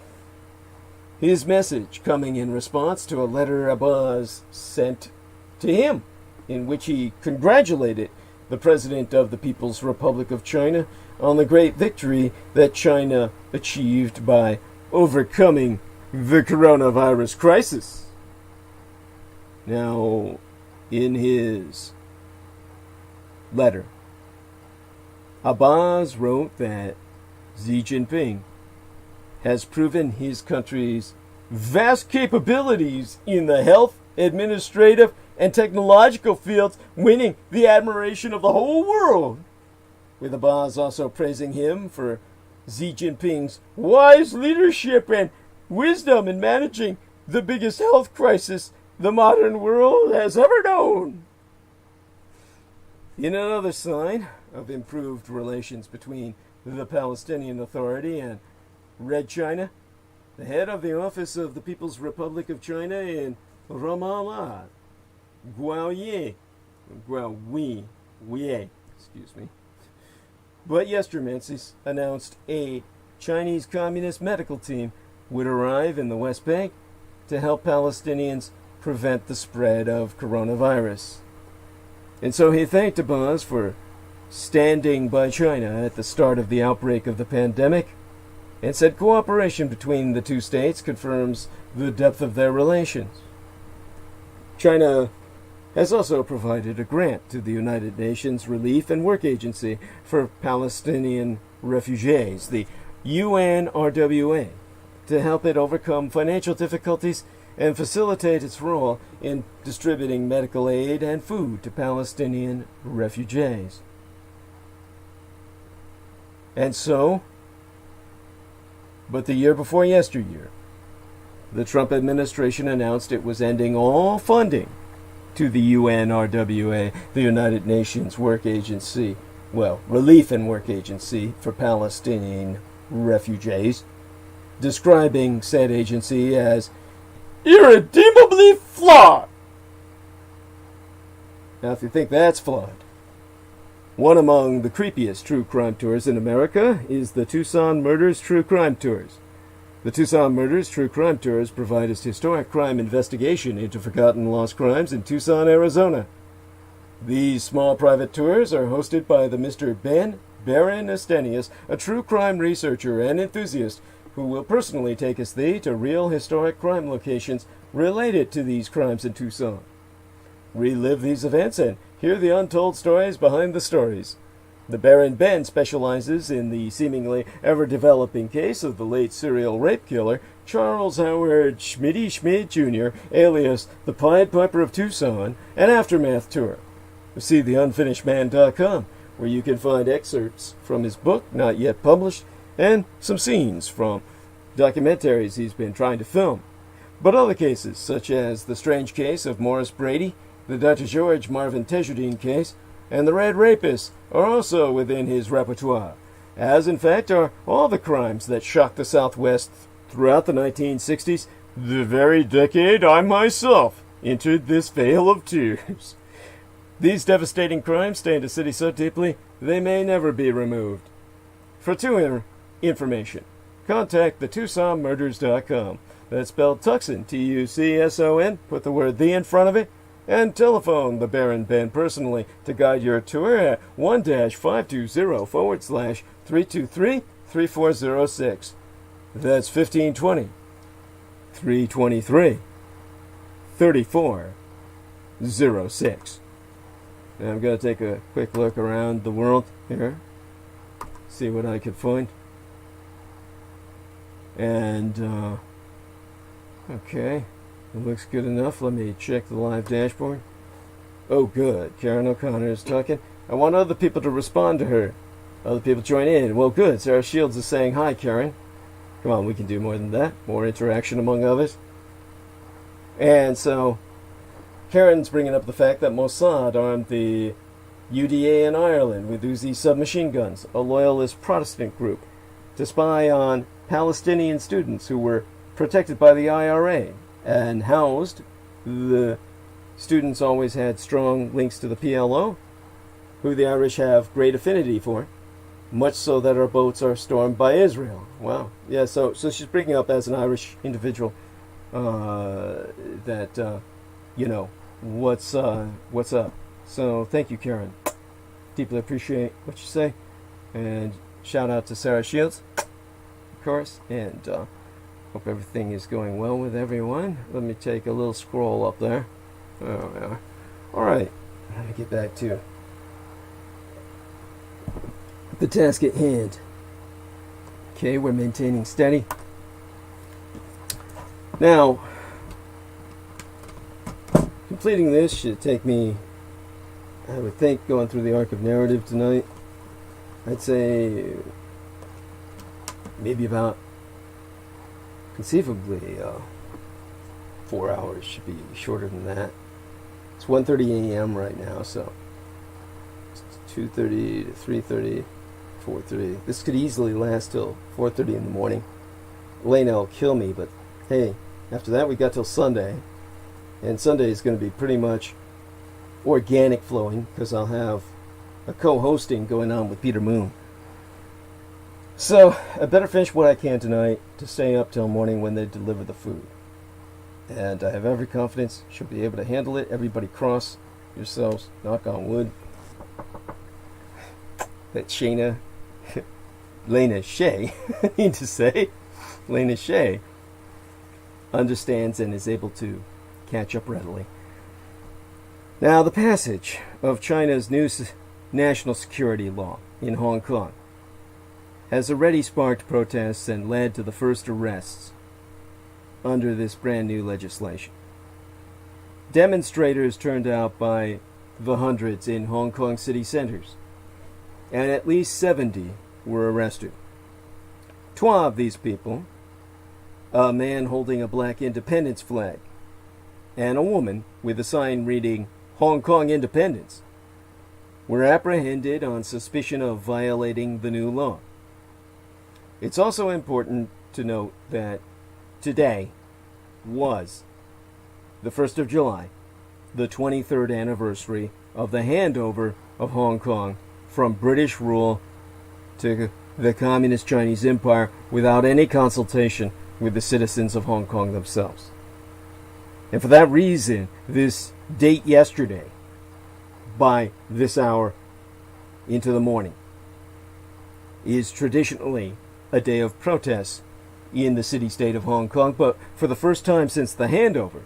His message coming in response to a letter Abbas sent to him in which he congratulated the President of the People's Republic of China on the great victory that China achieved by overcoming the coronavirus crisis. Now, in his letter, Abbas wrote that Xi Jinping has proven his country's vast capabilities in the health, administrative, and technological fields, winning the admiration of the whole world, with Abbas also praising him for Xi Jinping's wise leadership and wisdom in managing the biggest health crisis the modern world has ever known. In another sign of improved relations between the Palestinian Authority and Red China, the head of the office of the People's Republic of China in Ramallah, Guaoye, but yesterday announced a Chinese Communist medical team would arrive in the West Bank to help Palestinians prevent the spread of coronavirus. And so he thanked Abbas for standing by China at the start of the outbreak of the pandemic, and said cooperation between the two states confirms the depth of their relations. China has also provided a grant to the United Nations Relief and Work Agency for Palestinian refugees, the UNRWA, to help it overcome financial difficulties and facilitate its role in distributing medical aid and food to Palestinian refugees. And so, but the year before yesteryear, the Trump administration announced it was ending all funding to the UNRWA, the United Nations Work Agency, Relief and Work Agency for Palestinian refugees, describing said agency as irredeemably flawed. Now, if you think that's flawed, one among the creepiest true crime tours in America is the Tucson Murders True Crime Tours. The Tucson Murders True Crime Tours provide us historic crime investigation into forgotten lost crimes in Tucson, Arizona. These small private tours are hosted by the Mr. Ben Baron Estenius, a true crime researcher and enthusiast who will personally take us to real historic crime locations related to these crimes in Tucson. Relive these events and hear the untold stories behind the stories. The Baron Ben specializes in the seemingly ever-developing case of the late serial rape killer Charles Howard Schmitty Schmid Jr., alias the Pied Piper of Tucson, an aftermath tour. See theunfinishedman.com, where you can find excerpts from his book, not yet published, and some scenes from documentaries he's been trying to film. But other cases, such as the strange case of Morris Brady, the Dr. George Marvin Tejardine case, and the Red Rapist, are also within his repertoire, as in fact are all the crimes that shocked the Southwest throughout the 1960s, the very decade I myself entered this vale of tears. These devastating crimes stained a city so deeply they may never be removed. For tour information, contact the TucsonMurders.com. That's spelled Tucson, Tucson, put the word "the" in front of it, and telephone the Baron Ben personally to guide your tour at 1-520-323-3406. That's 1520-323-3406. Now I'm going to take a quick look around the world here, see what I can find. And, okay. It looks good enough. Let me check the live dashboard. Oh, good. Karen O'Connor is talking. I want other people to respond to her. Other people join in. Well, good. Sarah Shields is saying hi, Karen. Come on, we can do more than that. More interaction among others. And so, Karen's bringing up the fact that Mossad armed the UDA in Ireland with Uzi submachine guns, a loyalist Protestant group, to spy on Palestinian students who were protected by the IRA. And housed, the students always had strong links to the PLO, who the Irish have great affinity for, much so that our boats are stormed by Israel. Wow. Yeah, so she's bringing up as an Irish individual that, what's up. So thank you, Karen. Deeply appreciate what you say. And shout out to Sarah Shields, of course. And hope everything is going well with everyone. Let me take a little scroll up there. There we are. All right. Let me get back to the task at hand. Okay, we're maintaining steady. Now, completing this should take me, I would think, going through the arc of narrative tonight, I'd say maybe about, conceivably, 4 hours. Should be shorter than that. It's 1:30 a.m. right now, so 2:30 to 3:30, 4:30. This could easily last till 4:30 in the morning. Elena will kill me, but hey, after that we got till Sunday. And Sunday is going to be pretty much organic flowing, because I'll have a co-hosting going on with Peter Moon. So I better finish what I can tonight to stay up till morning when they deliver the food. And I have every confidence she'll be able to handle it. Everybody cross yourselves, knock on wood, that Shayna, Lena Shay, I need to say, Lena Shay, understands and is able to catch up readily. Now, the passage of China's new national security law in Hong Kong has already sparked protests and led to the first arrests under this brand new legislation. Demonstrators turned out by the hundreds in Hong Kong city centers, and at least 70 were arrested. 12 of these people, a man holding a black independence flag, and a woman with a sign reading Hong Kong Independence, were apprehended on suspicion of violating the new law. It's also important to note that today was the 1st of July, the 23rd anniversary of the handover of Hong Kong from British rule to the Communist Chinese Empire without any consultation with the citizens of Hong Kong themselves. And for that reason, this date yesterday, by this hour into the morning, is traditionally a day of protest in the city-state of Hong Kong, but for the first time since the handover,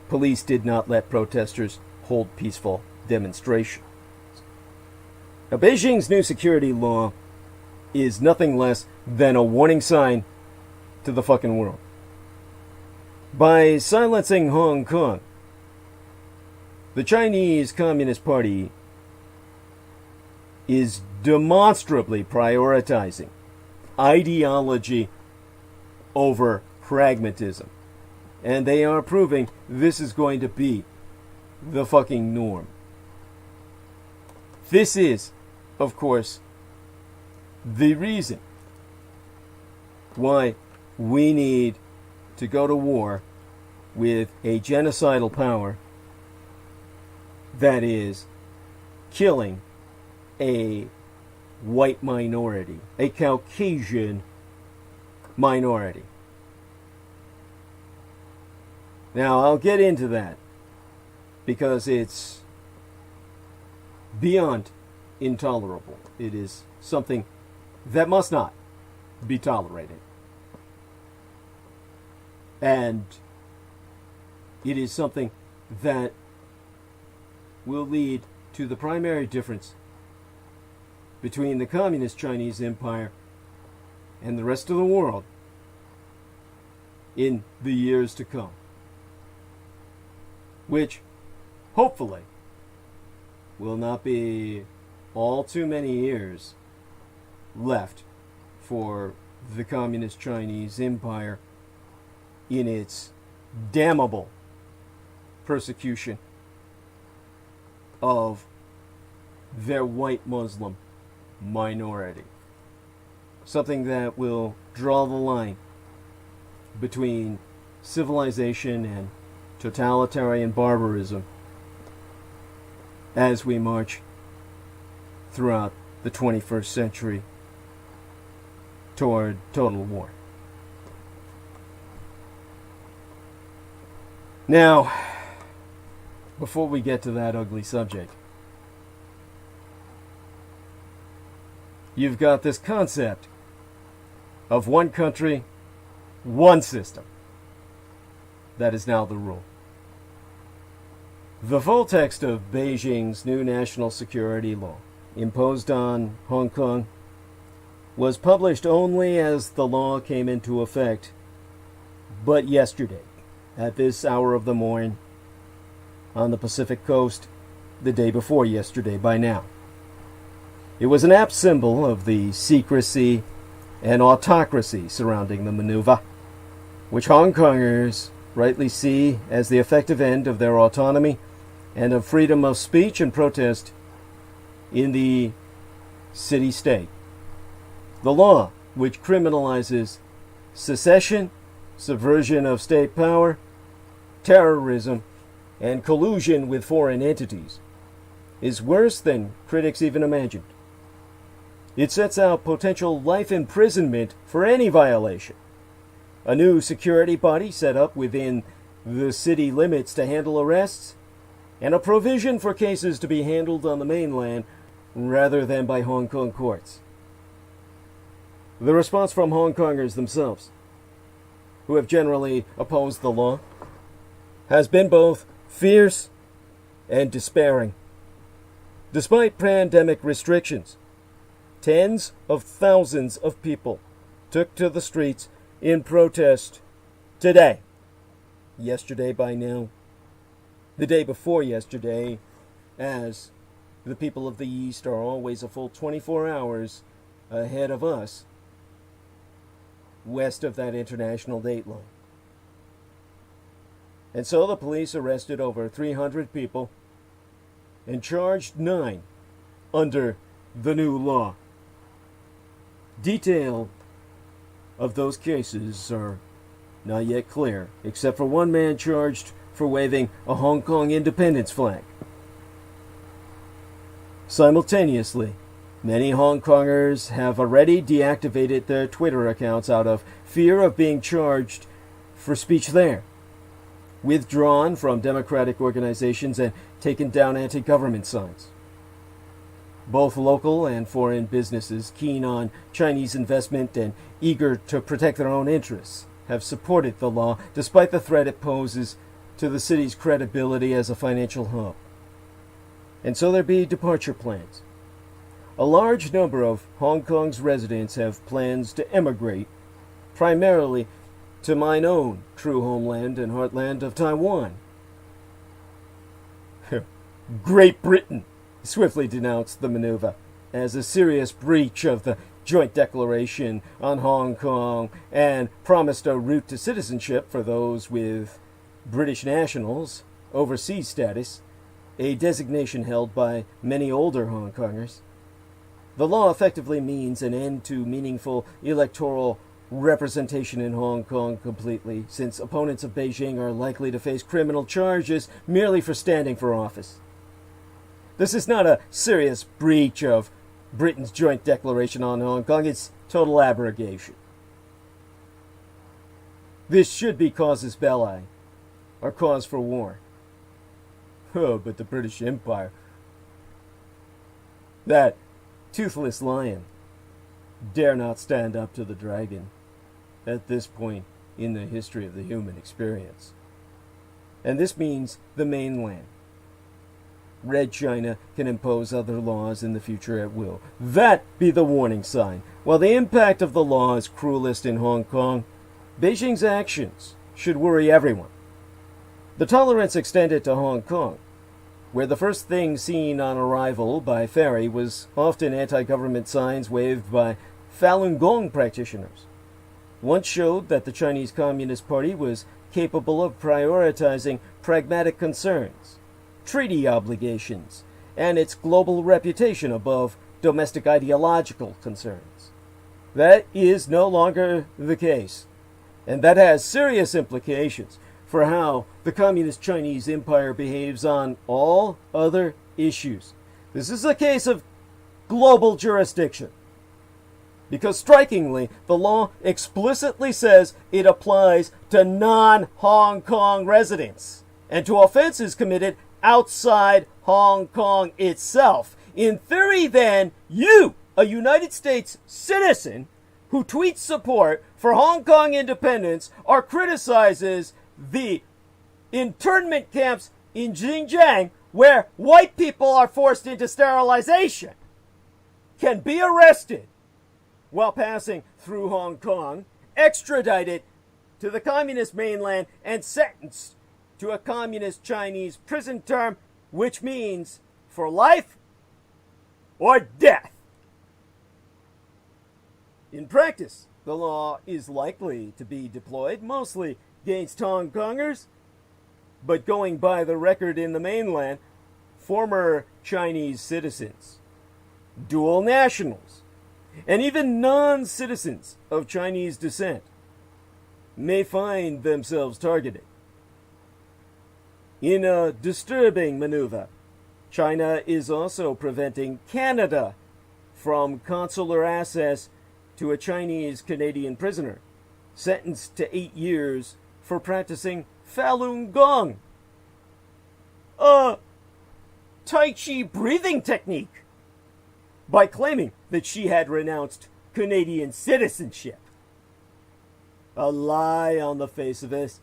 police did not let protesters hold peaceful demonstrations. Now, Beijing's new security law is nothing less than a warning sign to the fucking world. By silencing Hong Kong, the Chinese Communist Party is demonstrably prioritizing ideology over pragmatism. And they are proving this is going to be the fucking norm. This is, of course, the reason why we need to go to war with a genocidal power that is killing a white minority, a Caucasian minority. Now, I'll get into that because it's beyond intolerable. It is something that must not be tolerated. And it is something that will lead to the primary difference between the Communist Chinese Empire and the rest of the world in the years to come, which hopefully will not be all too many years left for the Communist Chinese Empire in its damnable persecution of their white Muslim minority. Something that will draw the line between civilization and totalitarian barbarism as we march throughout the 21st century toward total war. Now, before we get to that ugly subject. You've got this concept of one country, one system. That is now the rule. The full text of Beijing's new national security law, imposed on Hong Kong, was published only as the law came into effect, but yesterday, at this hour of the morning, on the Pacific coast, the day before yesterday by now. It was an apt symbol of the secrecy and autocracy surrounding the maneuver, which Hong Kongers rightly see as the effective end of their autonomy and of freedom of speech and protest in the city-state. The law, which criminalizes secession, subversion of state power, terrorism, and collusion with foreign entities, is worse than critics even imagined. It sets out potential life imprisonment for any violation. A new security body set up within the city limits to handle arrests, and a provision for cases to be handled on the mainland rather than by Hong Kong courts. The response from Hong Kongers themselves, who have generally opposed the law, has been both fierce and despairing. Despite pandemic restrictions, tens of thousands of people took to the streets in protest today. Yesterday by now. The day before yesterday, as the people of the East are always a full 24 hours ahead of us, west of that international date line. And so the police arrested over 300 people and charged 9 under the new law. Detail of those cases are not yet clear, except for one man charged for waving a Hong Kong independence flag. Simultaneously, many Hong Kongers have already deactivated their Twitter accounts out of fear of being charged for speech there, withdrawn from democratic organizations, and taken down anti-government signs. Both local and foreign businesses keen on Chinese investment and eager to protect their own interests have supported the law despite the threat it poses to the city's credibility as a financial hub. And so there be departure plans. A large number of Hong Kong's residents have plans to emigrate, primarily to mine own true homeland and heartland of Taiwan. Great Britain swiftly denounced the maneuver as a serious breach of the Joint Declaration on Hong Kong and promised a route to citizenship for those with British nationals, overseas status, a designation held by many older Hong Kongers. The law effectively means an end to meaningful electoral representation in Hong Kong completely, since opponents of Beijing are likely to face criminal charges merely for standing for office. This is not a serious breach of Britain's Joint Declaration on Hong Kong, it's total abrogation. This should be casus belli, or cause for war. Oh, but the British Empire, that toothless lion, dare not stand up to the dragon at this point in the history of the human experience. And this means the mainland. Red China can impose other laws in the future at will. That be the warning sign. While the impact of the law is cruelest in Hong Kong, Beijing's actions should worry everyone. The tolerance extended to Hong Kong, where the first thing seen on arrival by ferry was often anti-government signs waved by Falun Gong practitioners, once showed that the Chinese Communist Party was capable of prioritizing pragmatic concerns, treaty obligations, and its global reputation above domestic ideological concerns. That is no longer the case, and that has serious implications for how the Communist Chinese Empire behaves on all other issues. This is a case of global jurisdiction, because strikingly, the law explicitly says it applies to non-Hong Kong residents and to offenses committed outside Hong Kong itself. In theory, then, you, a United States citizen who tweets support for Hong Kong independence or criticizes the internment camps in Xinjiang where white people are forced into sterilization, can be arrested while passing through Hong Kong, extradited to the communist mainland, and sentenced to a communist Chinese prison term, which means for life or death. In practice, the law is likely to be deployed mostly against Hong Kongers, but going by the record in the mainland, former Chinese citizens, dual nationals, and even non-citizens of Chinese descent may find themselves targeted. In a disturbing maneuver, China is also preventing Canada from consular access to a Chinese-Canadian prisoner sentenced to 8 years for practicing Falun Gong, a Tai Chi breathing technique, by claiming that she had renounced Canadian citizenship. A lie on the face of this.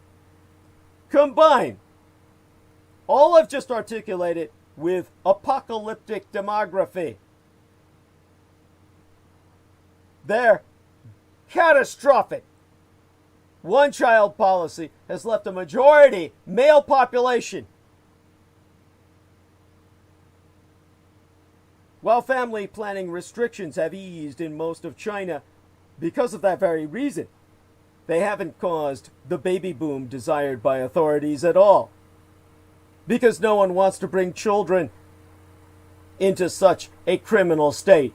Combine all I've just articulated with apocalyptic demography. Their catastrophic one-child policy has left a majority male population, while family planning restrictions have eased in most of China because of that very reason. They haven't caused the baby boom desired by authorities at all, because no one wants to bring children into such a criminal state.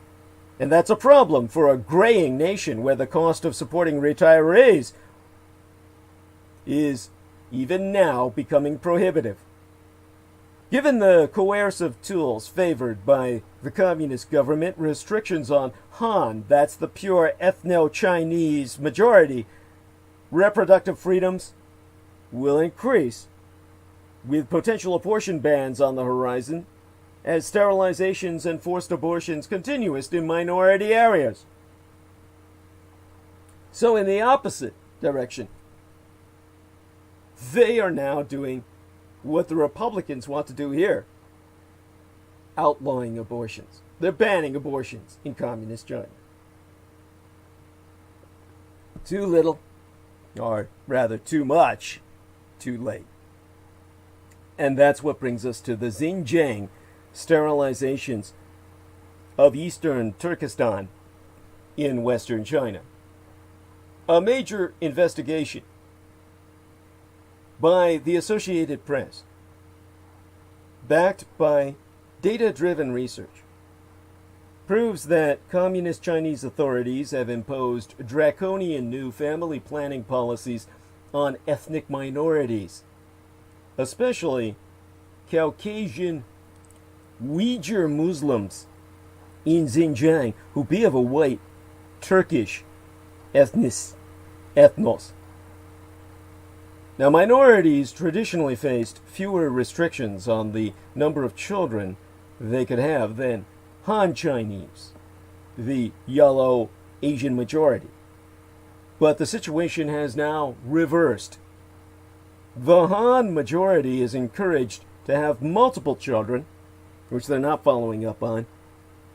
And that's a problem for a graying nation where the cost of supporting retirees is even now becoming prohibitive. Given the coercive tools favored by the communist government, restrictions on Han, that's the pure ethno-Chinese majority, reproductive freedoms will increase, with potential abortion bans on the horizon, as sterilizations and forced abortions continuous in minority areas. So in the opposite direction, they are now doing what the Republicans want to do here, outlawing abortions. They're banning abortions in communist China. Too little, or rather too much, too late. And that's what brings us to the Xinjiang sterilizations of eastern Turkestan in western China. A major investigation by the Associated Press, backed by data-driven research, proves that communist Chinese authorities have imposed draconian new family planning policies on ethnic minorities, especially Caucasian Uyghur Muslims in Xinjiang, who be of a white Turkish ethnos. Now, minorities traditionally faced fewer restrictions on the number of children they could have than Han Chinese, the yellow Asian majority. But the situation has now reversed. The Han majority is encouraged to have multiple children, which they're not following up on,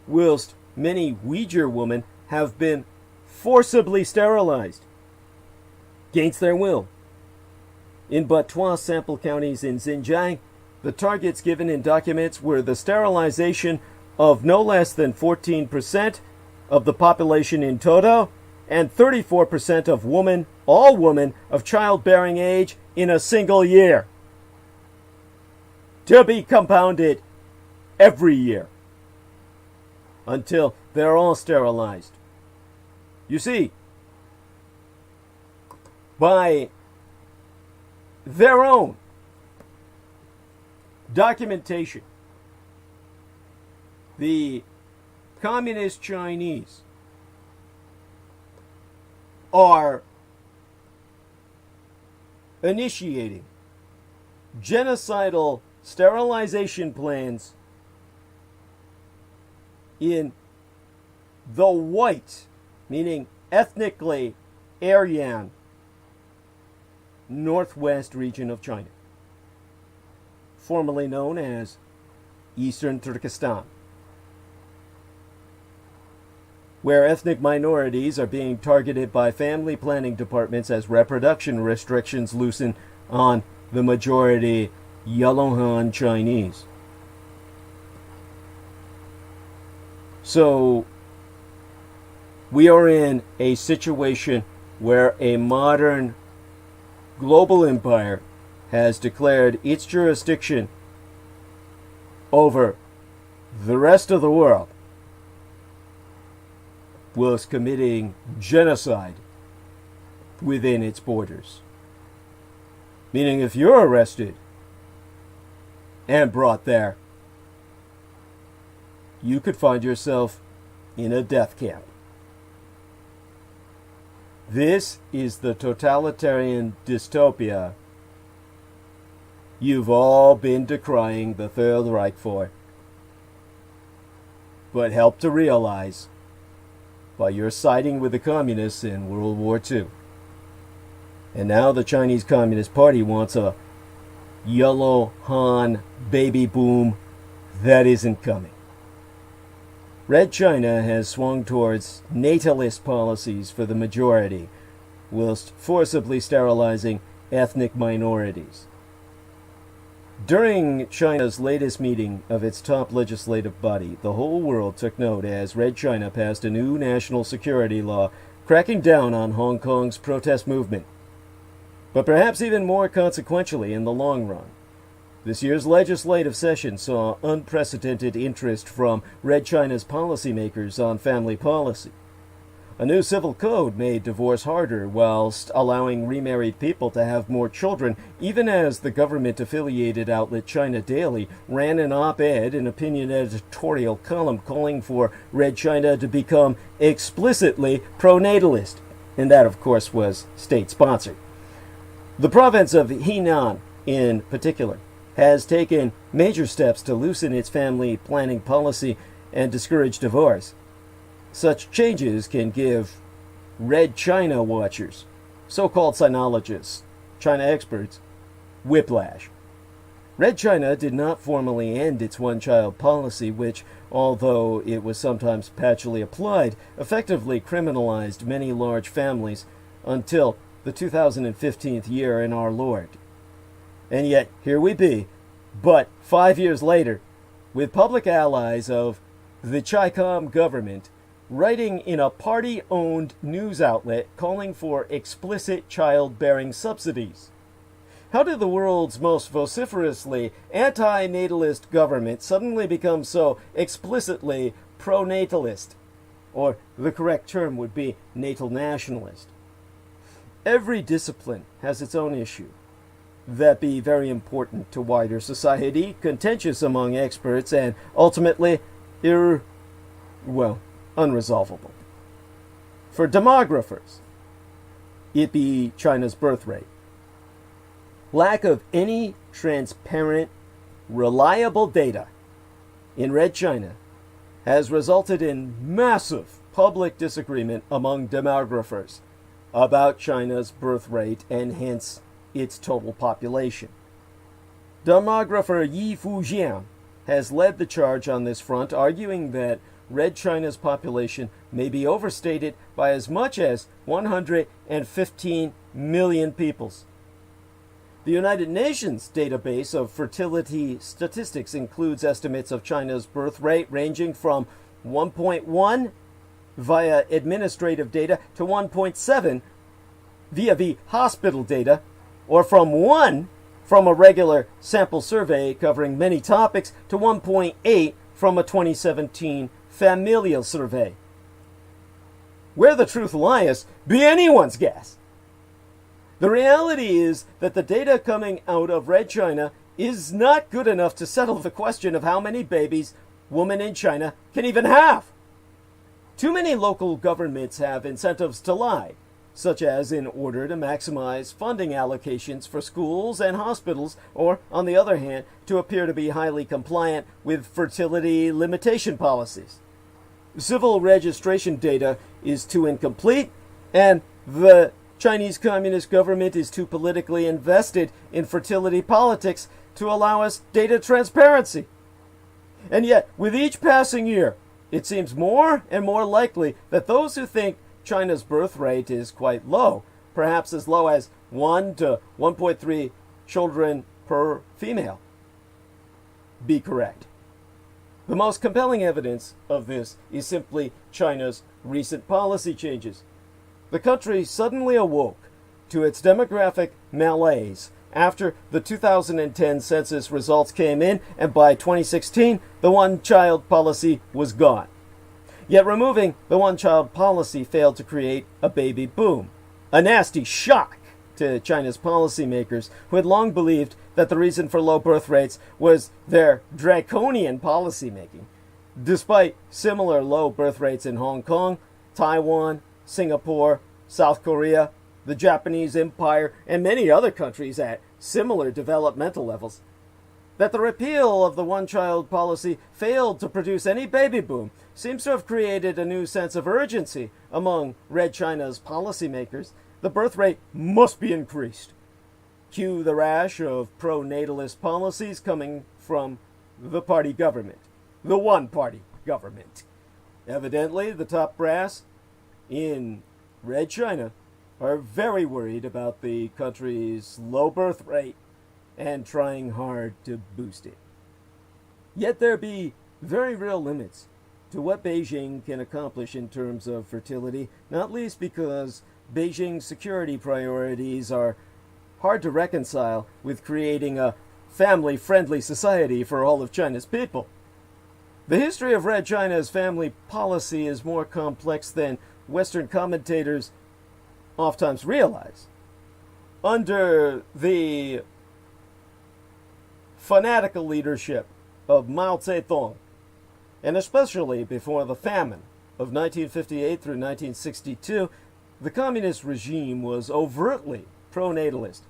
whilst many Uyghur women have been forcibly sterilized against their will. In but 12 sample counties in Xinjiang, the targets given in documents were the sterilization of no less than 14% of the population in total and 34% of all women of childbearing age in a single year, to be compounded every year until they're all sterilized. You see, by their own documentation, the communist Chinese are initiating genocidal sterilization plans in the white, meaning ethnically Aryan, northwest region of China, formerly known as Eastern Turkestan, where ethnic minorities are being targeted by family planning departments as reproduction restrictions loosen on the majority Yellow Han Chinese. So, we are in a situation where a modern global empire has declared its jurisdiction over the rest of the world, whilst committing genocide within its borders. Meaning, if you're arrested and brought there, you could find yourself in a death camp. This is the totalitarian dystopia you've all been decrying the Third Reich for, but helped to realize by your siding with the communists in World War II. And now the Chinese Communist Party wants a Yellow Han baby boom that isn't coming. Red China has swung towards natalist policies for the majority, whilst forcibly sterilizing ethnic minorities. During China's latest meeting of its top legislative body, the whole world took note as Red China passed a new national security law cracking down on Hong Kong's protest movement. But perhaps even more consequentially in the long run, this year's legislative session saw unprecedented interest from Red China's policymakers on family policy. A new civil code made divorce harder whilst allowing remarried people to have more children, even as the government-affiliated outlet China Daily ran an op-ed and opinion editorial column calling for Red China to become explicitly pro-natalist. And that, of course, was state-sponsored. The province of Henan, in particular, has taken major steps to loosen its family planning policy and discourage divorce. Such changes can give Red China watchers, so-called sinologists, China experts, whiplash. Red China did not formally end its one-child policy, which, although it was sometimes patchily applied, effectively criminalized many large families until the 2015 year in our Lord. And yet, here we be, but 5 years later, with public allies of the Chi-Com government writing in a party-owned news outlet calling for explicit childbearing subsidies. How did the world's most vociferously anti-natalist government suddenly become so explicitly pro-natalist? Or the correct term would be natal nationalist. Every discipline has its own issue that be very important to wider society, contentious among experts, and ultimately unresolvable. For demographers, it be China's birth rate. Lack of any transparent, reliable data in Red China has resulted in massive public disagreement among demographers about China's birth rate and hence its total population. Demographer Yi Fujian has led the charge on this front, arguing that Red China's population may be overstated by as much as 115 million peoples. The United Nations database of fertility statistics includes estimates of China's birth rate ranging from 1.1 via administrative data to 1.7 via the hospital data, or from 1 from a regular sample survey covering many topics to 1.8 from a 2017 familial survey. Where the truth lies be anyone's guess. The reality is that the data coming out of Red China is not good enough to settle the question of how many babies women in China can even have. Too many local governments have incentives to lie, such as in order to maximize funding allocations for schools and hospitals, or, on the other hand, to appear to be highly compliant with fertility limitation policies. Civil registration data is too incomplete, and the Chinese Communist government is too politically invested in fertility politics to allow us data transparency. And yet, with each passing year, it seems more and more likely that those who think China's birth rate is quite low, perhaps as low as 1 to 1.3 children per female, be correct. The most compelling evidence of this is simply China's recent policy changes. The country suddenly awoke to its demographic malaise after the 2010 census results came in, and by 2016, the one-child policy was gone. Yet removing the one-child policy failed to create a baby boom, a nasty shock to China's policymakers, who had long believed that the reason for low birth rates was their draconian policymaking. Despite similar low birth rates in Hong Kong, Taiwan, Singapore, South Korea, the Japanese Empire, and many other countries at similar developmental levels, that the repeal of the one-child policy failed to produce any baby boom seems to have created a new sense of urgency among Red China's policymakers. The birth rate must be increased. Cue the rash of pro-natalist policies coming from the party government, the one-party government. Evidently, the top brass in Red China are very worried about the country's low birth rate and trying hard to boost it. Yet there be very real limits to what Beijing can accomplish in terms of fertility, not least because Beijing's security priorities are hard to reconcile with creating a family-friendly society for all of China's people. The history of Red China's family policy is more complex than Western commentators oftentimes realize. Under the fanatical leadership of Mao Zedong, and especially before the famine of 1958 through 1962, the communist regime was overtly pro-natalist.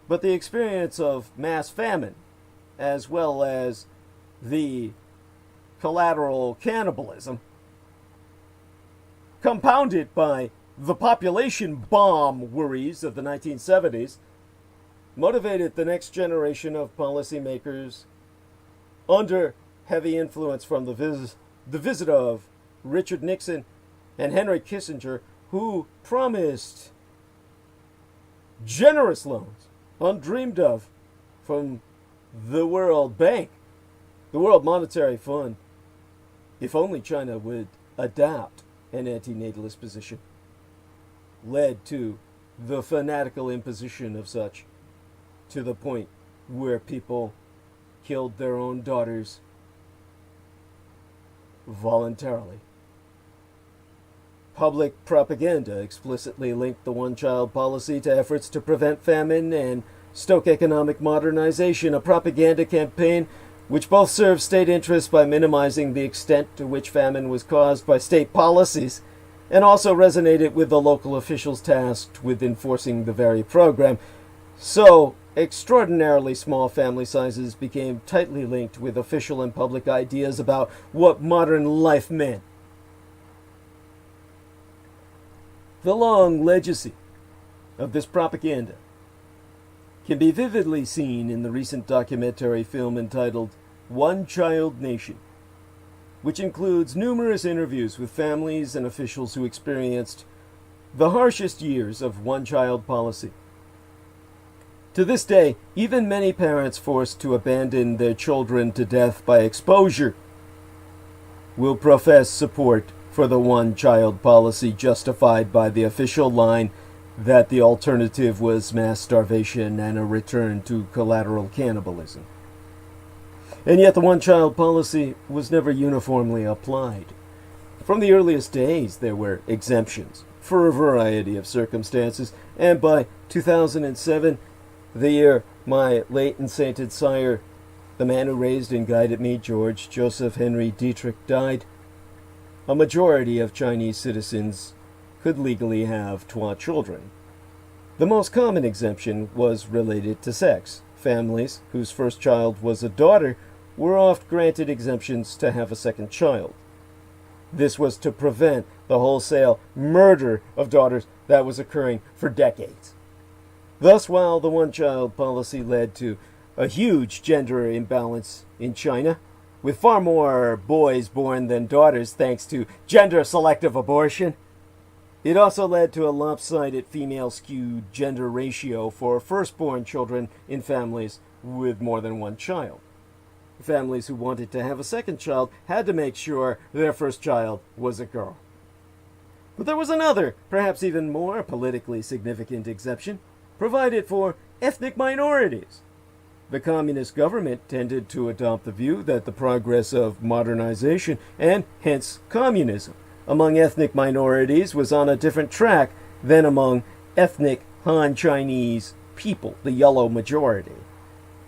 But the experience of mass famine, as well as the collateral cannibalism, compounded by the population bomb worries of the 1970s, motivated the next generation of policymakers under heavy influence from the visit of Richard Nixon and Henry Kissinger, who promised generous loans undreamed of from the World Bank, the World Monetary Fund, if only China would adopt an anti-natalist position, led to the fanatical imposition of such, to the point where people killed their own daughters voluntarily. Public propaganda explicitly linked the one-child policy to efforts to prevent famine and stoke economic modernization, a propaganda campaign which both served state interests by minimizing the extent to which famine was caused by state policies, and also resonated with the local officials tasked with enforcing the very program. So, extraordinarily small family sizes became tightly linked with official and public ideas about what modern life meant. The long legacy of this propaganda can be vividly seen in the recent documentary film entitled One Child Nation, which includes numerous interviews with families and officials who experienced the harshest years of one-child policy. To this day, even many parents forced to abandon their children to death by exposure will profess support for the one-child policy, justified by the official line that the alternative was mass starvation and a return to collateral cannibalism. And yet the one-child policy was never uniformly applied. From the earliest days, there were exemptions for a variety of circumstances, and by 2007, the year my late and sainted sire, the man who raised and guided me, George Joseph Henry Dietrich, died, a majority of Chinese citizens could legally have 2 children. The most common exemption was related to sex. Families whose first child was a daughter were oft granted exemptions to have a second child. This was to prevent the wholesale murder of daughters that was occurring for decades. Thus, while the one-child policy led to a huge gender imbalance in China, with far more boys born than daughters thanks to gender-selective abortion, it also led to a lopsided female-skewed gender ratio for firstborn children in families with more than 1 child. Families who wanted to have a second child had to make sure their first child was a girl. But there was another, perhaps even more politically significant exception, provided for ethnic minorities. The communist government tended to adopt the view that the progress of modernization, and hence communism, among ethnic minorities was on a different track than among ethnic Han Chinese people, the yellow majority.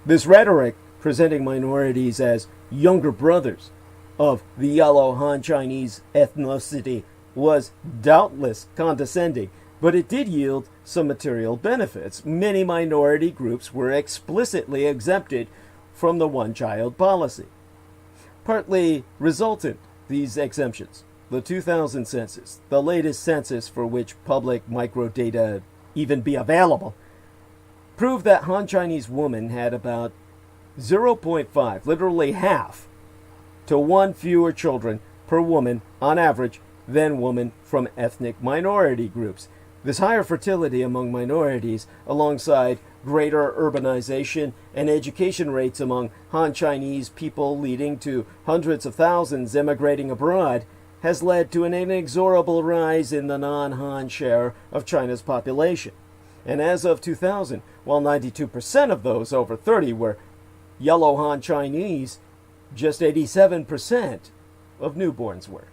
This rhetoric, presenting minorities as younger brothers of the yellow Han Chinese ethnicity, was doubtless condescending, but it did yield some material benefits. Many minority groups were explicitly exempted from the one-child policy. Partly resultant, these exemptions, the 2000 census, the latest census for which public microdata even be available, proved that Han Chinese women had about 0.5, literally half, to 1 fewer children per woman on average than women from ethnic minority groups. This higher fertility among minorities, alongside greater urbanization and education rates among Han Chinese people leading to hundreds of thousands emigrating abroad, has led to an inexorable rise in the non-Han share of China's population. And as of 2000, while 92% of those over 30 were yellow Han Chinese, just 87% of newborns were.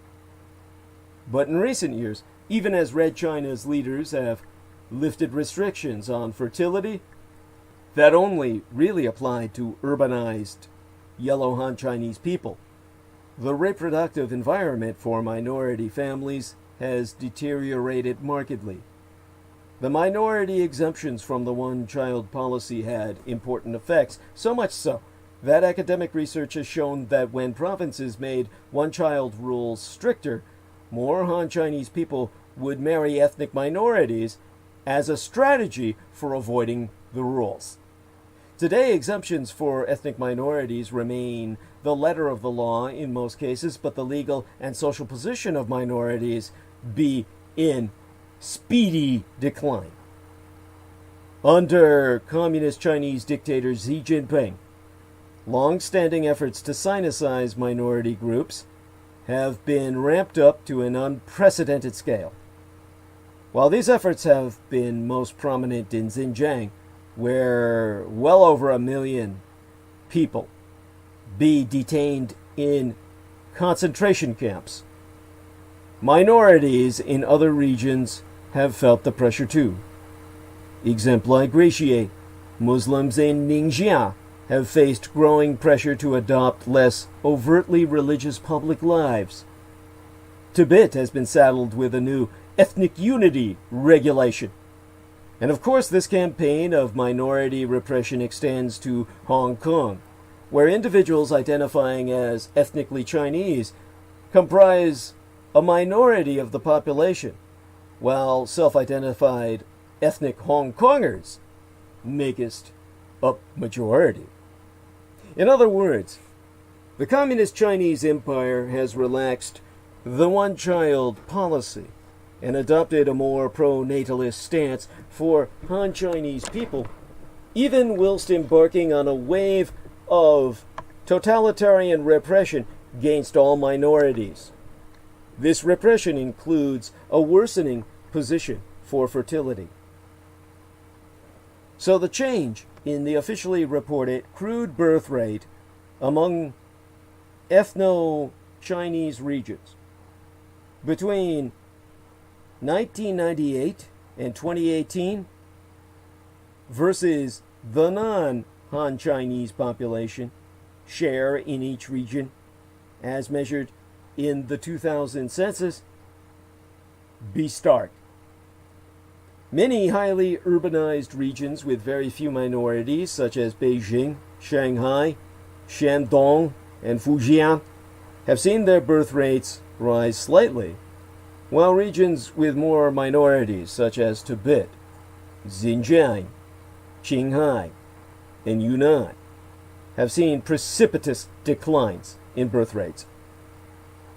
But in recent years, even as Red China's leaders have lifted restrictions on fertility that only really applied to urbanized yellow Han Chinese people, the reproductive environment for minority families has deteriorated markedly. The minority exemptions from the one-child policy had important effects, so much so that academic research has shown that when provinces made one-child rules stricter, more Han Chinese people would marry ethnic minorities as a strategy for avoiding the rules. Today, exemptions for ethnic minorities remain the letter of the law in most cases, but the legal and social position of minorities be in speedy decline. Under communist Chinese dictator Xi Jinping, long-standing efforts to sinicize minority groups have been ramped up to an unprecedented scale. While these efforts have been most prominent in Xinjiang, where well over 1 million people be detained in concentration camps, minorities in other regions have felt the pressure too. Exempli gratiae, Muslims in Ningxia have faced growing pressure to adopt less overtly religious public lives. Tibet has been saddled with a new ethnic unity regulation. And of course, this campaign of minority repression extends to Hong Kong, where individuals identifying as ethnically Chinese comprise a minority of the population, while self-identified ethnic Hong Kongers makest a majority. In other words, the Communist Chinese Empire has relaxed the one-child policy and adopted a more pro-natalist stance for Han Chinese people, even whilst embarking on a wave of totalitarian repression against all minorities. This repression includes a worsening position for fertility. So the change in the officially reported crude birth rate among ethno-Chinese regions between 1998 and 2018 versus the non-Han Chinese population share in each region as measured in the 2000 census be stark. Many highly urbanized regions with very few minorities, such as Beijing, Shanghai, Shandong, and Fujian, have seen their birth rates rise slightly, while regions with more minorities, such as Tibet, Xinjiang, Qinghai, and Yunnan, have seen precipitous declines in birth rates.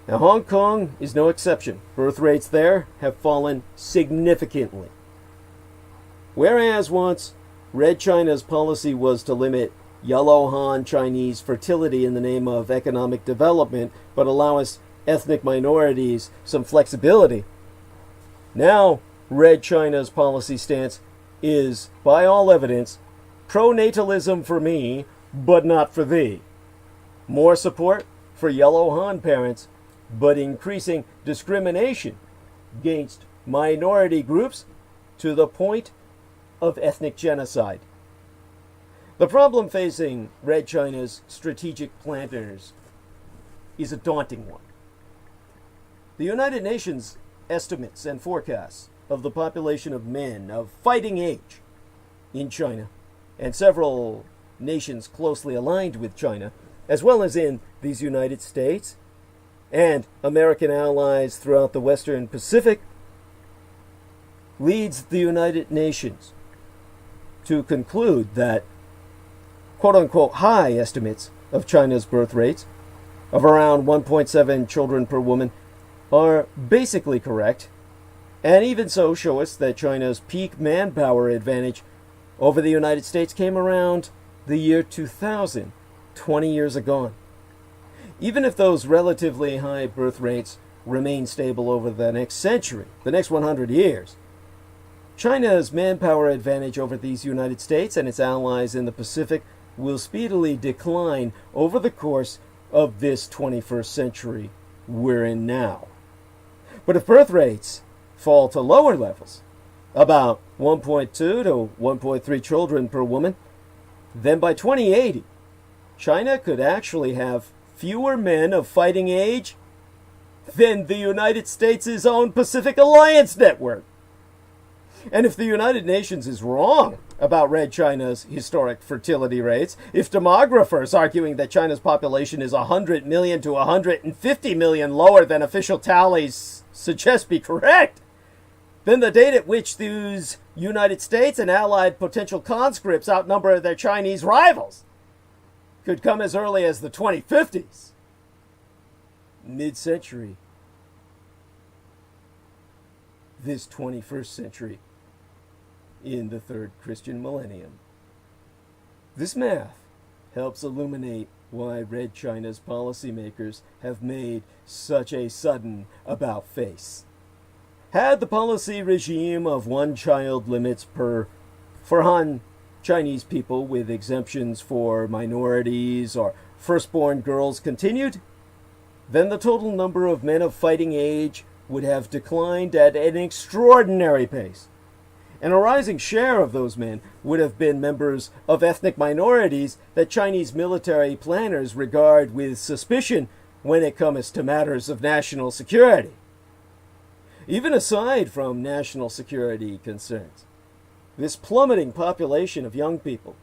Now, Hong Kong is no exception. Birth rates there have fallen significantly. Whereas once Red China's policy was to limit Yellow Han Chinese fertility in the name of economic development, but allow us ethnic minorities some flexibility, now Red China's policy stance is, by all evidence, pronatalism for me, but not for thee. More support for Yellow Han parents, but increasing discrimination against minority groups to the point of ethnic genocide. The problem facing Red China's strategic planners is a daunting one. The United Nations estimates and forecasts of the population of men of fighting age in China, and several nations closely aligned with China, as well as in these United States and American allies throughout the Western Pacific, leads the United Nations to conclude that quote-unquote high estimates of China's birth rates of around 1.7 children per woman are basically correct, and even so show us that China's peak manpower advantage over the United States came around the year 2000, 20 years ago. Even if those relatively high birth rates remain stable over the next century, the next 100 years, China's manpower advantage over these United States and its allies in the Pacific will speedily decline over the course of this 21st century we're in now. But if birth rates fall to lower levels, about 1.2 to 1.3 children per woman, then by 2080, China could actually have fewer men of fighting age than the United States' own Pacific Alliance network. And if the United Nations is wrong about Red China's historic fertility rates, if demographers arguing that China's population is 100 million to 150 million lower than official tallies suggest be correct, then the date at which these United States and allied potential conscripts outnumber their Chinese rivals could come as early as the 2050s. Mid-century. This 21st century. In the third Christian millennium. This math helps illuminate why Red China's policymakers have made such a sudden about-face. Had the policy regime of one-child limits for Han Chinese people with exemptions for minorities or firstborn girls continued, then the total number of men of fighting age would have declined at an extraordinary pace. And a rising share of those men would have been members of ethnic minorities that Chinese military planners regard with suspicion when it comes to matters of national security. Even aside from national security concerns, this plummeting population of young people,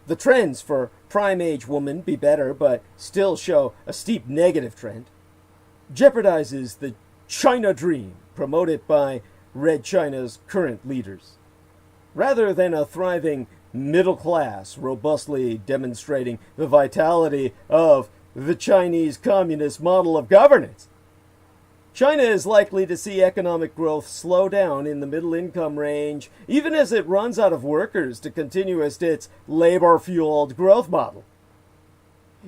the trends for prime-age women be better but still show a steep negative trend, jeopardizes the China dream promoted by Red China's current leaders. Rather than a thriving middle class robustly demonstrating the vitality of the Chinese communist model of governance, China is likely to see economic growth slow down in the middle income range, even as it runs out of workers to continue its labor-fueled growth model.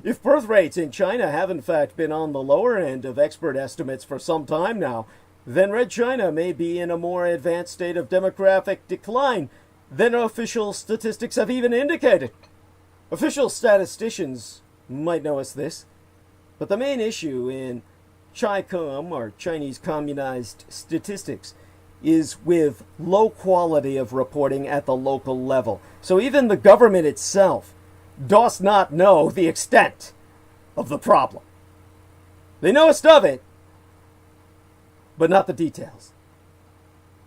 If birth rates in China have in fact been on the lower end of expert estimates for some time now, then Red China may be in a more advanced state of demographic decline than official statistics have even indicated. Official statisticians might know us this, but the main issue in Chi-Com, or Chinese Communized Statistics, is with low quality of reporting at the local level. So even the government itself does not know the extent of the problem. They know of it, but not the details.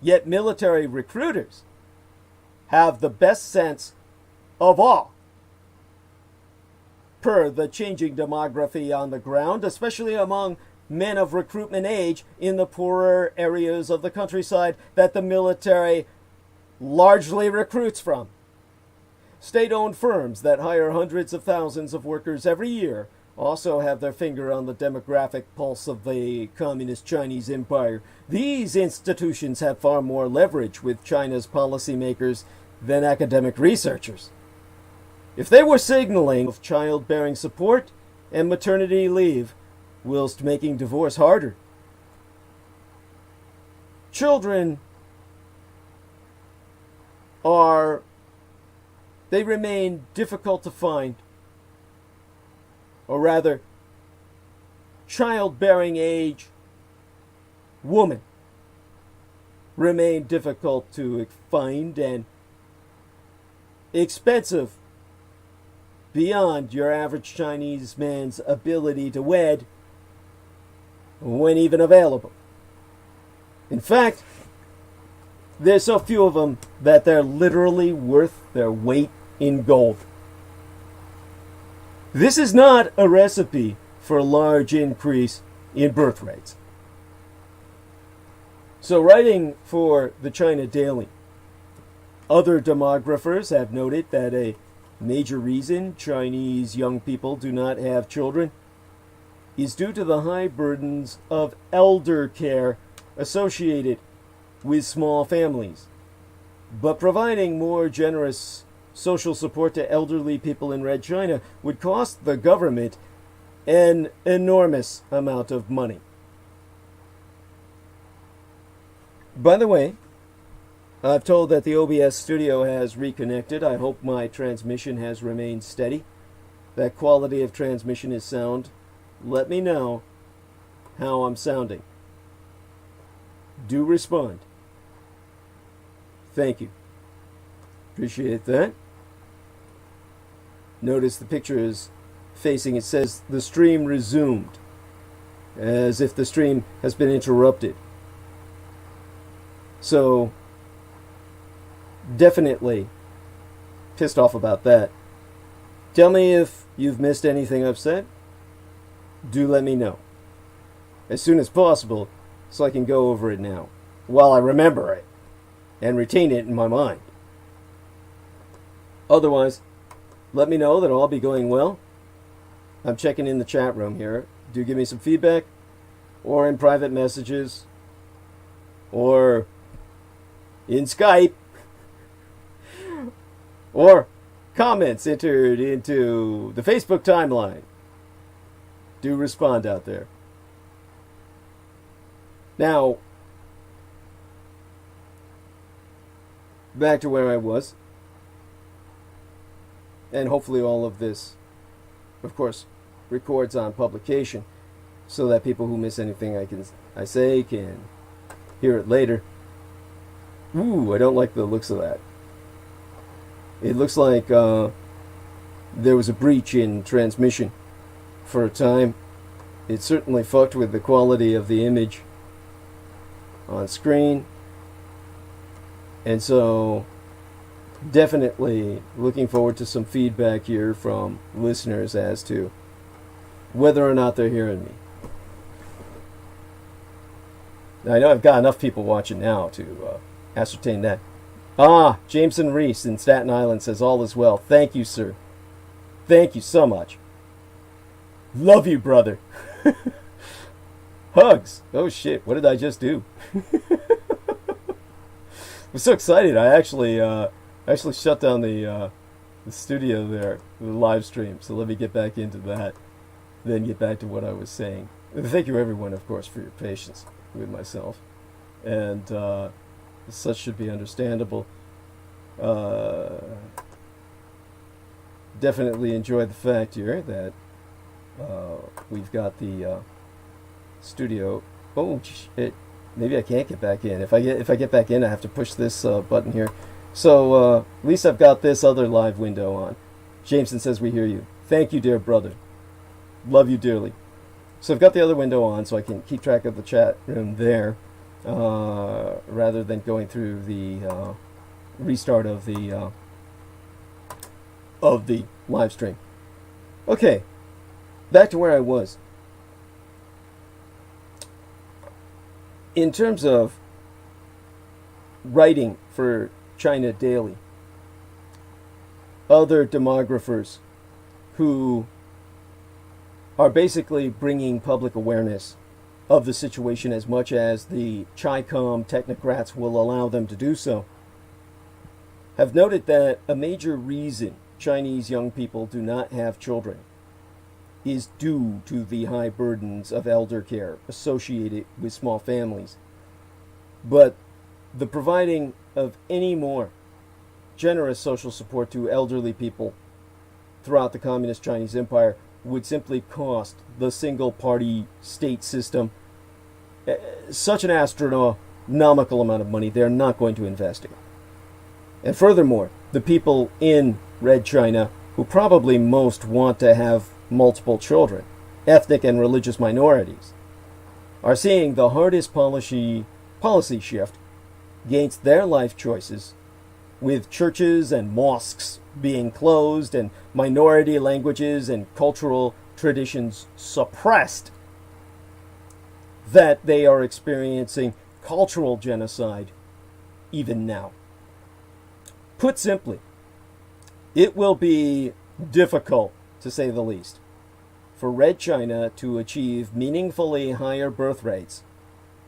Yet military recruiters have the best sense of all, per the changing demography on the ground, especially among men of recruitment age in the poorer areas of the countryside that the military largely recruits from. State-owned firms that hire hundreds of thousands of workers every year also have their finger on the demographic pulse of the Communist Chinese Empire. These institutions have far more leverage with China's policymakers than academic researchers. If they were signaling of childbearing support and maternity leave, whilst making divorce harder, children they remain difficult to find, or rather, childbearing age women remain difficult to find and expensive beyond your average Chinese man's ability to wed when even available. In fact, there's so few of them that they're literally worth their weight in gold. This is not a recipe for a large increase in birth rates. So, writing for the China Daily, other demographers have noted that a major reason Chinese young people do not have children is due to the high burdens of elder care associated with small families. But providing more generous social support to elderly people in Red China would cost the government an enormous amount of money. By the way, I've told that the OBS studio has reconnected. I hope my transmission has remained steady. That quality of transmission is sound. Let me know how I'm sounding. Do respond. Thank you. Appreciate that. Notice the picture is facing, it says the stream resumed, as if the stream has been interrupted. So, definitely pissed off about that. Tell me if you've missed anything I've said. Do let me know as soon as possible so I can go over it now while I remember it and retain it in my mind. Otherwise, let me know that I'll be going well. I'm checking in the chat room here. Do give me some feedback, or in private messages, or in Skype, or comments entered into the Facebook timeline. Do respond out there. Now, back to where I was. And hopefully all of this, of course, records on publication so that people who miss anything I say can hear it later. Ooh, I don't like the looks of that. It looks like there was a breach in transmission for a time. It certainly fucked with the quality of the image on screen. And so, definitely looking forward to some feedback here from listeners as to whether or not they're hearing me. Now, I know I've got enough people watching now to ascertain that. Jameson Reese in Staten Island says all is well. Thank you, sir. Thank you so much. Love you, brother. Hugs. Oh shit, what did I just do? I'm so excited. I actually shut down the studio there, the live stream. So let me get back into that, then get back to what I was saying. Thank you, everyone, of course, for your patience with myself, and such should be understandable. Definitely enjoy the fact here that we've got the studio. Oh shit! Maybe I can't get back in. If I get back in, I have to push this button here. So at least I've got this other live window on. Jameson says we hear you. Thank you, dear brother. Love you dearly. So I've got the other window on so I can keep track of the chat room there, rather than going through the restart of the live stream. Okay, back to where I was. In terms of writing for China Daily, other demographers who are basically bringing public awareness of the situation as much as the Chi-Com technocrats will allow them to do so, have noted that a major reason Chinese young people do not have children is due to the high burdens of elder care associated with small families. But the providing of any more generous social support to elderly people throughout the Communist Chinese Empire would simply cost the single-party state system such an astronomical amount of money they're not going to invest in. And furthermore, the people in Red China who probably most want to have multiple children, ethnic and religious minorities, are seeing the hardest policy shift against their life choices, with churches and mosques being closed and minority languages and cultural traditions suppressed, that they are experiencing cultural genocide even now. Put simply, it will be difficult, to say the least, for Red China to achieve meaningfully higher birth rates,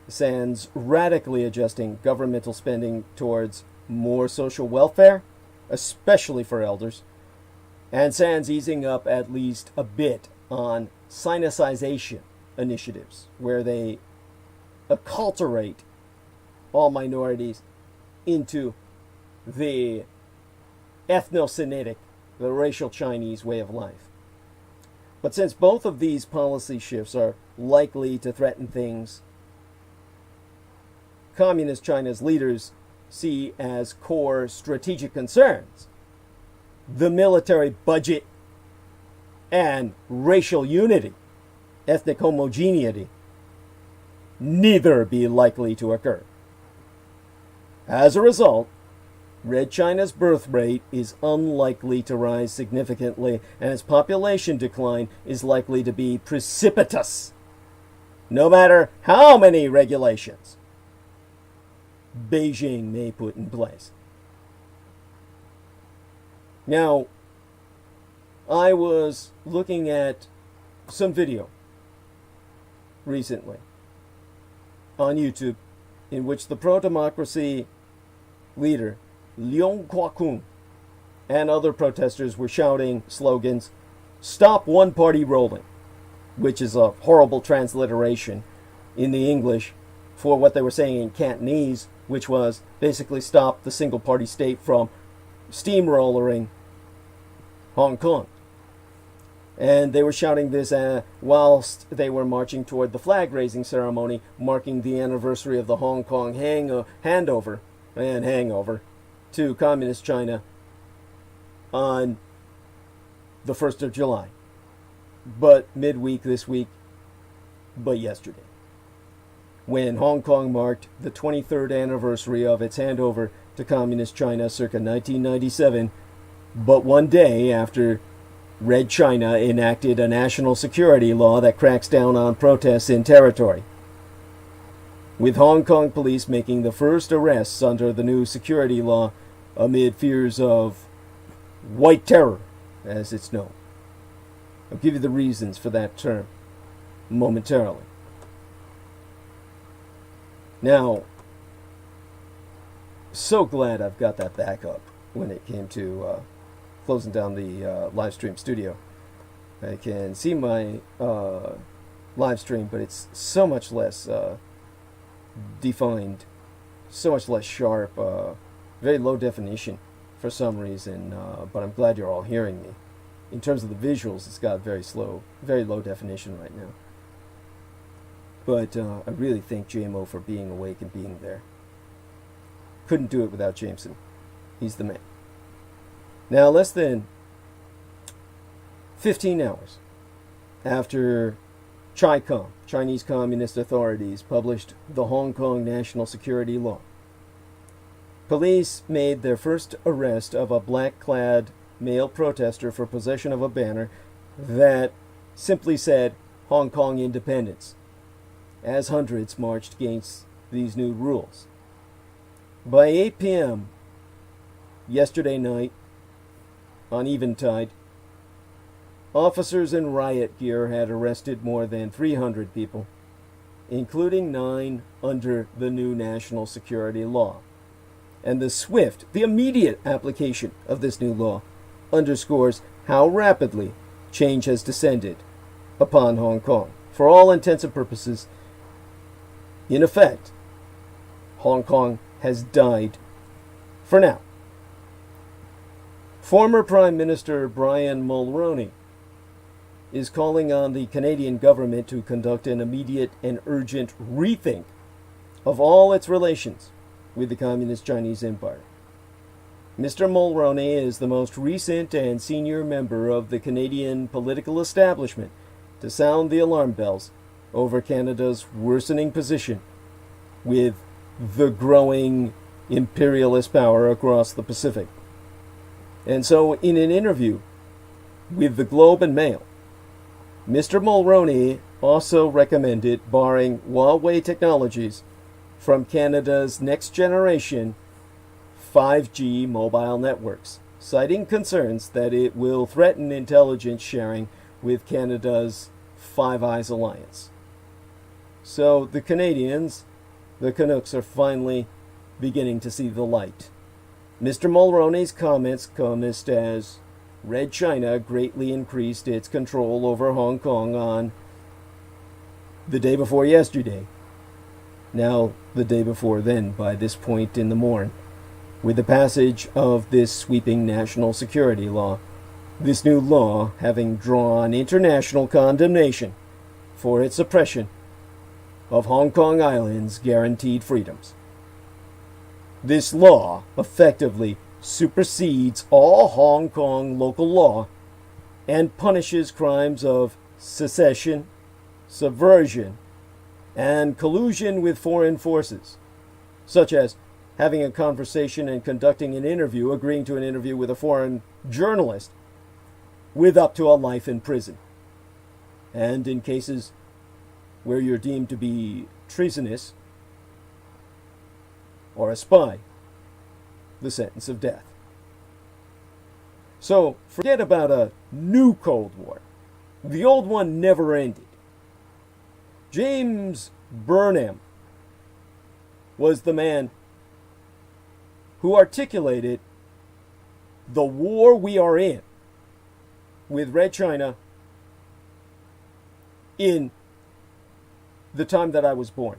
sans radically adjusting governmental spending towards more social welfare, especially for elders, and sans easing up at least a bit on sinicization initiatives, where they acculturate all minorities into the ethno-Semitic, the racial Chinese way of life. But since both of these policy shifts are likely to threaten things Communist China's leaders see as core strategic concerns, the military budget and racial unity, ethnic homogeneity, neither be likely to occur. As a result, Red China's birth rate is unlikely to rise significantly, and its population decline is likely to be precipitous, no matter how many regulations Beijing may put in place. Now, I was looking at some video recently on YouTube in which the pro-democracy leader Leung Kua-kung and other protesters were shouting slogans, "Stop one party rolling," which is a horrible transliteration in the English for what they were saying in Cantonese, which was basically stop the single party state from steamrollering Hong Kong. And they were shouting this whilst they were marching toward the flag-raising ceremony marking the anniversary of the Hong Kong handover to Communist China on the 1st of July. But midweek this week, but yesterday, when Hong Kong marked the 23rd anniversary of its handover to Communist China circa 1997, but one day after Red China enacted a national security law that cracks down on protests in territory, with Hong Kong police making the first arrests under the new security law amid fears of white terror, as it's known. I'll give you the reasons for that term momentarily. Now, so glad I've got that back up when it came to closing down the live stream studio. I can see my live stream, but it's so much less defined, so much less sharp, very low definition for some reason, but I'm glad you're all hearing me. In terms of the visuals, it's got very low definition right now. But I really thank JMO for being awake and being there. Couldn't do it without Jameson. He's the man. Now, less than 15 hours after CHICOM, Chinese Communist authorities, published the Hong Kong National Security Law. Police made their first arrest of a black-clad male protester for possession of a banner that simply said Hong Kong independence, as hundreds marched against these new rules. By 8 p.m. yesterday night, on Eventide, officers in riot gear had arrested more than 300 people, including 9 under the new national security law. And the immediate application of this new law underscores how rapidly change has descended upon Hong Kong. For all intents and purposes, in effect, Hong Kong has died for now. Former Prime Minister Brian Mulroney is calling on the Canadian government to conduct an immediate and urgent rethink of all its relations with the Communist Chinese Empire. Mr. Mulroney is the most recent and senior member of the Canadian political establishment to sound the alarm bells over Canada's worsening position with the growing imperialist power across the Pacific. And so, in an interview with the Globe and Mail, Mr. Mulroney also recommended barring Huawei technologies from Canada's next generation 5G mobile networks, citing concerns that it will threaten intelligence sharing with Canada's Five Eyes alliance. So the Canadians, the Canucks, are finally beginning to see the light. Mr. Mulroney's comments come as Red China greatly increased its control over Hong Kong on the day before yesterday. Now the day before then, by this point in the morn, with the passage of this sweeping national security law, this new law having drawn international condemnation for its suppression of Hong Kong Island's guaranteed freedoms. This law effectively supersedes all Hong Kong local law and punishes crimes of secession, subversion, and collusion with foreign forces, such as having a conversation and conducting an interview, agreeing to an interview with a foreign journalist, with up to a life in prison. And in cases where you're deemed to be treasonous or a spy, the sentence of death. So, forget about a new Cold War. The old one never ended. James Burnham was the man who articulated the war we are in with Red China in the time that I was born.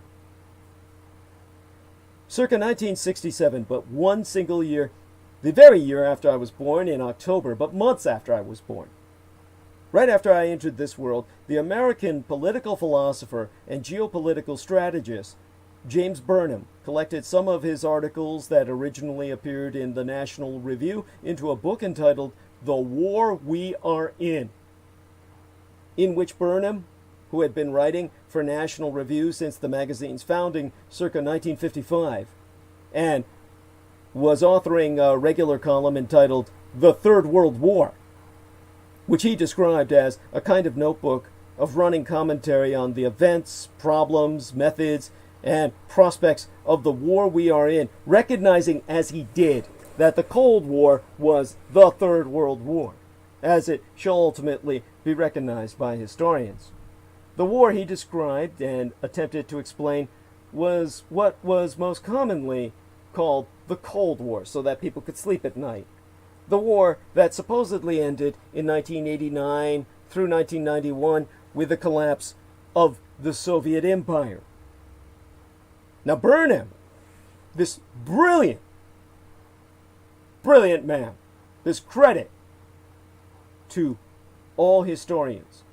Circa 1967, but one single year, the very year after I was born in October, but months after I was born. Right after I entered this world, the American political philosopher and geopolitical strategist James Burnham collected some of his articles that originally appeared in the National Review into a book entitled The War We Are In which Burnham, who had been writing for National Review since the magazine's founding circa 1955, and was authoring a regular column entitled The Third World War, which he described as a kind of notebook of running commentary on the events, problems, methods, and prospects of the war we are in, recognizing as he did that the Cold War was the Third World War, as it shall ultimately be recognized by historians. The war he described and attempted to explain was what was most commonly called the Cold War, so that people could sleep at night. The war that supposedly ended in 1989 through 1991 with the collapse of the Soviet Empire. Now Burnham, this brilliant man, this credit to all historians.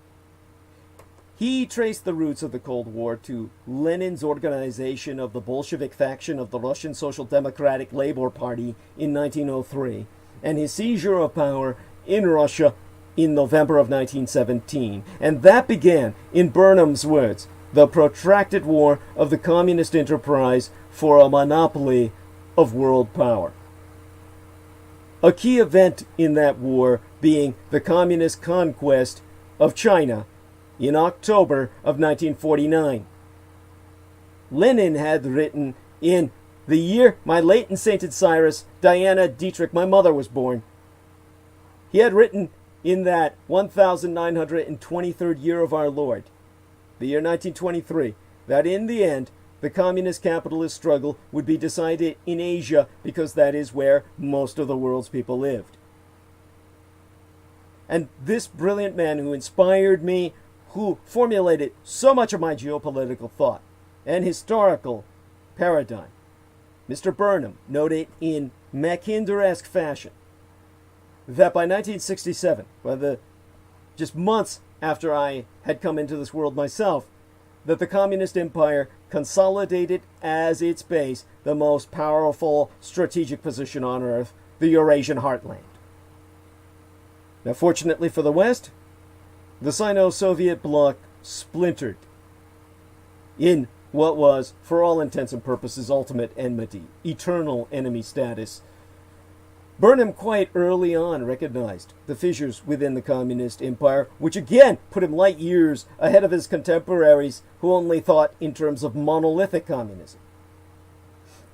He traced the roots of the Cold War to Lenin's organization of the Bolshevik faction of the Russian Social Democratic Labour Party in 1903, and his seizure of power in Russia in November of 1917, and that began, in Burnham's words, the protracted war of the communist enterprise for a monopoly of world power. A key event in that war being the communist conquest of China in October of 1949. Lenin had written, in the year my late and sainted Cyrus, Diana Dietrich, my mother, was born. He had written in that 1923rd year of our Lord, the year 1923, that in the end, the communist capitalist struggle would be decided in Asia because that is where most of the world's people lived. And this brilliant man who inspired me, who formulated so much of my geopolitical thought and historical paradigm, Mr. Burnham, noted in Mackinder-esque fashion that by 1967, just months after I had come into this world myself, that the communist empire consolidated as its base the most powerful strategic position on earth, the Eurasian heartland. Now, fortunately for the West, the Sino-Soviet bloc splintered in what was, for all intents and purposes, ultimate enmity, eternal enemy status. Burnham quite early on recognized the fissures within the communist empire, which again put him light years ahead of his contemporaries who only thought in terms of monolithic communism.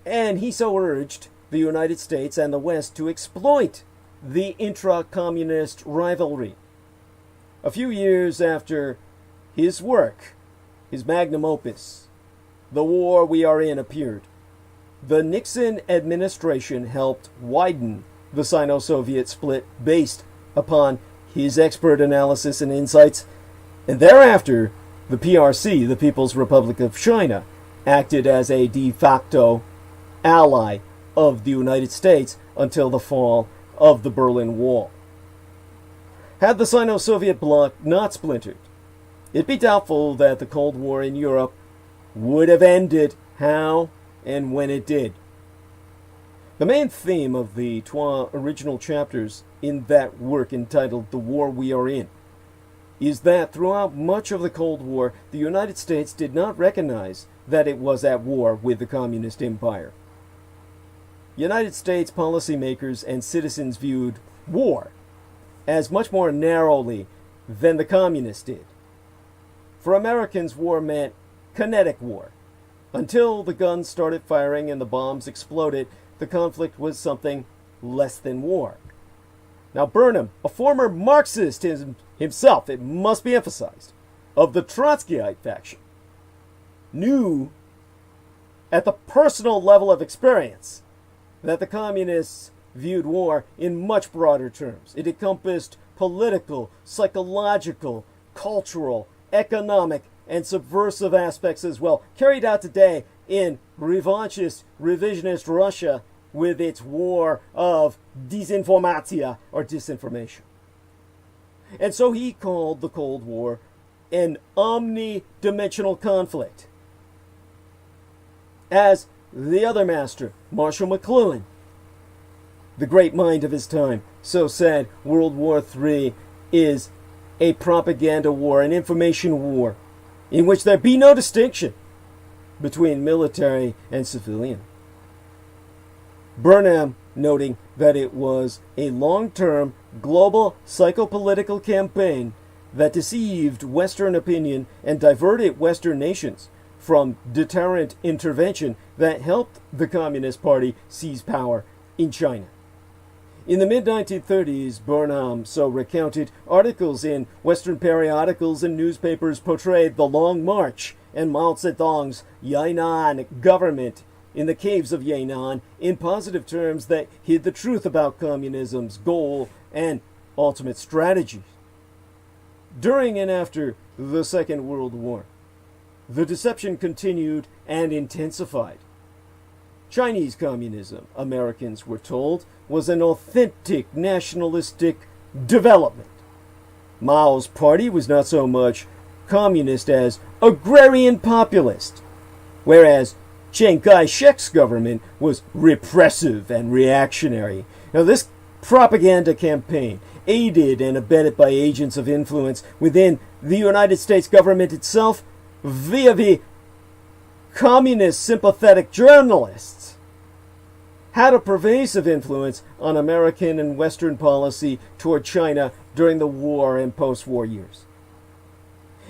And he so urged the United States and the West to exploit the intra-communist rivalry. A few years after his work, his magnum opus, The War We Are In, appeared, the Nixon administration helped widen the Sino-Soviet split based upon his expert analysis and insights, and thereafter the PRC, the People's Republic of China, acted as a de facto ally of the United States until the fall of the Berlin Wall. Had the Sino-Soviet bloc not splintered, it'd be doubtful that the Cold War in Europe would have ended how and when it did. The main theme of the original chapters in that work entitled The War We Are In is that throughout much of the Cold War, the United States did not recognize that it was at war with the communist empire. United States policymakers and citizens viewed war as much more narrowly than the communists did. For Americans, war meant kinetic war. Until the guns started firing and the bombs exploded, the conflict was something less than war. Now Burnham, a former Marxist himself, it must be emphasized, of the Trotskyite faction, knew at the personal level of experience that the communists viewed war in much broader terms. It encompassed political, psychological, cultural, economic, and subversive aspects as well, carried out today in revanchist, revisionist Russia with its war of disinformatia, or disinformation. And so he called the Cold War an omnidimensional conflict. As the other master, Marshall McLuhan, the great mind of his time, so said, World War III is a propaganda war, an information war, in which there be no distinction between military and civilian. Burnham noting that it was a long-term global psychopolitical campaign that deceived Western opinion and diverted Western nations from deterrent intervention that helped the Communist Party seize power in China. In the mid-1930s, Burnham so recounted, articles in Western periodicals and newspapers portrayed the Long March and Mao Zedong's Yan'an government in the caves of Yan'an in positive terms that hid the truth about communism's goal and ultimate strategy. During and after the Second World War, the deception continued and intensified. Chinese communism, Americans were told, was an authentic nationalistic development. Mao's party was not so much communist as agrarian populist, whereas Chiang Kai-shek's government was repressive and reactionary. Now, this propaganda campaign aided and abetted by agents of influence within the United States government itself via the communist sympathetic journalists, had a pervasive influence on American and Western policy toward China during the war and post-war years.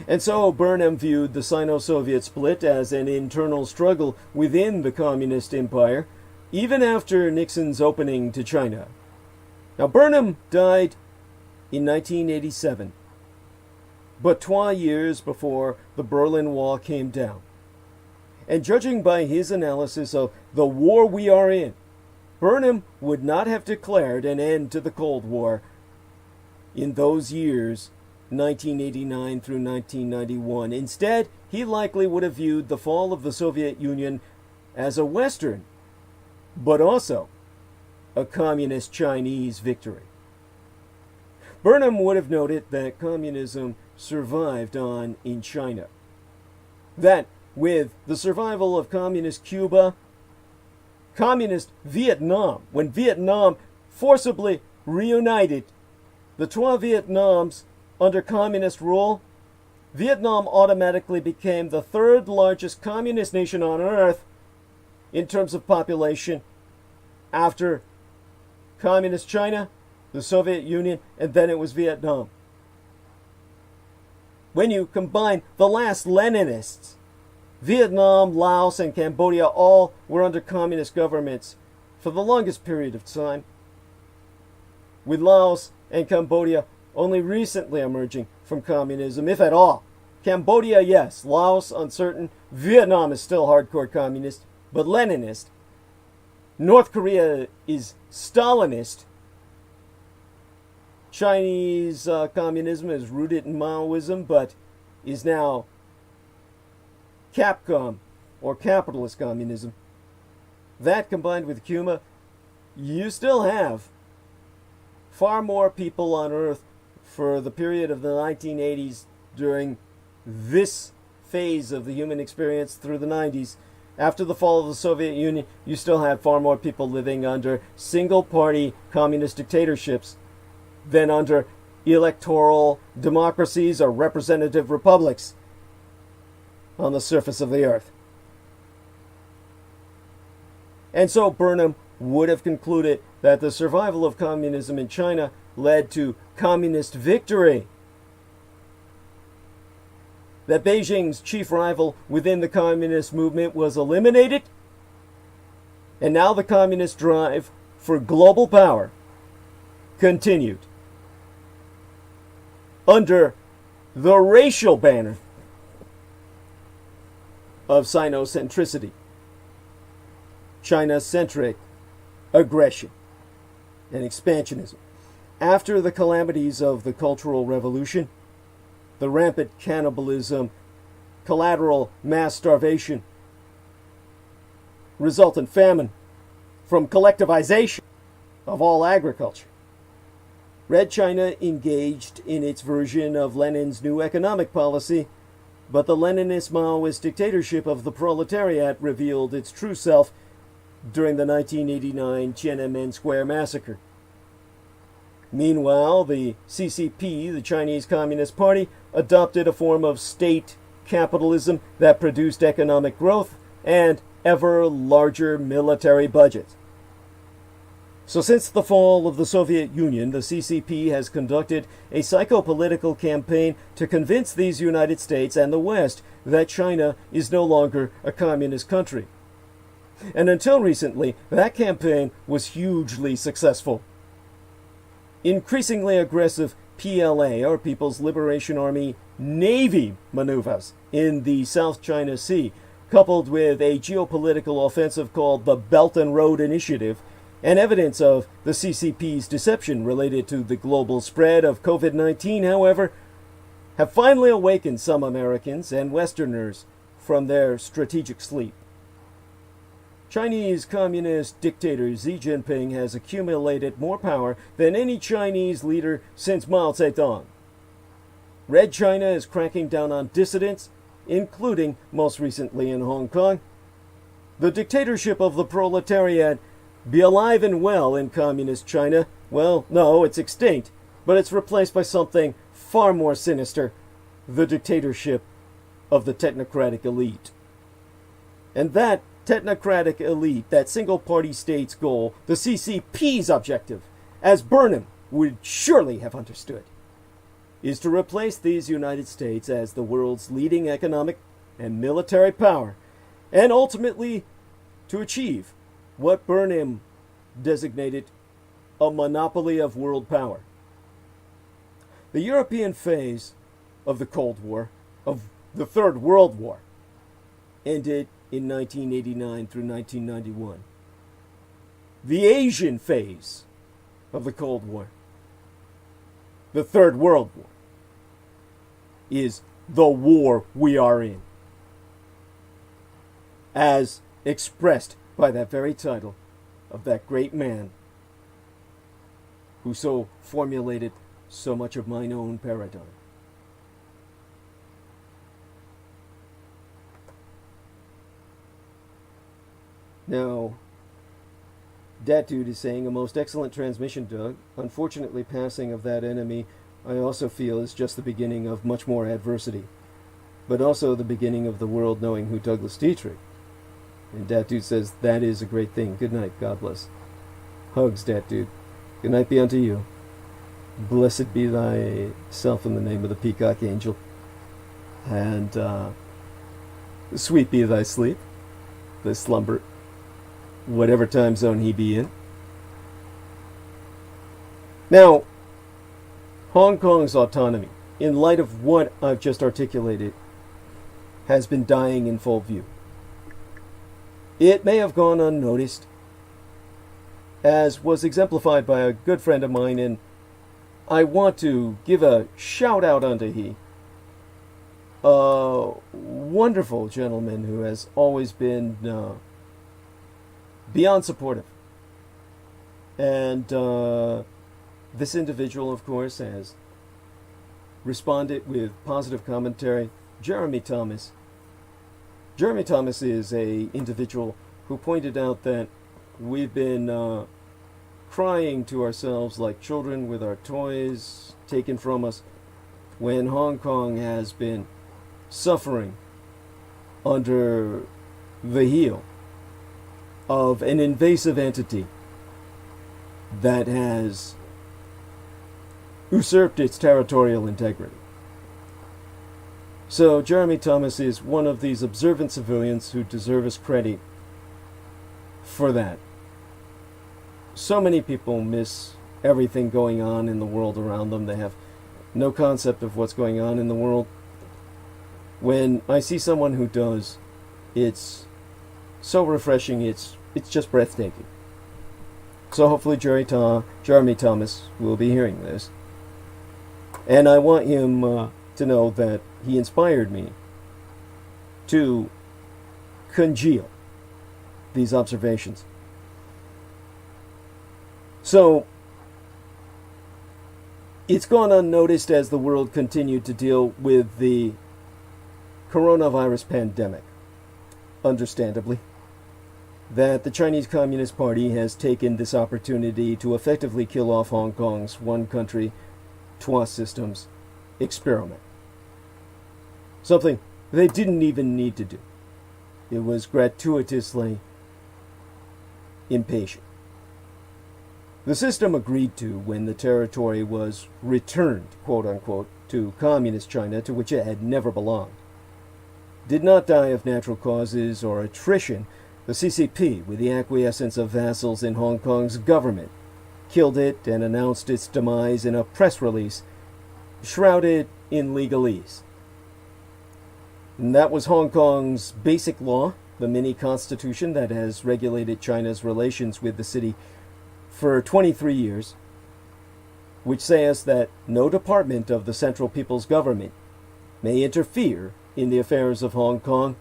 And so Burnham viewed the Sino-Soviet split as an internal struggle within the communist empire, even after Nixon's opening to China. Now, Burnham died in 1987, but 2 years before the Berlin Wall came down. And judging by his analysis of the war we are in, Burnham would not have declared an end to the Cold War in those years, 1989 through 1991. Instead, he likely would have viewed the fall of the Soviet Union as a Western, but also a communist Chinese victory. Burnham would have noted that communism survived on in China. That with the survival of communist Cuba, communist Vietnam, when Vietnam forcibly reunited the two Vietnams under communist rule, Vietnam automatically became the third largest communist nation on earth in terms of population after communist China, the Soviet Union, and then it was Vietnam. When you combine the last Leninists, Vietnam, Laos, and Cambodia all were under communist governments for the longest period of time, with Laos and Cambodia only recently emerging from communism, if at all. Cambodia, yes. Laos, uncertain. Vietnam is still hardcore communist, but Leninist. North Korea is Stalinist. Chinese communism is rooted in Maoism, but is now Capcom, or capitalist communism. That combined with Cuba, you still have far more people on Earth for the period of the 1980s during this phase of the human experience through the 90s. After the fall of the Soviet Union, you still had far more people living under single-party communist dictatorships than under electoral democracies or representative republics on the surface of the earth. And so Burnham would have concluded that the survival of communism in China led to communist victory. That Beijing's chief rival within the communist movement was eliminated, and now the communist drive for global power continued under the racial banner of Sinocentricity, China-centric aggression and expansionism. After the calamities of the Cultural Revolution, the rampant cannibalism, collateral mass starvation, resultant famine from collectivization of all agriculture, Red China engaged in its version of Lenin's new economic policy, but the Leninist Maoist dictatorship of the proletariat revealed its true self during the 1989 Tiananmen Square massacre. Meanwhile, the CCP, the Chinese Communist Party, adopted a form of state capitalism that produced economic growth and ever larger military budgets. So since the fall of the Soviet Union, the CCP has conducted a psychopolitical campaign to convince these United States and the West that China is no longer a communist country. And until recently, that campaign was hugely successful. Increasingly aggressive PLA, or People's Liberation Army, Navy maneuvers in the South China Sea, coupled with a geopolitical offensive called the Belt and Road Initiative, and evidence of the CCP's deception related to the global spread of COVID-19, however, have finally awakened some Americans and Westerners from their strategic sleep. Chinese Communist dictator Xi Jinping has accumulated more power than any Chinese leader since Mao Zedong. Red China is cracking down on dissidents, including, most recently in Hong Kong. The dictatorship of the proletariat be alive and well in Communist China. Well, no, it's extinct, but it's replaced by something far more sinister, the dictatorship of the technocratic elite. And that technocratic elite, that single-party state's goal, the CCP's objective, as Burnham would surely have understood, is to replace these United States as the world's leading economic and military power, and ultimately to achieve what Burnham designated a monopoly of world power. The European phase of the Cold War, of the Third World War, ended in 1989 through 1991. The Asian phase of the Cold War, the Third World War, is the war we are in, as expressed by that very title of that great man who so formulated so much of mine own paradigm. Now, that dude is saying, a most excellent transmission, Doug. Unfortunately, passing of that enemy, I also feel, is just the beginning of much more adversity, but also the beginning of the world knowing who Douglas Dietrich. And that dude says, that is a great thing. Good night, God bless. Hugs, that dude. Good night be unto you. Blessed be thyself in the name of the peacock angel. And sweet be thy sleep, thy slumber, whatever time zone he be in. Now, Hong Kong's autonomy, in light of what I've just articulated, has been dying in full view. It may have gone unnoticed, as was exemplified by a good friend of mine, and I want to give a shout out unto he, a wonderful gentleman who has always been beyond supportive. And this individual, of course, has responded with positive commentary. Jeremy Thomas. Jeremy Thomas is an individual who pointed out that we've been crying to ourselves like children with our toys taken from us when Hong Kong has been suffering under the heel of an invasive entity that has usurped its territorial integrity. So Jeremy Thomas is one of these observant civilians who deserve his credit for that. So many people miss everything going on in the world around them. They have no concept of what's going on in the world. When I see someone who does, it's so refreshing, it's just breathtaking. So hopefully Jeremy Thomas will be hearing this. And I want him to know that he inspired me to congeal these observations. So, it's gone unnoticed as the world continued to deal with the coronavirus pandemic, understandably, that the Chinese Communist Party has taken this opportunity to effectively kill off Hong Kong's one country, trois systems experiment. Something they didn't even need to do. It was gratuitously impatient. The system agreed to when the territory was returned, quote-unquote, to Communist China, to which it had never belonged. Did not die of natural causes or attrition. The CCP, with the acquiescence of vassals in Hong Kong's government, killed it and announced its demise in a press release shrouded in legalese. And that was Hong Kong's basic law, the mini-constitution that has regulated China's relations with the city for 23 years, which says that no department of the Central People's Government may interfere in the affairs of Hong Kong.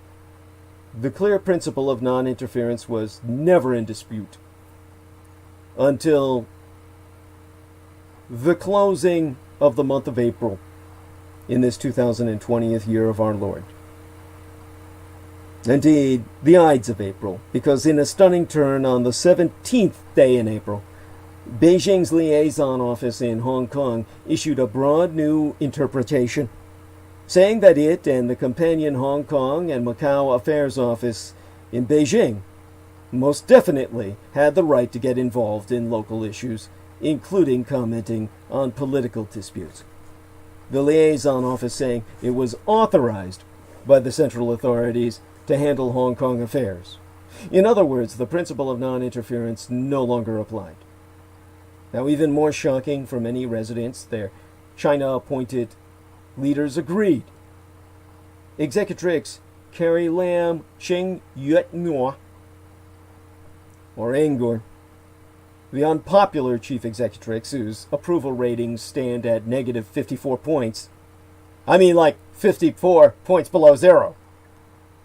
The clear principle of non-interference was never in dispute until the closing of the month of April in this 2020th year of our Lord. Indeed, the Ides of April, because in a stunning turn on the 17th day in April, Beijing's liaison office in Hong Kong issued a broad new interpretation, saying that it and the companion Hong Kong and Macau Affairs Office in Beijing most definitely had the right to get involved in local issues, including commenting on political disputes. The liaison office saying it was authorized by the central authorities to handle Hong Kong affairs. In other words, the principle of non-interference no longer applied. Now, even more shocking for many residents, their China-appointed leaders agreed. Executrix Carrie Lam Cheng Yet Nguyen, or Angor, the unpopular chief executrix, whose approval ratings stand at negative 54 points, I mean like 54 points below zero,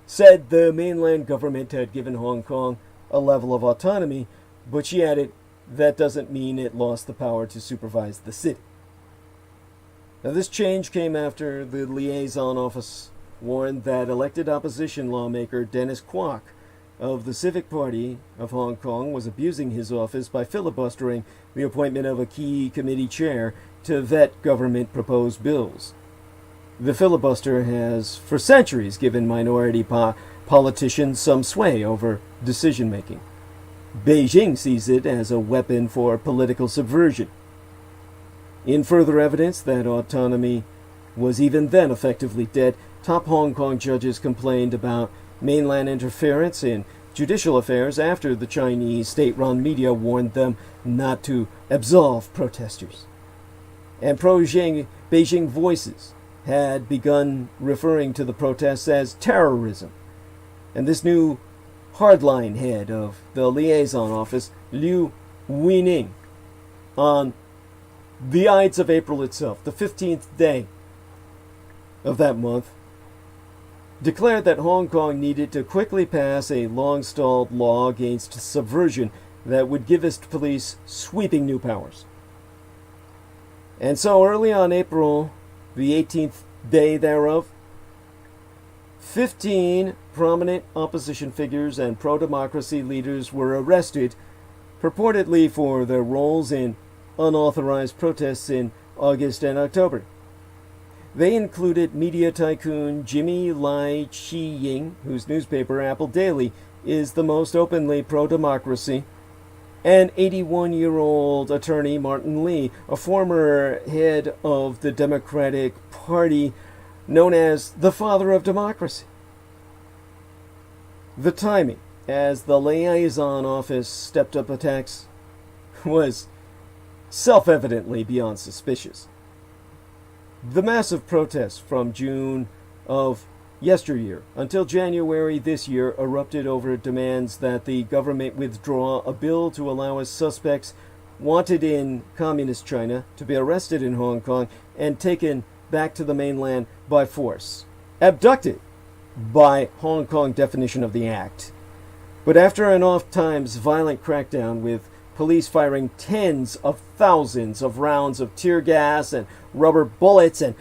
said the mainland government had given Hong Kong a level of autonomy, but she added that doesn't mean it lost the power to supervise the city. Now, this change came after the liaison office warned that elected opposition lawmaker Dennis Kwok of the Civic Party of Hong Kong was abusing his office by filibustering the appointment of a key committee chair to vet government-proposed bills. The filibuster has, for centuries, given minority politicians some sway over decision-making. Beijing sees it as a weapon for political subversion. In further evidence that autonomy was even then effectively dead, top Hong Kong judges complained about mainland interference in judicial affairs after the Chinese state-run media warned them not to absolve protesters. And pro-Beijing voices had begun referring to the protests as terrorism. And this new hardline head of the liaison office, Liu Weining, on the Ides of April itself, the 15th day of that month, declared that Hong Kong needed to quickly pass a long-stalled law against subversion that would give its police sweeping new powers. And so early on April, the 18th day thereof, 15 prominent opposition figures and pro-democracy leaders were arrested, purportedly for their roles in unauthorized protests in August and October. They included media tycoon Jimmy Lai Chi-ying, whose newspaper Apple Daily is the most openly pro-democracy, and 81-year-old attorney Martin Lee, a former head of the Democratic Party known as the Father of Democracy. The timing, as the liaison office stepped up attacks, was self-evidently beyond suspicious. The massive protests from June of yesteryear until January this year erupted over demands that the government withdraw a bill to allow suspects wanted in communist China to be arrested in Hong Kong and taken back to the mainland by force, abducted by Hong Kong definition of the act. But after an oft-times violent crackdown with police firing tens of thousands of rounds of tear gas and rubber bullets and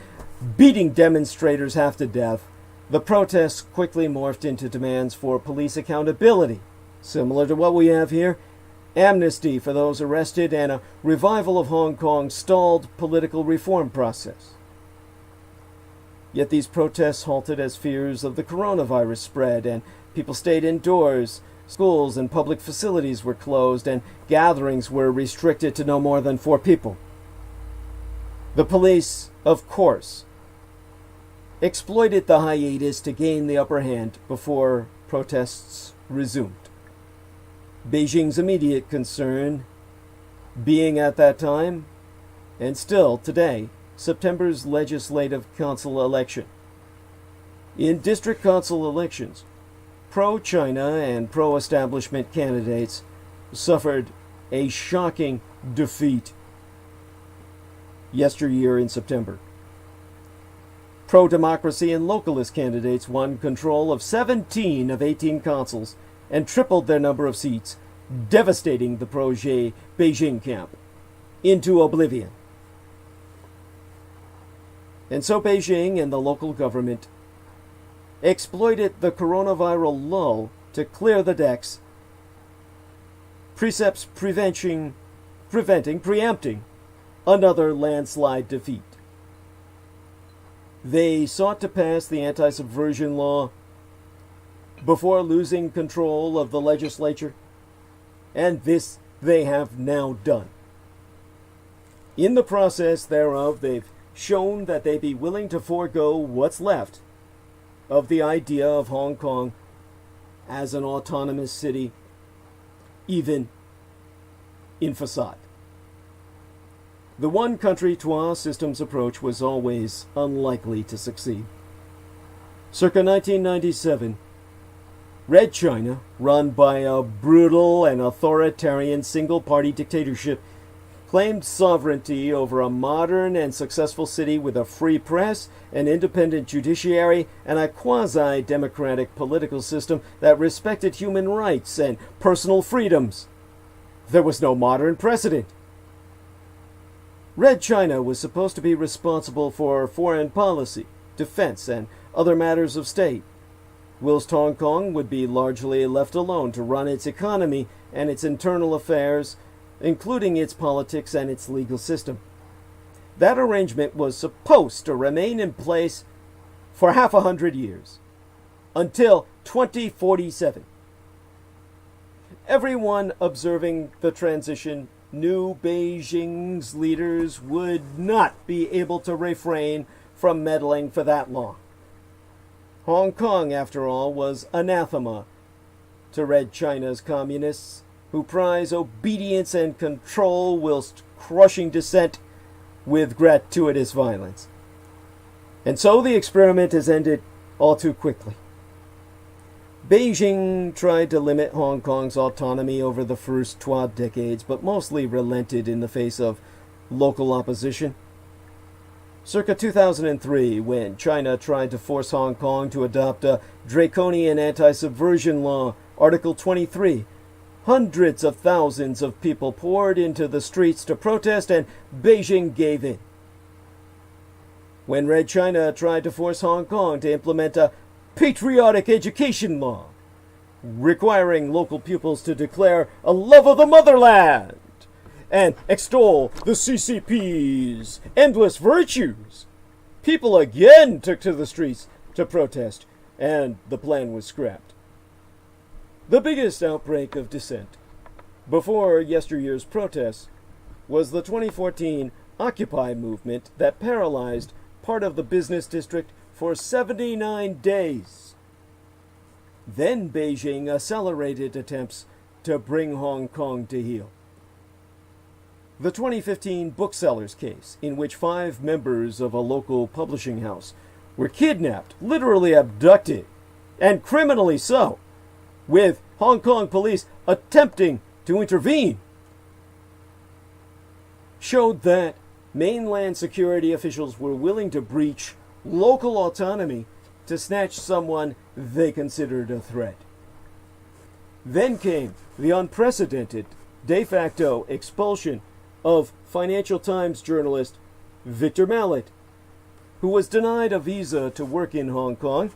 beating demonstrators half to death, the protests quickly morphed into demands for police accountability, similar to what we have here, amnesty for those arrested, and a revival of Hong Kong's stalled political reform process. Yet these protests halted as fears of the coronavirus spread and people stayed indoors. Schools and public facilities were closed and gatherings were restricted to no more than 4 people. The police, of course, exploited the hiatus to gain the upper hand before protests resumed. Beijing's immediate concern being at that time, and still today, September's Legislative Council election. In district council elections, pro-China and pro-establishment candidates suffered a shocking defeat yesteryear in September. Pro-democracy and localist candidates won control of 17 of 18 councils and tripled their number of seats, devastating the pro-Beijing camp into oblivion. And so Beijing and the local government exploited the coronavirus lull to clear the decks, precepts preventing preempting another landslide defeat. They sought to pass the anti-subversion law before losing control of the legislature, and this they have now done. In the process thereof, they've shown that they be willing to forego what's left of the idea of Hong Kong as an autonomous city, even in facade. The one country, trois systems approach was always unlikely to succeed. Circa 1997, Red China, run by a brutal and authoritarian single-party dictatorship, claimed sovereignty over a modern and successful city with a free press, an independent judiciary, and a quasi-democratic political system that respected human rights and personal freedoms. There was no modern precedent. Red China was supposed to be responsible for foreign policy, defense, and other matters of state, whilst Hong Kong would be largely left alone to run its economy and its internal affairs, including its politics and its legal system. That arrangement was supposed to remain in place for half 100 years, until 2047. Everyone observing the transition knew Beijing's leaders would not be able to refrain from meddling for that long. Hong Kong, after all, was anathema to Red China's communists, who prize obedience and control whilst crushing dissent with gratuitous violence. And so the experiment has ended all too quickly. Beijing tried to limit Hong Kong's autonomy over the first 12 decades, but mostly relented in the face of local opposition. Circa 2003, when China tried to force Hong Kong to adopt a draconian anti-subversion law, Article 23, hundreds of thousands of people poured into the streets to protest, and Beijing gave in. When Red China tried to force Hong Kong to implement a patriotic education law, requiring local pupils to declare a love of the motherland and extol the CCP's endless virtues, people again took to the streets to protest, and the plan was scrapped. The biggest outbreak of dissent before yesteryear's protests was the 2014 Occupy movement that paralyzed part of the business district for 79 days. Then Beijing accelerated attempts to bring Hong Kong to heel. The 2015 booksellers case, in which 5 members of a local publishing house were kidnapped, literally abducted, and criminally so, with Hong Kong police attempting to intervene, showed that mainland security officials were willing to breach local autonomy to snatch someone they considered a threat. Then came the unprecedented de facto expulsion of Financial Times journalist Victor Mallet, who was denied a visa to work in Hong Kong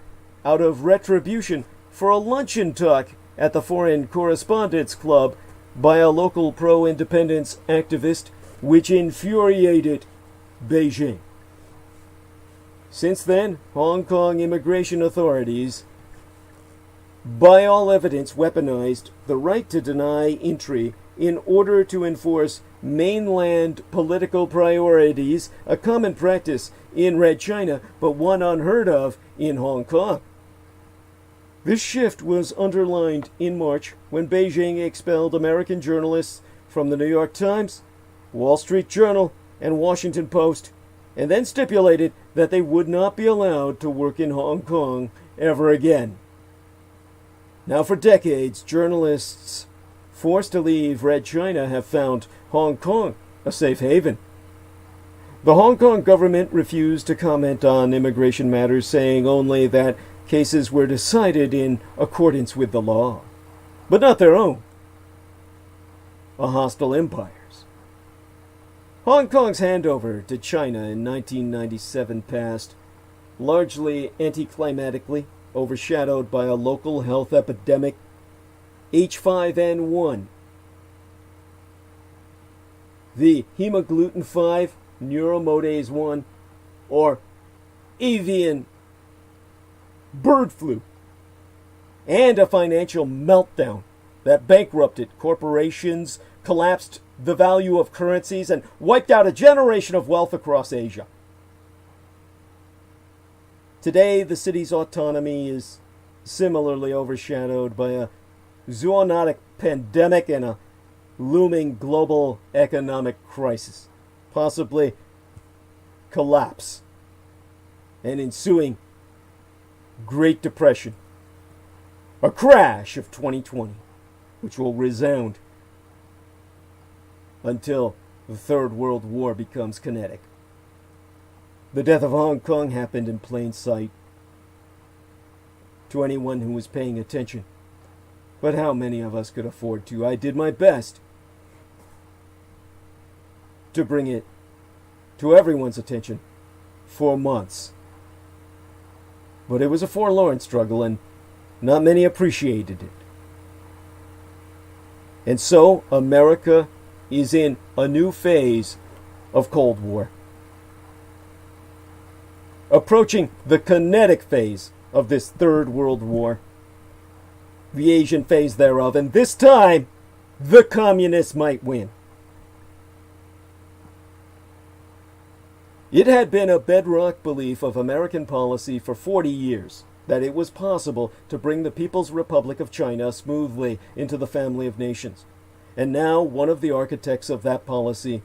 out of retribution for a luncheon talk at the Foreign Correspondents Club by a local pro-independence activist, which infuriated Beijing. Since then, Hong Kong immigration authorities, by all evidence, weaponized the right to deny entry in order to enforce mainland political priorities, a common practice in Red China, but one unheard of in Hong Kong. This shift was underlined in March when Beijing expelled American journalists from the New York Times, Wall Street Journal, and Washington Post, and then stipulated that they would not be allowed to work in Hong Kong ever again. Now, for decades, journalists forced to leave Red China have found Hong Kong a safe haven. The Hong Kong government refused to comment on immigration matters, saying only that cases were decided in accordance with the law, but not their own. A hostile empires. Hong Kong's handover to China in 1997 passed, largely anticlimatically, overshadowed by a local health epidemic, H5N1. the hemagglutinin 5, neuromodase 1, or avian bird flu, and a financial meltdown that bankrupted corporations, collapsed the value of currencies, and wiped out a generation of wealth across Asia. Today, the city's autonomy is similarly overshadowed by a zoonotic pandemic and a looming global economic crisis, possibly collapse, and ensuing Great Depression, a crash of 2020, which will resound until the Third World War becomes kinetic. The death of Hong Kong happened in plain sight to anyone who was paying attention. But how many of us could afford to? I did my best to bring it to everyone's attention for months. But it was a forlorn struggle, and not many appreciated it. And so, America is in a new phase of Cold War, approaching the kinetic phase of this Third World War, the Asian phase thereof, and this time, the communists might win. It had been a bedrock belief of American policy for 40 years that it was possible to bring the People's Republic of China smoothly into the family of nations. And now one of the architects of that policy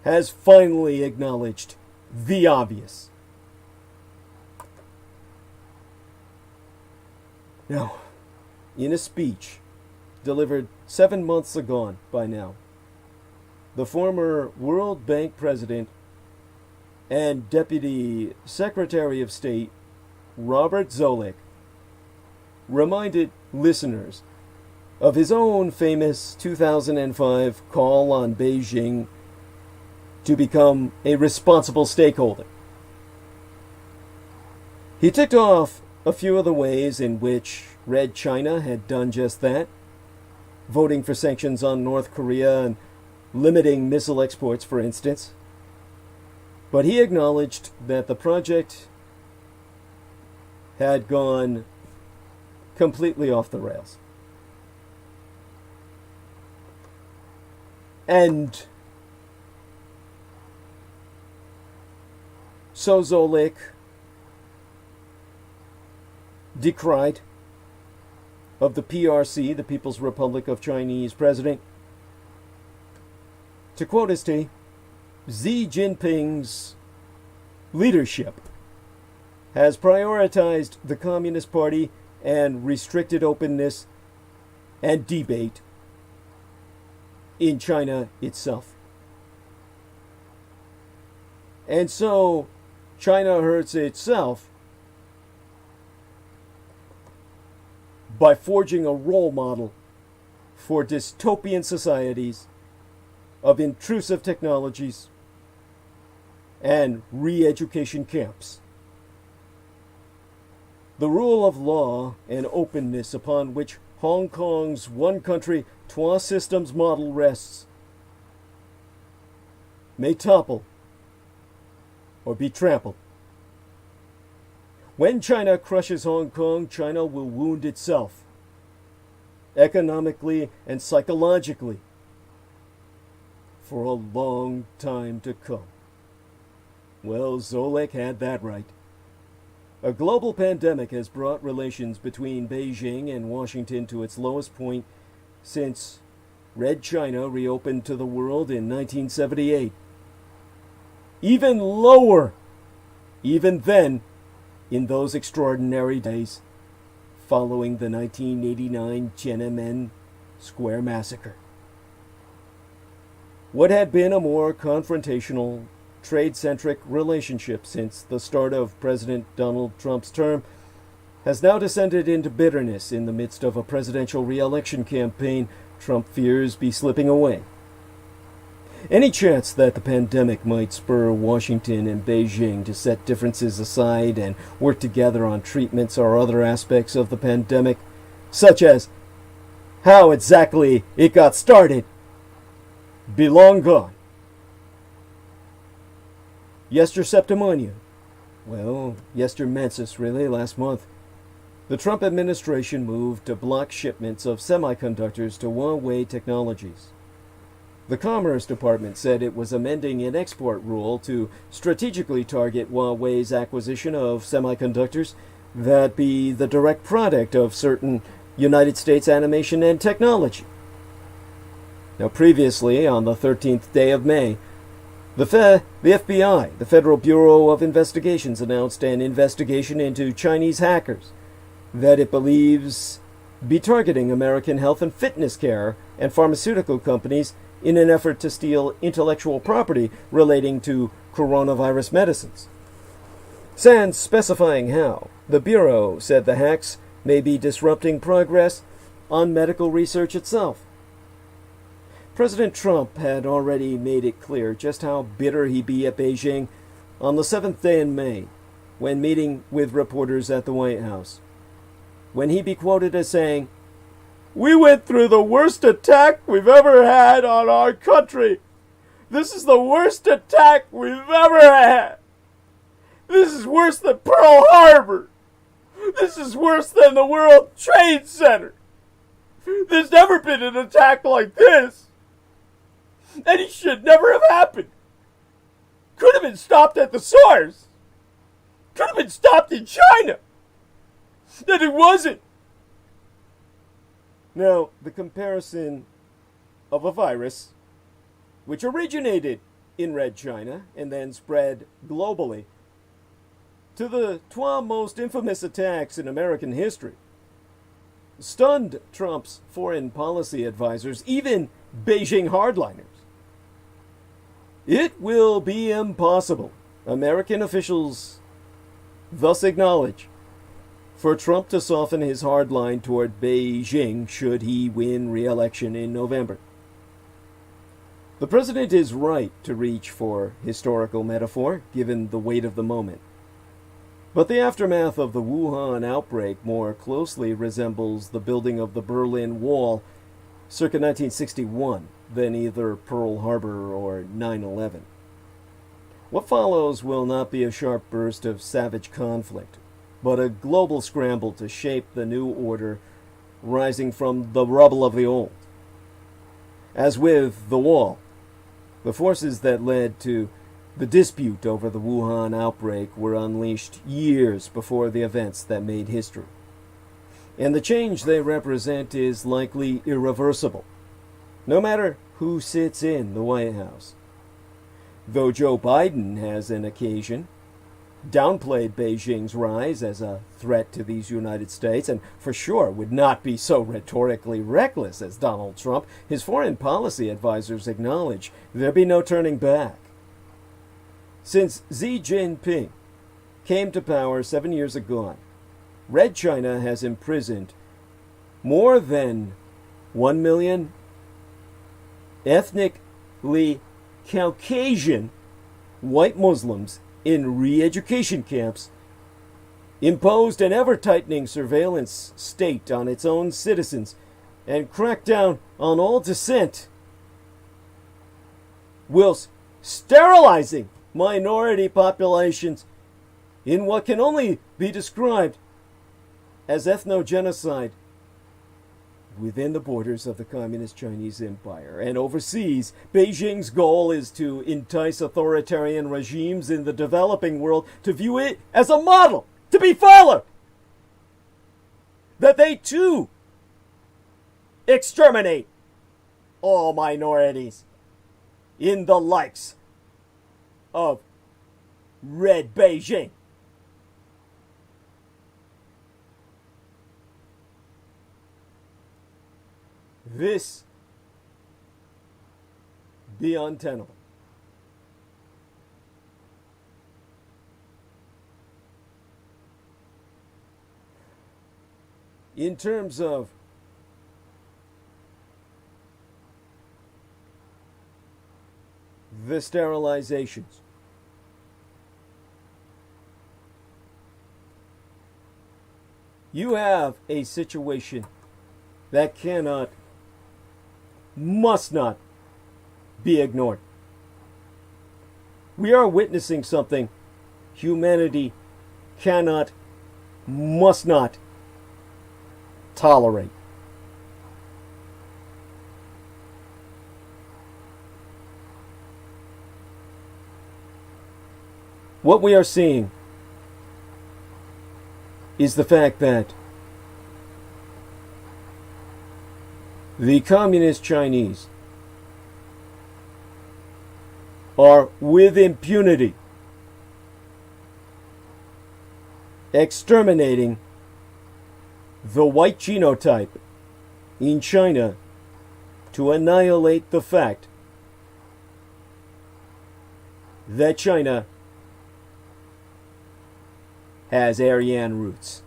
has finally acknowledged the obvious. Now, in a speech delivered 7 months agone by now, the former World Bank president and Deputy Secretary of State Robert Zoellick reminded listeners of his own famous 2005 call on Beijing to become a responsible stakeholder. He ticked off a few of the ways in which Red China had done just that, voting for sanctions on North Korea and limiting missile exports, for instance. But he acknowledged that the project had gone completely off the rails. And so Zoellick decried of the PRC, the People's Republic of Chinese president. To quote his T, Xi Jinping's leadership has prioritized the Communist Party and restricted openness and debate in China itself. And so China hurts itself by forging a role model for dystopian societies of intrusive technologies and re-education camps. The rule of law and openness upon which Hong Kong's one country, trois systems model rests may topple or be trampled. When China crushes Hong Kong, China will wound itself, economically and psychologically, for a long time to come. Well, Zoellick had that right. A global pandemic has brought relations between Beijing and Washington to its lowest point since Red China reopened to the world in 1978. Even lower, even then, in those extraordinary days following the 1989 Tiananmen Square massacre. What had been a more confrontational, trade-centric relationship since the start of President Donald Trump's term has now descended into bitterness in the midst of a presidential re-election campaign Trump fears be slipping away. Any chance that the pandemic might spur Washington and Beijing to set differences aside and work together on treatments or other aspects of the pandemic, such as how exactly it got started, be long gone. Yester Septimonia. Well, yester mensis, really, last month. The Trump administration moved to block shipments of semiconductors to Huawei Technologies. The Commerce Department said it was amending an export rule to strategically target Huawei's acquisition of semiconductors that be the direct product of certain United States animation and technology. Now, previously, on the 13th day of May, the FBI, the Federal Bureau of Investigations, announced an investigation into Chinese hackers that it believes be targeting American health and fitness care and pharmaceutical companies in an effort to steal intellectual property relating to coronavirus medicines. Sans specifying how, the Bureau said the hacks may be disrupting progress on medical research itself. President Trump had already made it clear just how bitter he'd be at Beijing on the 7th day in May, when meeting with reporters at the White House, when he'd be quoted as saying, "We went through the worst attack we've ever had on our country. This is the worst attack we've ever had. This is worse than Pearl Harbor. This is worse than the World Trade Center. There's never been an attack like this. And it should never have happened. Could have been stopped at the source. Could have been stopped in China. And it wasn't." Now, the comparison of a virus, which originated in Red China and then spread globally, to the 12 most infamous attacks in American history, stunned Trump's foreign policy advisors, even Beijing hardliners. It will be impossible, American officials thus acknowledge, for Trump to soften his hard line toward Beijing should he win re-election in November. The president is right to reach for historical metaphor, given the weight of the moment. But the aftermath of the Wuhan outbreak more closely resembles the building of the Berlin Wall circa 1961 than either Pearl Harbor or 9/11. What follows will not be a sharp burst of savage conflict, but a global scramble to shape the new order rising from the rubble of the old. As with the wall, the forces that led to the dispute over the Wuhan outbreak were unleashed years before the events that made history. And the change they represent is likely irreversible, no matter who sits in the White House. Though Joe Biden has on occasion downplayed Beijing's rise as a threat to these United States, and for sure would not be so rhetorically reckless as Donald Trump, his foreign policy advisors acknowledge there be no turning back. Since Xi Jinping came to power 7 years ago, Red China has imprisoned more than 1 million ethnically Caucasian white Muslims in re-education camps, imposed an ever-tightening surveillance state on its own citizens, and cracked down on all dissent, whilst sterilizing minority populations in what can only be described as ethnogenocide within the borders of the Communist Chinese Empire. And overseas, Beijing's goal is to entice authoritarian regimes in the developing world to view it as a model to be followed, that they too exterminate all minorities in the likes of Red Beijing. This be untenable. In terms of the sterilizations, you have a situation that cannot, must not be ignored. We are witnessing something humanity cannot, must not tolerate. What we are seeing is the fact that the communist Chinese are with impunity exterminating the white genotype in China to annihilate the fact that China has Aryan roots.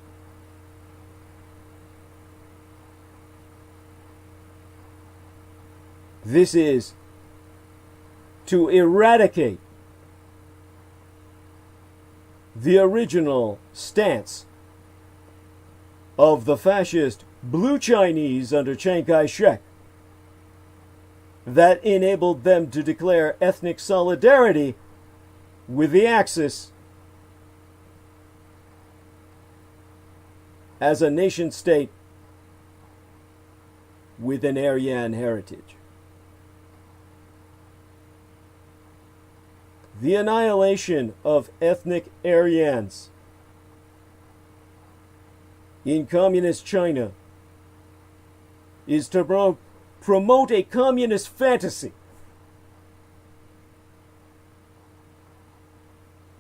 This is to eradicate the original stance of the fascist blue Chinese under Chiang Kai-shek that enabled them to declare ethnic solidarity with the Axis as a nation state with an Aryan heritage. The annihilation of ethnic Aryans in communist China is to promote a communist fantasy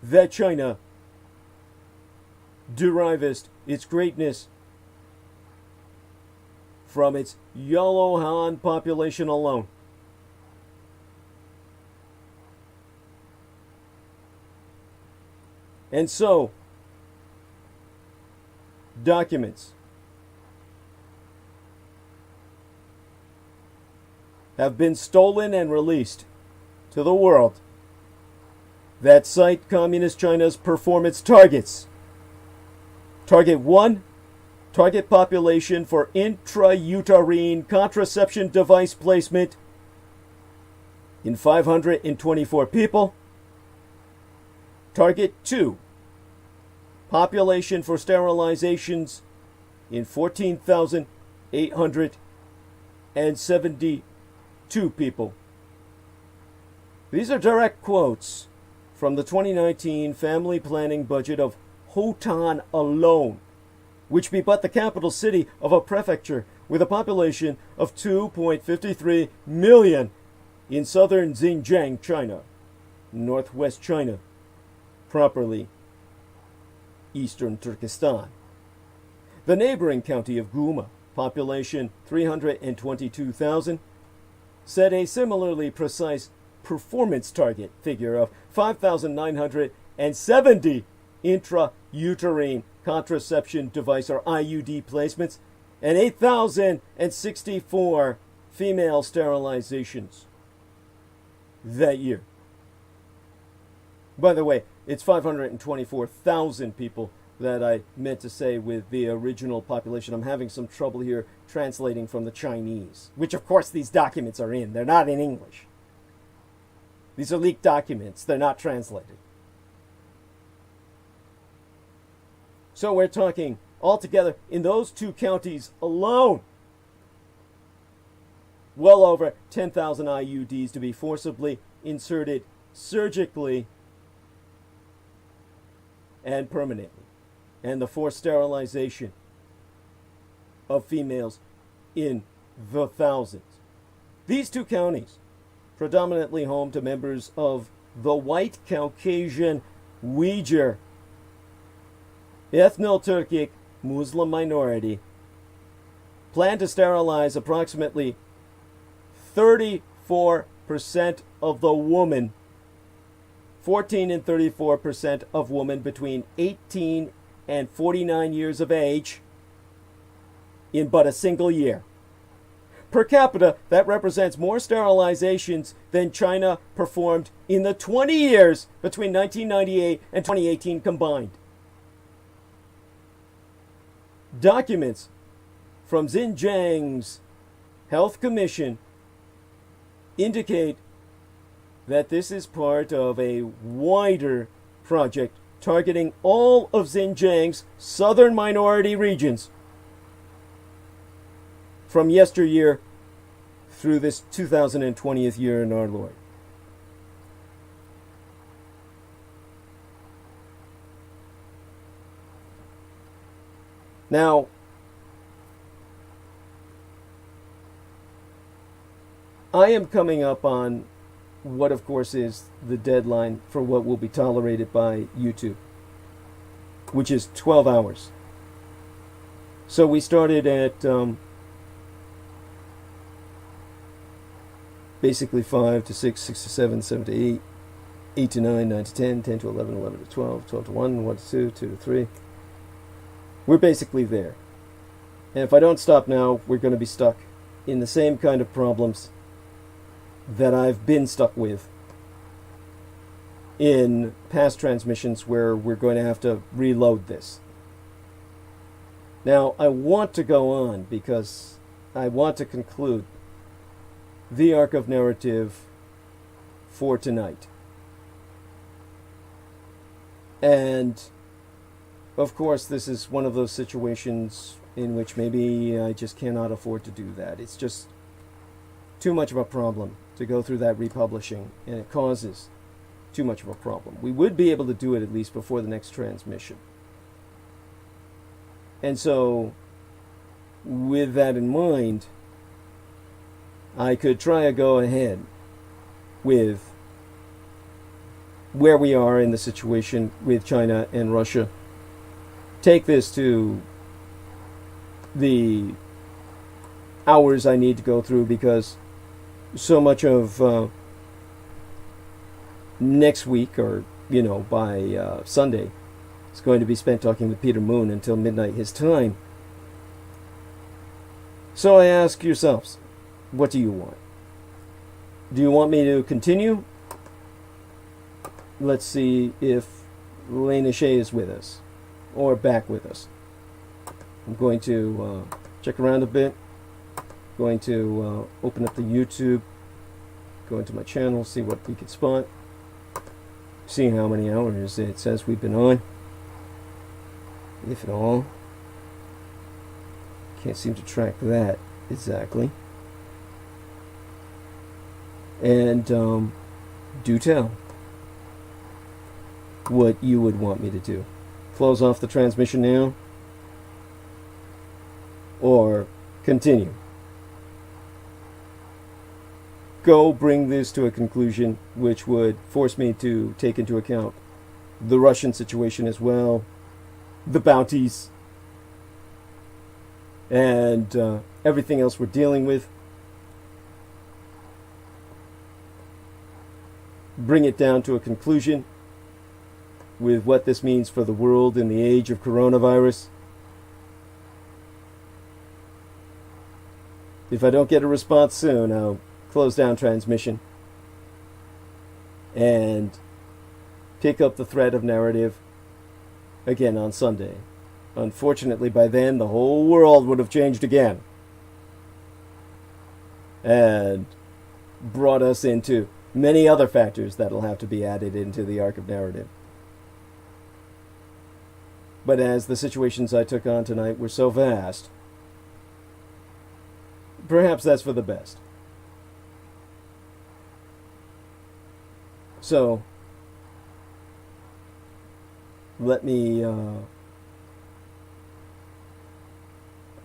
that China derivest its greatness from its Yellow Han population alone. And so, documents have been stolen and released to the world that cite Communist China's performance targets. Target 1, target population for intrauterine contraception device placement in 524 people. Target 2, population for sterilizations in 14,872 people. These are direct quotes from the 2019 family planning budget of Hotan alone, which be but the capital city of a prefecture with a population of 2.53 million in southern Xinjiang, China, northwest China, properly eastern Turkestan. The neighboring county of Guma, population 322,000, set a similarly precise performance target figure of 5,970 intrauterine contraception device or IUD placements and 8,064 female sterilizations that year. By the way, it's 524,000 people that I meant to say with the original population. I'm having some trouble here translating from the Chinese, which of course these documents are in. They're not in English. These are leaked documents. They're not translated. So we're talking altogether in those two counties alone, well over 10,000 IUDs to be forcibly inserted surgically and permanently, and the forced sterilization of females in the thousands. These two counties, predominantly home to members of the white Caucasian Uyghur ethno-Turkic Muslim minority, plan to sterilize approximately 34% of the women, 14 and 34% of women between 18 and 49 years of age in but a single year. Per capita, that represents more sterilizations than China performed in the 20 years between 1998 and 2018 combined. Documents from Xinjiang's Health Commission indicate that this is part of a wider project targeting all of Xinjiang's southern minority regions from yesteryear through this 2020th year in our Lord. Now, I am coming up on what, of course, is the deadline for what will be tolerated by YouTube, which is 12 hours. So we started at basically 5 to 6, 6 to 7, 7 to 8, 8 to 9, 9 to 10, 10 to 11, 11 to 12, 12 to 1, 1 to 2, 2 to 3. We're basically there. And if I don't stop now, we're going to be stuck in the same kind of problems that I've been stuck with in past transmissions, where we're going to have to reload this. Now, I want to go on because I want to conclude the arc of narrative for tonight. And of course, this is one of those situations in which maybe I just cannot afford to do that. It's just too much of a problem to go through that republishing, and it causes too much of a problem. We would be able to do it at least before the next transmission. And so, with that in mind, I could try a go ahead with where we are in the situation with China and Russia. Take this to the hours I need to go through, because so much of next week, or by Sunday, is going to be spent talking with Peter Moon until midnight his time. So I ask yourselves, what do you want? Do you want me to continue? Let's see if Lena Shea is with us, or back with us. I'm going to check around a bit. Going to open up the YouTube, go into my channel, see what we can spot, see how many hours it says we've been on, if at all. Can't seem to track that exactly. And do tell what you would want me to do. Close off the transmission now, or continue. Go bring this to a conclusion, which would force me to take into account the Russian situation as well, the bounties, and everything else we're dealing with. Bring it down to a conclusion with what this means for the world in the age of coronavirus. If I don't get a response soon, I'll close down transmission and pick up the thread of narrative again on Sunday. Unfortunately, by then, the whole world would have changed again and brought us into many other factors that'll have to be added into the arc of narrative. But as the situations I took on tonight were so vast, perhaps that's for the best. So, let me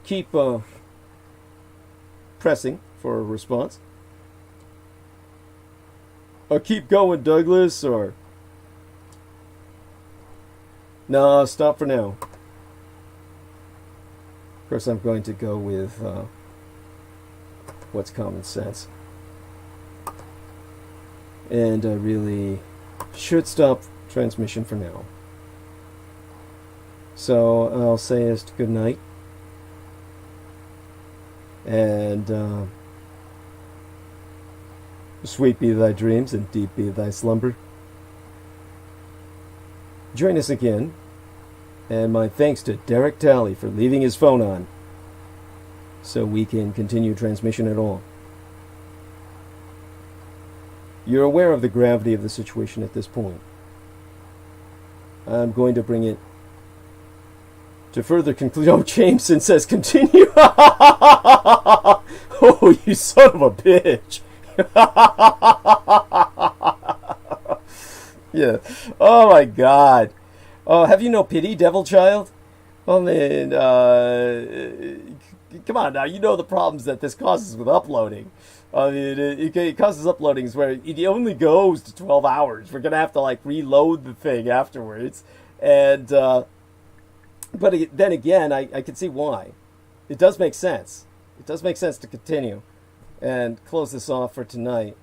keep pressing for a response. Or keep going, Douglas, or... No, stop for now. Of course, I'm going to go with what's common sense. And I really should stop transmission for now. So I'll say as good night. And sweet be thy dreams and deep be thy slumber. Join us again. And my thanks to Derek Talley for leaving his phone on so we can continue transmission at all. You're aware of the gravity of the situation at this point. I'm going to bring it to further conclude. Oh, Jameson says continue. Oh, you son of a bitch. Yeah. Oh, my God. Oh, have you no pity, devil child? Oh, man. Come on now. You know the problems that this causes with uploading. I mean, it causes uploadings where it only goes to 12 hours. We're going to have to, like, reload the thing afterwards. And, but then again, I can see why. It does make sense. It does make sense to continue and close this off for tonight.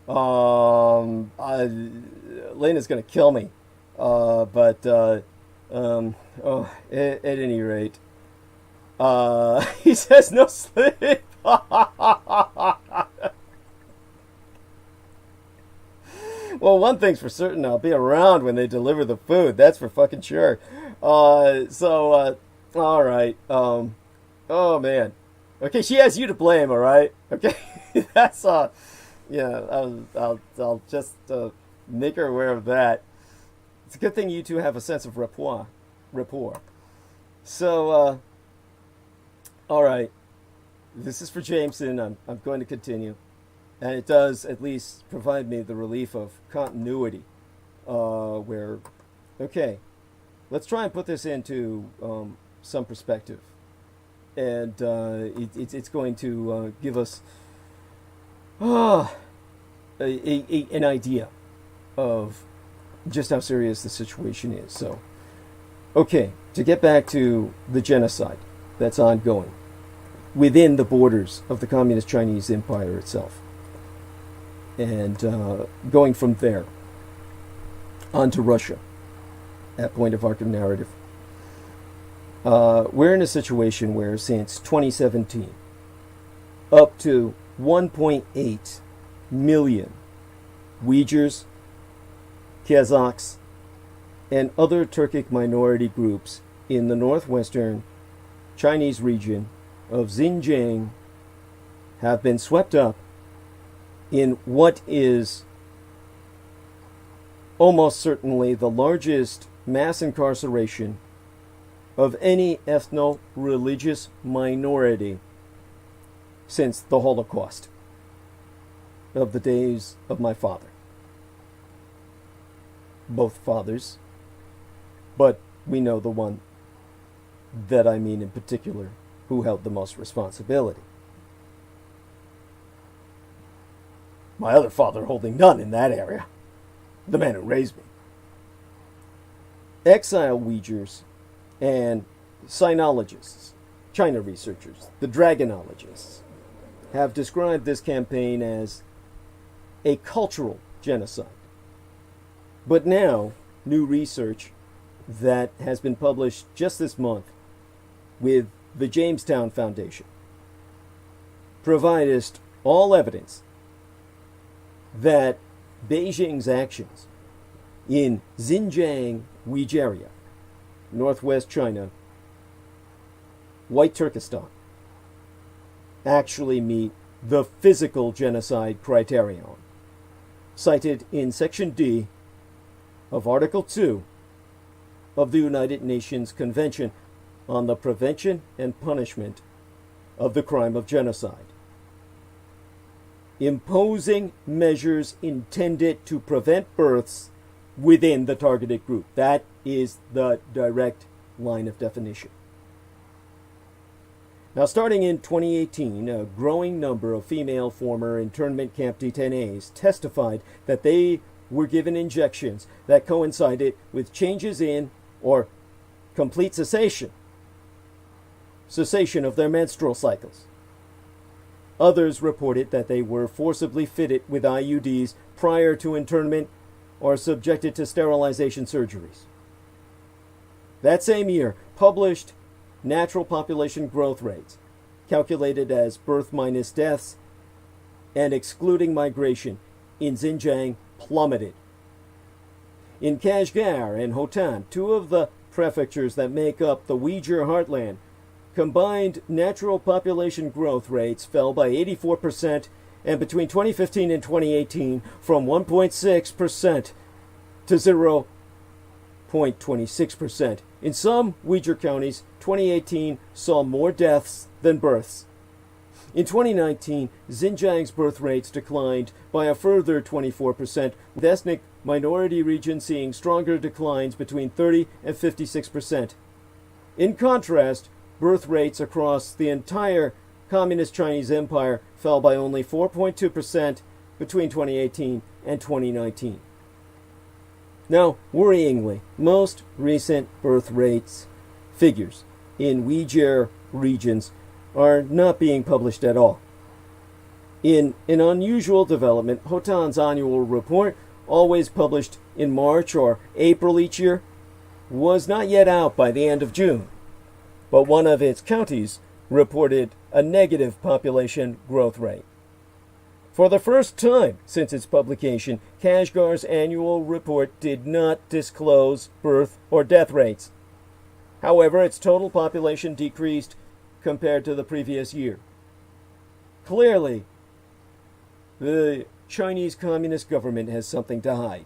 Lena's going to kill me. At any rate, he says no sleep. Well, one thing's for certain, I'll be around when they deliver the food. That's for fucking sure. All right. Oh, man. Okay, she has you to blame, all right? Okay, that's, yeah, I'll just make her aware of that. It's a good thing you two have a sense of rapport. So, all right. This is for Jameson. I'm going to continue. And it does at least provide me the relief of continuity. Okay, let's try and put this into some perspective. And it's going to give us an idea of just how serious the situation is. So, okay, to get back to the genocide that's ongoing within the borders of the Communist Chinese Empire itself. And going from there on to Russia, at point of arc of narrative. We're in a situation where since 2017, up to 1.8 million Uyghurs, Kazakhs, and other Turkic minority groups in the northwestern Chinese region of Xinjiang have been swept up in what is almost certainly the largest mass incarceration of any ethno-religious minority since the Holocaust of the days of my father. Both fathers, but we know the one that I mean in particular, who held the most responsibility. My other father holding none in that area. The man who raised me. Exile Uyghurs and Sinologists, China researchers, the Dragonologists, have described this campaign as a cultural genocide. But now, new research that has been published just this month with the Jamestown Foundation provides all evidence that Beijing's actions in Xinjiang, Uyghur, northwest China, White Turkestan, actually meet the physical genocide criterion, cited in Section D of Article 2 of the United Nations Convention on the Prevention and Punishment of the Crime of Genocide. Imposing measures intended to prevent births within the targeted group. That is the direct line of definition. Now, starting in 2018, a growing number of female former internment camp detainees testified that they were given injections that coincided with changes in or complete cessation of their menstrual cycles. Others reported that they were forcibly fitted with IUDs prior to internment or subjected to sterilization surgeries. That same year, published natural population growth rates, calculated as birth minus deaths and excluding migration in Xinjiang, plummeted. In Kashgar and Hotan, two of the prefectures that make up the Uyghur heartland, combined natural population growth rates fell by 84% and between 2015 and 2018 from 1.6% to 0.26%. In some Uyghur counties, 2018 saw more deaths than births. In 2019, Xinjiang's birth rates declined by a further 24%, with ethnic minority regions seeing stronger declines between 30 and 56%. In contrast, birth rates across the entire Communist Chinese Empire fell by only 4.2% between 2018 and 2019. Now, worryingly, most recent birth rates figures in Uyghur regions are not being published at all. In an unusual development, Hotan's annual report, always published in March or April each year, was not yet out by the end of June, but one of its counties reported a negative population growth rate. For the first time since its publication, Kashgar's annual report did not disclose birth or death rates. However, its total population decreased compared to the previous year. Clearly, the Chinese Communist government has something to hide.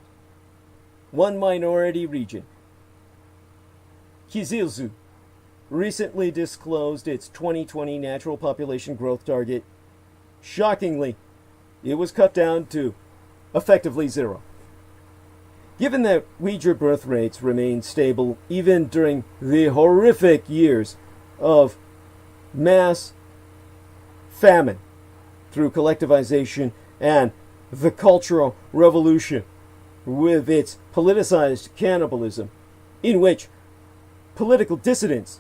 One minority region, Kyzyl, recently disclosed its 2020 natural population growth target. Shockingly, it was cut down to effectively 0. Given that Uyghur birth rates remained stable even during the horrific years of mass famine through collectivization and the Cultural Revolution, with its politicized cannibalism, in which political dissidents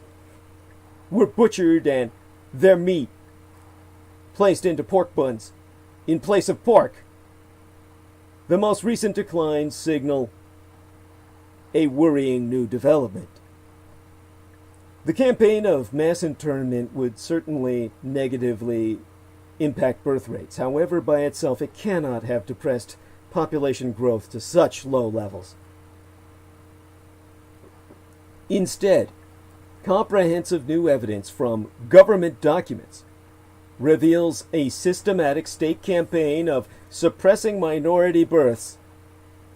were butchered and their meat placed into pork buns in place of pork, the most recent declines signal a worrying new development. The campaign of mass internment would certainly negatively impact birth rates. However, by itself, it cannot have depressed population growth to such low levels. Instead, comprehensive new evidence from government documents reveals a systematic state campaign of suppressing minority births,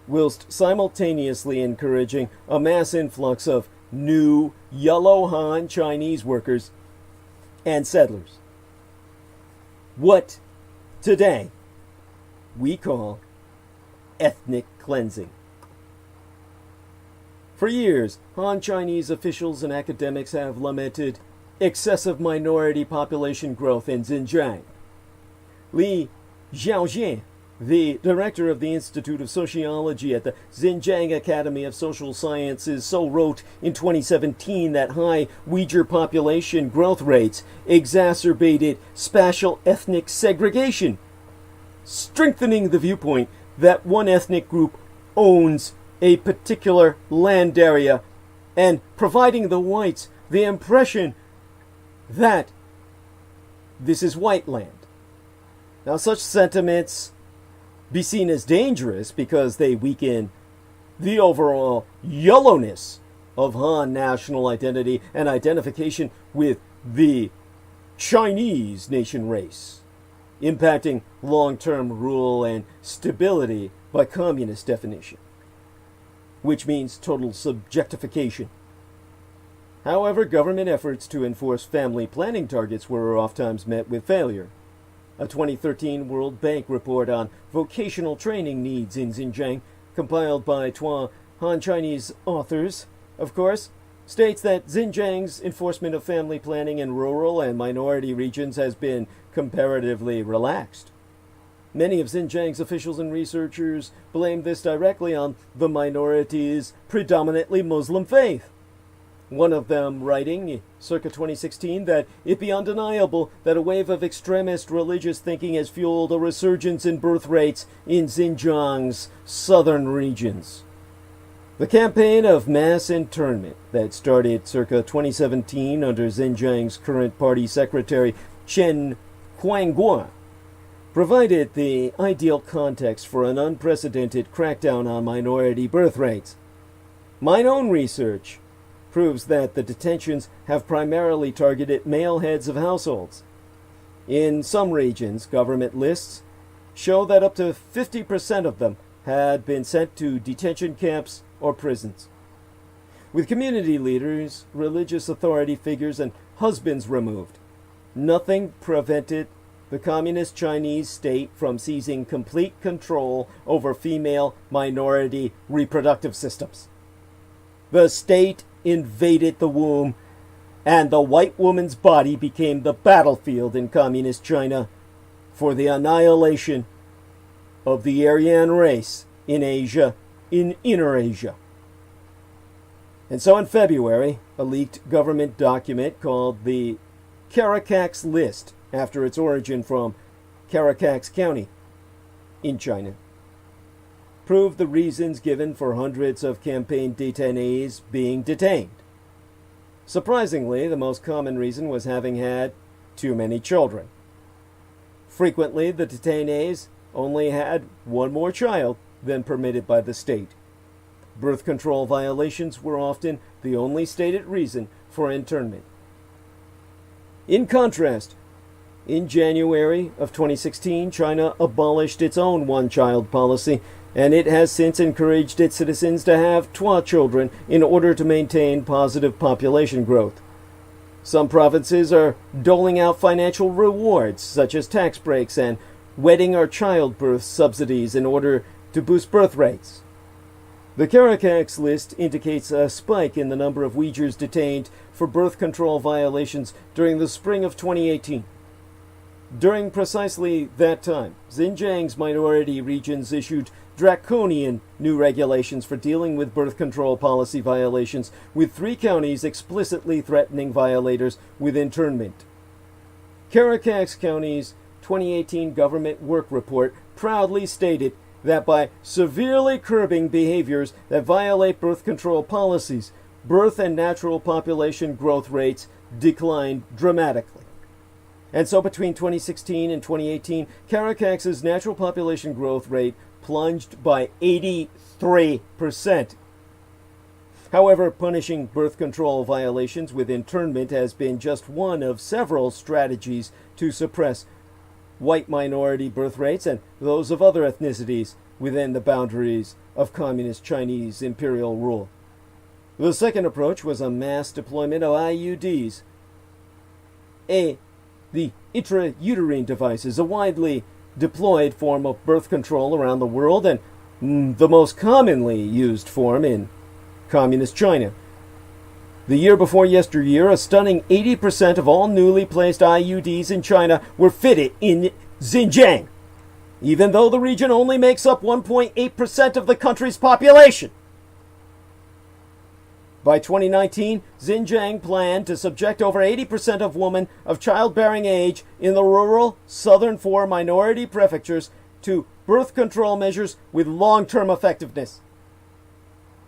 whilst simultaneously encouraging a mass influx of new Yellow Han Chinese workers and settlers. What today we call ethnic cleansing. For years, Han Chinese officials and academics have lamented excessive minority population growth in Xinjiang. Li Xiaojian, the director of the Institute of Sociology at the Xinjiang Academy of Social Sciences, so wrote in 2017 that high Uyghur population growth rates exacerbated spatial ethnic segregation, strengthening the viewpoint that one ethnic group owns a particular land area and providing the whites the impression that this is white land. Now, such sentiments be seen as dangerous because they weaken the overall yellowness of Han national identity and identification with the Chinese nation race, impacting long-term rule and stability by communist definition, which means total subjectification. However, government efforts to enforce family planning targets were oftentimes met with failure. A 2013 World Bank report on vocational training needs in Xinjiang, compiled by Twa Han Chinese authors, of course, states that Xinjiang's enforcement of family planning in rural and minority regions has been comparatively relaxed. Many of Xinjiang's officials and researchers blame this directly on the minority's predominantly Muslim faith. One of them writing, circa 2016, that it be undeniable that a wave of extremist religious thinking has fueled a resurgence in birth rates in Xinjiang's southern regions. The campaign of mass internment that started circa 2017 under Xinjiang's current party secretary Chen Quanguo provided the ideal context for an unprecedented crackdown on minority birth rates. My own research proves that the detentions have primarily targeted male heads of households. In some regions, government lists show that up to 50% of them had been sent to detention camps or prisons. With community leaders, religious authority figures, and husbands removed, nothing prevented the Communist Chinese state from seizing complete control over female minority reproductive systems. The state invaded the womb, and the white woman's body became the battlefield in Communist China for the annihilation of the Aryan race in Asia, in Inner Asia. And so in February, a leaked government document called the Caracas List, after its origin from Caracas County in China, proved the reasons given for hundreds of campaign detainees being detained. Surprisingly, the most common reason was having had too many children. Frequently, the detainees only had one more child than permitted by the state. Birth control violations were often the only stated reason for internment. In contrast, in January of 2016, China abolished its own one-child policy, and it has since encouraged its citizens to have 12 children in order to maintain positive population growth. Some provinces are doling out financial rewards, such as tax breaks and wedding or childbirth subsidies in order to boost birth rates. The Caracas list indicates a spike in the number of Uyghurs detained for birth control violations during the spring of 2018. During precisely that time, Xinjiang's minority regions issued draconian new regulations for dealing with birth control policy violations, with 3 counties explicitly threatening violators with internment. Caracas County's 2018 government work report proudly stated that by severely curbing behaviors that violate birth control policies, birth and natural population growth rates declined dramatically. And so between 2016 and 2018, Caracas's natural population growth rate plunged by 83%. However, punishing birth control violations with internment has been just one of several strategies to suppress white minority birth rates and those of other ethnicities within the boundaries of Communist Chinese imperial rule. The second approach was a mass deployment of IUDs. The intrauterine device is a widely deployed form of birth control around the world and the most commonly used form in Communist China. The year before yesteryear, a stunning 80% of all newly placed IUDs in China were fitted in Xinjiang, even though the region only makes up 1.8% of the country's population. By 2019, Xinjiang planned to subject over 80% of women of childbearing age in the rural southern 4 minority prefectures to birth control measures with long-term effectiveness.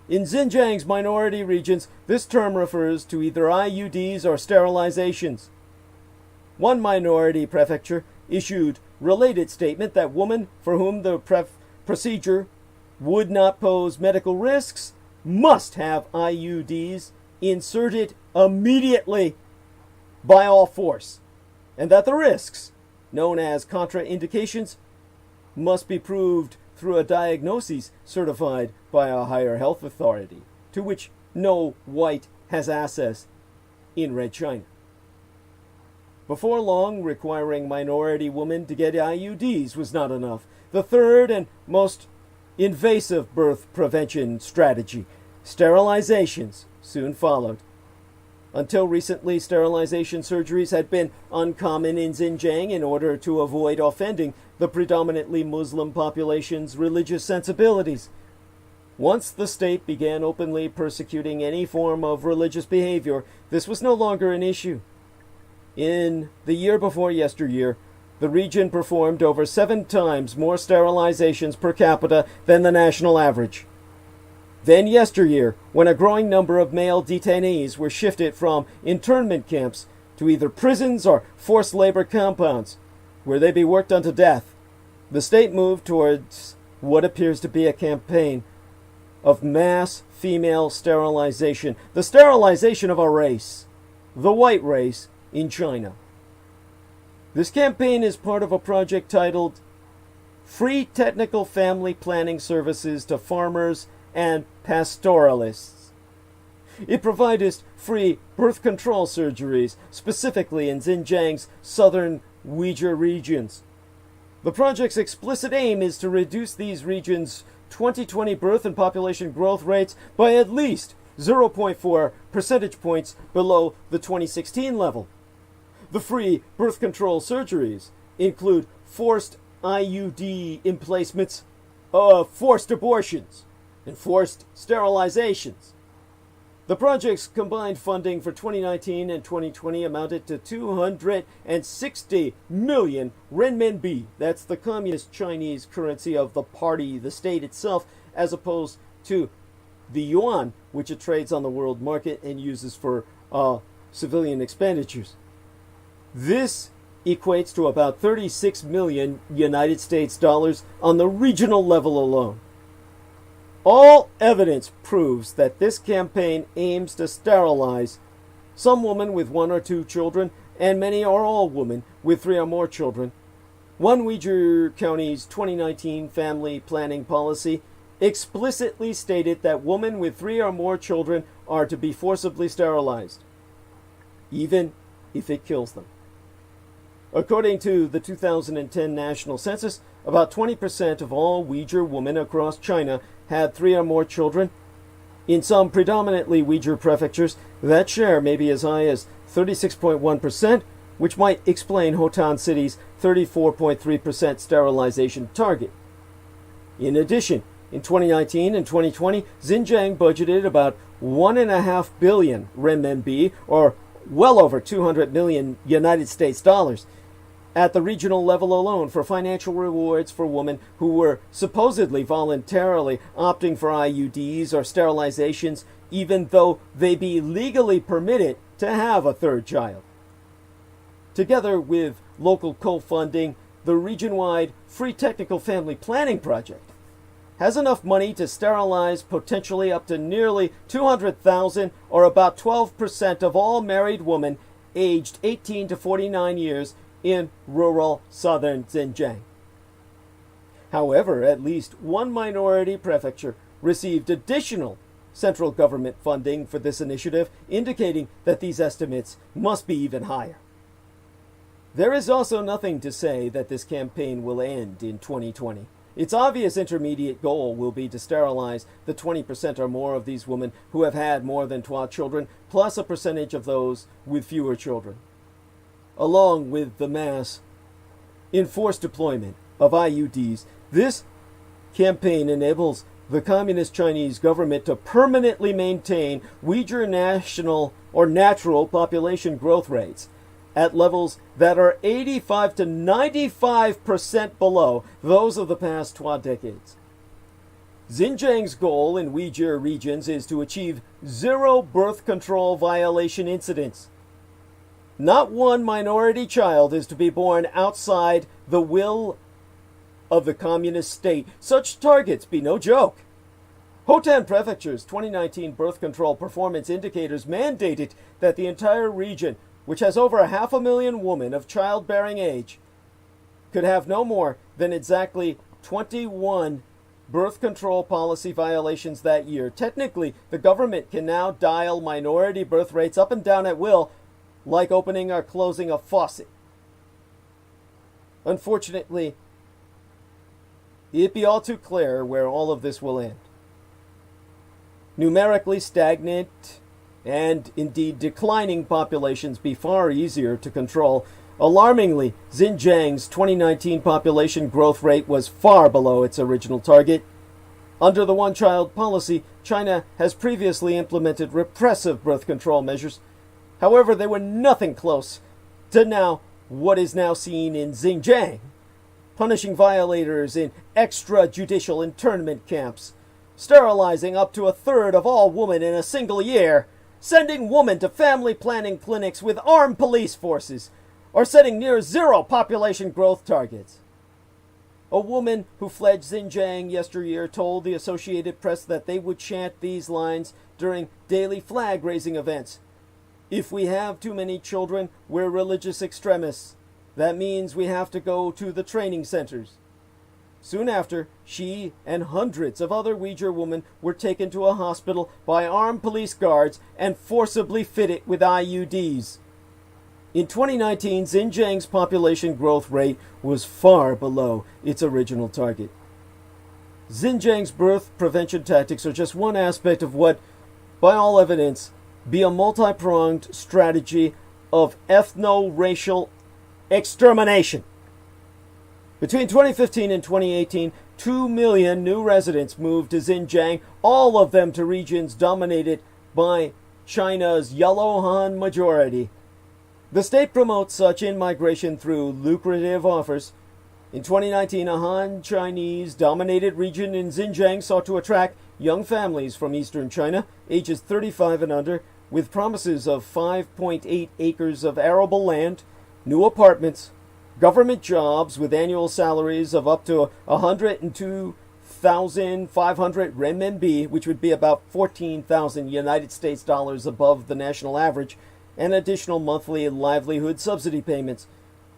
In Xinjiang's minority regions, this term refers to either IUDs or sterilizations. One minority prefecture issued related statement that women for whom the procedure would not pose medical risks must have IUDs inserted immediately by all force, and that the risks, known as contraindications, must be proved through a diagnosis certified by a higher health authority, to which no white has access in Red China. Before long, requiring minority women to get IUDs was not enough. The third and most invasive birth prevention strategy, sterilizations, soon followed. Until recently, sterilization surgeries had been uncommon in Xinjiang in order to avoid offending the predominantly Muslim population's religious sensibilities. Once the state began openly persecuting any form of religious behavior, this was no longer an issue. In the year before yesteryear, the region performed over 7 times more sterilizations per capita than the national average. Then yesteryear, when a growing number of male detainees were shifted from internment camps to either prisons or forced labor compounds, where they be worked unto death, the state moved towards what appears to be a campaign of mass female sterilization, the sterilization of a race, the white race, in China. This campaign is part of a project titled free technical family planning services to farmers and pastoralists. It provided free birth control surgeries, specifically in Xinjiang's southern Uyghur regions. The project's explicit aim is to reduce these regions' 2020 birth and population growth rates by at least 0.4 percentage points below the 2016 level. The free birth control surgeries include forced IUD emplacements, forced abortions, and forced sterilizations. The project's combined funding for 2019 and 2020 amounted to 260 million renminbi. That's the communist Chinese currency of the party, the state itself, as opposed to the yuan, which it trades on the world market and uses for civilian expenditures. This equates to about 36 million United States dollars on the regional level alone. All evidence proves that this campaign aims to sterilize some women with 1 or 2 children, and many or all women with 3 or more children. One Uyghur county's 2019 family planning policy explicitly stated that women with 3 or more children are to be forcibly sterilized, even if it kills them. According to the 2010 national census, about 20% of all Uyghur women across China had 3 or more children. In some predominantly Uyghur prefectures, that share may be as high as 36.1%, which might explain Hotan City's 34.3% sterilization target. In addition, in 2019 and 2020, Xinjiang budgeted about 1.5 billion renminbi, or well over 200 million United States dollars, at the regional level alone for financial rewards for women who were supposedly voluntarily opting for IUDs or sterilizations, even though they be legally permitted to have a 3rd child. Together with local co-funding, the region-wide Free Technical Family Planning Project has enough money to sterilize potentially up to nearly 200,000, or about 12% of all married women aged 18 to 49 years in rural southern Xinjiang. However, at least one minority prefecture received additional central government funding for this initiative, indicating that these estimates must be even higher. There is also nothing to say that this campaign will end in 2020. Its obvious intermediate goal will be to sterilize the 20% or more of these women who have had more than 12 children, plus a percentage of those with fewer children. Along with the mass enforced deployment of IUDs, this campaign enables the Communist Chinese government to permanently maintain Uyghur national or natural population growth rates at levels that are 85 to 95% below those of the past 12 decades. Xinjiang's goal in Uyghur regions is to achieve 0 birth control violation incidents. Not one minority child is to be born outside the will of the communist state. Such targets be no joke. Hotan Prefecture's 2019 birth control performance indicators mandated that the entire region, which has over 500,000 women of childbearing age, could have no more than exactly 21 birth control policy violations that year. Technically, the government can now dial minority birth rates up and down at will, like opening or closing a faucet. Unfortunately, it be all too clear where all of this will end. Numerically stagnant and indeed declining populations be far easier to control. Alarmingly, Xinjiang's 2019 population growth rate was far below its original target. Under the one-child policy, China has previously implemented repressive birth control measures. However, they were nothing close to what is now seen in Xinjiang, punishing violators in extrajudicial internment camps, sterilizing up to 1/3 of all women in a single year, sending women to family planning clinics with armed police forces, or setting near 0 population growth targets. A woman who fled Xinjiang yesteryear told the Associated Press that they would chant these lines during daily flag-raising events. If we have too many children, we're religious extremists. That means we have to go to the training centers. Soon after, she and hundreds of other Uyghur women were taken to a hospital by armed police guards and forcibly fitted with IUDs. In 2019, Xinjiang's population growth rate was far below its original target. Xinjiang's birth prevention tactics are just one aspect of what, by all evidence, be a multi-pronged strategy of ethno-racial extermination. Between 2015 and 2018, 2 million new residents moved to Xinjiang, all of them to regions dominated by China's Yellow Han majority. The state promotes such in-migration through lucrative offers. In 2019, a Han Chinese-dominated region in Xinjiang sought to attract young families from eastern China, ages 35 and under, with promises of 5.8 acres of arable land, new apartments, government jobs with annual salaries of up to 102,500 renminbi, which would be about 14,000 United States dollars above the national average, and additional monthly livelihood subsidy payments.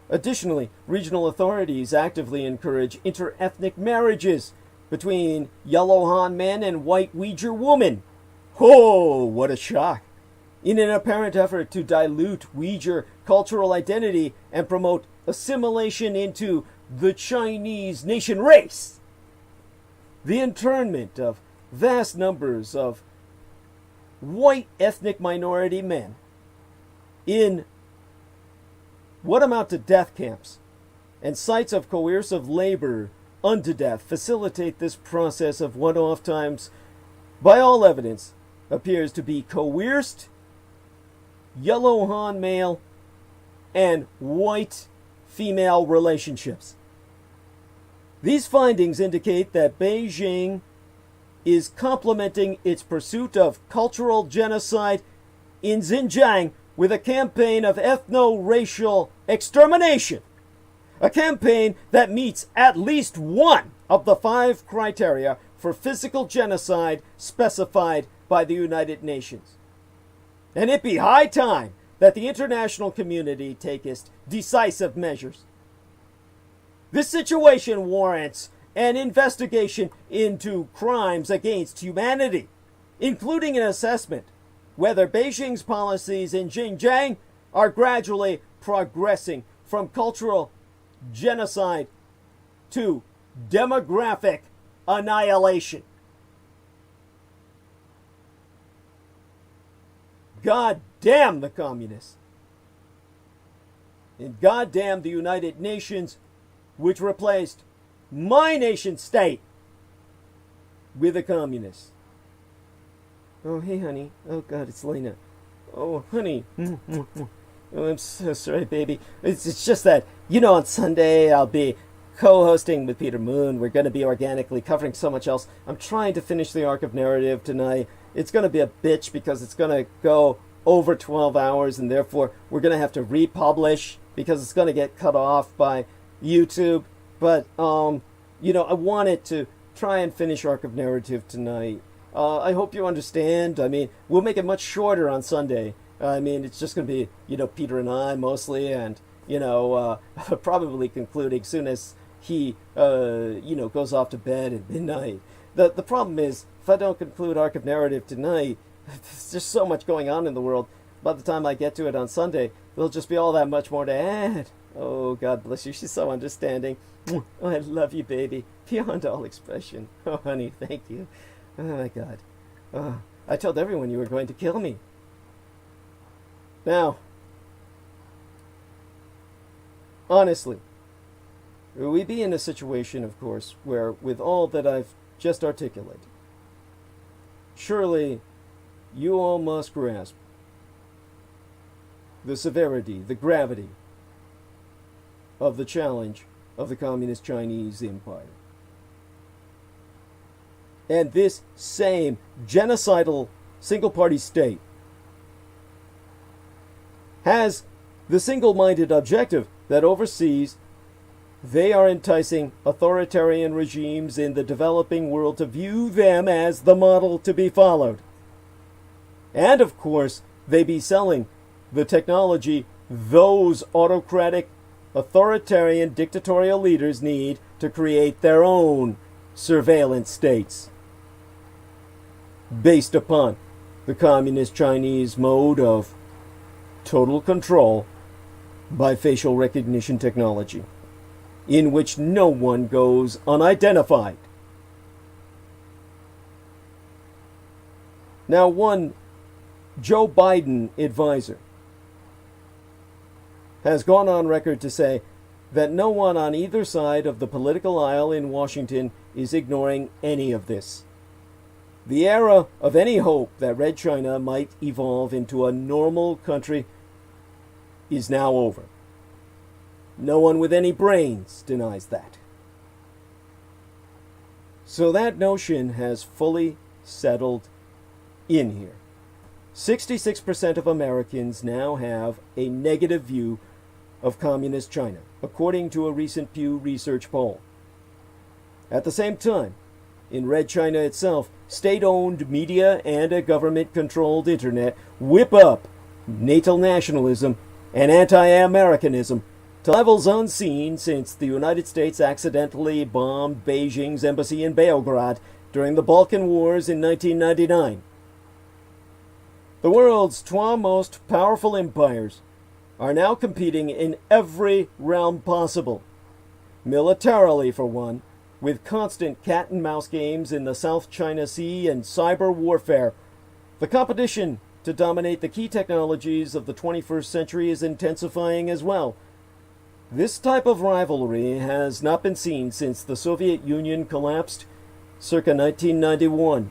Additionally, regional authorities actively encourage inter-ethnic marriages between Yellow Han men and white Uyghur women. Oh, what a shock! In an apparent effort to dilute Uyghur cultural identity and promote assimilation into the Chinese nation race. The internment of vast numbers of white ethnic minority men in what amount to death camps and sites of coercive labor unto death facilitate this process of what oftentimes, by all evidence, appears to be coerced Yellow Han male and white female relationships. These findings indicate that Beijing is complementing its pursuit of cultural genocide in Xinjiang with a campaign of ethno-racial extermination, a campaign that meets at least one of the 5 criteria for physical genocide specified by the United Nations. And it be high time that the international community taketh decisive measures. This situation warrants an investigation into crimes against humanity, including an assessment whether Beijing's policies in Xinjiang are gradually progressing from cultural genocide to demographic annihilation. God damn the communists. And God damn the United Nations, which replaced my nation state with the communists. Oh, hey, honey. Oh, God, it's Lena. Oh, honey. Oh, I'm so sorry, baby. It's just that, on Sunday I'll be co-hosting with Peter Moon. We're going to be organically covering so much else. I'm trying to finish the arc of narrative tonight. It's going to be a bitch because it's going to go over 12 hours, and therefore we're going to have to republish because it's going to get cut off by YouTube. But, I wanted to try and finish arc of narrative tonight. I hope you understand. I mean, we'll make it much shorter on Sunday. I mean, it's just going to be, Peter and I mostly, and, probably concluding soon as he, goes off to bed at midnight. The problem is, if I don't conclude arc of narrative tonight, there's just so much going on in the world. By the time I get to it on Sunday, there'll just be all that much more to add. Oh, God bless you. She's so understanding. Oh, I love you, baby. Beyond all expression. Oh, honey, thank you. Oh, my God. Oh, I told everyone you were going to kill me. Now, honestly, we be in a situation, of course, where with all that I've just articulated, surely you all must grasp the severity, the gravity of the challenge of the Communist Chinese Empire. And this same genocidal single-party state has the single-minded objective that overseas they are enticing authoritarian regimes in the developing world to view them as the model to be followed. And of course, they be selling the technology those autocratic, authoritarian, dictatorial leaders need to create their own surveillance states based upon the Communist Chinese mode of total control by facial recognition technology, in which no one goes unidentified. Now, one Joe Biden advisor has gone on record to say that no one on either side of the political aisle in Washington is ignoring any of this. The era of any hope that Red China might evolve into a normal country is now over. No one with any brains denies that. So that notion has fully settled in here. 66% of Americans now have a negative view of Communist China, according to a recent Pew Research poll. At the same time, in Red China itself, state-owned media and a government-controlled internet whip up natal nationalism and anti-Americanism to levels unseen since the United States accidentally bombed Beijing's embassy in Beograd during the Balkan Wars in 1999. The world's 2 most powerful empires are now competing in every realm possible. Militarily, for one, with constant cat-and-mouse games in the South China Sea and cyber warfare. The competition to dominate the key technologies of the 21st century is intensifying as well. This type of rivalry has not been seen since the Soviet Union collapsed circa 1991.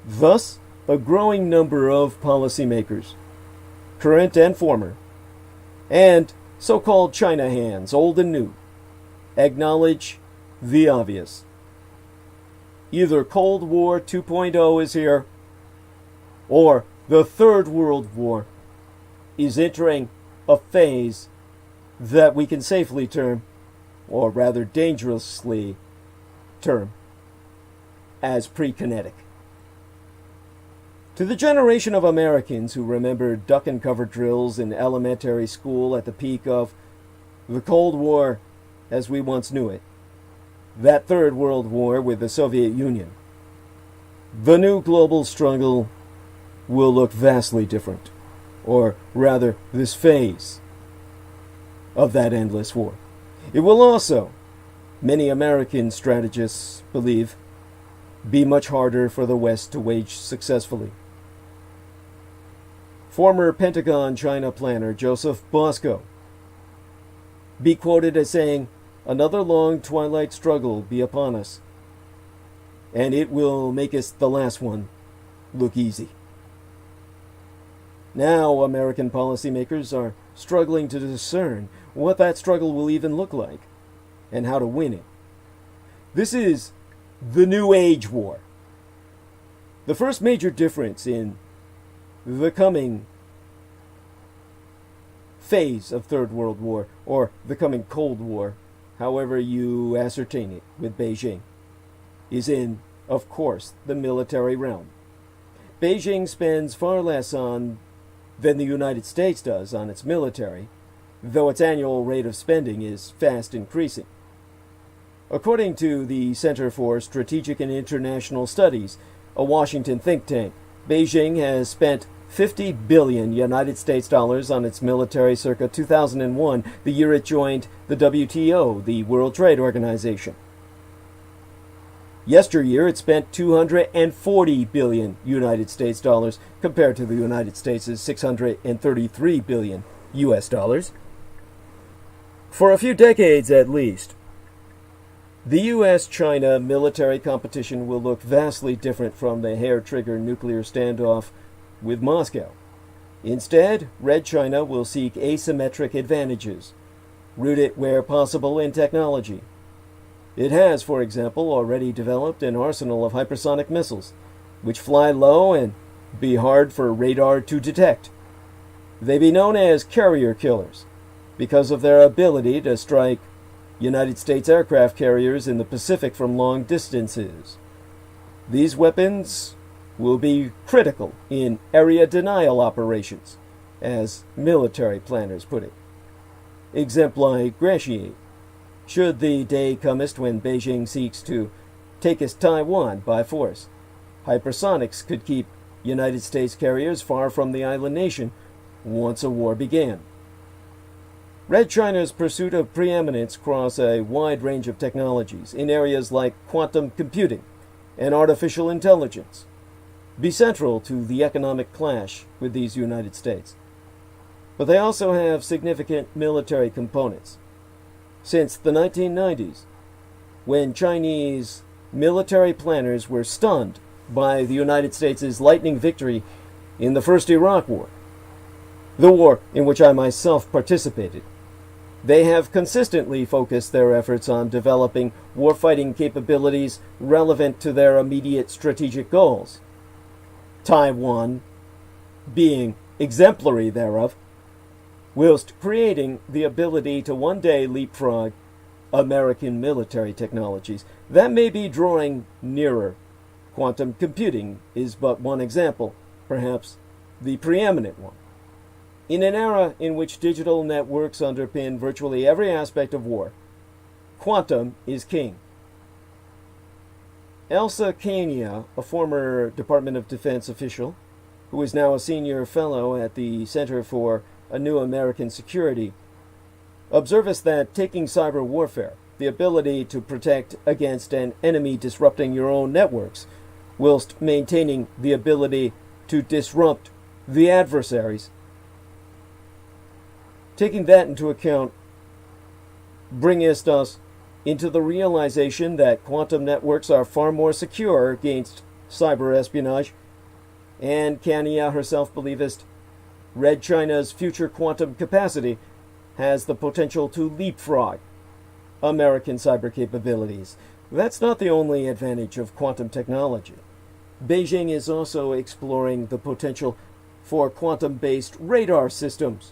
Thus, a growing number of policymakers, current and former, and so-called China hands, old and new, acknowledge the obvious. Either Cold War 2.0 is here, or the Third World War is entering a phase that we can safely term, or rather dangerously term, as pre-kinetic. To the generation of Americans who remember duck and cover drills in elementary school at the peak of the Cold War as we once knew it, that Third World War with the Soviet Union, the new global struggle will look vastly different, or rather this phase of that endless war. It will also, many American strategists believe, be much harder for the West to wage successfully. Former Pentagon China planner Joseph Bosco be quoted as saying, "Another long twilight struggle be upon us, and it will make us the last one look easy." Now American policymakers are struggling to discern what that struggle will even look like, and how to win it. This is the New Age War. The first major difference in the coming phase of Third World War, or the coming Cold War, however you ascertain it with Beijing, is in, of course, the military realm. Beijing spends far less on than the United States does on its military, though its annual rate of spending is fast increasing. According to the Center for Strategic and International Studies, a Washington think tank, Beijing has spent 50 billion United States dollars on its military circa 2001, the year it joined the WTO, the World Trade Organization. Yesteryear, it spent 240 billion United States dollars, compared to the United States' 633 billion US dollars. For a few decades at least, the US-China military competition will look vastly different from the hair-trigger nuclear standoff with Moscow. Instead, Red China will seek asymmetric advantages, rooted where possible in technology. It has, for example, already developed an arsenal of hypersonic missiles, which fly low and be hard for radar to detect. They be known as carrier killers, because of their ability to strike United States aircraft carriers in the Pacific from long distances. These weapons will be critical in area denial operations, as military planners put it. Exempli gratiae, should the day comest when Beijing seeks to take us Taiwan by force, hypersonics could keep United States carriers far from the island nation once a war began. Red China's pursuit of preeminence across a wide range of technologies in areas like quantum computing and artificial intelligence be central to the economic clash with these United States. But they also have significant military components. Since the 1990s, when Chinese military planners were stunned by the United States' lightning victory in the first Iraq War, the war in which I myself participated, they have consistently focused their efforts on developing warfighting capabilities relevant to their immediate strategic goals, Taiwan being exemplary thereof, whilst creating the ability to one day leapfrog American military technologies that may be drawing nearer. Quantum computing is but one example, perhaps the preeminent one. In an era in which digital networks underpin virtually every aspect of war, quantum is king. Elsa Kania, a former Department of Defense official, who is now a senior fellow at the Center for a New American Security, observes that taking cyber warfare, the ability to protect against an enemy disrupting your own networks, whilst maintaining the ability to disrupt the adversaries, taking that into account bringeth us into the realization that quantum networks are far more secure against cyber espionage, and Kania herself believest Red China's future quantum capacity has the potential to leapfrog American cyber capabilities. That's not the only advantage of quantum technology. Beijing is also exploring the potential for quantum-based radar systems,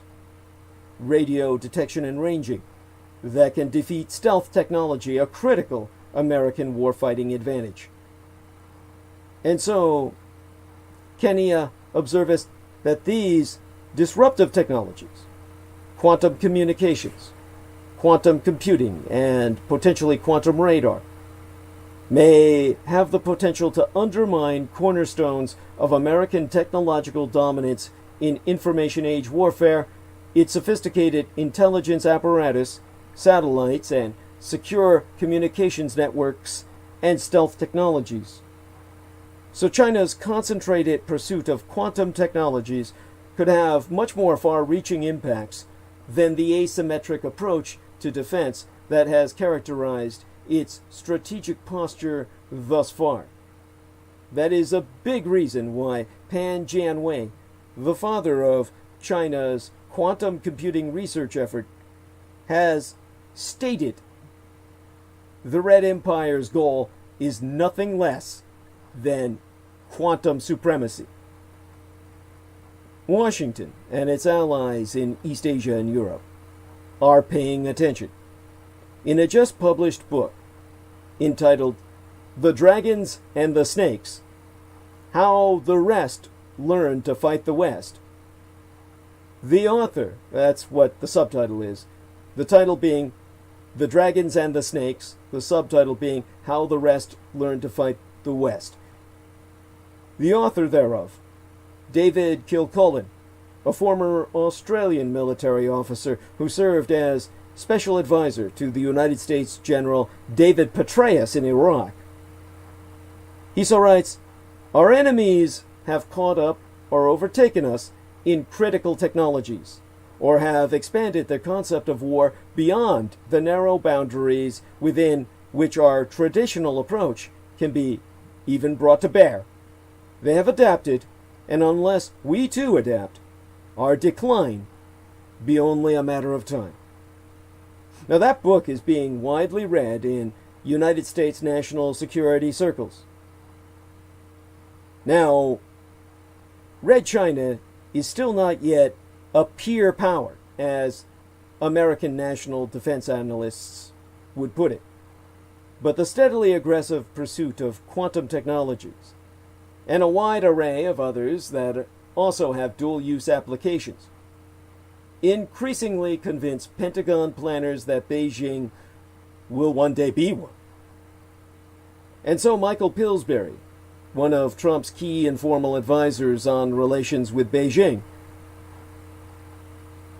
radio detection and ranging, that can defeat stealth technology, a critical American warfighting advantage. And so, Kenia observes that these disruptive technologies, quantum communications, quantum computing, and potentially quantum radar, may have the potential to undermine cornerstones of American technological dominance in information age warfare, its sophisticated intelligence apparatus, satellites, and secure communications networks, and stealth technologies. So China's concentrated pursuit of quantum technologies could have much more far-reaching impacts than the asymmetric approach to defense that has characterized its strategic posture thus far. That is a big reason why Pan Jianwei, the father of China's quantum computing research effort, has stated the Red Empire's goal is nothing less than quantum supremacy. Washington and its allies in East Asia and Europe are paying attention. In a just published book entitled The Dragons and the Snakes, How the Rest Learned to Fight the West, the author, that's what the subtitle is, the title being The Dragons and the Snakes, the subtitle being How the Rest Learned to Fight the West. The author thereof, David Kilcullen, a former Australian military officer who served as special advisor to the United States General David Petraeus in Iraq. He so writes, "Our enemies have caught up or overtaken us in critical technologies, or have expanded their concept of war beyond the narrow boundaries within which our traditional approach can be even brought to bear. They have adapted, and unless we too adapt, our decline be only a matter of time." Now that book is being widely read in United States national security circles. Now, Red China is still not yet a peer power, as American national defense analysts would put it. But the steadily aggressive pursuit of quantum technologies, and a wide array of others that also have dual-use applications, increasingly convince Pentagon planners that Beijing will one day be one. And so Michael Pillsbury, one of Trump's key informal advisors on relations with Beijing,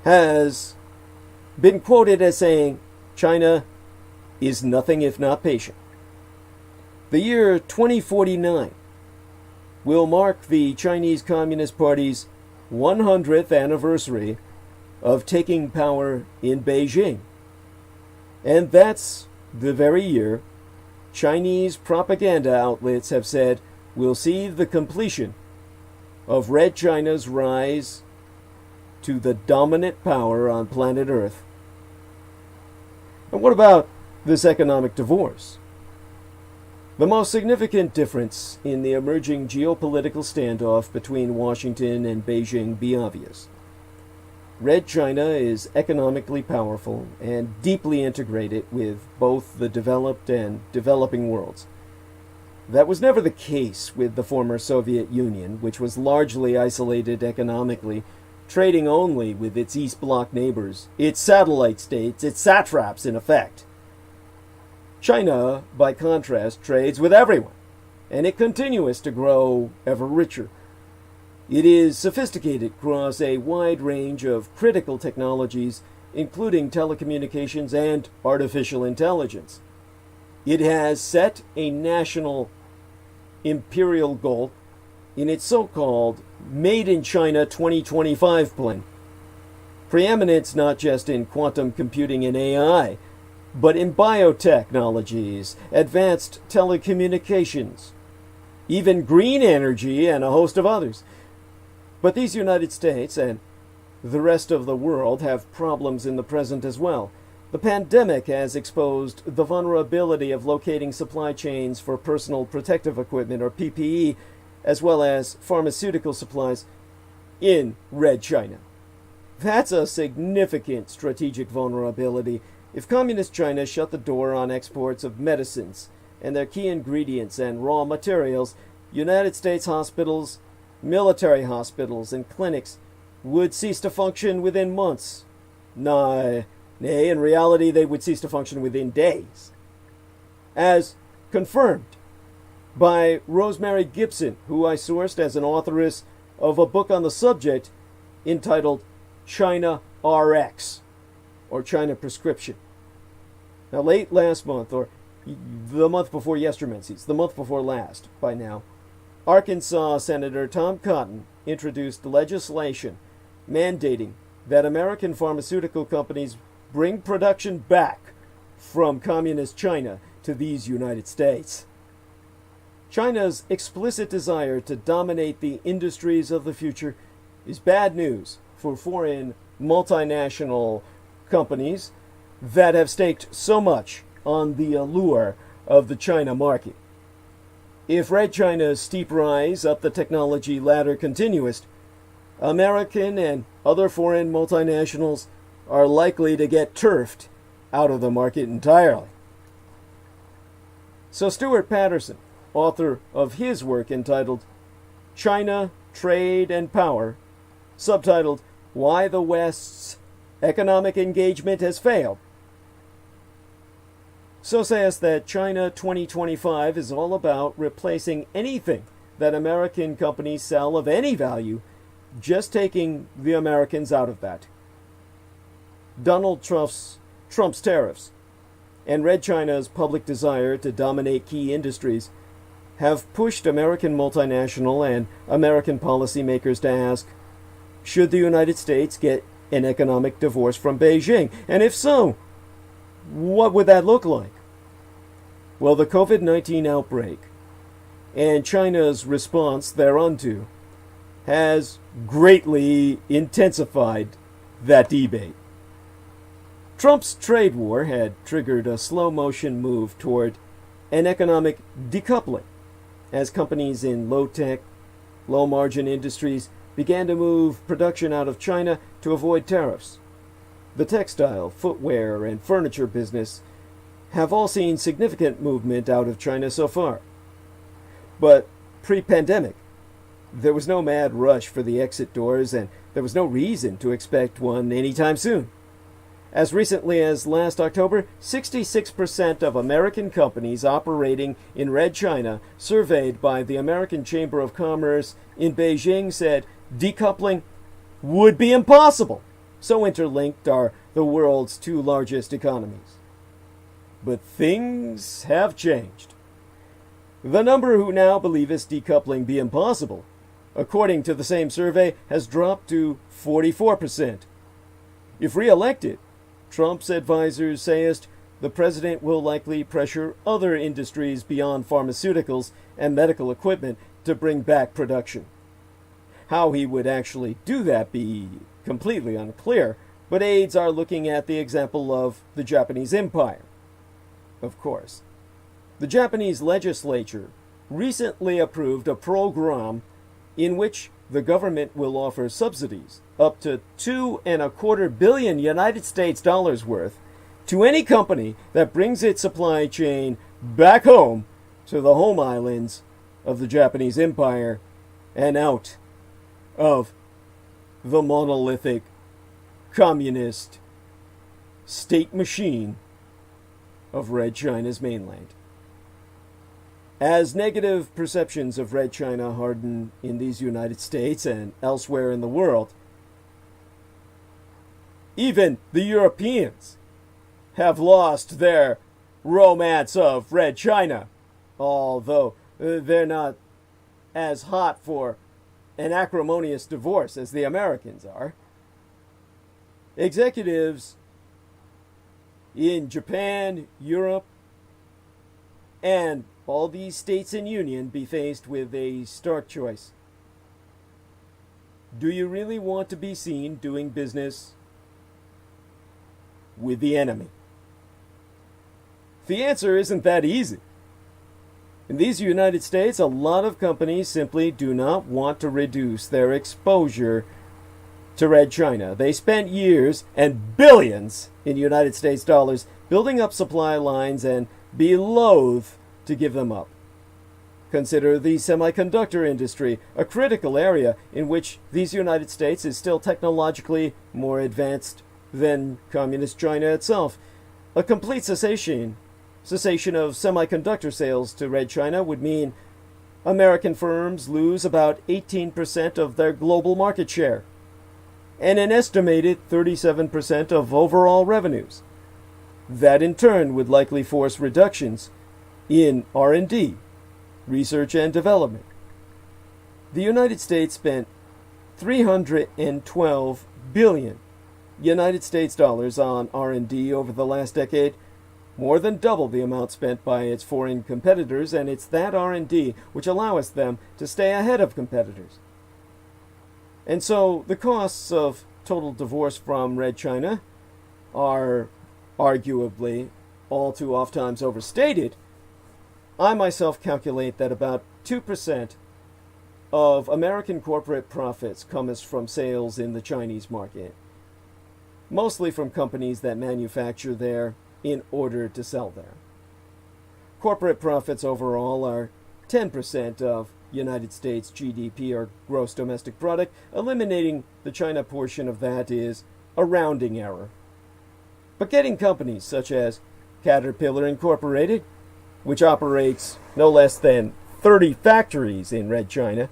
has been quoted as saying, China is nothing if not patient. The year 2049 will mark the Chinese Communist Party's 100th anniversary of taking power in Beijing. And that's the very year Chinese propaganda outlets have said will see the completion of Red China's rise to the dominant power on planet Earth. And what about this economic divorce? The most significant difference in the emerging geopolitical standoff between Washington and Beijing be obvious. Red China is economically powerful and deeply integrated with both the developed and developing worlds. That was never the case with the former Soviet Union, which was largely isolated economically, trading only with its East Bloc neighbors, its satellite states, its satraps in effect. China, by contrast, trades with everyone, and it continues to grow ever richer. It is sophisticated across a wide range of critical technologies, including telecommunications and artificial intelligence. It has set a national imperial goal in its so-called Made in China 2025 plan. Preeminence not just in quantum computing and AI, but in biotechnologies, advanced telecommunications, even green energy, and a host of others. But these United States and the rest of the world have problems in the present as well. The pandemic has exposed the vulnerability of locating supply chains for personal protective equipment, or PPE, as well as pharmaceutical supplies in Red China. That's a significant strategic vulnerability. If Communist China shut the door on exports of medicines and their key ingredients and raw materials, United States hospitals, military hospitals, and clinics would cease to function within months. Nay, in reality, they would cease to function within days. As confirmed by Rosemary Gibson, who I sourced as an authoress of a book on the subject entitled China RX, or China Prescription. Now, late last month, or the month before yestermenses, the month before last by now, Arkansas Senator Tom Cotton introduced legislation mandating that American pharmaceutical companies bring production back from communist China to these United States. China's explicit desire to dominate the industries of the future is bad news for foreign multinational companies that have staked so much on the allure of the China market. If Red China's steep rise up the technology ladder continues, American and other foreign multinationals are likely to get turfed out of the market entirely. So Stuart Patterson, author of his work entitled China, Trade, and Power, subtitled Why the West's Economic Engagement Has Failed, so says that China 2025 is all about replacing anything that American companies sell of any value, just taking the Americans out of that. Donald Trump's tariffs and Red China's public desire to dominate key industries have pushed American multinational and American policymakers to ask, should the United States get an economic divorce from Beijing? And if so, what would that look like? Well, the COVID-19 outbreak and China's response thereunto has greatly intensified that debate. Trump's trade war had triggered a slow-motion move toward an economic decoupling as companies in low-tech, low-margin industries began to move production out of China to avoid tariffs. The textile, footwear, and furniture business have all seen significant movement out of China so far. But pre-pandemic, there was no mad rush for the exit doors, and there was no reason to expect one anytime soon. As recently as last October, 66% of American companies operating in Red China, surveyed by the American Chamber of Commerce in Beijing, said decoupling would be impossible. So interlinked are the world's two largest economies. But things have changed. The number who now believe this decoupling be impossible, according to the same survey, has dropped to 44%. If re-elected, Trump's advisors sayest the president will likely pressure other industries beyond pharmaceuticals and medical equipment to bring back production. How he would actually do that be completely unclear, but aides are looking at the example of the Japanese Empire. Of course, the Japanese legislature recently approved a program in which the government will offer subsidies up to $2.25 billion United States dollars worth to any company that brings its supply chain back home to the home islands of the Japanese Empire and out of the monolithic communist state machine of Red China's mainland. As negative perceptions of Red China harden in these United States and elsewhere in the world, even the Europeans have lost their romance of Red China, although they're not as hot for an acrimonious divorce as the Americans are. Executives in Japan, Europe, and all these states in union be faced with a stark choice. Do you really want to be seen doing business with the enemy? The answer isn't that easy. In these United States, a lot of companies simply do not want to reduce their exposure to Red China. They spent years and billions in United States dollars building up supply lines and be loath to give them up. Consider the semiconductor industry, a critical area in which these United States is still technologically more advanced than communist China itself. A complete cessation of semiconductor sales to Red China would mean American firms lose about 18% of their global market share and an estimated 37% of overall revenues. That in turn would likely force reductions in R&D, research and development. The United States spent $312 billion United States dollars on R&D over the last decade, more than double the amount spent by its foreign competitors, and it's that R&D which allows them to stay ahead of competitors. And so the costs of total divorce from Red China are arguably all too oftentimes overstated. I myself calculate that about 2% of American corporate profits comes from sales in the Chinese market, mostly from companies that manufacture there in order to sell there. Corporate profits overall are 10% of United States GDP, or gross domestic product. Eliminating the China portion of that is a rounding error. But getting companies such as Caterpillar Incorporated, which operates no less than 30 factories in Red China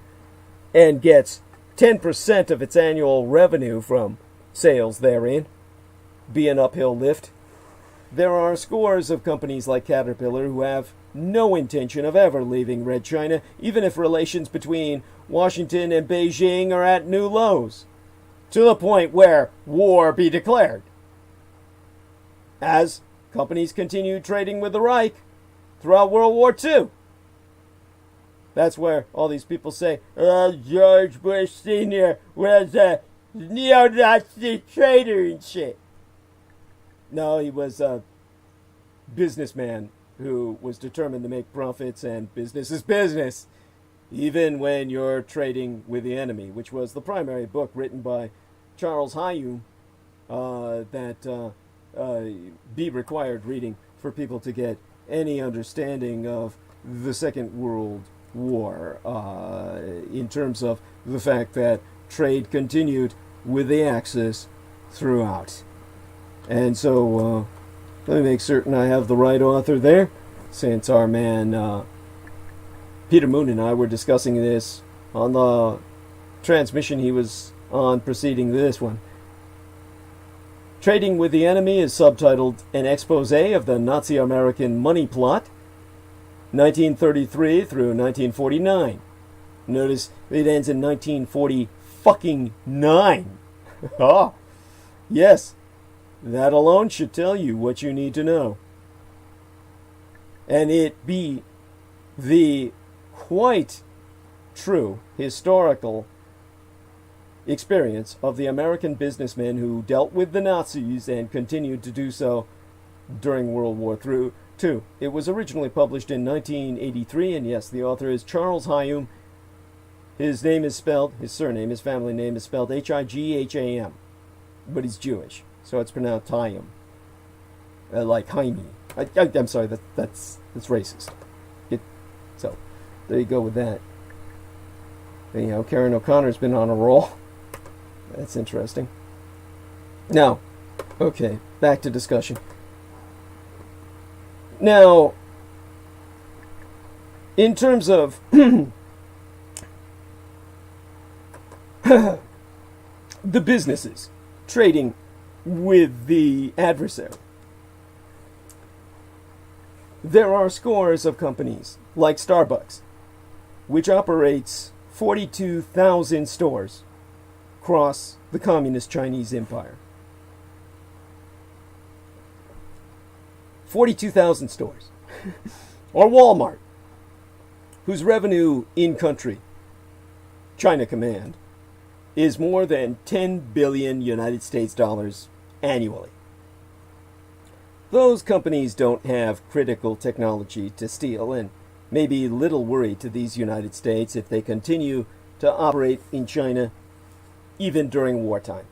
and gets 10% of its annual revenue from sales therein, be an uphill lift. There are scores of companies like Caterpillar who have no intention of ever leaving Red China, even if relations between Washington and Beijing are at new lows, to the point where war be declared. As companies continued trading with the Reich throughout World War II. That's where all these people say, George Bush Sr. was a neo-Nazi traitor and shit. No, he was a businessman who was determined to make profits, and business is business, even when you're trading with the enemy, which was the primary book written by Charles Hume that be required reading for people to get any understanding of the Second World War, in terms of the fact that trade continued with the Axis throughout. And so, let me make certain I have the right author there, since our man Peter Moon and I were discussing this on the transmission he was on preceding this one. Trading with the Enemy is subtitled An Expose of the Nazi American Money Plot, 1933 through 1949. Notice it ends in 1940-fucking-9. Ah, yes, that alone should tell you what you need to know. And it be the quite true historical experience of the American businessmen who dealt with the Nazis and continued to do so during World War II. It was originally published in 1983, and yes, the author is Charles Hyam. His name is spelled, his surname, his family name is spelled Higham, but he's Jewish, so it's pronounced Hyam, like Jaime. I'm sorry, that's racist. So there you go with that. Anyhow, Karen O'Connor's been on a roll. That's interesting. Now, okay, back to discussion. Now, in terms of the businesses trading with the adversary, there are scores of companies like Starbucks, which operates 42,000 stores across the communist Chinese empire. 42,000 stores. Or Walmart, whose revenue in country, China Command, is more than 10 billion United States dollars annually. Those companies don't have critical technology to steal, and may be little worry to these United States if they continue to operate in China even during wartime.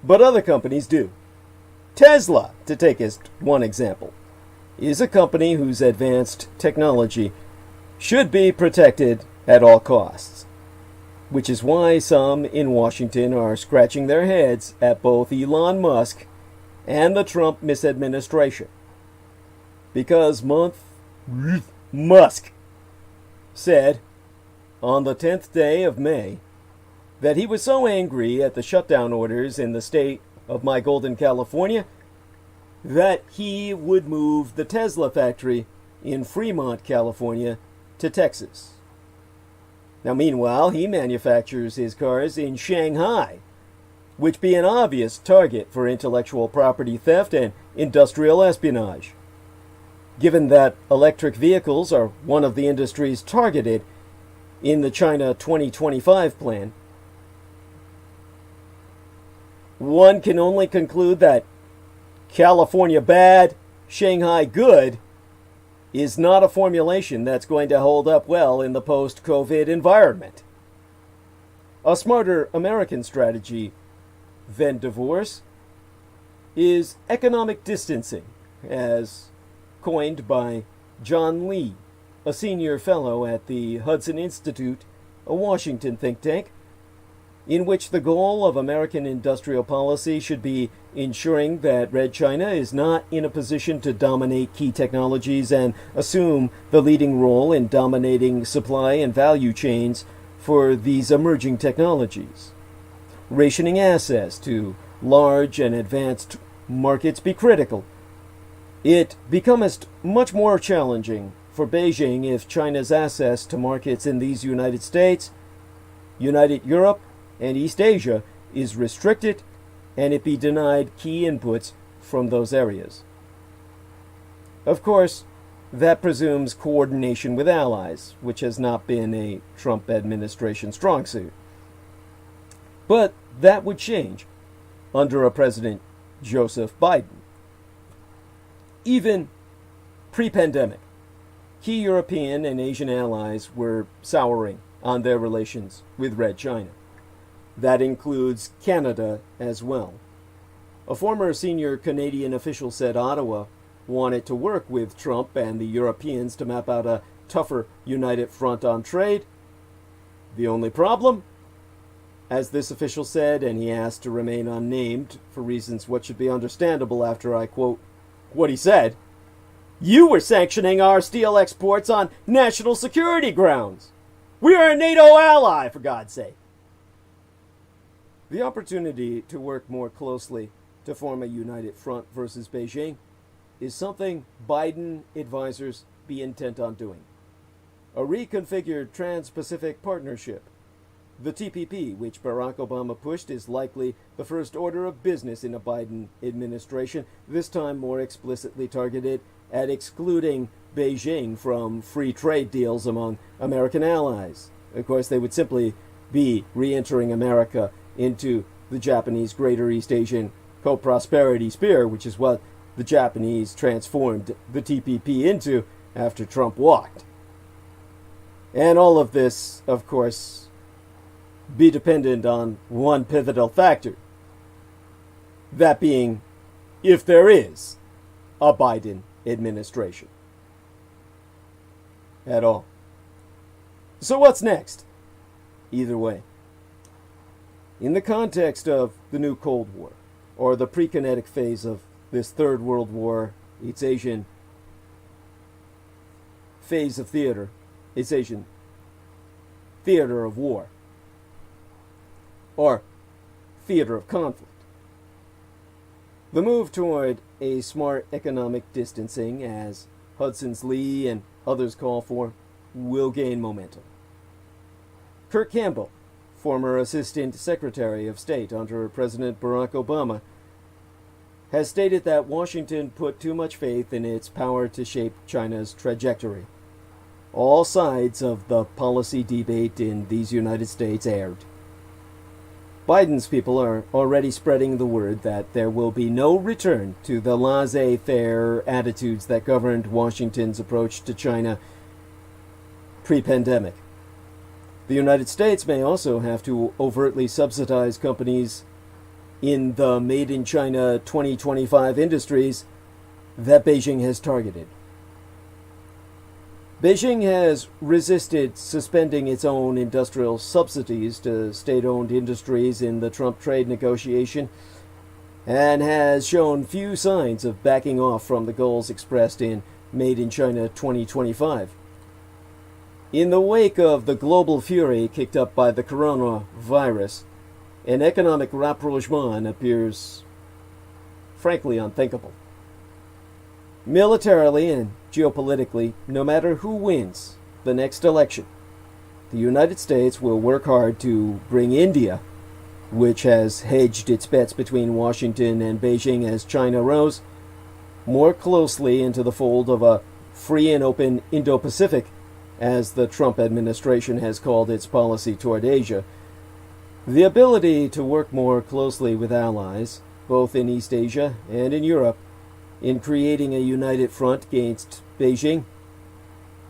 But other companies do. Tesla, to take as one example, is a company whose advanced technology should be protected at all costs, which is why some in Washington are scratching their heads at both Elon Musk and the Trump misadministration. Because Musk said on the 10th day of May that he was so angry at the shutdown orders in the state of my golden California that he would move the Tesla factory in Fremont, California, to Texas. Now, meanwhile, he manufactures his cars in Shanghai, which be an obvious target for intellectual property theft and industrial espionage. Given that electric vehicles are one of the industries targeted in the China 2025 plan, one can only conclude that California bad, Shanghai good is not a formulation that's going to hold up well in the post-COVID environment. A smarter American strategy than divorce is economic distancing, as coined by John Lee, a senior fellow at the Hudson Institute, a Washington think tank, in which the goal of American industrial policy should be ensuring that Red China is not in a position to dominate key technologies and assume the leading role in dominating supply and value chains for these emerging technologies. Rationing access to large and advanced markets be critical. It becometh much more challenging for Beijing if China's access to markets in these United States, United Europe, and East Asia is restricted, and it be denied key inputs from those areas. Of course, that presumes coordination with allies, which has not been a Trump administration strong suit. But that would change under a President Joseph Biden. Even pre-pandemic, key European and Asian allies were souring on their relations with Red China. That includes Canada as well. A former senior Canadian official said Ottawa wanted to work with Trump and the Europeans to map out a tougher united front on trade. The only problem? As this official said, and he asked to remain unnamed for reasons what should be understandable after I quote what he said, "You were sanctioning our steel exports on national security grounds. We are a NATO ally, for God's sake." The opportunity to work more closely to form a united front versus Beijing is something Biden advisors be intent on doing. A reconfigured Trans-Pacific Partnership, the TPP, which Barack Obama pushed, is likely the first order of business in a Biden administration, this time more explicitly targeted at excluding Beijing from free trade deals among American allies. Of course, they would simply be re-entering America into the Japanese Greater East Asian Co-Prosperity Sphere, which is what the Japanese transformed the TPP into after Trump walked. And all of this, of course, be dependent on one pivotal factor. That being, if there is a Biden administration at all. So what's next? Either way. In the context of the new Cold War, or the pre-kinetic phase of this Third World War, East Asian phase of theater, East Asian theater of war, or theater of conflict. The move toward a smart economic distancing, as Hudson's Lee and others call for, will gain momentum. Kurt Campbell, former Assistant Secretary of State under President Barack Obama, has stated that Washington put too much faith in its power to shape China's trajectory. All sides of the policy debate in these United States aired. Biden's people are already spreading the word that there will be no return to the laissez-faire attitudes that governed Washington's approach to China pre-pandemic. The United States may also have to overtly subsidize companies in the made-in-China 2025 industries that Beijing has targeted. Beijing has resisted suspending its own industrial subsidies to state-owned industries in the Trump trade negotiation and has shown few signs of backing off from the goals expressed in Made in China 2025. In the wake of the global fury kicked up by the coronavirus, an economic rapprochement appears frankly unthinkable. Militarily and geopolitically, no matter who wins the next election, the United States will work hard to bring India, which has hedged its bets between Washington and Beijing as China rose, more closely into the fold of a free and open Indo-Pacific, as the Trump administration has called its policy toward Asia. The ability to work more closely with allies, both in East Asia and in Europe, in creating a united front against Beijing,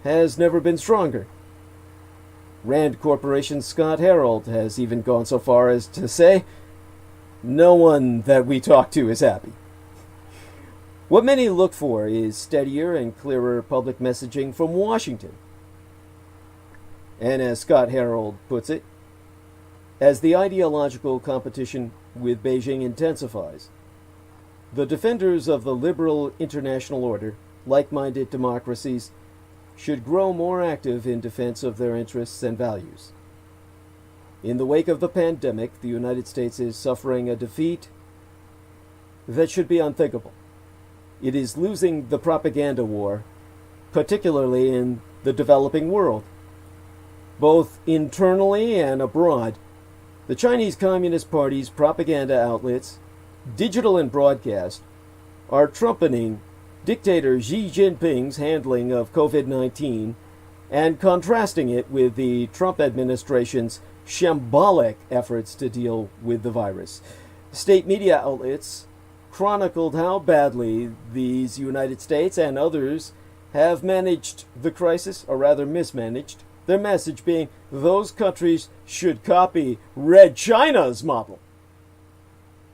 has never been stronger. Rand Corporation's Scott Harold has even gone so far as to say, "No one that we talk to is happy." What many look for is steadier and clearer public messaging from Washington. And as Scott Harold puts it, as the ideological competition with Beijing intensifies, the defenders of the liberal international order, like-minded democracies, should grow more active in defense of their interests and values. In the wake of the pandemic, the United States is suffering a defeat that should be unthinkable. It is losing the propaganda war, particularly in the developing world. Both internally and abroad, the Chinese Communist Party's propaganda outlets, digital and broadcast, are trumpeting dictator Xi Jinping's handling of COVID-19 and contrasting it with the Trump administration's shambolic efforts to deal with the virus. State media outlets chronicled how badly these United States and others have managed the crisis, or rather mismanaged, their message being those countries should copy Red China's model.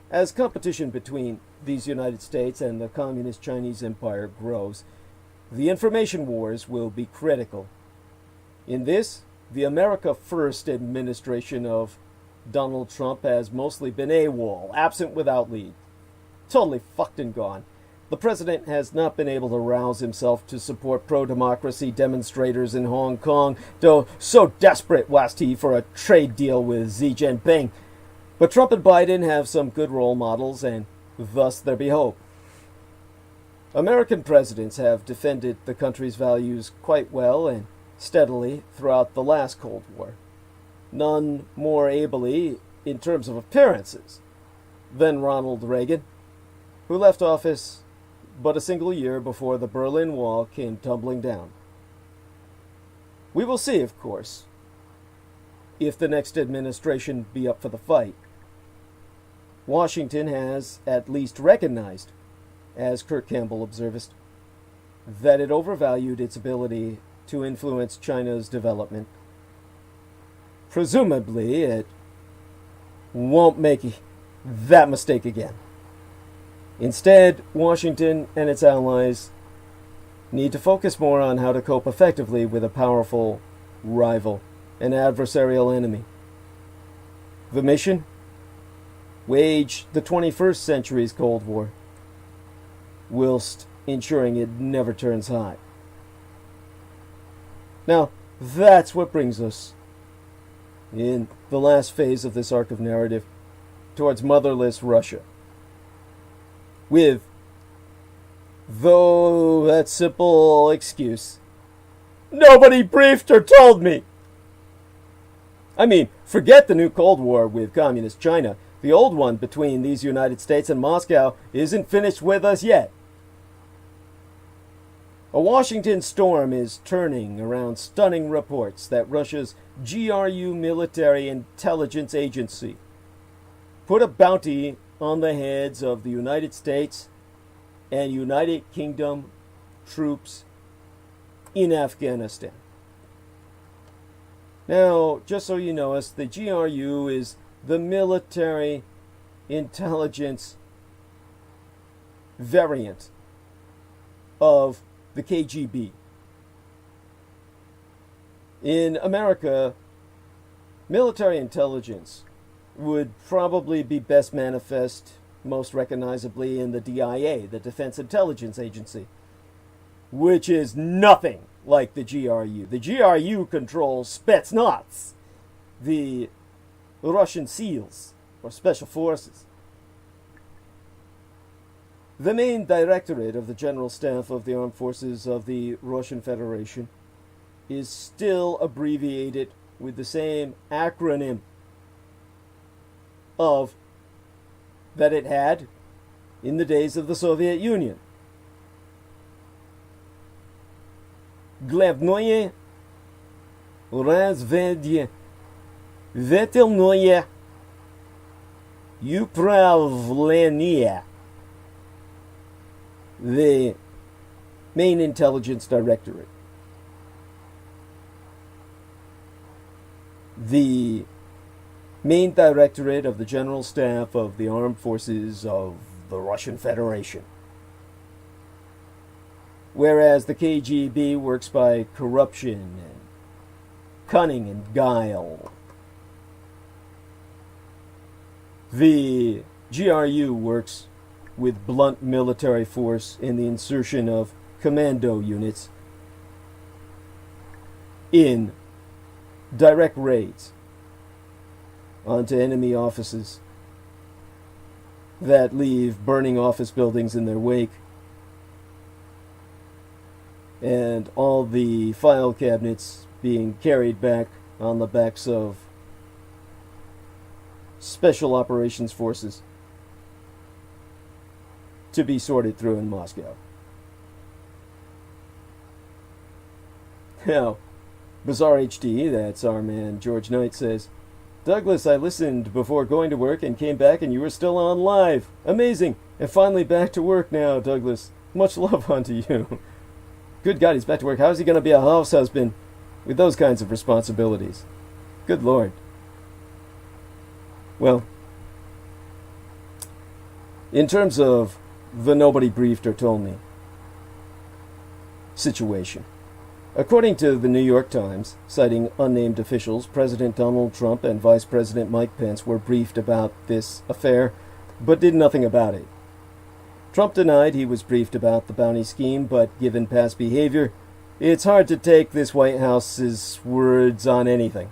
As competition between these United States and the Communist Chinese Empire grows, the information wars will be critical. In this, the America First administration of Donald Trump has mostly been AWOL, absent without lead. Totally fucked and gone. The president has not been able to rouse himself to support pro-democracy demonstrators in Hong Kong, though so desperate was he for a trade deal with Xi Jinping. But Trump and Biden have some good role models, and thus there be hope. American presidents have defended the country's values quite well and steadily throughout the last Cold War. None more ably, in terms of appearances, than Ronald Reagan, who left office but a single year before the Berlin Wall came tumbling down. We will see, of course, if the next administration be up for the fight. Washington has at least recognized, as Kurt Campbell observed, that it overvalued its ability to influence China's development. Presumably, it won't make that mistake again. Instead, Washington and its allies need to focus more on how to cope effectively with a powerful rival, an adversarial enemy. The mission? Wage the 21st century's Cold War, whilst ensuring it never turns hot. Now, that's what brings us, in the last phase of this arc of narrative, towards motherless Russia. With, though that simple excuse, nobody briefed or told me. I mean, forget the new Cold War with Communist China. The old one between these United States and Moscow isn't finished with us yet. A Washington storm is turning around stunning reports that Russia's GRU military intelligence agency put a bounty on the heads of the United States and United Kingdom troops in Afghanistan. Now, just so you know, the GRU is the military intelligence variant of the KGB. In America, military intelligence would probably be best manifest, most recognizably, in the DIA, the Defense Intelligence Agency, which is nothing like the GRU. The GRU controls Spetsnaz, the Russian SEALs, or Special Forces. The main directorate of the General Staff of the Armed Forces of the Russian Federation is still abbreviated with the same acronym of that it had in the days of the Soviet Union. Главное разведывательное управление. The main intelligence directorate. The main directorate of the General Staff of the Armed Forces of the Russian Federation. Whereas the KGB works by corruption and cunning and guile. The GRU works with blunt military force in the insertion of commando units in direct raids onto enemy offices that leave burning office buildings in their wake, and all the file cabinets being carried back on the backs of special operations forces to be sorted through in Moscow. Now, Bizarre HD, that's our man George Knight, says, Douglas, I listened before going to work and came back and you were still on live. Amazing. And finally back to work now, Douglas. Much love unto you. Good God, he's back to work. How is he going to be a house husband with those kinds of responsibilities? Good Lord. Well, in terms of the nobody briefed or told me situation, According to the New York Times, citing unnamed officials, President Donald Trump and Vice President Mike Pence were briefed about this affair, but did nothing about it. Trump denied he was briefed about the bounty scheme, but given past behavior, it's hard to take this White House's words on anything.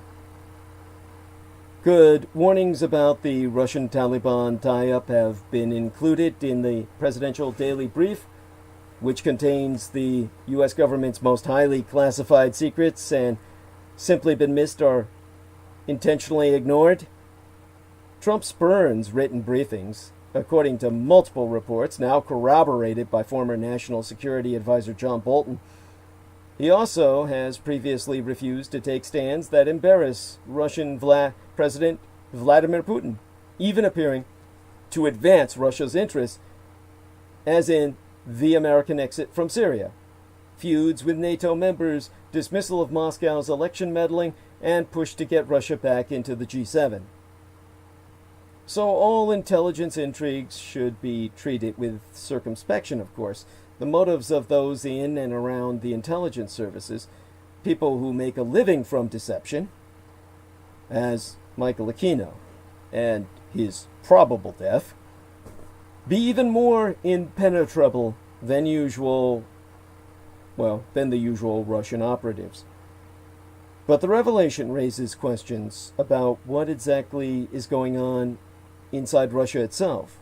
Could warnings about the Russian Taliban tie-up have been included in the presidential daily brief, which contains the U.S. government's most highly classified secrets and simply been missed or intentionally ignored? Trump spurns written briefings, according to multiple reports, now corroborated by former National Security Advisor John Bolton. He also has previously refused to take stands that embarrass Russian President Vladimir Putin, even appearing to advance Russia's interests, as in the American exit from Syria, feuds with NATO members, dismissal of Moscow's election meddling, and push to get Russia back into the G7. So all intelligence intrigues should be treated with circumspection, of course. The motives of those in and around the intelligence services, people who make a living from deception, as Michael Aquino and his probable death, be even more impenetrable than the usual Russian operatives. But the revelation raises questions about what exactly is going on inside Russia itself.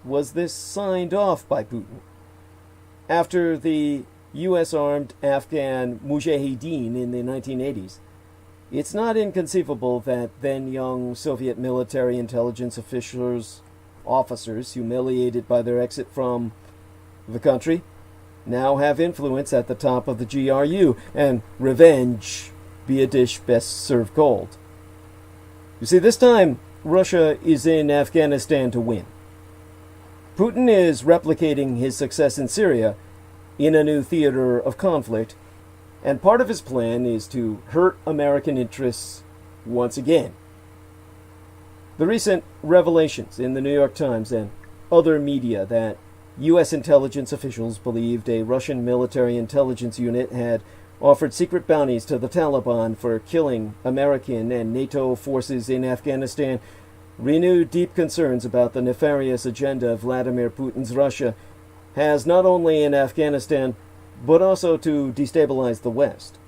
Was this signed off by Putin? After the U.S.-armed Afghan Mujahideen in the 1980s, it's not inconceivable that then-young Soviet military intelligence officers humiliated by their exit from the country now have influence at the top of the GRU, and revenge be a dish best served cold. You see, this time Russia is in Afghanistan to win. Putin is replicating his success in Syria in a new theater of conflict, and part of his plan is to hurt American interests once again. The recent revelations in the New York Times and other media that U.S. intelligence officials believed a Russian military intelligence unit had offered secret bounties to the Taliban for killing American and NATO forces in Afghanistan renewed deep concerns about the nefarious agenda of Vladimir Putin's Russia has not only in Afghanistan, but also to destabilize the West.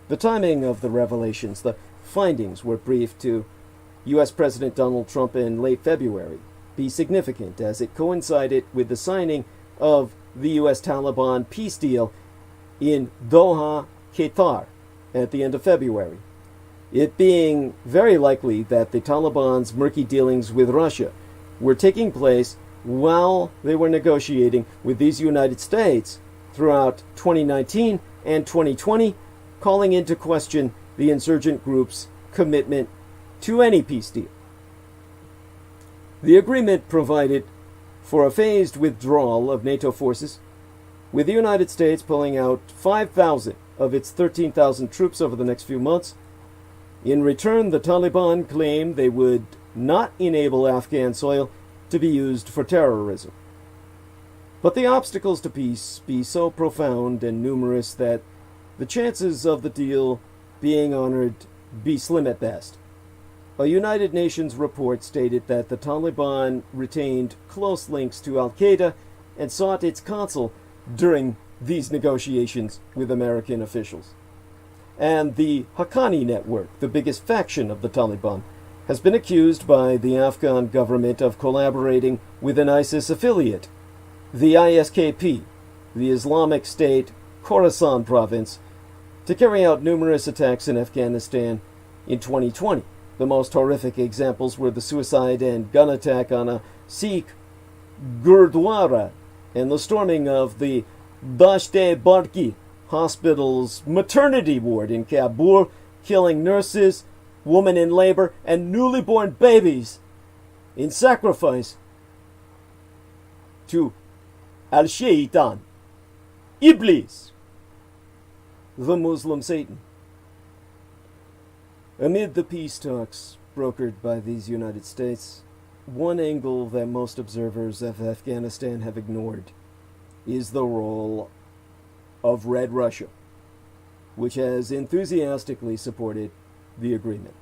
The timing of the revelations, the findings were briefed to U.S. President Donald Trump in late February, be significant as it coincided with the signing of the U.S. Taliban peace deal in Doha, Qatar, at the end of February, it being very likely that the Taliban's murky dealings with Russia were taking place while they were negotiating with these United States throughout 2019 and 2020, calling into question the insurgent group's commitment to any peace deal. The agreement provided for a phased withdrawal of NATO forces, with the United States pulling out 5,000 of its 13,000 troops over the next few months. In return, the Taliban claimed they would not enable Afghan soil to be used for terrorism. But the obstacles to peace be so profound and numerous that the chances of the deal being honored be slim at best. A United Nations report stated that the Taliban retained close links to Al-Qaeda and sought its counsel during these negotiations with American officials. And the Haqqani network, the biggest faction of the Taliban, has been accused by the Afghan government of collaborating with an ISIS affiliate, the ISKP, the Islamic State Khorasan province, to carry out numerous attacks in Afghanistan in 2020. The most horrific examples were the suicide and gun attack on a Sikh Gurdwara and the storming of the Dasht-e-Barki hospital's maternity ward in Kabul, killing nurses, women in labor, and newly born babies in sacrifice to Al-Shaytan, Iblis, the Muslim Satan. Amid the peace talks brokered by these United States, one angle that most observers of Afghanistan have ignored is the role of Red Russia, which has enthusiastically supported the agreement.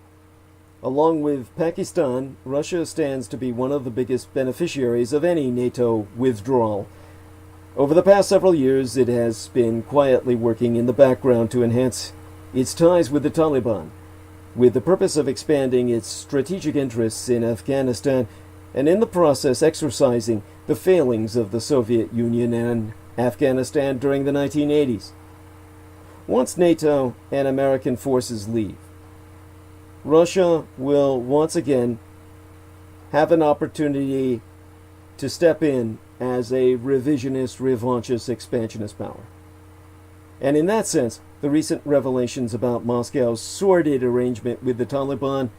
Along with Pakistan, Russia stands to be one of the biggest beneficiaries of any NATO withdrawal. Over the past several years, it has been quietly working in the background to enhance its ties with the Taliban, with the purpose of expanding its strategic interests in Afghanistan, and in the process exercising the failings of the Soviet Union and Afghanistan during the 1980s. Once NATO and American forces leave, Russia will once again have an opportunity to step in as a revisionist, revanchist, expansionist power. And in that sense, the recent revelations about Moscow's sordid arrangement with the Taliban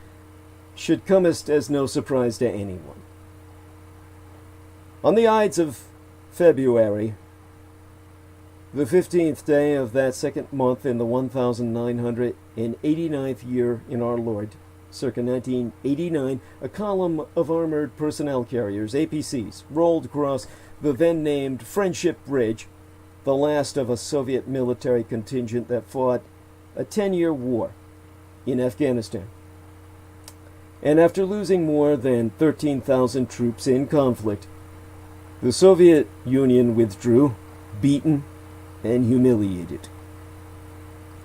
should come as no surprise to anyone. On the Ides of February, the 15th day of that second month in the 1989th year in our Lord, circa 1989, a column of armored personnel carriers, APCs, rolled across the then-named Friendship Bridge, the last of a Soviet military contingent that fought a 10-year war in Afghanistan. And after losing more than 13,000 troops in conflict, the Soviet Union withdrew, beaten and humiliated.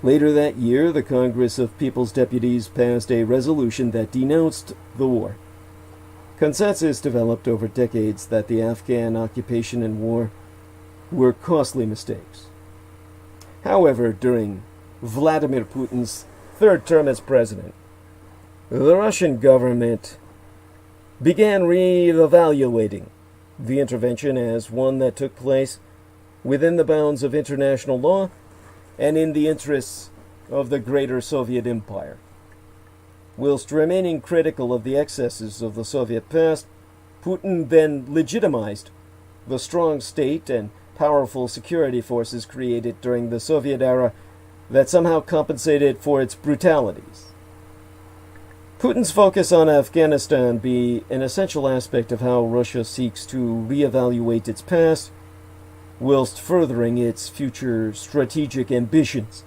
Later that year, the Congress of People's Deputies passed a resolution that denounced the war. Consensus developed over decades that the Afghan occupation and war were costly mistakes. However, during Vladimir Putin's third term as president, the Russian government began re-evaluating the intervention as one that took place within the bounds of international law and in the interests of the greater Soviet Empire. Whilst remaining critical of the excesses of the Soviet past, Putin then legitimized the strong state and powerful security forces created during the Soviet era that somehow compensated for its brutalities. Putin's focus on Afghanistan be an essential aspect of how Russia seeks to reevaluate its past, whilst furthering its future strategic ambitions.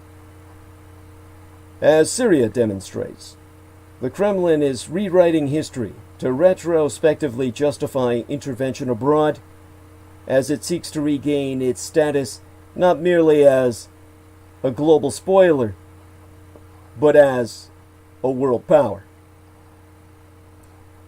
As Syria demonstrates, the Kremlin is rewriting history to retrospectively justify intervention abroad as it seeks to regain its status not merely as a global spoiler, but as a world power.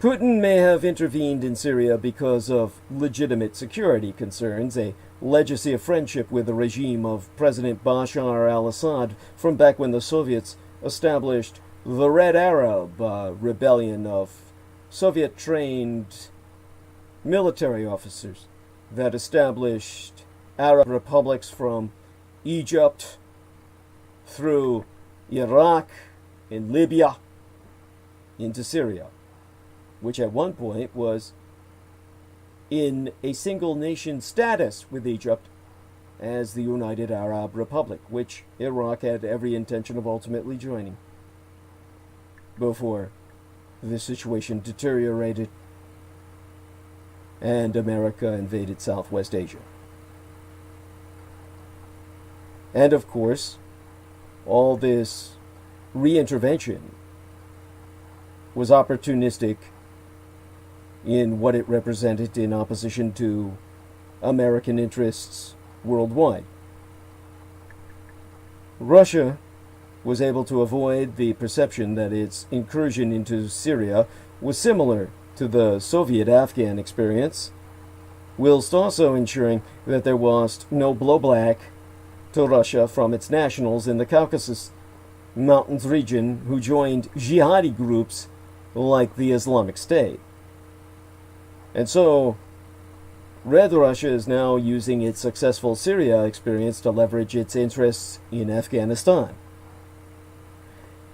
Putin may have intervened in Syria because of legitimate security concerns, a legacy of friendship with the regime of President Bashar al-Assad from back when the Soviets established the Red Arab rebellion of Soviet-trained military officers that established Arab republics from Egypt through Iraq and Libya into Syria, which at one point was in a single nation status with Egypt as the United Arab Republic, which Iraq had every intention of ultimately joining before the situation deteriorated and America invaded Southwest Asia. And of course, all this reintervention was opportunistic in what it represented in opposition to American interests worldwide. Russia was able to avoid the perception that its incursion into Syria was similar to the Soviet-Afghan experience, whilst also ensuring that there was no blowback to Russia from its nationals in the Caucasus Mountains region who joined jihadi groups like the Islamic State. And so, Red Russia is now using its successful Syria experience to leverage its interests in Afghanistan.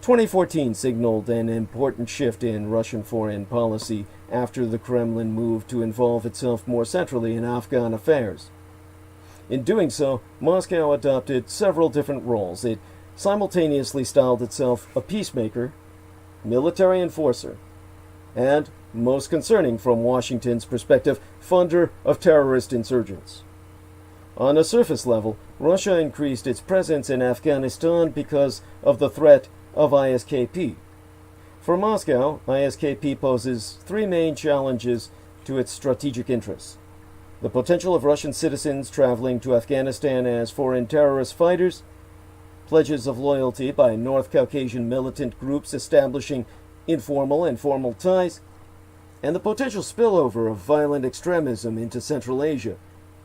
2014 signaled an important shift in Russian foreign policy after the Kremlin moved to involve itself more centrally in Afghan affairs. In doing so, Moscow adopted several different roles. It simultaneously styled itself a peacemaker, military enforcer, and, most concerning from Washington's perspective, funder of terrorist insurgents. On a surface level, Russia increased its presence in Afghanistan because of the threat of ISKP. For Moscow, ISKP poses three main challenges to its strategic interests: the potential of Russian citizens traveling to Afghanistan as foreign terrorist fighters, pledges of loyalty by North Caucasian militant groups establishing informal and formal ties, and the potential spillover of violent extremism into Central Asia,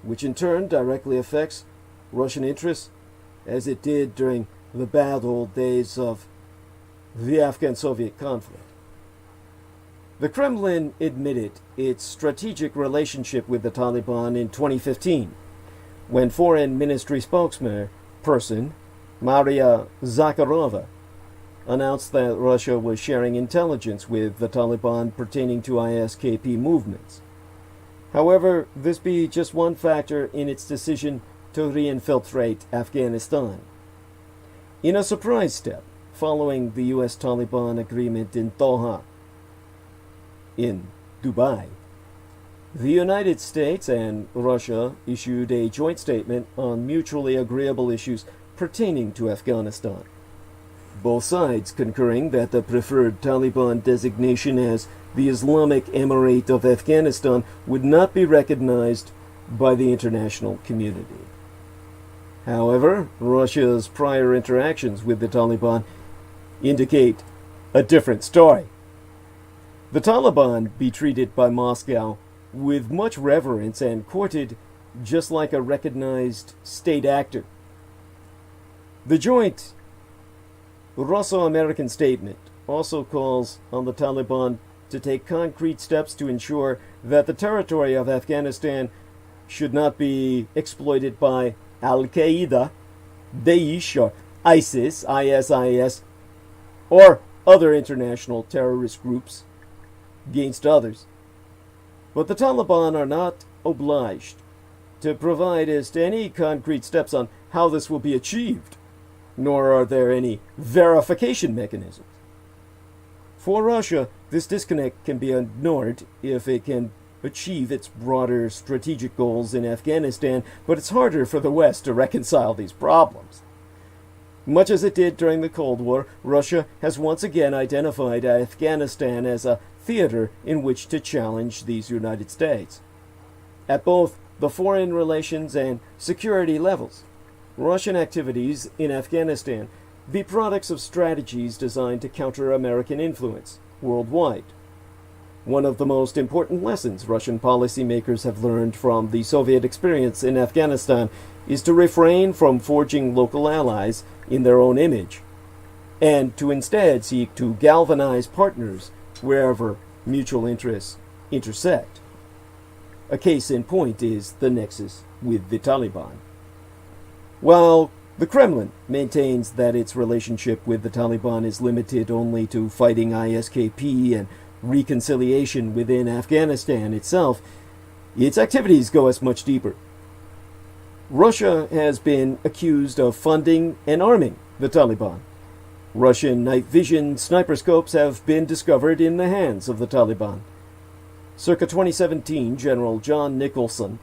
which in turn directly affects Russian interests, as it did during the bad old days of the Afghan-Soviet conflict. The Kremlin admitted its strategic relationship with the Taliban in 2015, when Foreign Ministry spokesperson Maria Zakharova announced that Russia was sharing intelligence with the Taliban pertaining to ISKP movements. However, this be just one factor in its decision to reinfiltrate Afghanistan. In a surprise step, following the U.S.-Taliban agreement in Doha, in Dubai, the United States and Russia issued a joint statement on mutually agreeable issues pertaining to Afghanistan, both sides concurring that the preferred Taliban designation as the Islamic Emirate of Afghanistan would not be recognized by the international community. However, Russia's prior interactions with the Taliban indicate a different story. The Taliban be treated by Moscow with much reverence and courted just like a recognized state actor. The joint Russo-American statement also calls on the Taliban to take concrete steps to ensure that the territory of Afghanistan should not be exploited by Al-Qaeda, Daesh, or ISIS, or other international terrorist groups against others. But the Taliban are not obliged to provide as to any concrete steps on how this will be achieved, nor are there any verification mechanisms. For Russia, this disconnect can be ignored if it can achieve its broader strategic goals in Afghanistan, but it's harder for the West to reconcile these problems. Much as it did during the Cold War, Russia has once again identified Afghanistan as a theater in which to challenge these United States. At both the foreign relations and security levels, Russian activities in Afghanistan be products of strategies designed to counter American influence worldwide. One of the most important lessons Russian policymakers have learned from the Soviet experience in Afghanistan is to refrain from forging local allies in their own image, and to instead seek to galvanize partners wherever mutual interests intersect. A case in point is the nexus with the Taliban. While the Kremlin maintains that its relationship with the Taliban is limited only to fighting ISKP and reconciliation within Afghanistan itself, its activities go as much deeper. Russia has been accused of funding and arming the Taliban. Russian night vision sniper scopes have been discovered in the hands of the Taliban. Circa 2017, General John Nicholson,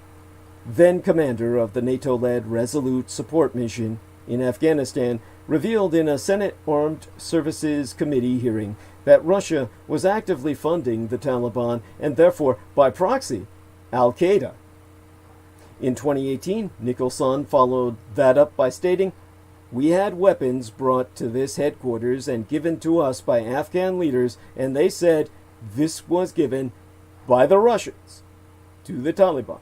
then commander of the NATO-led Resolute Support Mission in Afghanistan, revealed in a Senate Armed Services Committee hearing that Russia was actively funding the Taliban and therefore, by proxy, Al-Qaeda. In 2018, Nicholson followed that up by stating, "We had weapons brought to this headquarters and given to us by Afghan leaders, and they said this was given by the Russians to the Taliban."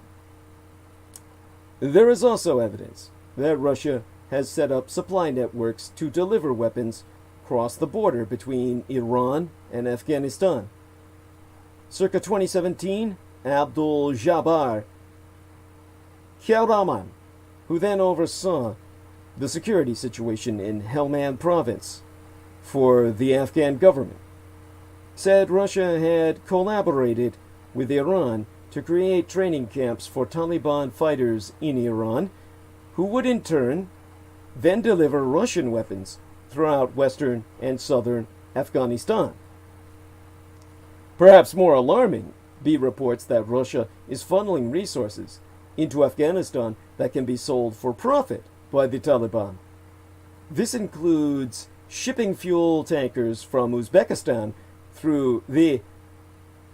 There is also evidence that Russia has set up supply networks to deliver weapons across the border between Iran and Afghanistan. Circa 2017, Abdul Jabbar Khayraman, who then oversaw the security situation in Helmand province for the Afghan government, said Russia had collaborated with Iran to create training camps for Taliban fighters in Iran, who would in turn then deliver Russian weapons throughout western and southern Afghanistan. Perhaps more alarming be reports that Russia is funneling resources into Afghanistan that can be sold for profit by the Taliban. This includes shipping fuel tankers from Uzbekistan through the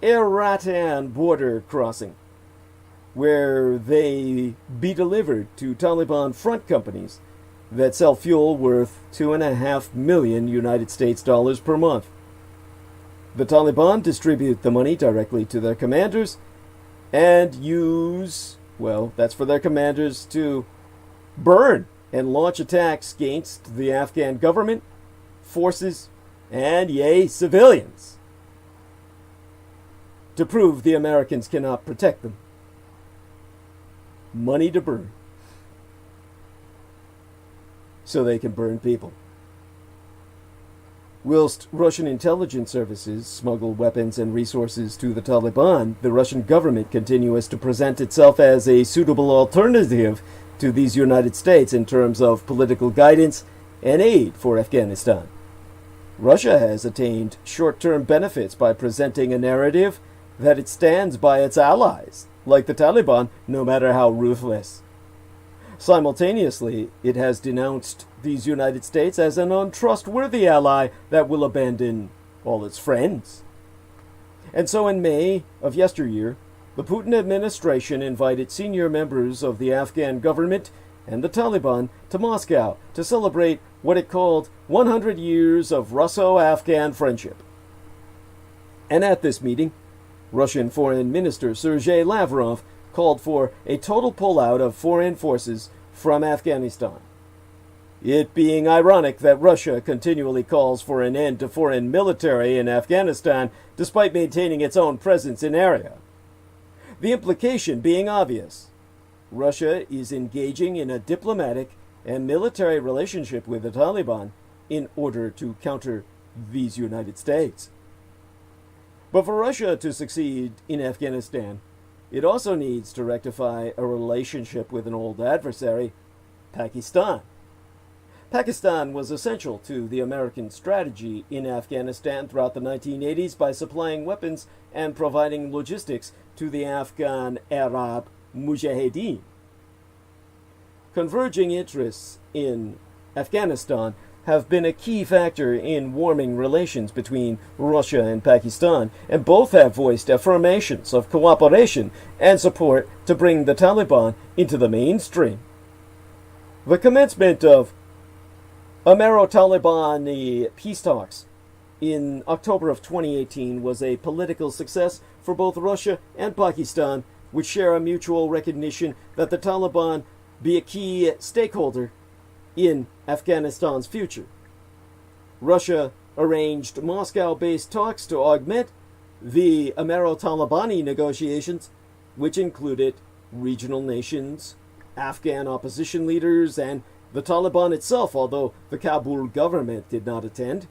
Ired border crossing, where they be delivered to Taliban front companies that sell fuel worth $2.5 million United States dollars per month. The Taliban distribute the money directly to their commanders and use, well, that's for their commanders to burn and launch attacks against the Afghan government, forces, and, yea, civilians, to prove the Americans cannot protect them. Money to burn. So they can burn people. Whilst Russian intelligence services smuggle weapons and resources to the Taliban, the Russian government continues to present itself as a suitable alternative to these United States in terms of political guidance and aid for Afghanistan. Russia has attained short-term benefits by presenting a narrative that it stands by its allies, like the Taliban, no matter how ruthless. Simultaneously, it has denounced these United States as an untrustworthy ally that will abandon all its friends. And so in May of yesteryear, the Putin administration invited senior members of the Afghan government and the Taliban to Moscow to celebrate what it called 100 years of Russo-Afghan friendship. And at this meeting, Russian Foreign Minister Sergei Lavrov called for a total pullout of foreign forces from Afghanistan. It being ironic that Russia continually calls for an end to foreign military in Afghanistan despite maintaining its own presence in area. The implication being obvious. Russia is engaging in a diplomatic and military relationship with the Taliban in order to counter these United States. But for Russia to succeed in Afghanistan, it also needs to rectify a relationship with an old adversary, Pakistan. Pakistan was essential to the American strategy in Afghanistan throughout the 1980s by supplying weapons and providing logistics to the Afghan Arab Mujahideen. Converging interests in Afghanistan have been a key factor in warming relations between Russia and Pakistan, and both have voiced affirmations of cooperation and support to bring the Taliban into the mainstream. The commencement of Amero-Taliban peace talks in October of 2018 was a political success for both Russia and Pakistan, which share a mutual recognition that the Taliban be a key stakeholder in Afghanistan's future. Russia arranged Moscow-based talks to augment the Amero-Talibani negotiations, which included regional nations, Afghan opposition leaders, and the Taliban itself, although the Kabul government did not attend.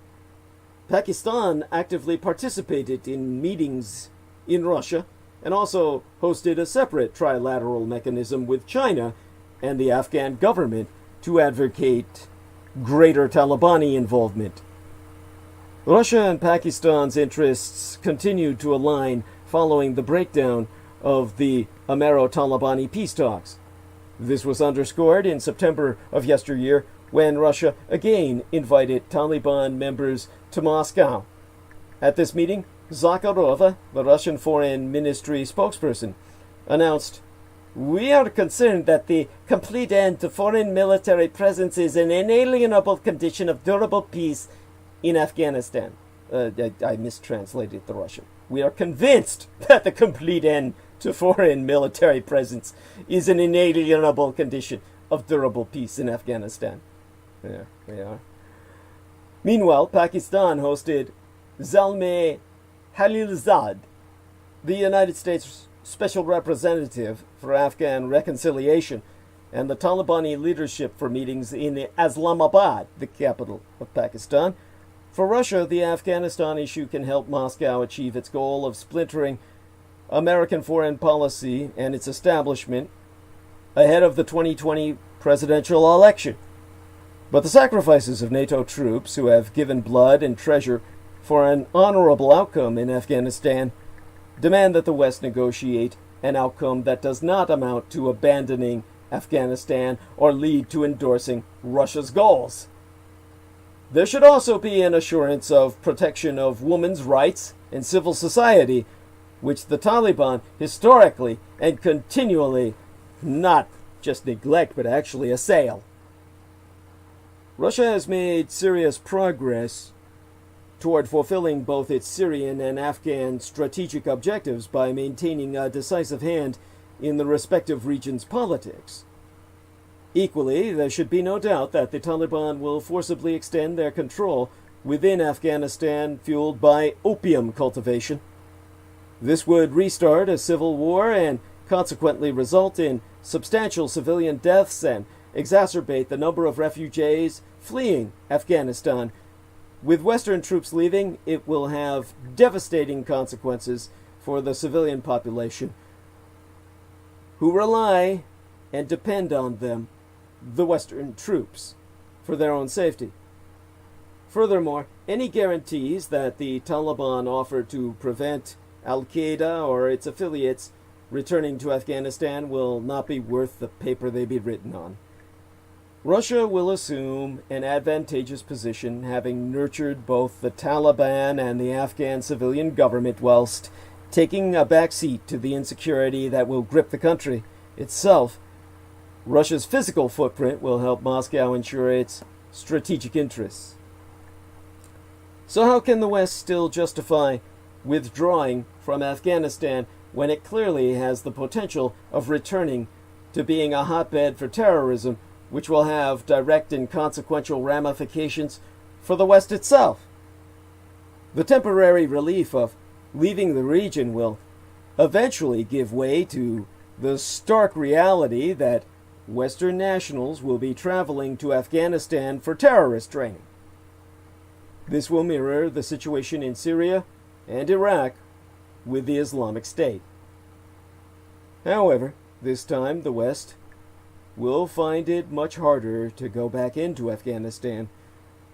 Pakistan actively participated in meetings in Russia and also hosted a separate trilateral mechanism with China and the Afghan government to advocate greater Talibani involvement. Russia and Pakistan's interests continued to align following the breakdown of the Amero-Talibani peace talks. This was underscored in September of yesteryear when Russia again invited Taliban members to Moscow. At this meeting, Zakharova, the Russian Foreign Ministry spokesperson, announced, "We are concerned that the complete end to foreign military presence is an inalienable condition of durable peace in Afghanistan." I mistranslated the Russian. "We are convinced that the complete end to foreign military presence is an inalienable condition of durable peace in Afghanistan." There we are. Meanwhile, Pakistan hosted Zalmay Khalilzad, the United States Special Representative for Afghan Reconciliation, and the Talibani leadership for meetings in Islamabad, the capital of Pakistan. For Russia, the Afghanistan issue can help Moscow achieve its goal of splintering American foreign policy and its establishment ahead of the 2020 presidential election. But the sacrifices of NATO troops who have given blood and treasure for an honorable outcome in Afghanistan demand that the West negotiate an outcome that does not amount to abandoning Afghanistan or lead to endorsing Russia's goals. There should also be an assurance of protection of women's rights and civil society, which the Taliban historically and continually not just neglect but actually assail. Russia has made serious progress toward fulfilling both its Syrian and Afghan strategic objectives by maintaining a decisive hand in the respective regions' politics. Equally, there should be no doubt that the Taliban will forcibly extend their control within Afghanistan, fueled by opium cultivation. This would restart a civil war and consequently result in substantial civilian deaths and exacerbate the number of refugees fleeing Afghanistan. With Western troops leaving, it will have devastating consequences for the civilian population who rely and depend on them, the Western troops, for their own safety. Furthermore, any guarantees that the Taliban offer to prevent Al-Qaeda or its affiliates returning to Afghanistan will not be worth the paper they be written on. Russia will assume an advantageous position, having nurtured both the Taliban and the Afghan civilian government, whilst taking a back seat to the insecurity that will grip the country itself. Russia's physical footprint will help Moscow ensure its strategic interests. So how can the West still justify withdrawing from Afghanistan when it clearly has the potential of returning to being a hotbed for terrorism, which will have direct and consequential ramifications for the West itself? The temporary relief of leaving the region will eventually give way to the stark reality that Western nationals will be traveling to Afghanistan for terrorist training. This will mirror the situation in Syria and Iraq with the Islamic State. However, this time the West will find it much harder to go back into Afghanistan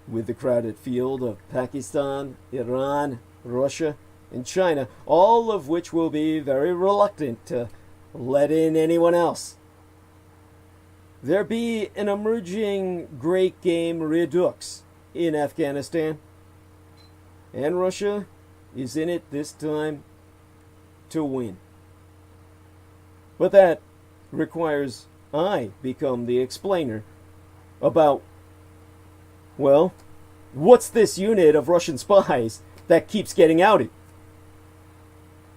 with the crowded field of Pakistan, Iran, Russia, and China, all of which will be very reluctant to let in anyone else. There be an emerging great game redux in Afghanistan, and Russia is in it this time to win. But that requires I become the explainer about, well, what's this unit of Russian spies that keeps getting outed?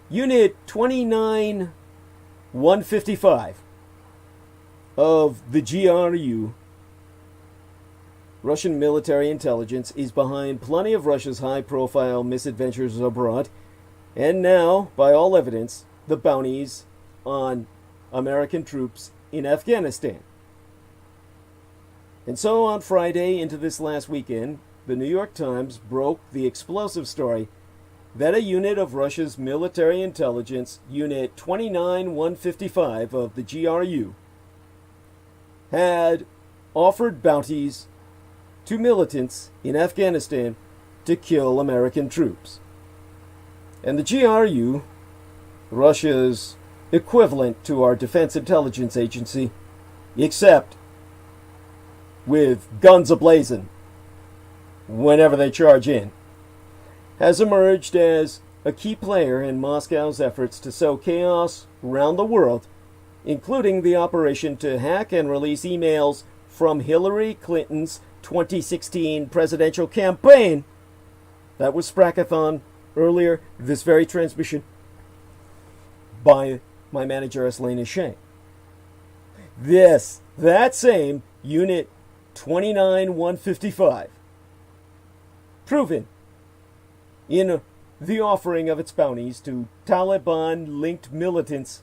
Unit 29155 of the GRU, Russian military intelligence, is behind plenty of Russia's high-profile misadventures abroad, and now, by all evidence, the bounties on American troops in Afghanistan. And so on Friday into this last weekend, the New York Times broke the explosive story that a unit of Russia's military intelligence, Unit 29155 of the GRU, had offered bounties to militants in Afghanistan to kill American troops. And the GRU, Russia's equivalent to our Defense Intelligence Agency, except with guns ablazing whenever they charge in, has emerged as a key player in Moscow's efforts to sow chaos around the world, including the operation to hack and release emails from Hillary Clinton's 2016 presidential campaign that was sprachathon earlier this very transmission by my manager Elena Shea. That same Unit 29155, proven in the offering of its bounties to Taliban-linked militants,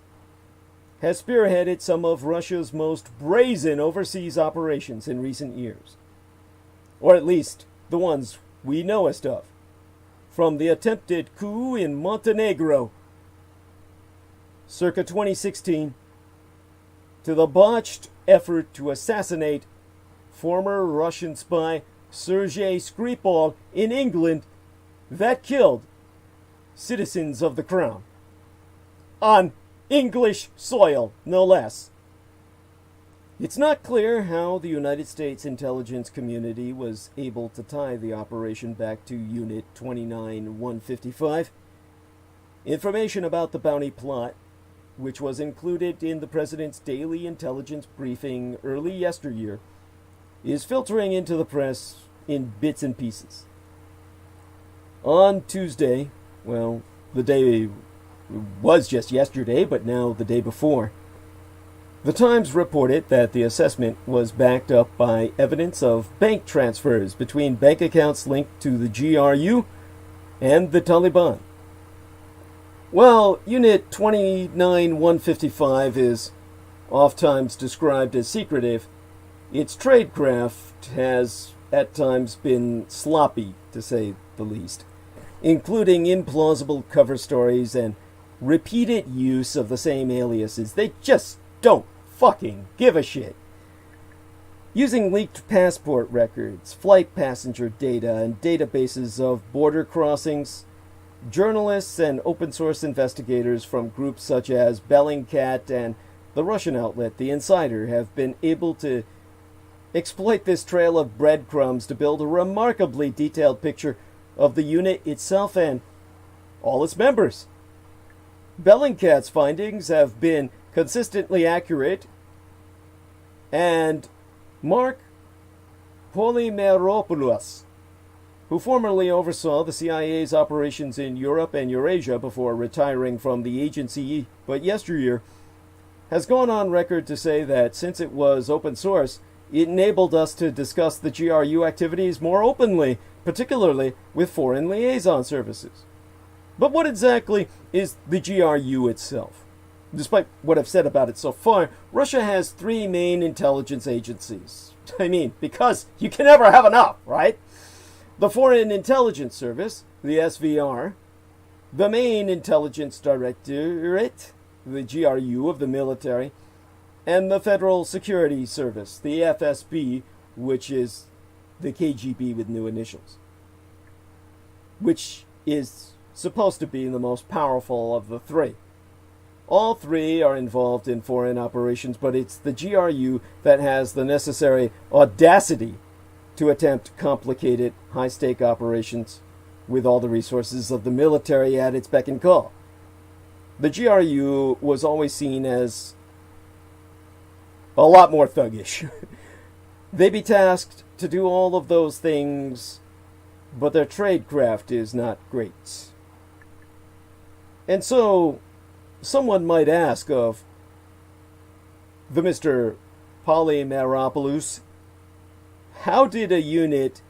has spearheaded some of Russia's most brazen overseas operations in recent years. Or at least the ones we knowest of. From the attempted coup in Montenegro, circa 2016, to the botched effort to assassinate former Russian spy Sergei Skripal in England that killed citizens of the Crown. On English soil, no less. It's not clear how the United States intelligence community was able to tie the operation back to Unit 29-155. Information about the bounty plot, which was included in the President's daily intelligence briefing early yesteryear, is filtering into the press in bits and pieces. On Tuesday, well, the day was just yesterday, but now the day before, the Times reported that the assessment was backed up by evidence of bank transfers between bank accounts linked to the GRU and the Taliban. While Unit 29-155 is oft-times described as secretive, its tradecraft has at times been sloppy, to say the least, including implausible cover stories and repeated use of the same aliases. They just don't fucking give a shit. Using leaked passport records, flight passenger data, and databases of border crossings, journalists and open source investigators from groups such as Bellingcat and the Russian outlet The Insider have been able to exploit this trail of breadcrumbs to build a remarkably detailed picture of the unit itself and all its members. Bellingcat's findings have been consistently accurate, and Mark Polymeropoulos, who formerly oversaw the CIA's operations in Europe and Eurasia before retiring from the agency but yesteryear, has gone on record to say that since it was open source, it enabled us to discuss the GRU activities more openly, particularly with foreign liaison services. But what exactly is the GRU itself? Despite what I've said about it so far, Russia has three main intelligence agencies. I mean, because you can never have enough, right? The Foreign Intelligence Service, the SVR, the Main Intelligence Directorate, the GRU of the military, and the Federal Security Service, the FSB, which is the KGB with new initials, which is supposed to be the most powerful of the three. All three are involved in foreign operations, but it's the GRU that has the necessary audacity to attempt complicated, high-stake operations with all the resources of the military at its beck and call. The GRU was always seen as a lot more thuggish. They be tasked to do all of those things, but their tradecraft is not great. And so, someone might ask of the Mr. Polymeropoulos, how did a unit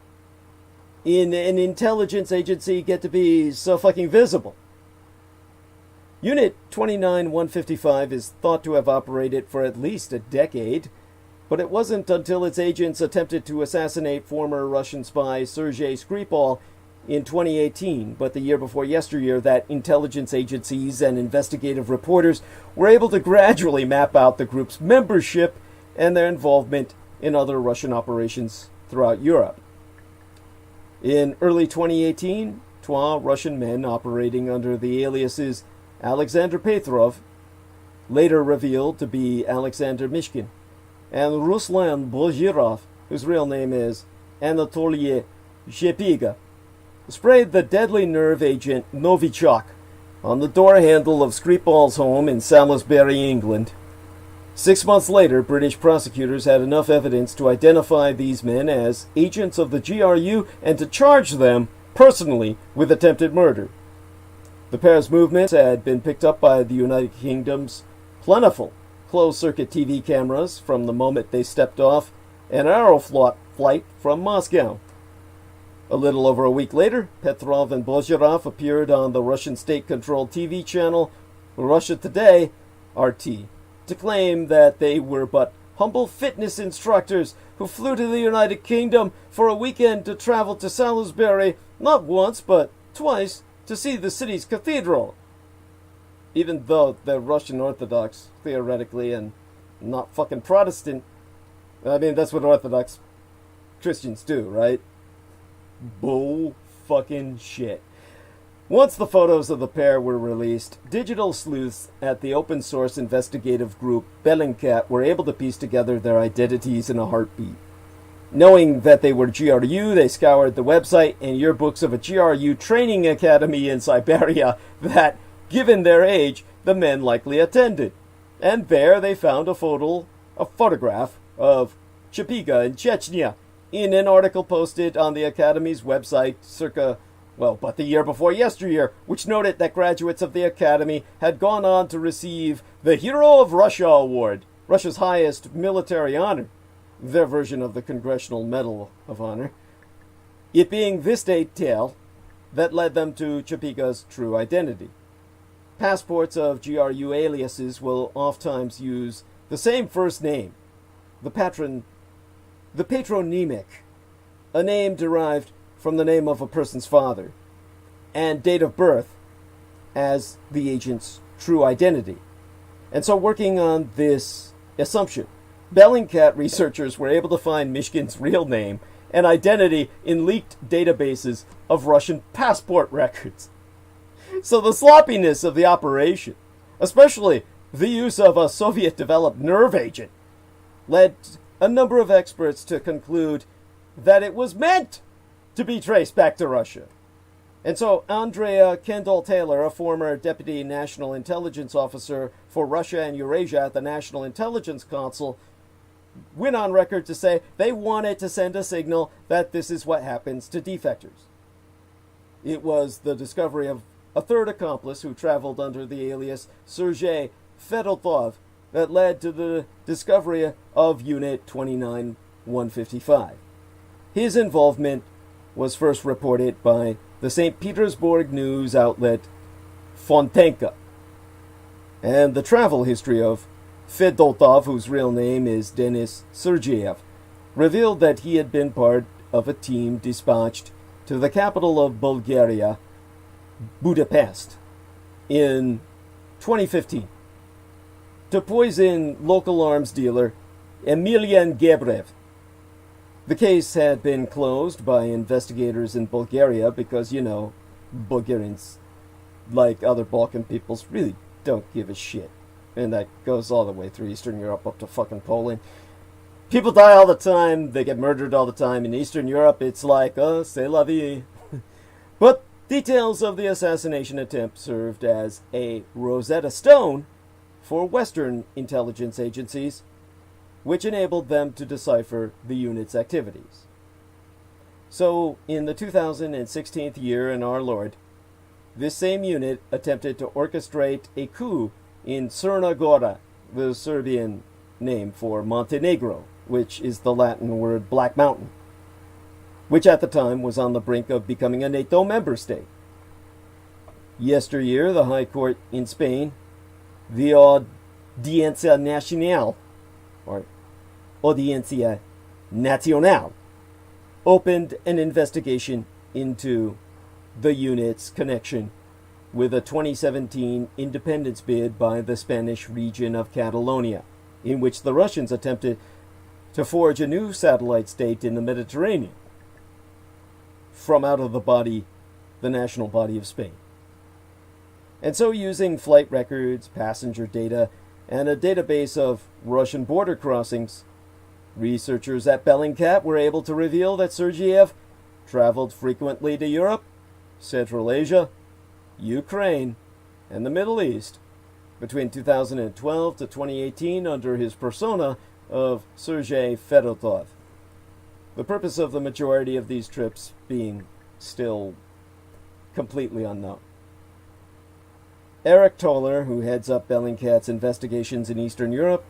in an intelligence agency get to be so fucking visible? Unit 29-155 is thought to have operated for at least a decade, but it wasn't until its agents attempted to assassinate former Russian spy Sergei Skripal in 2018, but the year before yesteryear, that intelligence agencies and investigative reporters were able to gradually map out the group's membership and their involvement in other Russian operations throughout Europe. In early 2018, 12 Russian men operating under the aliases Alexander Petrov, later revealed to be Alexander Mishkin, and Ruslan Bozhirov, whose real name is Anatoly Shchepiga, sprayed the deadly nerve agent Novichok on the door handle of Skripal's home in Salisbury, England. 6 months later, British prosecutors had enough evidence to identify these men as agents of the GRU and to charge them personally with attempted murder. The pair's movements had been picked up by the United Kingdom's plentiful closed-circuit TV cameras from the moment they stepped off an Aeroflot flight from Moscow. A little over a week later, Petrov and Bozhirov appeared on the Russian state-controlled TV channel Russia Today, RT, to claim that they were but humble fitness instructors who flew to the United Kingdom for a weekend to travel to Salisbury not once but twice to see the city's cathedral. Even though they're Russian Orthodox, theoretically, and not fucking Protestant. I mean, that's what Orthodox Christians do, right? Bull fucking shit. Once the photos of the pair were released, digital sleuths at the open source investigative group Bellingcat were able to piece together their identities in a heartbeat. Knowing that they were GRU, they scoured the website and yearbooks of a GRU training academy in Siberia that, given their age, the men likely attended. And there they found a photograph of Šۿ뾱'h in Chechnya in an article posted on the Academy's website but the year before yesteryear, which noted that graduates of the Academy had gone on to receive the Hero of Russia Award, Russia's highest military honor, their version of the Congressional Medal of Honor, it being this detail that led them to ŠÂPIGA's true identity. Passports of GRU aliases will oftentimes use the same first name, the patronymic, a name derived from the name of a person's father, and date of birth as the agent's true identity. And so, working on this assumption, Bellingcat researchers were able to find Mishkin's real name and identity in leaked databases of Russian passport records. So the sloppiness of the operation, especially the use of a Soviet-developed nerve agent, led a number of experts to conclude that it was meant to be traced back to Russia. And so Andrea Kendall-Taylor, a former Deputy National Intelligence Officer for Russia and Eurasia at the National Intelligence Council, went on record to say they wanted to send a signal that this is what happens to defectors. It was the discovery of a third accomplice who traveled under the alias Sergei Fedotov that led to the discovery of Unit 29155. His involvement was first reported by the St. Petersburg news outlet Fontenka. And the travel history of Fedotov, whose real name is Denis Sergeyev, revealed that he had been part of a team dispatched to the capital of Bulgaria, Budapest, in 2015 to poison local arms dealer Emilian Gebrev. The case had been closed by investigators in Bulgaria because, Bulgarians, like other Balkan peoples, really don't give a shit. And that goes all the way through Eastern Europe up to fucking Poland. People die all the time, they get murdered all the time. In Eastern Europe, it's like, c'est la vie. But details of the assassination attempt served as a Rosetta Stone for Western intelligence agencies, which enabled them to decipher the unit's activities. So, in the 2016th year in our Lord, this same unit attempted to orchestrate a coup in Crna Gora, the Serbian name for Montenegro, which is the Latin word Black Mountain, which at the time was on the brink of becoming a NATO member state. Yesteryear, the High Court in Spain, the Audiencia Nacional, or Audiencia Nacional, opened an investigation into the unit's connection with a 2017 independence bid by the Spanish region of Catalonia, in which the Russians attempted to forge a new satellite state in the Mediterranean from out of the national body of Spain. And so, using flight records, passenger data, and a database of Russian border crossings, researchers at Bellingcat were able to reveal that Sergeyev traveled frequently to Europe, Central Asia, Ukraine, and the Middle East between 2012 to 2018 under his persona of Sergei Fedotov. The purpose of the majority of these trips being still completely unknown. Eric Toller, who heads up Bellingcat's investigations in Eastern Europe,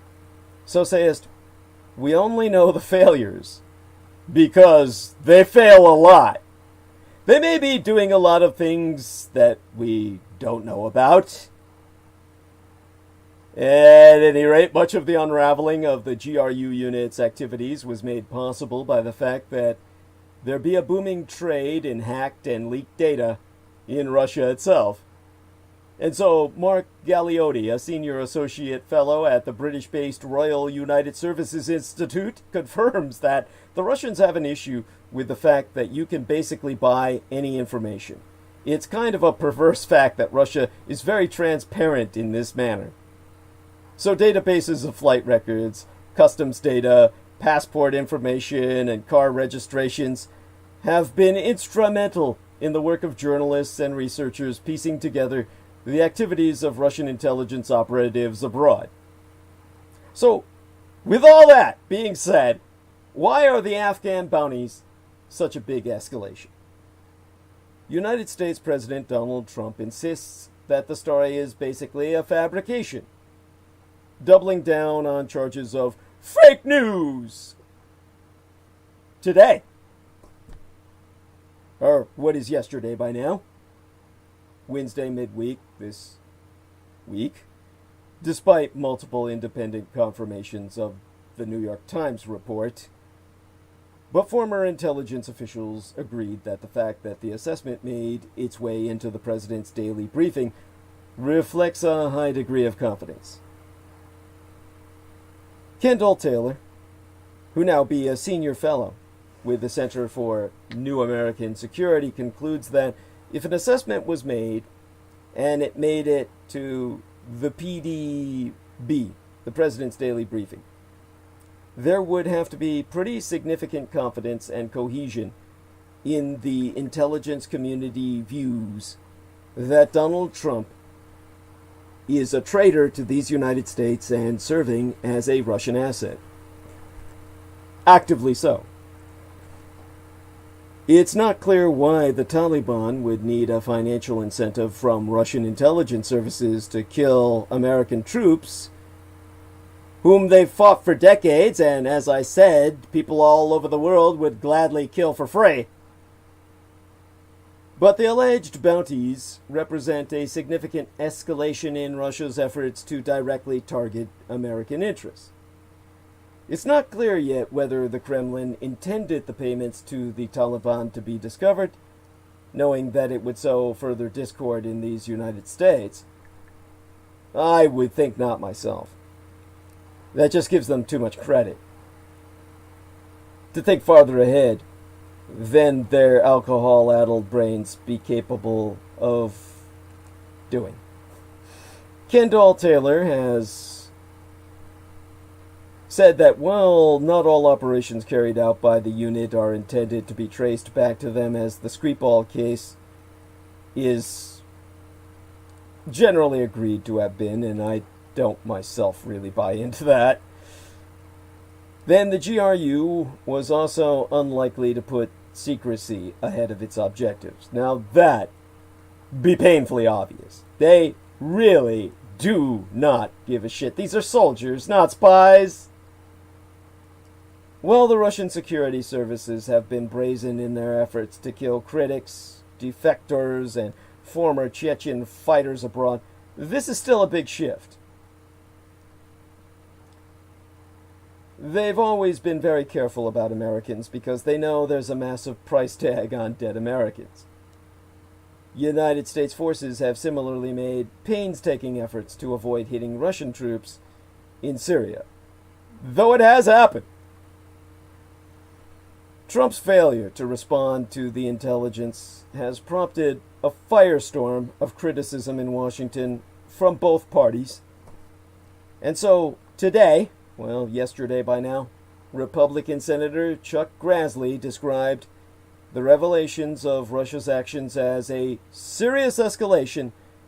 so says, "We only know the failures because they fail a lot. They may be doing a lot of things that we don't know about. At any rate, much of the unraveling of the GRU unit's activities was made possible by the fact that there be a booming trade in hacked and leaked data in Russia itself. And so Mark Galliotti, a senior associate fellow at the British-based Royal United Services Institute, confirms that the Russians have an issue with the fact that you can basically buy any information. It's kind of a perverse fact that Russia is very transparent in this manner. So databases of flight records, customs data, passport information, and car registrations have been instrumental in the work of journalists and researchers piecing together the activities of Russian intelligence operatives abroad. So, with all that being said, why are the Afghan bounties such a big escalation? United States President Donald Trump insists that the story is basically a fabrication, doubling down on charges of fake news. Today, or what is yesterday by now, Wednesday midweek this week, despite multiple independent confirmations of the New York Times report, but former intelligence officials agreed that the fact that the assessment made its way into the president's daily briefing reflects a high degree of confidence. Kendall Taylor, who now be a senior fellow with the Center for New American Security, concludes that if an assessment was made and it made it to the PDB, the President's Daily Briefing, there would have to be pretty significant confidence and cohesion in the intelligence community views that Donald Trump is a traitor to these United States and serving as a Russian asset. Actively so. It's not clear why the Taliban would need a financial incentive from Russian intelligence services to kill American troops, whom they've fought for decades, and as I said, people all over the world would gladly kill for free. But the alleged bounties represent a significant escalation in Russia's efforts to directly target American interests. It's not clear yet whether the Kremlin intended the payments to the Taliban to be discovered, knowing that it would sow further discord in these United States. I would think not myself. That just gives them too much credit. To think farther ahead than their alcohol-addled brains be capable of doing. Kendall Taylor has said that while not all operations carried out by the unit are intended to be traced back to them, as the Skripal case is generally agreed to have been, and I don't myself really buy into that, then the GRU was also unlikely to put secrecy ahead of its objectives. Now that be painfully obvious. They really do not give a shit. These are soldiers, not spies. Well, the Russian security services have been brazen in their efforts to kill critics, defectors, and former Chechen fighters abroad. This is still a big shift. They've always been very careful about Americans because they know there's a massive price tag on dead Americans. United States forces have similarly made painstaking efforts to avoid hitting Russian troops in Syria, though it has happened. Trump's failure to respond to the intelligence has prompted a firestorm of criticism in Washington from both parties. And so today, well, yesterday by now, Republican Senator Chuck Grassley described the revelations of Russia's actions as a serious escalation